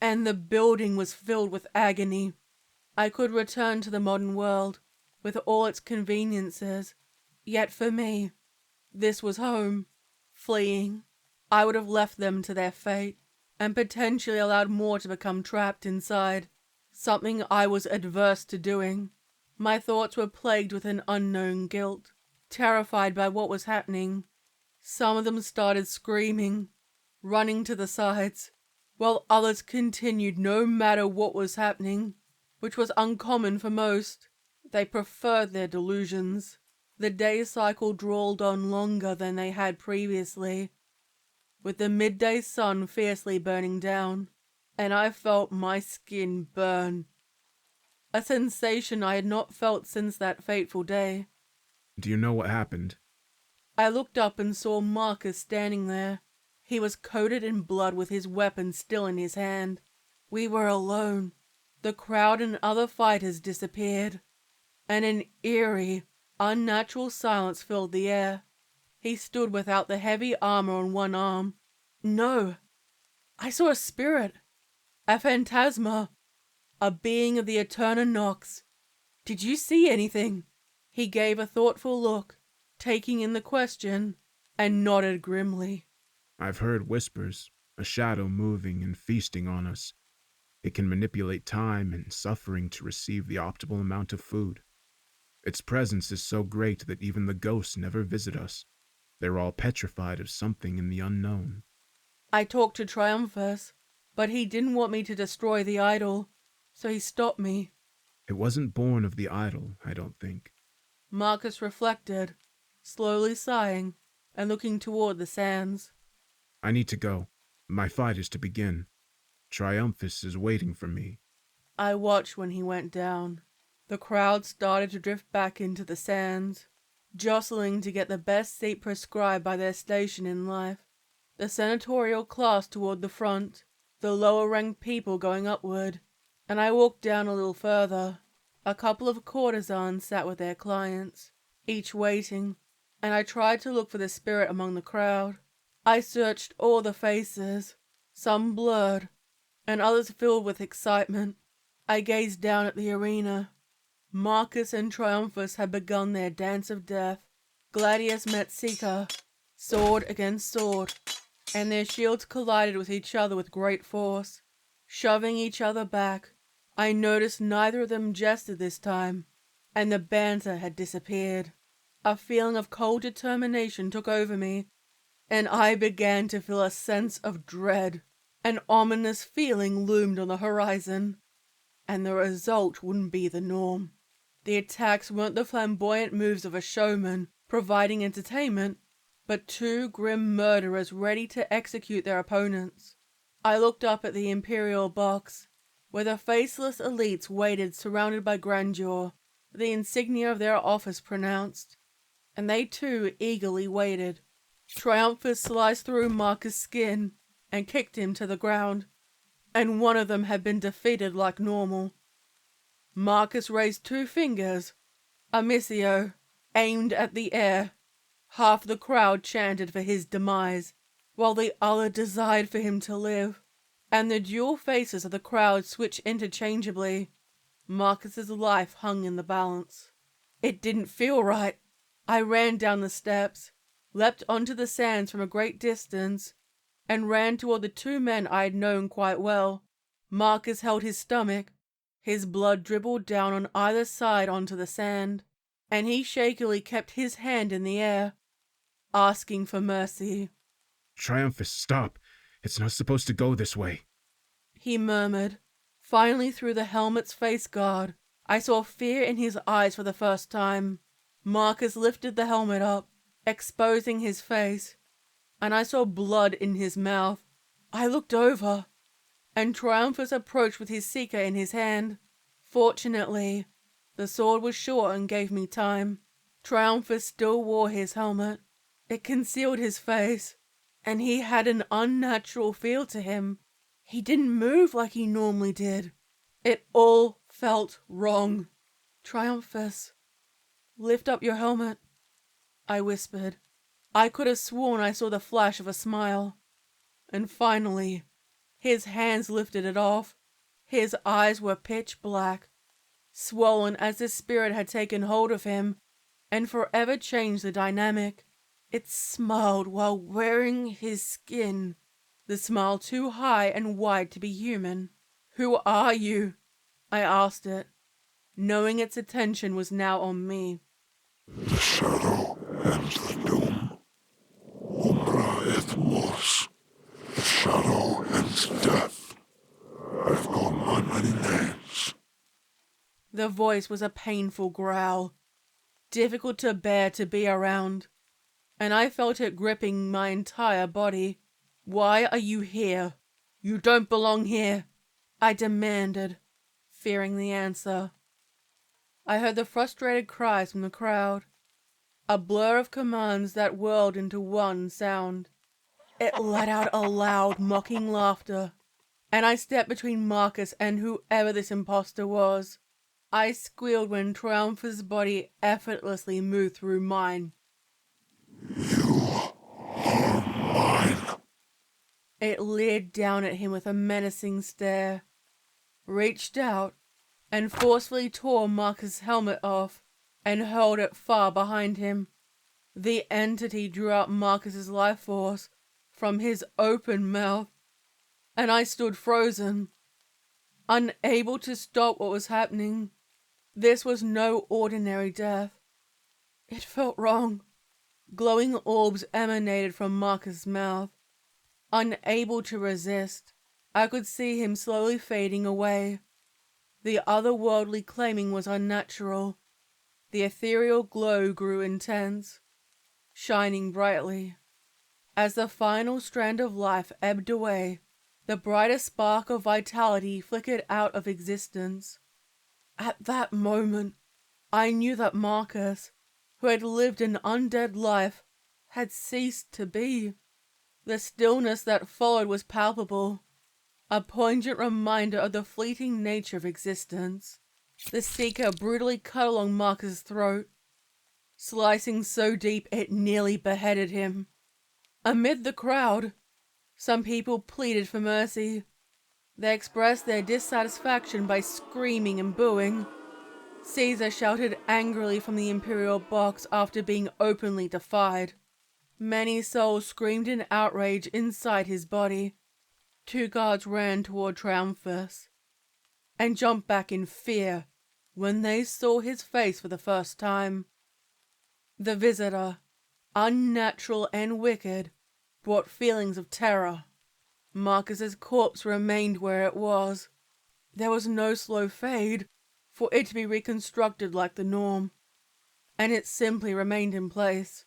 and the building was filled with agony. I could return to the modern world, with all its conveniences. Yet for me, this was home. Fleeing, I would have left them to their fate, and potentially allowed more to become trapped inside. Something I was adverse to doing. My thoughts were plagued with an unknown guilt, terrified by what was happening. Some of them started screaming, running to the sides, while others continued no matter what was happening, which was uncommon for most. They preferred their delusions. The day cycle drawled on longer than they had previously, with the midday sun fiercely burning down, and I felt my skin burn. A sensation I had not felt since that fateful day. Do you know what happened? I looked up and saw Marcus standing there. He was coated in blood with his weapon still in his hand. We were alone. The crowd and other fighters disappeared, and an eerie, unnatural silence filled the air. He stood without the heavy armor on one arm. No, I saw a spirit, a phantasma, a being of the Eterna Nox. Did you see anything? He gave a thoughtful look, taking in the question, and nodded grimly. I've heard whispers, a shadow moving and feasting on us. It can manipulate time and suffering to receive the optimal amount of food. Its presence is so great that even the ghosts never visit us. They were all petrified of something in the unknown. I talked to Triumphus, but he didn't want me to destroy the idol, so he stopped me. It wasn't born of the idol, I don't think. Marcus reflected, slowly sighing and looking toward the sands. I need to go. My fight is to begin. Triumphus is waiting for me. I watched when he went down. The crowd started to drift back into the sands, jostling to get the best seat prescribed by their station in life. The senatorial class toward the front, the lower-ranked people going upward, and I walked down a little further. A couple of courtesans sat with their clients, each waiting, and I tried to look for the spirit among the crowd. I searched all the faces, some blurred, and others filled with excitement. I gazed down at the arena. Marcus and Triumphus had begun their dance of death. Gladius met Seeker, sword against sword, and their shields collided with each other with great force, shoving each other back. I noticed neither of them jested this time, and the banter had disappeared. A feeling of cold determination took over me, and I began to feel a sense of dread. An ominous feeling loomed on the horizon, and the result wouldn't be the norm. The attacks weren't the flamboyant moves of a showman providing entertainment, but two grim murderers ready to execute their opponents. I looked up at the Imperial box, where the faceless elites waited surrounded by grandeur, the insignia of their office pronounced, and they too eagerly waited. Triumphus sliced through Marcus' skin and kicked him to the ground, and one of them had been defeated like normal. Marcus raised two fingers, a missio, aimed at the air. Half the crowd chanted for his demise, while the other desired for him to live, and the dual faces of the crowd switched interchangeably. Marcus's life hung in the balance. It didn't feel right. I ran down the steps, leapt onto the sands from a great distance, and ran toward the two men I had known quite well. Marcus held his stomach. His blood dribbled down on either side onto the sand, and he shakily kept his hand in the air, asking for mercy. Triumphus, stop. It's not supposed to go this way. He murmured. Finally, through the helmet's face guard, I saw fear in his eyes for the first time. Marcus lifted the helmet up, exposing his face, and I saw blood in his mouth. I looked over, and Triumphus approached with his seeker in his hand. Fortunately, the sword was short and gave me time. Triumphus still wore his helmet. It concealed his face, and he had an unnatural feel to him. He didn't move like he normally did. It all felt wrong. Triumphus, lift up your helmet, I whispered. I could have sworn I saw the flash of a smile. And finally, his hands lifted it off. His eyes were pitch black, swollen as the spirit had taken hold of him and forever changed the dynamic. It smiled while wearing his skin, the smile too high and wide to be human. Who are you? I asked it, knowing its attention was now on me. The shadow and the doom. Umbra et mors. The shadow and death. I've gone by many names. The voice was a painful growl, difficult to bear to be around, and I felt it gripping my entire body. Why are you here? You don't belong here, I demanded, fearing the answer. I heard the frustrated cries from the crowd, a blur of commands that whirled into one sound. It let out a loud, mocking laughter, and I stepped between Marcus and whoever this imposter was. I squealed when Triumphus' body effortlessly moved through mine. You are mine. It leered down at him with a menacing stare, reached out, and forcefully tore Marcus' helmet off and hurled it far behind him. The entity drew out Marcus' life force from his open mouth, and I stood frozen, unable to stop what was happening. This was no ordinary death. It felt wrong. Glowing orbs emanated from Marcus' mouth. Unable to resist, I could see him slowly fading away. The otherworldly claiming was unnatural. The ethereal glow grew intense, shining brightly. As the final strand of life ebbed away, the brightest spark of vitality flickered out of existence. At that moment, I knew that Marcus, who had lived an undead life, had ceased to be. The stillness that followed was palpable, a poignant reminder of the fleeting nature of existence. The Seeker brutally cut along Marcus' throat, slicing so deep it nearly beheaded him. Amid the crowd, some people pleaded for mercy. They expressed their dissatisfaction by screaming and booing. Caesar shouted angrily from the Imperial box after being openly defied. Many souls screamed in outrage inside his body. 2 guards ran toward Triumphus and jumped back in fear when they saw his face for the first time. The visitor, unnatural and wicked, brought feelings of terror. Marcus's corpse remained where it was. There was no slow fade for it to be reconstructed like the norm, and it simply remained in place.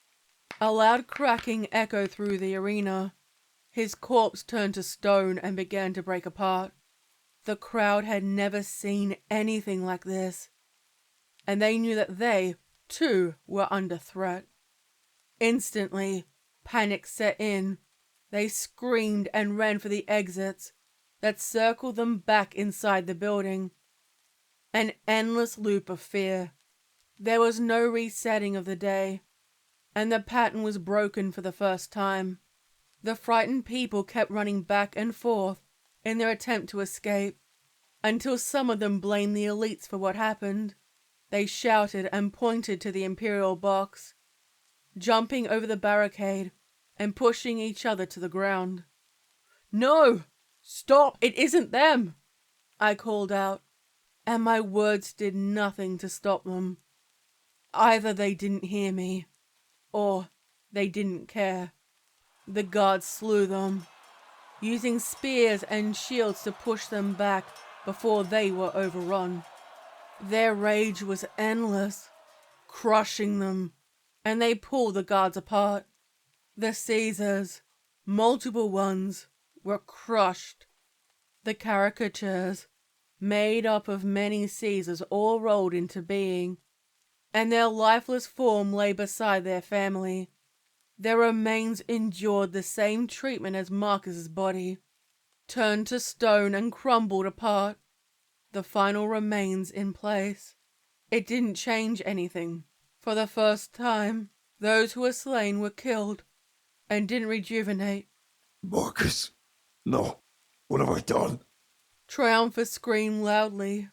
A loud cracking echoed through the arena. His corpse turned to stone and began to break apart. The crowd had never seen anything like this, and they knew that they, too, were under threat. Instantly, panic set in. They screamed and ran for the exits that circled them back inside the building. An endless loop of fear. There was no resetting of the day, and the pattern was broken for the first time. The frightened people kept running back and forth in their attempt to escape, until some of them blamed the elites for what happened. They shouted and pointed to the Imperial box, jumping over the barricade and pushing each other to the ground. "No! Stop! It isn't them!" I called out, and my words did nothing to stop them. Either they didn't hear me, or they didn't care. The guards slew them, using spears and shields to push them back before they were overrun. Their rage was endless, crushing them, and they pulled the guards apart. The Caesars, multiple ones, were crushed. The caricatures, made up of many Caesars, all rolled into being, and their lifeless form lay beside their family. Their remains endured the same treatment as Marcus's body, turned to stone and crumbled apart, the final remains in place. It didn't change anything. For the first time, those who were slain were killed and didn't rejuvenate. Marcus, no. What have I done? Triumphus screamed loudly,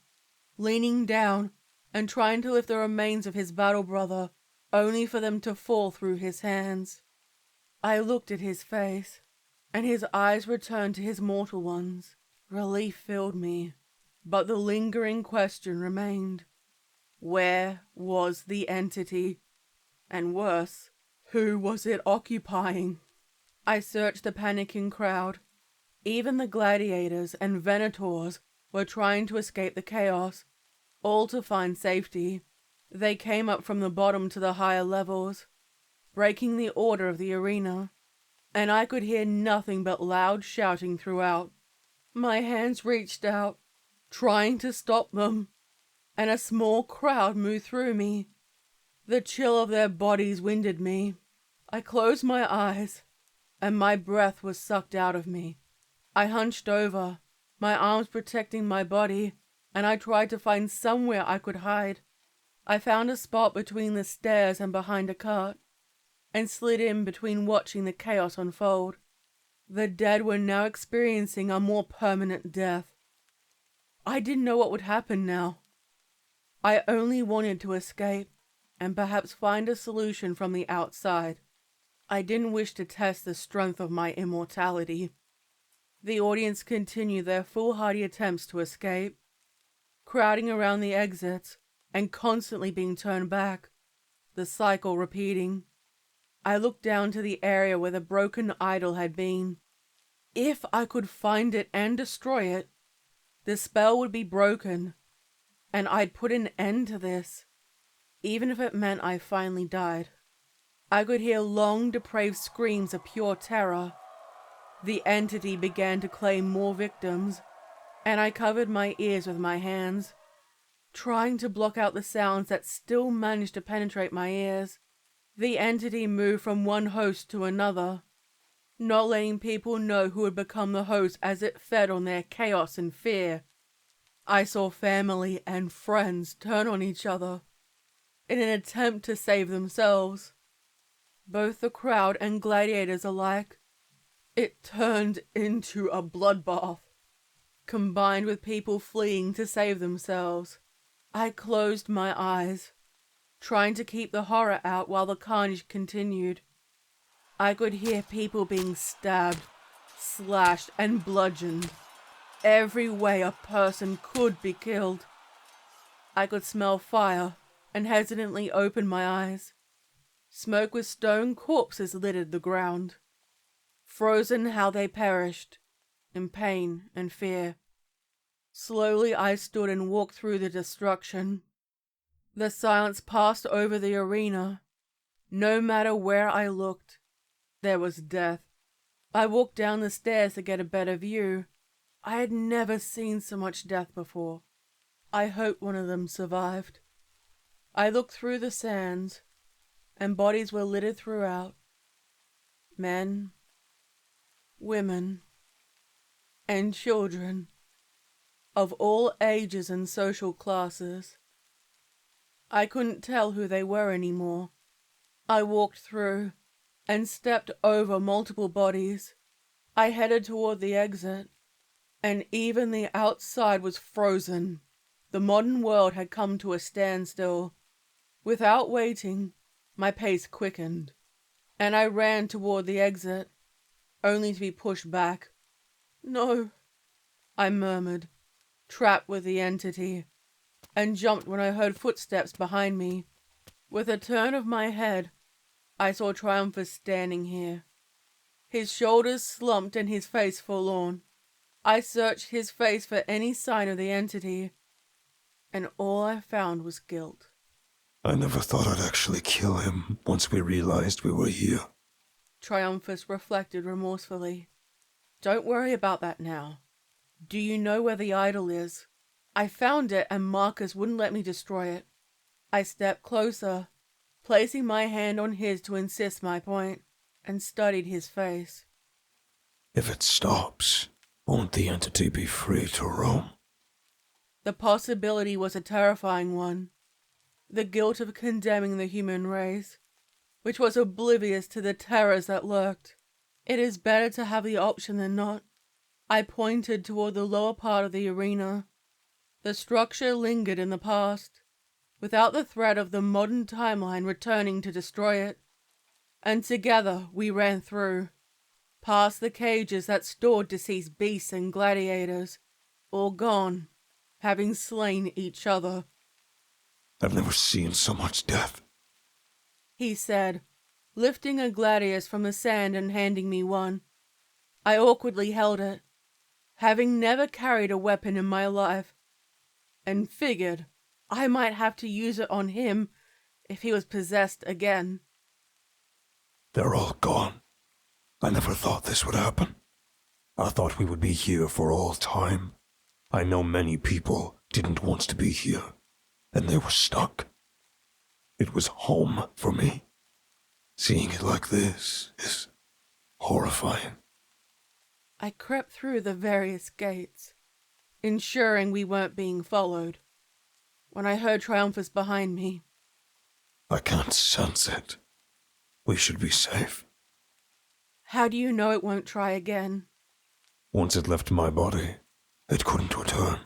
leaning down and trying to lift the remains of his battle brother, only for them to fall through his hands. I looked at his face, and his eyes returned to his mortal ones. Relief filled me, but the lingering question remained. Where was the entity? And worse, who was it occupying? I searched the panicking crowd. Even the gladiators and venators were trying to escape the chaos, all to find safety. They came up from the bottom to the higher levels, breaking the order of the arena, and I could hear nothing but loud shouting throughout. My hands reached out, trying to stop them, and a small crowd moved through me. The chill of their bodies winded me. I closed my eyes, and my breath was sucked out of me. I hunched over, my arms protecting my body, and I tried to find somewhere I could hide. I found a spot between the stairs and behind a cart, and slid in between watching the chaos unfold. The dead were now experiencing a more permanent death. I didn't know what would happen now. I only wanted to escape, and perhaps find a solution from the outside. I didn't wish to test the strength of my immortality. The audience continued their foolhardy attempts to escape, crowding around the exits and constantly being turned back, the cycle repeating. I looked down to the area where the broken idol had been. If I could find it and destroy it, the spell would be broken, and I'd put an end to this, even if it meant I finally died. I could hear long, depraved screams of pure terror. The entity began to claim more victims, and I covered my ears with my hands, trying to block out the sounds that still managed to penetrate my ears. The entity moved from one host to another, not letting people know who had become the host as it fed on their chaos and fear. I saw family and friends turn on each other in an attempt to save themselves. Both the crowd and gladiators alike. It turned into a bloodbath, combined with people fleeing to save themselves. I closed my eyes, trying to keep the horror out while the carnage continued. I could hear people being stabbed, slashed, and bludgeoned. Every way a person could be killed. I could smell fire and hesitantly opened my eyes. Smoke with stone corpses littered the ground, frozen how they perished, in pain and fear. Slowly I stood and walked through the destruction. The silence passed over the arena. No matter where I looked, there was death. I walked down the stairs to get a better view. I had never seen so much death before. I hoped one of them survived. I looked through the sands, and bodies were littered throughout. Men, women, and children, of all ages and social classes. I couldn't tell who they were anymore. I walked through and stepped over multiple bodies. I headed toward the exit, and even the outside was frozen. The modern world had come to a standstill. Without waiting, my pace quickened, and I ran toward the exit, only to be pushed back. "No," I murmured, trapped with the entity, and jumped when I heard footsteps behind me. With a turn of my head, I saw Triumphus standing here, his shoulders slumped and his face forlorn. I searched his face for any sign of the entity, and all I found was guilt. I never thought I'd actually kill him once we realized we were here. Triumphus reflected remorsefully. "Don't worry about that now. Do you know where the idol is? I found it and Marcus wouldn't let me destroy it." I stepped closer, placing my hand on his to insist my point, and studied his face. If it stops, won't the entity be free to roam? The possibility was a terrifying one. The guilt of condemning the human race, which was oblivious to the terrors that lurked. It is better to have the option than not. I pointed toward the lower part of the arena. The structure lingered in the past, without the threat of the modern timeline returning to destroy it. And together we ran through, past the cages that stored deceased beasts and gladiators, all gone, having slain each other. I've never seen so much death, he said, lifting a gladius from the sand and handing me one. I awkwardly held it, having never carried a weapon in my life, and figured I might have to use it on him if he was possessed again. They're all gone. I never thought this would happen. I thought we would be here for all time. I know many people didn't want to be here, and they were stuck. It was home for me. Seeing it like this is horrifying. I crept through the various gates, ensuring we weren't being followed, when I heard Triumphus behind me. I can't sense it. We should be safe. How do you know it won't try again? Once it left my body, it couldn't return.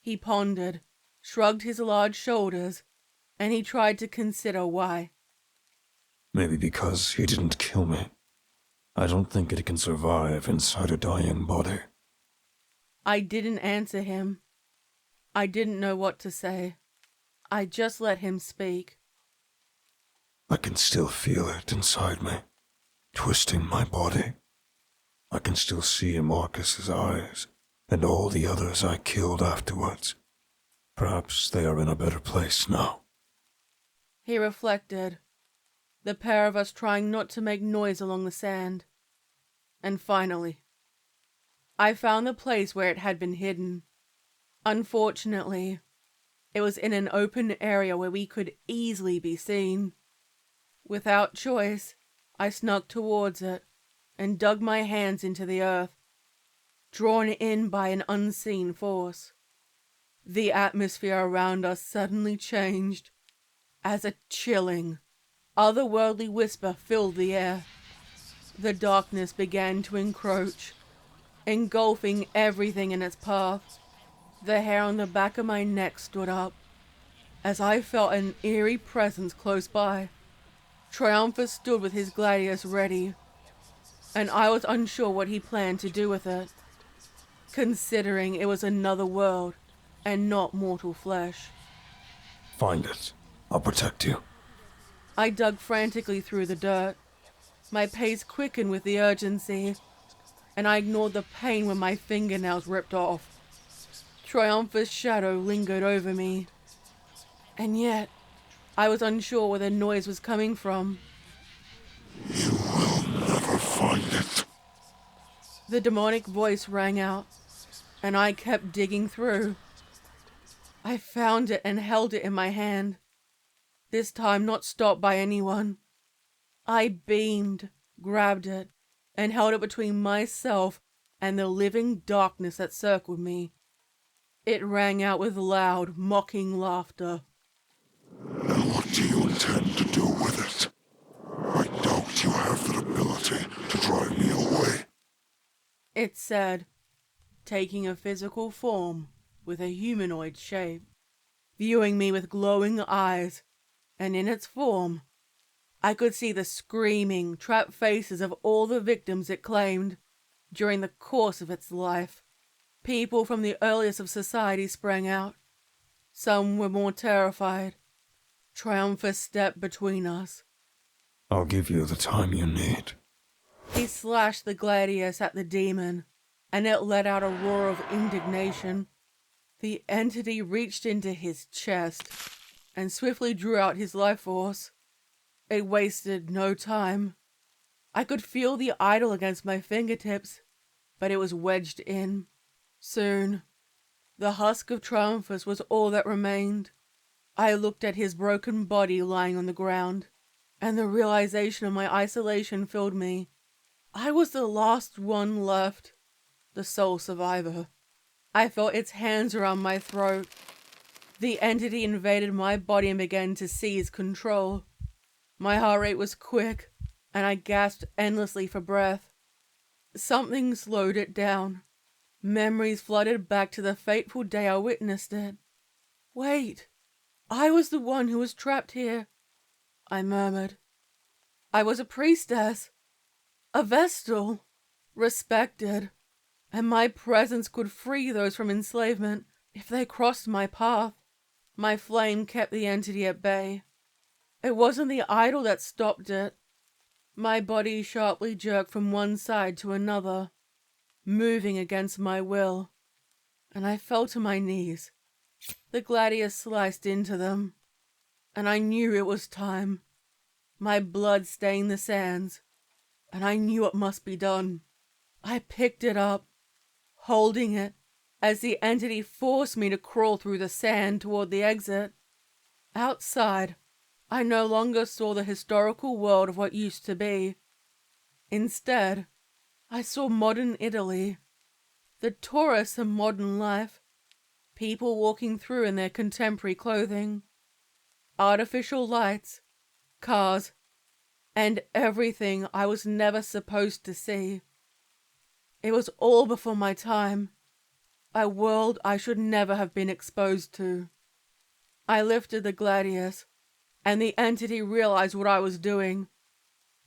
He pondered, shrugged his large shoulders, and he tried to consider why. Maybe because he didn't kill me. I don't think it can survive inside a dying body. I didn't answer him. I didn't know what to say. I just let him speak. I can still feel it inside me, twisting my body. I can still see Marcus's eyes and all the others I killed afterwards. Perhaps they are in a better place now. He reflected, the pair of us trying not to make noise along the sand. And finally, I found the place where it had been hidden. Unfortunately, it was in an open area where we could easily be seen. Without choice, I snuck towards it and dug my hands into the earth, drawn in by an unseen force. The atmosphere around us suddenly changed as a chilling, otherworldly whisper filled the air. The darkness began to encroach, engulfing everything in its path. The hair on the back of my neck stood up as I felt an eerie presence close by. Triumphus stood with his gladius ready, and I was unsure what he planned to do with it, considering it was another world and not mortal flesh. Find it. I'll protect you. I dug frantically through the dirt. My pace quickened with the urgency, and I ignored the pain when my fingernails ripped off. Triumphus' shadow lingered over me, and yet I was unsure where the noise was coming from. You will never find it. The demonic voice rang out, and I kept digging through. I found it and held it in my hand, this time not stopped by anyone. I beamed, grabbed it, and held it between myself and the living darkness that circled me. It rang out with loud, mocking laughter. And what do you intend to do with it? I doubt you have the ability to drive me away. It said, taking a physical form with a humanoid shape, viewing me with glowing eyes, and in its form, I could see the screaming, trapped faces of all the victims it claimed during the course of its life. People from the earliest of society sprang out. Some were more terrified. Triumphus stepped between us. I'll give you the time you need. He slashed the gladius at the demon, and it let out a roar of indignation. The entity reached into his chest and swiftly drew out his life force. It wasted no time. I could feel the idol against my fingertips, but it was wedged in. Soon, the husk of Triumphus was all that remained. I looked at his broken body lying on the ground, and the realization of my isolation filled me. I was the last one left, the sole survivor. I felt its hands around my throat. The entity invaded my body and began to seize control. My heart rate was quick, and I gasped endlessly for breath. Something slowed it down. Memories flooded back to the fateful day I witnessed it. Wait, I was the one who was trapped here, I murmured. I was a priestess, a vestal, respected, and my presence could free those from enslavement if they crossed my path. My flame kept the entity at bay. It wasn't the idol that stopped it. My body sharply jerked from one side to another, moving against my will, and I fell to my knees. The gladius sliced into them, and I knew it was time. My blood stained the sands, and I knew it must be done. I picked it up, holding it, as the entity forced me to crawl through the sand toward the exit. Outside, I no longer saw the historical world of what used to be. Instead, I saw modern Italy, the tourists of modern life, people walking through in their contemporary clothing, artificial lights, cars, and everything I was never supposed to see. It was all before my time, a world I should never have been exposed to. I lifted the gladius, and the entity realized what I was doing.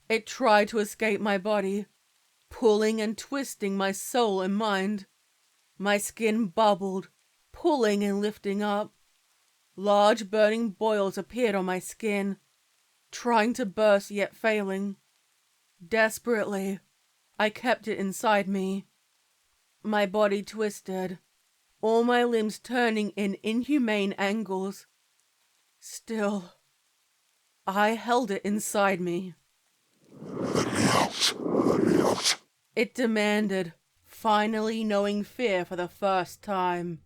It tried to escape my body, pulling and twisting my soul and mind. My skin bubbled, pulling and lifting up. Large burning boils appeared on my skin, trying to burst yet failing. Desperately, I kept it inside me. My body twisted, all my limbs turning in inhumane angles. Still, I held it inside me. It demanded, finally knowing fear for the first time.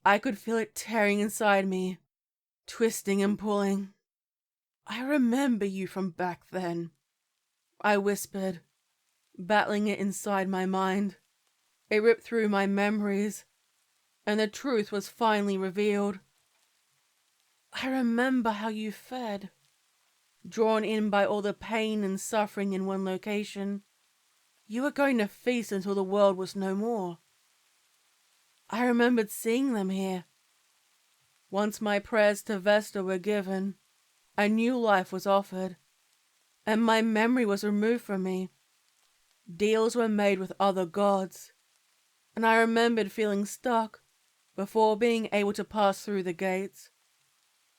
I could feel it tearing inside me, twisting and pulling. I remember you from back then, I whispered, battling it inside my mind. It ripped through my memories, and the truth was finally revealed. I remember how you fed, drawn in by all the pain and suffering in one location. You were going to feast until the world was no more. I remembered seeing them here. Once my prayers to Vesta were given, a new life was offered, and my memory was removed from me. Deals were made with other gods, and I remembered feeling stuck before being able to pass through the gates,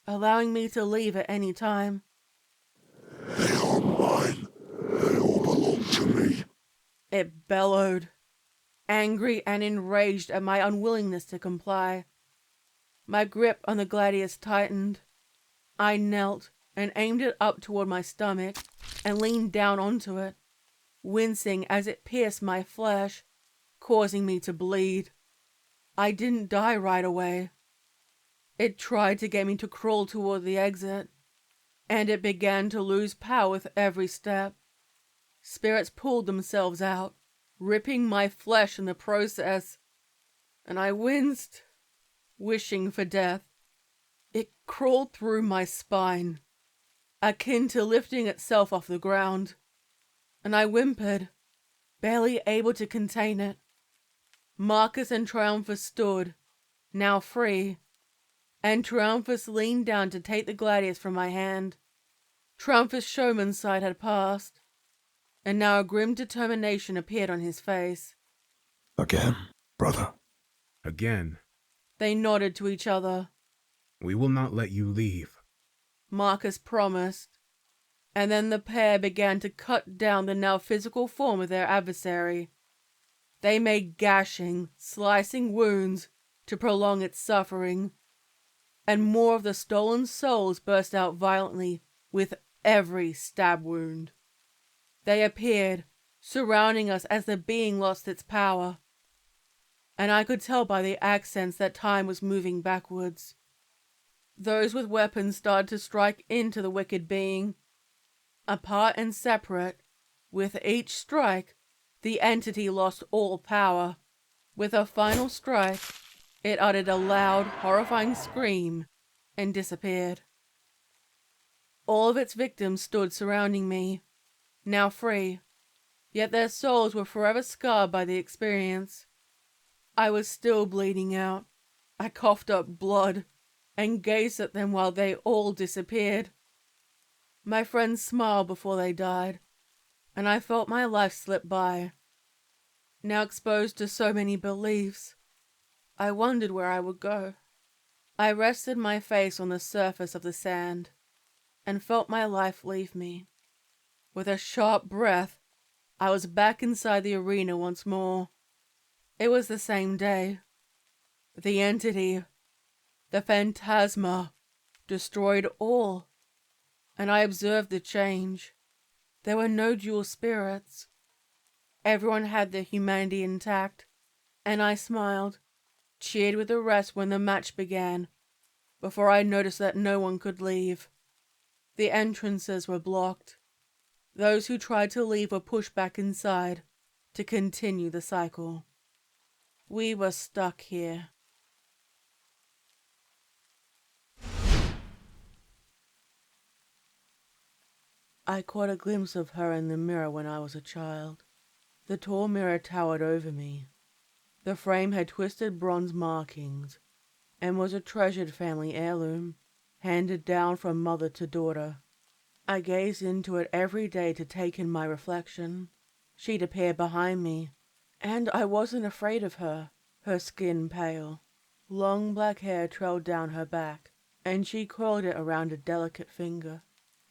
allowing me to leave at any time. They are mine. They all belong to me. It bellowed, angry and enraged at my unwillingness to comply. My grip on the gladius tightened. I knelt and aimed it up toward my stomach and leaned down onto it, wincing as it pierced my flesh, causing me to bleed. I didn't die right away. It tried to get me to crawl toward the exit, and it began to lose power with every step. Spirits pulled themselves out, ripping my flesh in the process, and I winced, wishing for death. It crawled through my spine, akin to lifting itself off the ground, and I whimpered, barely able to contain it. Marcus and Triumphus stood, now free, and Triumphus leaned down to take the gladius from my hand. Triumphus' showman's side had passed, and now a grim determination appeared on his face. Again, brother. Again. They nodded to each other. We will not let you leave, Marcus promised, and then the pair began to cut down the now physical form of their adversary. They made gashing, slicing wounds to prolong its suffering, and more of the stolen souls burst out violently with every stab wound. They appeared, surrounding us as the being lost its power, and I could tell by the accents that time was moving backwards. Those with weapons started to strike into the wicked being. Apart and separate, with each strike, the entity lost all power. With a final strike, it uttered a loud, horrifying scream and disappeared. All of its victims stood surrounding me, now free, yet their souls were forever scarred by the experience. I was still bleeding out. I coughed up blood and gazed at them while they all disappeared. My friends smiled before they died, and I felt my life slip by. Now exposed to so many beliefs, I wondered where I would go. I rested my face on the surface of the sand and felt my life leave me. With a sharp breath, I was back inside the arena once more. It was the same day. The entity, the phantasma, destroyed all, and I observed the change. There were no dual spirits. Everyone had their humanity intact, and I smiled, cheered with the rest when the match began, before I noticed that no one could leave. The entrances were blocked. Those who tried to leave were pushed back inside to continue the cycle. We were stuck here. I caught a glimpse of her in the mirror when I was a child. The tall mirror towered over me. The frame had twisted bronze markings and was a treasured family heirloom, handed down from mother to daughter. I gazed into it every day to take in my reflection. She'd appear behind me, and I wasn't afraid of her, her skin pale. Long black hair trailed down her back, and she coiled it around a delicate finger.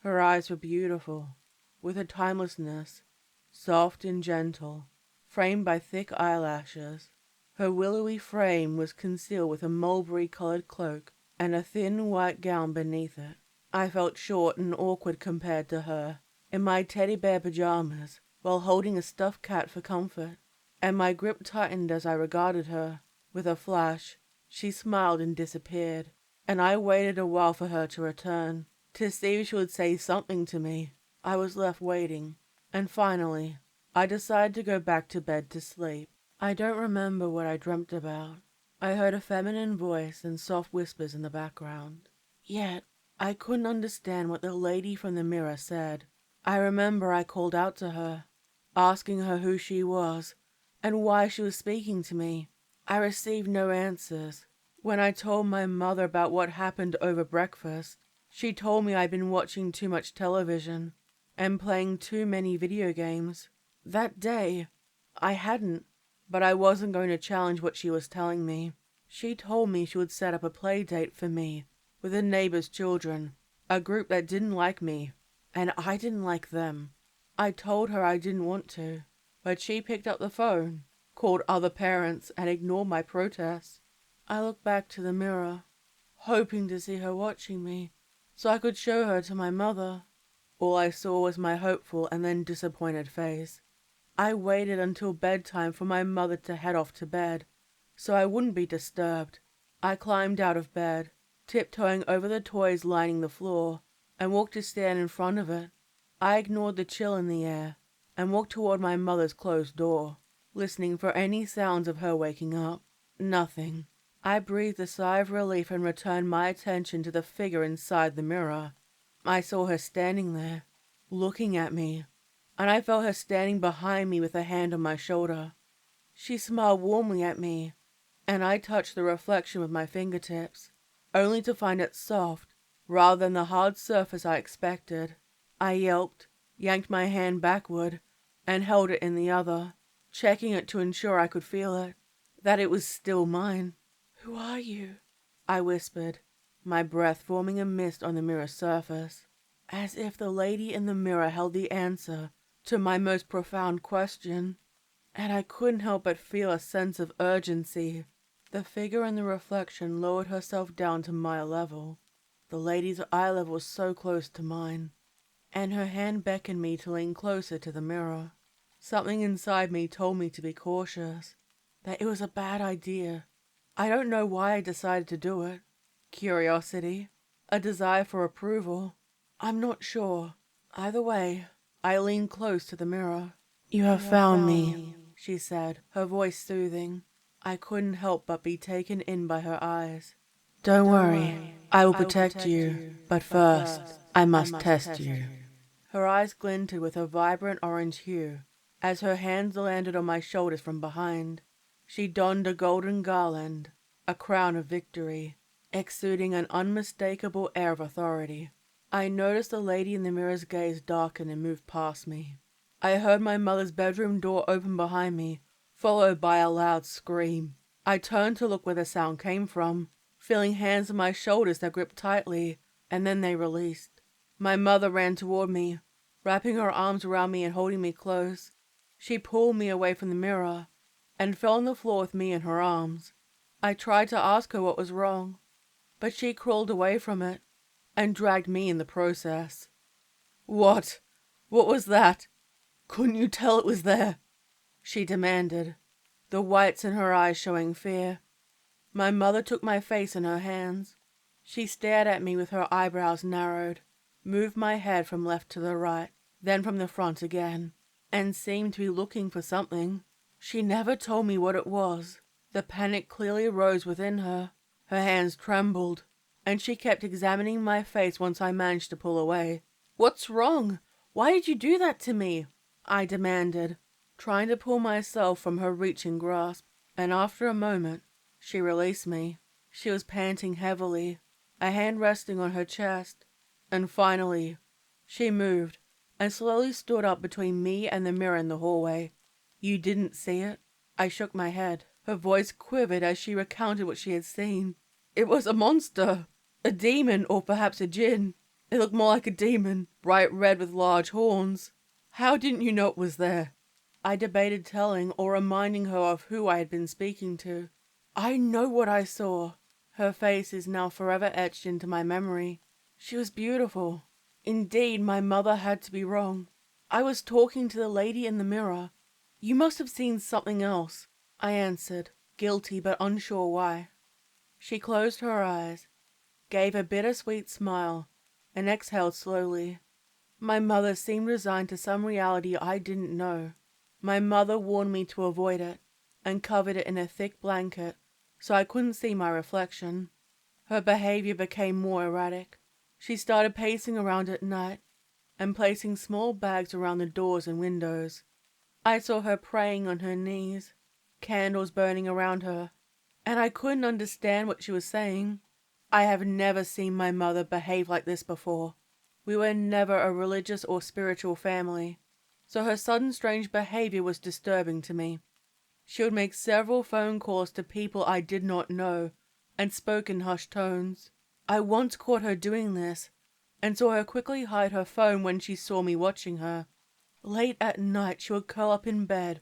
Her eyes were beautiful, with a timelessness, soft and gentle, framed by thick eyelashes. Her willowy frame was concealed with a mulberry-colored cloak and a thin white gown beneath it. I felt short and awkward compared to her, in my teddy bear pajamas, while holding a stuffed cat for comfort, and my grip tightened as I regarded her. With a flash, she smiled and disappeared, and I waited a while for her to return, to see if she would say something to me. I was left waiting, and finally, I decided to go back to bed to sleep. I don't remember what I dreamt about. I heard a feminine voice and soft whispers in the background. Yet, I couldn't understand what the lady from the mirror said. I remember I called out to her, asking her who she was and why she was speaking to me. I received no answers. When I told my mother about what happened over breakfast, she told me I'd been watching too much television and playing too many video games. That day, I hadn't, but I wasn't going to challenge what she was telling me. She told me she would set up a play date for me with the neighbor's children, a group that didn't like me, and I didn't like them. I told her I didn't want to, but she picked up the phone, called other parents, and ignored my protests. I looked back to the mirror, hoping to see her watching me, so I could show her to my mother. All I saw was my hopeful and then disappointed face. I waited until bedtime for my mother to head off to bed, so I wouldn't be disturbed. I climbed out of bed, tiptoeing over the toys lining the floor, and walked to stand in front of it. I ignored the chill in the air, and walked toward my mother's closed door, listening for any sounds of her waking up. Nothing. I breathed a sigh of relief and returned my attention to the figure inside the mirror. I saw her standing there, looking at me, and I felt her standing behind me with a hand on my shoulder. She smiled warmly at me, and I touched the reflection with my fingertips, only to find it soft, rather than the hard surface I expected. I yelped, yanked my hand backward, and held it in the other, checking it to ensure I could feel it, that it was still mine. "Who are you?" I whispered, my breath forming a mist on the mirror's surface, as if the lady in the mirror held the answer to my most profound question, and I couldn't help but feel a sense of urgency. The figure in the reflection lowered herself down to my level. The lady's eye level was so close to mine, and her hand beckoned me to lean closer to the mirror. Something inside me told me to be cautious, that it was a bad idea. I don't know why I decided to do it. Curiosity, a desire for approval. I'm not sure. Either way, I leaned close to the mirror. "You have found me," she said, her voice soothing. I couldn't help but be taken in by her eyes. "Don't worry, I will protect you, but first, I must test you." Her eyes glinted with a vibrant orange hue, as her hands landed on my shoulders from behind. She donned a golden garland, a crown of victory, exuding an unmistakable air of authority. I noticed the lady in the mirror's gaze darken and move past me. I heard my mother's bedroom door open behind me, followed by a loud scream. I turned to look where the sound came from, feeling hands on my shoulders that gripped tightly, and then they released. My mother ran toward me, wrapping her arms around me and holding me close. She pulled me away from the mirror, and fell on the floor with me in her arms. I tried to ask her what was wrong, but she crawled away from it, and dragged me in the process. What was that? Couldn't you tell it was there?" she demanded, the whites in her eyes showing fear. My mother took my face in her hands. She stared at me with her eyebrows narrowed, moved my head from left to the right, then from the front again, and seemed to be looking for something. She never told me what it was. The panic clearly rose within her. Her hands trembled, and she kept examining my face once I managed to pull away. "What's wrong? Why did you do that to me?" I demanded, trying to pull myself from her reaching grasp, and after a moment, she released me. She was panting heavily, a hand resting on her chest, and finally, she moved and slowly stood up between me and the mirror in the hallway. "You didn't see it?" I shook my head. Her voice quivered as she recounted what she had seen. "It was a monster, a demon, or perhaps a djinn. It looked more like a demon, bright red with large horns. How didn't you know it was there? I debated telling or reminding her of who I had been speaking to. I know what I saw. Her face is now forever etched into my memory. She was beautiful. Indeed, my mother had to be wrong. I was talking to the lady in the mirror. You must have seen something else, I answered, guilty but unsure why. She closed her eyes, gave a bittersweet smile, and exhaled slowly. My mother seemed resigned to some reality I didn't know. My mother warned me to avoid it, and covered it in a thick blanket, so I couldn't see my reflection. Her behavior became more erratic. She started pacing around at night, and placing small bags around the doors and windows. I saw her praying on her knees, candles burning around her, and I couldn't understand what she was saying. I have never seen my mother behave like this before. We were never a religious or spiritual family, so her sudden strange behavior was disturbing to me. She would make several phone calls to people I did not know, and spoke in hushed tones. I once caught her doing this, and saw her quickly hide her phone when she saw me watching her. Late at night she would curl up in bed,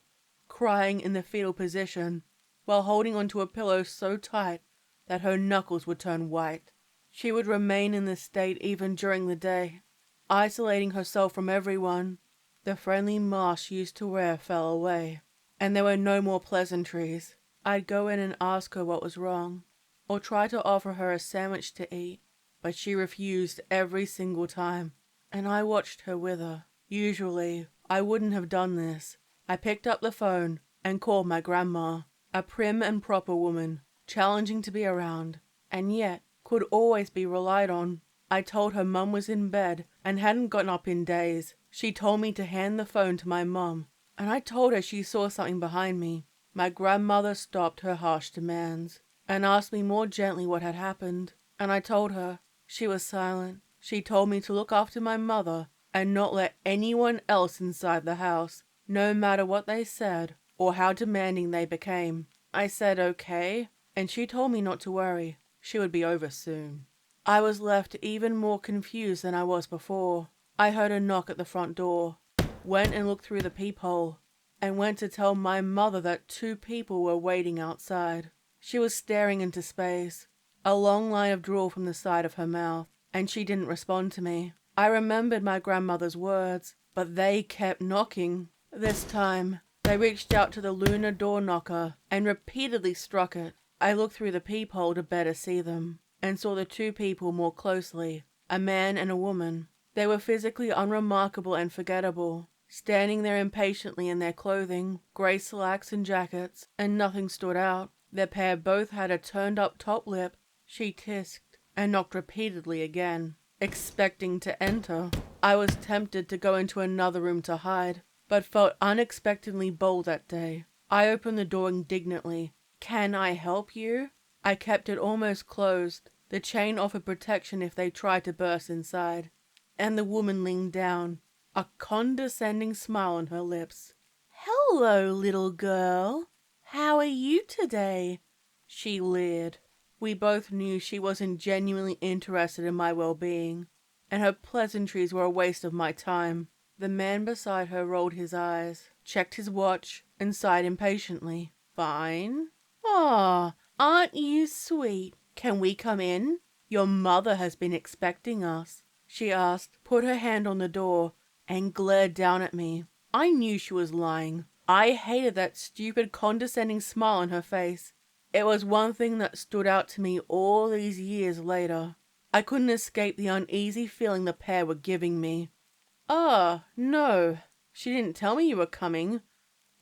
crying in the fetal position, while holding onto a pillow so tight that her knuckles would turn white. She would remain in this state even during the day, isolating herself from everyone. The friendly mask she used to wear fell away, and there were no more pleasantries. I'd go in and ask her what was wrong, or try to offer her a sandwich to eat, but she refused every single time, and I watched her wither. Usually, I wouldn't have done this. I picked up the phone and called my grandma, a prim and proper woman, challenging to be around, and yet could always be relied on. I told her Mum was in bed and hadn't gotten up in days. She told me to hand the phone to my mum, and I told her she saw something behind me. My grandmother stopped her harsh demands and asked me more gently what had happened, and I told her. She was silent. She told me to look after my mother and not let anyone else inside the house, no matter what they said or how demanding they became. I said okay, and she told me not to worry. She would be over soon. I was left even more confused than I was before. I heard a knock at the front door, went and looked through the peephole, and went to tell my mother that 2 people were waiting outside. She was staring into space, a long line of drool from the side of her mouth, and she didn't respond to me. I remembered my grandmother's words, but they kept knocking. This time, they reached out to the lunar door knocker and repeatedly struck it. I looked through the peephole to better see them, and saw the 2 people more closely, a man and a woman. They were physically unremarkable and forgettable, standing there impatiently in their clothing, grey slacks and jackets, and nothing stood out. The pair both had a turned-up top lip. She tisked and knocked repeatedly again, expecting to enter. I was tempted to go into another room to hide, but felt unexpectedly bold that day. I opened the door indignantly. "Can I help you?" I kept it almost closed. The chain offered protection if they tried to burst inside. And the woman leaned down, a condescending smile on her lips. "Hello, little girl. How are you today?" She leered. We both knew she wasn't genuinely interested in my well-being, and her pleasantries were a waste of my time. The man beside her rolled his eyes, checked his watch, and sighed impatiently. "Fine." "Aw, aren't you sweet? Can we come in? Your mother has been expecting us," she asked, put her hand on the door, and glared down at me. I knew she was lying. I hated that stupid condescending smile on her face. It was one thing that stood out to me all these years later. I couldn't escape the uneasy feeling the pair were giving me. No, she didn't tell me you were coming,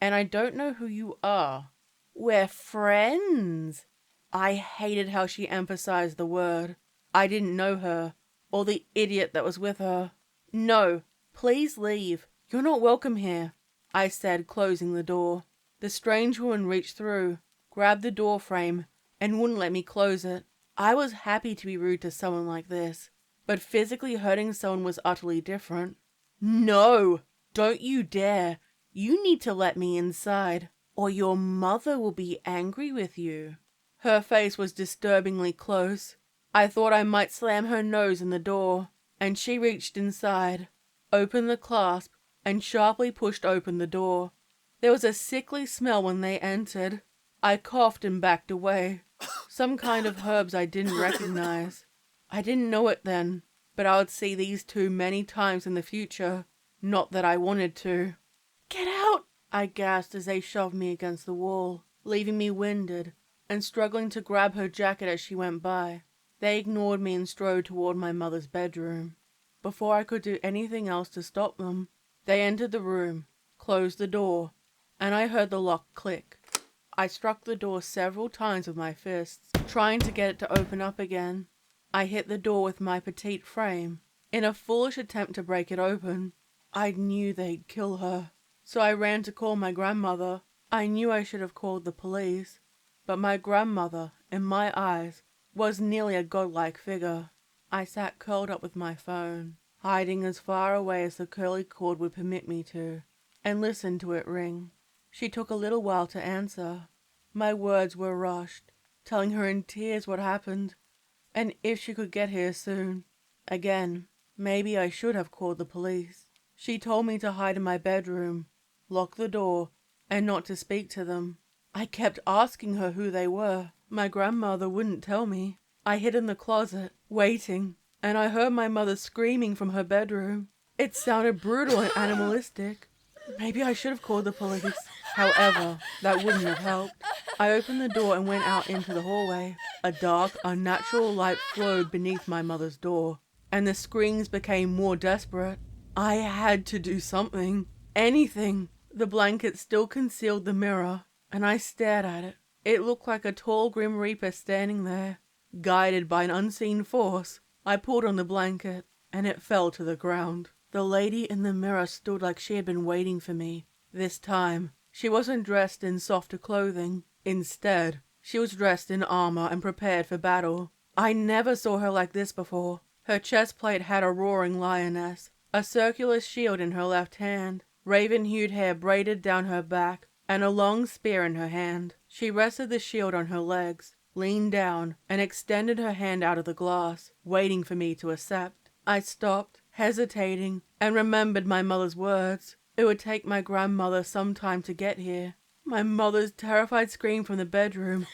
and I don't know who you are." "We're friends." I hated how she emphasized the word. I didn't know her, or the idiot that was with her. "No, please leave. You're not welcome here," I said, closing the door. The strange woman reached through, grabbed the door frame, and wouldn't let me close it. I was happy to be rude to someone like this, but physically hurting someone was utterly different. "No, don't you dare. You need to let me inside, or your mother will be angry with you." Her face was disturbingly close. I thought I might slam her nose in the door. and she reached inside, opened the clasp, and sharply pushed open the door. There was a sickly smell when they entered. I coughed and backed away. Some kind of herbs I didn't recognize. I didn't know it then, but I would see these two many times in the future. Not that I wanted to. "Get out!" I gasped as they shoved me against the wall, leaving me winded and struggling to grab her jacket as she went by. They ignored me and strode toward my mother's bedroom. Before I could do anything else to stop them, they entered the room, closed the door, and I heard the lock click. I struck the door several times with my fists, trying to get it to open up again. I hit the door with my petite frame, in a foolish attempt to break it open. I knew they'd kill her, so I ran to call my grandmother. I knew I should have called the police, but my grandmother, in my eyes, was nearly a godlike figure. I sat curled up with my phone, hiding as far away as the curly cord would permit me to, and listened to it ring. She took a little while to answer. My words were rushed, telling her in tears what happened, and if she could get here soon. Again, maybe I should have called the police. She told me to hide in my bedroom, lock the door, and not to speak to them. I kept asking her who they were. My grandmother wouldn't tell me. I hid in the closet, waiting, and I heard my mother screaming from her bedroom. It sounded brutal and animalistic. Maybe I should have called the police. However, that wouldn't have helped. I opened the door and went out into the hallway. A dark, unnatural light flowed beneath my mother's door, and the screams became more desperate. I had to do something. Anything. The blanket still concealed the mirror, and I stared at it. It looked like a tall Grim Reaper standing there. Guided by an unseen force, I pulled on the blanket, and it fell to the ground. The lady in the mirror stood like she had been waiting for me. This time, she wasn't dressed in softer clothing. Instead, she was dressed in armor and prepared for battle. I never saw her like this before. Her chest plate had a roaring lioness, a circular shield in her left hand, raven-hued hair braided down her back, and a long spear in her hand. She rested the shield on her legs, leaned down, and extended her hand out of the glass, waiting for me to accept. I stopped, hesitating, and remembered my mother's words. It would take my grandmother some time to get here. My mother's terrified scream from the bedroom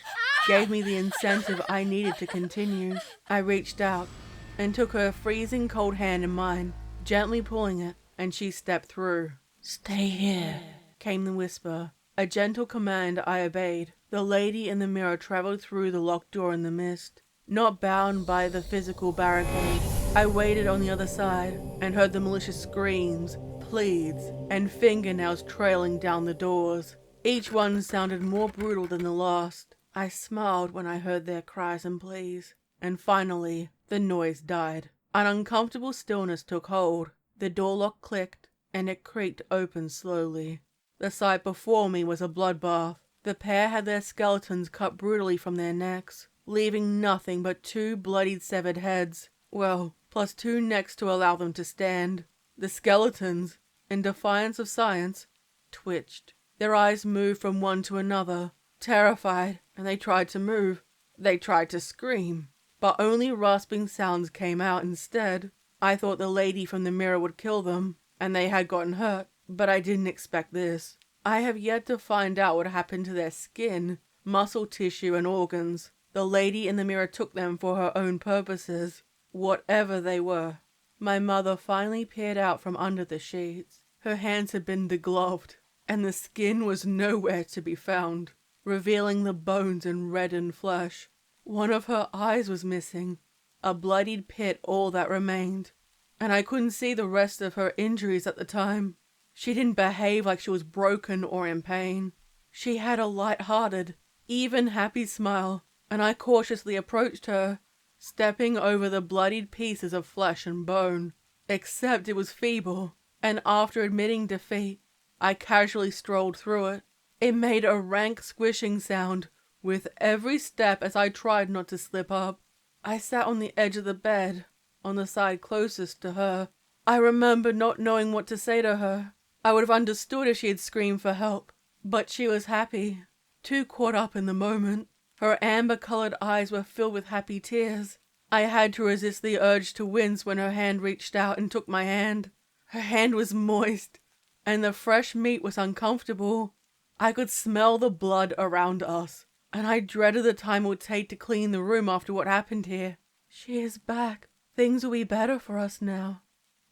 gave me the incentive I needed to continue. I reached out and took her freezing cold hand in mine, gently pulling it, and she stepped through. "Stay here," came the whisper. A gentle command I obeyed. The lady in the mirror traveled through the locked door in the mist. Not bound by the physical barricade, I waited on the other side and heard the malicious screams, pleads, and fingernails trailing down the doors. Each one sounded more brutal than the last. I smiled when I heard their cries and pleas, and finally the noise died. An uncomfortable stillness took hold. The door lock clicked, and it creaked open slowly. The sight before me was a bloodbath. The pair had their skeletons cut brutally from their necks, leaving nothing but two bloodied severed heads. Well, plus two necks to allow them to stand. The skeletons, in defiance of science, twitched. Their eyes moved from one to another, terrified, and they tried to move. They tried to scream, but only rasping sounds came out instead. I thought the lady from the mirror would kill them, and they had gotten hurt, but I didn't expect this. I have yet to find out what happened to their skin, muscle tissue, and organs. The lady in the mirror took them for her own purposes, whatever they were. My mother finally peered out from under the sheets. Her hands had been degloved, and the skin was nowhere to be found, revealing the bones and reddened flesh. One of her eyes was missing, a bloodied pit all that remained, and I couldn't see the rest of her injuries at the time. She didn't behave like she was broken or in pain. She had a light-hearted, even happy smile, and I cautiously approached her, stepping over the bloodied pieces of flesh and bone. Except it was feeble, and after admitting defeat, I casually strolled through it. It made a rank squishing sound with every step as I tried not to slip up. I sat on the edge of the bed, on the side closest to her. I remember not knowing what to say to her. I would have understood if she had screamed for help, but she was happy, too caught up in the moment. Her amber-colored eyes were filled with happy tears. I had to resist the urge to wince when her hand reached out and took my hand. Her hand was moist, and the fresh meat was uncomfortable. I could smell the blood around us, and I dreaded the time it would take to clean the room after what happened here. She is back. Things will be better for us now.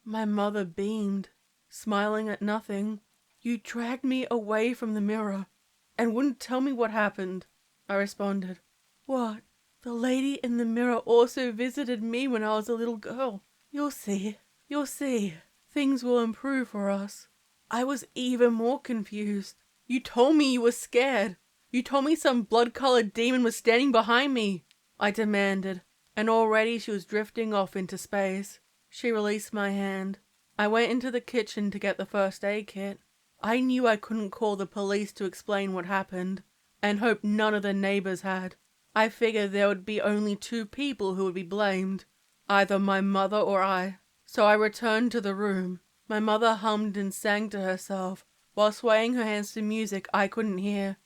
My mother beamed, smiling at nothing. You dragged me away from the mirror and wouldn't tell me what happened. I responded. What? The lady in the mirror also visited me when I was a little girl. You'll see. You'll see. Things will improve for us. I was even more confused. You told me you were scared. You told me some blood-colored demon was standing behind me. I demanded, and already she was drifting off into space. She released my hand. I went into the kitchen to get the first aid kit. I knew I couldn't call the police to explain what happened, and hoped none of the neighbors had. I figured there would be only two people who would be blamed, either my mother or I. So I returned to the room. My mother hummed and sang to herself, while swaying her hands to music I couldn't hear.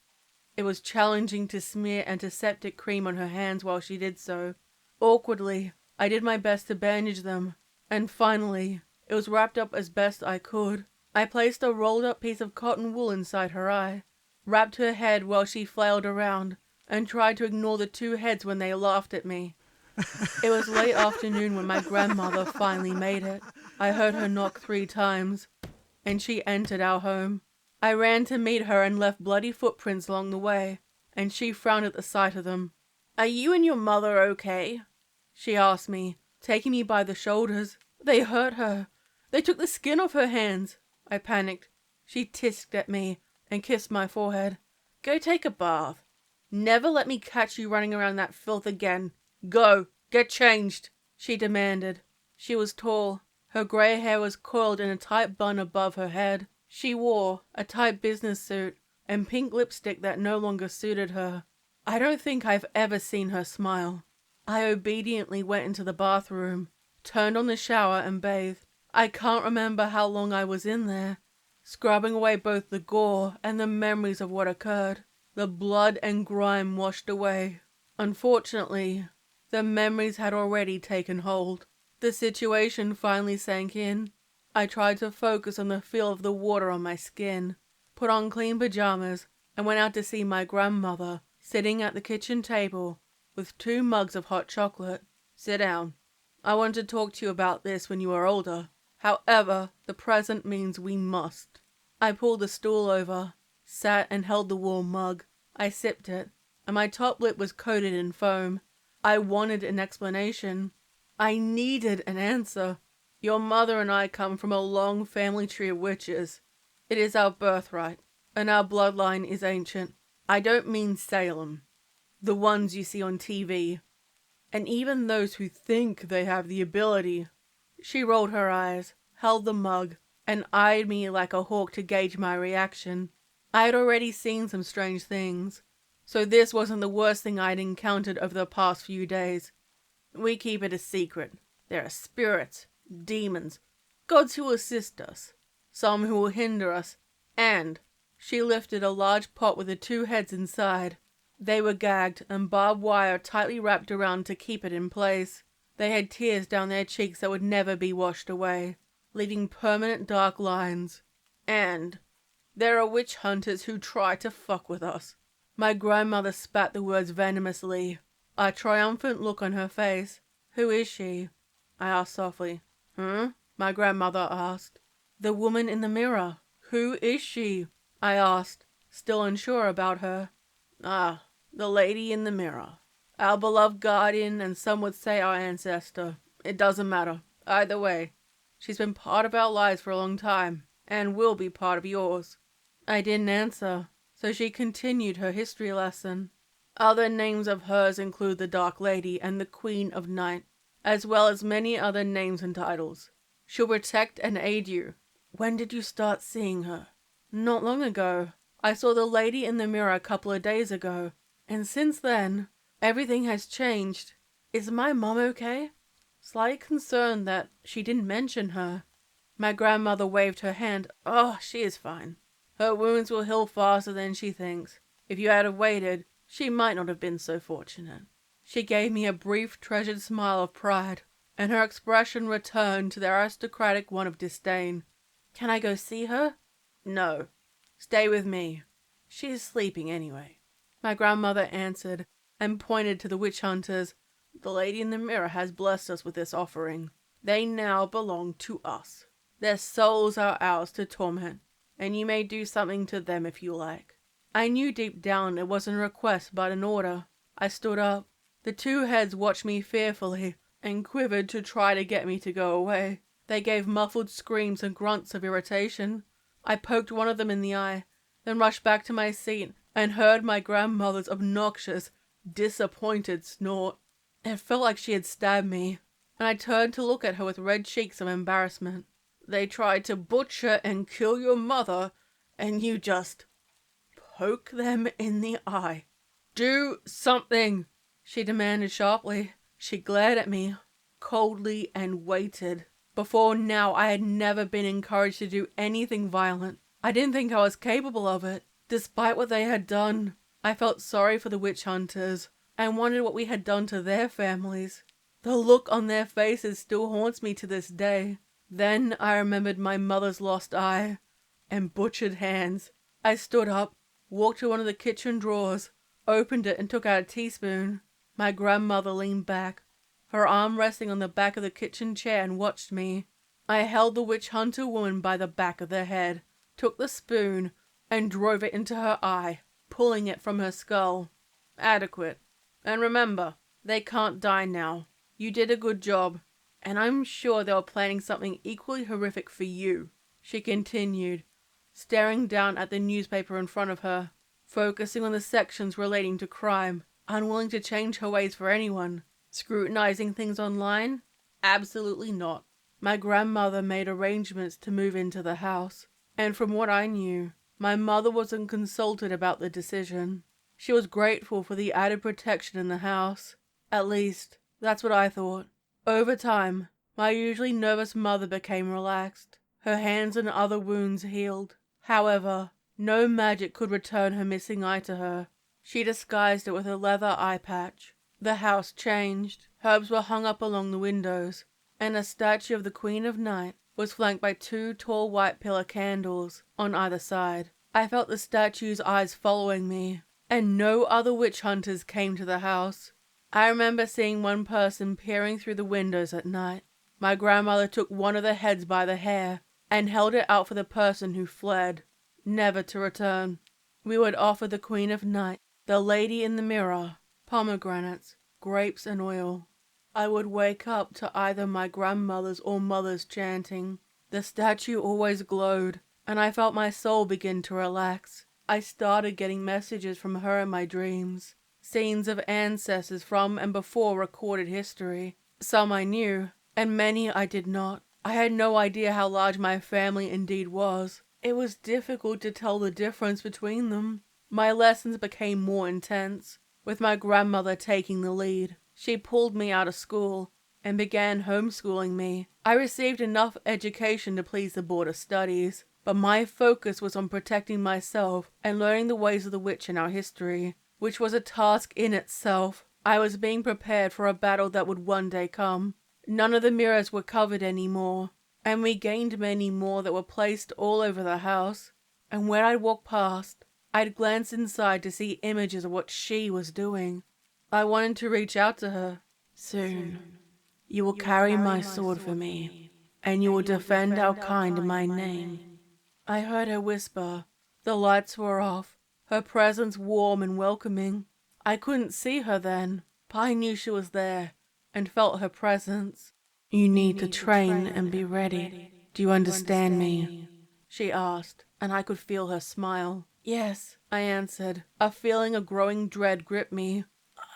It was challenging to smear antiseptic cream on her hands while she did so. Awkwardly, I did my best to bandage them, and finally, it was wrapped up as best I could. I placed a rolled-up piece of cotton wool inside her eye, wrapped her head while she flailed around, and tried to ignore the two heads when they laughed at me. It was late afternoon when my grandmother finally made it. I heard her knock 3 times, and she entered our home. I ran to meet her and left bloody footprints along the way, and she frowned at the sight of them. Are you and your mother okay? She asked me, taking me by the shoulders. They hurt her. They took the skin off her hands. I panicked. She tisked at me and kissed my forehead. Go take a bath. Never let me catch you running around that filth again. Go, get changed, she demanded. She was tall. Her grey hair was coiled in a tight bun above her head. She wore a tight business suit and pink lipstick that no longer suited her. I don't think I've ever seen her smile. I obediently went into the bathroom, turned on the shower and bathed. I can't remember how long I was in there, scrubbing away both the gore and the memories of what occurred. The blood and grime washed away. Unfortunately, the memories had already taken hold. The situation finally sank in. I tried to focus on the feel of the water on my skin, put on clean pajamas, and went out to see my grandmother, sitting at the kitchen table with 2 mugs of hot chocolate. Sit down. I want to talk to you about this when you are older. However, the present means we must. I pulled the stool over, sat and held the warm mug. I sipped it, and my top lip was coated in foam. I wanted an explanation. I needed an answer. Your mother and I come from a long family tree of witches. It is our birthright, and our bloodline is ancient. I don't mean Salem, the ones you see on TV, and even those who think they have the ability. She rolled her eyes, held the mug, and eyed me like a hawk to gauge my reaction. I had already seen some strange things, so this wasn't the worst thing I'd encountered over the past few days. We keep it a secret. There are spirits, demons, gods who will assist us, some who will hinder us, and she lifted a large pot with the 2 heads inside. They were gagged and barbed wire tightly wrapped around to keep it in place. They had tears down their cheeks that would never be washed away, leaving permanent dark lines. And there are witch hunters who try to fuck with us. My grandmother spat the words venomously, a triumphant look on her face. Who is she? I asked softly. My grandmother asked. The woman in the mirror. Who is she? I asked, still unsure about her. Ah, the lady in the mirror. Our beloved guardian, and some would say our ancestor. It doesn't matter. Either way, she's been part of our lives for a long time, and will be part of yours. I didn't answer, so she continued her history lesson. Other names of hers include the Dark Lady and the Queen of Night, as well as many other names and titles. She'll protect and aid you. When did you start seeing her? Not long ago. I saw the lady in the mirror a couple of days ago, and since then, everything has changed. Is my mom okay? Slightly concerned that she didn't mention her. My grandmother waved her hand. Oh, she is fine. Her wounds will heal faster than she thinks. If you had have waited, she might not have been so fortunate. She gave me a brief, treasured smile of pride, and her expression returned to the aristocratic one of disdain. Can I go see her? No. Stay with me. She's sleeping anyway. My grandmother answered and pointed to the witch hunters. The lady in the mirror has blessed us with this offering. They now belong to us. Their souls are ours to torment, and you may do something to them if you like. I knew deep down it wasn't a request but an order. I stood up. The two heads watched me fearfully and quivered to try to get me to go away. They gave muffled screams and grunts of irritation. I poked one of them in the eye, then rushed back to my seat and heard my grandmother's obnoxious, disappointed snort. It felt like she had stabbed me, and I turned to look at her with red cheeks of embarrassment. They tried to butcher and kill your mother, and you just poke them in the eye. Do something, she demanded sharply. She glared at me, coldly, and waited. Before now, I had never been encouraged to do anything violent. I didn't think I was capable of it. Despite what they had done, I felt sorry for the witch hunters and wondered what we had done to their families. The look on their faces still haunts me to this day. Then I remembered my mother's lost eye and butchered hands. I stood up, walked to one of the kitchen drawers, opened it and took out a teaspoon. My grandmother leaned back, her arm resting on the back of the kitchen chair, and watched me. I held the witch hunter woman by the back of the head, took the spoon, and drove it into her eye, pulling it from her skull. Adequate. And remember, they can't die now. You did a good job, and I'm sure they were planning something equally horrific for you, she continued, staring down at the newspaper in front of her, focusing on the sections relating to crime, unwilling to change her ways for anyone. Scrutinizing things online? Absolutely not. My grandmother made arrangements to move into the house, and from what I knew, my mother wasn't consulted about the decision. She was grateful for the added protection in the house. At least, that's what I thought. Over time, my usually nervous mother became relaxed. Her hands and other wounds healed. However, no magic could return her missing eye to her. She disguised it with a leather eye patch. The house changed. Herbs were hung up along the windows, and a statue of the Queen of Night was flanked by 2 tall white pillar candles on either side. I felt the statue's eyes following me, and no other witch hunters came to the house. I remember seeing one person peering through the windows at night. My grandmother took one of the heads by the hair and held it out for the person who fled, never to return. We would offer the Queen of Night, the lady in the mirror, pomegranates, grapes, and oil. I would wake up to either my grandmother's or mother's chanting. The statue always glowed, and I felt my soul begin to relax. I started getting messages from her in my dreams, scenes of ancestors from and before recorded history. Some I knew, and many I did not. I had no idea how large my family indeed was. It was difficult to tell the difference between them. My lessons became more intense, with my grandmother taking the lead. She pulled me out of school and began homeschooling me. I received enough education to please the Board of Studies, but my focus was on protecting myself and learning the ways of the witch in our history, which was a task in itself. I was being prepared for a battle that would one day come. None of the mirrors were covered anymore, and we gained many more that were placed all over the house. And when I'd walk past, I'd glance inside to see images of what she was doing. I wanted to reach out to her. Soon, you will carry my sword for me, and you will defend our kind in my name. I heard her whisper. The lights were off, her presence warm and welcoming. I couldn't see her then, but I knew she was there and felt her presence. You need to train and be ready. Do you understand me? She asked, and I could feel her smile. Yes, I answered. A feeling of growing dread gripped me.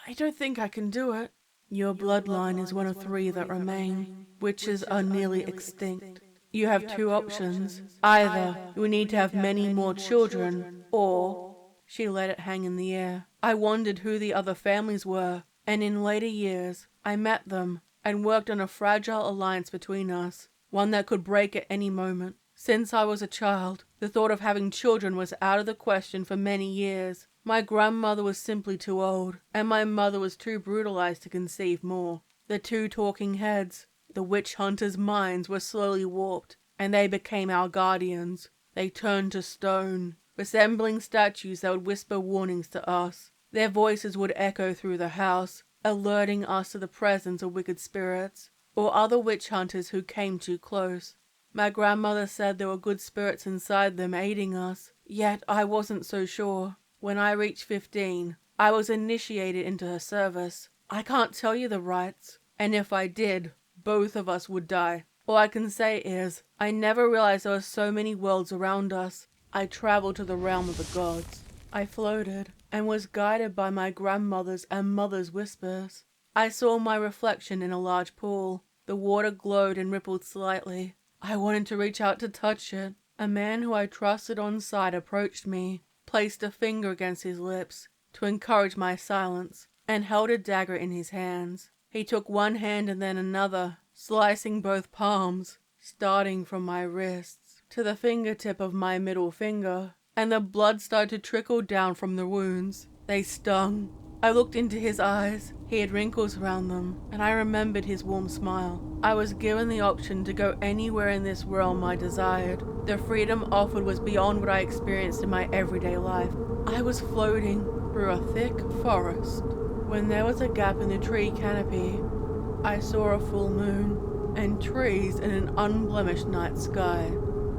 I don't think I can do it. Your bloodline is one of 3 that remain. Witches are nearly extinct. You have 2 options. Either you need to have many more children, or... She let it hang in the air. I wondered who the other families were, and in later years, I met them and worked on a fragile alliance between us, one that could break at any moment. Since I was a child, The thought of having children was out of the question for many years. My grandmother was simply too old, and my mother was too brutalized to conceive more. The two talking heads, the witch hunters' minds were slowly warped, and they became our guardians. They turned to stone, resembling statues that would whisper warnings to us. Their voices would echo through the house, alerting us to the presence of wicked spirits, or other witch hunters who came too close. My grandmother said there were good spirits inside them aiding us, yet I wasn't so sure. When I reached 15, I was initiated into her service. I can't tell you the rites, and if I did, both of us would die. All I can say is, I never realized there were so many worlds around us. I traveled to the realm of the gods. I floated, and was guided by my grandmother's and mother's whispers. I saw my reflection in a large pool. The water glowed and rippled slightly. I wanted to reach out to touch it. A man who I trusted on site approached me, placed a finger against his lips to encourage my silence, and held a dagger in his hands. He took one hand and then another, slicing both palms, starting from my wrists to the fingertip of my middle finger, and the blood started to trickle down from the wounds. They stung. I looked into his eyes. He had wrinkles around them, and I remembered his warm smile. I was given the option to go anywhere in this realm I desired. The freedom offered was beyond what I experienced in my everyday life. I was floating through a thick forest. When there was a gap in the tree canopy, I saw a full moon and trees in an unblemished night sky.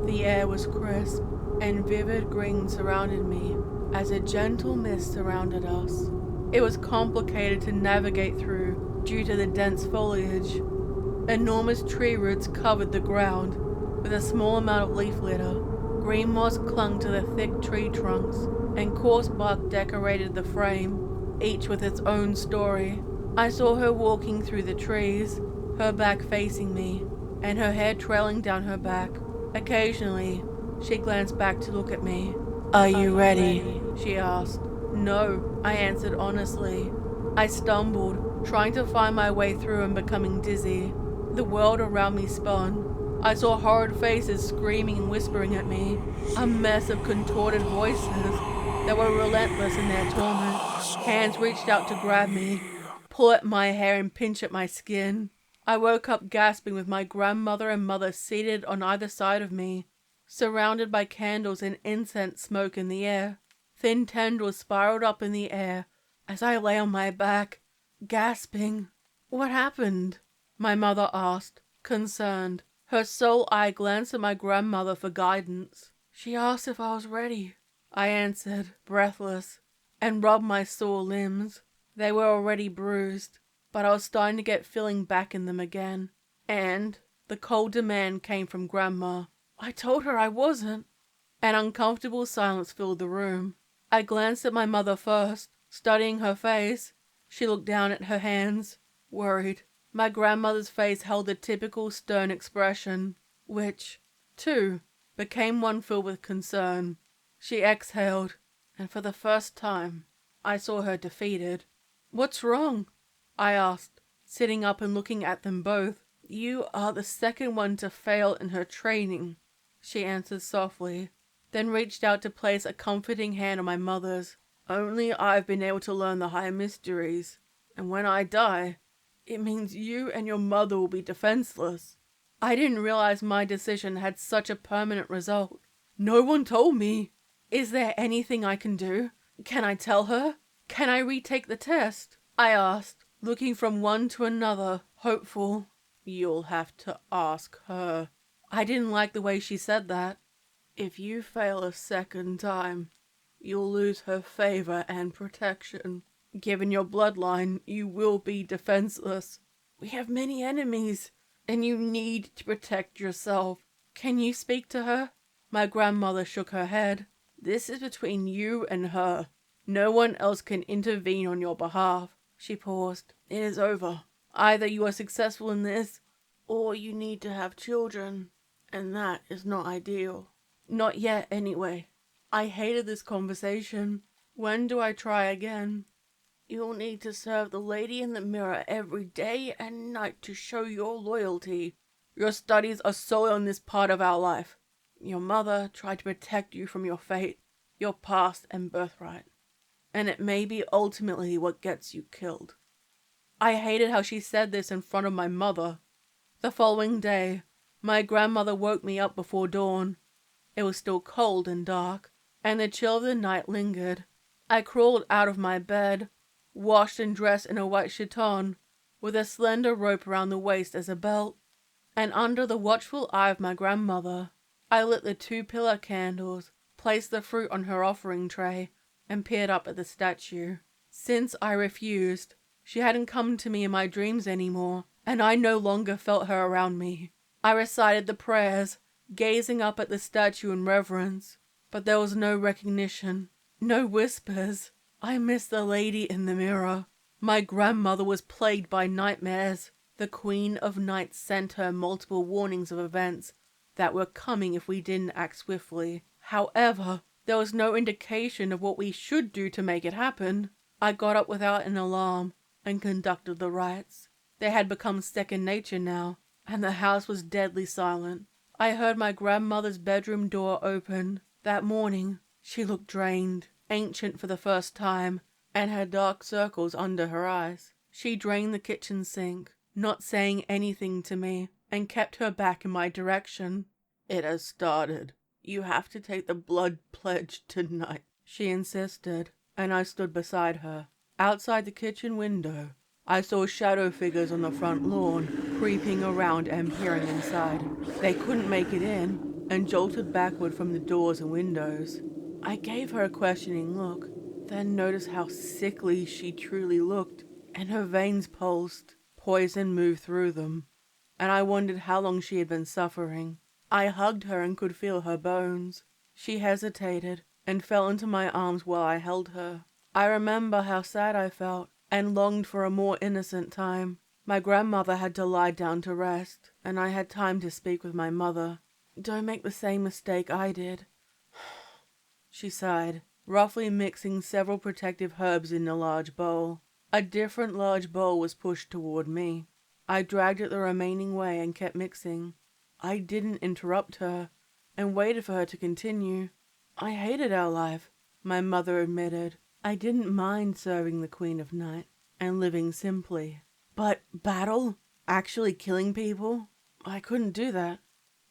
The air was crisp, and vivid green surrounded me as a gentle mist surrounded us. It was complicated to navigate through due to the dense foliage. Enormous tree roots covered the ground with a small amount of leaf litter. Green moss clung to the thick tree trunks, and coarse bark decorated the frame, each with its own story. I saw her walking through the trees, her back facing me, and her hair trailing down her back. Occasionally, she glanced back to look at me. "Are you ready?" she asked. "No," I answered honestly. I stumbled, trying to find my way through and becoming dizzy. The world around me spun. I saw horrid faces screaming and whispering at me, a mess of contorted voices that were relentless in their torment. Hands reached out to grab me, pull at my hair and pinch at my skin. I woke up gasping with my grandmother and mother seated on either side of me, surrounded by candles and incense smoke in the air. Thin tendrils spiraled up in the air as I lay on my back, gasping. "What happened?" my mother asked, concerned. Her sole eye glanced at my grandmother for guidance. She asked if I was ready. I answered, breathless, and rubbed my sore limbs. They were already bruised, but I was starting to get feeling back in them again. And the cold demand came from Grandma. I told her I wasn't. An uncomfortable silence filled the room. I glanced at my mother first, studying her face. She looked down at her hands, worried. My grandmother's face held a typical stern expression, which, too, became one filled with concern. She exhaled, and for the first time, I saw her defeated. "What's wrong?" I asked, sitting up and looking at them both. "You are the second one to fail in her training," she answered softly, then reached out to place a comforting hand on my mother's. "Only I've been able to learn the high mysteries, and when I die, it means you and your mother will be defenseless." I didn't realize my decision had such a permanent result. "No one told me. Is there anything I can do? Can I tell her? Can I retake the test?" I asked, looking from one to another, hopeful. "You'll have to ask her." I didn't like the way she said that. "If you fail a second time, you'll lose her favor and protection. Given your bloodline, you will be defenseless. We have many enemies, and you need to protect yourself. Can you speak to her?" My grandmother shook her head. "This is between you and her. No one else can intervene on your behalf." She paused. "It is over. Either you are successful in this, or you need to have children, and that is not ideal. Not yet, anyway." I hated this conversation. When do I try again? "You'll need to serve the lady in the mirror every day and night to show your loyalty. Your studies are solely on this part of our life. Your mother tried to protect you from your fate, your past and birthright. And it may be ultimately what gets you killed. I hated how she said this in front of my mother. The following day, my grandmother woke me up before dawn. It was still cold and dark, and the chill of the night lingered. I crawled out of my bed, washed and dressed in a white chiton, with a slender rope around the waist as a belt, and under the watchful eye of my grandmother, I lit the 2 pillar candles, placed the fruit on her offering tray, and peered up at the statue. Since I refused, she hadn't come to me in my dreams anymore, and I no longer felt her around me. I recited the prayers, gazing up at the statue in reverence, but there was no recognition, no whispers. I missed the lady in the mirror. My grandmother was plagued by nightmares. The Queen of Night sent her multiple warnings of events that were coming if we didn't act swiftly. However, there was no indication of what we should do to make it happen. I got up without an alarm and conducted the rites. They had become second nature now, and the house was deadly silent. I heard my grandmother's bedroom door open. That morning, she looked drained, ancient for the first time, and had dark circles under her eyes. She drained the kitchen sink, not saying anything to me, and kept her back in my direction. "It has started. You have to take the blood pledge tonight," she insisted, and I stood beside her. Outside the kitchen window, I saw shadow figures on the front lawn, creeping around and peering inside. They couldn't make it in, and jolted backward from the doors and windows. I gave her a questioning look, then noticed how sickly she truly looked, and her veins pulsed. Poison moved through them, and I wondered how long she had been suffering. I hugged her and could feel her bones. She hesitated and fell into my arms while I held her. I remember how sad I felt and longed for a more innocent time. My grandmother had to lie down to rest, and I had time to speak with my mother. "Don't make the same mistake I did," she sighed, roughly mixing several protective herbs in a large bowl. A different large bowl was pushed toward me. I dragged it the remaining way and kept mixing. I didn't interrupt her, and waited for her to continue. "I hated our life," my mother admitted. "I didn't mind serving the Queen of Night and living simply. But battle? Actually killing people? I couldn't do that."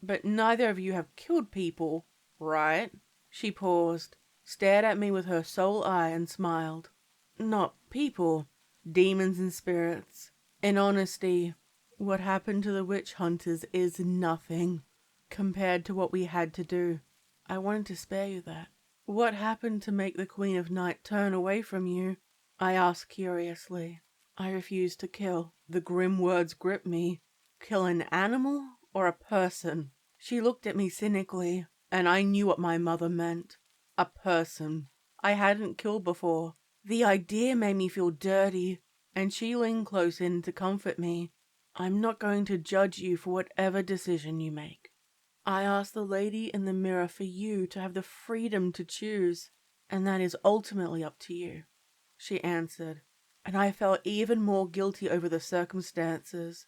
"But neither of you have killed people, right?" She paused, stared at me with her soul eye, and smiled. "Not people. Demons and spirits. In honesty, what happened to the witch hunters is nothing compared to what we had to do. I wanted to spare you that." "What happened to make the Queen of Night turn away from you?" I asked curiously. "I refused to kill." The grim words gripped me. "Kill an animal or a person?" She looked at me cynically, and I knew what my mother meant. A person. I hadn't killed before. The idea made me feel dirty, and she leaned close in to comfort me. "I'm not going to judge you for whatever decision you make. I asked the lady in the mirror for you to have the freedom to choose, and that is ultimately up to you," she answered, and I felt even more guilty over the circumstances.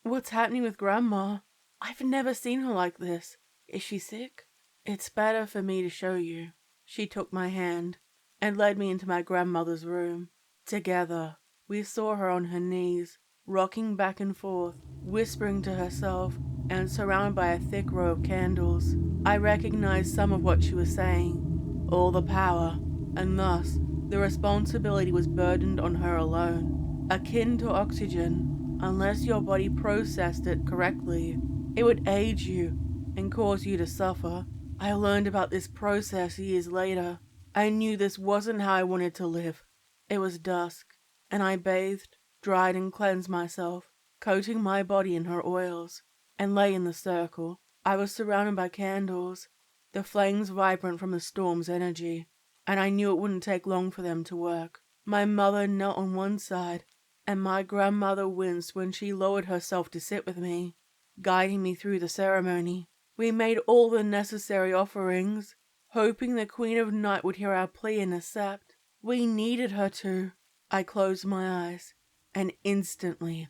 "What's happening with Grandma? I've never seen her like this. Is she sick?" "It's better for me to show you." She took my hand and led me into my grandmother's room. Together, we saw her on her knees, rocking back and forth, whispering to herself, and surrounded by a thick row of candles. I recognized some of what she was saying. All the power, and thus the responsibility, was burdened on her alone. Akin to oxygen, unless your body processed it correctly, it would age you and cause you to suffer. I learned about this process years later. I knew this wasn't how I wanted to live. It was dusk, and I bathed, dried, and cleansed myself, coating my body in her oils, and lay in the circle. I was surrounded by candles, the flames vibrant from the storm's energy, and I knew it wouldn't take long for them to work. My mother knelt on one side, and my grandmother winced when she lowered herself to sit with me, guiding me through the ceremony. We made all the necessary offerings, hoping the Queen of Night would hear our plea and accept. We needed her to. I closed my eyes, and instantly,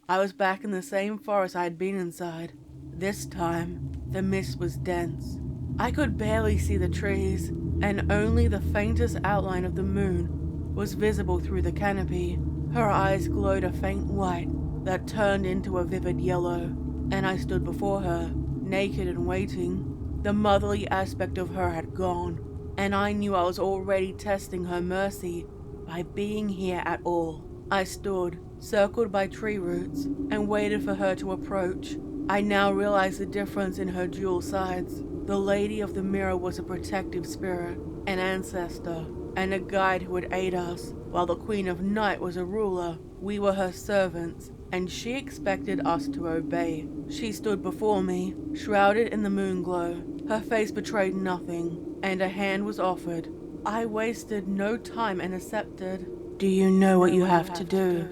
I was back in the same forest I had been inside. This time, the mist was dense, I could barely see the trees, and only the faintest outline of the moon was visible through the canopy. Her eyes glowed a faint white that turned into a vivid yellow, and I stood before her, naked and waiting. The motherly aspect of her had gone, and I knew I was already testing her mercy by being here at all. I stood, circled by tree roots, and waited for her to approach. I now realized the difference in her dual sides. The Lady of the Mirror was a protective spirit, an ancestor, and a guide who would aid us, while the Queen of Night was a ruler. We were her servants, and she expected us to obey. She stood before me, shrouded in the moon glow. Her face betrayed nothing, and a hand was offered. I wasted no time and accepted. "Do you know what you have to do?"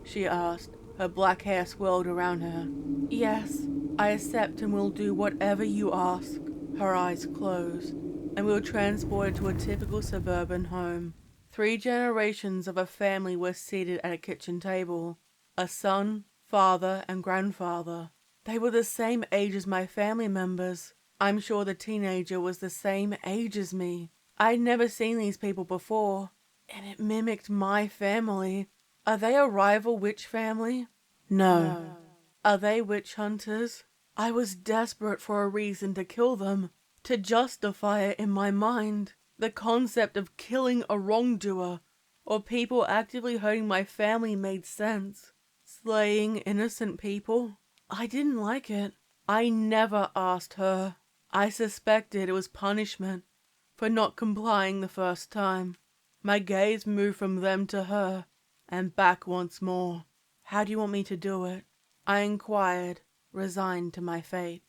she asked. Her black hair swirled around her. "Yes, I accept and will do whatever you ask." Her eyes closed, and we were transported to a typical suburban home. 3 generations of a family were seated at a kitchen table. A son, father, and grandfather. They were the same age as my family members. I'm sure the teenager was the same age as me. I'd never seen these people before, and it mimicked my family. Are they a rival witch family? No. Are they witch hunters? I was desperate for a reason to kill them, to justify it in my mind. The concept of killing a wrongdoer, or people actively hurting my family made sense. Slaying innocent people? I didn't like it. I never asked her. I suspected it was punishment for not complying the first time. My gaze moved from them to her, and back once more. "How do you want me to do it?" I inquired, resigned to my fate.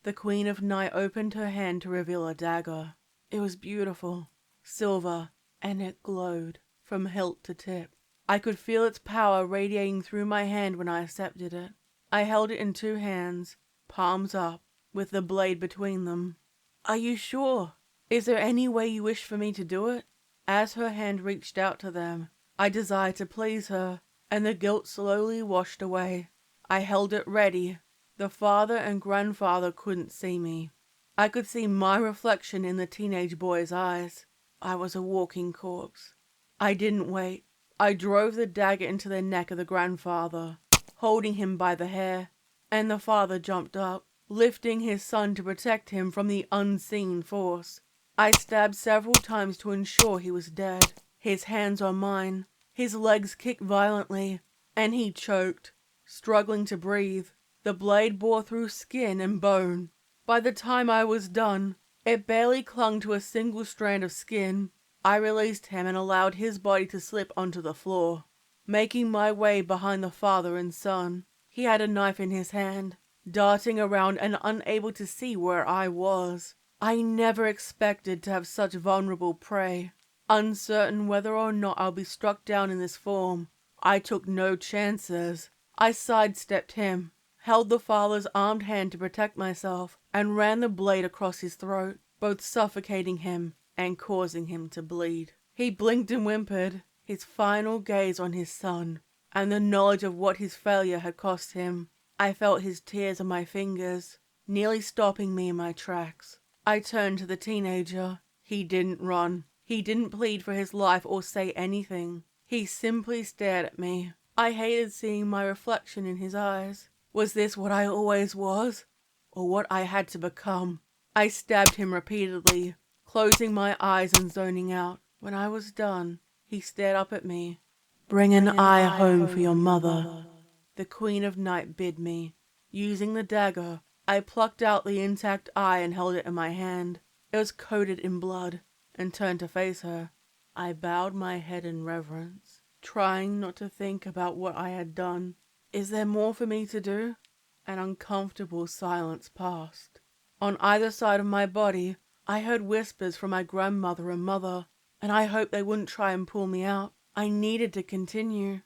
The Queen of Night opened her hand to reveal a dagger. It was beautiful, silver, and it glowed from hilt to tip. I could feel its power radiating through my hand when I accepted it. I held it in 2 hands, palms up, with the blade between them. "Are you sure? Is there any way you wish for me to do it?" As her hand reached out to them, I desired to please her, and the guilt slowly washed away. I held it ready. The father and grandfather couldn't see me. I could see my reflection in the teenage boy's eyes. I was a walking corpse. I didn't wait. I drove the dagger into the neck of the grandfather, holding him by the hair, and the father jumped up, lifting his son to protect him from the unseen force. I stabbed several times to ensure he was dead. His hands on mine. His legs kicked violently, and he choked, struggling to breathe. The blade bore through skin and bone. By the time I was done, it barely clung to a single strand of skin. I released him and allowed his body to slip onto the floor, making my way behind the father and son. He had a knife in his hand, darting around and unable to see where I was. I never expected to have such vulnerable prey. Uncertain whether or not I'll be struck down in this form, I took no chances. I sidestepped him, held the father's armed hand to protect myself, and ran the blade across his throat, both suffocating him and causing him to bleed. He blinked and whimpered, his final gaze on his son, and the knowledge of what his failure had cost him. I felt his tears on my fingers, nearly stopping me in my tracks. I turned to the teenager. He didn't run. He didn't plead for his life or say anything. He simply stared at me. I hated seeing my reflection in his eyes. Was this what I always was, or what I had to become? I stabbed him repeatedly, closing my eyes and zoning out. When I was done, he stared up at me. "Bring an eye home for your mother," the Queen of Night bid me. Using the dagger, I plucked out the intact eye and held it in my hand. It was coated in blood, and turned to face her. I bowed my head in reverence, trying not to think about what I had done. Is there more for me to do? An uncomfortable silence passed. On either side of my body, I heard whispers from my grandmother and mother, and I hoped they wouldn't try and pull me out. I needed to continue.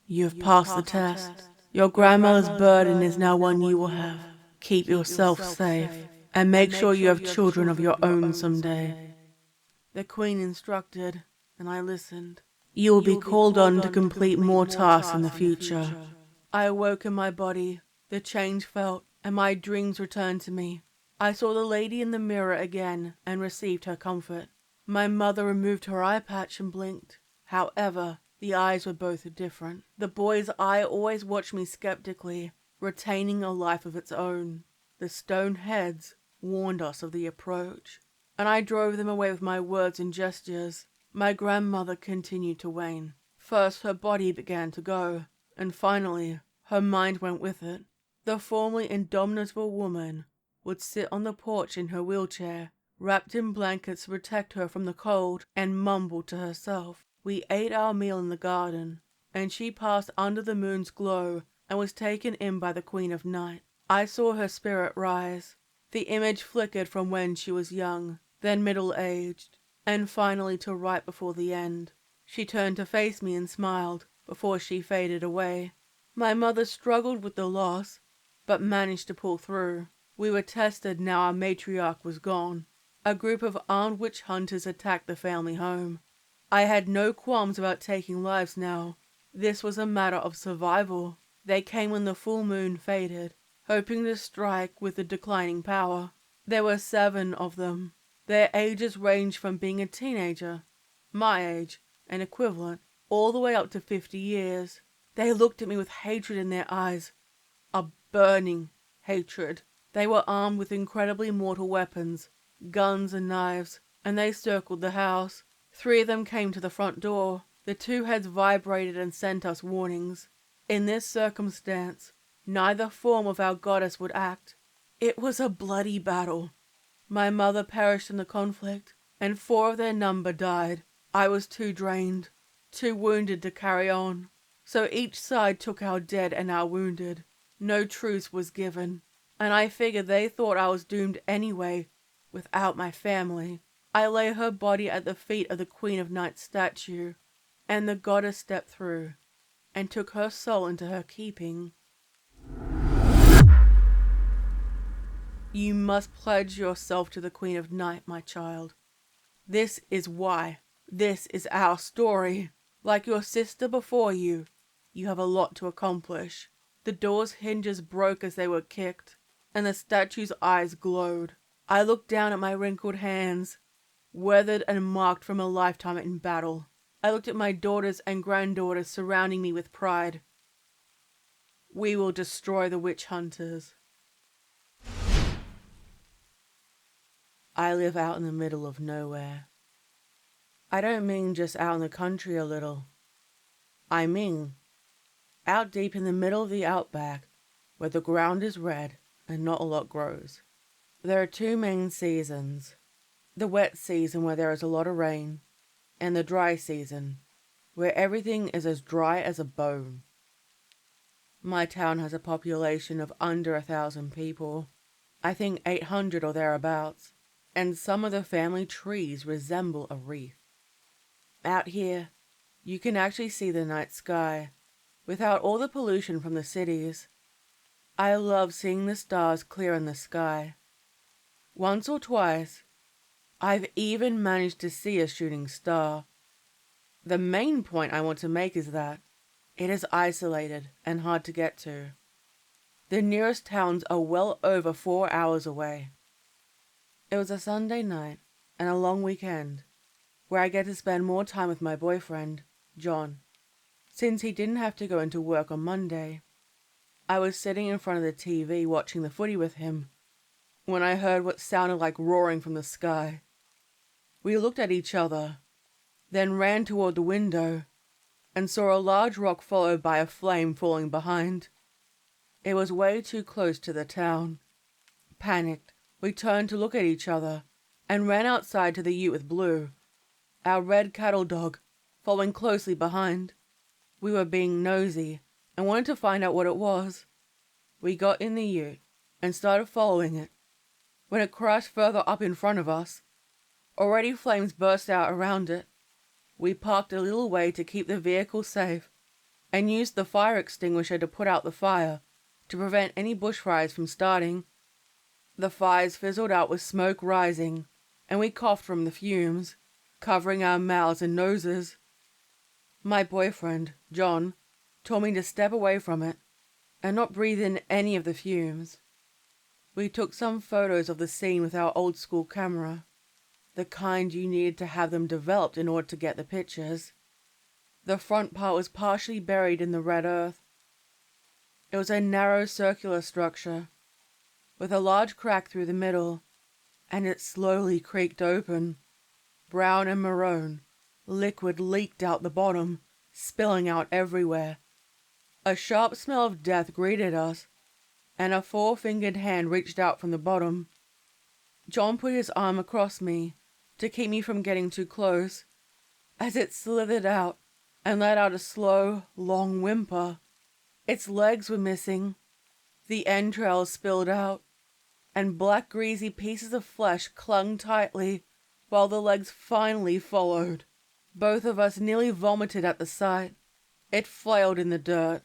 "You've passed the test. Your grandmother's burden is now one you will have. Keep yourself safe, and make sure you have children of your own someday," the Queen instructed, and I listened. "You will be called on to complete more tasks in the future." I awoke in my body, the change felt, and my dreams returned to me. I saw the lady in the mirror again and received her comfort. My mother removed her eye patch and blinked. However, the eyes were both different. The boy's eye always watched me skeptically, retaining a life of its own. The stone heads warned us of the approach, and I drove them away with my words and gestures. My grandmother continued to wane. First her body began to go, and finally her mind went with it. The formerly indomitable woman would sit on the porch in her wheelchair, wrapped in blankets to protect her from the cold, and mumble to herself. We ate our meal in the garden, and she passed under the moon's glow and was taken in by the Queen of Night. I saw her spirit rise. The image flickered from when she was young, then middle-aged, and finally to right before the end. She turned to face me and smiled before she faded away. My mother struggled with the loss, but managed to pull through. We were tested now our matriarch was gone. A group of armed witch hunters attacked the family home. I had no qualms about taking lives now. This was a matter of survival. They came when the full moon faded, hoping to strike with the declining power. There were 7 of them. Their ages ranged from being a teenager, my age, and equivalent, all the way up to 50 years. They looked at me with hatred in their eyes. A burning hatred. They were armed with incredibly mortal weapons, guns and knives, and they circled the house. 3 of them came to the front door. The 2 heads vibrated and sent us warnings. In this circumstance, neither form of our goddess would act. It was a bloody battle. My mother perished in the conflict, and 4 of their number died. I was too drained, too wounded to carry on. So each side took our dead and our wounded. No truce was given, and I figured they thought I was doomed anyway, without my family. I lay her body at the feet of the Queen of Night statue, and the goddess stepped through, and took her soul into her keeping. You must pledge yourself to the Queen of Night, my child. This is why. This is our story. Like your sister before you, you have a lot to accomplish. The door's hinges broke as they were kicked, and the statue's eyes glowed. I looked down at my wrinkled hands, weathered and marked from a lifetime in battle. I looked at my daughters and granddaughters surrounding me with pride. We will destroy the witch hunters. I live out in the middle of nowhere. I don't mean just out in the country a little. I mean out deep in the middle of the outback, where the ground is red and not a lot grows. There are 2 main seasons. The wet season, where there is a lot of rain, and the dry season, where everything is as dry as a bone. My town has a population of under 1,000 people. I think 800 or thereabouts, and some of the family trees resemble a wreath. Out here, you can actually see the night sky, without all the pollution from the cities. I love seeing the stars clear in the sky. Once or twice, I've even managed to see a shooting star. The main point I want to make is that it is isolated and hard to get to. The nearest towns are well over 4 hours away. It was a Sunday night and a long weekend, where I get to spend more time with my boyfriend, John, since he didn't have to go into work on Monday. I was sitting in front of the TV watching the footy with him, when I heard what sounded like roaring from the sky. We looked at each other, then ran toward the window, and saw a large rock followed by a flame falling behind. It was way too close to the town. Panicked, we turned to look at each other, and ran outside to the ute with Blue, our red cattle dog, following closely behind. We were being nosy, and wanted to find out what it was. We got in the ute, and started following it, when it crashed further up in front of us. Already flames burst out around it. We parked a little way to keep the vehicle safe, and used the fire extinguisher to put out the fire, to prevent any bushfires from starting. The fires fizzled out with smoke rising, and we coughed from the fumes, covering our mouths and noses. My boyfriend, John, told me to step away from it, and not breathe in any of the fumes. We took some photos of the scene with our old school camera, the kind you needed to have them developed in order to get the pictures. The front part was partially buried in the red earth. It was a narrow circular structure, with a large crack through the middle, and it slowly creaked open. Brown and maroon, liquid leaked out the bottom, spilling out everywhere. A sharp smell of death greeted us, and a four-fingered hand reached out from the bottom. John put his arm across me to keep me from getting too close, as it slithered out and let out a slow, long whimper. Its legs were missing, the entrails spilled out, and black greasy pieces of flesh clung tightly while the legs finally followed. Both of us nearly vomited at the sight. It flailed in the dirt,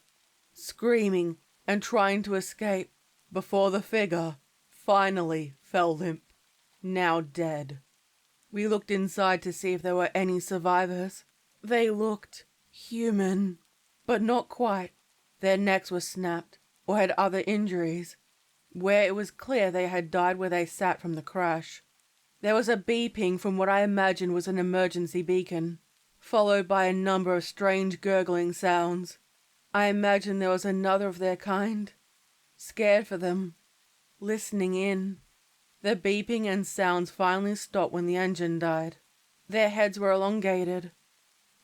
screaming and trying to escape, before the figure finally fell limp, now dead. We looked inside to see if there were any survivors. They looked human, but not quite. Their necks were snapped or had other injuries, where it was clear they had died where they sat from the crash. There was a beeping from what I imagined was an emergency beacon, followed by a number of strange gurgling sounds. I imagined there was another of their kind, scared for them, listening in. The beeping and sounds finally stopped when the engine died. Their heads were elongated,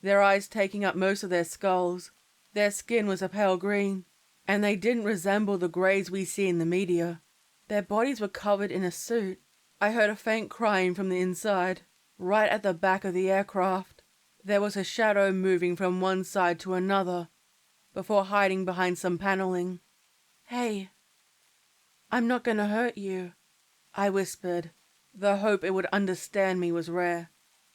their eyes taking up most of their skulls. Their skin was a pale green, and they didn't resemble the greys we see in the media. Their bodies were covered in a suit. I heard a faint crying from the inside, right at the back of the aircraft. There was a shadow moving from one side to another, before hiding behind some paneling. "Hey, I'm not gonna hurt you," I whispered. The hope it would understand me was rare.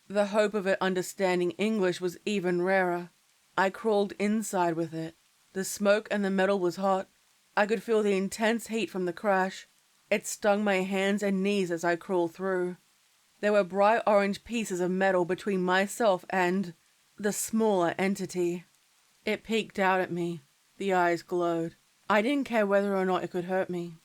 The hope of it understanding English was even rarer. I crawled inside with it. The smoke and the metal was hot. I could feel the intense heat from the crash. It stung my hands and knees as I crawled through. There were bright orange pieces of metal between myself and the smaller entity. It peeked out at me. The eyes glowed. I didn't care whether or not it could hurt me.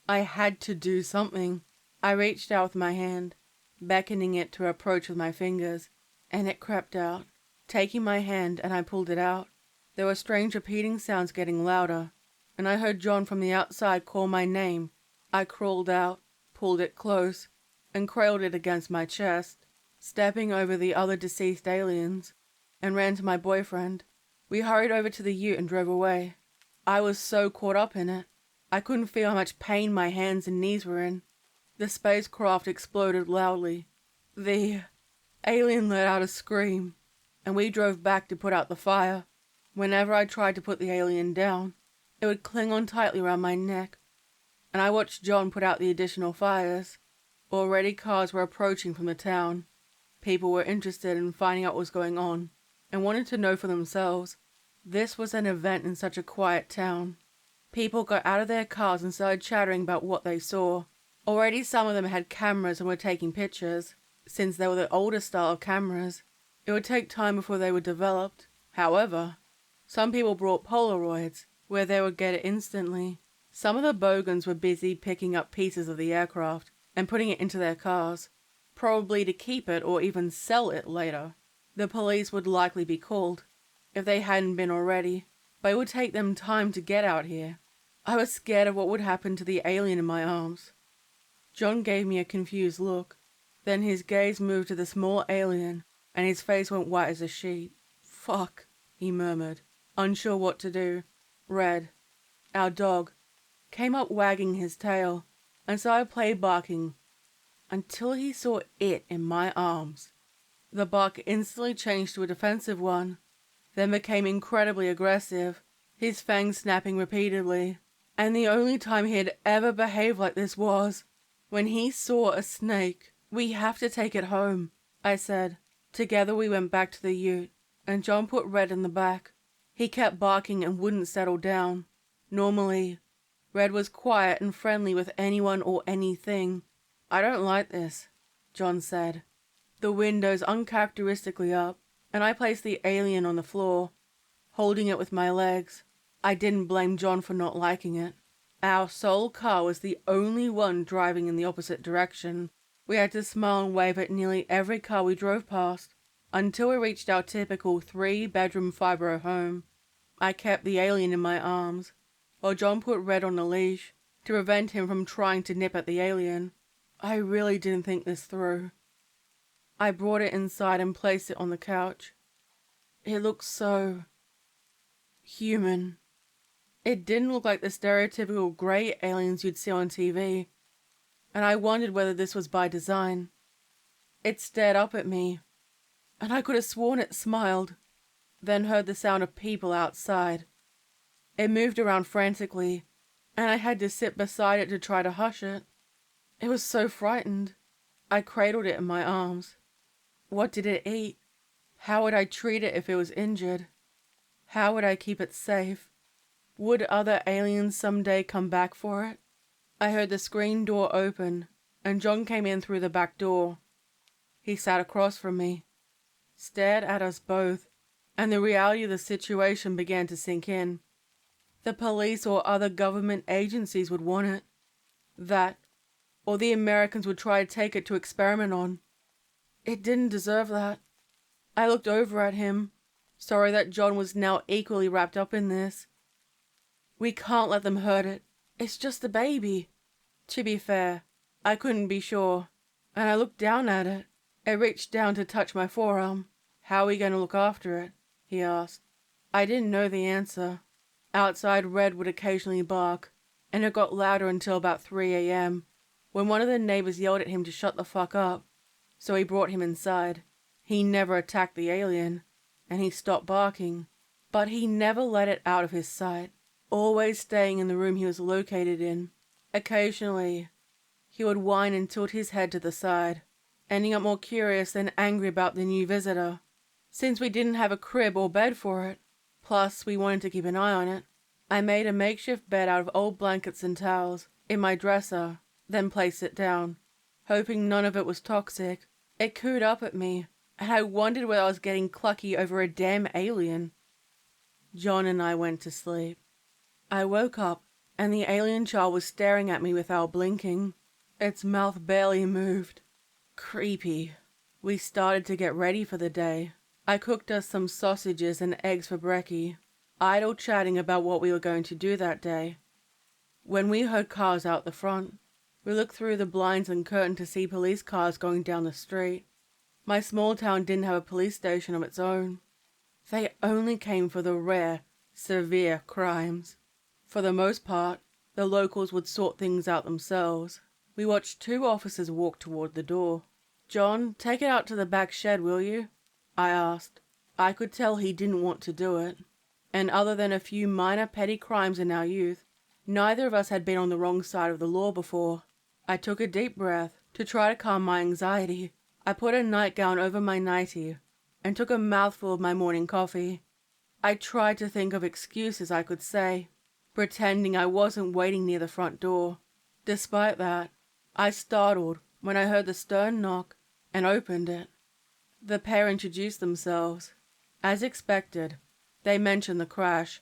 I had to do something. I reached out with my hand, beckoning it to approach with my fingers, and it crept out. Taking my hand, and I pulled it out. There were strange repeating sounds getting louder, and I heard John from the outside call my name. I crawled out, pulled it close, and cradled it against my chest, stepping over the other deceased aliens, and ran to my boyfriend. We hurried over to the ute and drove away. I was so caught up in it, I couldn't feel how much pain my hands and knees were in. The spacecraft exploded loudly. The alien let out a scream, and we drove back to put out the fire. Whenever I tried to put the alien down, it would cling on tightly around my neck, and I watched John put out the additional fires. Already cars were approaching from the town. People were interested in finding out what was going on, and wanted to know for themselves. This was an event in such a quiet town. People got out of their cars and started chattering about what they saw. Already some of them had cameras and were taking pictures, since they were the older style of cameras. It would take time before they were developed. However, some people brought Polaroids, where they would get it instantly. Some of the bogans were busy picking up pieces of the aircraft and putting it into their cars, probably to keep it or even sell it later. The police would likely be called, if they hadn't been already, but it would take them time to get out here. I was scared of what would happen to the alien in my arms. John gave me a confused look. Then his gaze moved to the small alien, and his face went white as a sheet. "Fuck," he murmured, unsure what to do. Red, our dog, came up wagging his tail, and started play barking until he saw it in my arms. The bark instantly changed to a defensive one, then became incredibly aggressive, his fangs snapping repeatedly. And the only time he had ever behaved like this was when he saw a snake. "We have to take it home," I said. Together we went back to the ute, and John put Red in the back. He kept barking and wouldn't settle down. Normally, Red was quiet and friendly with anyone or anything. "I don't like this," John said. The windows uncharacteristically up, and I placed the alien on the floor, holding it with my legs. I didn't blame John for not liking it. Our sole car was the only one driving in the opposite direction. We had to smile and wave at nearly every car we drove past, until we reached our typical 3-bedroom 5-row home. I kept the alien in my arms, while John put Red on a leash to prevent him from trying to nip at the alien. I really didn't think this through. I brought it inside and placed it on the couch. It looked so human. It didn't look like the stereotypical grey aliens you'd see on TV, and I wondered whether this was by design. It stared up at me, and I could have sworn it smiled, then heard the sound of people outside. It moved around frantically, and I had to sit beside it to try to hush it. It was so frightened. I cradled it in my arms. What did it eat? How would I treat it if it was injured? How would I keep it safe? Would other aliens someday come back for it? I heard the screen door open, and John came in through the back door. He sat across from me, stared at us both, and the reality of the situation began to sink in. The police or other government agencies would want it. That, or the Americans would try to take it to experiment on. It didn't deserve that. I looked over at him, sorry that John was now equally wrapped up in this. We can't let them hurt it. It's just a baby. To be fair, I couldn't be sure, and I looked down at it. It reached down to touch my forearm. How are we going to look after it? He asked. I didn't know the answer. Outside, Red would occasionally bark, and it got louder until about 3 a.m., when one of the neighbors yelled at him to shut the fuck up, so he brought him inside. He never attacked the alien, and he stopped barking, but he never let it out of his sight, always staying in the room he was located in. Occasionally, he would whine and tilt his head to the side, ending up more curious than angry about the new visitor. Since we didn't have a crib or bed for it, plus we wanted to keep an eye on it, I made a makeshift bed out of old blankets and towels in my dresser, then placed it down, hoping none of it was toxic. It cooed up at me, and I wondered whether I was getting clucky over a damn alien. John and I went to sleep. I woke up, and the alien child was staring at me without blinking. Its mouth barely moved. Creepy. We started to get ready for the day. I cooked us some sausages and eggs for brekkie, idle chatting about what we were going to do that day. When we heard cars out the front, we looked through the blinds and curtain to see police cars going down the street. My small town didn't have a police station of its own. They only came for the rare, severe crimes. For the most part, the locals would sort things out themselves. We watched 2 officers walk toward the door. "John, take it out to the back shed, will you?" I asked. I could tell he didn't want to do it. And other than a few minor petty crimes in our youth, neither of us had been on the wrong side of the law before. I took a deep breath to try to calm my anxiety. I put a nightgown over my nightie and took a mouthful of my morning coffee. I tried to think of excuses I could say, pretending I wasn't waiting near the front door. Despite that, I startled when I heard the stern knock and opened it. The pair introduced themselves. As expected, they mentioned the crash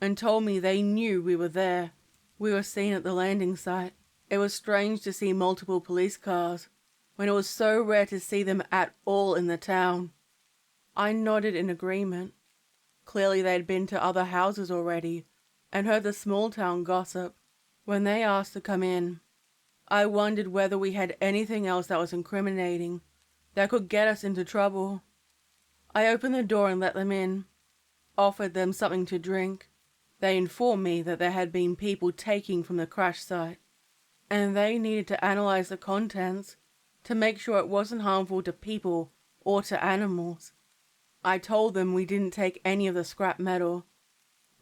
and told me they knew we were there. We were seen at the landing site. It was strange to see multiple police cars when it was so rare to see them at all in the town. I nodded in agreement. Clearly they'd been to other houses already and heard the small town gossip. When they asked to come in, I wondered whether we had anything else that was incriminating, that could get us into trouble. I opened the door and let them in, offered them something to drink. They informed me that there had been people taking from the crash site, and they needed to analyze the contents to make sure it wasn't harmful to people or to animals. I told them we didn't take any of the scrap metal.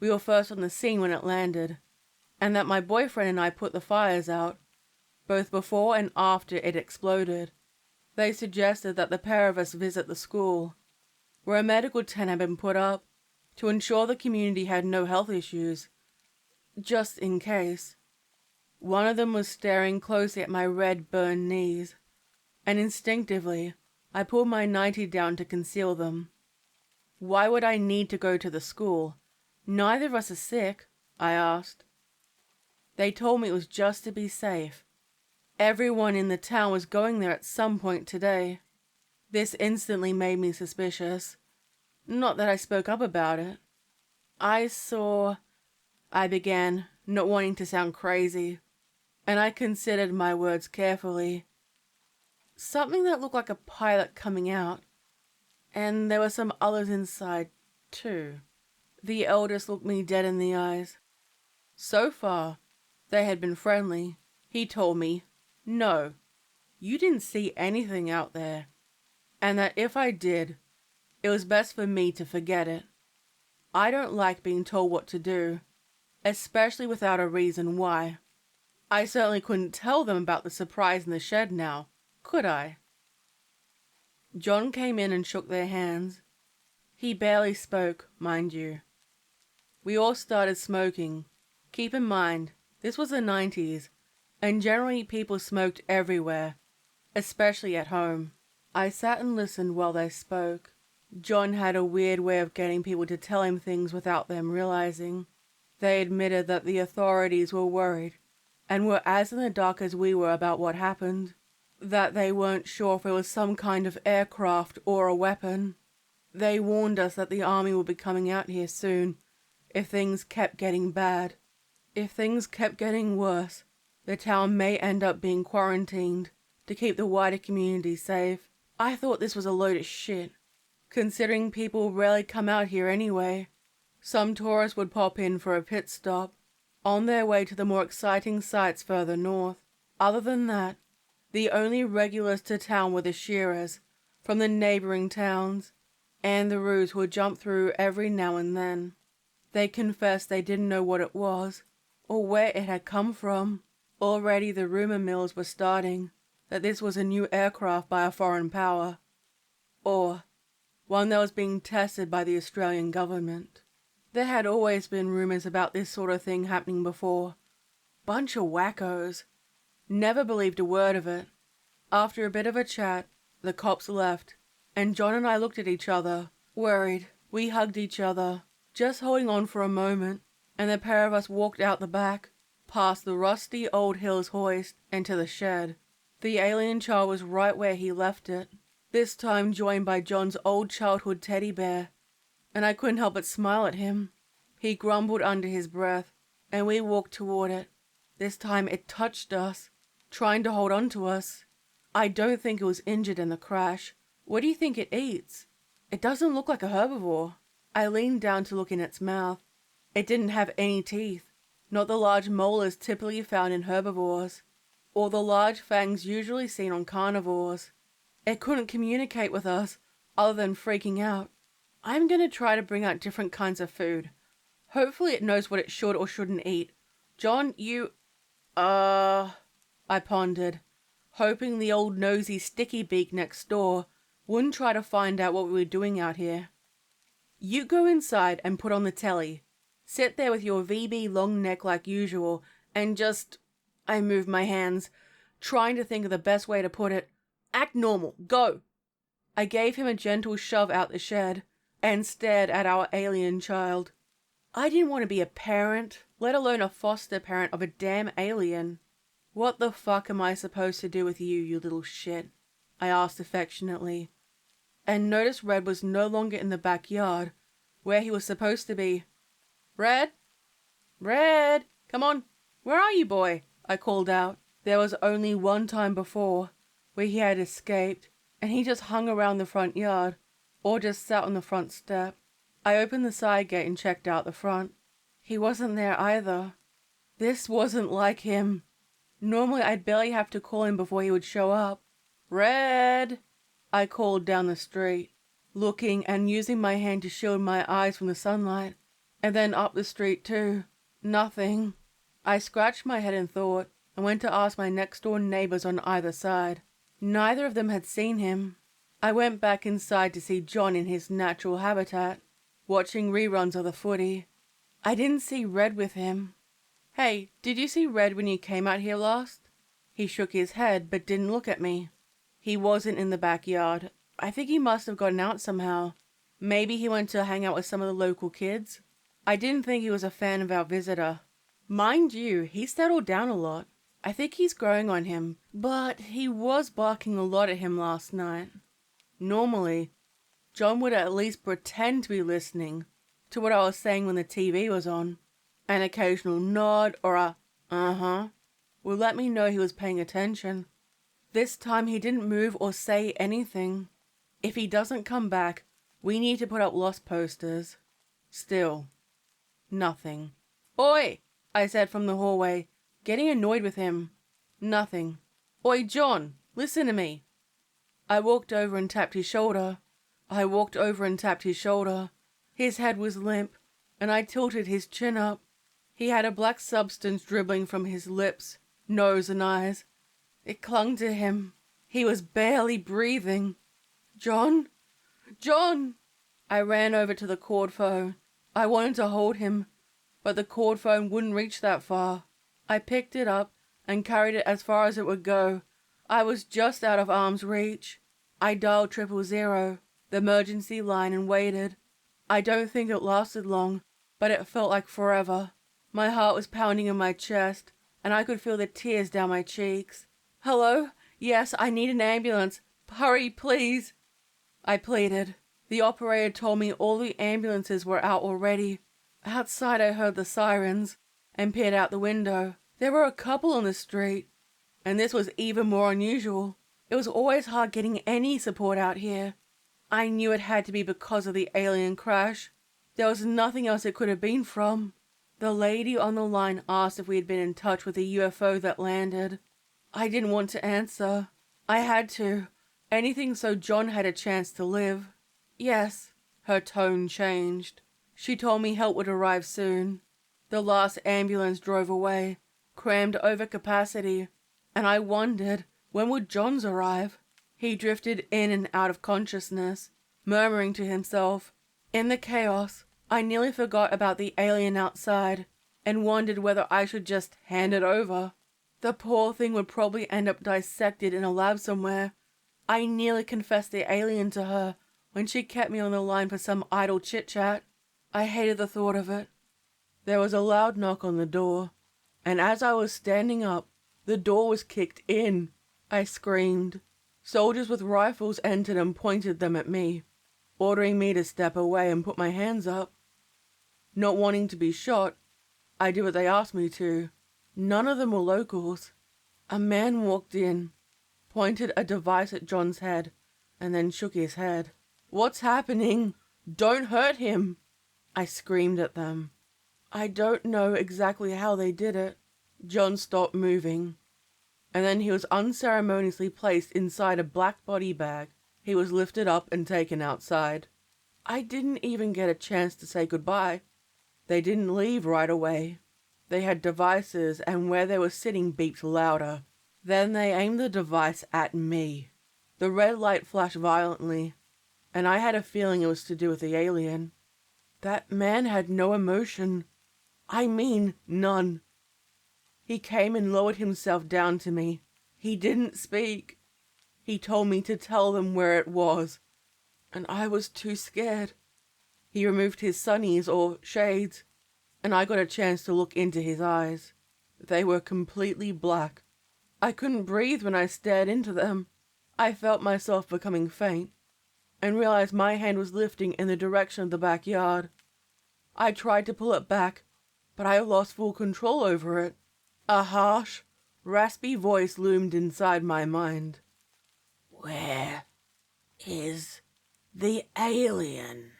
We were first on the scene when it landed, and that my boyfriend and I put the fires out, both before and after it exploded. They suggested that the pair of us visit the school, where a medical tent had been put up to ensure the community had no health issues, just in case. One of them was staring closely at my red, burned knees, and instinctively, I pulled my nightie down to conceal them. Why would I need to go to the school? Neither of us is sick, I asked. They told me it was just to be safe. Everyone in the town was going there at some point today. This instantly made me suspicious. Not that I spoke up about it. I began, not wanting to sound crazy, and I considered my words carefully. Something that looked like a pilot coming out, and there were some others inside, too. The eldest looked me dead in the eyes. So far, they had been friendly. He told me, no, you didn't see anything out there, and that if I did, it was best for me to forget it. I don't like being told what to do, especially without a reason why. I certainly couldn't tell them about the surprise in the shed now, could I? John came in and shook their hands. He barely spoke, mind you. We all started smoking. Keep in mind, this was the 90s, and generally people smoked everywhere, especially at home. I sat and listened while they spoke. John had a weird way of getting people to tell him things without them realizing. They admitted that the authorities were worried, and were as in the dark as we were about what happened. That they weren't sure if it was some kind of aircraft or a weapon. They warned us that the army would be coming out here soon, if things kept getting bad. If things kept getting worse, the town may end up being quarantined to keep the wider community safe. I thought this was a load of shit, considering people rarely come out here anyway. Some tourists would pop in for a pit stop, on their way to the more exciting sights further north. Other than that, the only regulars to town were the shearers from the neighboring towns, and the roos who would jump through every now and then. They confessed they didn't know what it was, or where it had come from. Already the rumor mills were starting that this was a new aircraft by a foreign power, or one that was being tested by the Australian government. There had always been rumors about this sort of thing happening before. Bunch of wackos. Never believed a word of it. After a bit of a chat, the cops left, and John and I looked at each other, worried. We hugged each other, just holding on for a moment, and the pair of us walked out the back, past the rusty old Hills hoist, and to the shed. The alien child was right where he left it, this time joined by John's old childhood teddy bear, and I couldn't help but smile at him. He grumbled under his breath, and we walked toward it. This time it touched us, trying to hold on to us. I don't think it was injured in the crash. What do you think it eats? It doesn't look like a herbivore. I leaned down to look in its mouth. It didn't have any teeth, not the large molars typically found in herbivores, or the large fangs usually seen on carnivores. It couldn't communicate with us, other than freaking out. I'm gonna try to bring out different kinds of food. Hopefully it knows what it should or shouldn't eat. John, I pondered, hoping the old nosy sticky beak next door wouldn't try to find out what we were doing out here. You go inside and put on the telly. Sit there with your VB long neck like usual, and just... I moved my hands, trying to think of the best way to put it. Act normal. Go! I gave him a gentle shove out the shed, and stared at our alien child. I didn't want to be a parent, let alone a foster parent of a damn alien. What the fuck am I supposed to do with you, you little shit? I asked affectionately, and noticed Red was no longer in the backyard, where he was supposed to be. Red? Red! Come on! Where are you, boy? I called out. There was only one time before, where he had escaped, and he just hung around the front yard, or just sat on the front step. I opened the side gate and checked out the front. He wasn't there either. This wasn't like him. Normally I'd barely have to call him before he would show up. Red! I called down the street, looking and using my hand to shield my eyes from the sunlight, and then up the street too. Nothing. I scratched my head in thought and went to ask my next door neighbors on either side. Neither of them had seen him. I went back inside to see John in his natural habitat, watching reruns of the footy. I didn't see Red with him. Hey, did you see Red when you came out here last? He shook his head but didn't look at me. He wasn't in the backyard. I think he must have gotten out somehow. Maybe he went to hang out with some of the local kids. I didn't think he was a fan of our visitor. Mind you, he's settled down a lot. I think he's growing on him, but he was barking a lot at him last night. Normally, John would at least pretend to be listening to what I was saying when the TV was on. An occasional nod or a uh-huh would let me know he was paying attention. This time he didn't move or say anything. If he doesn't come back, we need to put up lost posters. Still, nothing. Oi! I said from the hallway, getting annoyed with him. Nothing. Oi, John, listen to me. I walked over and tapped his shoulder. His head was limp, and I tilted his chin up. He had a black substance dribbling from his lips, nose, and eyes. It clung to him. He was barely breathing. John? John! I ran over to the cord phone. I wanted to hold him, but the cord phone wouldn't reach that far. I picked it up and carried it as far as it would go. I was just out of arm's reach. I dialed 000, the emergency line, and waited. I don't think it lasted long, but it felt like forever. My heart was pounding in my chest, and I could feel the tears down my cheeks. Hello? Yes, I need an ambulance. Hurry, please. I pleaded. The operator told me all the ambulances were out already. Outside I heard the sirens and peered out the window. There were a couple on the street, and this was even more unusual. It was always hard getting any support out here. I knew it had to be because of the alien crash. There was nothing else it could have been from. The lady on the line asked if we had been in touch with the UFO that landed. I didn't want to answer. I had to. Anything so John had a chance to live. Yes. Her tone changed. She told me help would arrive soon. The last ambulance drove away, crammed over capacity, and I wondered, when would John's arrive? He drifted in and out of consciousness, murmuring to himself. In the chaos, I nearly forgot about the alien outside and wondered whether I should just hand it over. The poor thing would probably end up dissected in a lab somewhere. I nearly confessed the alien to her when she kept me on the line for some idle chit-chat. I hated the thought of it. There was a loud knock on the door, and as I was standing up, the door was kicked in. I screamed. Soldiers with rifles entered and pointed them at me, ordering me to step away and put my hands up. Not wanting to be shot, I did what they asked me to. None of them were locals. A man walked in, pointed a device at John's head, and then shook his head. What's happening? Don't hurt him! I screamed at them. I don't know exactly how they did it. John stopped moving, and then he was unceremoniously placed inside a black body bag. He was lifted up and taken outside. I didn't even get a chance to say goodbye. They didn't leave right away. They had devices, and where they were sitting beeped louder. Then they aimed the device at me. The red light flashed violently, and I had a feeling it was to do with the alien. That man had no emotion. I mean, none. He came and lowered himself down to me. He didn't speak. He told me to tell them where it was, and I was too scared. He removed his sunnies or shades, and I got a chance to look into his eyes. They were completely black. I couldn't breathe when I stared into them. I felt myself becoming faint, and realized my hand was lifting in the direction of the backyard. I tried to pull it back, but I lost full control over it. A harsh, raspy voice loomed inside my mind. Where is the alien?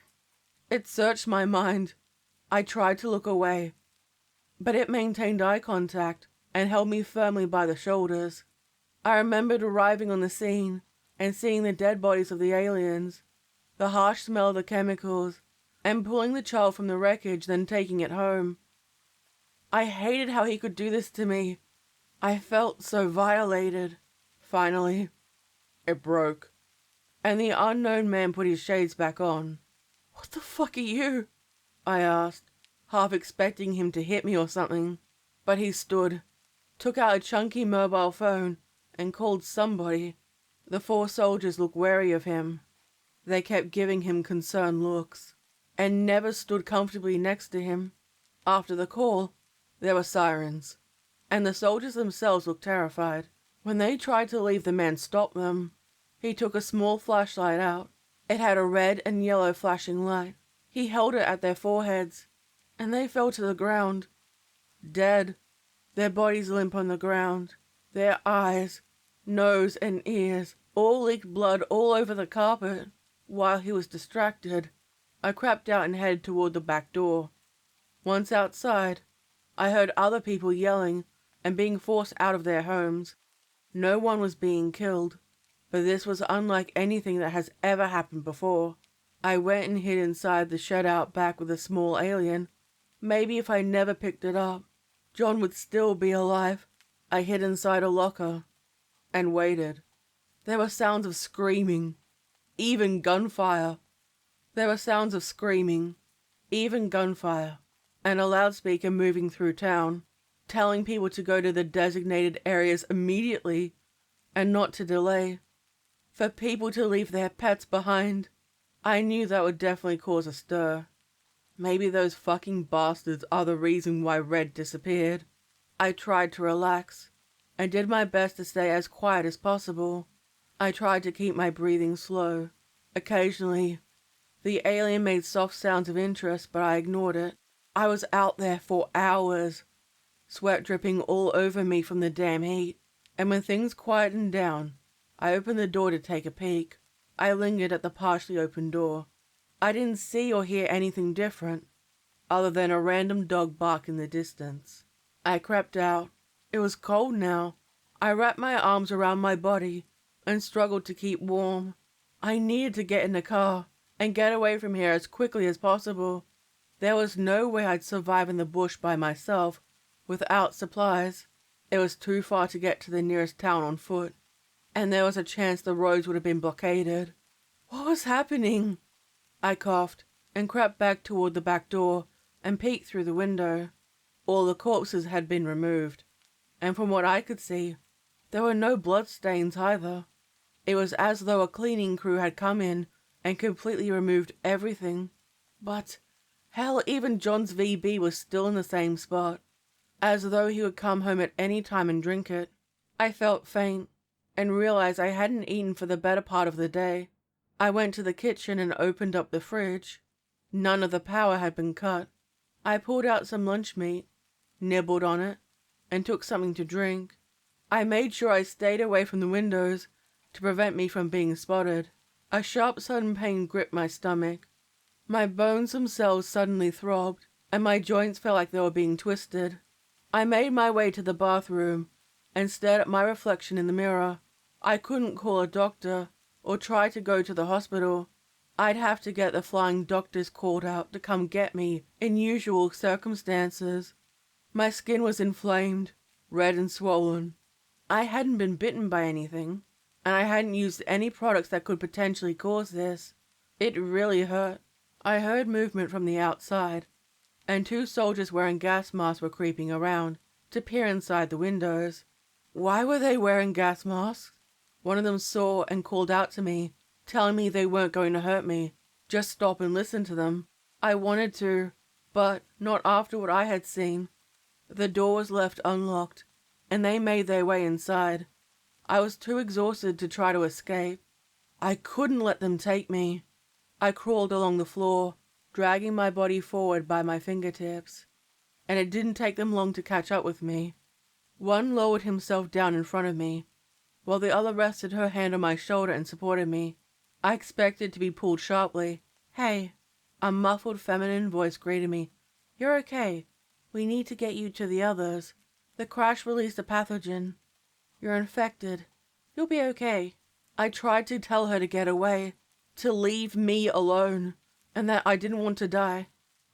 It searched my mind. I tried to look away, but it maintained eye contact and held me firmly by the shoulders. I remembered arriving on the scene and seeing the dead bodies of the aliens, the harsh smell of the chemicals, and pulling the child from the wreckage, then taking it home. I hated how he could do this to me. I felt so violated. Finally, it broke, and the unknown man put his shades back on. What the fuck are you? I asked, half expecting him to hit me or something. But he stood, took out a chunky mobile phone, and called somebody. The 4 soldiers looked wary of him. They kept giving him concerned looks, and never stood comfortably next to him. After the call, There were sirens, and the soldiers themselves looked terrified. When they tried to leave, the man stopped them. He took a small flashlight out. It had a red and yellow flashing light. He held it at their foreheads, and they fell to the ground, dead, their bodies limp on the ground. Their eyes, nose, and ears all leaked blood all over the carpet. While he was distracted, I crept out and headed toward the back door. Once outside, I heard other people yelling and being forced out of their homes. No one was being killed, but this was unlike anything that has ever happened before. I went and hid inside the shed out back with a small alien. Maybe if I never picked it up, John would still be alive. I hid inside a locker and waited. There were sounds of screaming, even gunfire. There were sounds of screaming, even gunfire, and a loudspeaker moving through town, telling people to go to the designated areas immediately and not to delay. For people to leave their pets behind. I knew that would definitely cause a stir. Maybe those fucking bastards are the reason why Red disappeared. I tried to relax and did my best to stay as quiet as possible. I tried to keep my breathing slow. Occasionally, the alien made soft sounds of interest, but I ignored it. I was out there for hours, sweat dripping all over me from the damn heat. And when things quietened down, I opened the door to take a peek. I lingered at the partially open door. I didn't see or hear anything different, other than a random dog bark in the distance. I crept out. It was cold now. I wrapped my arms around my body and struggled to keep warm. I needed to get in the car and get away from here as quickly as possible. There was no way I'd survive in the bush by myself without supplies. It was too far to get to the nearest town on foot, and there was a chance the roads would have been blockaded. What was happening? I coughed and crept back toward the back door and peeked through the window. All the corpses had been removed, and from what I could see, there were no bloodstains either. It was as though a cleaning crew had come in and completely removed everything. But, hell, even John's VB was still in the same spot, as though he would come home at any time and drink it. I felt faint and realized I hadn't eaten for the better part of the day. I went to the kitchen and opened up the fridge. None of the power had been cut. I pulled out some lunch meat, nibbled on it, and took something to drink. I made sure I stayed away from the windows to prevent me from being spotted. A sharp sudden pain gripped my stomach. My bones themselves suddenly throbbed, and my joints felt like they were being twisted. I made my way to the bathroom and stared at my reflection in the mirror. I couldn't call a doctor or try to go to the hospital. I'd have to get the flying doctors called out to come get me in usual circumstances. My skin was inflamed, red and swollen. I hadn't been bitten by anything, and I hadn't used any products that could potentially cause this. It really hurt. I heard movement from the outside, and 2 soldiers wearing gas masks were creeping around to peer inside the windows. Why were they wearing gas masks? One of them saw and called out to me, telling me they weren't going to hurt me. Just stop and listen to them. I wanted to, but not after what I had seen. The door was left unlocked, and they made their way inside. I was too exhausted to try to escape. I couldn't let them take me. I crawled along the floor, dragging my body forward by my fingertips, and it didn't take them long to catch up with me. One lowered himself down in front of me, while the other rested her hand on my shoulder and supported me. I expected to be pulled sharply. "Hey," a muffled feminine voice greeted me. "You're okay. We need to get you to the others. The crash released a pathogen. You're infected. You'll be okay." I tried to tell her to get away, to leave me alone, and that I didn't want to die.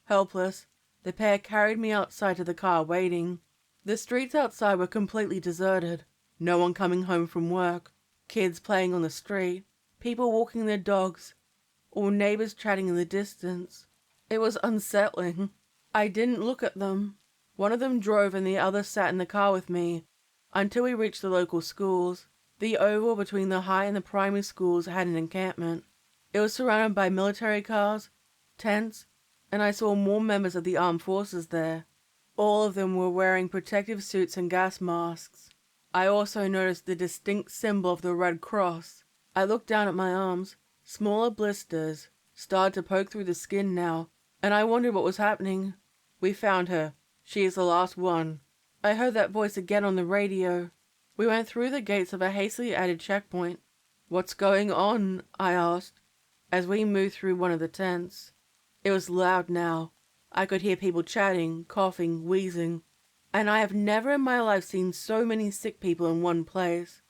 Helpless, the pair carried me outside to the car, waiting. The streets outside were completely deserted. No one coming home from work, kids playing on the street, people walking their dogs, or neighbors chatting in the distance. It was unsettling. I didn't look at them. One of them drove and the other sat in the car with me until we reached the local schools. The oval between the high and the primary schools had an encampment. It was surrounded by military cars, tents, and I saw more members of the armed forces there. All of them were wearing protective suits and gas masks. I also noticed the distinct symbol of the Red Cross. I looked down at my arms. Smaller blisters started to poke through the skin now, and I wondered what was happening. We found her. She is the last one. I heard that voice again on the radio. We went through the gates of a hastily added checkpoint. "What's going on?" I asked, as we moved through one of the tents. It was loud now. I could hear people chatting, coughing, wheezing, and I have never in my life seen so many sick people in one place.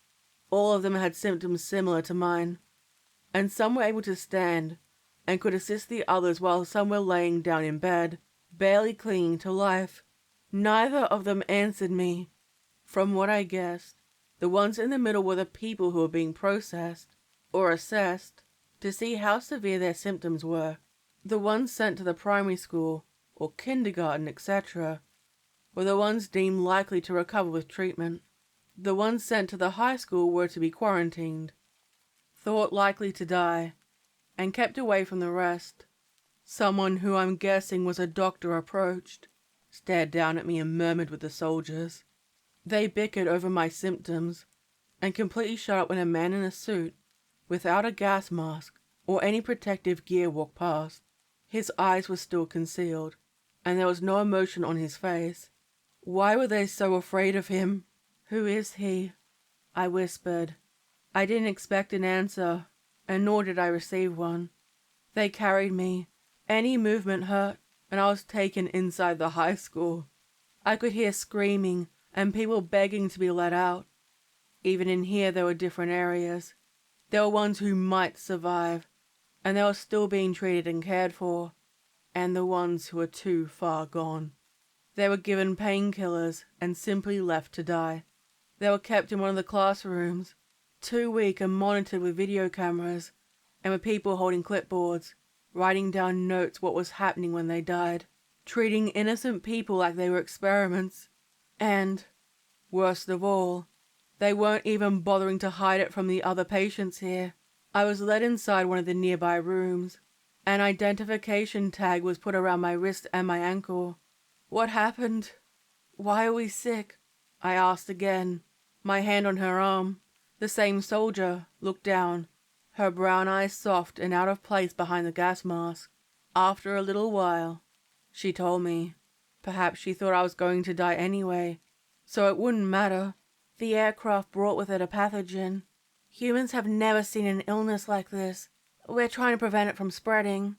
All of them had symptoms similar to mine, and some were able to stand and could assist the others while some were laying down in bed, barely clinging to life. Neither of them answered me. From what I guessed, the ones in the middle were the people who were being processed, or assessed, to see how severe their symptoms were. The ones sent to the primary school, or kindergarten, etc., were the ones deemed likely to recover with treatment. The ones sent to the high school were to be quarantined, thought likely to die, and kept away from the rest. Someone who I'm guessing was a doctor approached, stared down at me and murmured with the soldiers. They bickered over my symptoms, and completely shut up when a man in a suit, without a gas mask or any protective gear, walked past. His eyes were still concealed, and there was no emotion on his face. Why were they so afraid of him? "Who is he?" I whispered. I didn't expect an answer, and nor did I receive one. They carried me. Any movement hurt, and I was taken inside the high school. I could hear screaming and people begging to be let out. Even in here there were different areas. There were ones who might survive, and they were still being treated and cared for, and the ones who were too far gone. They were given painkillers and simply left to die. They were kept in one of the classrooms, 2 weeks and monitored with video cameras, and with people holding clipboards, writing down notes what was happening when they died, treating innocent people like they were experiments. And, worst of all, they weren't even bothering to hide it from the other patients here. I was led inside one of the nearby rooms. An identification tag was put around my wrist and my ankle. "What happened? Why are we sick?" I asked again, my hand on her arm. The same soldier looked down, her brown eyes soft and out of place behind the gas mask. After a little while, she told me. Perhaps she thought I was going to die anyway, so it wouldn't matter. The aircraft brought with it a pathogen. Humans have never seen an illness like this. We're trying to prevent it from spreading.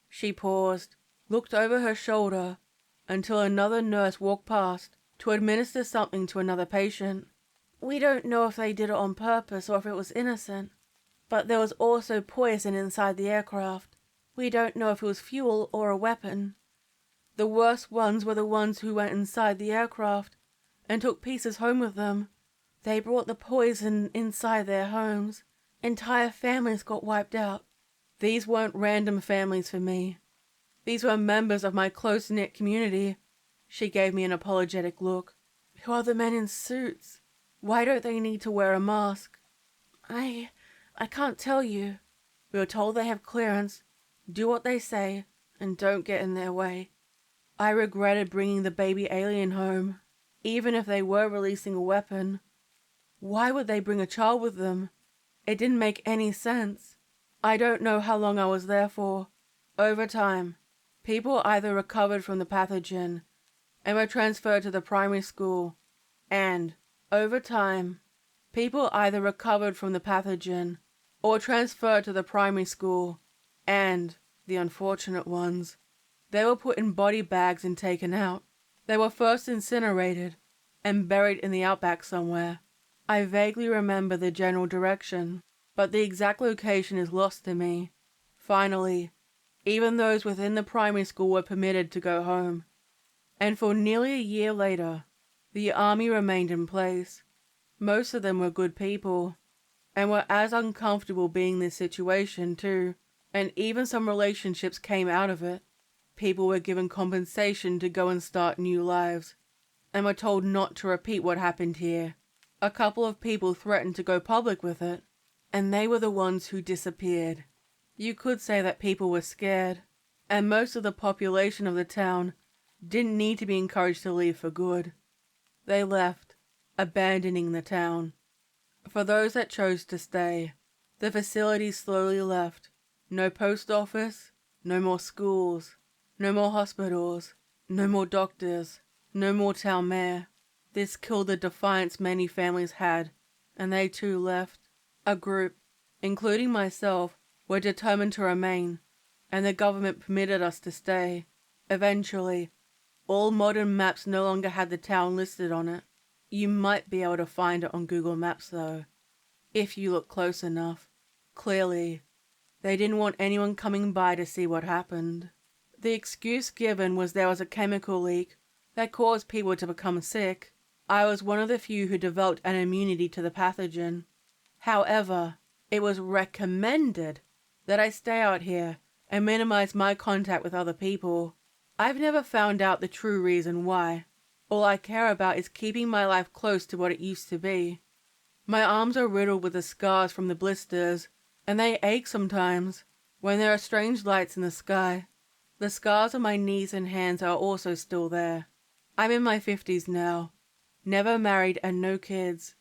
She paused, looked over her shoulder, until another nurse walked past to administer something to another patient. We don't know if they did it on purpose or if it was innocent, but there was also poison inside the aircraft. We don't know if it was fuel or a weapon. The worst ones were the ones who went inside the aircraft and took pieces home with them. They brought the poison inside their homes. Entire families got wiped out. These weren't random families for me. These were members of my close-knit community. She gave me an apologetic look. "Who are the men in suits? Why don't they need to wear a mask?" I can't tell you. We were told they have clearance. Do what they say, and don't get in their way. I regretted bringing the baby alien home, even if they were releasing a weapon. Why would they bring a child with them? It didn't make any sense. I don't know how long I was there for. Over time, people either recovered from the pathogen and were transferred to the primary school, and, over time, people either recovered from the pathogen or transferred to the primary school, and, the unfortunate ones, they were put in body bags and taken out. They were first incinerated and buried in the outback somewhere. I vaguely remember the general direction, but the exact location is lost to me. Finally, even those within the primary school were permitted to go home. And for nearly a year later, the army remained in place. Most of them were good people, and were as uncomfortable being in this situation too, and even some relationships came out of it. People were given compensation to go and start new lives, and were told not to repeat what happened here. A couple of people threatened to go public with it, and they were the ones who disappeared. You could say that people were scared, and most of the population of the town didn't need to be encouraged to leave for good. They left, abandoning the town. For those that chose to stay, the facility slowly left. No post office, no more schools, no more hospitals, no more doctors, no more town mayor. This killed the defiance many families had, and they too left. A group, including myself, were determined to remain, and the government permitted us to stay. Eventually, all modern maps no longer had the town listed on it. You might be able to find it on Google Maps though, if you look close enough. Clearly, they didn't want anyone coming by to see what happened. The excuse given was there was a chemical leak that caused people to become sick. I was one of the few who developed an immunity to the pathogen. However, it was recommended that I stay out here and minimize my contact with other people. I've never found out the true reason why. All I care about is keeping my life close to what it used to be. My arms are riddled with the scars from the blisters, and they ache sometimes when there are strange lights in the sky. The scars on my knees and hands are also still there. I'm in my 50s now, never married and no kids.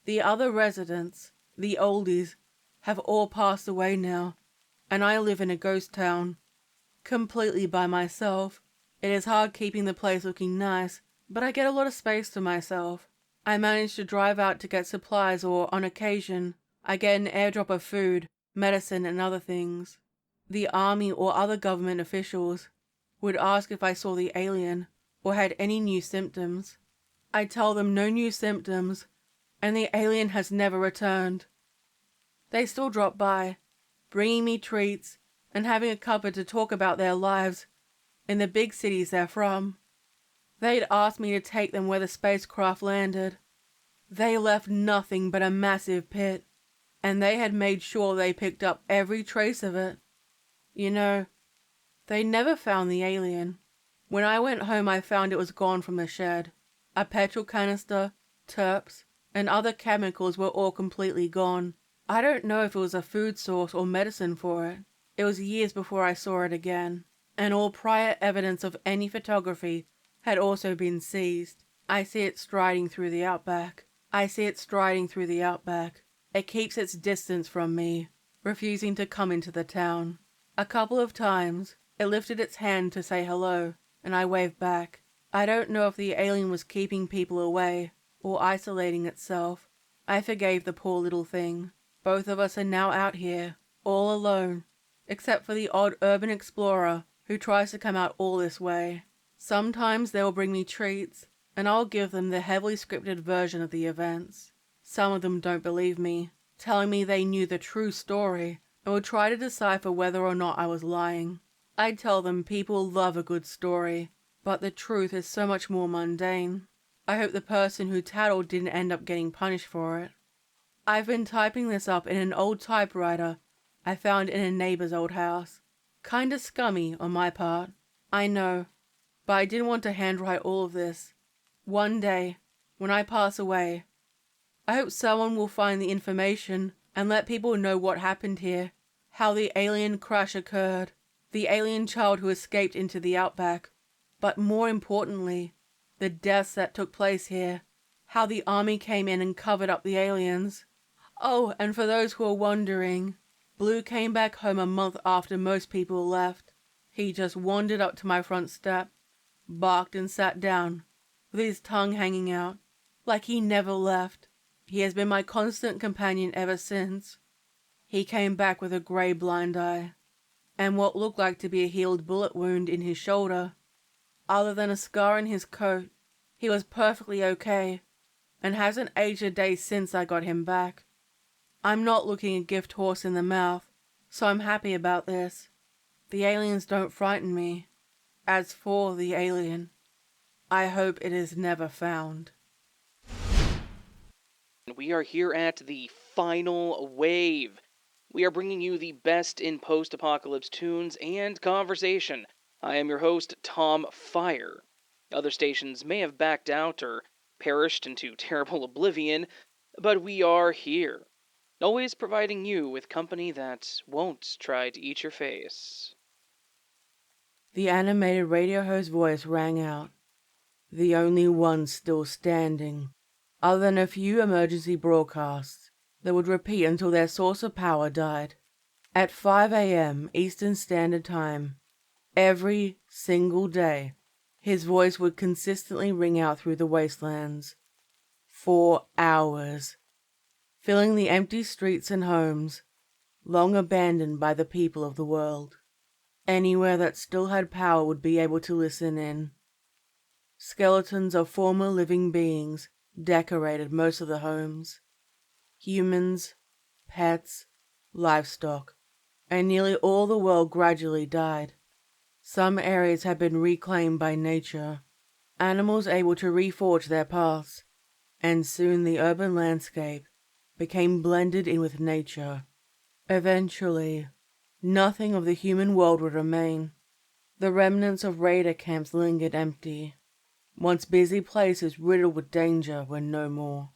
The other residents, the oldies, have all passed away now, and I live in a ghost town, completely by myself. It is hard keeping the place looking nice, but I get a lot of space to myself. I manage to drive out to get supplies, or on occasion, I get an airdrop of food, medicine and other things. The army or other government officials would ask if I saw the alien or had any new symptoms. I tell them no new symptoms, and the alien has never returned. They still drop by, bringing me treats and having a cuppa to talk about their lives in the big cities they're from. They'd asked me to take them where the spacecraft landed. They left nothing but a massive pit, and they had made sure they picked up every trace of it. You know, they never found the alien. When I went home, I found it was gone from the shed. A petrol canister, terps, and other chemicals were all completely gone. I don't know if it was a food source or medicine for it. It was years before I saw it again, and all prior evidence of any photography had also been seized. I see it striding through the outback. It keeps its distance from me, refusing to come into the town. A couple of times, it lifted its hand to say hello, and I waved back. I don't know if the alien was keeping people away or isolating itself. I forgave the poor little thing. Both of us are now out here, all alone, except for the odd urban explorer who tries to come out all this way. Sometimes they will bring me treats, and I'll give them the heavily scripted version of the events. Some of them don't believe me, telling me they knew the true story and would try to decipher whether or not I was lying. I tell them people love a good story, but the truth is so much more mundane. I hope the person who tattled didn't end up getting punished for it. I've been typing this up in an old typewriter I found in a neighbor's old house. Kinda scummy on my part, I know, but I didn't want to handwrite all of this. One day, when I pass away, I hope someone will find the information and let people know what happened here, how the alien crash occurred, the alien child who escaped into the outback, but more importantly, the deaths that took place here, how the army came in and covered up the aliens. Oh, and for those who are wondering, Blue came back home a month after most people left. He just wandered up to my front step, barked and sat down, with his tongue hanging out, like he never left. He has been my constant companion ever since. He came back with a grey blind eye, and what looked like to be a healed bullet wound in his shoulder. Other than a scar in his coat, he was perfectly okay, and hasn't aged a day since I got him back. I'm not looking a gift horse in the mouth, so I'm happy about this. The aliens don't frighten me. As for the alien, I hope it is never found. We are here at the final wave. We are bringing you the best in post-apocalypse tunes and conversation. I am your host, Tom Fire. Other stations may have backed out or perished into terrible oblivion, but we are here. Always providing you with company that won't try to eat your face. The animated radio host voice rang out, the only one still standing, other than a few emergency broadcasts that would repeat until their source of power died. At 5 a.m. Eastern Standard Time, every single day, his voice would consistently ring out through the wastelands. 4 hours, filling the empty streets and homes, long abandoned by the people of the world. Anywhere that still had power would be able to listen in. Skeletons of former living beings decorated most of the homes. Humans, pets, livestock, and nearly all the world gradually died. Some areas had been reclaimed by nature, animals able to reforge their paths, and soon the urban landscape became blended in with nature. Eventually, nothing of the human world would remain. The remnants of raider camps lingered empty. Once busy places riddled with danger were no more.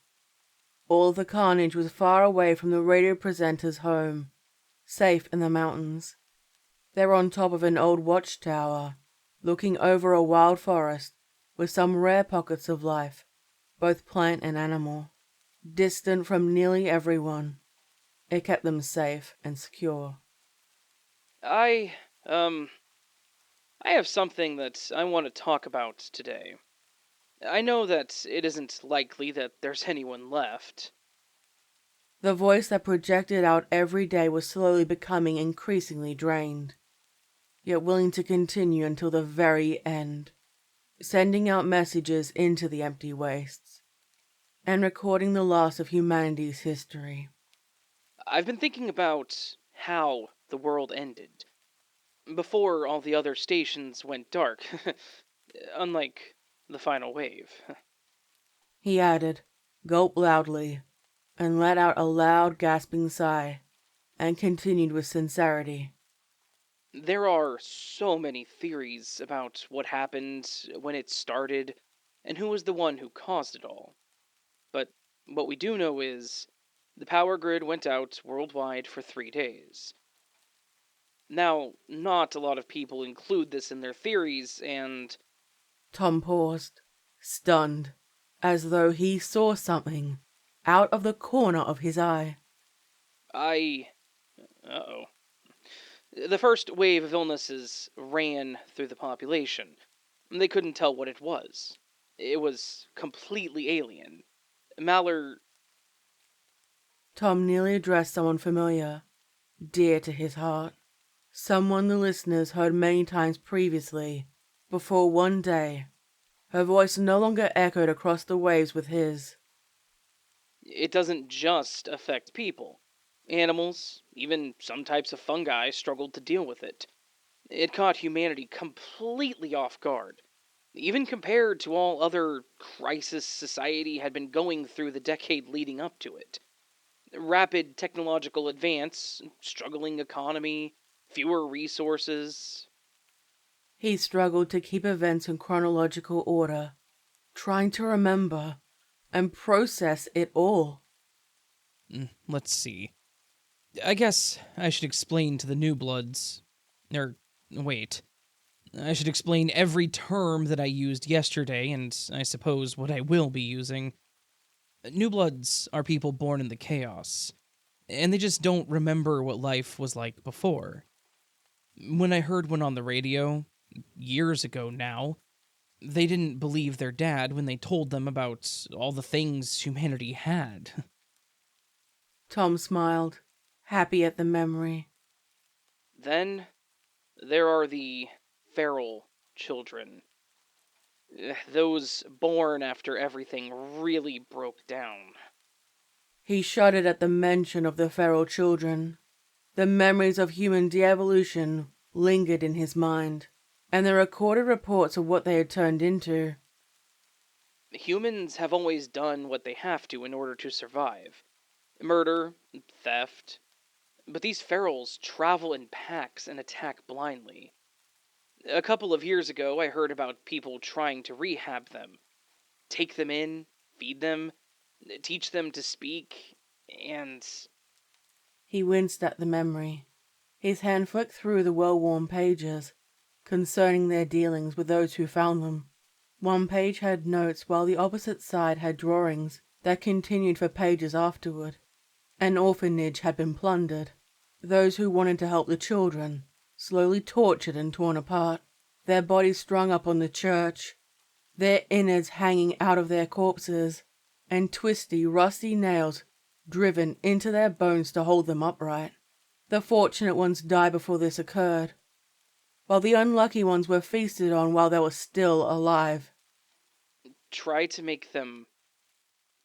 All the carnage was far away from the radio presenter's home, safe in the mountains. They were on top of an old watchtower, looking over a wild forest with some rare pockets of life, both plant and animal, distant from nearly everyone. It kept them safe and secure. I have something that I want to talk about today. I know that it isn't likely that there's anyone left. The voice that projected out every day was slowly becoming increasingly drained, yet willing to continue until the very end, sending out messages into the empty wastes, and recording the loss of humanity's history. I've been thinking about how the world ended, before all the other stations went dark, unlike the final wave. He added, gulped loudly, and let out a loud gasping sigh, and continued with sincerity. There are so many theories about what happened, when it started, and who was the one who caused it all. But what we do know is the power grid went out worldwide for 3 days. Now, not a lot of people include this in their theories, and... Tom paused, stunned, as though he saw something out of the corner of his eye. Uh-oh. The first wave of illnesses ran through the population. They couldn't tell what it was. It was completely alien. Tom nearly addressed someone familiar, dear to his heart. Someone the listeners heard many times previously, before one day, her voice no longer echoed across the waves with his. It doesn't just affect people. Animals, even some types of fungi, struggled to deal with it. It caught humanity completely off guard, even compared to all other crises society had been going through the decade leading up to it. Rapid technological advance, struggling economy, fewer resources. He struggled to keep events in chronological order, trying to remember and process it all. Let's see. I guess I should explain to the new bloods. Wait. I should explain every term that I used yesterday, and I suppose what I will be using. New bloods are people born in the chaos, and they just don't remember what life was like before. When I heard one on the radio, years ago now, they didn't believe their dad when they told them about all the things humanity had. Tom smiled, happy at the memory. Then there are the feral children. Those born after everything really broke down. He shuddered at the mention of the feral children. The memories of human de-evolution lingered in his mind, and the recorded reports of what they had turned into. Humans have always done what they have to in order to survive. Murder, theft. But these ferals travel in packs and attack blindly. A couple of years ago, I heard about people trying to rehab them. Take them in, feed them, teach them to speak, and... He winced at the memory. His hand flicked through the well-worn pages, concerning their dealings with those who found them. One page had notes while the opposite side had drawings that continued for pages afterward. An orphanage had been plundered. Those who wanted to help the children, slowly tortured and torn apart, their bodies strung up on the church, their innards hanging out of their corpses, and twisty, rusty nails driven into their bones to hold them upright. The fortunate ones died before this occurred, while the unlucky ones were feasted on while they were still alive. Try to make them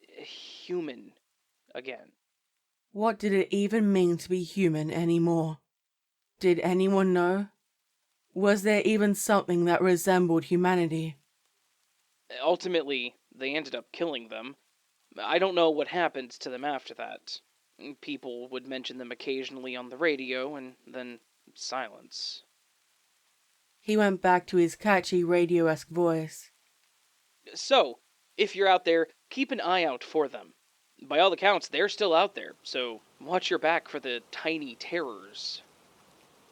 human again. What did it even mean to be human anymore? Did anyone know? Was there even something that resembled humanity? Ultimately, they ended up killing them. I don't know what happened to them after that. People would mention them occasionally on the radio, and then silence. He went back to his catchy radio-esque voice. So, if you're out there, keep an eye out for them. By all accounts, they're still out there, so watch your back for the tiny terrors.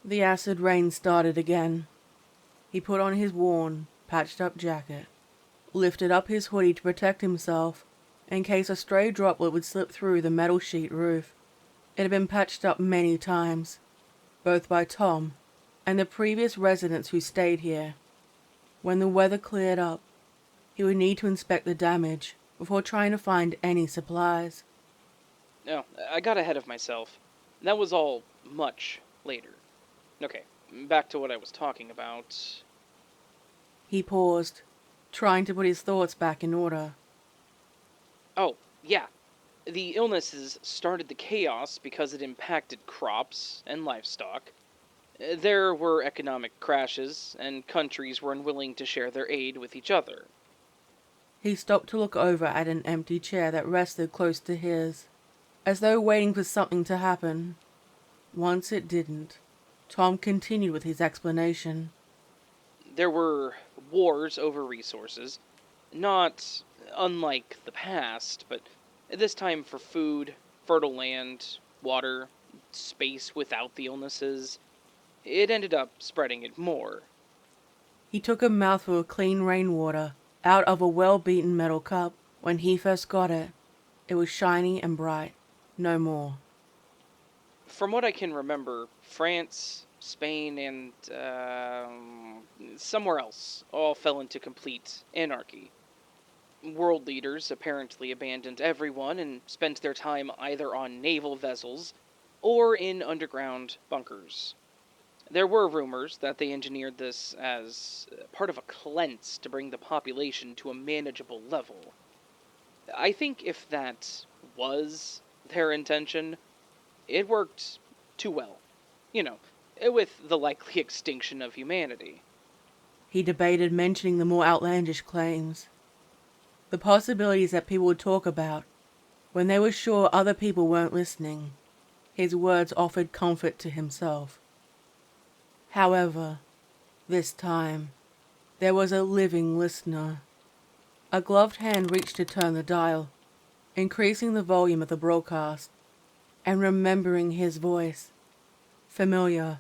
The acid rain started again. He put on his worn, patched-up jacket, lifted up his hoodie to protect himself in case a stray droplet would slip through the metal sheet roof. It had been patched up many times, both by Tom and the previous residents who stayed here. When the weather cleared up, he would need to inspect the damage before trying to find any supplies. No, I got ahead of myself. That was all much later. Okay, back to what I was talking about. He paused, trying to put his thoughts back in order. Oh, yeah. The illnesses started the chaos because it impacted crops and livestock. There were economic crashes, and countries were unwilling to share their aid with each other. He stopped to look over at an empty chair that rested close to his, as though waiting for something to happen. Once it didn't, Tom continued with his explanation. There were wars over resources, not unlike the past, but this time for food, fertile land, water, space without the illnesses. It ended up spreading it more. He took a mouthful of clean rainwater out of a well-beaten metal cup. When he first got it, it was shiny and bright, no more. From what I can remember, France, Spain, and somewhere else all fell into complete anarchy. World leaders apparently abandoned everyone and spent their time either on naval vessels or in underground bunkers. There were rumors that they engineered this as part of a cleanse to bring the population to a manageable level. I think if that was their intention, it worked too well. You know, with the likely extinction of humanity. He debated mentioning the more outlandish claims. The possibilities that people would talk about when they were sure other people weren't listening. His words offered comfort to himself. However, this time, there was a living listener. A gloved hand reached to turn the dial, increasing the volume of the broadcast, and remembering his voice, familiar,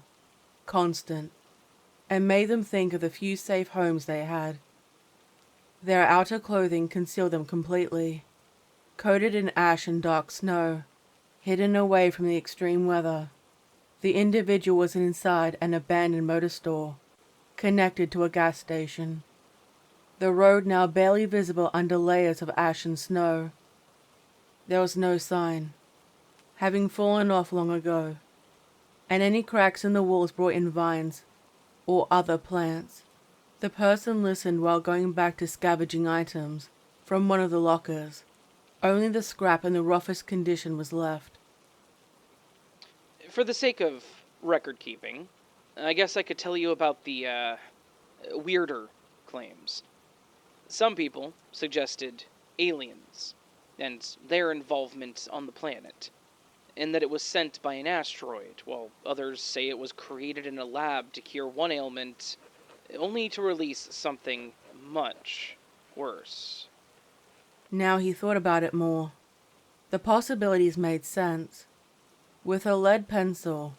constant, and made them think of the few safe homes they had. Their outer clothing concealed them completely, coated in ash and dark snow, hidden away from the extreme weather. The individual was inside an abandoned motor store, connected to a gas station. The road now barely visible under layers of ash and snow. There was no sign, having fallen off long ago, and any cracks in the walls brought in vines or other plants. The person listened while going back to scavenging items from one of the lockers. Only the scrap in the roughest condition was left. For the sake of record keeping, I guess I could tell you about the, weirder claims. Some people suggested aliens and their involvement on the planet, and that it was sent by an asteroid, while others say it was created in a lab to cure one ailment, only to release something much worse. Now he thought about it more. The possibilities made sense. With a lead pencil,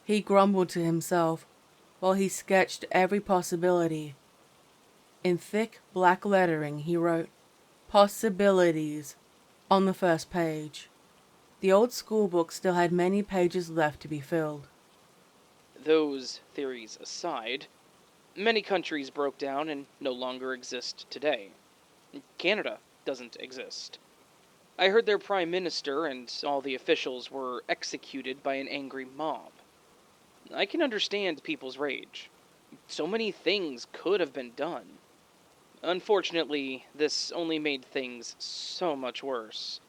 he grumbled to himself while he sketched every possibility. In thick black lettering he wrote, "Possibilities," on the first page. The old schoolbook still had many pages left to be filled. Those theories aside, many countries broke down and no longer exist today. Canada doesn't exist. I heard their prime minister and all the officials were executed by an angry mob. I can understand people's rage. So many things could have been done. Unfortunately, this only made things so much worse.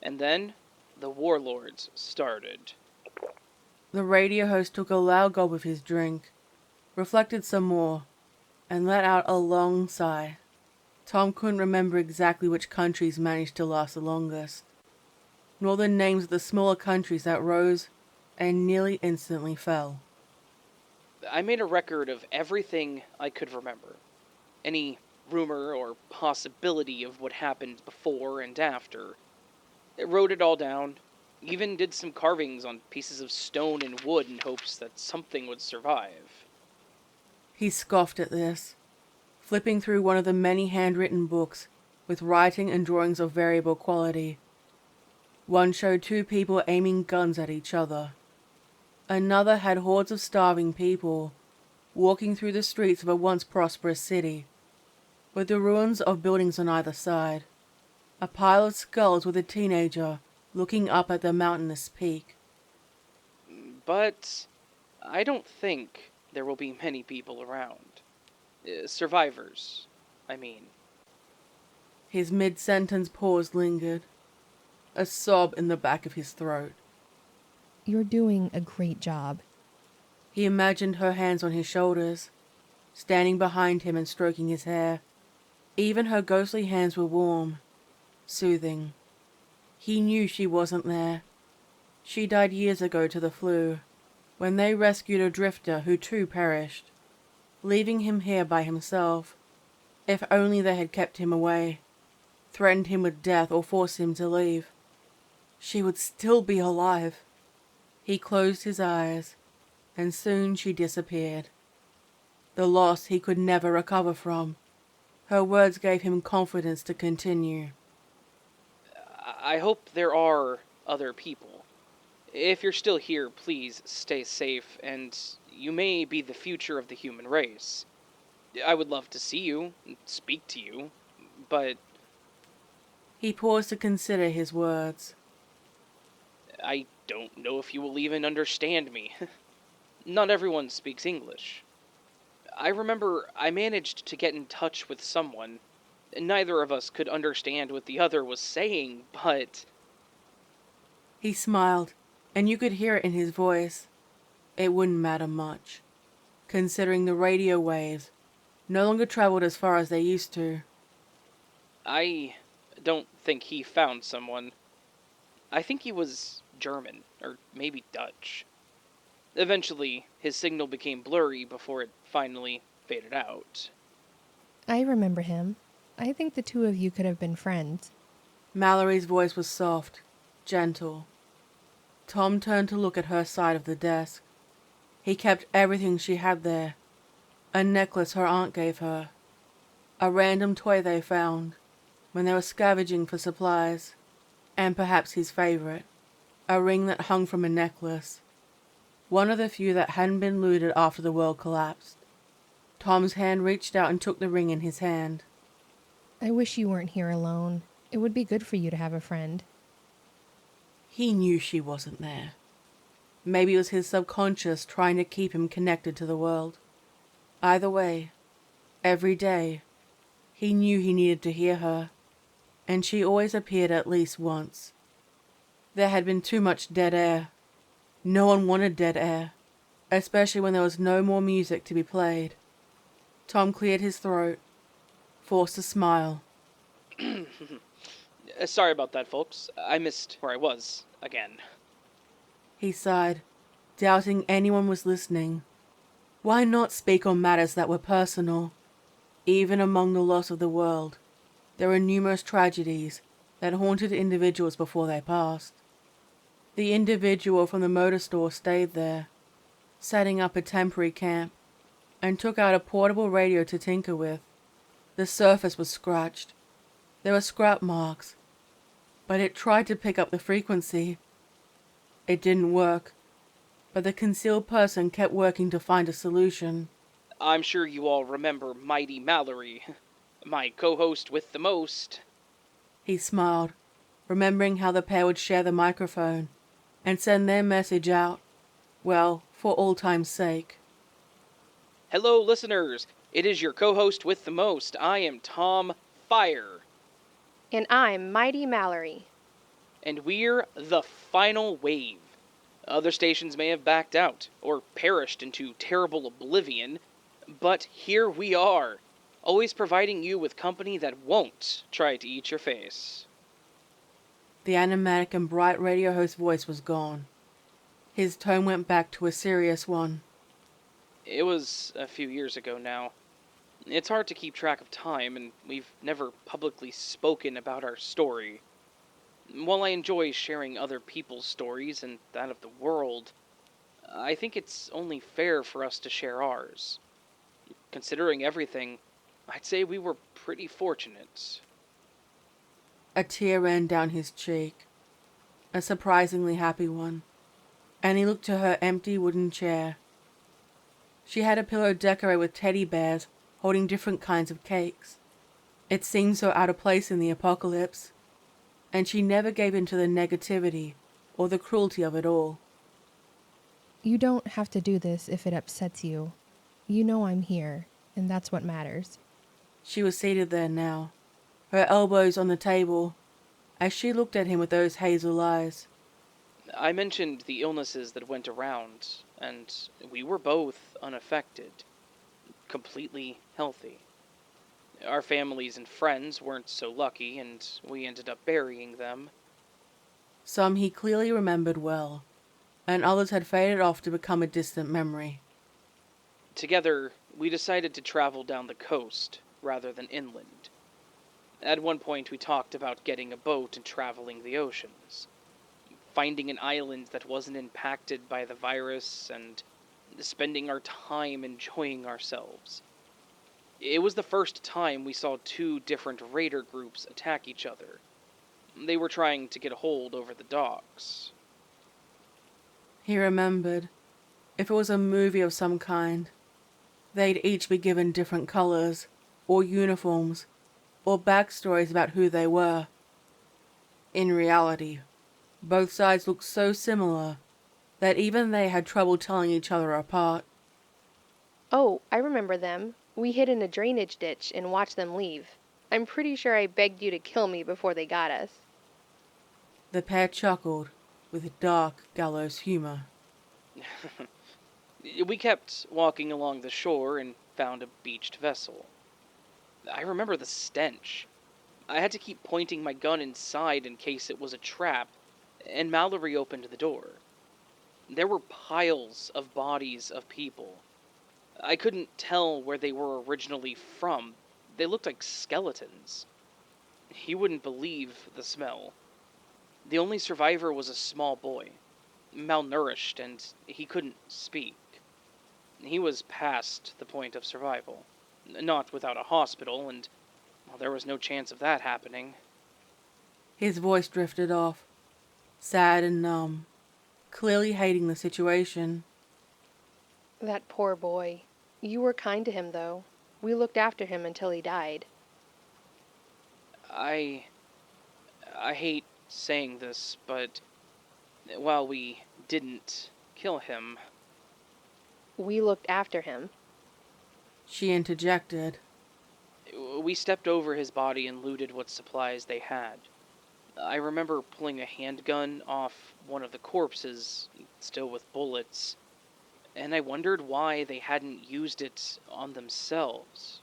And then, the warlords started. The radio host took a loud gulp of his drink, reflected some more, and let out a long sigh. Tom couldn't remember exactly which countries managed to last the longest, nor the names of the smaller countries that rose and nearly instantly fell. I made a record of everything I could remember. Any rumor or possibility of what happened before and after. I wrote it all down, even did some carvings on pieces of stone and wood in hopes that something would survive. He scoffed at this, flipping through one of the many handwritten books with writing and drawings of variable quality. One showed two people aiming guns at each other. Another had hordes of starving people walking through the streets of a once prosperous city, with the ruins of buildings on either side. A pile of skulls with a teenager looking up at the mountainous peak. But I don't think there will be many people around. Survivors, I mean. His mid-sentence pause lingered, a sob in the back of his throat. You're doing a great job. He imagined her hands on his shoulders, standing behind him and stroking his hair. Even her ghostly hands were warm, soothing. He knew she wasn't there. She died years ago to the flu, when they rescued a drifter who too perished, leaving him here by himself. If only they had kept him away, threatened him with death or forced him to leave, she would still be alive. He closed his eyes, and soon she disappeared. The loss he could never recover from. Her words gave him confidence to continue. I hope there are other people. If you're still here, please stay safe, and you may be the future of the human race. I would love to see you, and speak to you, but... He paused to consider his words. I don't know if you will even understand me. Not everyone speaks English. I remember I managed to get in touch with someone. Neither of us could understand what the other was saying, but... He smiled, and you could hear it in his voice. It wouldn't matter much, considering the radio waves no longer traveled as far as they used to. I don't think he found someone. I think he was German, or maybe Dutch. Eventually, his signal became blurry before it finally faded out. I remember him. I think the two of you could have been friends. Mallory's voice was soft, gentle. Tom turned to look at her side of the desk. He kept everything she had there. A necklace her aunt gave her. A random toy they found when they were scavenging for supplies. And perhaps his favorite, a ring that hung from a necklace. One of the few that hadn't been looted after the world collapsed. Tom's hand reached out and took the ring in his hand. I wish you weren't here alone. It would be good for you to have a friend. He knew she wasn't there. Maybe it was his subconscious trying to keep him connected to the world. Either way, every day, he knew he needed to hear her, and she always appeared at least once. There had been too much dead air. No one wanted dead air, especially when there was no more music to be played. Tom cleared his throat, forced a smile. Sorry about that, folks. I missed where I was, again. He sighed, doubting anyone was listening. Why not speak on matters that were personal? Even among the loss of the world, there were numerous tragedies that haunted individuals before they passed. The individual from the motor store stayed there, setting up a temporary camp and took out a portable radio to tinker with. The surface was scratched. There were scrap marks, but it tried to pick up the frequency. It didn't work, but the concealed person kept working to find a solution. I'm sure you all remember Mighty Mallory, my co-host with the most. He smiled, remembering how the pair would share the microphone and send their message out, well, for all time's sake. Hello, listeners. It is your co-host with the most. I am Tom Fire. And I'm Mighty Mallory. And we're the final wave. Other stations may have backed out or perished into terrible oblivion, but here we are, always providing you with company that won't try to eat your face. The animatic and bright radio host voice was gone. His tone went back to a serious one. It was a few years ago now. It's hard to keep track of time, and we've never publicly spoken about our story. While I enjoy sharing other people's stories and that of the world, I think it's only fair for us to share ours. Considering everything, I'd say we were pretty fortunate. A tear ran down his cheek, a surprisingly happy one, and he looked to her empty wooden chair. She had a pillow decorated with teddy bears holding different kinds of cakes. It seemed so out of place in the apocalypse, and she never gave in to the negativity or the cruelty of it all. You don't have to do this if it upsets you. You know I'm here, and that's what matters. She was seated there now, her elbows on the table, as she looked at him with those hazel eyes. I mentioned the illnesses that went around, and we were both unaffected, completely healthy. Our families and friends weren't so lucky, and we ended up burying them. Some he clearly remembered well, and others had faded off to become a distant memory. Together, we decided to travel down the coast rather than inland. At one point, we talked about getting a boat and traveling the oceans, finding an island that wasn't impacted by the virus, and spending our time enjoying ourselves. It was the first time we saw two different raider groups attack each other. They were trying to get a hold over the docks. He remembered, if it was a movie of some kind, they'd each be given different colors, or uniforms, or backstories about who they were. In reality, both sides looked so similar that even they had trouble telling each other apart. Oh, I remember them. We hid in a drainage ditch and watched them leave. I'm pretty sure I begged you to kill me before they got us. The pair chuckled, with dark gallows humor. We kept walking along the shore and found a beached vessel. I remember the stench. I had to keep pointing my gun inside in case it was a trap, and Mallory opened the door. There were piles of bodies of people. I couldn't tell where they were originally from. They looked like skeletons. You wouldn't believe the smell. The only survivor was a small boy, malnourished, and he couldn't speak. He was past the point of survival. Not without a hospital, and well, there was no chance of that happening. His voice drifted off, sad and numb, clearly hating the situation. That poor boy. You were kind to him, though. We looked after him until he died. I hate saying this, but while we didn't kill him... We looked after him. She interjected. We stepped over his body and looted what supplies they had. I remember pulling a handgun off one of the corpses, still with bullets, and I wondered why they hadn't used it on themselves.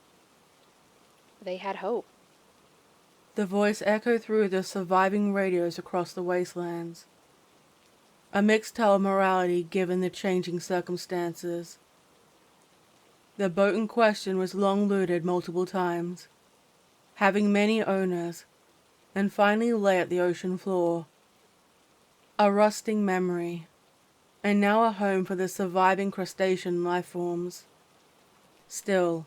They had hope. The voice echoed through the surviving radios across the wastelands. A mixed tale of morality given the changing circumstances. The boat in question was long looted multiple times, having many owners, and finally lay at the ocean floor. A rusting memory, and now a home for the surviving crustacean life forms. Still,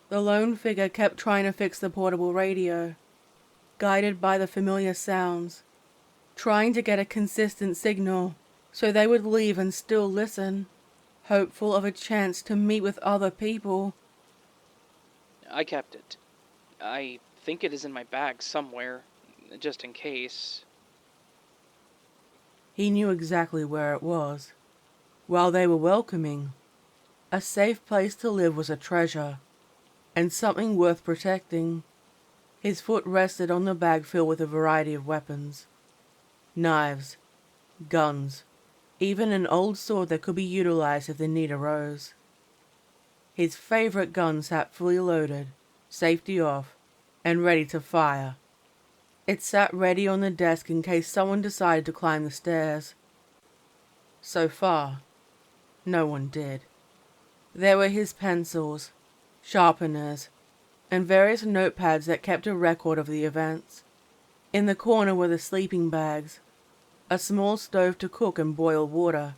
the lone figure kept trying to fix the portable radio, guided by the familiar sounds, trying to get a consistent signal so they would leave and still listen, hopeful of a chance to meet with other people. I kept it. I think it is in my bag somewhere, just in case. He knew exactly where it was. While they were welcoming, a safe place to live was a treasure, and something worth protecting. His foot rested on the bag filled with a variety of weapons. Knives, guns, even an old sword that could be utilized if the need arose. His favorite gun sat fully loaded, safety off, and ready to fire. It sat ready on the desk in case someone decided to climb the stairs. So far, no one did. There were his pencils, sharpeners, and various notepads that kept a record of the events. In the corner were the sleeping bags, a small stove to cook and boil water,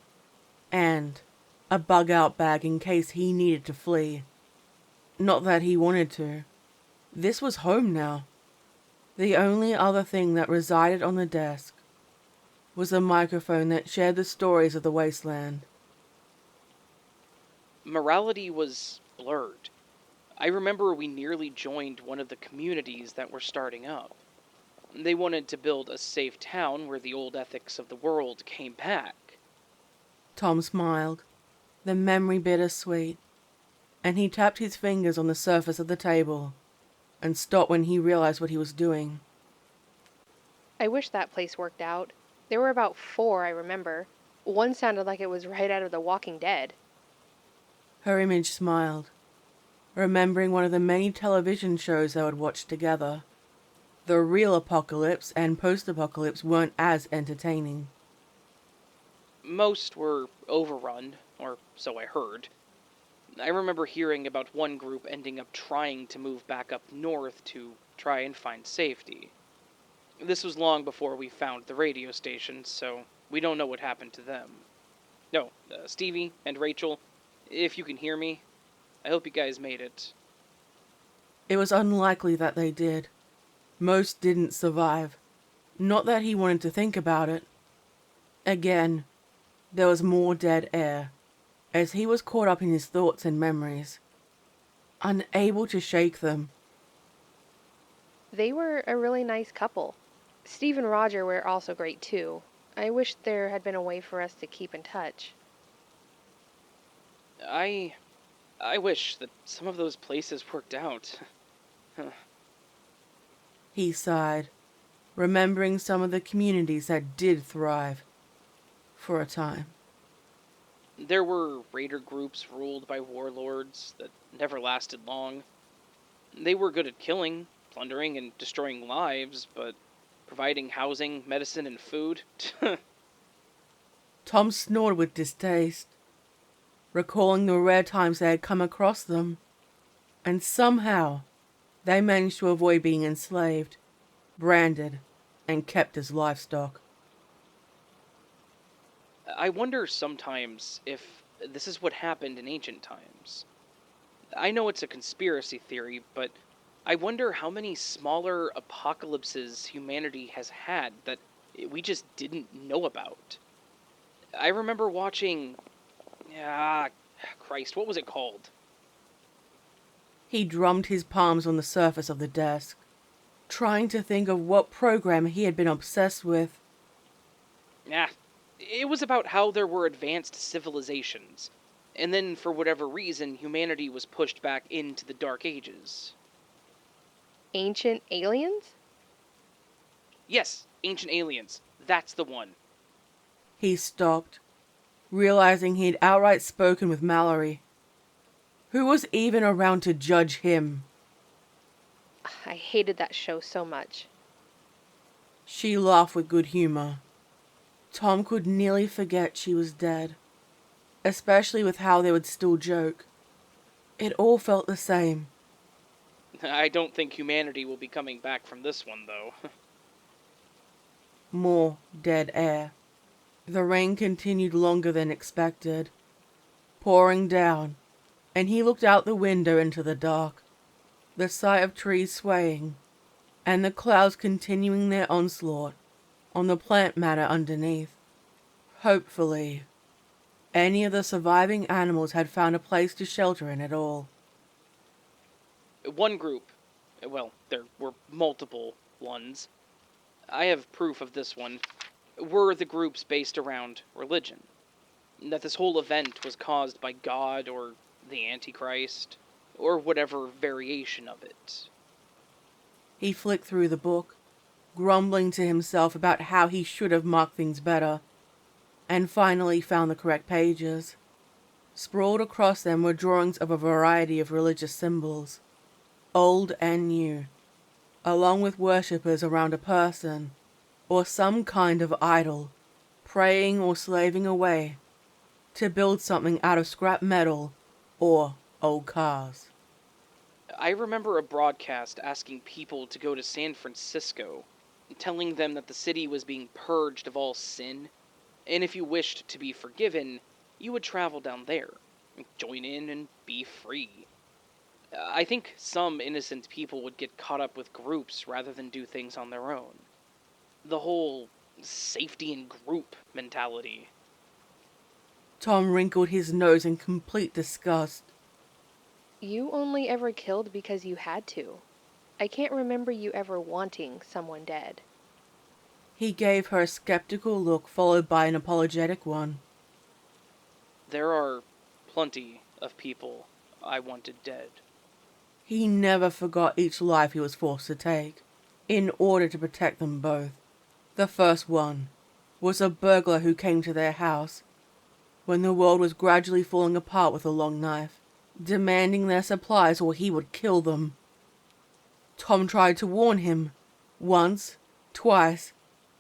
and a bug-out bag in case he needed to flee. Not that he wanted to. This was home now. The only other thing that resided on the desk was a microphone that shared the stories of the wasteland. Morality was blurred. I remember we nearly joined one of the communities that were starting up. They wanted to build a safe town where the old ethics of the world came back. Tom smiled, the memory bittersweet, and he tapped his fingers on the surface of the table and stopped when he realized what he was doing. I wish that place worked out. There were about 4, I remember. One sounded like it was right out of The Walking Dead. Her image smiled, remembering one of the many television shows they would watch together. The real apocalypse and post-apocalypse weren't as entertaining. Most were overrun, or so I heard. I remember hearing about one group ending up trying to move back up north to try and find safety. This was long before we found the radio station, so we don't know what happened to them. No, Stevie and Rachel, if you can hear me, I hope you guys made it. It was unlikely that they did. Most didn't survive. Not that he wanted to think about it. Again, there was more dead air, as he was caught up in his thoughts and memories, unable to shake them. They were a really nice couple. Steve and Roger were also great too. I wish there had been a way for us to keep in touch. I wish that some of those places worked out. He sighed, remembering some of the communities that did thrive. For a time. There were raider groups ruled by warlords that never lasted long. They were good at killing, plundering, and destroying lives, but providing housing, medicine, and food? Tom snored with distaste, recalling the rare times they had come across them, and somehow they managed to avoid being enslaved, branded, and kept as livestock. I wonder sometimes if this is what happened in ancient times. I know it's a conspiracy theory, but I wonder how many smaller apocalypses humanity has had that we just didn't know about. I remember watching... Christ, what was it called? He drummed his palms on the surface of the desk, trying to think of what program he had been obsessed with. It was about how there were advanced civilizations, and then for whatever reason, humanity was pushed back into the Dark Ages. Ancient aliens? Yes, Ancient Aliens. That's the one. He stopped, realizing he'd outright spoken with Mallory. Who was even around to judge him? I hated that show so much. She laughed with good humor. Tom could nearly forget she was dead, especially with how they would still joke. It all felt the same. I don't think humanity will be coming back from this one, though. More dead air. The rain continued longer than expected, pouring down, and he looked out the window into the dark. The sight of trees swaying, and the clouds continuing their onslaught on the plant matter underneath. Hopefully, any of the surviving animals had found a place to shelter in it all. One group, well, there were multiple ones, I have proof of this one, were the groups based around religion. That this whole event was caused by God or the Antichrist, or whatever variation of it. He flicked through the book, grumbling to himself about how he should have marked things better, and finally found the correct pages. Sprawled across them were drawings of a variety of religious symbols, old and new, along with worshippers around a person, or some kind of idol, praying or slaving away to build something out of scrap metal or old cars. I remember a broadcast asking people to go to San Francisco, telling them that the city was being purged of all sin, and if you wished to be forgiven, you would travel down there, join in, and be free. I think some innocent people would get caught up with groups rather than do things on their own. The whole safety in group mentality. Tom wrinkled his nose in complete disgust. You only ever killed because you had to. I can't remember you ever wanting someone dead. He gave her a skeptical look followed by an apologetic one. There are plenty of people I wanted dead. He never forgot each life he was forced to take, in order to protect them both. The first one was a burglar who came to their house when the world was gradually falling apart with a long knife, demanding their supplies or he would kill them. Tom tried to warn him, once, twice,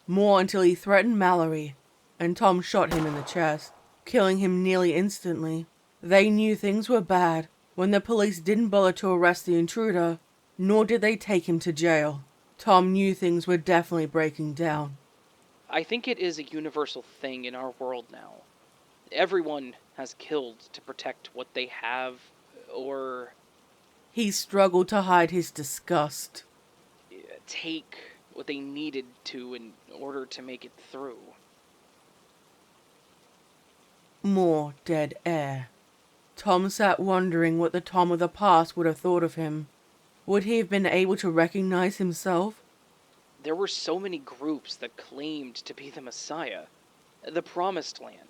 more until he threatened Mallory, and Tom shot him in the chest, killing him nearly instantly. They knew things were bad when the police didn't bother to arrest the intruder, nor did they take him to jail. Tom knew things were definitely breaking down. I think it is a universal thing in our world now. Everyone has killed to protect what they have, or... He struggled to hide his disgust. Take what they needed to in order to make it through. More dead air. Tom sat wondering what the Tom of the past would have thought of him. Would he have been able to recognize himself? There were so many groups that claimed to be the Messiah, the Promised Land.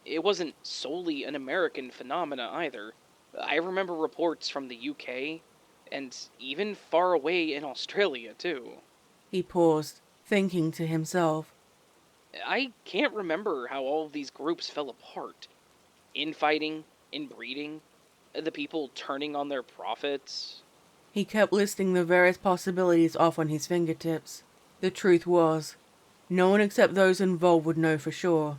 It wasn't solely an American phenomena either. I remember reports from the UK, and even far away in Australia too. He paused, thinking to himself. I can't remember how all of these groups fell apart. Infighting, inbreeding, the people turning on their prophets. He kept listing the various possibilities off on his fingertips. The truth was, no one except those involved would know for sure.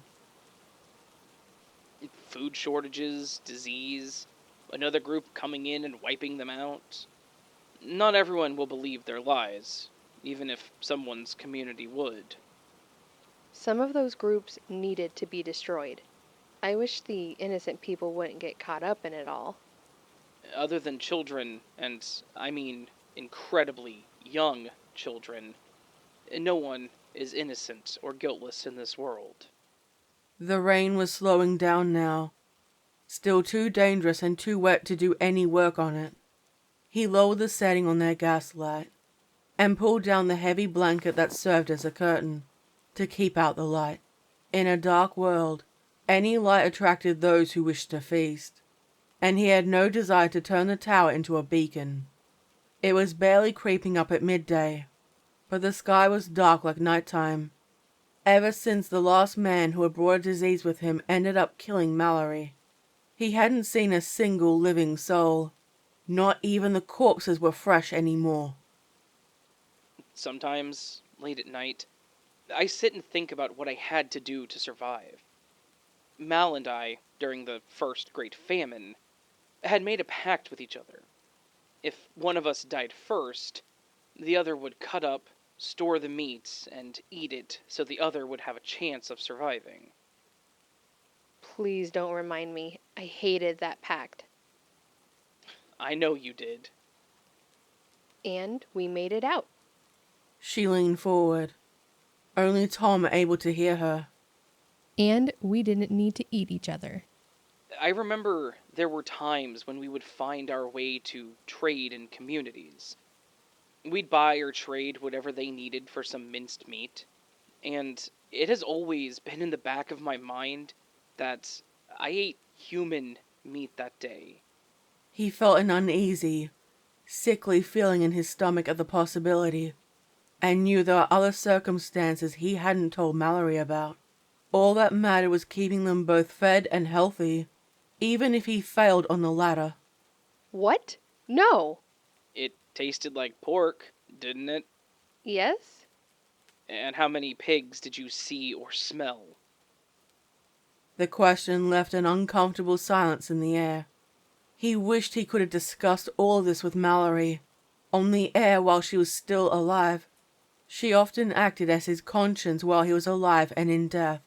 Food shortages, disease, another group coming in and wiping them out. Not everyone will believe their lies, even if someone's community would. Some of those groups needed to be destroyed. I wish the innocent people wouldn't get caught up in it all. Other than children, and I mean incredibly young children, no one is innocent or guiltless in this world. The rain was slowing down now, still too dangerous and too wet to do any work on it. He lowered the setting on their gaslight and pulled down the heavy blanket that served as a curtain to keep out the light. In a dark world, any light attracted those who wished to feast, and he had no desire to turn the tower into a beacon. It was barely creeping up at midday, but the sky was dark like nighttime. Ever since the last man who had brought a disease with him ended up killing Mallory, he hadn't seen a single living soul. Not even the corpses were fresh anymore. Sometimes, late at night, I sit and think about what I had to do to survive. Mal and I, during the first Great Famine, had made a pact with each other. If one of us died first, the other would cut up, store the meat, and eat it so the other would have a chance of surviving. Please don't remind me. I hated that pact. I know you did. And we made it out. She leaned forward, only Tom able to hear her. And we didn't need to eat each other. I remember there were times when we would find our way to trade in communities. We'd buy or trade whatever they needed for some minced meat. And it has always been in the back of my mind that I ate human meat that day. He felt an uneasy, sickly feeling in his stomach at the possibility, and knew there were other circumstances he hadn't told Mallory about. All that mattered was keeping them both fed and healthy, even if he failed on the latter. What? No. It tasted like pork, didn't it? Yes? And how many pigs did you see or smell? The question left an uncomfortable silence in the air. He wished he could have discussed all of this with Mallory, on the air while she was still alive. She often acted as his conscience while he was alive and in death.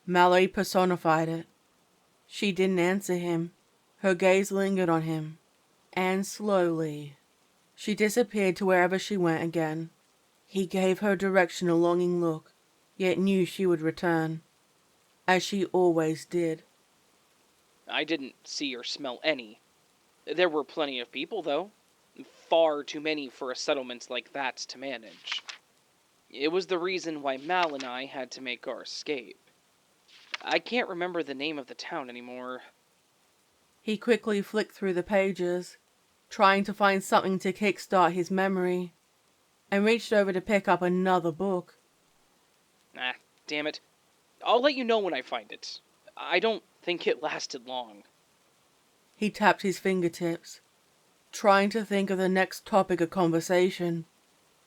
Mallory personified it. She didn't answer him. Her gaze lingered on him, and slowly, she disappeared to wherever she went again. He gave her direction a longing look, yet knew she would return, as she always did. I didn't see or smell any. There were plenty of people, though. Far too many for a settlement like that to manage. It was the reason why Mal and I had to make our escape. I can't remember the name of the town anymore. He quickly flicked through the pages, trying to find something to kickstart his memory, and reached over to pick up another book. Ah, damn it. I'll let you know when I find it. I don't think it lasted long. He tapped his fingertips, trying to think of the next topic of conversation,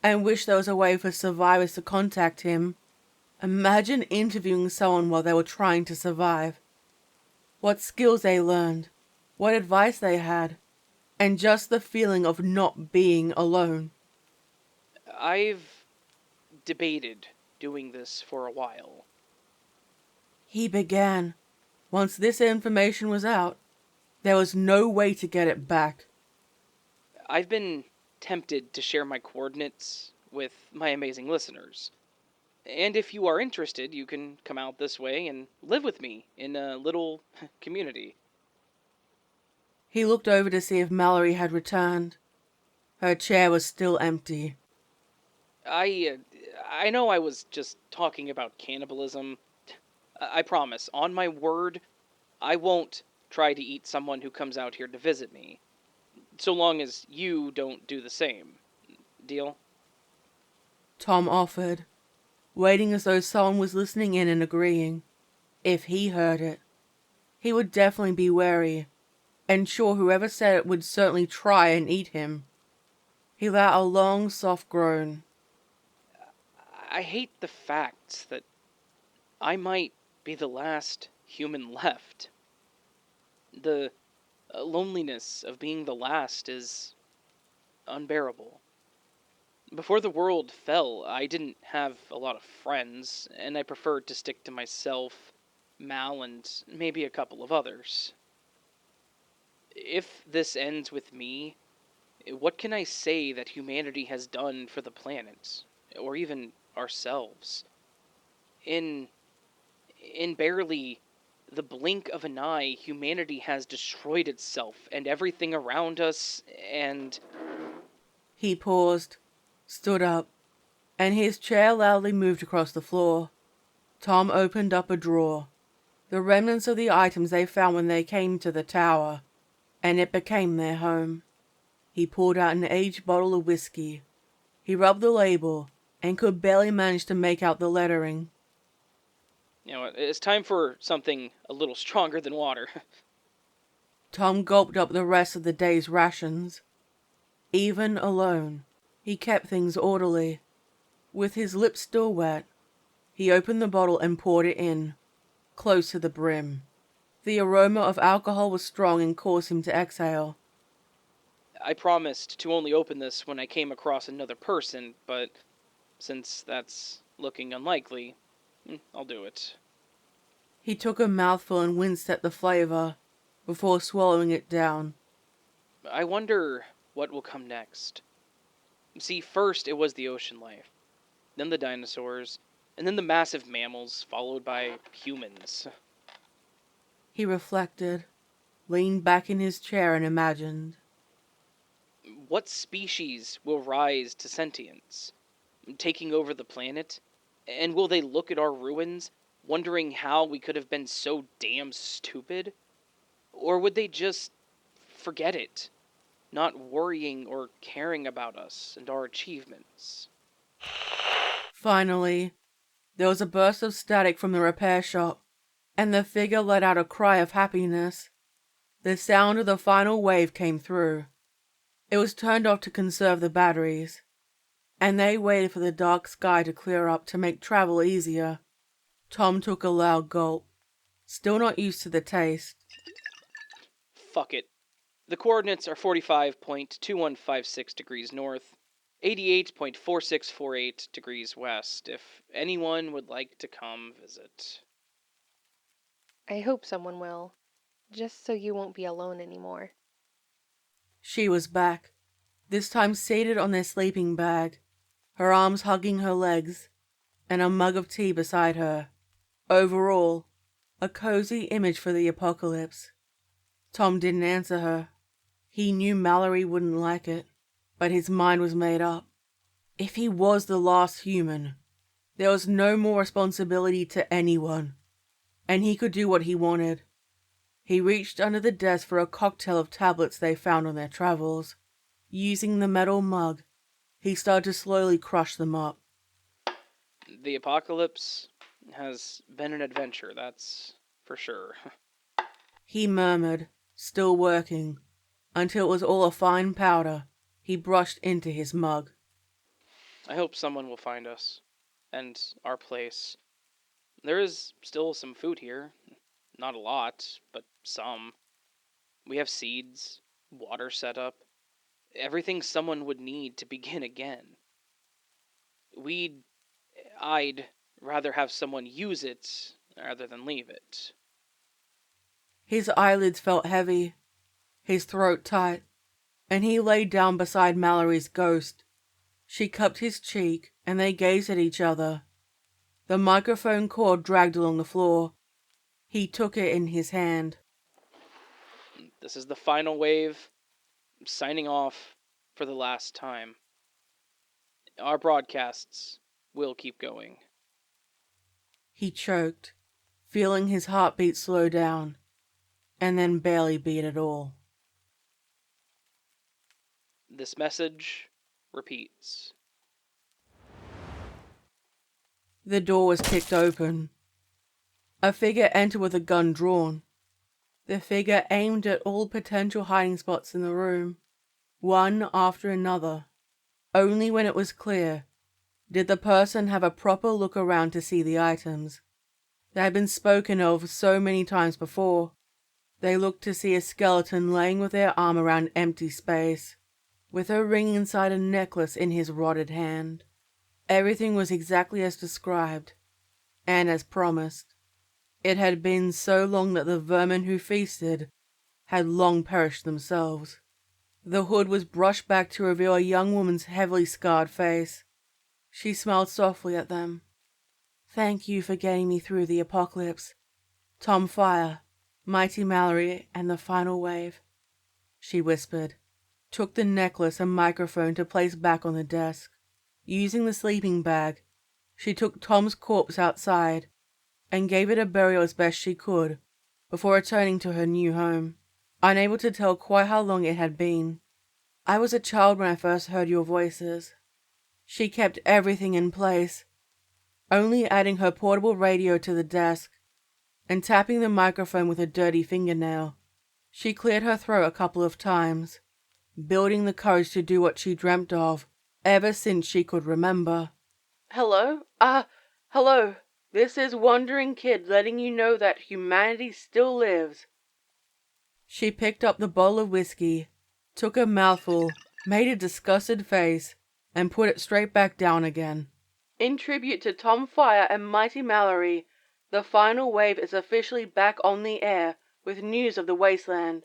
and wished there was a way for survivors to contact him. Imagine interviewing someone while they were trying to survive. What skills they learned, what advice they had, and just the feeling of not being alone. I've debated doing this for a while. He began. Once this information was out, there was no way to get it back. I've been tempted to share my coordinates with my amazing listeners. And if you are interested, you can come out this way and live with me in a little community. He looked over to see if Mallory had returned. Her chair was still empty. I know I was just talking about cannibalism. I promise, on my word, I won't try to eat someone who comes out here to visit me. So long as you don't do the same. Deal? Tom offered, waiting as though someone was listening in and agreeing. If he heard it, he would definitely be wary, and sure whoever said it would certainly try and eat him. He let out a long, soft groan. I hate the fact that I might be the last human left. The loneliness of being the last is unbearable. Before the world fell, I didn't have a lot of friends, and I preferred to stick to myself, Mal, and maybe a couple of others. If this ends with me, what can I say that humanity has done for the planet, or even ourselves? In barely the blink of an eye, humanity has destroyed itself and everything around us, and... He paused, stood up, and his chair loudly moved across the floor. Tom opened up a drawer, the remnants of the items they found when they came to the tower, and it became their home. He pulled out an aged bottle of whiskey. He rubbed the label, and could barely manage to make out the lettering. You know, it's time for something a little stronger than water. Tom gulped up the rest of the day's rations. Even alone, he kept things orderly. With his lips still wet, he opened the bottle and poured it in, close to the brim. The aroma of alcohol was strong and caused him to exhale. I promised to only open this when I came across another person, but since that's looking unlikely, I'll do it. He took a mouthful and winced at the flavor, before swallowing it down. I wonder what will come next. See, first it was the ocean life, then the dinosaurs, and then the massive mammals, followed by humans. He reflected, leaned back in his chair and imagined. What species will rise to sentience, taking over the planet? And will they look at our ruins, wondering how we could have been so damn stupid? Or would they just forget it, not worrying or caring about us and our achievements? Finally, there was a burst of static from the repair shop, and the figure let out a cry of happiness. The sound of the final wave came through. It was turned off to conserve the batteries, and they waited for the dark sky to clear up to make travel easier. Tom took a loud gulp, still not used to the taste. Fuck it. The coordinates are 45.2156 degrees north, 88.4648 degrees west, if anyone would like to come visit. I hope someone will, just so you won't be alone anymore. She was back, this time seated on their sleeping bag, her arms hugging her legs, and a mug of tea beside her. Overall, a cozy image for the apocalypse. Tom didn't answer her. He knew Mallory wouldn't like it, but his mind was made up. If he was the last human, there was no more responsibility to anyone, and he could do what he wanted. He reached under the desk for a cocktail of tablets they found on their travels. Using the metal mug, he started to slowly crush them up. The apocalypse has been an adventure, that's for sure. He murmured, still working, until it was all a fine powder he brushed into his mug. I hope someone will find us, and our place. There is still some food here. Not a lot, but some. We have seeds, water set up, everything someone would need to begin again. I'd rather have someone use it rather than leave it. His eyelids felt heavy, his throat tight, and he lay down beside Mallory's ghost. She cupped his cheek, and they gazed at each other. The microphone cord dragged along the floor. He took it in his hand. This is the final wave, signing off for the last time. Our broadcasts will keep going. He choked, feeling his heartbeat slow down, and then barely beat at all. This message repeats. The door was kicked open. A figure entered with a gun drawn. The figure aimed at all potential hiding spots in the room, one after another. Only when it was clear did the person have a proper look around to see the items. They had been spoken of so many times before. They looked to see a skeleton laying with their arm around empty space, with a ring inside a necklace in his rotted hand. Everything was exactly as described, and as promised. It had been so long that the vermin who feasted had long perished themselves. The hood was brushed back to reveal a young woman's heavily scarred face. She smiled softly at them. "Thank you for getting me through the apocalypse. Tom Fire, Mighty Mallory, and the final wave," she whispered, took the necklace and microphone to place back on the desk. Using the sleeping bag, she took Tom's corpse outside and gave it a burial as best she could before returning to her new home, unable to tell quite how long it had been. "I was a child when I first heard your voices." She kept everything in place, only adding her portable radio to the desk and tapping the microphone with a dirty fingernail. She cleared her throat a couple of times, building the courage to do what she dreamt of ever since she could remember. "Hello? Hello. This is Wandering Kid letting you know that humanity still lives." She picked up the bowl of whiskey, took a mouthful, made a disgusted face, and put it straight back down again. "In tribute to Tom Fire and Mighty Mallory, the final wave is officially back on the air with news of the wasteland.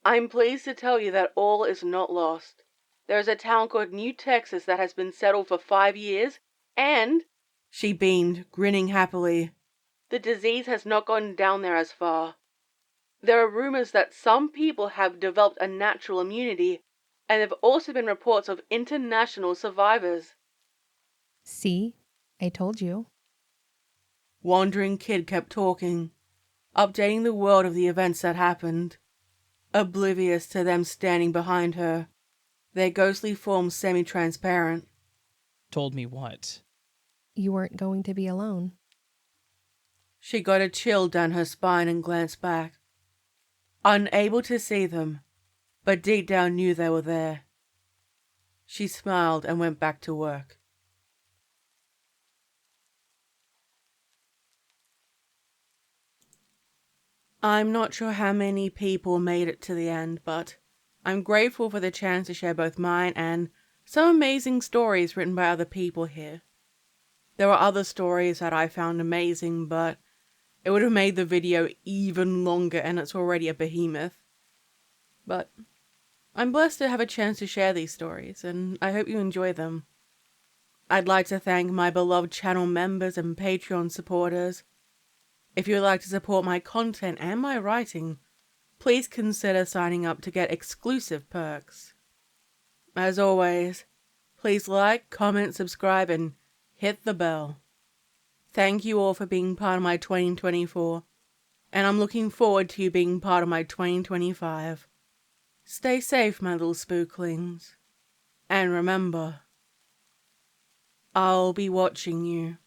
I'm pleased to tell you that all is not lost. There is a town called New Texas that has been settled for 5 years, and she beamed, grinning happily. The disease has not gone down there as far. There are rumors that some people have developed a natural immunity, and there have also been reports of international survivors. See? I told you. Wandering Kid kept talking, updating the world of the events that happened, oblivious to them standing behind her, their ghostly forms semi-transparent. Told me what? You weren't going to be alone. She got a chill down her spine and glanced back. Unable to see them, but deep down knew they were there. She smiled and went back to work. I'm not sure how many people made it to the end, but I'm grateful for the chance to share both mine and some amazing stories written by other people here. There are other stories that I found amazing, but it would have made the video even longer, and it's already a behemoth. But I'm blessed to have a chance to share these stories, and I hope you enjoy them. I'd like to thank my beloved channel members and Patreon supporters. If you would like to support my content and my writing, please consider signing up to get exclusive perks. As always, please like, comment, subscribe, and hit the bell. Thank you all for being part of my 2024, and I'm looking forward to you being part of my 2025. Stay safe, my little spooklings. And remember, I'll be watching you.